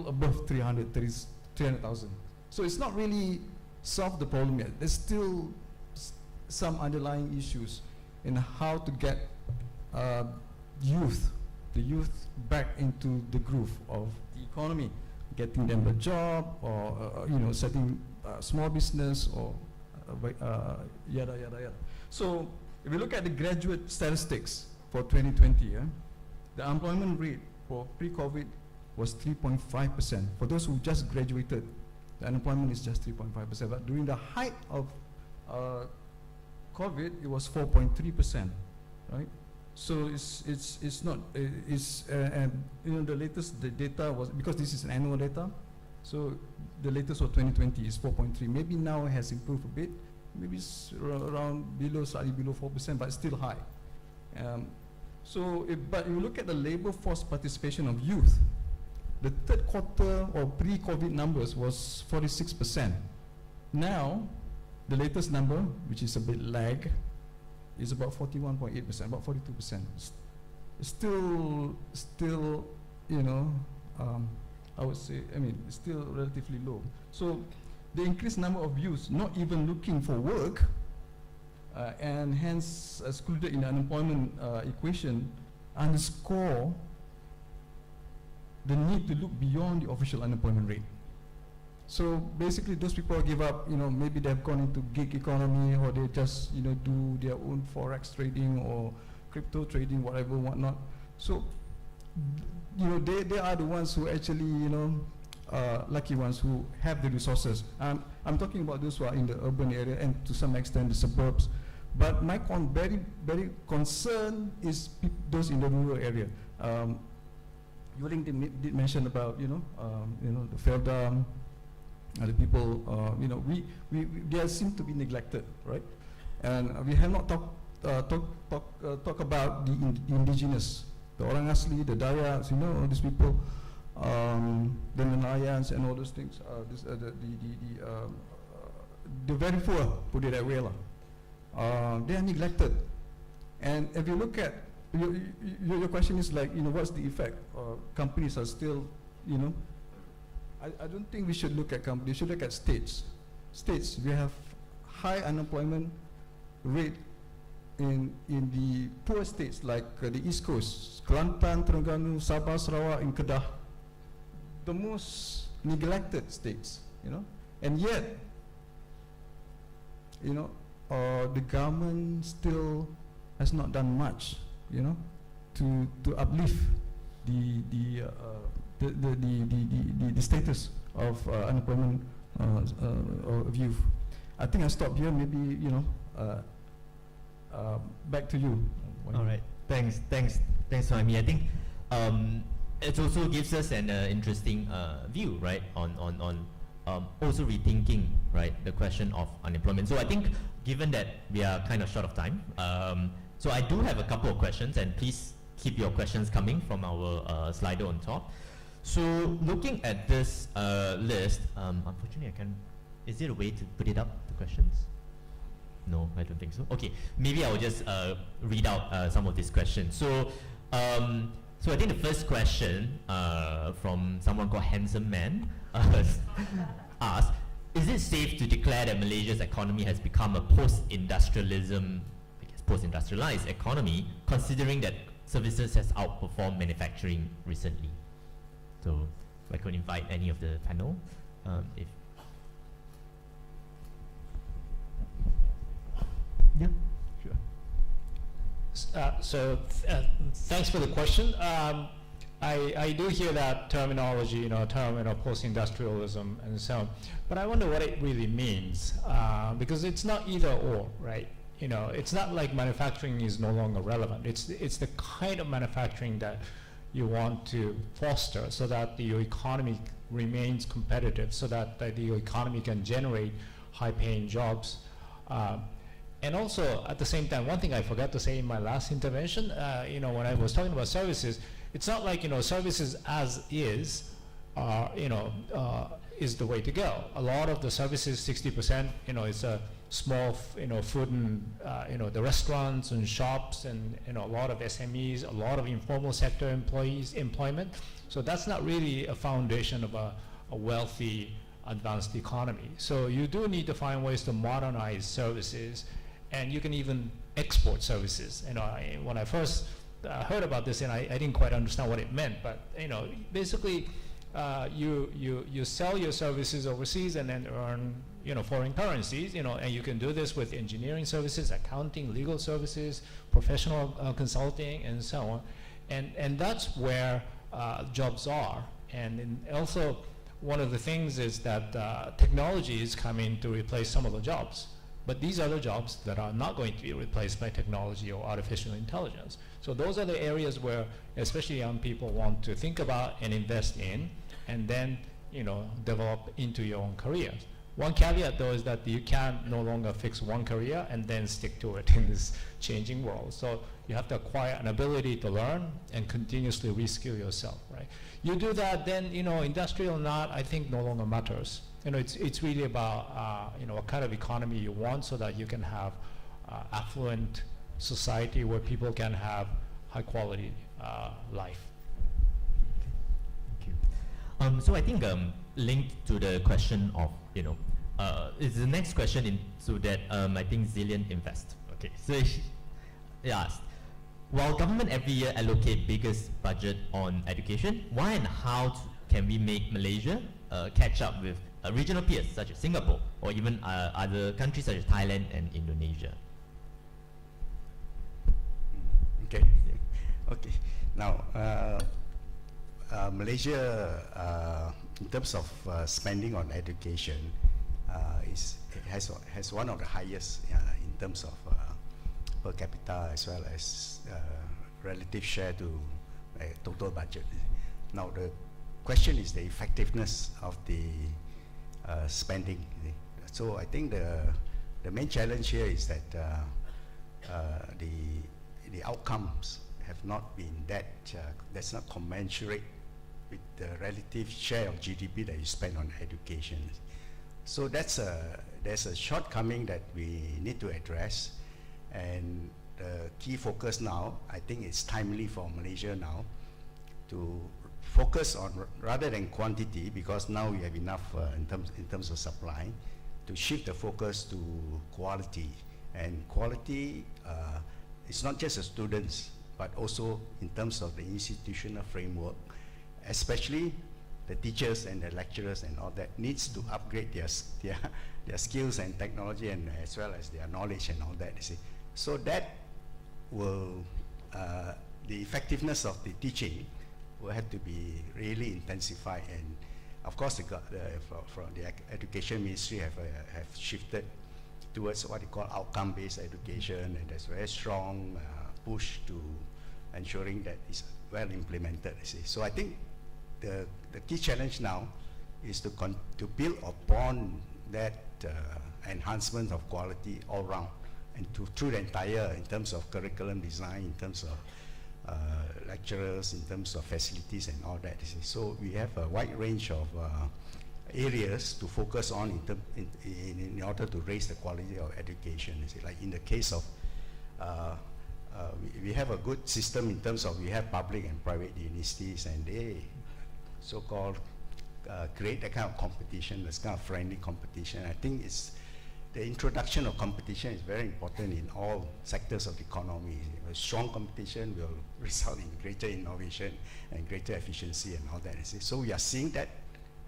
above 300,000. So it's not really solved the problem yet. There's still some underlying issues in how to get the youth back into the groove of the economy, getting them a job, or you know, setting small business, or yada yada yada. So if you look at the graduate statistics for 2020, the unemployment rate for pre-COVID was 3.5%. For those who just graduated, the unemployment is just 3.5%. But during the height of COVID, it was 4.3%, right? So it's not and you know, the latest data was, because this is an annual data, so the latest for 2020 is 4.3. Maybe now it has improved a bit. Maybe it's around slightly below 4%, but it's still high. But you look at the labor force participation of youth, the third quarter or pre-COVID numbers was 46%. Now, the latest number, which is a bit lag, is about 41.8%, about 42%. Still, you know, I would say, I mean, it's still relatively low. So the increased number of youths not even looking for work, and hence excluded in the unemployment equation, underscore the need to look beyond the official unemployment rate. So basically, those people give up. You know, maybe they've gone into gig economy, or they just, you know, do their own forex trading or crypto trading, whatever, whatnot. So, you know, they are the ones who actually, you know, lucky ones who have the resources. I'm talking about those who are in the urban area and to some extent the suburbs. But my very concern is those in the rural area. Yuling did mention about, you know, the Felda, the people, you know, they seem to be neglected, right? And we have not talk about the indigenous, the Orang Asli, the Dayaks, you know, all these people, the Nalayans and all those things. The very poor, put it that way, they are neglected. And if you look at your question is like, what's the effect? Companies are still, I don't think we should look at companies. We should look at states. States, we have high unemployment rate in the poor states like the East Coast, Kelantan, Terengganu, Sabah, Sarawak, and Kedah, the most neglected states, and yet, the government still has not done much, to uplift the status of unemployment of youth. I think I stop here. Maybe back to you. All right. Thanks, Swami. I think it also gives us an interesting view, right, on also rethinking, right, the question of unemployment. So I think, given that we are kind of short of time, so I do have a couple of questions, and please keep your questions coming from our Slido on top. So looking at this list, unfortunately I can, is there a way to put it up, the questions? No, I don't think so. Okay, maybe I will just read out some of these questions. So, so I think the first question from someone called Handsome Man asked, is it safe to declare that Malaysia's economy has become a post-industrialized economy, considering that services has outperformed manufacturing recently? So if I could invite any of the panel, if yeah, sure. Thanks for the question. I do hear that terminology, post-industrialism and so on, but I wonder what it really means, because it's not either or, right? It's not like manufacturing is no longer relevant. It's the kind of manufacturing that you want to foster so that your economy remains competitive, so that the economy can generate high-paying jobs. And also, at the same time, one thing I forgot to say in my last intervention, when I was talking about services, it's not like, services as is, is the way to go. A lot of the services, 60%, is a small, food and, the restaurants and shops and, a lot of SMEs, a lot of informal sector employment. So that's not really a foundation of a wealthy, advanced economy. So you do need to find ways to modernize services, and you can even export services. When I first heard about this, and I didn't quite understand what it meant, but basically you sell your services overseas and then earn foreign currencies, and you can do this with engineering services, accounting, legal services, professional consulting, and so on. And that's where jobs are. And also, one of the things is that technology is coming to replace some of the jobs. But these are the jobs that are not going to be replaced by technology or artificial intelligence. So those are the areas where especially young people want to think about and invest in, and then develop into your own careers. One caveat though is that you can no longer fix one career and then stick to it in this changing world. So you have to acquire an ability to learn and continuously reskill yourself, right? You do that, then industrial or not, I think no longer matters. It's really about what kind of economy you want, so that you can have affluent society where people can have high quality life. Thank you. So I think linked to the question of is the next question so that I think Zillion Invest. Okay, so he asked, while government every year allocate biggest budget on education, why and how can we make Malaysia catch up with regional peers such as Singapore, or even other countries such as Thailand and Indonesia? Okay. Okay. Now, Malaysia, in terms of spending on education, has one of the highest in terms of per capita as well as relative share to total budget. Now, the question is the effectiveness of the spending. So I think the main challenge here is that the outcomes have not been that's not commensurate with the relative share of GDP that you spend on education. So there's a shortcoming that we need to address, and the key focus now, I think it's timely for Malaysia now to focus on, rather than quantity, because now we have enough in terms of supply, to shift the focus to quality. And quality, it's not just the students, but also in terms of the institutional framework, especially the teachers and the lecturers and all that needs to upgrade their skills and technology, and as well as their knowledge and all that, you see. So that will, the effectiveness of the teaching will have to be really intensified. And of course, from the Education Ministry have shifted towards what they call outcome-based education, and there's very strong push to ensuring that it's well implemented, you see. So I think the key challenge now is to build upon that enhancement of quality all round, and through the entire, in terms of curriculum design, in terms of lecturers, in terms of facilities and all that, you see. So we have a wide range of areas to focus on in order to raise the quality of education, you see. Like in the case of we have a good system in terms of we have public and private universities, and they so-called create that kind of competition, this kind of friendly competition. I think it's the introduction of competition is very important in all sectors of the economy. A strong competition will result in greater innovation and greater efficiency and all that, you see. So we are seeing that,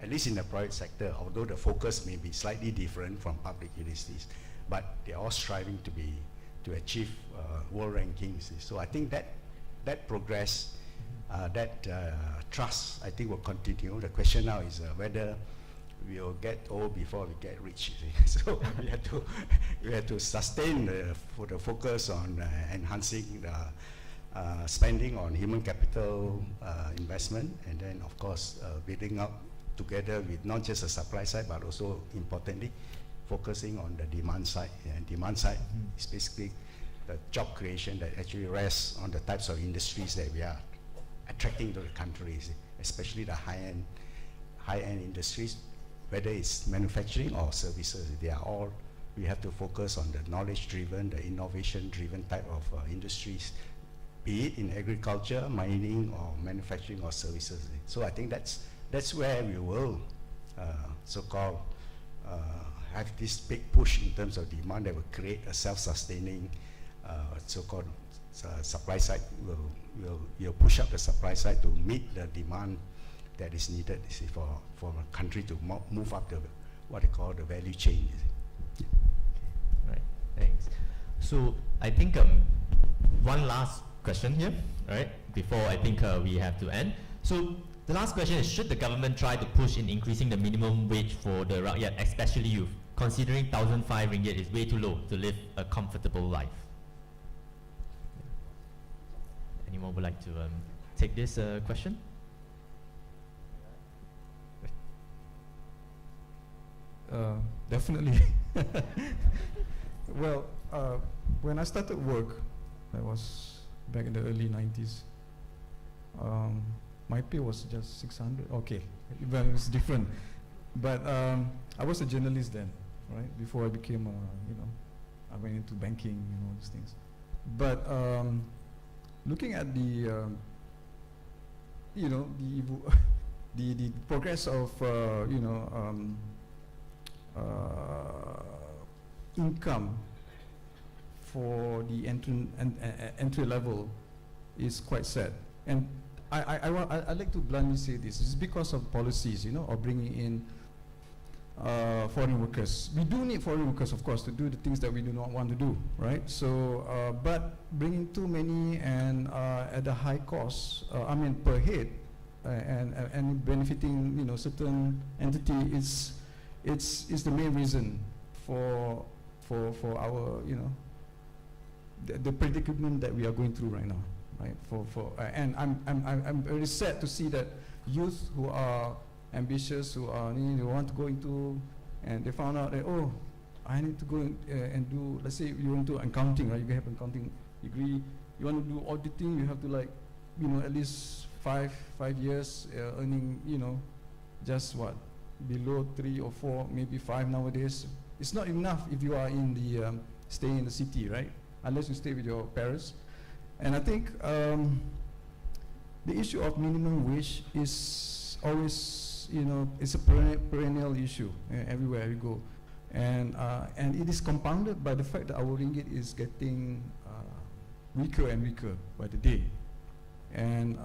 at least in the private sector, although the focus may be slightly different from public universities, but they're all striving to achieve world rankings. So I think that progress, that trust, I think will continue. The question now is whether we will get old before we get rich. So we have to sustain the focus on enhancing the spending on human capital investment, and then of course building up together with not just the supply side, but also importantly focusing on the demand side. And demand side is basically the job creation that actually rests on the types of industries that we are attracting to the countries, especially the high-end industries, whether it's manufacturing or services. They are all, we have to focus on the knowledge-driven, the innovation-driven type of industries, be it in agriculture, mining, or manufacturing or services. So I think that's where we will so-called have this big push in terms of demand that will create a self-sustaining so-called supply side. Will push up the supply side to meet the demand that is needed, you see, for a country to move up the what they call the value chain. Right, thanks. So I think one last question here, right, before I think we have to end. So the last question is, should the government try to push in increasing the minimum wage for the rakyat, especially youth, considering 1,005 ringgit is way too low to live a comfortable life? Anyone would like to take this question? Definitely. Well, when I started work, I was back in the early 90s. My pay was just 600. Okay, but it was different. But I was a journalist then, right? Before I became, I went into banking and all these things. But looking at the, the progress of, income for the entry level is quite sad. And I'd like to bluntly say this. It's because of policies, of bringing in foreign workers. We do need foreign workers, of course, to do the things that we do not want to do, right? So, but bringing too many and at a high cost, per head, and benefiting, certain entity is the main reason for our, the predicament that we are going through right now. Right, and I'm very sad to see that youth who are ambitious, who want to go into, and they found out that, oh, I need to go and do, let's say you want to do accounting, right? You have an accounting degree. You want to do auditing, you have to at least five years earning, just what, below 3 or 4, maybe 5 nowadays. It's not enough if you are in the staying in the city, right? unless you stay with your parents. And I think the issue of minimum wage is always, it's a perennial issue everywhere you go. And it is compounded by the fact that our ringgit is getting weaker and weaker by the day. And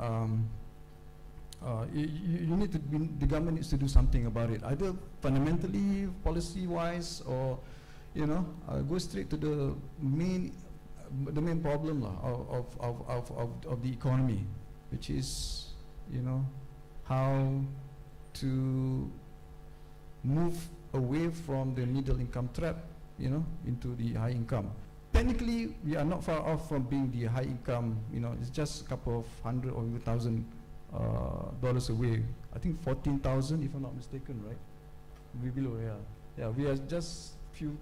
you need to the government needs to do something about it, either fundamentally, policy-wise, or go straight to the main problem of the economy, which is how to move away from the middle income trap, into the high income. Technically, we are not far off from being the high income. It's just a couple of hundred or even $1,000 away. I think 14,000, if I'm not mistaken, right? We below, yeah. We are just few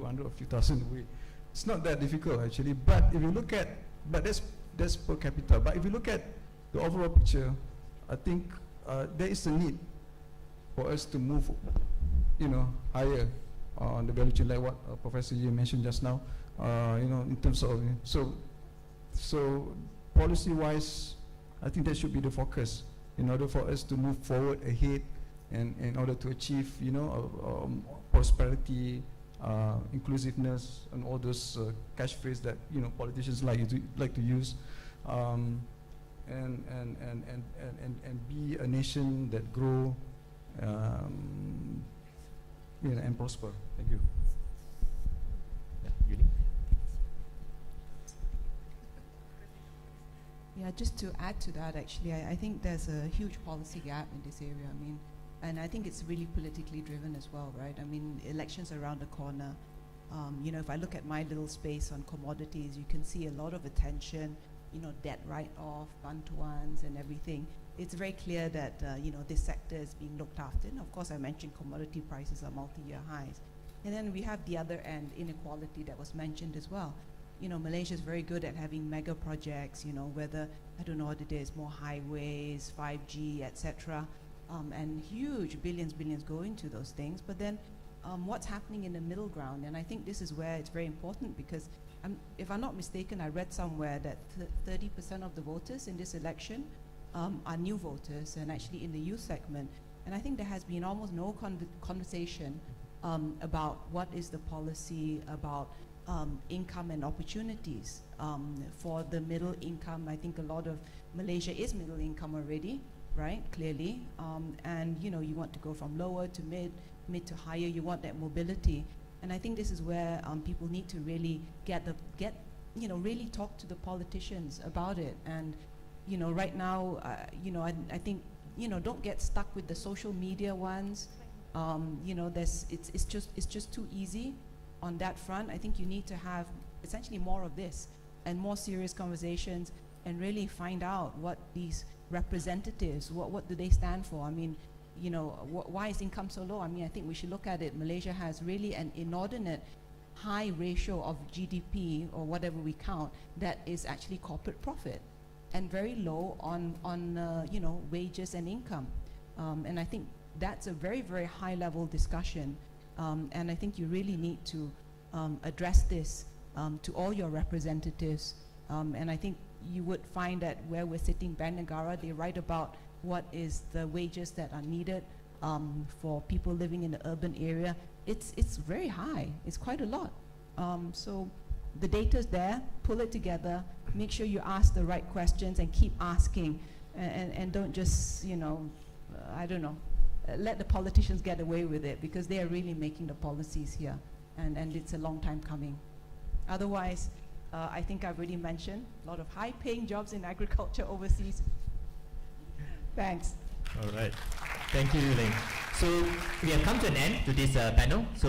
hundred or few thousand away. It's not that difficult actually. But if you look at, that's per capita. But if you look at the overall picture, I think there is a need for us to move, higher on the value chain, like what Professor Ye mentioned just now. In terms of so policy-wise, I think that should be the focus in order for us to move forward ahead, and in order to achieve, prosperity, inclusiveness, and all those catchphrases that politicians like to use, and be a nation that grow, and prosper. Thank you. Yeah, just to add to that, actually, I think there's a huge policy gap in this area. And I think it's really politically driven as well, right? Elections are around the corner. If I look at my little space on commodities, you can see a lot of attention, debt write-off, one-to-ones and everything. It's very clear that, this sector is being looked after. And of course, I mentioned commodity prices are multi-year highs. And then we have the other end, inequality, that was mentioned as well. Malaysia is very good at having mega projects, whether, I don't know what it is, more highways, 5G, etc. And huge billions go into those things. But then what's happening in the middle ground? And I think this is where it's very important, because if I'm not mistaken, I read somewhere that 30% of the voters in this election are new voters, and actually in the youth segment. And I think there has been almost no conversation about what is the policy about income and opportunities for the middle income. I think a lot of Malaysia is middle income already, right? Clearly, and you want to go from lower to mid to higher. You want that mobility, and I think this is where people need to really really talk to the politicians about it. And right now, I think don't get stuck with the social media ones. It's just too easy on that front. I think you need to have essentially more of this and more serious conversations, and really find out what these representatives, what do they stand for? Why is income so low? I think we should look at it. Malaysia has really an inordinate high ratio of GDP, or whatever we count, that is actually corporate profit, and very low on wages and income. And I think that's a very, very high level discussion. And I think you really need to address this to all your representatives. And I think you would find that where we're sitting, Bank Negara, they write about what is the wages that are needed for people living in the urban area. It's very high. It's quite a lot. So the data's there. Pull it together. Make sure you ask the right questions and keep asking. And don't just, I don't know, let the politicians get away with it, because they are really making the policies here, and it's a long time coming. Otherwise, I think I've already mentioned a lot of high-paying jobs in agriculture overseas. Thanks. All right. Thank you, Yuling. So we have come to an end to this panel. So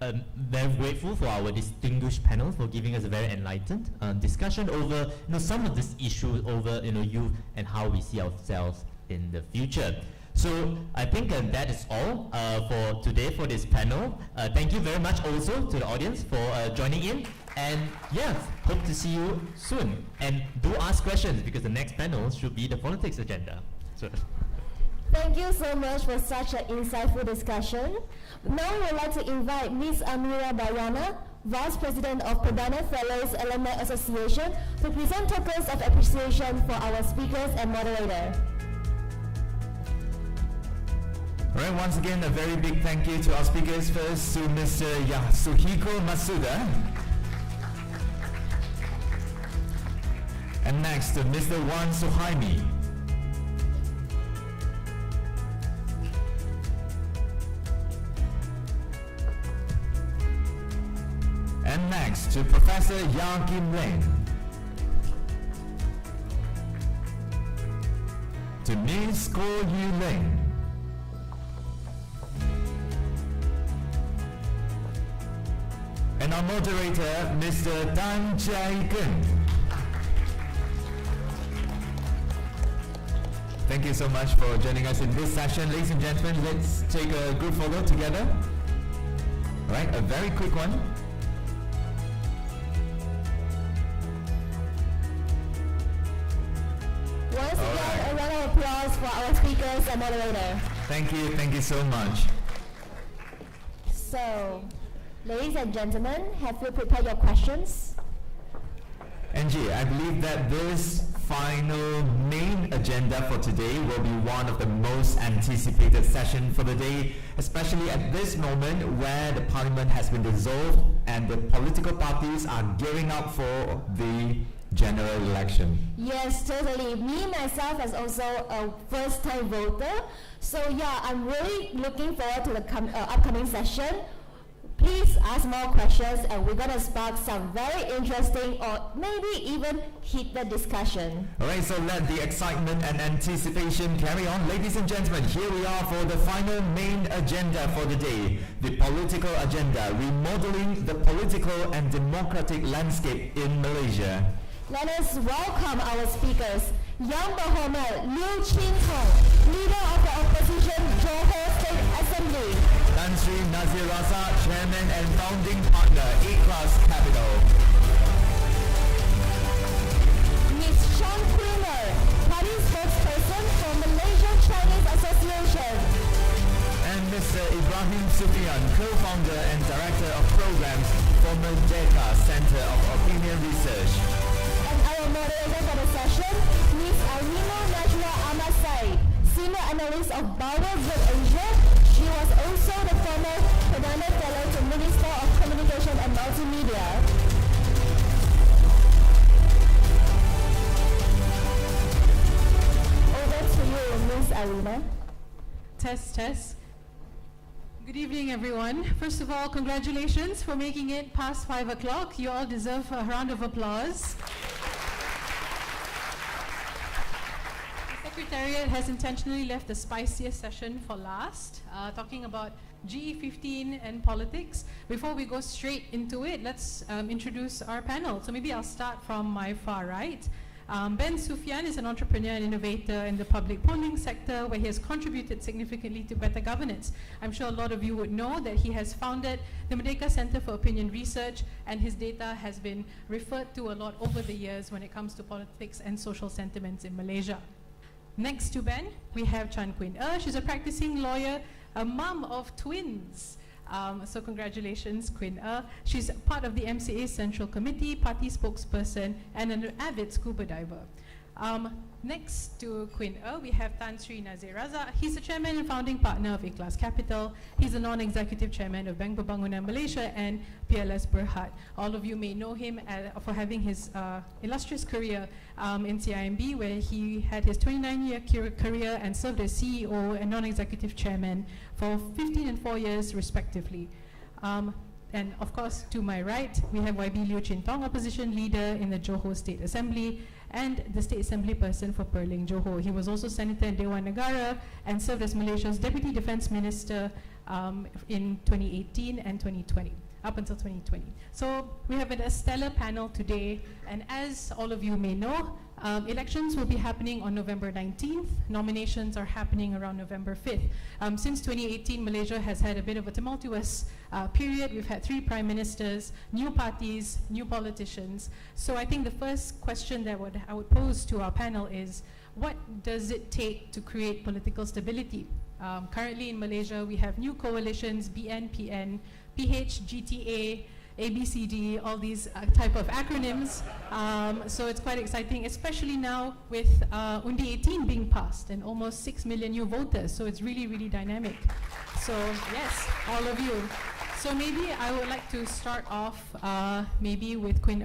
I'm very grateful for our distinguished panel for giving us a very enlightened discussion over some of these issues over youth and how we see ourselves in the future. So I think that is all for today for this panel. Thank you very much also to the audience for joining in. And yeah, hope to see you soon. And do ask questions, because the next panel should be the politics agenda. So. Thank you so much for such an insightful discussion. Now we would like to invite Ms. Amira Dayana, Vice President of Perdana Fellows Alumni Association, to present tokens of appreciation for our speakers and moderator. Alright, once again, a very big thank you to our speakers. First to Mr. Yasuhiko Masuda. And next to Mr. Wan Suhaimi. And next to Professor Ya Kim Leng. To Ms. Ko Yu Leng. And our moderator, Mr. Tan Chai Kun. Thank you so much for joining us in this session. Ladies and gentlemen, let's take a group photo together. All right, a very quick one. Once again, a round of applause for our speakers and moderator. Thank you so much. So, ladies and gentlemen, have you prepared your questions? Angie, I believe that this final main agenda for today will be one of the most anticipated sessions for the day, especially at this moment where the parliament has been dissolved and the political parties are gearing up for the general election. Yes, totally. Me, myself, as also a first-time voter. So yeah, I'm really looking forward to the upcoming session. Please ask more questions and we're going to spark some very interesting or maybe even heated discussion. Alright, so let the excitement and anticipation carry on. Ladies and gentlemen, here we are for the final main agenda for the day. The political agenda, remodeling the political and democratic landscape in Malaysia. Let us welcome our speakers. Yang Berhormat Liu Chin Tong, Leader of the Opposition, Johor State Assembly. Tan Sri Nazir Razak, Chairman and Founding Partner, A-Class Capital. Ms. Sean Queener, Party Spokesperson for Malaysian Chinese Association. And Mr. Ibrahim Sufian, Co-Founder and Director of Programs for Merdeka Center of Opinion Research. And our moderator for the session, Ms. Arima Najwa Amasai, Senior Analyst of Bauer Group Asia. She was also the former Perdana Fellow to Minister of Communication and Multimedia. Over to you, Ms. Arima. Test. Good evening, everyone. First of all, congratulations for making it past 5 o'clock. You all deserve a round of applause. The Secretariat has intentionally left the spiciest session for last, talking about GE15 and politics. Before we go straight into it, let's introduce our panel. So maybe I'll start from my far right. Ben Sufyan is an entrepreneur and innovator in the public polling sector where he has contributed significantly to better governance. I'm sure a lot of you would know that he has founded the Merdeka Center for Opinion Research, and his data has been referred to a lot over the years when it comes to politics and social sentiments in Malaysia. Next to Ben, we have Chan Queen She's a practicing lawyer, a mum of twins. So congratulations, Queen She's part of the MCA Central Committee, party spokesperson, and an avid scuba diver. Next to Queen we have Tan Sri Nazir Razak. He's the chairman and founding partner of A-Class Capital. He's the non-executive chairman of Bank Pembangunan Malaysia and PLS Berhad. All of you may know him for having his illustrious career in CIMB, where he had his 29-year career and served as CEO and non-executive chairman for 15 and 4 years respectively. And of course, to my right, we have YB Liu Chin Tong, opposition leader in the Johor State Assembly and the State Assembly person for Perling Johor. He was also Senator in Dewan Negara and served as Malaysia's Deputy Defence Minister in 2018 and 2020, up until 2020. So we have a stellar panel today, and as all of you may know, elections will be happening on November 19th. Nominations are happening around November 5th. Since 2018, Malaysia has had a bit of a tumultuous period. We've had 3 prime ministers, new parties, new politicians. So I think the first question that I would pose to our panel is, what does it take to create political stability? Currently in Malaysia, we have new coalitions, BNPN, PH, GTA, ABCD, all these type of acronyms. So it's quite exciting, especially now with Undi 18 being passed and almost 6 million new voters. So it's really, really dynamic. So yes, all of you. So maybe I would like to start off maybe with Quinn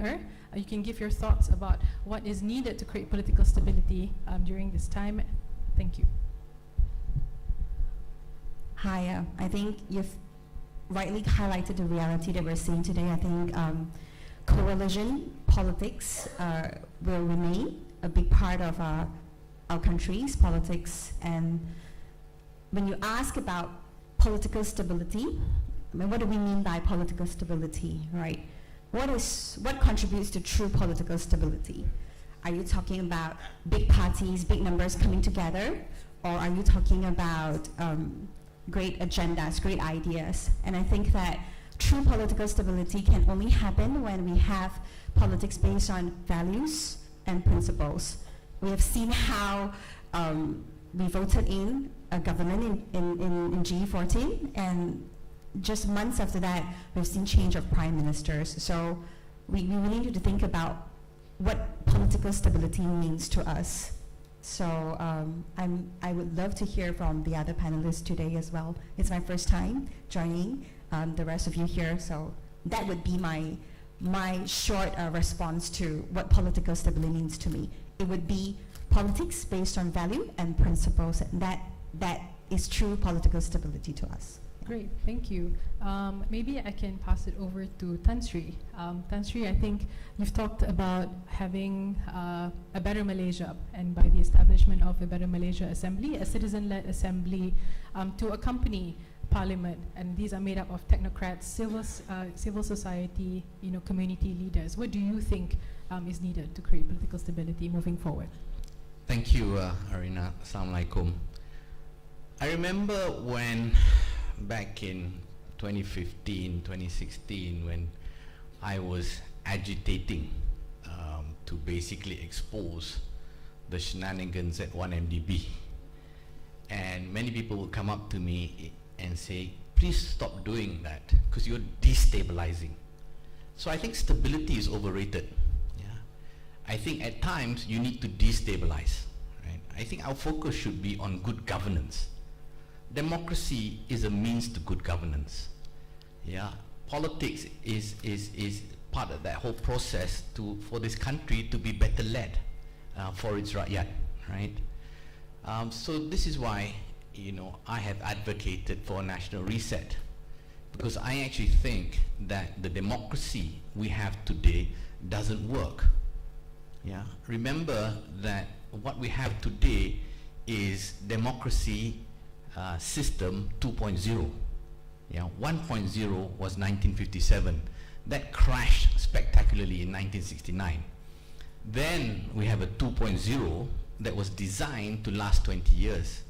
You can give your thoughts about what is needed to create political stability during this time. Thank you. Hi, I think you've rightly highlighted the reality that we're seeing today. I think coalition politics will remain a big part of our country's politics. And when you ask about political stability, I mean, what do we mean by political stability, right? What contributes to true political stability? Are you talking about big parties, big numbers coming together? Or are you talking about great agendas, great ideas? And I think that true political stability can only happen when we have politics based on values and principles. We have seen how we voted in a government in G14, and just months after that, we've seen change of prime ministers. So we really need to think about what political stability means to us. So I would love to hear from the other panelists today as well. It's my first time joining the rest of you here, so that would be my short response to what political stability means to me. It would be politics based on value and principles. That is true political stability to us. Great, thank you. Maybe I can pass it over to Tan Sri. Tan Sri, I think you've talked about having a better Malaysia, and by the establishment of a Better Malaysia Assembly, a citizen-led assembly to accompany Parliament, and these are made up of technocrats, civil society, community leaders. What do you think is needed to create political stability moving forward? Thank you, Arina. Assalamualaikum. I remember when back in 2015, 2016, when I was agitating to basically expose the shenanigans at 1MDB. And many people would come up to me and say, please stop doing that, because you're destabilizing. So I think stability is overrated. Yeah? I think at times you need to destabilize. Right? I think our focus should be on good governance. Democracy is a means to good governance. Yeah, politics is part of that whole process for this country to be better led for its rakyat, right? So this is why I have advocated for a national reset, because I actually think that the democracy we have today doesn't work. Yeah, remember that what we have today is democracy system 2.0. Yeah, 1.0 was 1957. That crashed spectacularly in 1969. Then we have a 2.0 that was designed to last 20 years.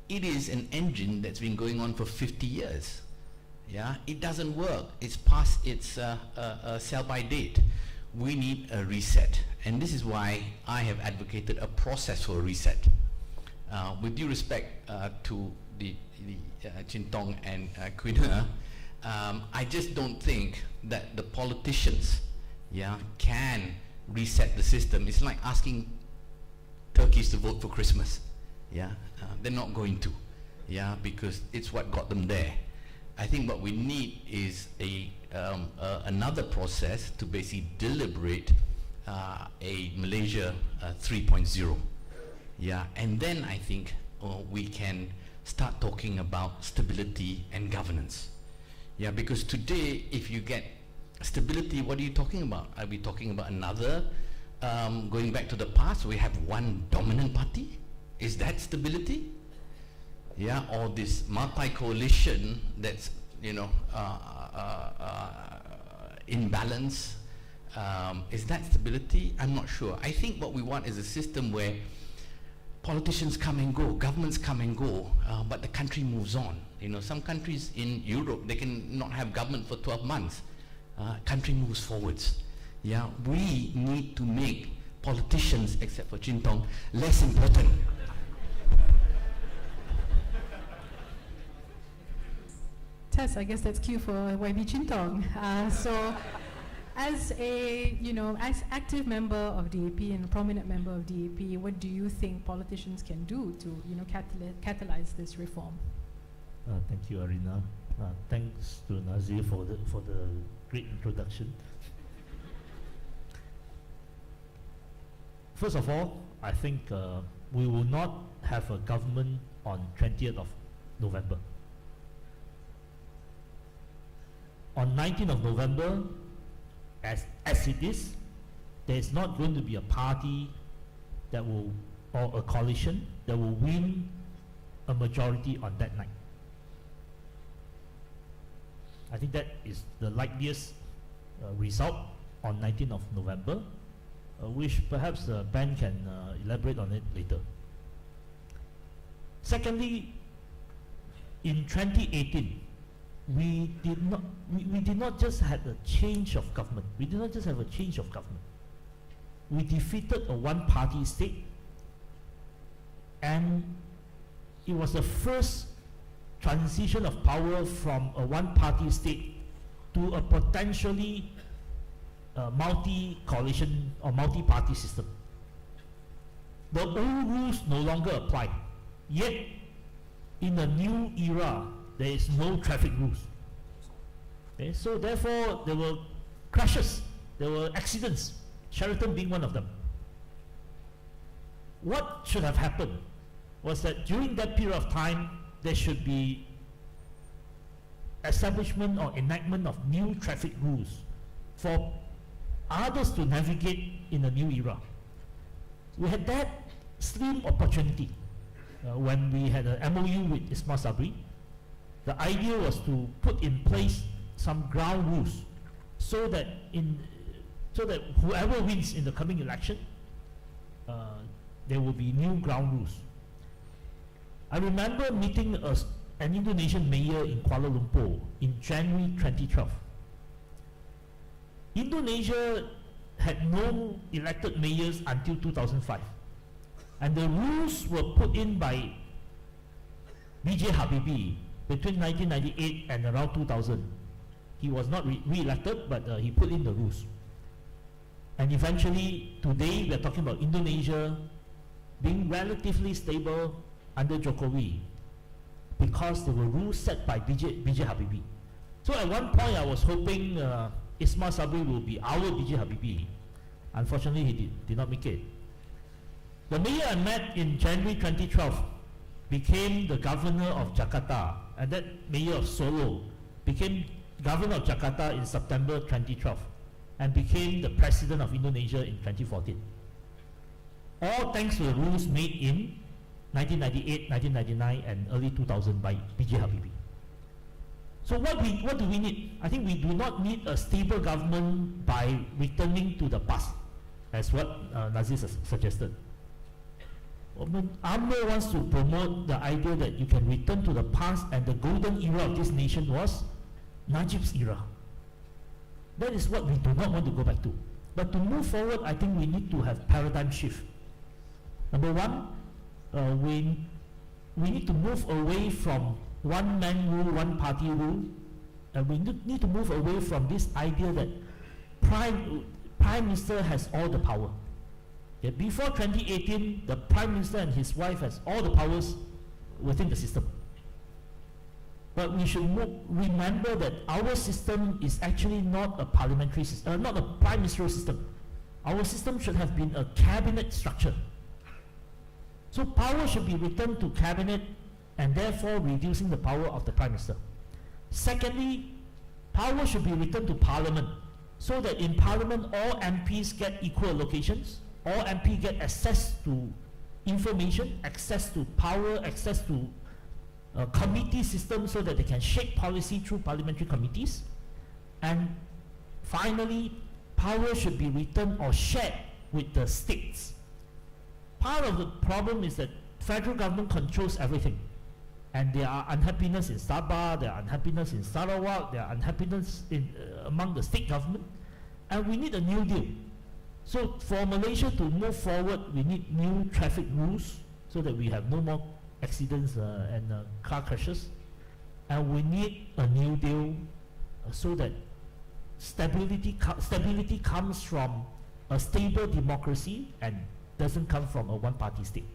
It is an engine that's been going on for 50 years. Yeah, it doesn't work. It's past its sell-by date. We need a reset, and this is why I have advocated a process for a reset. With due respect to the Chin Tong and Queen, I just don't think that the politicians can reset the system. It's like asking turkeys to vote for Christmas. They're not going to, because it's what got them there. I think what we need is another process to basically deliberate a Malaysia 3.0. And then I think we can start talking about stability and governance. Because today, if you get stability, what are you talking about? Are we talking about another, going back to the past, we have one dominant party? Is that stability? Or this multi-coalition that's, in balance? Is that stability? I'm not sure. I think what we want is a system where politicians come and go, governments come and go, but the country moves on. Some countries in Europe, they can not have government for 12 months. Country moves forwards. We need to make politicians, except for Chin Tong, less important. Tess, I guess that's cue for YB Chintong. So, as a as active member of DAP and a prominent member of DAP, what do you think politicians can do to catalyze this reform? Thank you, Arina. Thanks to Nazir for the great introduction. First of all, I think we will not have a government on 20th of November. On 19th of November, as it is, there is not going to be a party that will, or a coalition that will win a majority on that night. I think that is the likeliest result on 19th of November, which perhaps Ben can elaborate on it later. Secondly, in 2018, we did not just have a change of government. We did not just have a change of government. We defeated a one-party state, and it was the first transition of power from a one-party state to a potentially multi-coalition or multi-party system. The old rules no longer apply, yet in a new era, there is no traffic rules. Okay, so therefore, there were crashes, there were accidents, Sheraton being one of them. What should have happened was that during that period of time, there should be establishment or enactment of new traffic rules for others to navigate in a new era. We had that slim opportunity when we had an MOU with Ismail Sabri. The idea was to put in place some ground rules so that whoever wins in the coming election, there will be new ground rules. I remember meeting an Indonesian mayor in Kuala Lumpur in January 2012. Indonesia had no elected mayors until 2005. And the rules were put in by B.J. Habibie between 1998 and around 2000. He was not re-elected, but he put in the rules. And eventually, today, we are talking about Indonesia being relatively stable under Jokowi because there were rules set by B.J. Habibie. So at one point, I was hoping Ismail Sabri will be our B.J. Habibie. Unfortunately, he did not make it. The mayor I met in January 2012 became the governor of Jakarta, and that mayor of Solo became governor of Jakarta in September 2012 and became the president of Indonesia in 2014. All thanks to the rules made in 1998, 1999 and early 2000 by B.J. Habibie. So what do we need? I think we do not need a stable government by returning to the past, as what Nazir suggested. UMNO wants to promote the idea that you can return to the past, and the golden era of this nation was Najib's era. That is what we do not want to go back to. But to move forward, I think we need to have paradigm shift. Number one, we need to move away from one man rule, one party rule, and we need to move away from this idea that Prime Minister has all the power. Okay, before 2018, the Prime Minister and his wife has all the powers within the system. But we should remember that our system is actually not a parliamentary system, not a prime ministerial system. Our system should have been a cabinet structure. So power should be returned to cabinet, and therefore reducing the power of the Prime Minister. Secondly, power should be returned to Parliament, so that in Parliament all MPs get equal allocations, all MPs get access to information, access to power, access to committee system so that they can shape policy through parliamentary committees. And finally, power should be returned or shared with the states. Part of the problem is that federal government controls everything. And there are unhappiness in Sabah, there are unhappiness in Sarawak, there are unhappiness among the state government. And we need a new deal. So for Malaysia to move forward, we need new traffic rules so that we have no more accidents and car crashes. and we need a new deal so that stability comes from a stable democracy and doesn't come from a one-party state.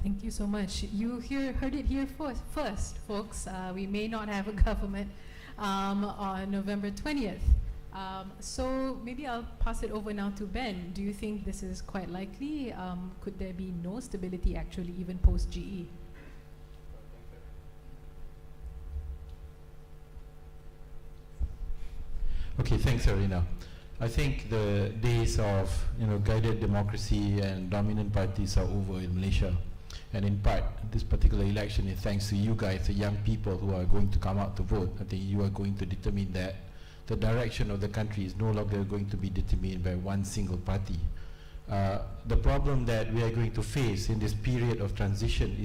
Thank you so much. You heard it here first, folks. We may not have a government on November 20th. So maybe I'll pass it over now to Ben. Do you think this is quite likely? Could there be no stability actually even post-GE? Okay, thanks, Arina. I think the days of guided democracy and dominant parties are over in Malaysia. And in part, this particular election is thanks to you guys, the young people who are going to come out to vote. I think you are going to determine that the direction of the country is no longer going to be determined by one single party. The problem that we are going to face in this period of transition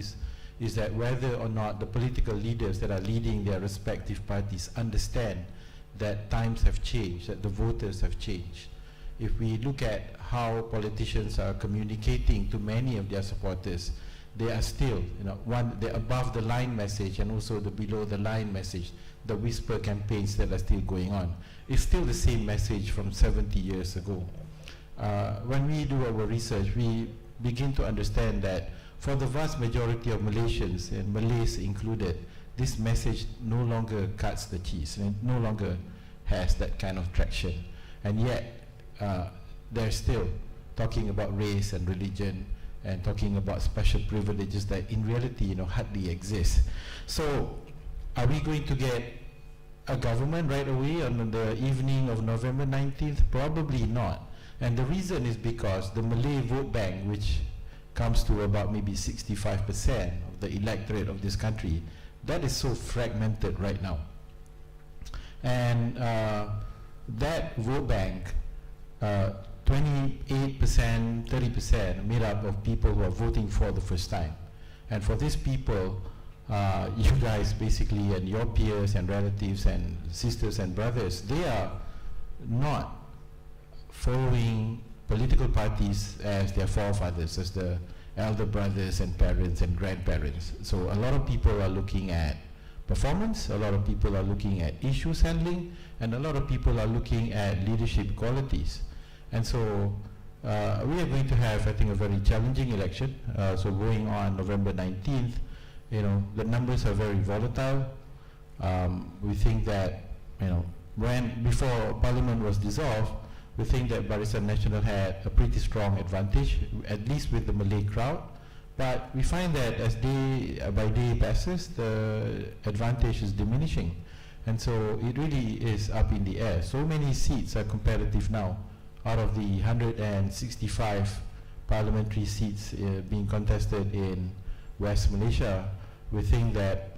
is that whether or not the political leaders that are leading their respective parties understand that times have changed, that the voters have changed. If we look at how politicians are communicating to many of their supporters, they are still, the above the line message and also the below the line message, the whisper campaigns that are still going on. It's still the same message from 70 years ago. When we do our research, we begin to understand that for the vast majority of Malaysians, and Malays included, this message no longer cuts the cheese and no longer has that kind of traction. And yet, they're still talking about race and religion and talking about special privileges that in reality, hardly exist. So, are we going to get a government right away on the evening of November 19th? Probably not. And the reason is because the Malay vote bank, which comes to about maybe 65% of the electorate of this country, that is so fragmented right now. And that vote bank, 28%, 30% made up of people who are voting for the first time. And for these people, you guys basically and your peers and relatives and sisters and brothers, they are not following political parties as their forefathers, as the elder brothers and parents and grandparents. So a lot of people are looking at performance, a lot of people are looking at issues handling, and a lot of people are looking at leadership qualities. And so we are going to have, I think, a very challenging election. So going on November 19th, the numbers are very volatile. We think that, before Parliament was dissolved, we think that Barisan Nasional had a pretty strong advantage, at least with the Malay crowd. But we find that as day by day passes, the advantage is diminishing. And so it really is up in the air. So many seats are competitive now. Out of the 165 parliamentary seats being contested in West Malaysia, we think that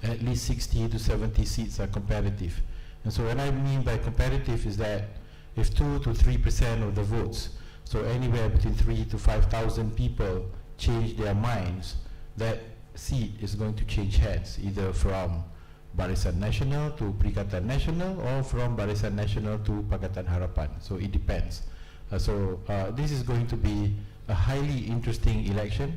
at least 60 to 70 seats are competitive. And so what I mean by competitive is that if 2 to 3% of the votes, so anywhere between 3 to 5,000 people change their minds, that seat is going to change hands, either from Barisan Nasional to Perikatan Nasional or from Barisan Nasional to Pakatan Harapan. So it depends. This is going to be a highly interesting election.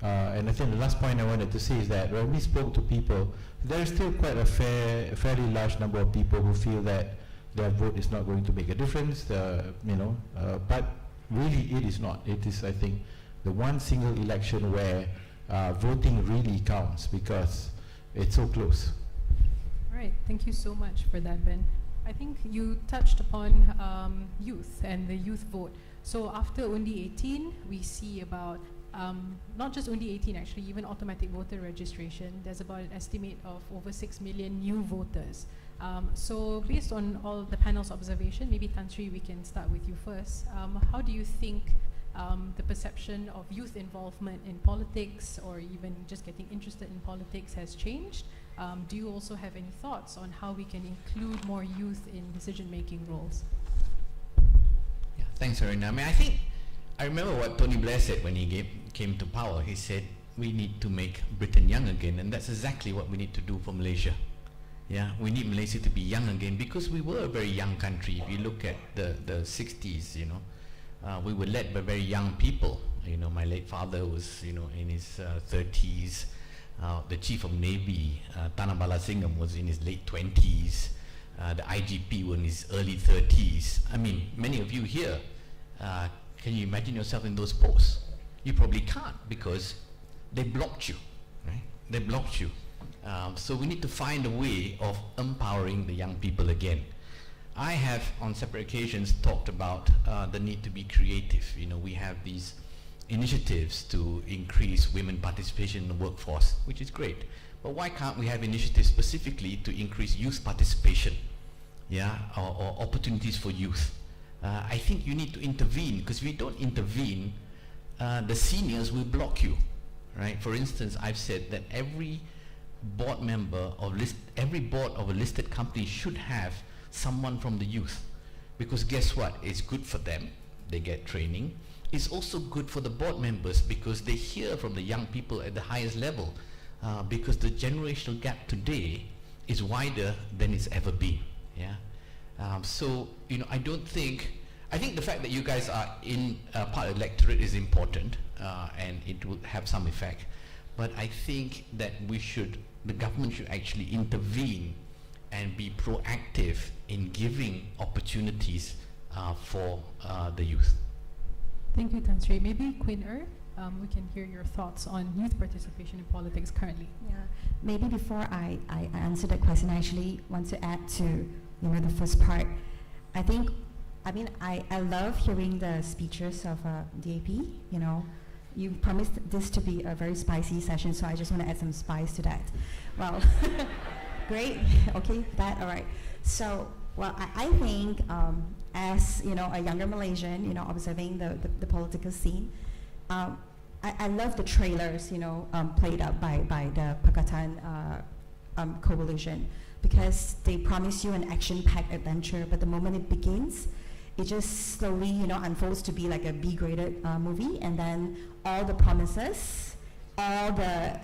And I think the last point I wanted to say is that when we spoke to people, there is still quite a fairly large number of people who feel that their vote is not going to make a difference, but really it is not. It is, I think, the one single election where voting really counts because it's so close. All right, thank you so much for that, Ben. I think you touched upon youth and the youth vote. So after Undi 18, we see about, not just Undi 18 actually, even automatic voter registration, there's about an estimate of over 6 million new voters. So based on all the panel's observation, maybe Tan Sri, we can start with you first. How do you think the perception of youth involvement in politics or even just getting interested in politics has changed? Do you also have any thoughts on how we can include more youth in decision-making roles? Yeah, thanks, Arina. I remember what Tony Blair said when he came to power. He said, we need to make Britain young again, and that's exactly what we need to do for Malaysia. Yeah, we need Malaysia to be young again because we were a very young country. If you look at the 60s, we were led by very young people. My late father was, in his 30s. The Chief of Navy, Tanah Balasingham, was in his late 20s. The IGP was in his early 30s. I mean, many of you here, can you imagine yourself in those posts? You probably can't, because they blocked you, right? They blocked you. So we need to find a way of empowering the young people again. I have, on separate occasions, talked about the need to be creative. You know, we have these initiatives to increase women participation in the workforce, which is great. But why can't we have initiatives specifically to increase youth participation, yeah, or opportunities for youth? I think you need to intervene, because if you don't intervene, the seniors will block you, right? For instance, I've said that every board member of every board of a listed company should have someone from the youth, because guess what? It's good for them. They get training. It's also good for the board members, because they hear from the young people at the highest level, because the generational gap today is wider than it's ever been. Yeah. So, you know, I think the fact that you guys are in part of the electorate is important, and it will have some effect. But I think that the government should actually intervene and be proactive in giving opportunities for the youth. Thank you, Tan Sri. Maybe Queen we can hear your thoughts on youth participation in politics currently. Yeah, maybe before I answer that question, I actually want to add to the first part. I love hearing the speeches of DAP. You know, you promised this to be a very spicy session, so I just want to add some spice to that. Well, great. Okay, all right. So, well, I think as a younger Malaysian, observing the political scene, I love the trailers, played out by the Pakatan coalition, because they promise you an action-packed adventure, but the moment it begins, it just slowly, unfolds to be like a B-graded movie, and then all the promises, all the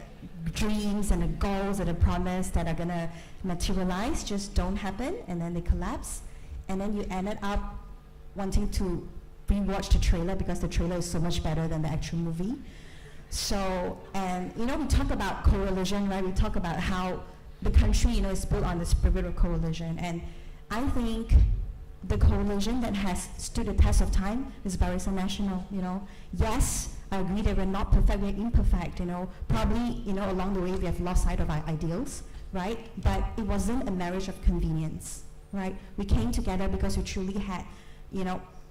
dreams and the goals that are promised that are gonna materialize just don't happen, and then they collapse, and then you ended up wanting to rewatch the trailer because the trailer is so much better than the actual movie. So, and we talk about coalition, right? We talk about how the country, is built on the spirit of coalition, and I think the coalition that has stood the test of time is Barisan Nasional. Yes, I agree that we're not perfect, we're imperfect. Probably, along the way we have lost sight of our ideals, right? But it wasn't a marriage of convenience, right? We came together because we truly had,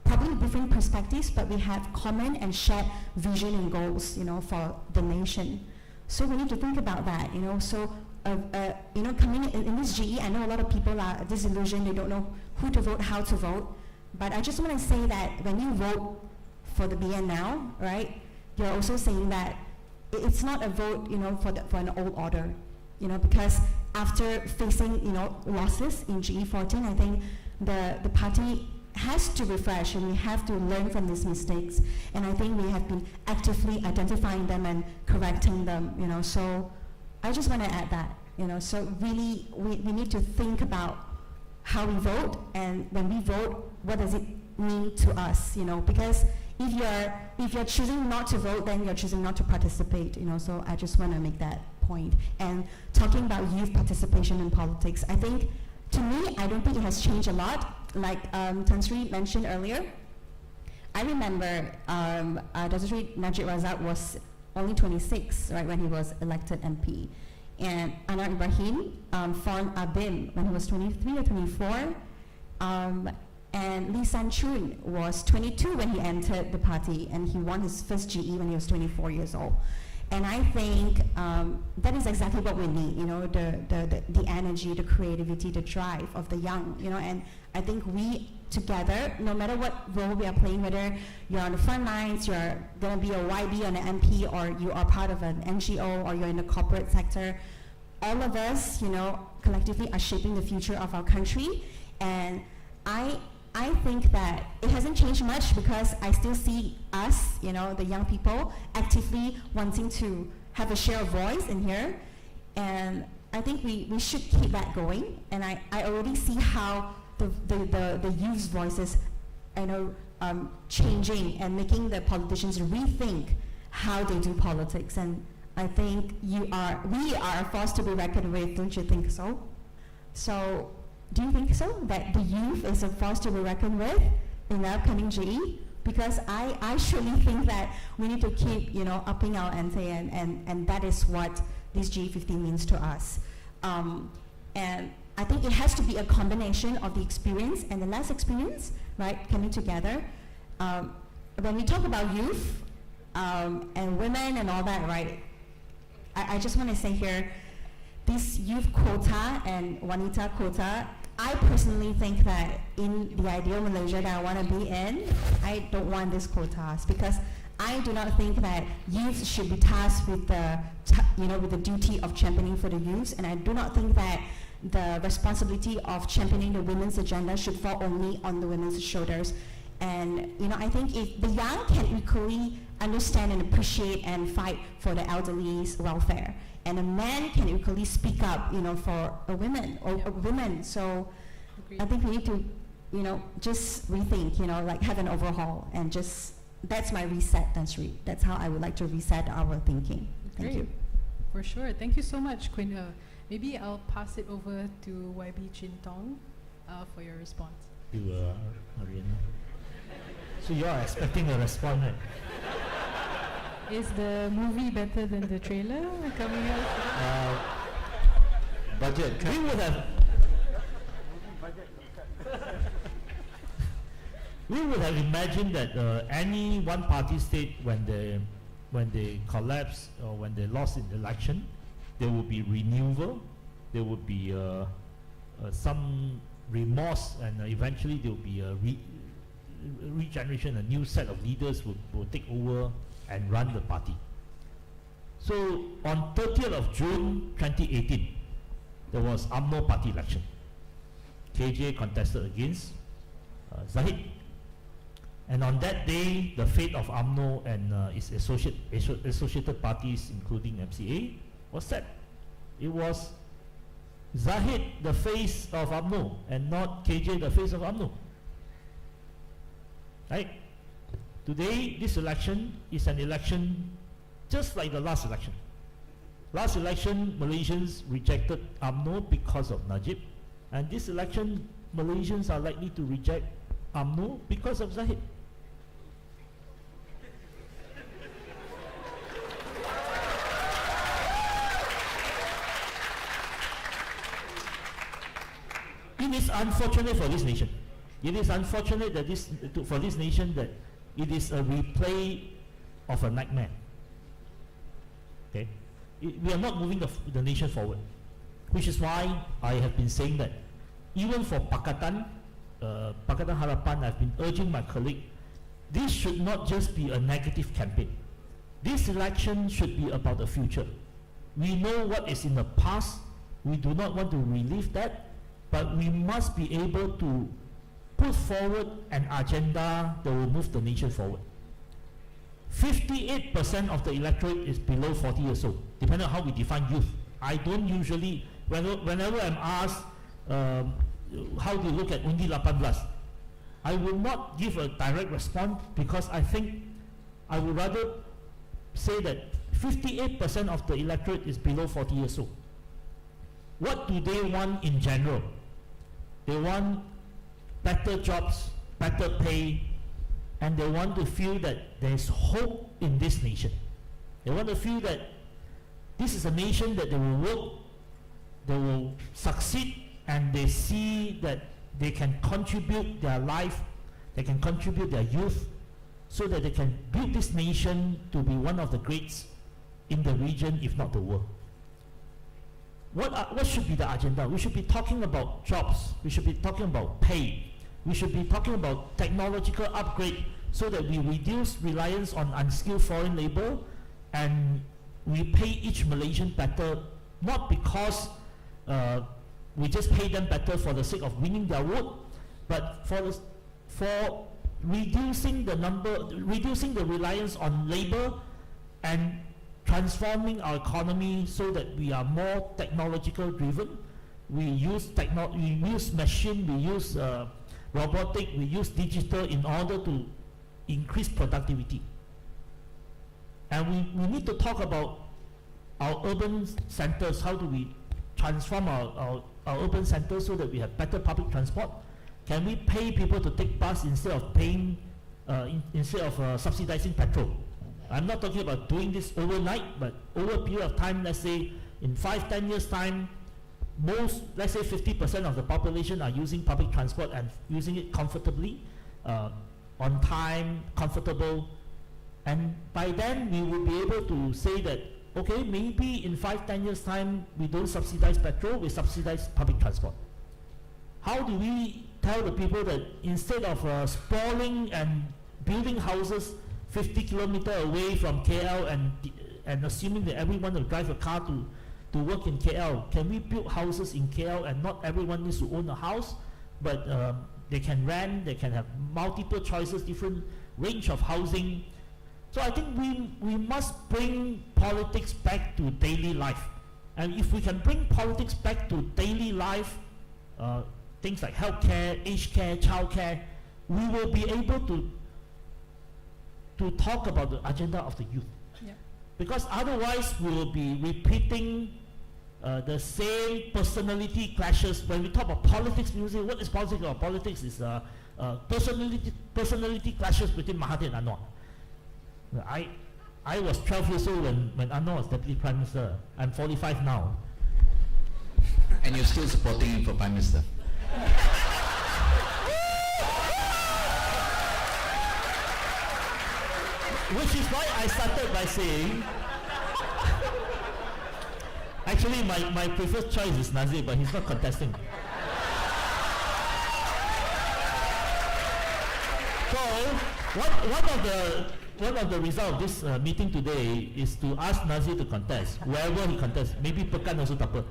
probably different perspectives, but we have common and shared vision and goals, for the nation. So we need to think about that, So, coming in this GE, I know a lot of people are disillusioned. They don't know who to vote, how to vote. But I just want to say that when you vote for the BN now, right, you're also saying that it's not a vote, for an old order, because after facing, losses in GE14, I think the party has to refresh, and we have to learn from these mistakes. And I think we have been actively identifying them and correcting them, So I just want to add that, So really, we need to think about how we vote, and when we vote, what does it mean to us, Because if you're choosing not to vote, then you're choosing not to participate, So I just want to make that point. And talking about youth participation in politics, I think, to me, I don't think it has changed a lot. Like Tan Sri mentioned earlier, I remember Tan Sri Najib Razak was only 26, right, when he was elected MP. And Anwar Ibrahim formed ABIM when he was 23 or 24. And Lee San Chun was 22 when he entered the party, and he won his first GE when he was 24 years old. And I think that is exactly what we need, the energy, the creativity, the drive of the young, and I think we together, no matter what role we are playing, whether you're on the front lines, you're going to be a YB on an MP, or you are part of an NGO, or you're in the corporate sector, all of us, collectively are shaping the future of our country. And I think that it hasn't changed much, because I still see us, the young people, actively wanting to have a share of voice in here. And I think we should keep that going. And I already see how the youth's voices, changing and making the politicians rethink how they do politics. And I think we are a force to be reckoned with, don't you think so? So, do you think so, that the youth is a force to be reckoned with in the upcoming GE? Because I surely think that we need to keep, upping our ante, and that is what this GE15 means to us. And I think it has to be a combination of the experience and the less experience, right, coming together. When we talk about youth and women and all that, right, I just want to say here, this youth quota and wanita quota, I personally think that in the ideal Malaysia that I want to be in, I don't want these quotas, because I do not think that youth should be tasked with with the duty of championing for the youth, and I do not think that the responsibility of championing the women's agenda should fall only on the women's shoulders. And I think if the young can equally understand and appreciate and fight for the elderly's welfare, and a man can equally speak up, for a woman or a woman. So Agreed. I think we need to, just rethink, like have an overhaul, and just that's my reset, Tansri. That's how I would like to reset our thinking. Thank Great. you. For sure. Thank you so much, Quinn. Maybe I'll pass it over to YB Chin Tong for your response. You, Ariana. So you are expecting a response, right? Is the movie better than the trailer coming out? Budget. We would have. We would have imagined that any one-party state, when they collapse or when they lost in the election, there will be renewal, there will be some remorse, and eventually there will be a regeneration. A new set of leaders will take over and run the party. So on 30th of June 2018, there was UMNO party election. KJ contested against Zahid. And on that day, the fate of UMNO and its associated parties, including MCA, was set. It was Zahid, the face of UMNO, and not KJ, the face of UMNO. Right? Today, this election is an election just like the last election. Last election, Malaysians rejected UMNO because of Najib. And this election, Malaysians are likely to reject UMNO because of Zahid. It is unfortunate for this nation. It is unfortunate that for this nation that it is a replay of a nightmare. Okay, we are not moving the nation forward, which is why I have been saying that even for Pakatan Harapan, I've been urging my colleague, this should not just be a negative campaign. This election should be about the future. We know what is in the past. We do not want to relive that, but we must be able to put forward an agenda that will move the nation forward. 58% of the electorate is below 40 years old, depending on how we define youth. I don't usually, whenever I'm asked, how do you look at Undi 18, I will not give a direct response, because I think I would rather say that 58% of the electorate is below 40 years old. What do they want in general? They want better jobs, better pay, and they want to feel that there is hope in this nation. They want to feel that this is a nation that they will work, they will succeed, and they see that they can contribute their life, they can contribute their youth, so that they can build this nation to be one of the greats in the region, if not the world. What should be the agenda? We should be talking about jobs, we should be talking about pay, we should be talking about technological upgrade, so that we reduce reliance on unskilled foreign labor, and we pay each Malaysian better, not because we just pay them better for the sake of winning their vote, but for reducing the reliance on labor and transforming our economy so that we are more technological driven. We use machine, we use robotic, we use digital in order to increase productivity. And we need to talk about our urban centers, how do we transform our urban centers so that we have better public transport? Can we pay people to take bus instead of paying, instead of subsidizing petrol? I'm not talking about doing this overnight, but over a period of time, let's say in 5-10 years time, let's say 50% of the population are using public transport and using it comfortably, on time, comfortable, and by then we will be able to say that, okay, maybe in 5-10 years time, we don't subsidize petrol, we subsidize public transport. How do we tell the people that instead of sprawling and building houses 50 kilometers away from KL and assuming that everyone will drive a car to work in KL, can we build houses in KL and not everyone needs to own a house, but they can rent, they can have multiple choices, different range of housing. So I think we must bring politics back to daily life. And if we can bring politics back to daily life, things like healthcare, aged care, childcare, we will be able to talk about the agenda of the youth. Yeah. Because otherwise we will be repeating the same personality clashes. When we talk about politics, we will say, what is politics? Or politics is personality clashes between Mahathir and Anwar. I was 12 years old when Anwar was Deputy Prime Minister. I'm 45 now. And you're still supporting him for Prime Minister? Which is why I started by saying, actually my preferred choice is Nazir, but he's not contesting. So one of the results of this meeting today is to ask Nazir to contest, wherever he contests. Maybe Pekan also tak apa.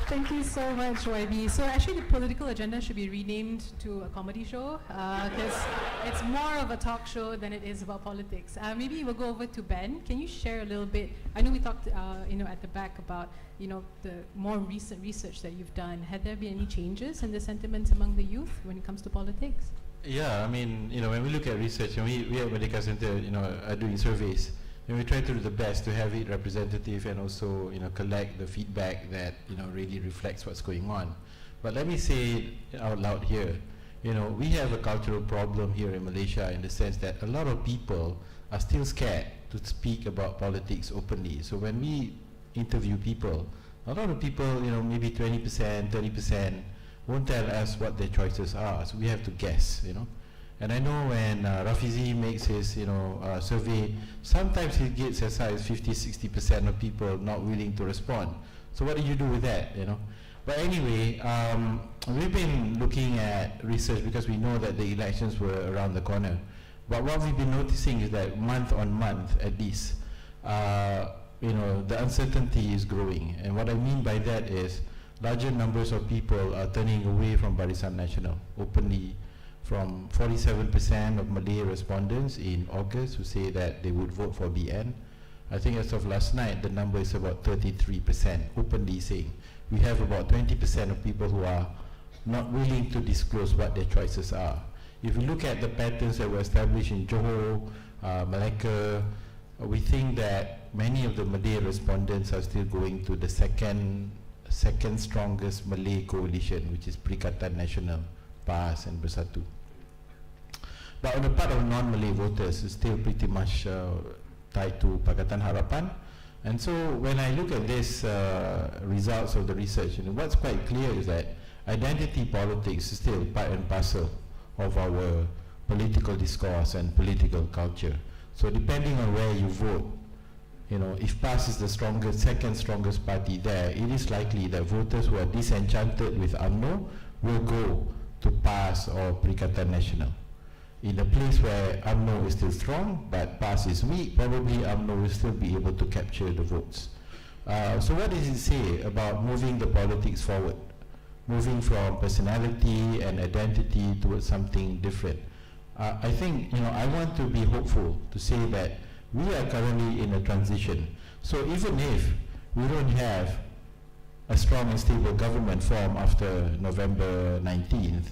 Thank you so much, YB. So actually the political agenda should be renamed to a comedy show because it's more of a talk show than it is about politics. Maybe we'll go over to Ben. Can you share a little bit? I know we talked at the back about the more recent research that you've done. Had there been any changes in the sentiments among the youth when it comes to politics? Yeah, I mean, when we look at research, and we at Merdeka Center, are doing surveys, and we try to do the best to have it representative and also, collect the feedback that, really reflects what's going on. But let me say it out loud here. We have a cultural problem here in Malaysia in the sense that a lot of people are still scared to speak about politics openly. So when we interview people, a lot of people, maybe 20%, 30%, won't tell us what their choices are. So we have to guess, And I know when Rafizi makes his, survey, sometimes he gets as high as 50-60% of people not willing to respond. So what do you do with that, But anyway, we've been looking at research because we know that the elections were around the corner. But what we've been noticing is that month on month, at least, the uncertainty is growing. And what I mean by that is larger numbers of people are turning away from Barisan Nasional openly, from 47% of Malay respondents in August who say that they would vote for BN. I think as of last night, the number is about 33% openly saying. We have about 20% of people who are not willing to disclose what their choices are. If you look at the patterns that were established in Johor, Malacca, we think that many of the Malay respondents are still going to the second strongest Malay coalition, which is Perikatan Nasional, PAS and Bersatu. But on the part of non-Malay voters, it's still pretty much tied to Pakatan Harapan. And so when I look at these results of the research, what's quite clear is that identity politics is still part and parcel of our political discourse and political culture. So depending on where you vote, if PAS is the second strongest party there, it is likely that voters who are disenchanted with UMNO will go to PAS or Perikatan Nasional. In a place where UMNO is still strong, but PAS is weak, probably UMNO will still be able to capture the votes. So what does it say about moving the politics forward? Moving from personality and identity towards something different. I think, I want to be hopeful to say that we are currently in a transition. So even if we don't have a strong and stable government form after November 19th,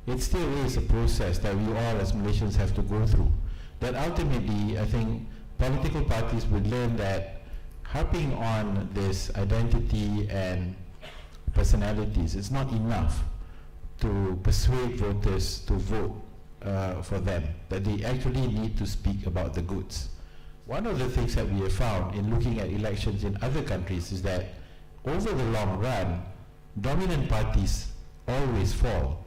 it still is a process that we all as Malaysians have to go through. That ultimately, I think, political parties would learn that harping on this identity and personalities is not enough to persuade voters to vote for them, that they actually need to speak about the goods. One of the things that we have found in looking at elections in other countries is that over the long run, dominant parties always fall.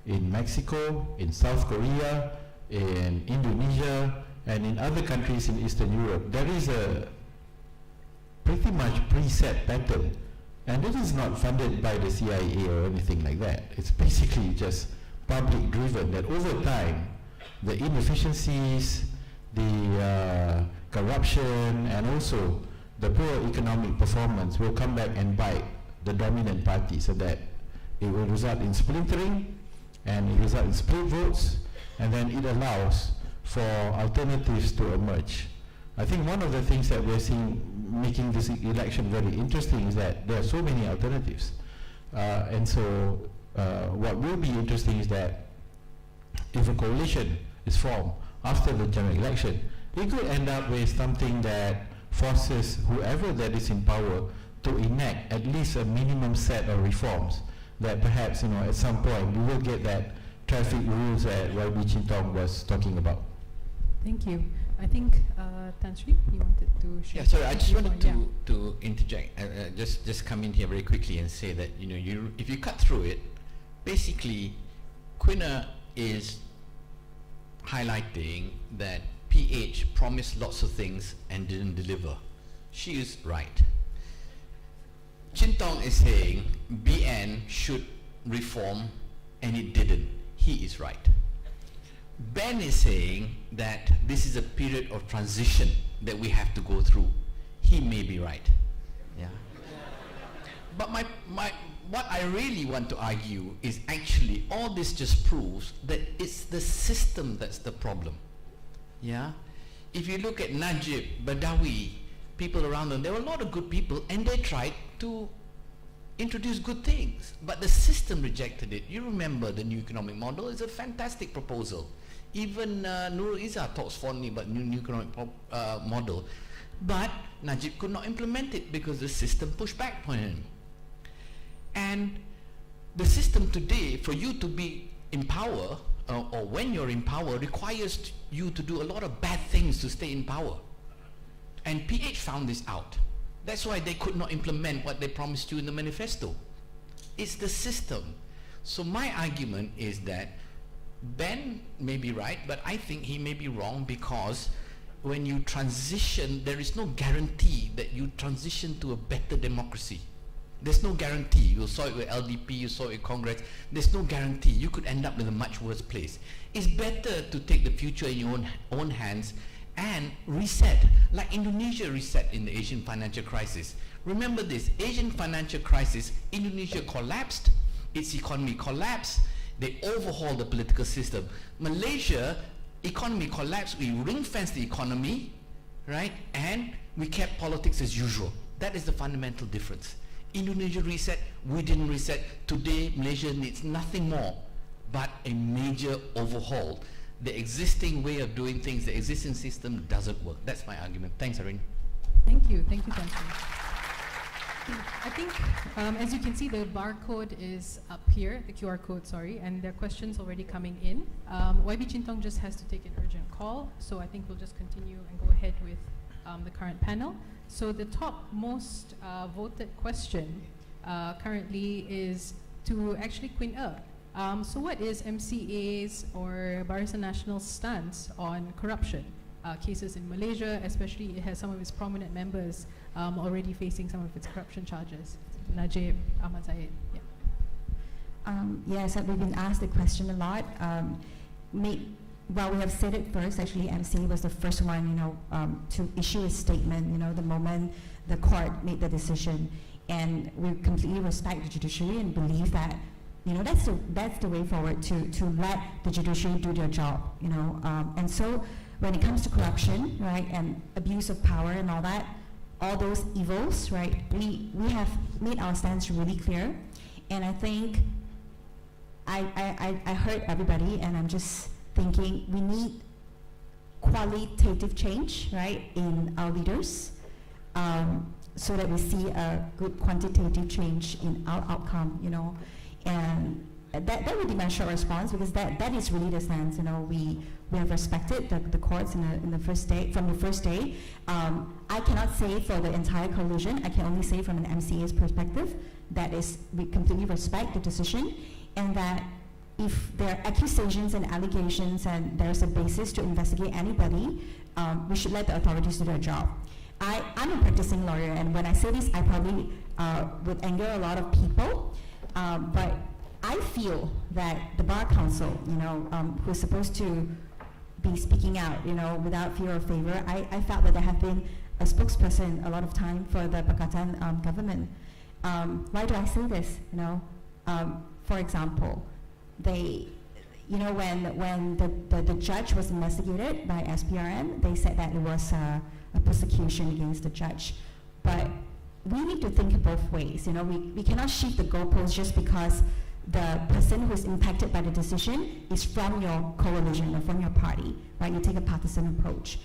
In Mexico, in South Korea, in Indonesia, and in other countries in Eastern Europe, there is a pretty much preset pattern. And it is not funded by the CIA or anything like that. It's basically just public driven, that over time, the inefficiencies, the corruption, and also the poor economic performance will come back and bite the dominant party, so that it will result in splintering, and it result in split votes, and then it allows for alternatives to emerge. I think one of the things that we're seeing making this election very interesting is that there are so many alternatives. And so what will be interesting is that if a coalition is formed after the general election, it could end up with something that forces whoever that is in power to enact at least a minimum set of reforms that perhaps, at some point we will get that traffic rules that YB Chintong was talking about. Thank you. I think Tan Sri, you wanted to share. Yeah, sorry, I just wanted to interject, just come in here very quickly and say that, if you cut through it, basically, Quina is highlighting that PH promised lots of things and didn't deliver. She is right. Chintong is saying BN should reform and it didn't. He is right. Ben is saying that this is a period of transition that we have to go through. He may be right. Yeah. But what I really want to argue is actually all this just proves that it's the system that's the problem. Yeah. If you look at Najib, Badawi, people around them, there were a lot of good people and they tried to introduce good things, but the system rejected it. You remember the new economic model is a fantastic proposal. Even Nurul Izzah talks fondly about new economic model, but Najib could not implement it because the system pushed back on him. And the system today, for you to be in power, or when you're in power, requires you to do a lot of bad things to stay in power. And PH found this out. That's why they could not implement what they promised you in the manifesto. It's the system. So my argument is that Ben may be right, but I think he may be wrong, because when you transition, there is no guarantee that you transition to a better democracy. There's no guarantee. You saw it with LDP, you saw it with Congress. There's no guarantee. You could end up in a much worse place. It's better to take the future in your own hands and reset, like Indonesia reset in the Asian financial crisis. Remember this, Asian financial crisis, Indonesia collapsed, its economy collapsed, they overhauled the political system. Malaysia, economy collapsed, we ring-fenced the economy, right? And we kept politics as usual. That is the fundamental difference. Indonesia reset, we didn't reset. Today, Malaysia needs nothing more but a major overhaul. The existing way of doing things, the existing system doesn't work. That's my argument. Thanks, Arun. Thank you, Tan Sri. I think, as you can see, the barcode is up here, the QR code, sorry, and there are questions already coming in. YB Chintong just has to take an urgent call, so I think we'll just continue and go ahead with the current panel. So the top most voted question currently is to actually Queen So what is MCA's or Barisan National's stance on corruption? Cases in Malaysia, especially, it has some of its prominent members already facing some of its corruption charges. Najib, Ahmad Zahid. Yeah. Yes, we've been asked the question a lot. Well, we have said it first. Actually, MCA was the first one, to issue a statement. The moment the court made the decision, and we completely respect the judiciary and believe that, that's the way forward to let the judiciary do their job. And so when it comes to corruption, right, and abuse of power and all that, all those evils, right, we have made our stance really clear, and I think I heard everybody, and I'm just thinking we need qualitative change, right, in our leaders, so that we see a good quantitative change in our outcome, you know, and that would be my short response, because that is really the stance. You know, we have respected the courts in the first day, from the first day. I cannot say for the entire coalition. I can only say from an MCA's perspective that is, we completely respect the decision, and that if there are accusations and allegations and there's a basis to investigate anybody, we should let the authorities do their job. I'm a practicing lawyer, and when I say this, I probably would anger a lot of people, but I feel that the Bar Council, you know, who's supposed to be speaking out, you know, without fear or favor, I felt that there have been a spokesperson a lot of time for the Pakatan government. Why do I say this? You know, for example, they, you know, when the judge was investigated by SPRM, they said that it was a persecution against the judge. But we need to think both ways. You know, we cannot shift the goalposts just because the person who is impacted by the decision is from your coalition or from your party, right? You take a partisan approach.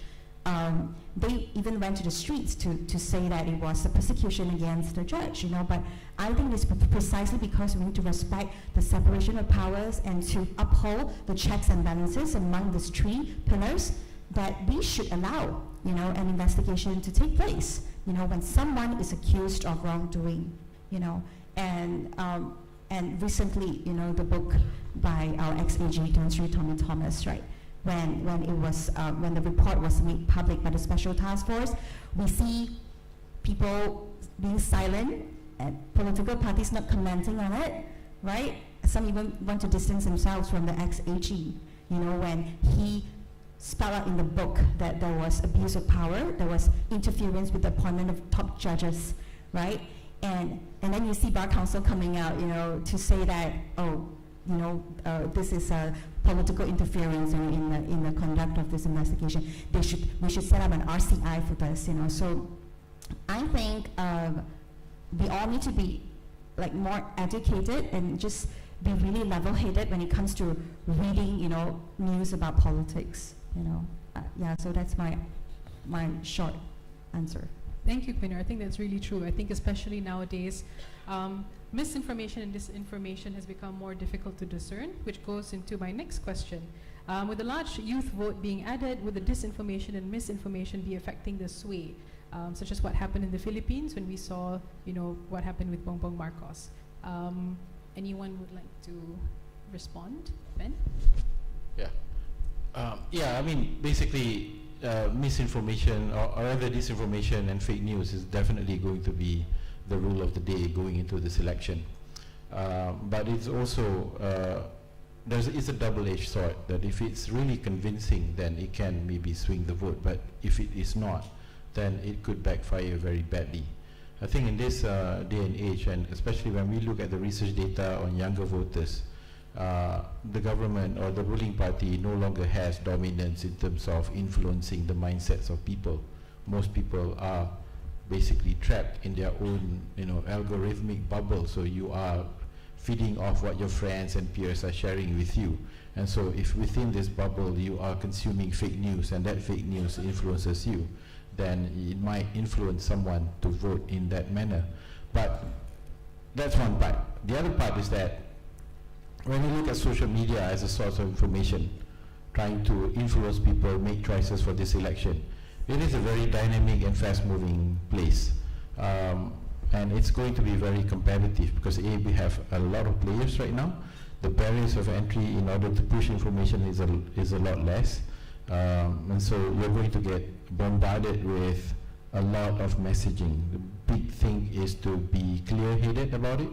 They even went to the streets to say that it was a persecution against the judge, you know, but I think it's precisely because we need to respect the separation of powers and to uphold the checks and balances among these three pillars that we should allow, you know, an investigation to take place, you know, when someone is accused of wrongdoing, you know, and recently, you know, the book by our ex-AG, Tan Sri Tommy Thomas, right? When the report was made public by the Special Task Force, we see people being silent and political parties not commenting on it, right? Some even want to distance themselves from the ex-AG, you know, when he spelled out in the book that there was abuse of power, there was interference with the appointment of top judges, right? And then you see Bar Council coming out, you know, to say that, oh, you know, this is a political interference in the conduct of this investigation. We should set up an RCI for this, you know. So I think we all need to be like more educated and just be really level-headed when it comes to reading, you know, news about politics, you know. Yeah, so that's my short answer. Thank you, Quinner. I think that's really true. I think especially nowadays, misinformation and disinformation has become more difficult to discern, which goes into my next question. With the large youth vote being added, would the disinformation and misinformation be affecting the sway, such as what happened in the Philippines when we saw, you know, what happened with Bongbong Marcos? Anyone would like to respond? Ben? Yeah. Yeah, I mean, basically, misinformation or rather disinformation and fake news is definitely going to be the rule of the day going into this election. But it's also, it's a double-edged sword, that if it's really convincing, then it can maybe swing the vote, but if it is not, then it could backfire very badly. I think in this day and age, and especially when we look at the research data on younger voters, the government or the ruling party no longer has dominance in terms of influencing the mindsets of people. Most people are basically trapped in their own, you know, algorithmic bubble. So you are feeding off what your friends and peers are sharing with you. And so if within this bubble you are consuming fake news and that fake news influences you, then it might influence someone to vote in that manner. But that's one part. The other part is that when you look at social media as a source of information, trying to influence people make choices for this election, it is a very dynamic and fast-moving place. And it's going to be very competitive because we have a lot of players right now. The barriers of entry in order to push information is a lot less. And so we're going to get bombarded with a lot of messaging. The big thing is to be clear-headed about it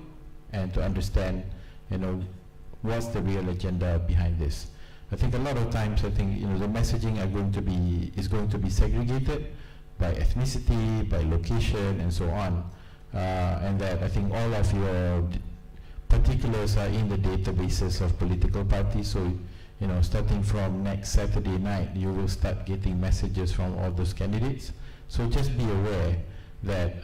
and to understand, you know, what's the real agenda behind this. I think a lot of times, I think, you know, the messaging is going to be segregated by ethnicity, by location, and so on. And that I think all of your particulars are in the databases of political parties. So, you know, starting from next Saturday night, you will start getting messages from all those candidates. So just be aware that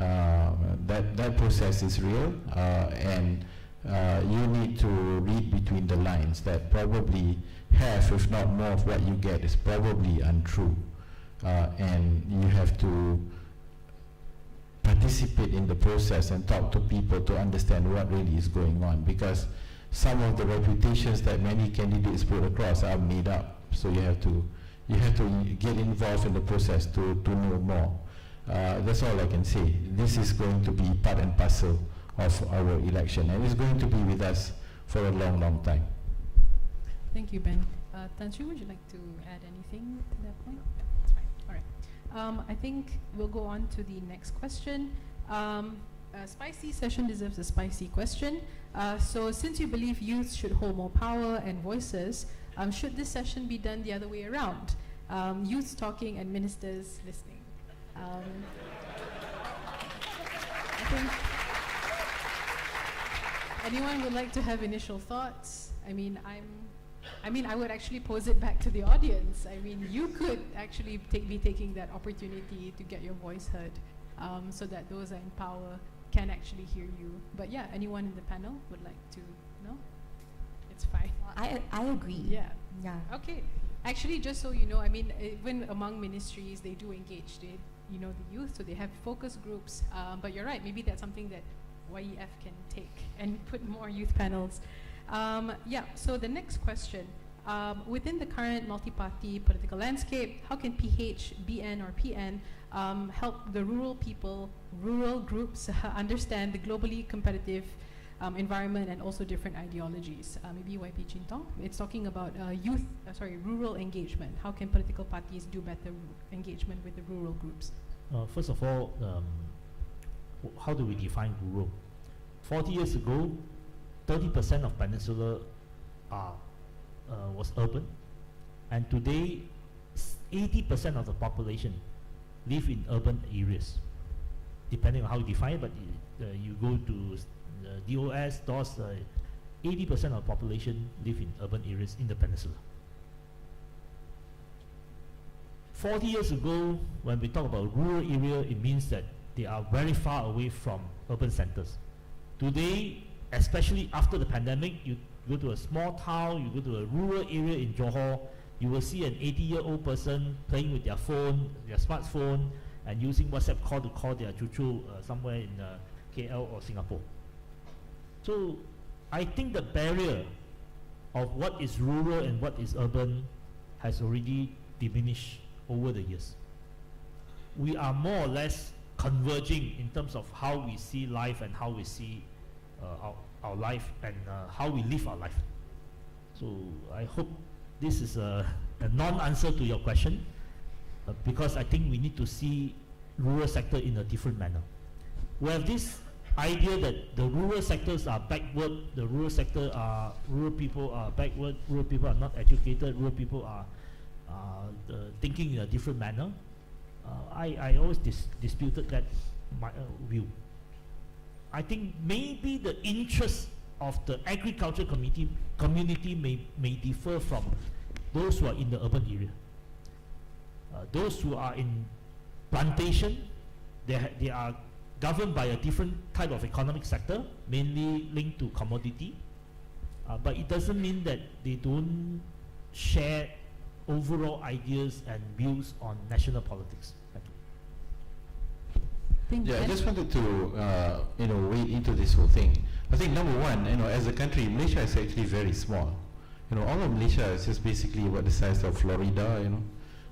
that process is real, and you need to read between the lines that probably half, if not more, of what you get is probably untrue. And you have to participate in the process and talk to people to understand what really is going on, because some of the reputations that many candidates put across are made up. So you have to get involved in the process to know more. That's all I can say. This is going to be part and parcel of our election, and it's going to be with us for a long, long time. Thank you, Ben. Tan Sri, would you like to add anything to that point? No, that's fine. All right. I think we'll go on to the next question. A spicy session deserves a spicy question. So since you believe youth should hold more power and voices, should this session be done the other way around? Youth talking and ministers listening. I think anyone would like to have initial thoughts? I mean, I would actually pose it back to the audience. I mean, you could actually be taking that opportunity to get your voice heard, so that those in power can actually hear you. But yeah, anyone in the panel would like to? No? It's fine. I agree. Yeah. Yeah. Okay. Actually, just so you know, I mean, even among ministries, they do engage, the youth, so they have focus groups. But you're right, maybe that's something that YEF can take and put more youth panels. Yeah, so the next question. Within the current multi-party political landscape, how can PH, BN, or PN help the rural people, rural groups understand the globally competitive environment and also different ideologies? Maybe YP Chintong. It's talking about rural engagement. How can political parties do better engagement with the rural groups? First of all, how do we define rural? 40 years ago, 30% of Peninsula was urban, and today 80% of the population live in urban areas, depending on how you define it, but you go to DOS, 80% of the population live in urban areas in the Peninsula. 40 years ago, when we talk about rural area, it means that they are very far away from urban centers. Today, especially after the pandemic, you go to a small town, you go to a rural area in Johor, you will see an 80-year-old person playing with their phone, their smartphone, and using WhatsApp call to call their chuchu somewhere in KL or Singapore. So I think the barrier of what is rural and what is urban has already diminished over the years. We are more or less converging in terms of how we see life and how we see our life and how we live our life. So I hope this is a non-answer to your question, because I think we need to see rural sector in a different manner. We have this idea that the rural sectors are backward, the rural people are backward, rural people are not educated, rural people are thinking in a different manner. I always disputed that view. I think maybe the interests of the agriculture community may differ from those who are in the urban area. Those who are in plantation, they are governed by a different type of economic sector, mainly linked to commodity. But it doesn't mean that they don't share overall ideas and views on national politics. Yeah, I just wanted to wade into this whole thing. I think number one, as a country, Malaysia is actually very small. All of Malaysia is just basically about the size of Florida.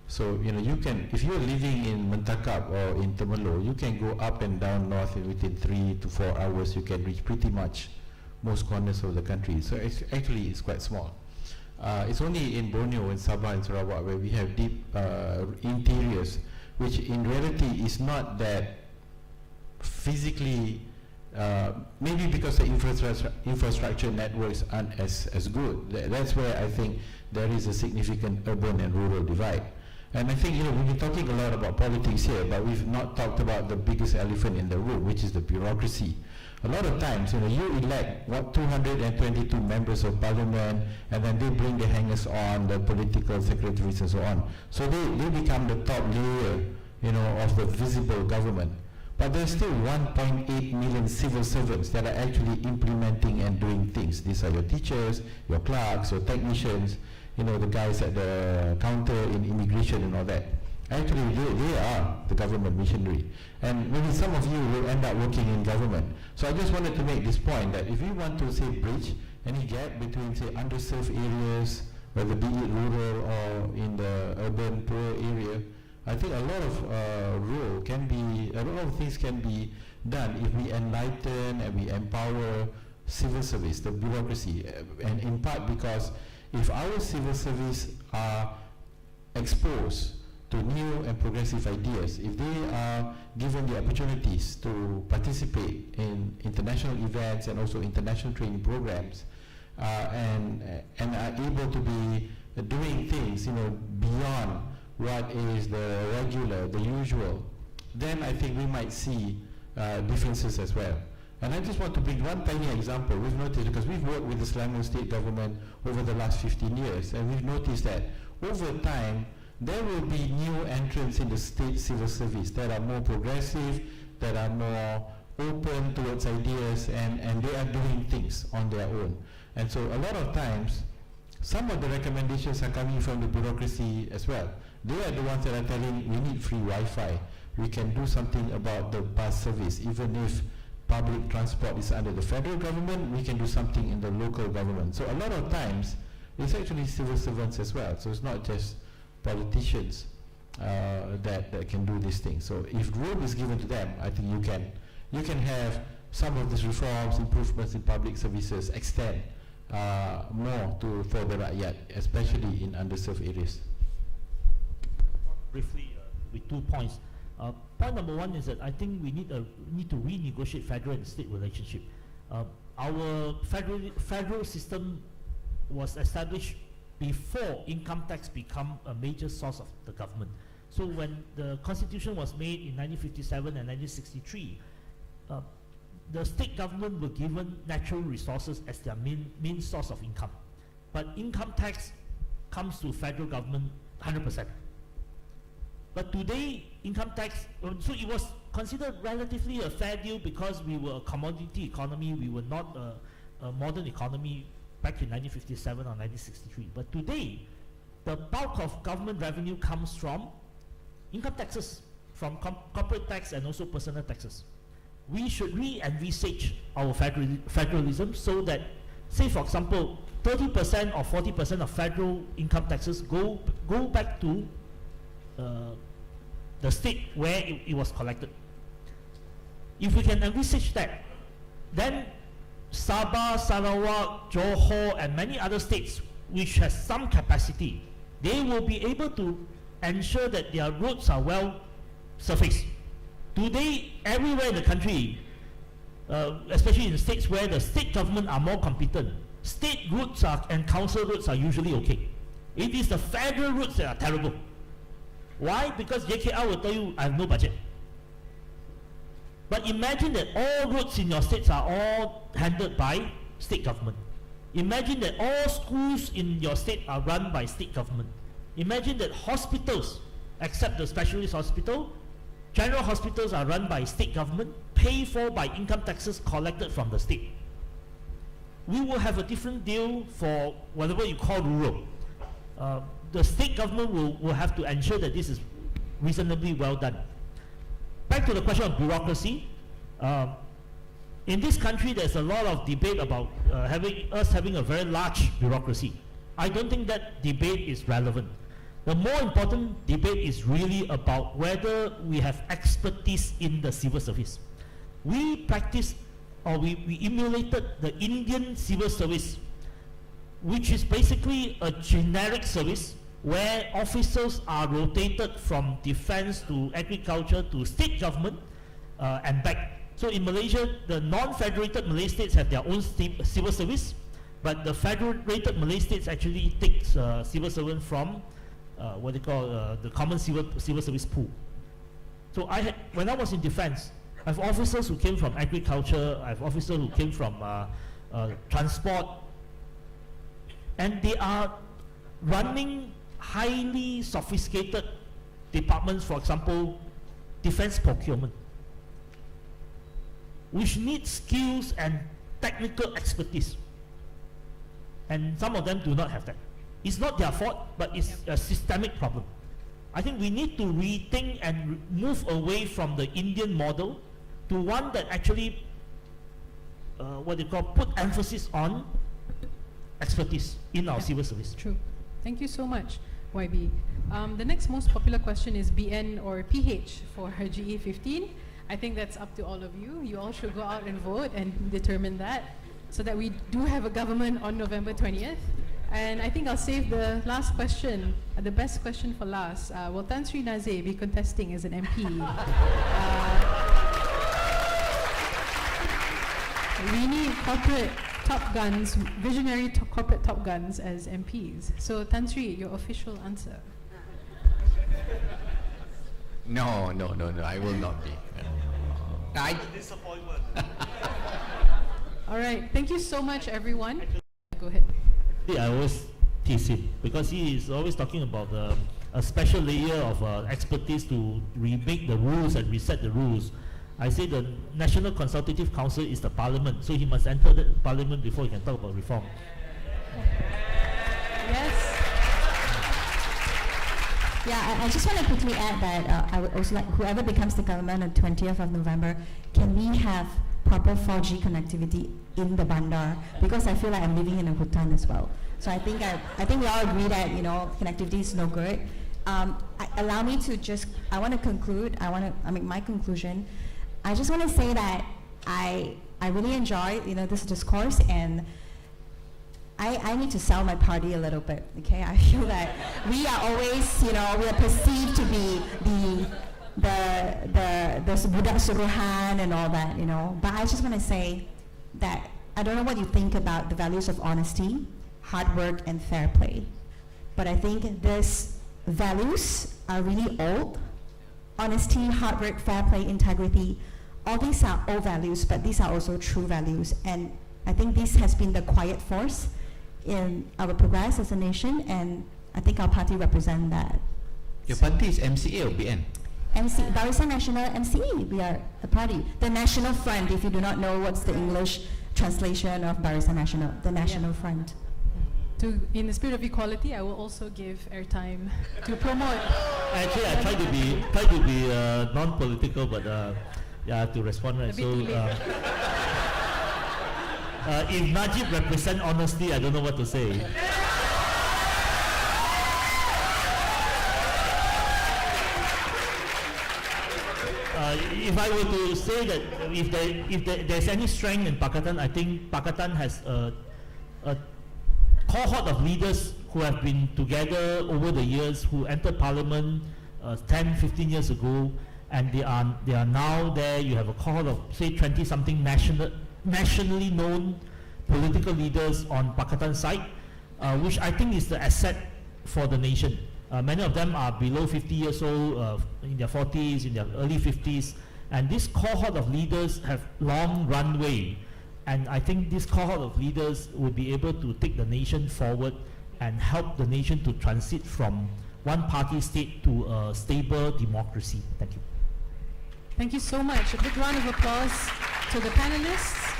So you can, if you're living in Mentakap or in Temerloh, you can go up and down north within 3 to 4 hours. You can reach pretty much most corners of the country. So it's quite small. It's only in Borneo, in Sabah, and Sarawak where we have deep interiors, which in reality is not that physically, maybe because the infrastructure networks aren't as good. That's where I think there is a significant urban and rural divide. And I think we've been talking a lot about politics here, but we've not talked about the biggest elephant in the room, which is the bureaucracy. A lot of times, you elect 222 members of parliament, and then they bring the hangers on, the political secretaries and so on. So they become the top layer, of the visible government. But there's still 1.8 million civil servants that are actually implementing and doing things. These are your teachers, your clerks, your technicians, the guys at the counter in immigration and all that. Actually, they are the government machinery. And maybe some of you will end up working in government. So I just wanted to make this point that if we want to, say, bridge any gap between, say, underserved areas, whether be it rural or in the urban poor area, I think a lot of things can be done if we enlighten and we empower civil service, the bureaucracy, and in part because if our civil service are exposed to new and progressive ideas, if they are given the opportunities to participate in international events and also international training programs, and are able to be doing things, beyond what is the regular, the usual, then I think we might see differences as well. And I just want to bring one tiny example. We've noticed, because we've worked with the Selangor state government over the last 15 years, and we've noticed that over time, there will be new entrants in the state civil service that are more progressive, that are more open towards ideas, and they are doing things on their own. And so a lot of times, some of the recommendations are coming from the bureaucracy as well. They are the ones that are telling, we need free Wi-Fi. We can do something about the bus service. Even if public transport is under the federal government, we can do something in the local government. So a lot of times, it's actually civil servants as well. So it's not just politicians that can do these things. So if room is given to them, I think you can have some of these reforms, improvements in public services extend more for the rakyat, especially in underserved areas. Briefly, with 2 points. Point number one is that I think we need to renegotiate federal and state relationship. Our federal system was established before income tax become a major source of the government. So when the constitution was made in 1957 and 1963, the state government were given natural resources as their main source of income. But income tax comes to federal government 100%. But today, income tax, so it was considered relatively a fair deal because we were a commodity economy, we were not a modern economy back in 1957 or 1963. But today, the bulk of government revenue comes from income taxes, from corporate tax and also personal taxes. We should re-envisage our federalism so that, say for example, 30% or 40% of federal income taxes go back to the state where it was collected. If we can envisage that, then Sabah, Sarawak, Johor, and many other states which has some capacity, they will be able to ensure that their roads are well surfaced. Today, everywhere in the country, especially in states where the state government are more competent, state routes and council routes are usually okay. It is the federal routes that are terrible. Why? Because JKR will tell you, I have no budget. But imagine that all roads in your states are all handled by state government. Imagine that all schools in your state are run by state government. Imagine that hospitals, except the specialist hospital, general hospitals are run by state government, paid for by income taxes collected from the state. We will have a different deal for whatever you call rural. The state government will have to ensure that this is reasonably well done. Back to the question of bureaucracy. In this country, there's a lot of debate about having a very large bureaucracy. I don't think that debate is relevant. The more important debate is really about whether we have expertise in the civil service. We practiced, or we emulated the Indian civil service, which is basically a generic service where officers are rotated from defense to agriculture to state government and back. So in Malaysia, the non-federated Malay states have their own civil service, but the federated Malay states actually takes civil servant from what they call the common civil service pool. So when I was in defense, I have officers who came from agriculture, I have officers who came from transport, and they are running highly sophisticated departments, for example, defense procurement. which need skills and technical expertise. And some of them do not have that. It's not their fault, but it's a systemic problem. I think we need to rethink and move away from the Indian model to one that actually, put emphasis on expertise in our civil service. True. Thank you so much, YB. The next most popular question is BN or PH for her GE15. I think that's up to all of you. You all should go out and vote and determine that, so that we do have a government on November 20th. And I think I'll save the last question, the best question for last. Will Tan Sri Nazir be contesting as an MP? We need corporate top guns, visionary corporate top guns as MPs. So Tan Sri, your official answer. No, I will not be. Disappointment. All right, thank you so much, everyone. Go ahead. I always tease him because he is always talking about a special layer of expertise to remake the rules and reset the rules. I say the National Consultative Council is the parliament, so he must enter the parliament before he can talk about reform. Yes. Yeah, I just want to quickly add that I would also like whoever becomes the government on 20th of November, can we have proper 4G connectivity in the bandar? Because I feel like I'm living in a Bhutan as well. So I think we all agree that connectivity is no good. Allow me to I want to conclude. My conclusion. I just want to say that I really enjoy this discourse, and I need to sell my party a little bit. Okay, I feel that we are always we are perceived to be the budak suruhan and all that, But I just want to say that I don't know what you think about the values of honesty, hard work, and fair play, but I think these values are really old. Honesty, hard work, fair play, integrity, all these are old values, but these are also true values. And I think this has been the quiet force in our progress as a nation, and I think our party represents that. Your party is MCA or BN? Barisan Nasional MCE, we are a party. The National Front, if you do not know what's the English translation of Barisan Nasional, the National Front. In the spirit of equality, I will also give airtime to promote. Actually, I try to be non-political, but to respond right. So, if Najib represent honesty, I don't know what to say. If I were to say that if there's any strength in Pakatan, I think Pakatan has a cohort of leaders who have been together over the years, who entered parliament 10, 15 years ago, and they are now there. You have a cohort of say 20-something nationally known political leaders on Pakatan side, which I think is the asset for the nation. Many of them are below 50 years old, in their 40s, in their early 50s, and this cohort of leaders have long runway. And I think this cohort of leaders will be able to take the nation forward and help the nation to transit from one-party state to a stable democracy. Thank you. Thank you so much. A big round of applause to the panelists.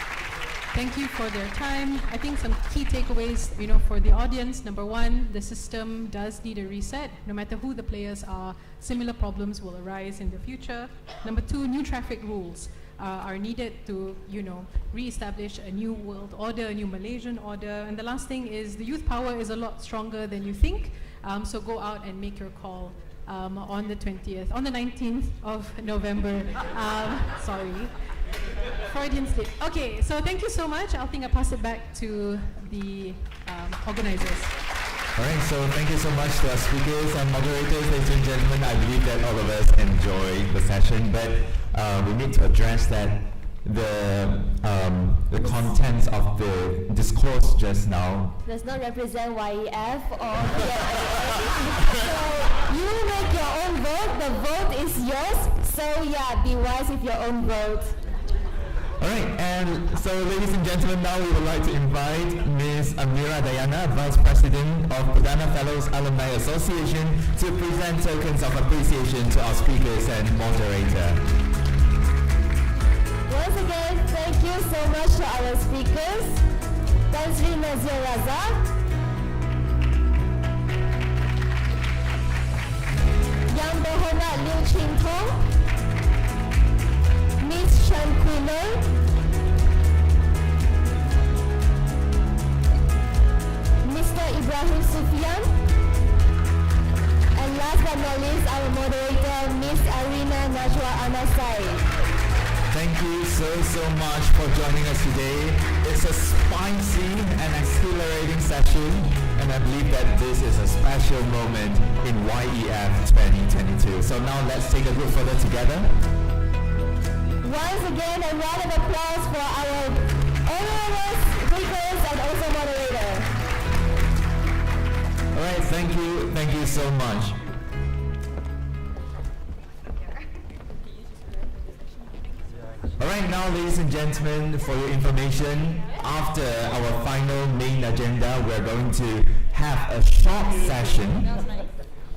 Thank you for their time. I think some key takeaways, for the audience. Number one, the system does need a reset. No matter who the players are, similar problems will arise in the future. Number two, new traffic rules are needed to, re-establish a new world order, a new Malaysian order. And the last thing is the youth power is a lot stronger than you think. So go out and make your call on the 20th, on the 19th of November. Sorry, Freudian slip. Okay, so thank you so much. I think I'll pass it back to the organizers. All right, so thank you so much to our speakers and moderators, ladies and gentlemen. I believe that all of us enjoyed the session, but we need to address that the contents of the discourse just now does not represent YEF or So you make your own vote. The vote is yours. So yeah, be wise with your own vote. All right, and so ladies and gentlemen, now we would like to invite Ms. Amira Dayana, Vice President of Perdana Fellows Alumni Association, to present tokens of appreciation to our speakers and moderator. Once again, thank you so much to our speakers. Tan Sri Nazir Raza, Yang Berhormat Liu Ching Tong, Miss Chan Kui Mr. Ibrahim Sufyan, and last but not least, our moderator, Miss Arina Najwa Anasai. Thank you so much for joining us today. It's a spicy and exhilarating session, and I believe that this is a special moment in YEF 2022. So now let's take a look further together. Once again, a round of applause for our honorables, speakers, and also moderator. All right, thank you so much. All right, now, ladies and gentlemen, for your information, after our final main agenda, we're going to have a short session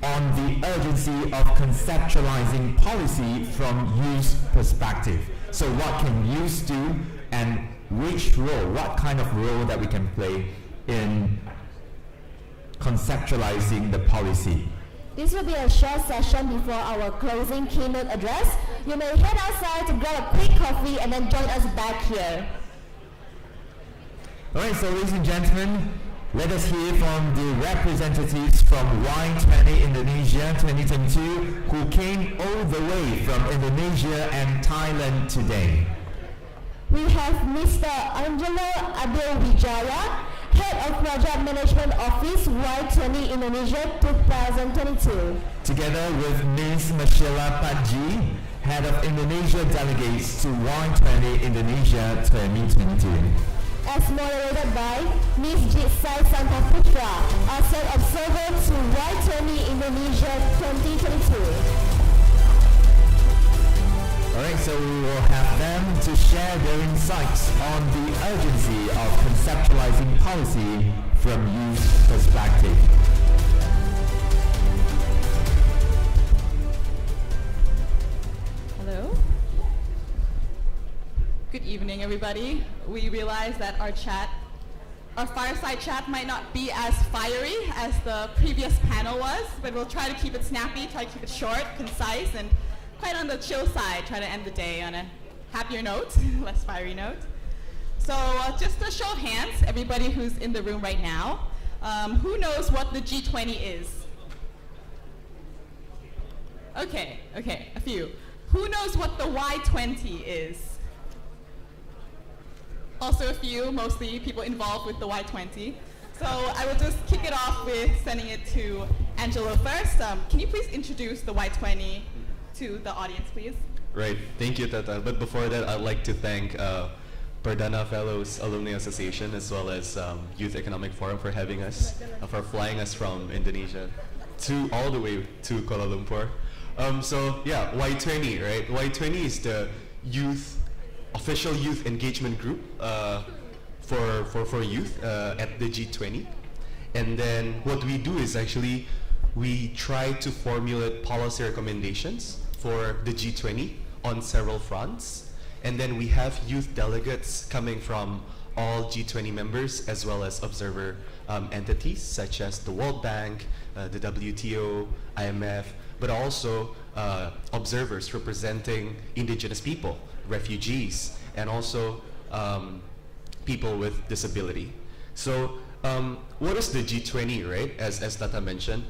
on the urgency of conceptualizing policy from youth's perspective. So what can youth do, and which role, what kind of role that we can play in conceptualizing the policy. This will be a short session before our closing keynote address. You may head outside to grab a quick coffee and then join us back here. All right, so ladies and gentlemen, let us hear from the representatives from Y20 Indonesia 2022 who came all the way from Indonesia and Thailand today. We have Mr. Angelo Abdul Wijaya, Head of Project Management Office, Y20 Indonesia 2022. Together with Ms. Michela Padji, Head of Indonesia Delegates to Y20 Indonesia 2022. As moderated by Ms. Jitsai Santaputra, ASEAN Observer to Y20 Indonesia 2022. Alright, so we will have them to share their insights on the urgency of conceptualizing policy from youth perspective. Hello. Good evening, everybody. We realize that our fireside chat might not be as fiery as the previous panel was, but we'll try to keep it snappy, try to keep it short, concise, and quite on the chill side, try to end the day on a happier note, less fiery note. So just a show of hands, everybody who's in the room right now, who knows what the G20 is? Okay, a few. Who knows what the Y20 is? Also a few, mostly people involved with the Y20. So I will just kick it off with sending it to Angelo first. Can you please introduce the Y20 to the audience, please? Right, thank you, Tata. But before that, I'd like to thank Perdana Fellows Alumni Association as well as Youth Economic Forum for having us, for flying us from Indonesia to all the way to Kuala Lumpur. So yeah, Y20, right? Y20 is the official youth engagement group for youth at the G20. And then what we do is actually we try to formulate policy recommendations for the G20 on several fronts. And then we have youth delegates coming from all G20 members as well as observer entities such as the World Bank, the WTO, IMF, but also observers representing indigenous people, refugees, and also people with disability. So what is the G20, right? As Tata mentioned,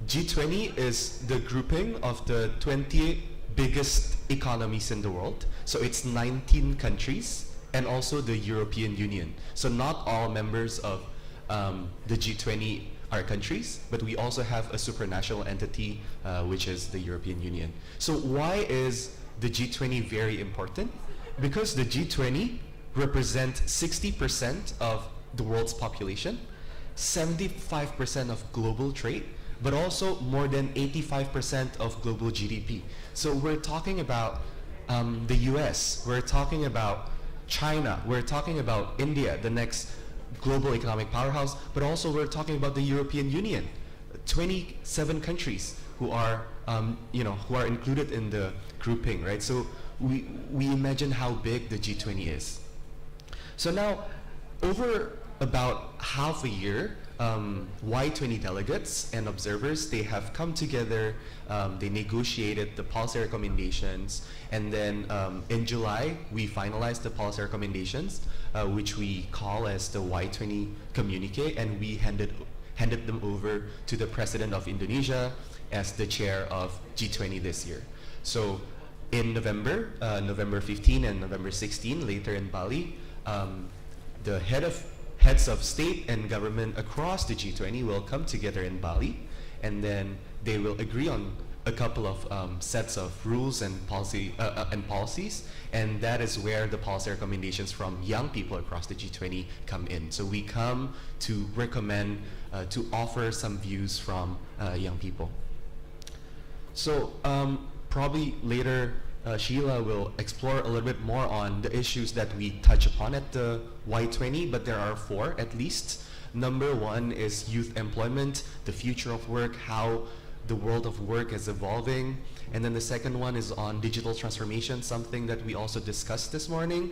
G20 is the grouping of the 20 biggest economies in the world. So it's 19 countries and also the European Union. So not all members of the G20 are countries, but we also have a supranational entity, which is the European Union. So why is the G20 very important? Because the G20 represent 60% of the world's population, 75% of global trade, but also more than 85% of global GDP. So we're talking about the US, we're talking about China, we're talking about India, the next global economic powerhouse, but also we're talking about the European Union, 27 countries who are, who are included in the grouping, right? So we imagine how big the G20 is. So now, over about half a year, Y20 delegates and observers, they have come together, they negotiated the policy recommendations, and then in July, we finalized the policy recommendations, which we call as the Y20 communique, and we handed them over to the President of Indonesia as the chair of G20 this year. So in November, November 15 and November 16, later in Bali, the heads of state and government across the G20 will come together in Bali, and then they will agree on a couple of sets of rules and policies, and that is where the policy recommendations from young people across the G20 come in. So we come to recommend, to offer some views from young people. So probably later Sheila will explore a little bit more on the issues that we touch upon at the Y20, but there are 4 at least. Number 1 is youth employment, the future of work, how the world of work is evolving. And then the second one is on digital transformation, something that we also discussed this morning.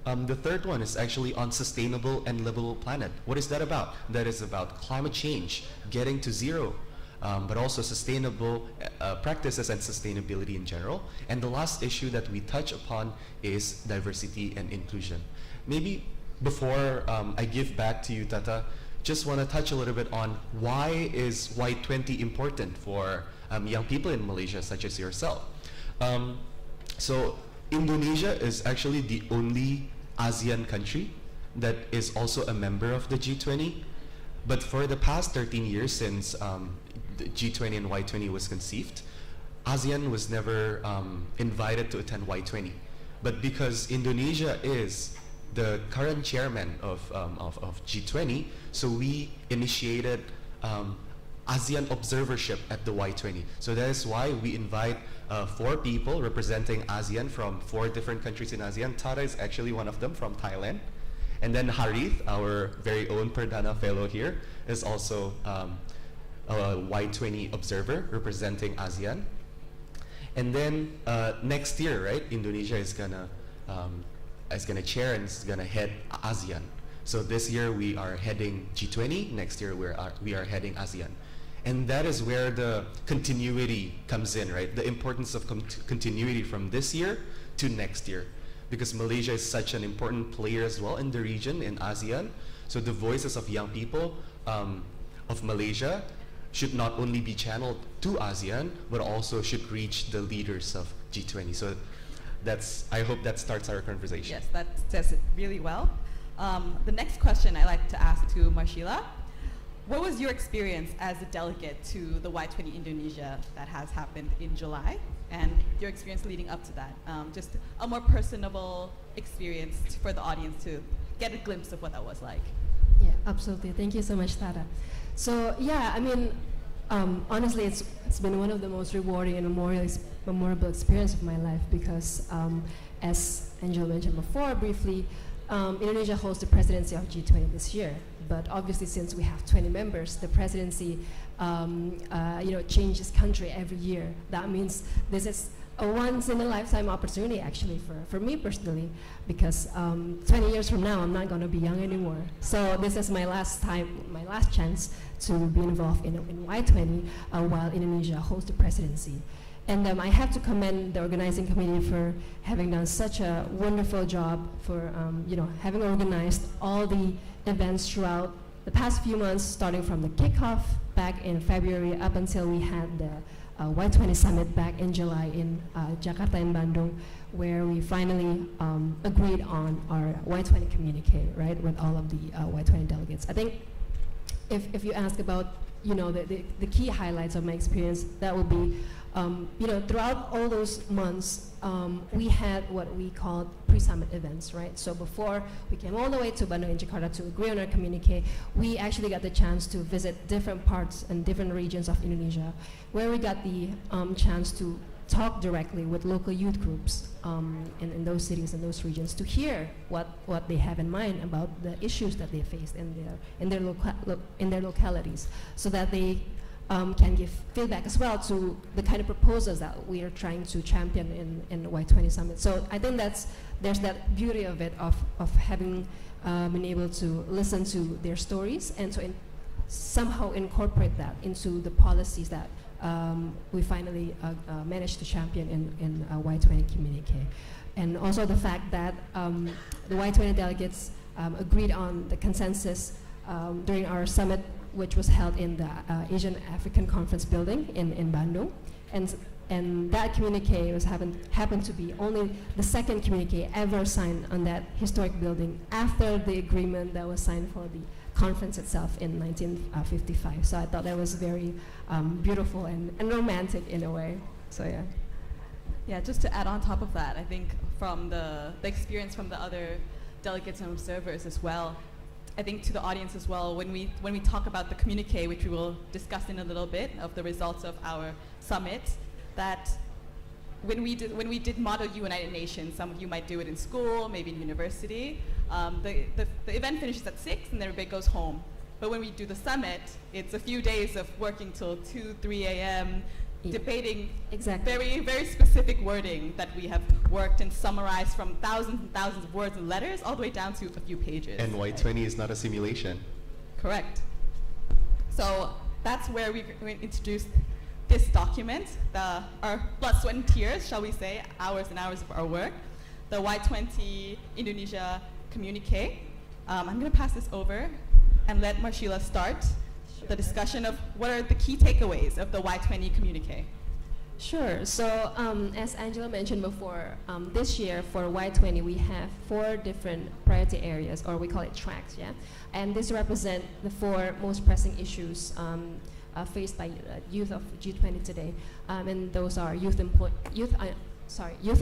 The third one is actually on sustainable and livable planet. What is that about? That is about climate change, getting to zero, but also sustainable practices and sustainability in general. And the last issue that we touch upon is diversity and inclusion. Maybe before I give back to you, Tata, just want to touch a little bit on why is Y20 important for young people in Malaysia, such as yourself. So Indonesia is actually the only ASEAN country that is also a member of the G20. But for the past 13 years since the G20 and Y20 was conceived, ASEAN was never invited to attend Y20. But because Indonesia is the current chairman of G20, so we initiated ASEAN observership at the Y20. So that is why we invite 4 people representing ASEAN from 4 different countries in ASEAN. Tara is actually one of them from Thailand. And then Harith, our very own Perdana Fellow here, is also a Y20 observer representing ASEAN. And then next year, right, Indonesia is gonna chair and is gonna head ASEAN. So this year we are heading G20. Next year we are heading ASEAN. And that is where the continuity comes in, right? The importance of continuity from this year to next year. Because Malaysia is such an important player as well in the region, in ASEAN. So the voices of young people of Malaysia should not only be channeled to ASEAN, but also should reach the leaders of G20. So I hope that starts our conversation. Yes, that says it really well. The next question I'd like to ask to Marshila. What was your experience as a delegate to the Y20 Indonesia that has happened in July, and your experience leading up to that? Just a more personable experience for the audience to get a glimpse of what that was like. Yeah, absolutely. Thank you so much, Tara. So yeah, I mean, honestly, it's been one of the most rewarding and memorable experience of my life because, as Angel mentioned before briefly, Indonesia holds the presidency of G20 this year. But obviously, since we have 20 members, the presidency, changes country every year. That means this is a once-in-a-lifetime opportunity, actually, for me personally, because 20 years from now, I'm not going to be young anymore. So this is my last chance to be involved in Y20 while Indonesia holds the presidency. And I have to commend the organizing committee for having done such a wonderful job for having organized all the events throughout the past few months, starting from the kickoff back in February up until we had the Y20 summit back in July in Jakarta and Bandung, where we finally agreed on our Y20 communique, right, with all of the Y20 delegates. I think if you ask about the key highlights of my experience, that would be throughout all those months, we had what we called pre-summit events, right? So before we came all the way to Bandung and Jakarta to agree on our communique, we actually got the chance to visit different parts and different regions of Indonesia, where we got the chance to talk directly with local youth groups in those cities and those regions to hear what they have in mind about the issues that they face in their localities, so that they can give feedback as well to the kind of proposals that we are trying to champion in the Y20 Summit. So I think there's that beauty of it, of having been able to listen to their stories and to somehow incorporate that into the policies that we finally managed to champion in Y20 communique. And also the fact that the Y20 delegates agreed on the consensus during our summit, which was held in the Asian African Conference building in Bandung. And that communique happened to be only the second communique ever signed on that historic building after the agreement that was signed for the conference itself in 1955. So I thought that was very beautiful and romantic in a way. So yeah. Yeah, just to add on top of that, I think from the experience from the other delegates and observers as well, I think to the audience as well, when we talk about the communique, which we will discuss in a little bit, of the results of our summit, that when we did Model United Nations, some of you might do it in school, maybe in university, the event finishes at 6 and everybody goes home. But when we do the summit, it's a few days of working till 2, 3 a.m., debating very, very specific wording that we have worked and summarized from thousands and thousands of words and letters all the way down to a few pages. And Y20 is not a simulation. Correct. So that's where we introduced this document, our blood, sweat, and tears, shall we say, hours and hours of our work, the Y20 Indonesia communique. I'm going to pass this over and let Marshila start the discussion of what are the key takeaways of the Y20 communique. Sure. So as Angela mentioned before, this year for Y20 we have 4 different priority areas, or we call it tracks, yeah? And this represent the 4 most pressing issues faced by youth of G20 today. And those are youth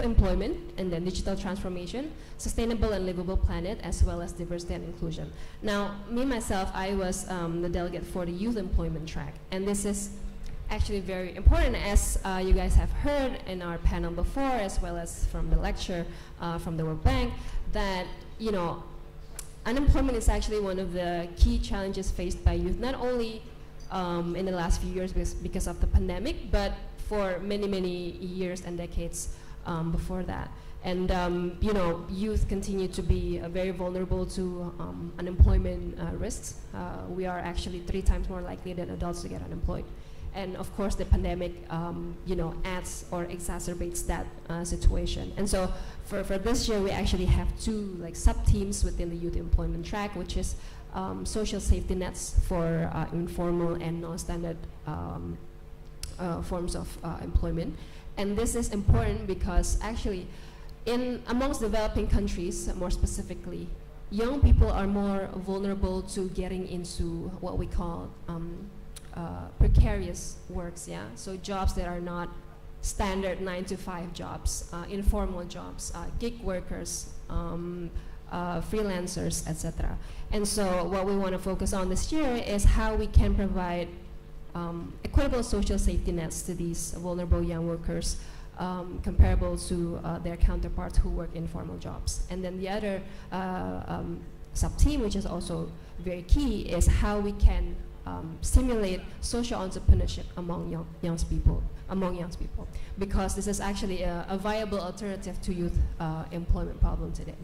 employment, and then digital transformation, sustainable and livable planet, as well as diversity and inclusion. Now, me myself, I was the delegate for the youth employment track, and this is actually very important, as you guys have heard in our panel before, as well as from the lecture from the World Bank, that unemployment is actually one of the key challenges faced by youth, not only in the last few years because of the pandemic, but for many, many years and decades before that. And youth continue to be very vulnerable to unemployment risks. We are actually 3 times more likely than adults to get unemployed. And of course, the pandemic, adds or exacerbates that situation. And so, for this year, we actually have 2 sub-teams within the youth employment track, which is social safety nets for informal and non-standard forms of employment. And this is important because actually, amongst developing countries, more specifically, young people are more vulnerable to getting into what we call precarious works, yeah? So jobs that are not standard 9-to-5 jobs, informal jobs, gig workers, freelancers, etc. And so what we want to focus on this year is how we can provide equitable social safety nets to these vulnerable young workers, comparable to their counterparts who work in formal jobs. And then the other sub-team, which is also very key, is how we can stimulate social entrepreneurship among young people, because this is actually a viable alternative to youth employment problem today.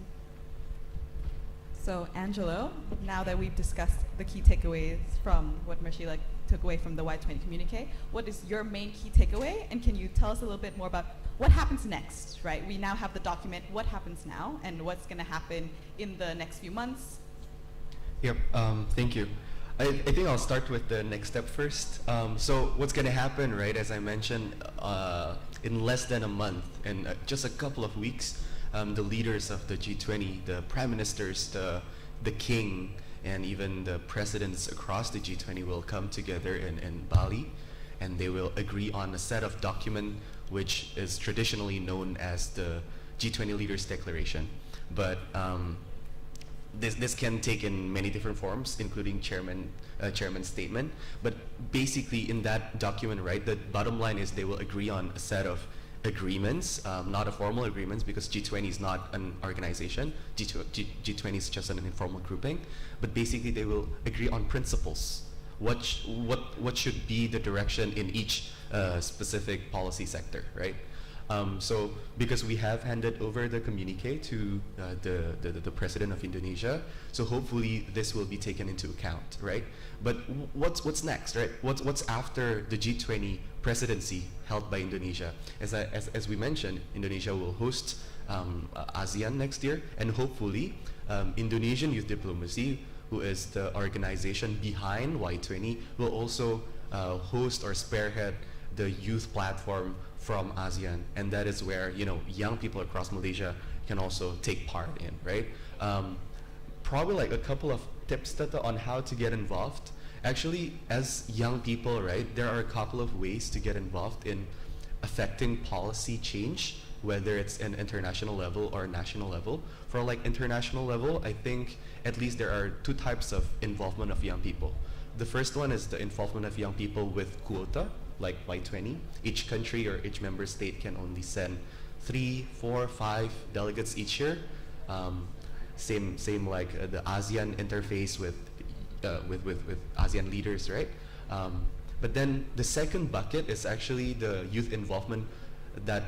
So Angelo, now that we've discussed the key takeaways from what Marshila took away from the Y20 communique, what is your main key takeaway? And can you tell us a little bit more about what happens next, right? We now have the document, what happens now, and what's going to happen in the next few months? Yep, thank you. I think I'll start with the next step first. So what's going to happen, right, as I mentioned, in less than a month, in just a couple of weeks, the leaders of the G20, the prime ministers, the king, and even the presidents across the G20 will come together in Bali, and they will agree on a set of document which is traditionally known as the G20 Leaders Declaration. But this can take in many different forms, including chairman's statement. But basically, in that document, right, the bottom line is they will agree on a set of agreements, not a formal agreements, because G20 is not an organization. G20 is just an informal grouping. But basically, they will agree on principles. what should be the direction in each specific policy sector, right? So because we have handed over the communique to the president of Indonesia, so hopefully this will be taken into account, right? But what's next, right? What's after the G20 presidency held by Indonesia? As we mentioned, Indonesia will host ASEAN next year, and hopefully Indonesian Youth Diplomacy, who is the organization behind Y20, will also host or spearhead the youth platform from ASEAN, and that is where young people across Malaysia can also take part in, right? Probably like a couple of tips on how to get involved. Actually, as young people, right, there are a couple of ways to get involved in affecting policy change, whether it's an international level or national level. For like international level, I think at least there are two types of involvement of young people. The first one is the involvement of young people with quota, like Y20. Each country or each member state can only send 3, 4, 5 delegates each year. Same like the ASEAN interface with ASEAN leaders, right? But then the second bucket is actually the youth involvement that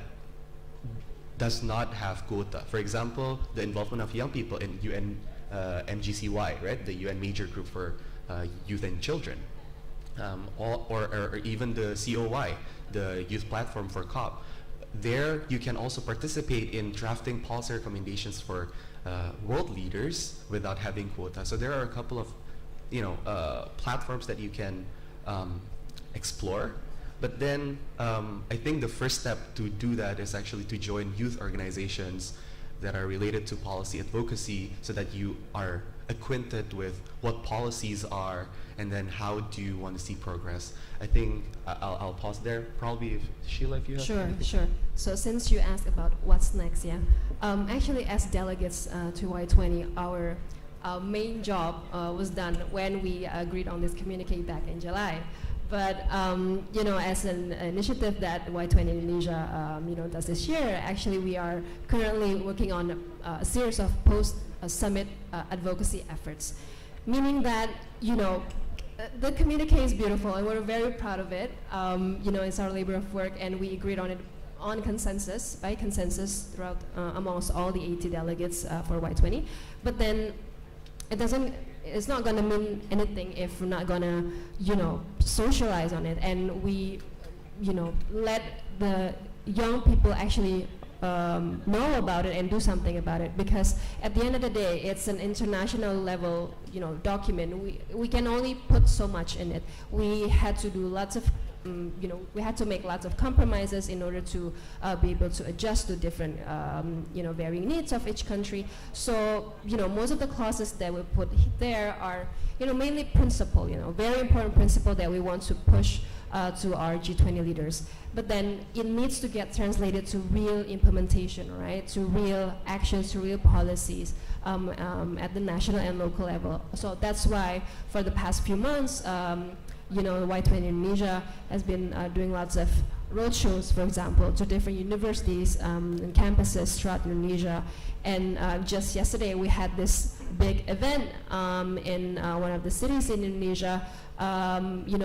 does not have quota. For example, the involvement of young people in UN MGCY, right? The UN Major Group for Youth and Children. Or even the COY, the Youth Platform for COP. There, you can also participate in drafting policy recommendations for world leaders without having quota. So there are a couple of, platforms that you can explore. But then, I think the first step to do that is actually to join youth organizations that are related to policy advocacy, so that you are acquainted with what policies are and then how do you want to see progress. I think I'll pause there. Probably if Sheila, if you have Sure. So since you asked about what's next, actually as delegates to Y20, our main job was done when we agreed on this communique back in July. But as an initiative that Y20 Indonesia does this year, actually we are currently working on a series of post-summit advocacy efforts, meaning that the communique is beautiful and we're very proud of it. It's our labor of work, and we agreed on it by consensus throughout amongst all the 80 delegates for Y20. But then it's not going to mean anything if we're not going to, socialize on it, and we, let the young people actually know about it and do something about it. Because at the end of the day, it's an international level, document. We can only put so much in it. We had to do lots of we had to make lots of compromises in order to be able to adjust to different, varying needs of each country. So, most of the clauses that we put there are, mainly principle, very important principle that we want to push to our G20 leaders. But then it needs to get translated to real implementation, right? To real actions, to real policies at the national and local level. So that's why for the past few months, Y20 Indonesia has been doing lots of roadshows, for example, to different universities and campuses throughout Indonesia. And just yesterday, we had this big event in one of the cities in Indonesia,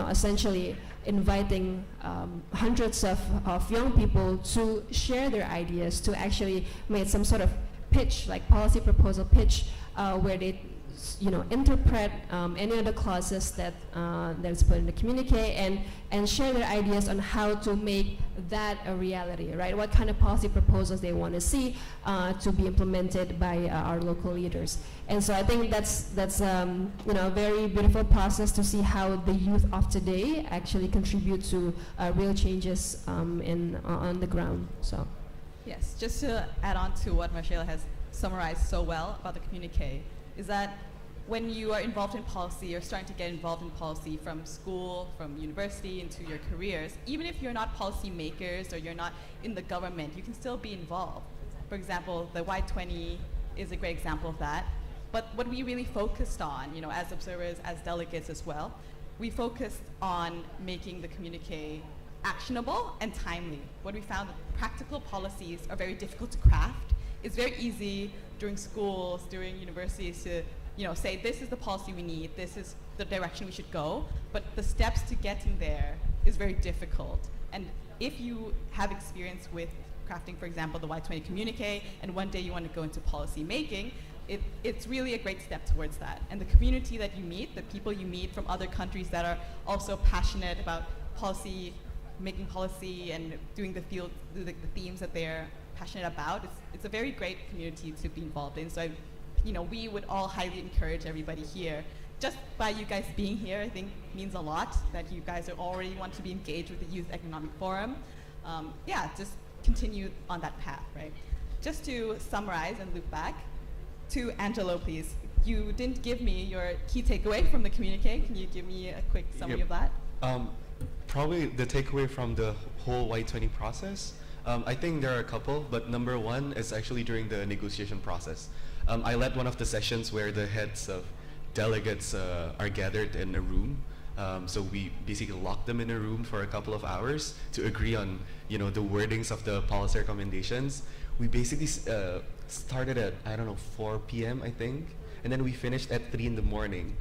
essentially inviting hundreds of young people to share their ideas, to actually make some sort of pitch, like policy proposal pitch, where they interpret any of the clauses that's put in the communique and share their ideas on how to make that a reality, right? What kind of policy proposals they want to see to be implemented by our local leaders. And so I think that's a very beautiful process to see how the youth of today actually contribute to real changes on the ground. So, yes, just to add on to what Marcela has summarized so well about the communique, is that when you are involved in policy, you're starting to get involved in policy from school, from university, into your careers. Even if you're not policy makers or you're not in the government, you can still be involved. For example, the Y20 is a great example of that. But what we really focused on, as observers, as delegates as well, we focused on making the communique actionable and timely. What we found that practical policies are very difficult to craft. It's very easy during schools, during universities to say, this is the policy we need, this is the direction we should go, but the steps to getting there is very difficult. And if you have experience with crafting, for example, the Y20 communique, and one day you want to go into policy making, it's really a great step towards that. And the community that you meet, the people you meet from other countries that are also passionate about policy, making policy and doing the themes that they're passionate about, it's a very great community to be involved in. So, we would all highly encourage everybody here. Just by you guys being here, I think means a lot, that you guys are already want to be engaged with the Youth Economic Forum. Just continue on that path, right? Just to summarize and loop back, to Angelo, please. You didn't give me your key takeaway from the communique. Can you give me a quick summary of that? Probably the takeaway from the whole Y20 process. I think there are a couple, but number one is actually during the negotiation process. I led one of the sessions where the heads of delegates are gathered in a room. So we basically locked them in a room for a couple of hours to agree on, the wordings of the policy recommendations. We basically started at, 4 p.m. I think, and then we finished at 3 in the morning.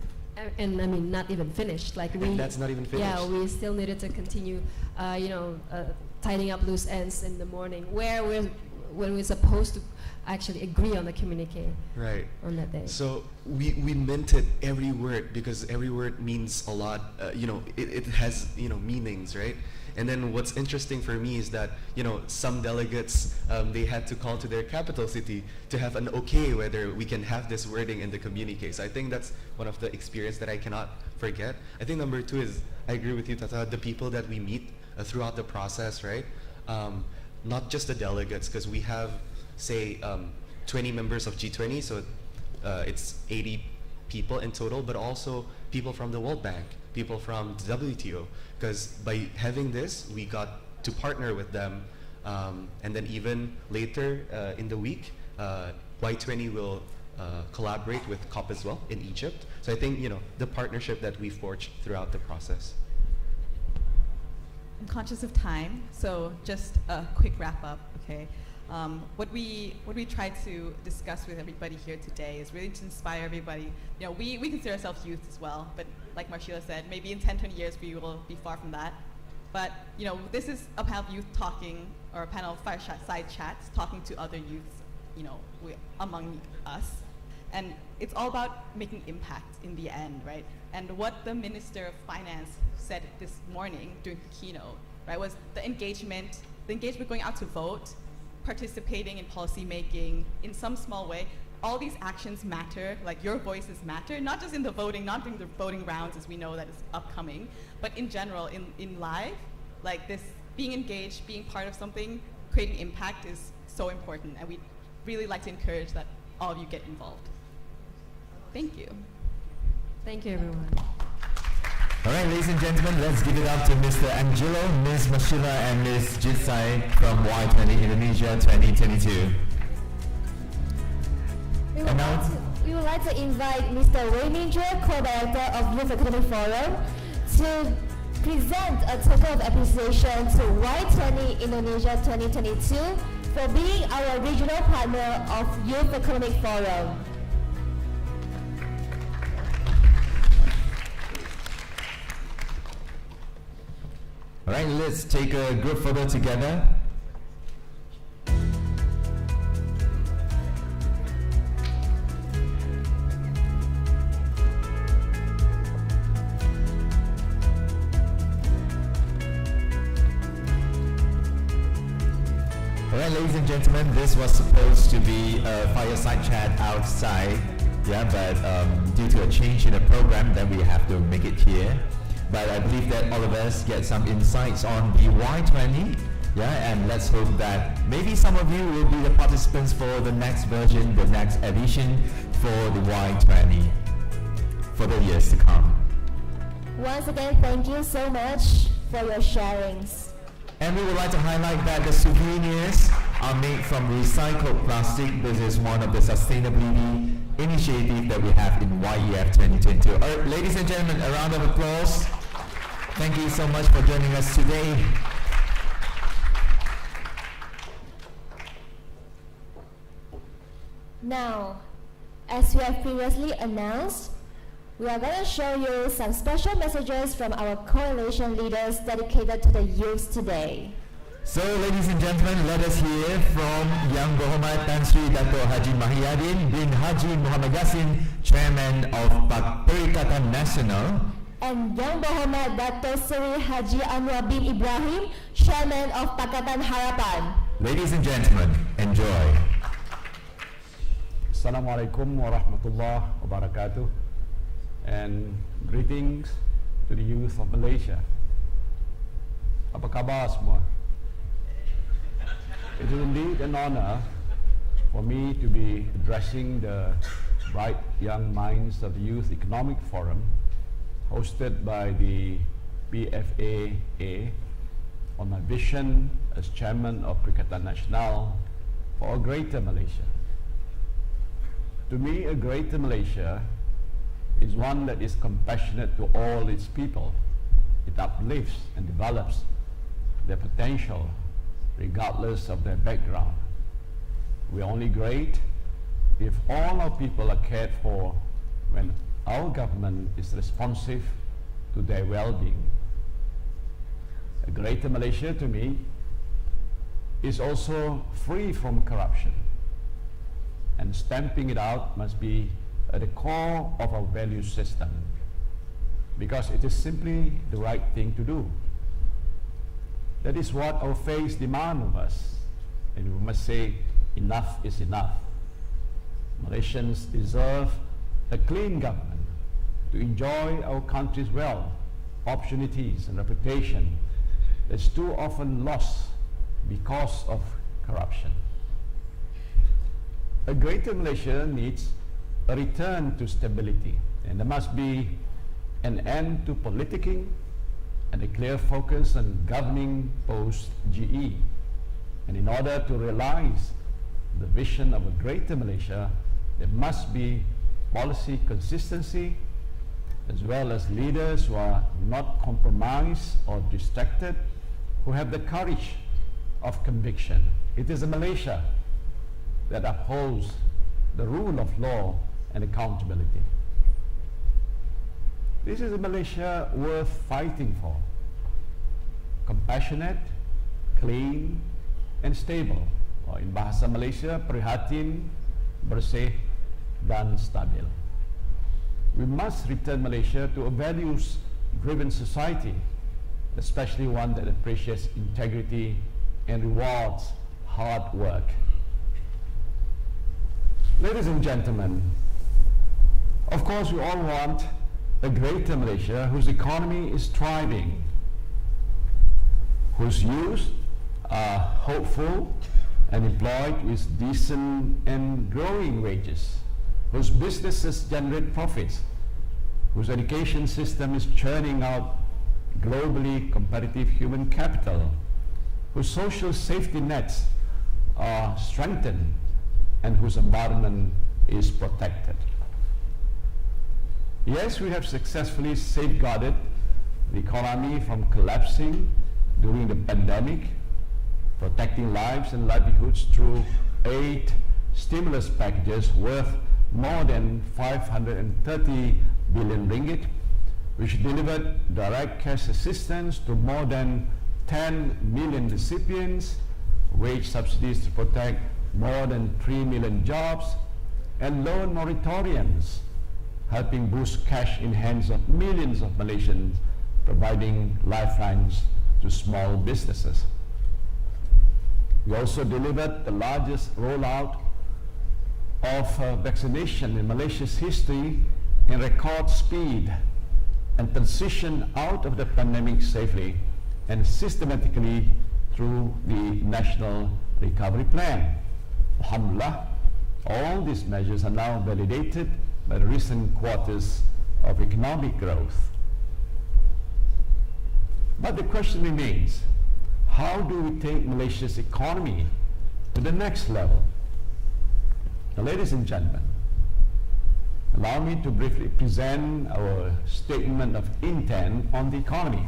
And I mean, not even finished. That's not even finished. Yeah, we still needed to continue, tidying up loose ends in the morning, when we're supposed to actually agree on the communique. Right. On that day. So we minted every word, because every word means a lot. It has meanings, right? And then what's interesting for me is that some delegates they had to call to their capital city to have an okay whether we can have this wording in the communique. So I think that's one of the experience that I cannot forget. I think number two is, I agree with you, Tata, the people that we meet throughout the process, right? Not just the delegates, because we have, say, 20 members of G20, so it's 80 people in total, but also people from the World Bank, people from the WTO, because by having this, we got to partner with them, and then even later in the week, Y20 will collaborate with COP as well in Egypt. So I think, the partnership that we forged throughout the process. I'm conscious of time, so just a quick wrap up, okay? What we try to discuss with everybody here today is really to inspire everybody. We consider ourselves youth as well, but like Marshila said, maybe in 10, 20 years we will be far from that. But this is a panel of youth talking, or a panel of fireside chats, talking to other youths, among us. And it's all about making impact in the end, right? And what the Minister of Finance said this morning during the keynote, right, was the engagement going out to vote, participating in policy making in some small way. All these actions matter, like your voices matter, not just in the voting, not during the voting rounds as we know that is upcoming, but in general, in life, like this, being engaged, being part of something, creating impact is so important, and we'd really like to encourage that all of you get involved. Thank you. Thank you, everyone. All right, ladies and gentlemen, let's give it up to Mr. Angelo, Ms. Mashila, and Ms. Jitsai from Y20 Indonesia 2022. We would like to invite Mr. Wei Minjue, Co-Director of Youth Economic Forum, to present a token of appreciation to Y20 Indonesia 2022 for being our regional partner of Youth Economic Forum. All right, let's take a group photo together. All right, ladies and gentlemen, this was supposed to be a fireside chat outside, but due to a change in the program, then we have to make it here. But I believe that all of us get some insights on the Y20, and let's hope that maybe some of you will be the participants for the next version, the next edition for the Y20 for the years to come. Once again, thank you so much for your sharings. And we would like to highlight that the souvenirs are made from recycled plastic. This is one of the sustainability initiatives that we have in YEF 2022. Ladies and gentlemen, a round of applause. Thank you so much for joining us today. Now, as we have previously announced, we are going to show you some special messages from our coalition leaders dedicated to the youth today. So, ladies and gentlemen, let us hear from Yang Berhormat Tan Sri Dato' Haji Mahyadin bin Haji Muhammad Yassin, Chairman of Perikatan Nasional, and Yang Berhormat Dato' Seri Haji Anwar bin Ibrahim, Chairman of Pakatan Harapan. Ladies and gentlemen, enjoy. Assalamualaikum warahmatullahi wabarakatuh, and greetings to the youth of Malaysia. Apa khabar semua? It is indeed an honor for me to be addressing the bright young minds of the Youth Economic Forum hosted by the PFAA on my vision as Chairman of Perikatan Nasional for a greater Malaysia. To me, a greater Malaysia is one that is compassionate to all its people. It uplifts and develops their potential regardless of their background. We are only great if all our people are cared for when our government is responsive to their well-being. A greater Malaysia, to me, is also free from corruption, and stamping it out must be at the core of our value system, because it is simply the right thing to do. That is what our faith demands of us, and we must say enough is enough. Malaysians deserve a clean government to enjoy our country's wealth, opportunities and reputation that's too often lost because of corruption. A greater Malaysia needs a return to stability, and there must be an end to politicking and a clear focus on governing post-GE. And in order to realize the vision of a greater Malaysia, there must be policy consistency, as well as leaders who are not compromised or distracted, who have the courage of conviction. It is a Malaysia that upholds the rule of law and accountability. This is a Malaysia worth fighting for. Compassionate, clean, and stable. Or in bahasa Malaysia, prihatin, bersih, dan stabil. We must return Malaysia to a values-driven society, especially one that appreciates integrity and rewards hard work. Ladies and gentlemen, of course we all want a greater Malaysia whose economy is thriving, whose youth are hopeful and employed with decent and growing wages, whose businesses generate profits, whose education system is churning out globally competitive human capital, whose social safety nets are strengthened, and whose environment is protected. Yes, we have successfully safeguarded the economy from collapsing during the pandemic, protecting lives and livelihoods through 8 stimulus packages worth more than 530 billion ringgit, which delivered direct cash assistance to more than 10 million recipients, wage subsidies to protect more than 3 million jobs, and loan moratoriums, helping boost cash in hands of millions of Malaysians, providing lifelines to small businesses. We also delivered the largest rollout of vaccination in Malaysia's history in record speed, and transition out of the pandemic safely and systematically through the National Recovery Plan. Alhamdulillah, all these measures are now validated by the recent quarters of economic growth. But the question remains, how do we take Malaysia's economy to the next level? Now, ladies and gentlemen, allow me to briefly present our statement of intent on the economy.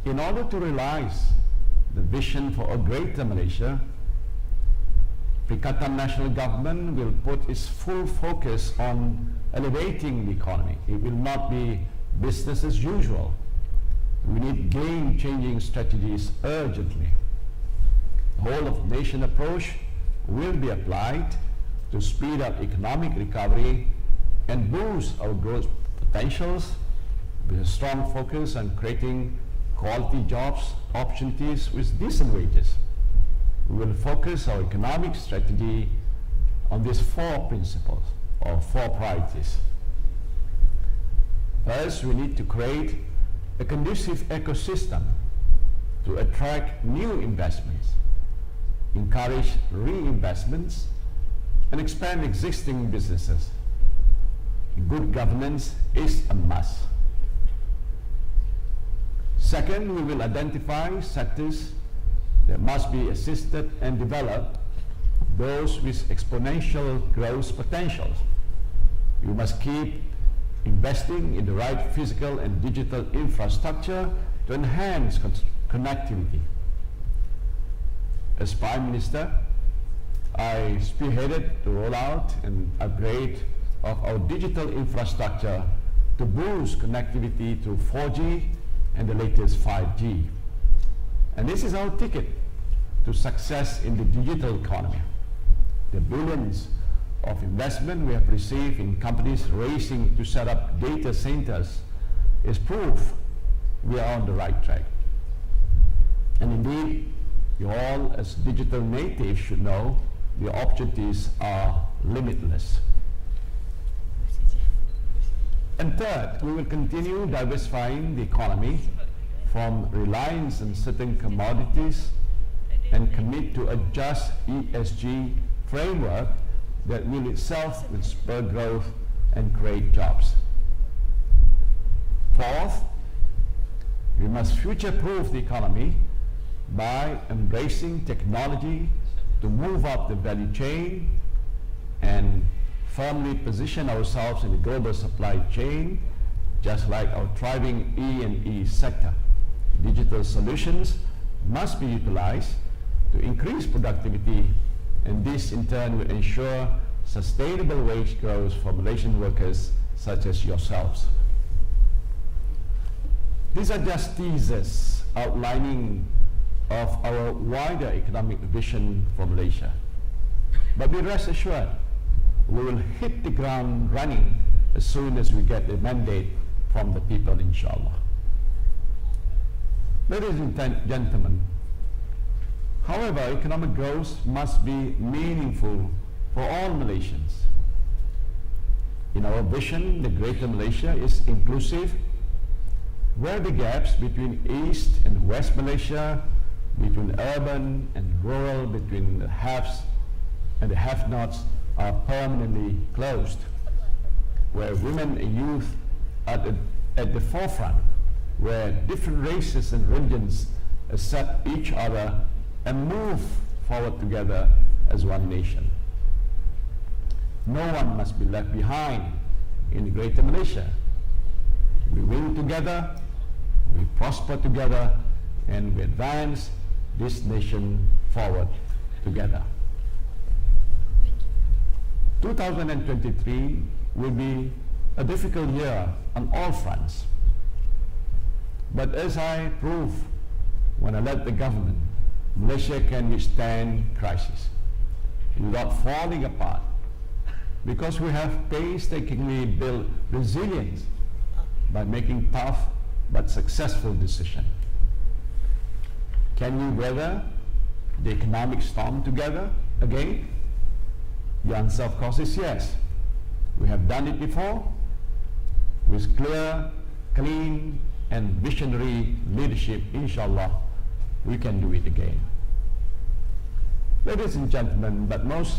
In order to realize the vision for a greater Malaysia, Perikatan National Government will put its full focus on elevating the economy. It will not be business as usual. We need game-changing strategies urgently. The whole of nation approach will be applied to speed up economic recovery and boost our growth potentials with a strong focus on creating quality jobs, opportunities with decent wages. We will focus our economic strategy on these 4 principles or 4 priorities. First, we need to create a conducive ecosystem to attract new investments, encourage reinvestments, and expand existing businesses. Good governance is a must. Second, we will identify sectors that must be assisted and developed, those with exponential growth potentials. You must keep investing in the right physical and digital infrastructure to enhance connectivity. As Prime Minister, I spearheaded the rollout and upgrade of our digital infrastructure to boost connectivity to 4G and the latest 5G. And this is our ticket to success in the digital economy. The billions of investment we have received in companies racing to set up data centers is proof we are on the right track. And indeed, you all as digital natives should know the opportunities are limitless. And third, we will continue diversifying the economy from reliance on certain commodities and commit to a just ESG framework that will itself spur growth and create jobs. Fourth, we must future-proof the economy by embracing technology to move up the value chain and firmly position ourselves in the global supply chain, just like our thriving E&E sector. Digital solutions must be utilized to increase productivity, and this in turn will ensure sustainable wage growth for Malaysian workers such as yourselves. These are just teasers outlining of our wider economic vision for Malaysia. But be rest assured, we will hit the ground running as soon as we get the mandate from the people, inshallah. Ladies and gentlemen, however, economic growth must be meaningful for all Malaysians. In our vision, the Greater Malaysia is inclusive, where the gaps between East and West Malaysia, between urban and rural, between the haves and the have-nots are permanently closed, where women and youth are at the forefront, where different races and religions accept each other and move forward together as one nation. No one must be left behind in Greater Malaysia. We win together, we prosper together, and we advance this nation forward together. 2023 will be a difficult year on all fronts. But as I proved when I led the government, Malaysia can withstand crisis without falling apart, because we have painstakingly built resilience by making tough but successful decisions. Can we weather the economic storm together again? The answer, of course, is yes. We have done it before with clear, clean, and visionary leadership. Inshallah, we can do it again. Ladies and gentlemen, but most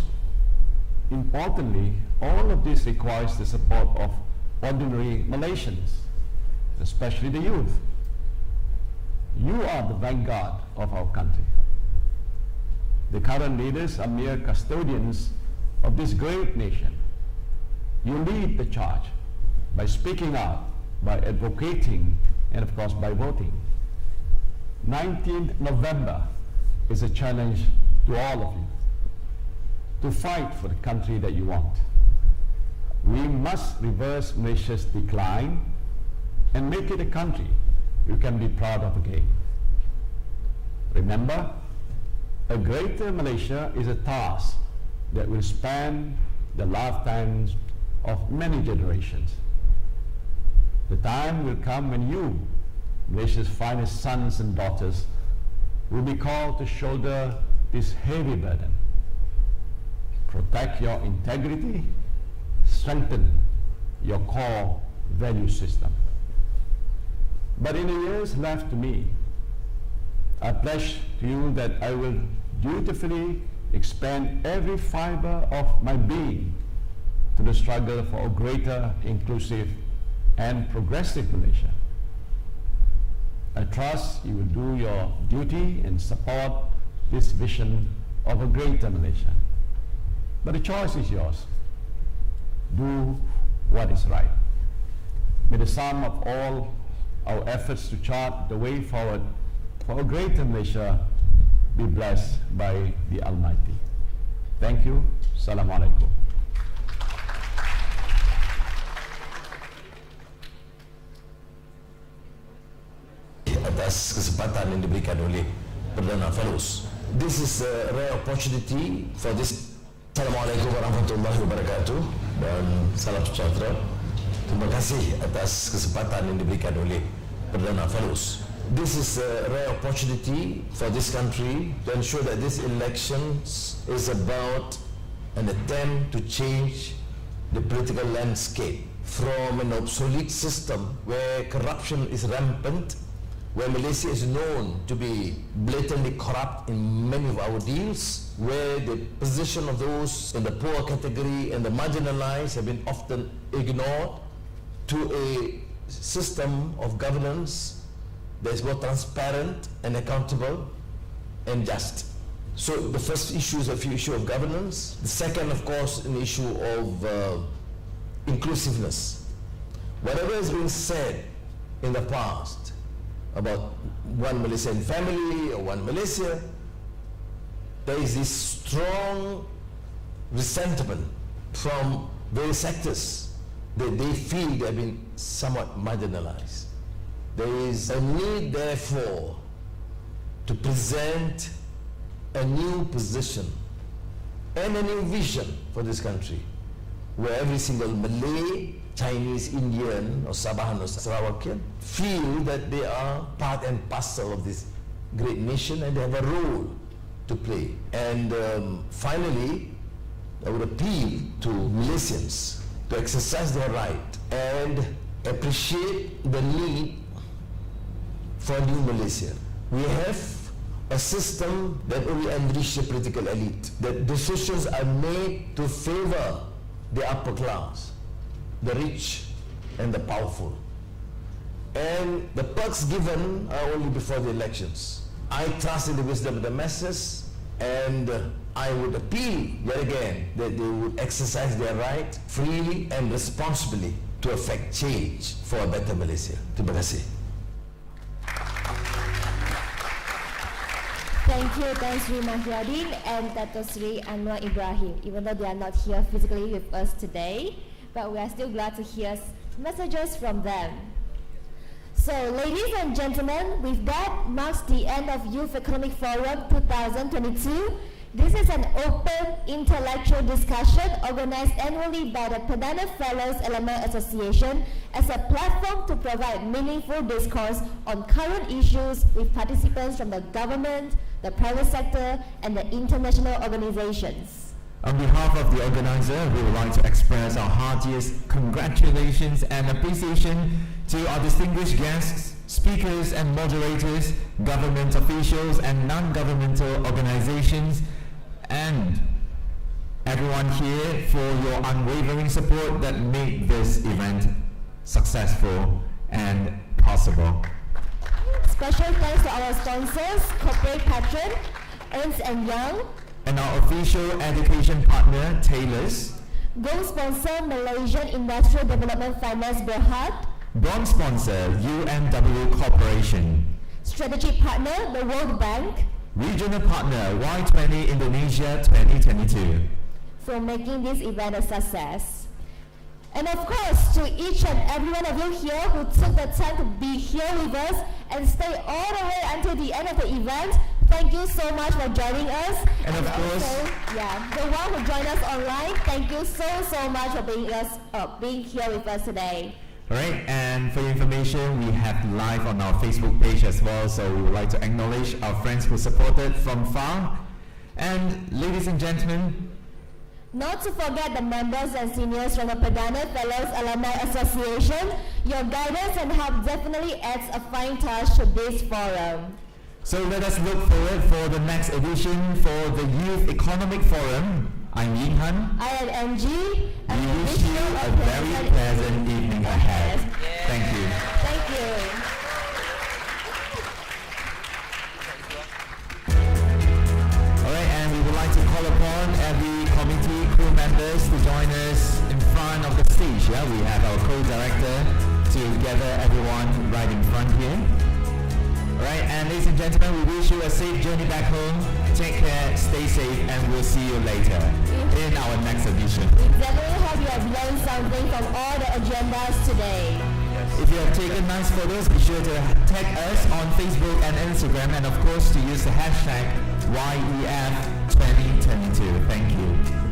importantly, all of this requires the support of ordinary Malaysians, especially the youth. You are the vanguard of our country. The current leaders are mere custodians of this great nation. You lead the charge by speaking out, by advocating, and of course by voting. 19th November is a challenge to all of you. to fight for the country that you want. We must reverse Malaysia's decline and make it a country you can be proud of again. Remember, a greater Malaysia is a task that will span the lifetimes of many generations. The time will come when you, Malaysia's finest sons and daughters, will be called to shoulder this heavy burden. Protect your integrity, strengthen your core value system. But in the years left to me, I pledge to you that I will dutifully expand every fiber of my being to the struggle for a greater, inclusive, and progressive Malaysia. I trust you will do your duty and support this vision of a greater Malaysia. But the choice is yours. Do what is right. May the sum of all our efforts to chart the way forward for a greater Malaysia be blessed by the Almighty. Thank you. Assalamualaikum. Atas kesempatan yang diberikan oleh Perdana Fellows. This is a rare opportunity for this. Assalamualaikum warahmatullahi wabarakatuh dan salam sejahtera. Terima kasih atas kesempatan yang diberikan oleh Perdana Fellows. This is a rare opportunity for this country to ensure that this election is about an attempt to change the political landscape from an obsolete system where corruption is rampant, where Malaysia is known to be blatantly corrupt in many of our deals, where the position of those in the poor category and the marginalized have been often ignored, to a system of governance that is more transparent and accountable and just. So the first issue is a issue of governance. The second, of course, an issue of inclusiveness. Whatever has been said in the past about one Malaysian family or one Malaysia, there is this strong resentment from various sectors that they feel they have been somewhat marginalized. There is a need, therefore, to present a new position and a new vision for this country, where every single Malay, Chinese, Indian, or Sabahan or Sarawakian feel that they are part and parcel of this great nation and they have a role to play. And finally, I would appeal to Malaysians to exercise their right and appreciate the need for a new Malaysia. We have a system that only enriches the political elite, that decisions are made to favor the upper class, the rich and the powerful. And the perks given are only before the elections. I trust in the wisdom of the masses, and I would appeal yet again that they would exercise their right freely and responsibly to effect change for a better Malaysia. Terima kasih. Thank you, Tan Sri Mahyadin and Dato Sri Anwar Ibrahim, even though they are not here physically with us today, but we are still glad to hear messages from them. So, ladies and gentlemen, with that marks the end of Youth Economic Forum 2022. This is an open intellectual discussion organized annually by the Perdana Fellows Alumni Association as a platform to provide meaningful discourse on current issues with participants from the government, the private sector, and the international organizations. On behalf of the organizer, we would like to express our heartiest congratulations and appreciation to our distinguished guests, speakers and moderators, government officials and non-governmental organizations, and everyone here for your unwavering support that made this event successful and possible. Special thanks to our sponsors, corporate patron, Ernst & Young, and our official education partner, Taylor's, gold sponsor, Malaysian Industrial Development Finance Berhad, bronze sponsor, UMW Corporation, strategic partner, the World Bank, regional partner, Y20 Indonesia 2022, for making this event a success. And of course, to each and every one of you here who took the time to be here with us and stay all the way until the end of the event, thank you so much for joining us. And of course, also, the one who joined us online, thank you so much for being here with us today. Alright, and for your information, we have live on our Facebook page as well, so we would like to acknowledge our friends who supported from far. And ladies and gentlemen, not to forget the members and seniors from the Perdana Fellows Alumni Association. Your guidance and help definitely adds a fine touch to this forum. so let us look forward for the next edition for the Youth Economic Forum. I'm Ying Han. I am MG. And we wish you a very pleasant evening ahead. Thank you. Thank you. Alright, and we would like to call upon every committee crew members to join us in front of the stage. Yeah, we have our co-director to gather everyone right in front here. Alright, and ladies and gentlemen, we wish you a safe journey back home. Take care, stay safe, and we'll see you later in our next edition. We definitely hope you have learned something from all the agendas today. If you have taken nice photos, be sure to tag us on Facebook and Instagram, and of course to use the hashtag YEF2022. Thank you.